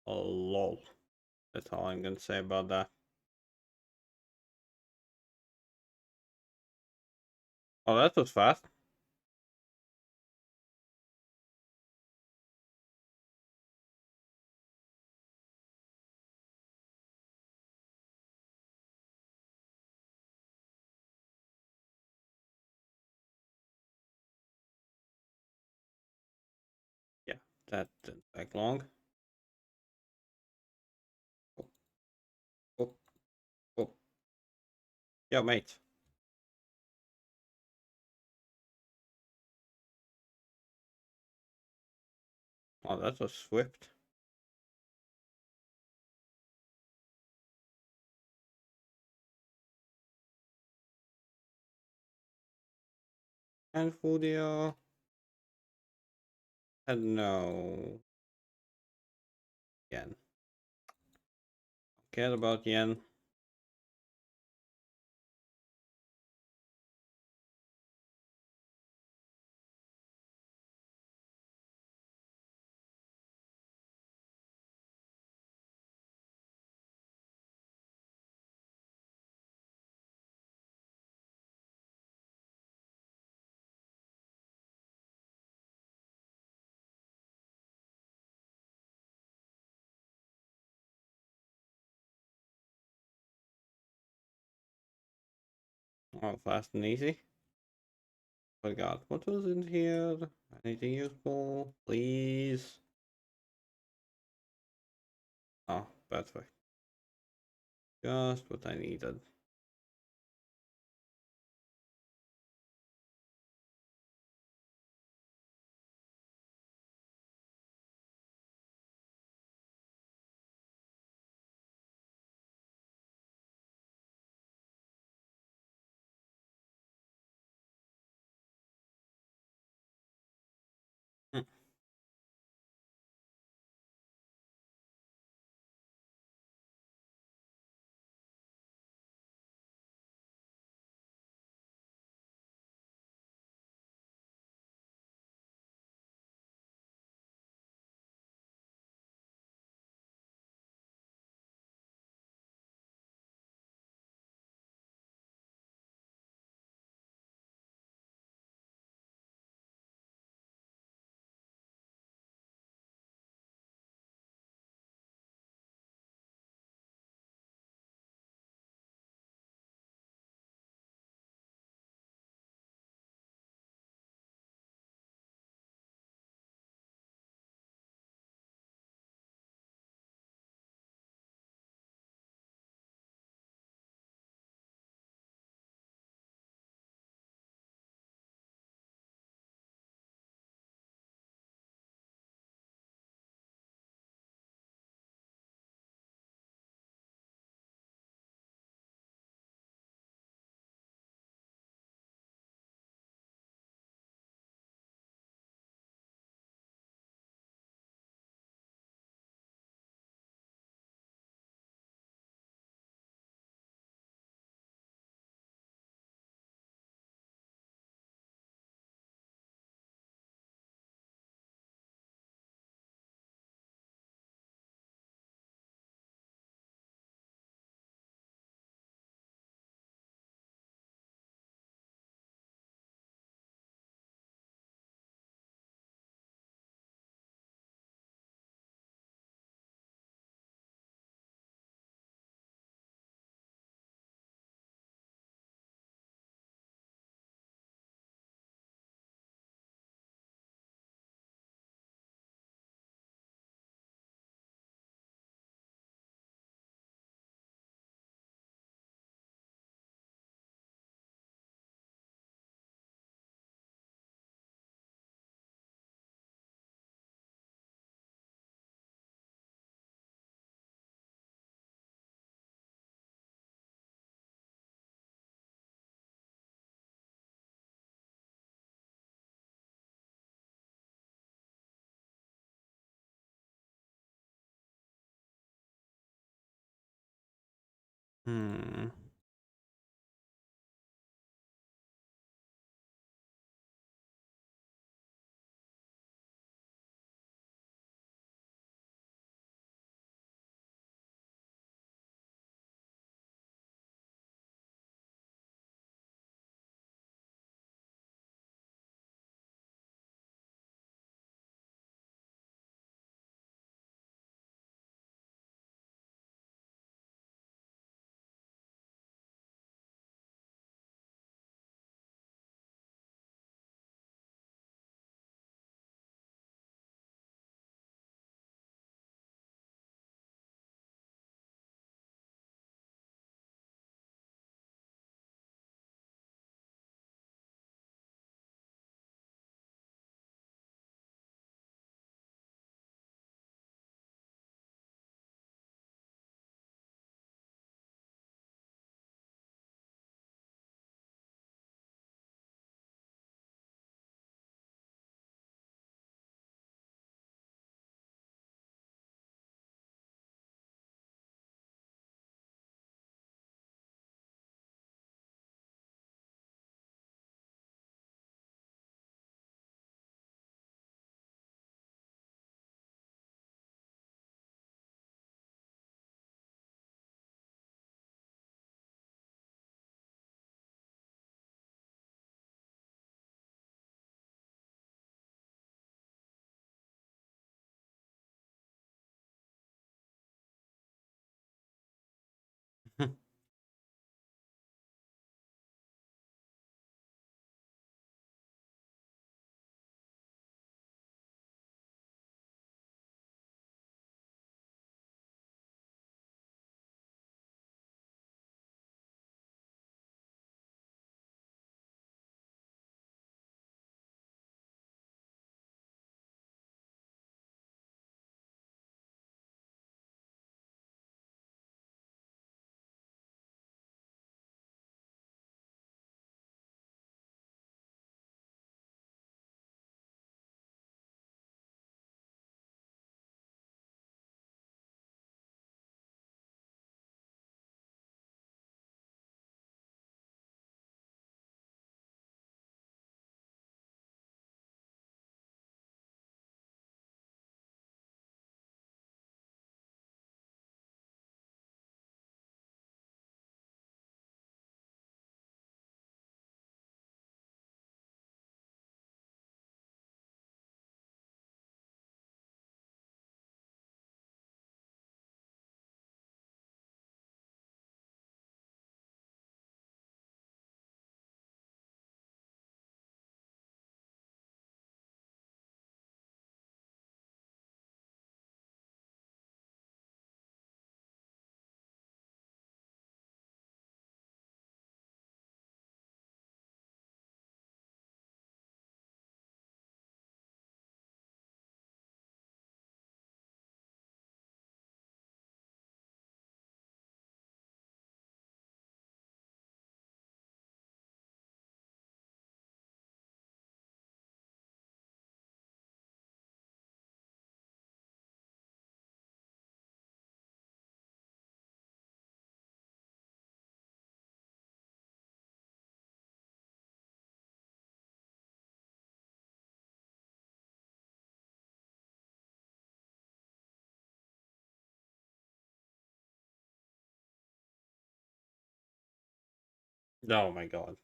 Oh, lol. That's all I'm gonna say about that. Oh, that was fast. Yeah, that didn't take long. Oh, oh, oh. Yo, mate. Oh, that was swift. And Fudio. And no. Yen. Care about Yen. Oh, fast and easy. Forgot what was in here. Anything useful, please? Oh, perfect. Just what I needed. Hmm. Hmm. Oh my god.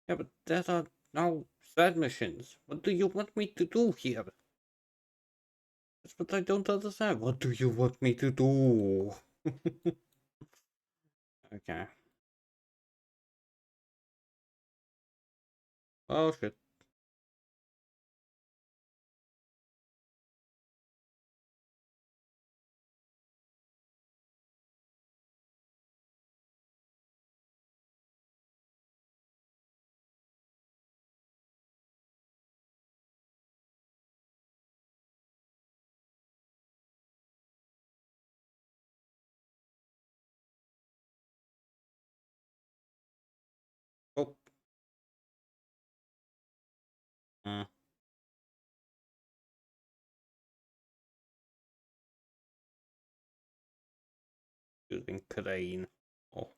Yeah, but that are now side missions. What do you want me to do here? That's what I don't understand. What do you want me to do? Okay. Oh shit. Oh. Hmm. Using crane. Oh.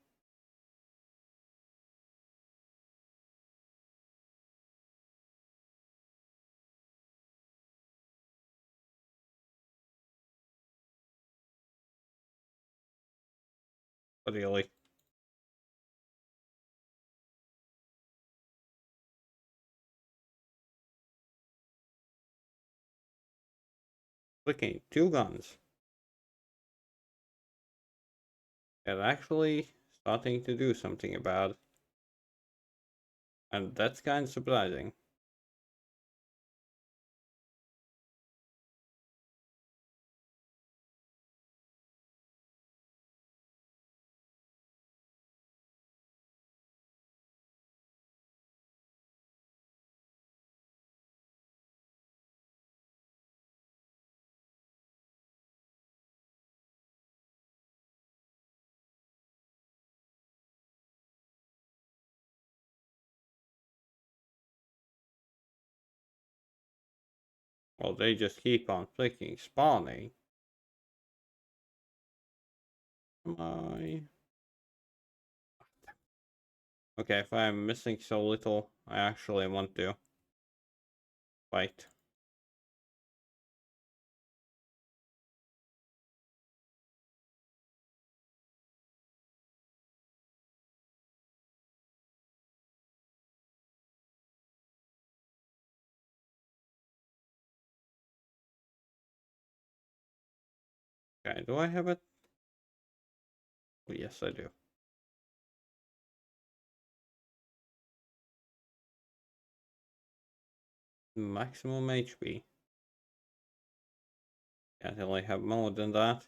Really? Clicking two guns. They're actually starting to do something about it. And that's kind of surprising. Well, they just keep on clicking spawning. Am I? Okay, if I'm missing so little, I actually want to fight. Okay, do I have it? Oh, yes, I do. Maximum HP. Can't really have more than that.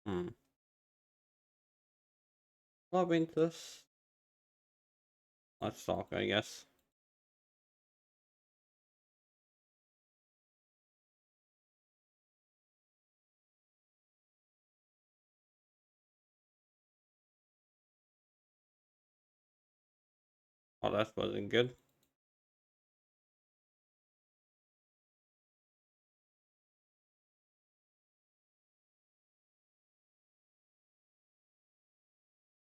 Hmm. Love interest. Let's talk, I guess. Oh, that wasn't good.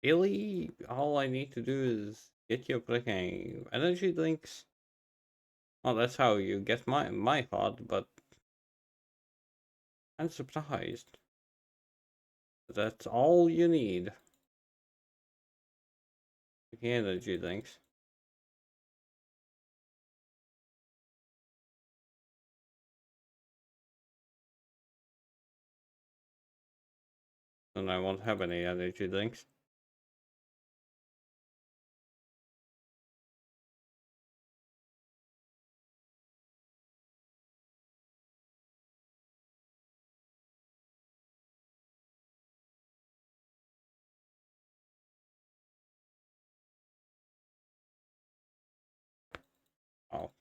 Really, all I need to do is get you picking energy drinks. Oh, that's how you get my heart, but I'm surprised. That's all you need. Picking energy drinks. Then I won't have any energy drinks. Oh.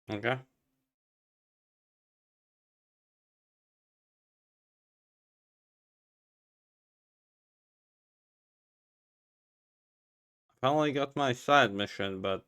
Okay. Finally got my side mission, but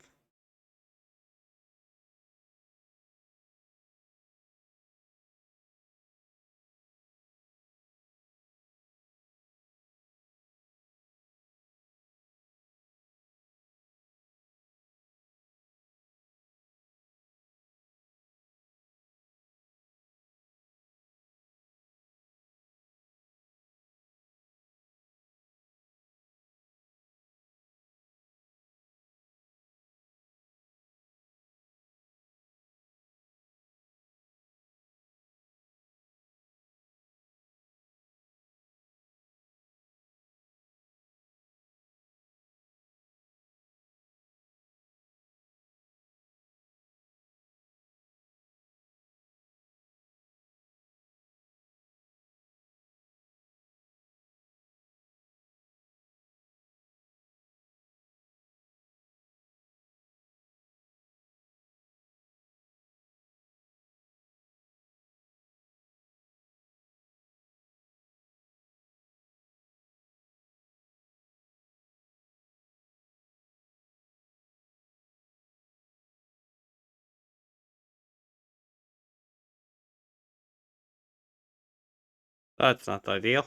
that's not ideal.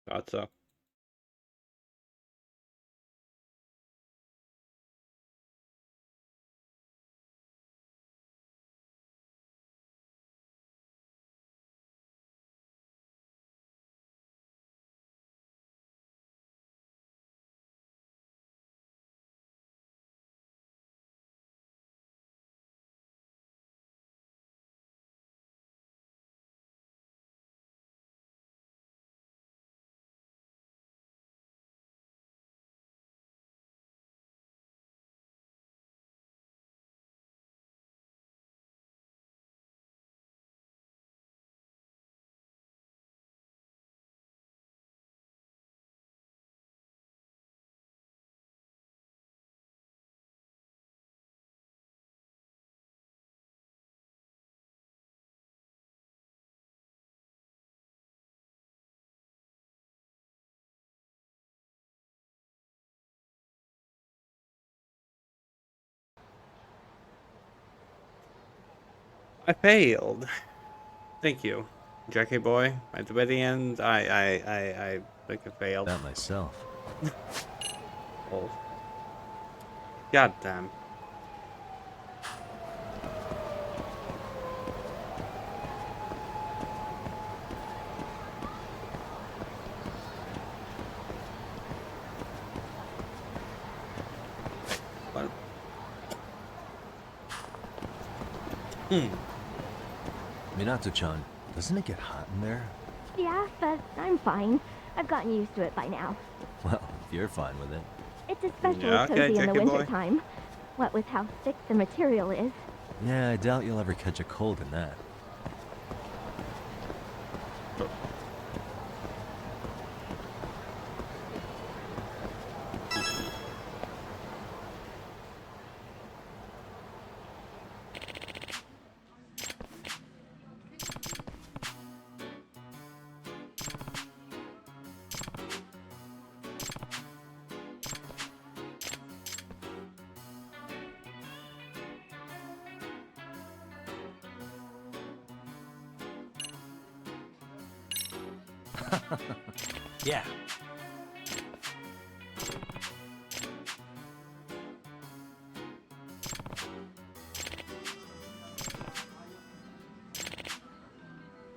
Thought so. I failed. Thank you, Jackie boy. At the very end, I think I failed. That myself. Oh. God damn. What? Minato-chan, doesn't it get hot in there? Yeah, but I'm fine. I've gotten used to it by now. Well, if you're fine with it. It's especially Yeah, okay, cozy in the Jackie boy. wintertime. What with how thick the material is. Yeah, I doubt you'll ever catch a cold in that. Yeah.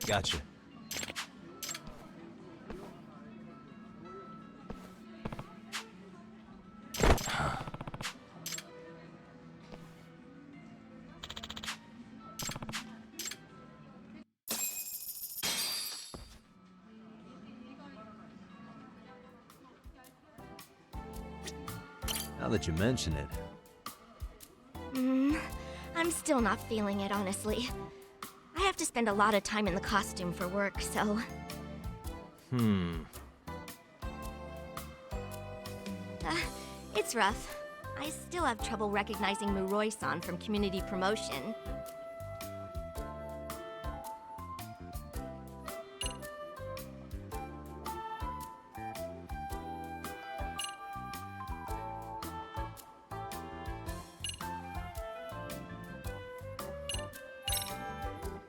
Gotcha. Now that you mention it. I'm still not feeling it, honestly. I have to spend a lot of time in the costume for work, so... it's rough. I still have trouble recognizing Muroi-san from community promotion.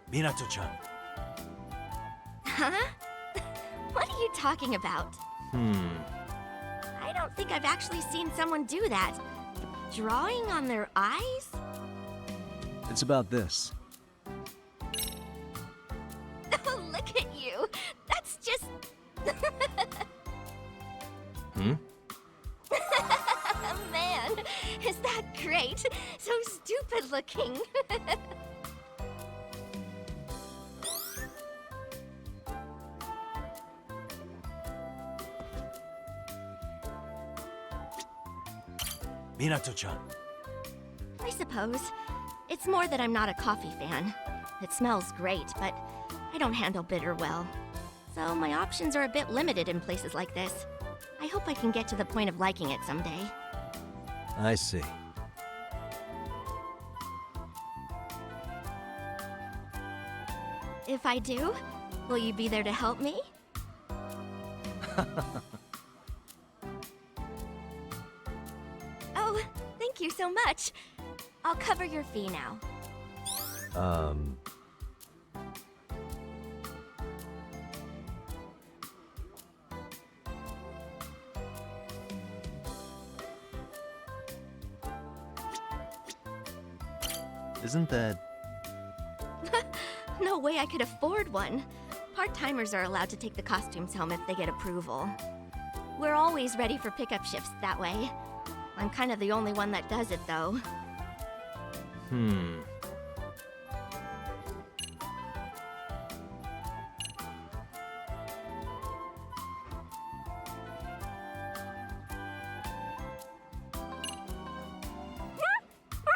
Minato-chan. Huh? What are you talking about? I don't think I've actually seen someone do that. Drawing on their eyes? It's about this. Oh, look at you! That's just... Man, is that great? So stupid looking. Minato-chan. I suppose. It's more that I'm not a coffee fan. It smells great, but I don't handle bitter well. So my options are a bit limited in places like this. I hope I can get to the point of liking it someday. I see. If I do, will you be there to help me? Oh, thank you so much. I'll cover your fee now. Isn't that... No way I could afford one. Part-timers are allowed to take the costumes home if they get approval. We're always ready for pickup shifts that way. I'm kind of the only one that does it, though.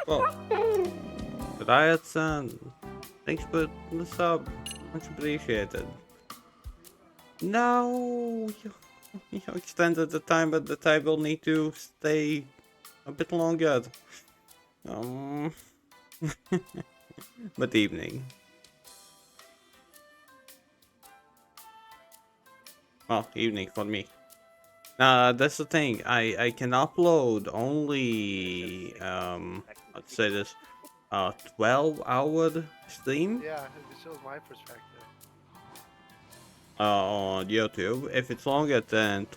Oh. Riot-san, thanks for the sub. Much appreciated. No, you extended the time, but I will need to stay a bit longer. But evening. Well, evening for me. That's the thing. I can upload only let's say this. 12-hour stream Yeah, it shows my perspective. on YouTube. If it's longer than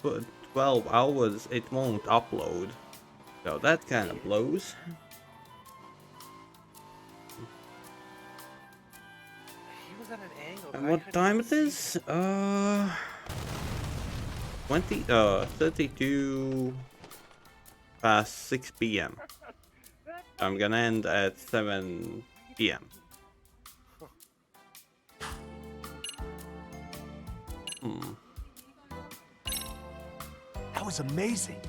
12 hours, it won't upload. So that kind of blows. He was at an angle. And what time it is? 32 past 6 p.m. I'm gonna end at 7 p.m. That was amazing.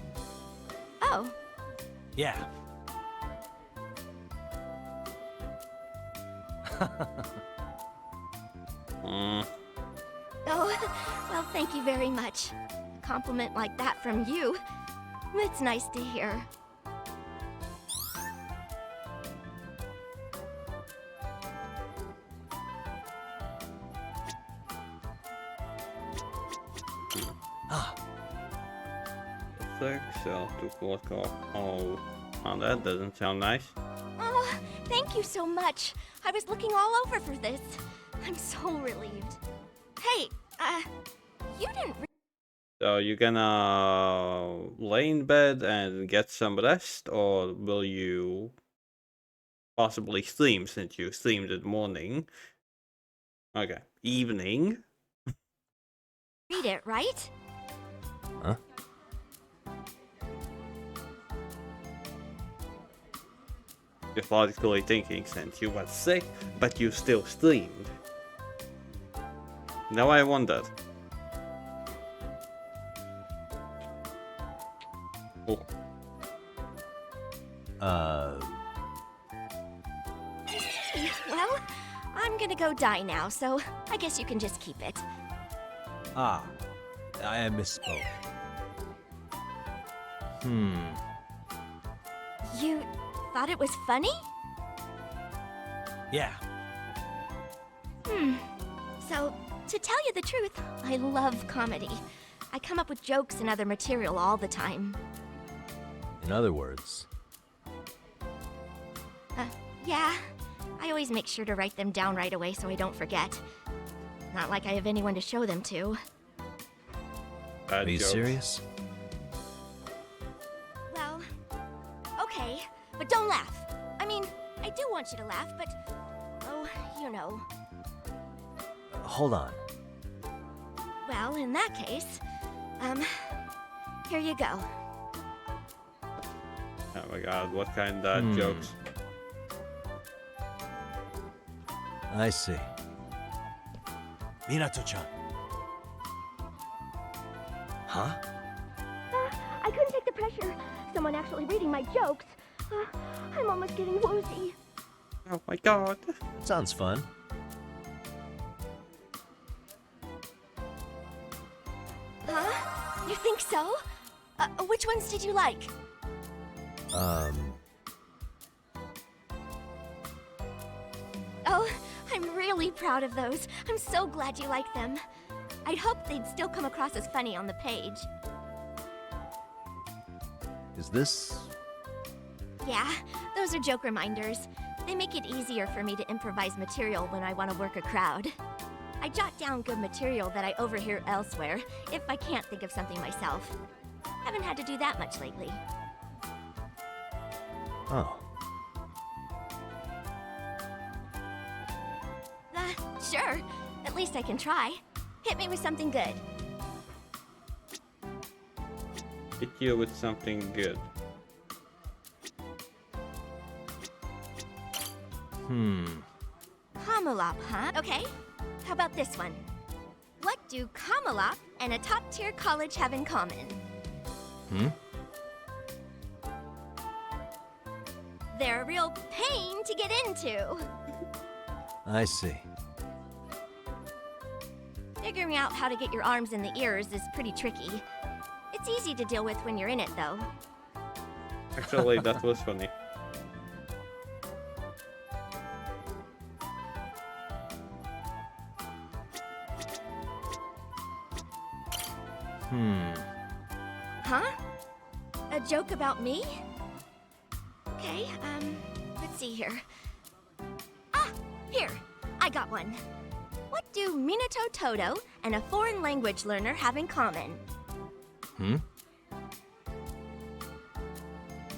Oh, Yeah. oh, well, thank you very much. A compliment like that from you. It's nice to hear. Sell to vodka. Oh, that doesn't sound nice. Oh, thank you so much. I was looking all over for this. I'm so relieved. Hey, you didn't So you're gonna lay in bed and get some rest, or will you possibly stream since you streamed in the morning? Okay, evening. read it, right? Huh? Just logically thinking since you were sick, but you still streamed. Now I wonder. Oh. Well, I'm gonna go die now, so I guess you can just keep it. I misspoke. You thought it was funny? Yeah. So, to tell you the truth, I love comedy. I come up with jokes and other material all the time. In other words, Yeah. I always make sure to write them down right away so I don't forget. Not like I have anyone to show them to. are you serious? Well, okay, but don't laugh. I mean, I do want you to laugh, but... Oh, you know. Hold on. Well, in that case, here you go. Oh my god, what kind of jokes? I see. Minato-chan. Huh? I couldn't take the pressure. Someone actually reading my jokes. I'm almost getting woozy. Oh my god. Sounds fun. Huh? You think so? Which ones did you like? Oh, I'm really proud of those. I'm so glad you like them. I'd hoped they'd still come across as funny on the page. Is this... Yeah, those are joke reminders. They make it easier for me to improvise material when I want to work a crowd. I jot down good material that I overhear elsewhere, if I can't think of something myself. Haven't had to do that much lately. Oh. Sure. At least I can try. Hit me with something good. Hit you with something good. Kamalop, huh? Okay. How about this one? What do Kamalop and a top-tier college have in common? They're a real pain to get into. I see. Figuring out how to get your arms in the ears is pretty tricky. It's easy to deal with when you're in it, though. Actually, that was funny. Huh? A joke about me? Okay, let's see here. Here, I got one. What do Minato Todo and a foreign language learner have in common?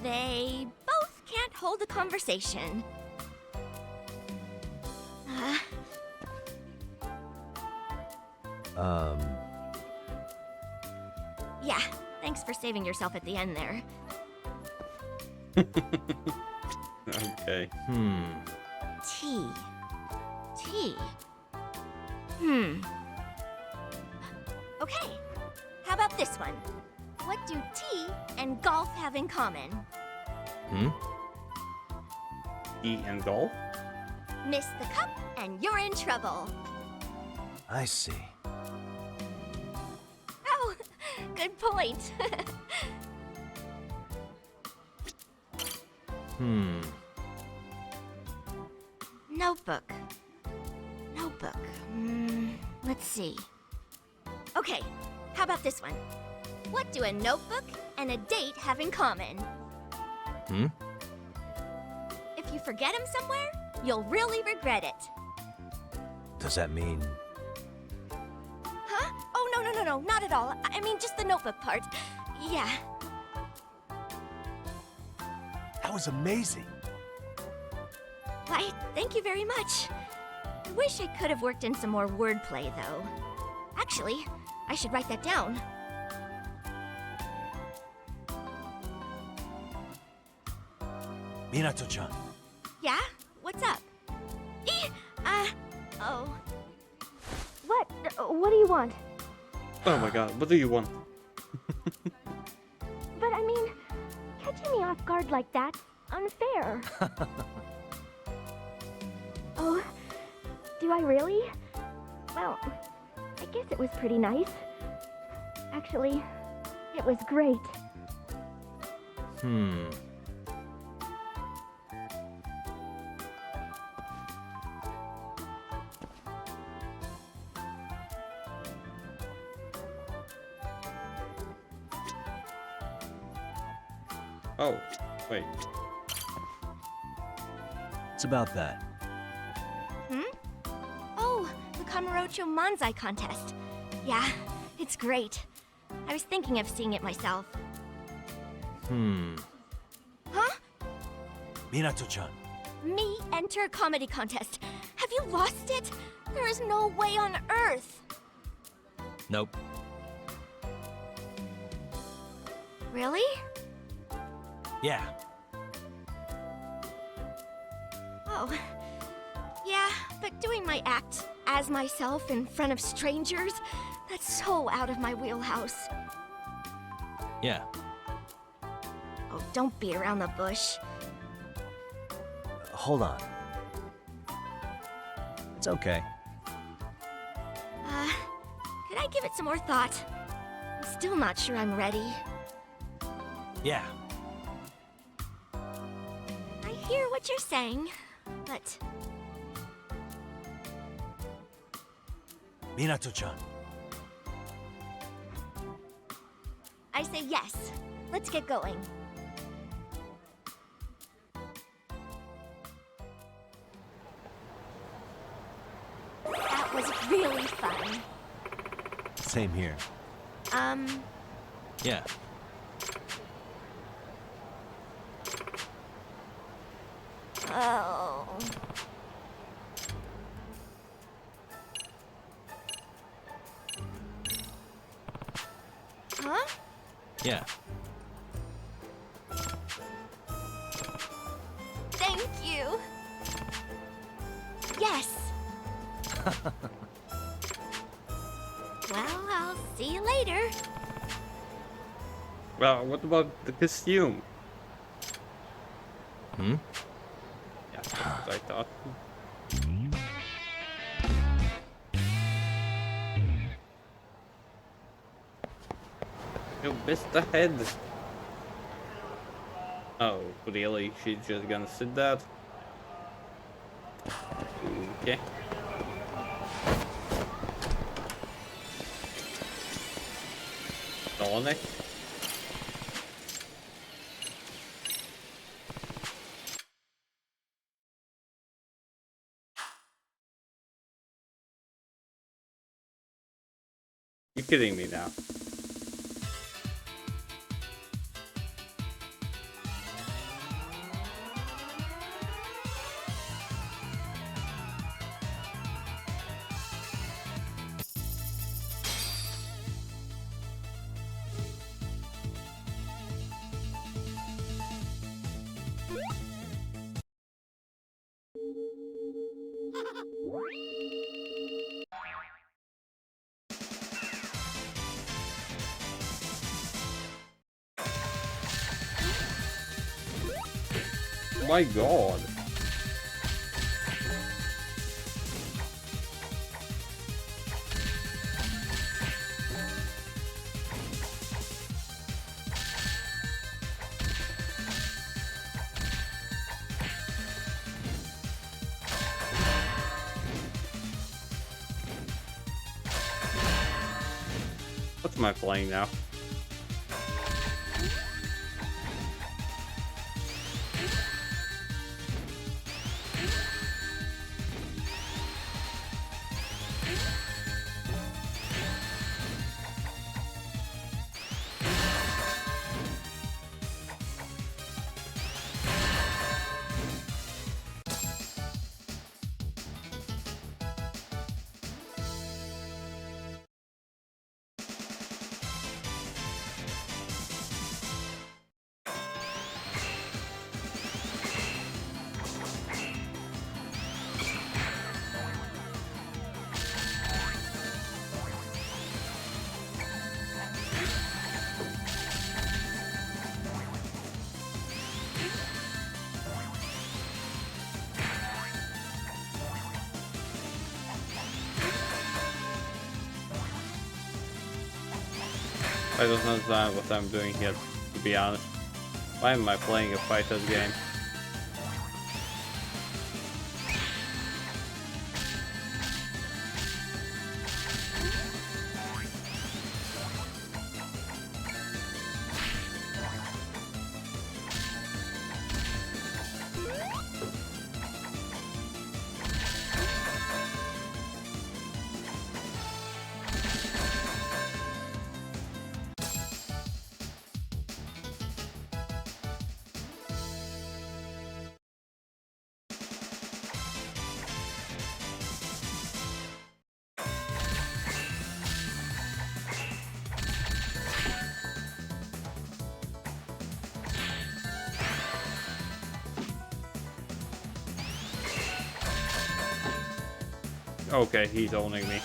They both can't hold a conversation. Yeah, thanks for saving yourself at the end there. Okay. Tea. Okay, how about this one? What do tea and golf have in common? Tea and golf? Miss the cup and you're in trouble. I see. Oh, good point. Notebook. Let's see. Okay, how about this one? What do a notebook and a date have in common? If you forget them somewhere, you'll really regret it. Does that mean... Huh? Oh, no, not at all. I mean, just the notebook part. Yeah. That was amazing. Why, thank you very much. I wish I could have worked in some more wordplay, though. Actually, I should write that down. Minato-chan. Yeah? What's up? Oh. What? What do you want? Oh my god, what do you want? But I mean, catching me off guard like that's unfair. Oh, do I really? Well, I guess it was pretty nice. Actually, it was great. Oh, wait. It's about that. Oh, the Kamurocho Manzai contest. Yeah, it's great. I was thinking of seeing it myself. Huh? Minato-chan. Me enter a comedy contest. Have you lost it? There is no way on earth. Nope. Really? Yeah. Oh. Yeah, but doing my act as myself in front of strangers, that's so out of my wheelhouse. Yeah. Oh, don't beat around the bush. Hold on. It's okay. Could I give it some more thought? I'm still not sure I'm ready. Yeah. I hear what you're saying, but... Minato-chan. I say yes. Let's get going. That was really fun. Same here. Yeah. Oh. Huh? Yeah. Thank you. Yes. Well, I'll see you later. Well, what about the costume? Yeah, that's what I thought. You missed the head. Oh, really? She's just gonna sit that? Okay. Sonic? You're kidding me now. My god. What am I playing now? I don't understand what I'm doing here, to be honest. Why am I playing a fighter's game? Okay, he's owning me.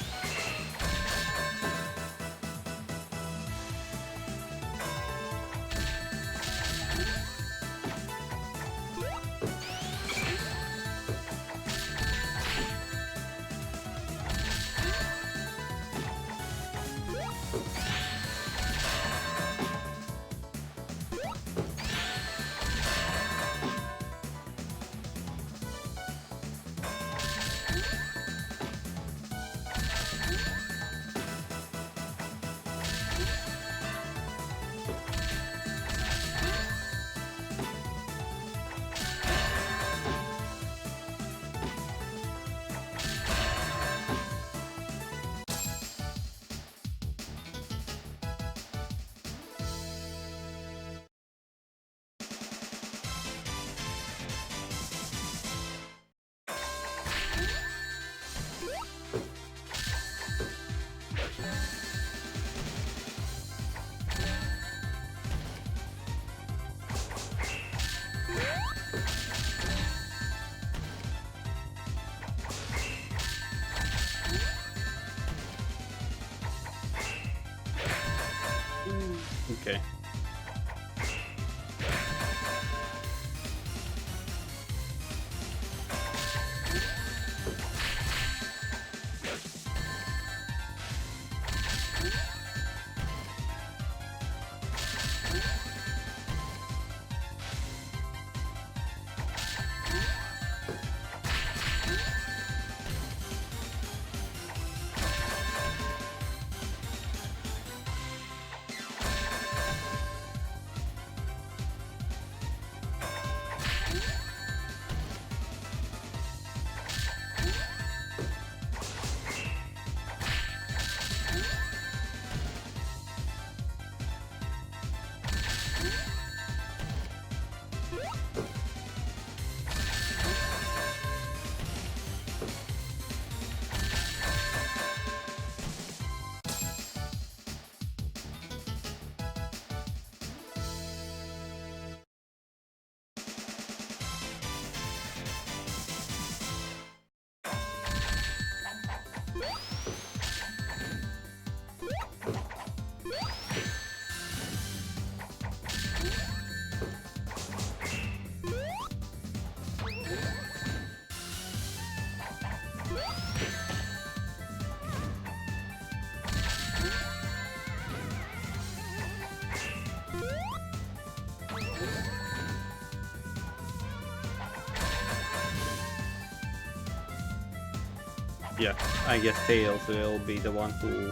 Yeah, I guess Tails will be the one who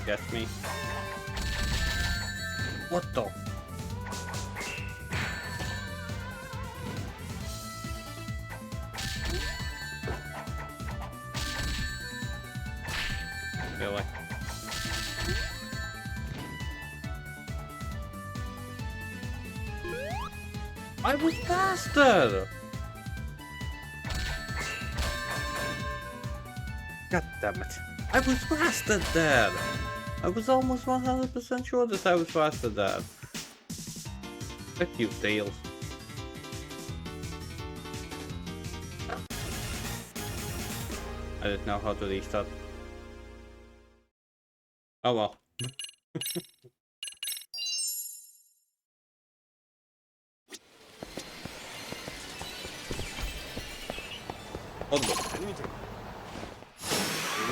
gets me. What the? Really? I was faster! God damn it. I was faster there! I was almost 100% sure that I was faster there. Fuck you, Tails. I didn't know how to restart. Oh well. Hold on. I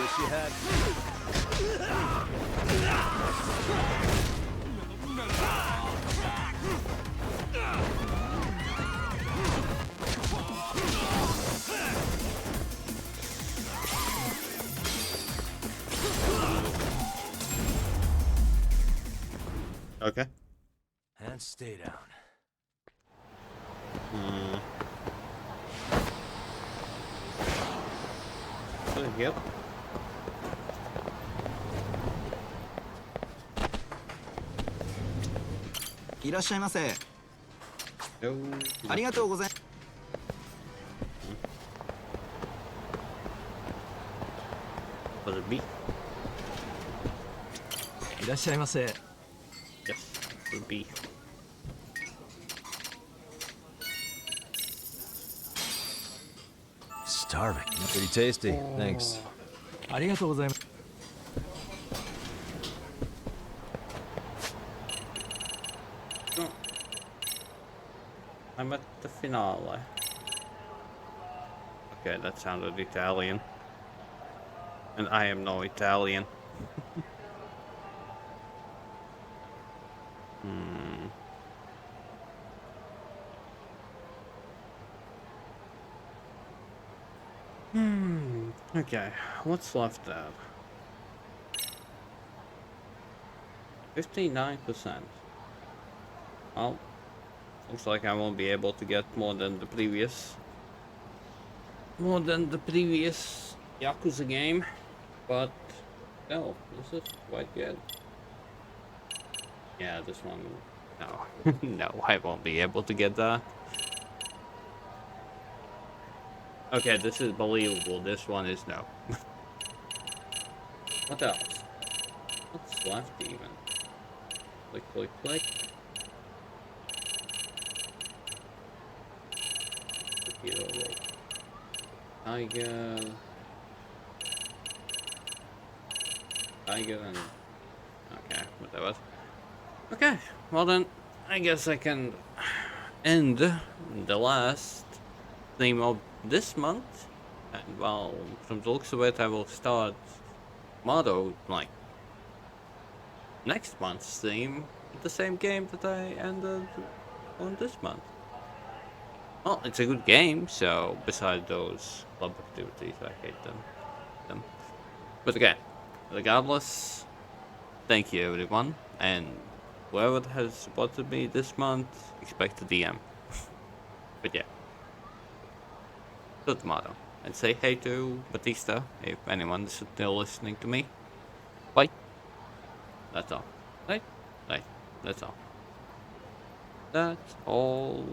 wish you had. Okay. And stay down. Yep.いらっしゃいませ。ありがとうございます。Was it B? いらっしゃいませ。 Yes, it was B. Starving. Pretty tasty. Thanks. ありがとうございます。 No. I'm at the finale. Okay, that sounded Italian. And I am no Italian. Okay, what's left there? 59%. Well, looks like I won't be able to get more than the previous Yakuza game, but no, this is quite good. Yeah, this one, no, no, I won't be able to get that. Okay, this is believable. This one is no. What else? What's left even? Click, click, click. Tiger. Tiger and... Okay, whatever. Okay, well then, I guess I can end the last theme of this month. And well, from the looks of it, I will start Motto, like, next month's theme with the same game that I ended on this month. Well, it's a good game, so besides those club activities, I hate them. But again, regardless, thank you everyone, and whoever has supported me this month, expect a DM. But yeah, good motto. And say hey to Batista, if anyone is still listening to me. Bye. That's all. Right? Right. That's all. That's all.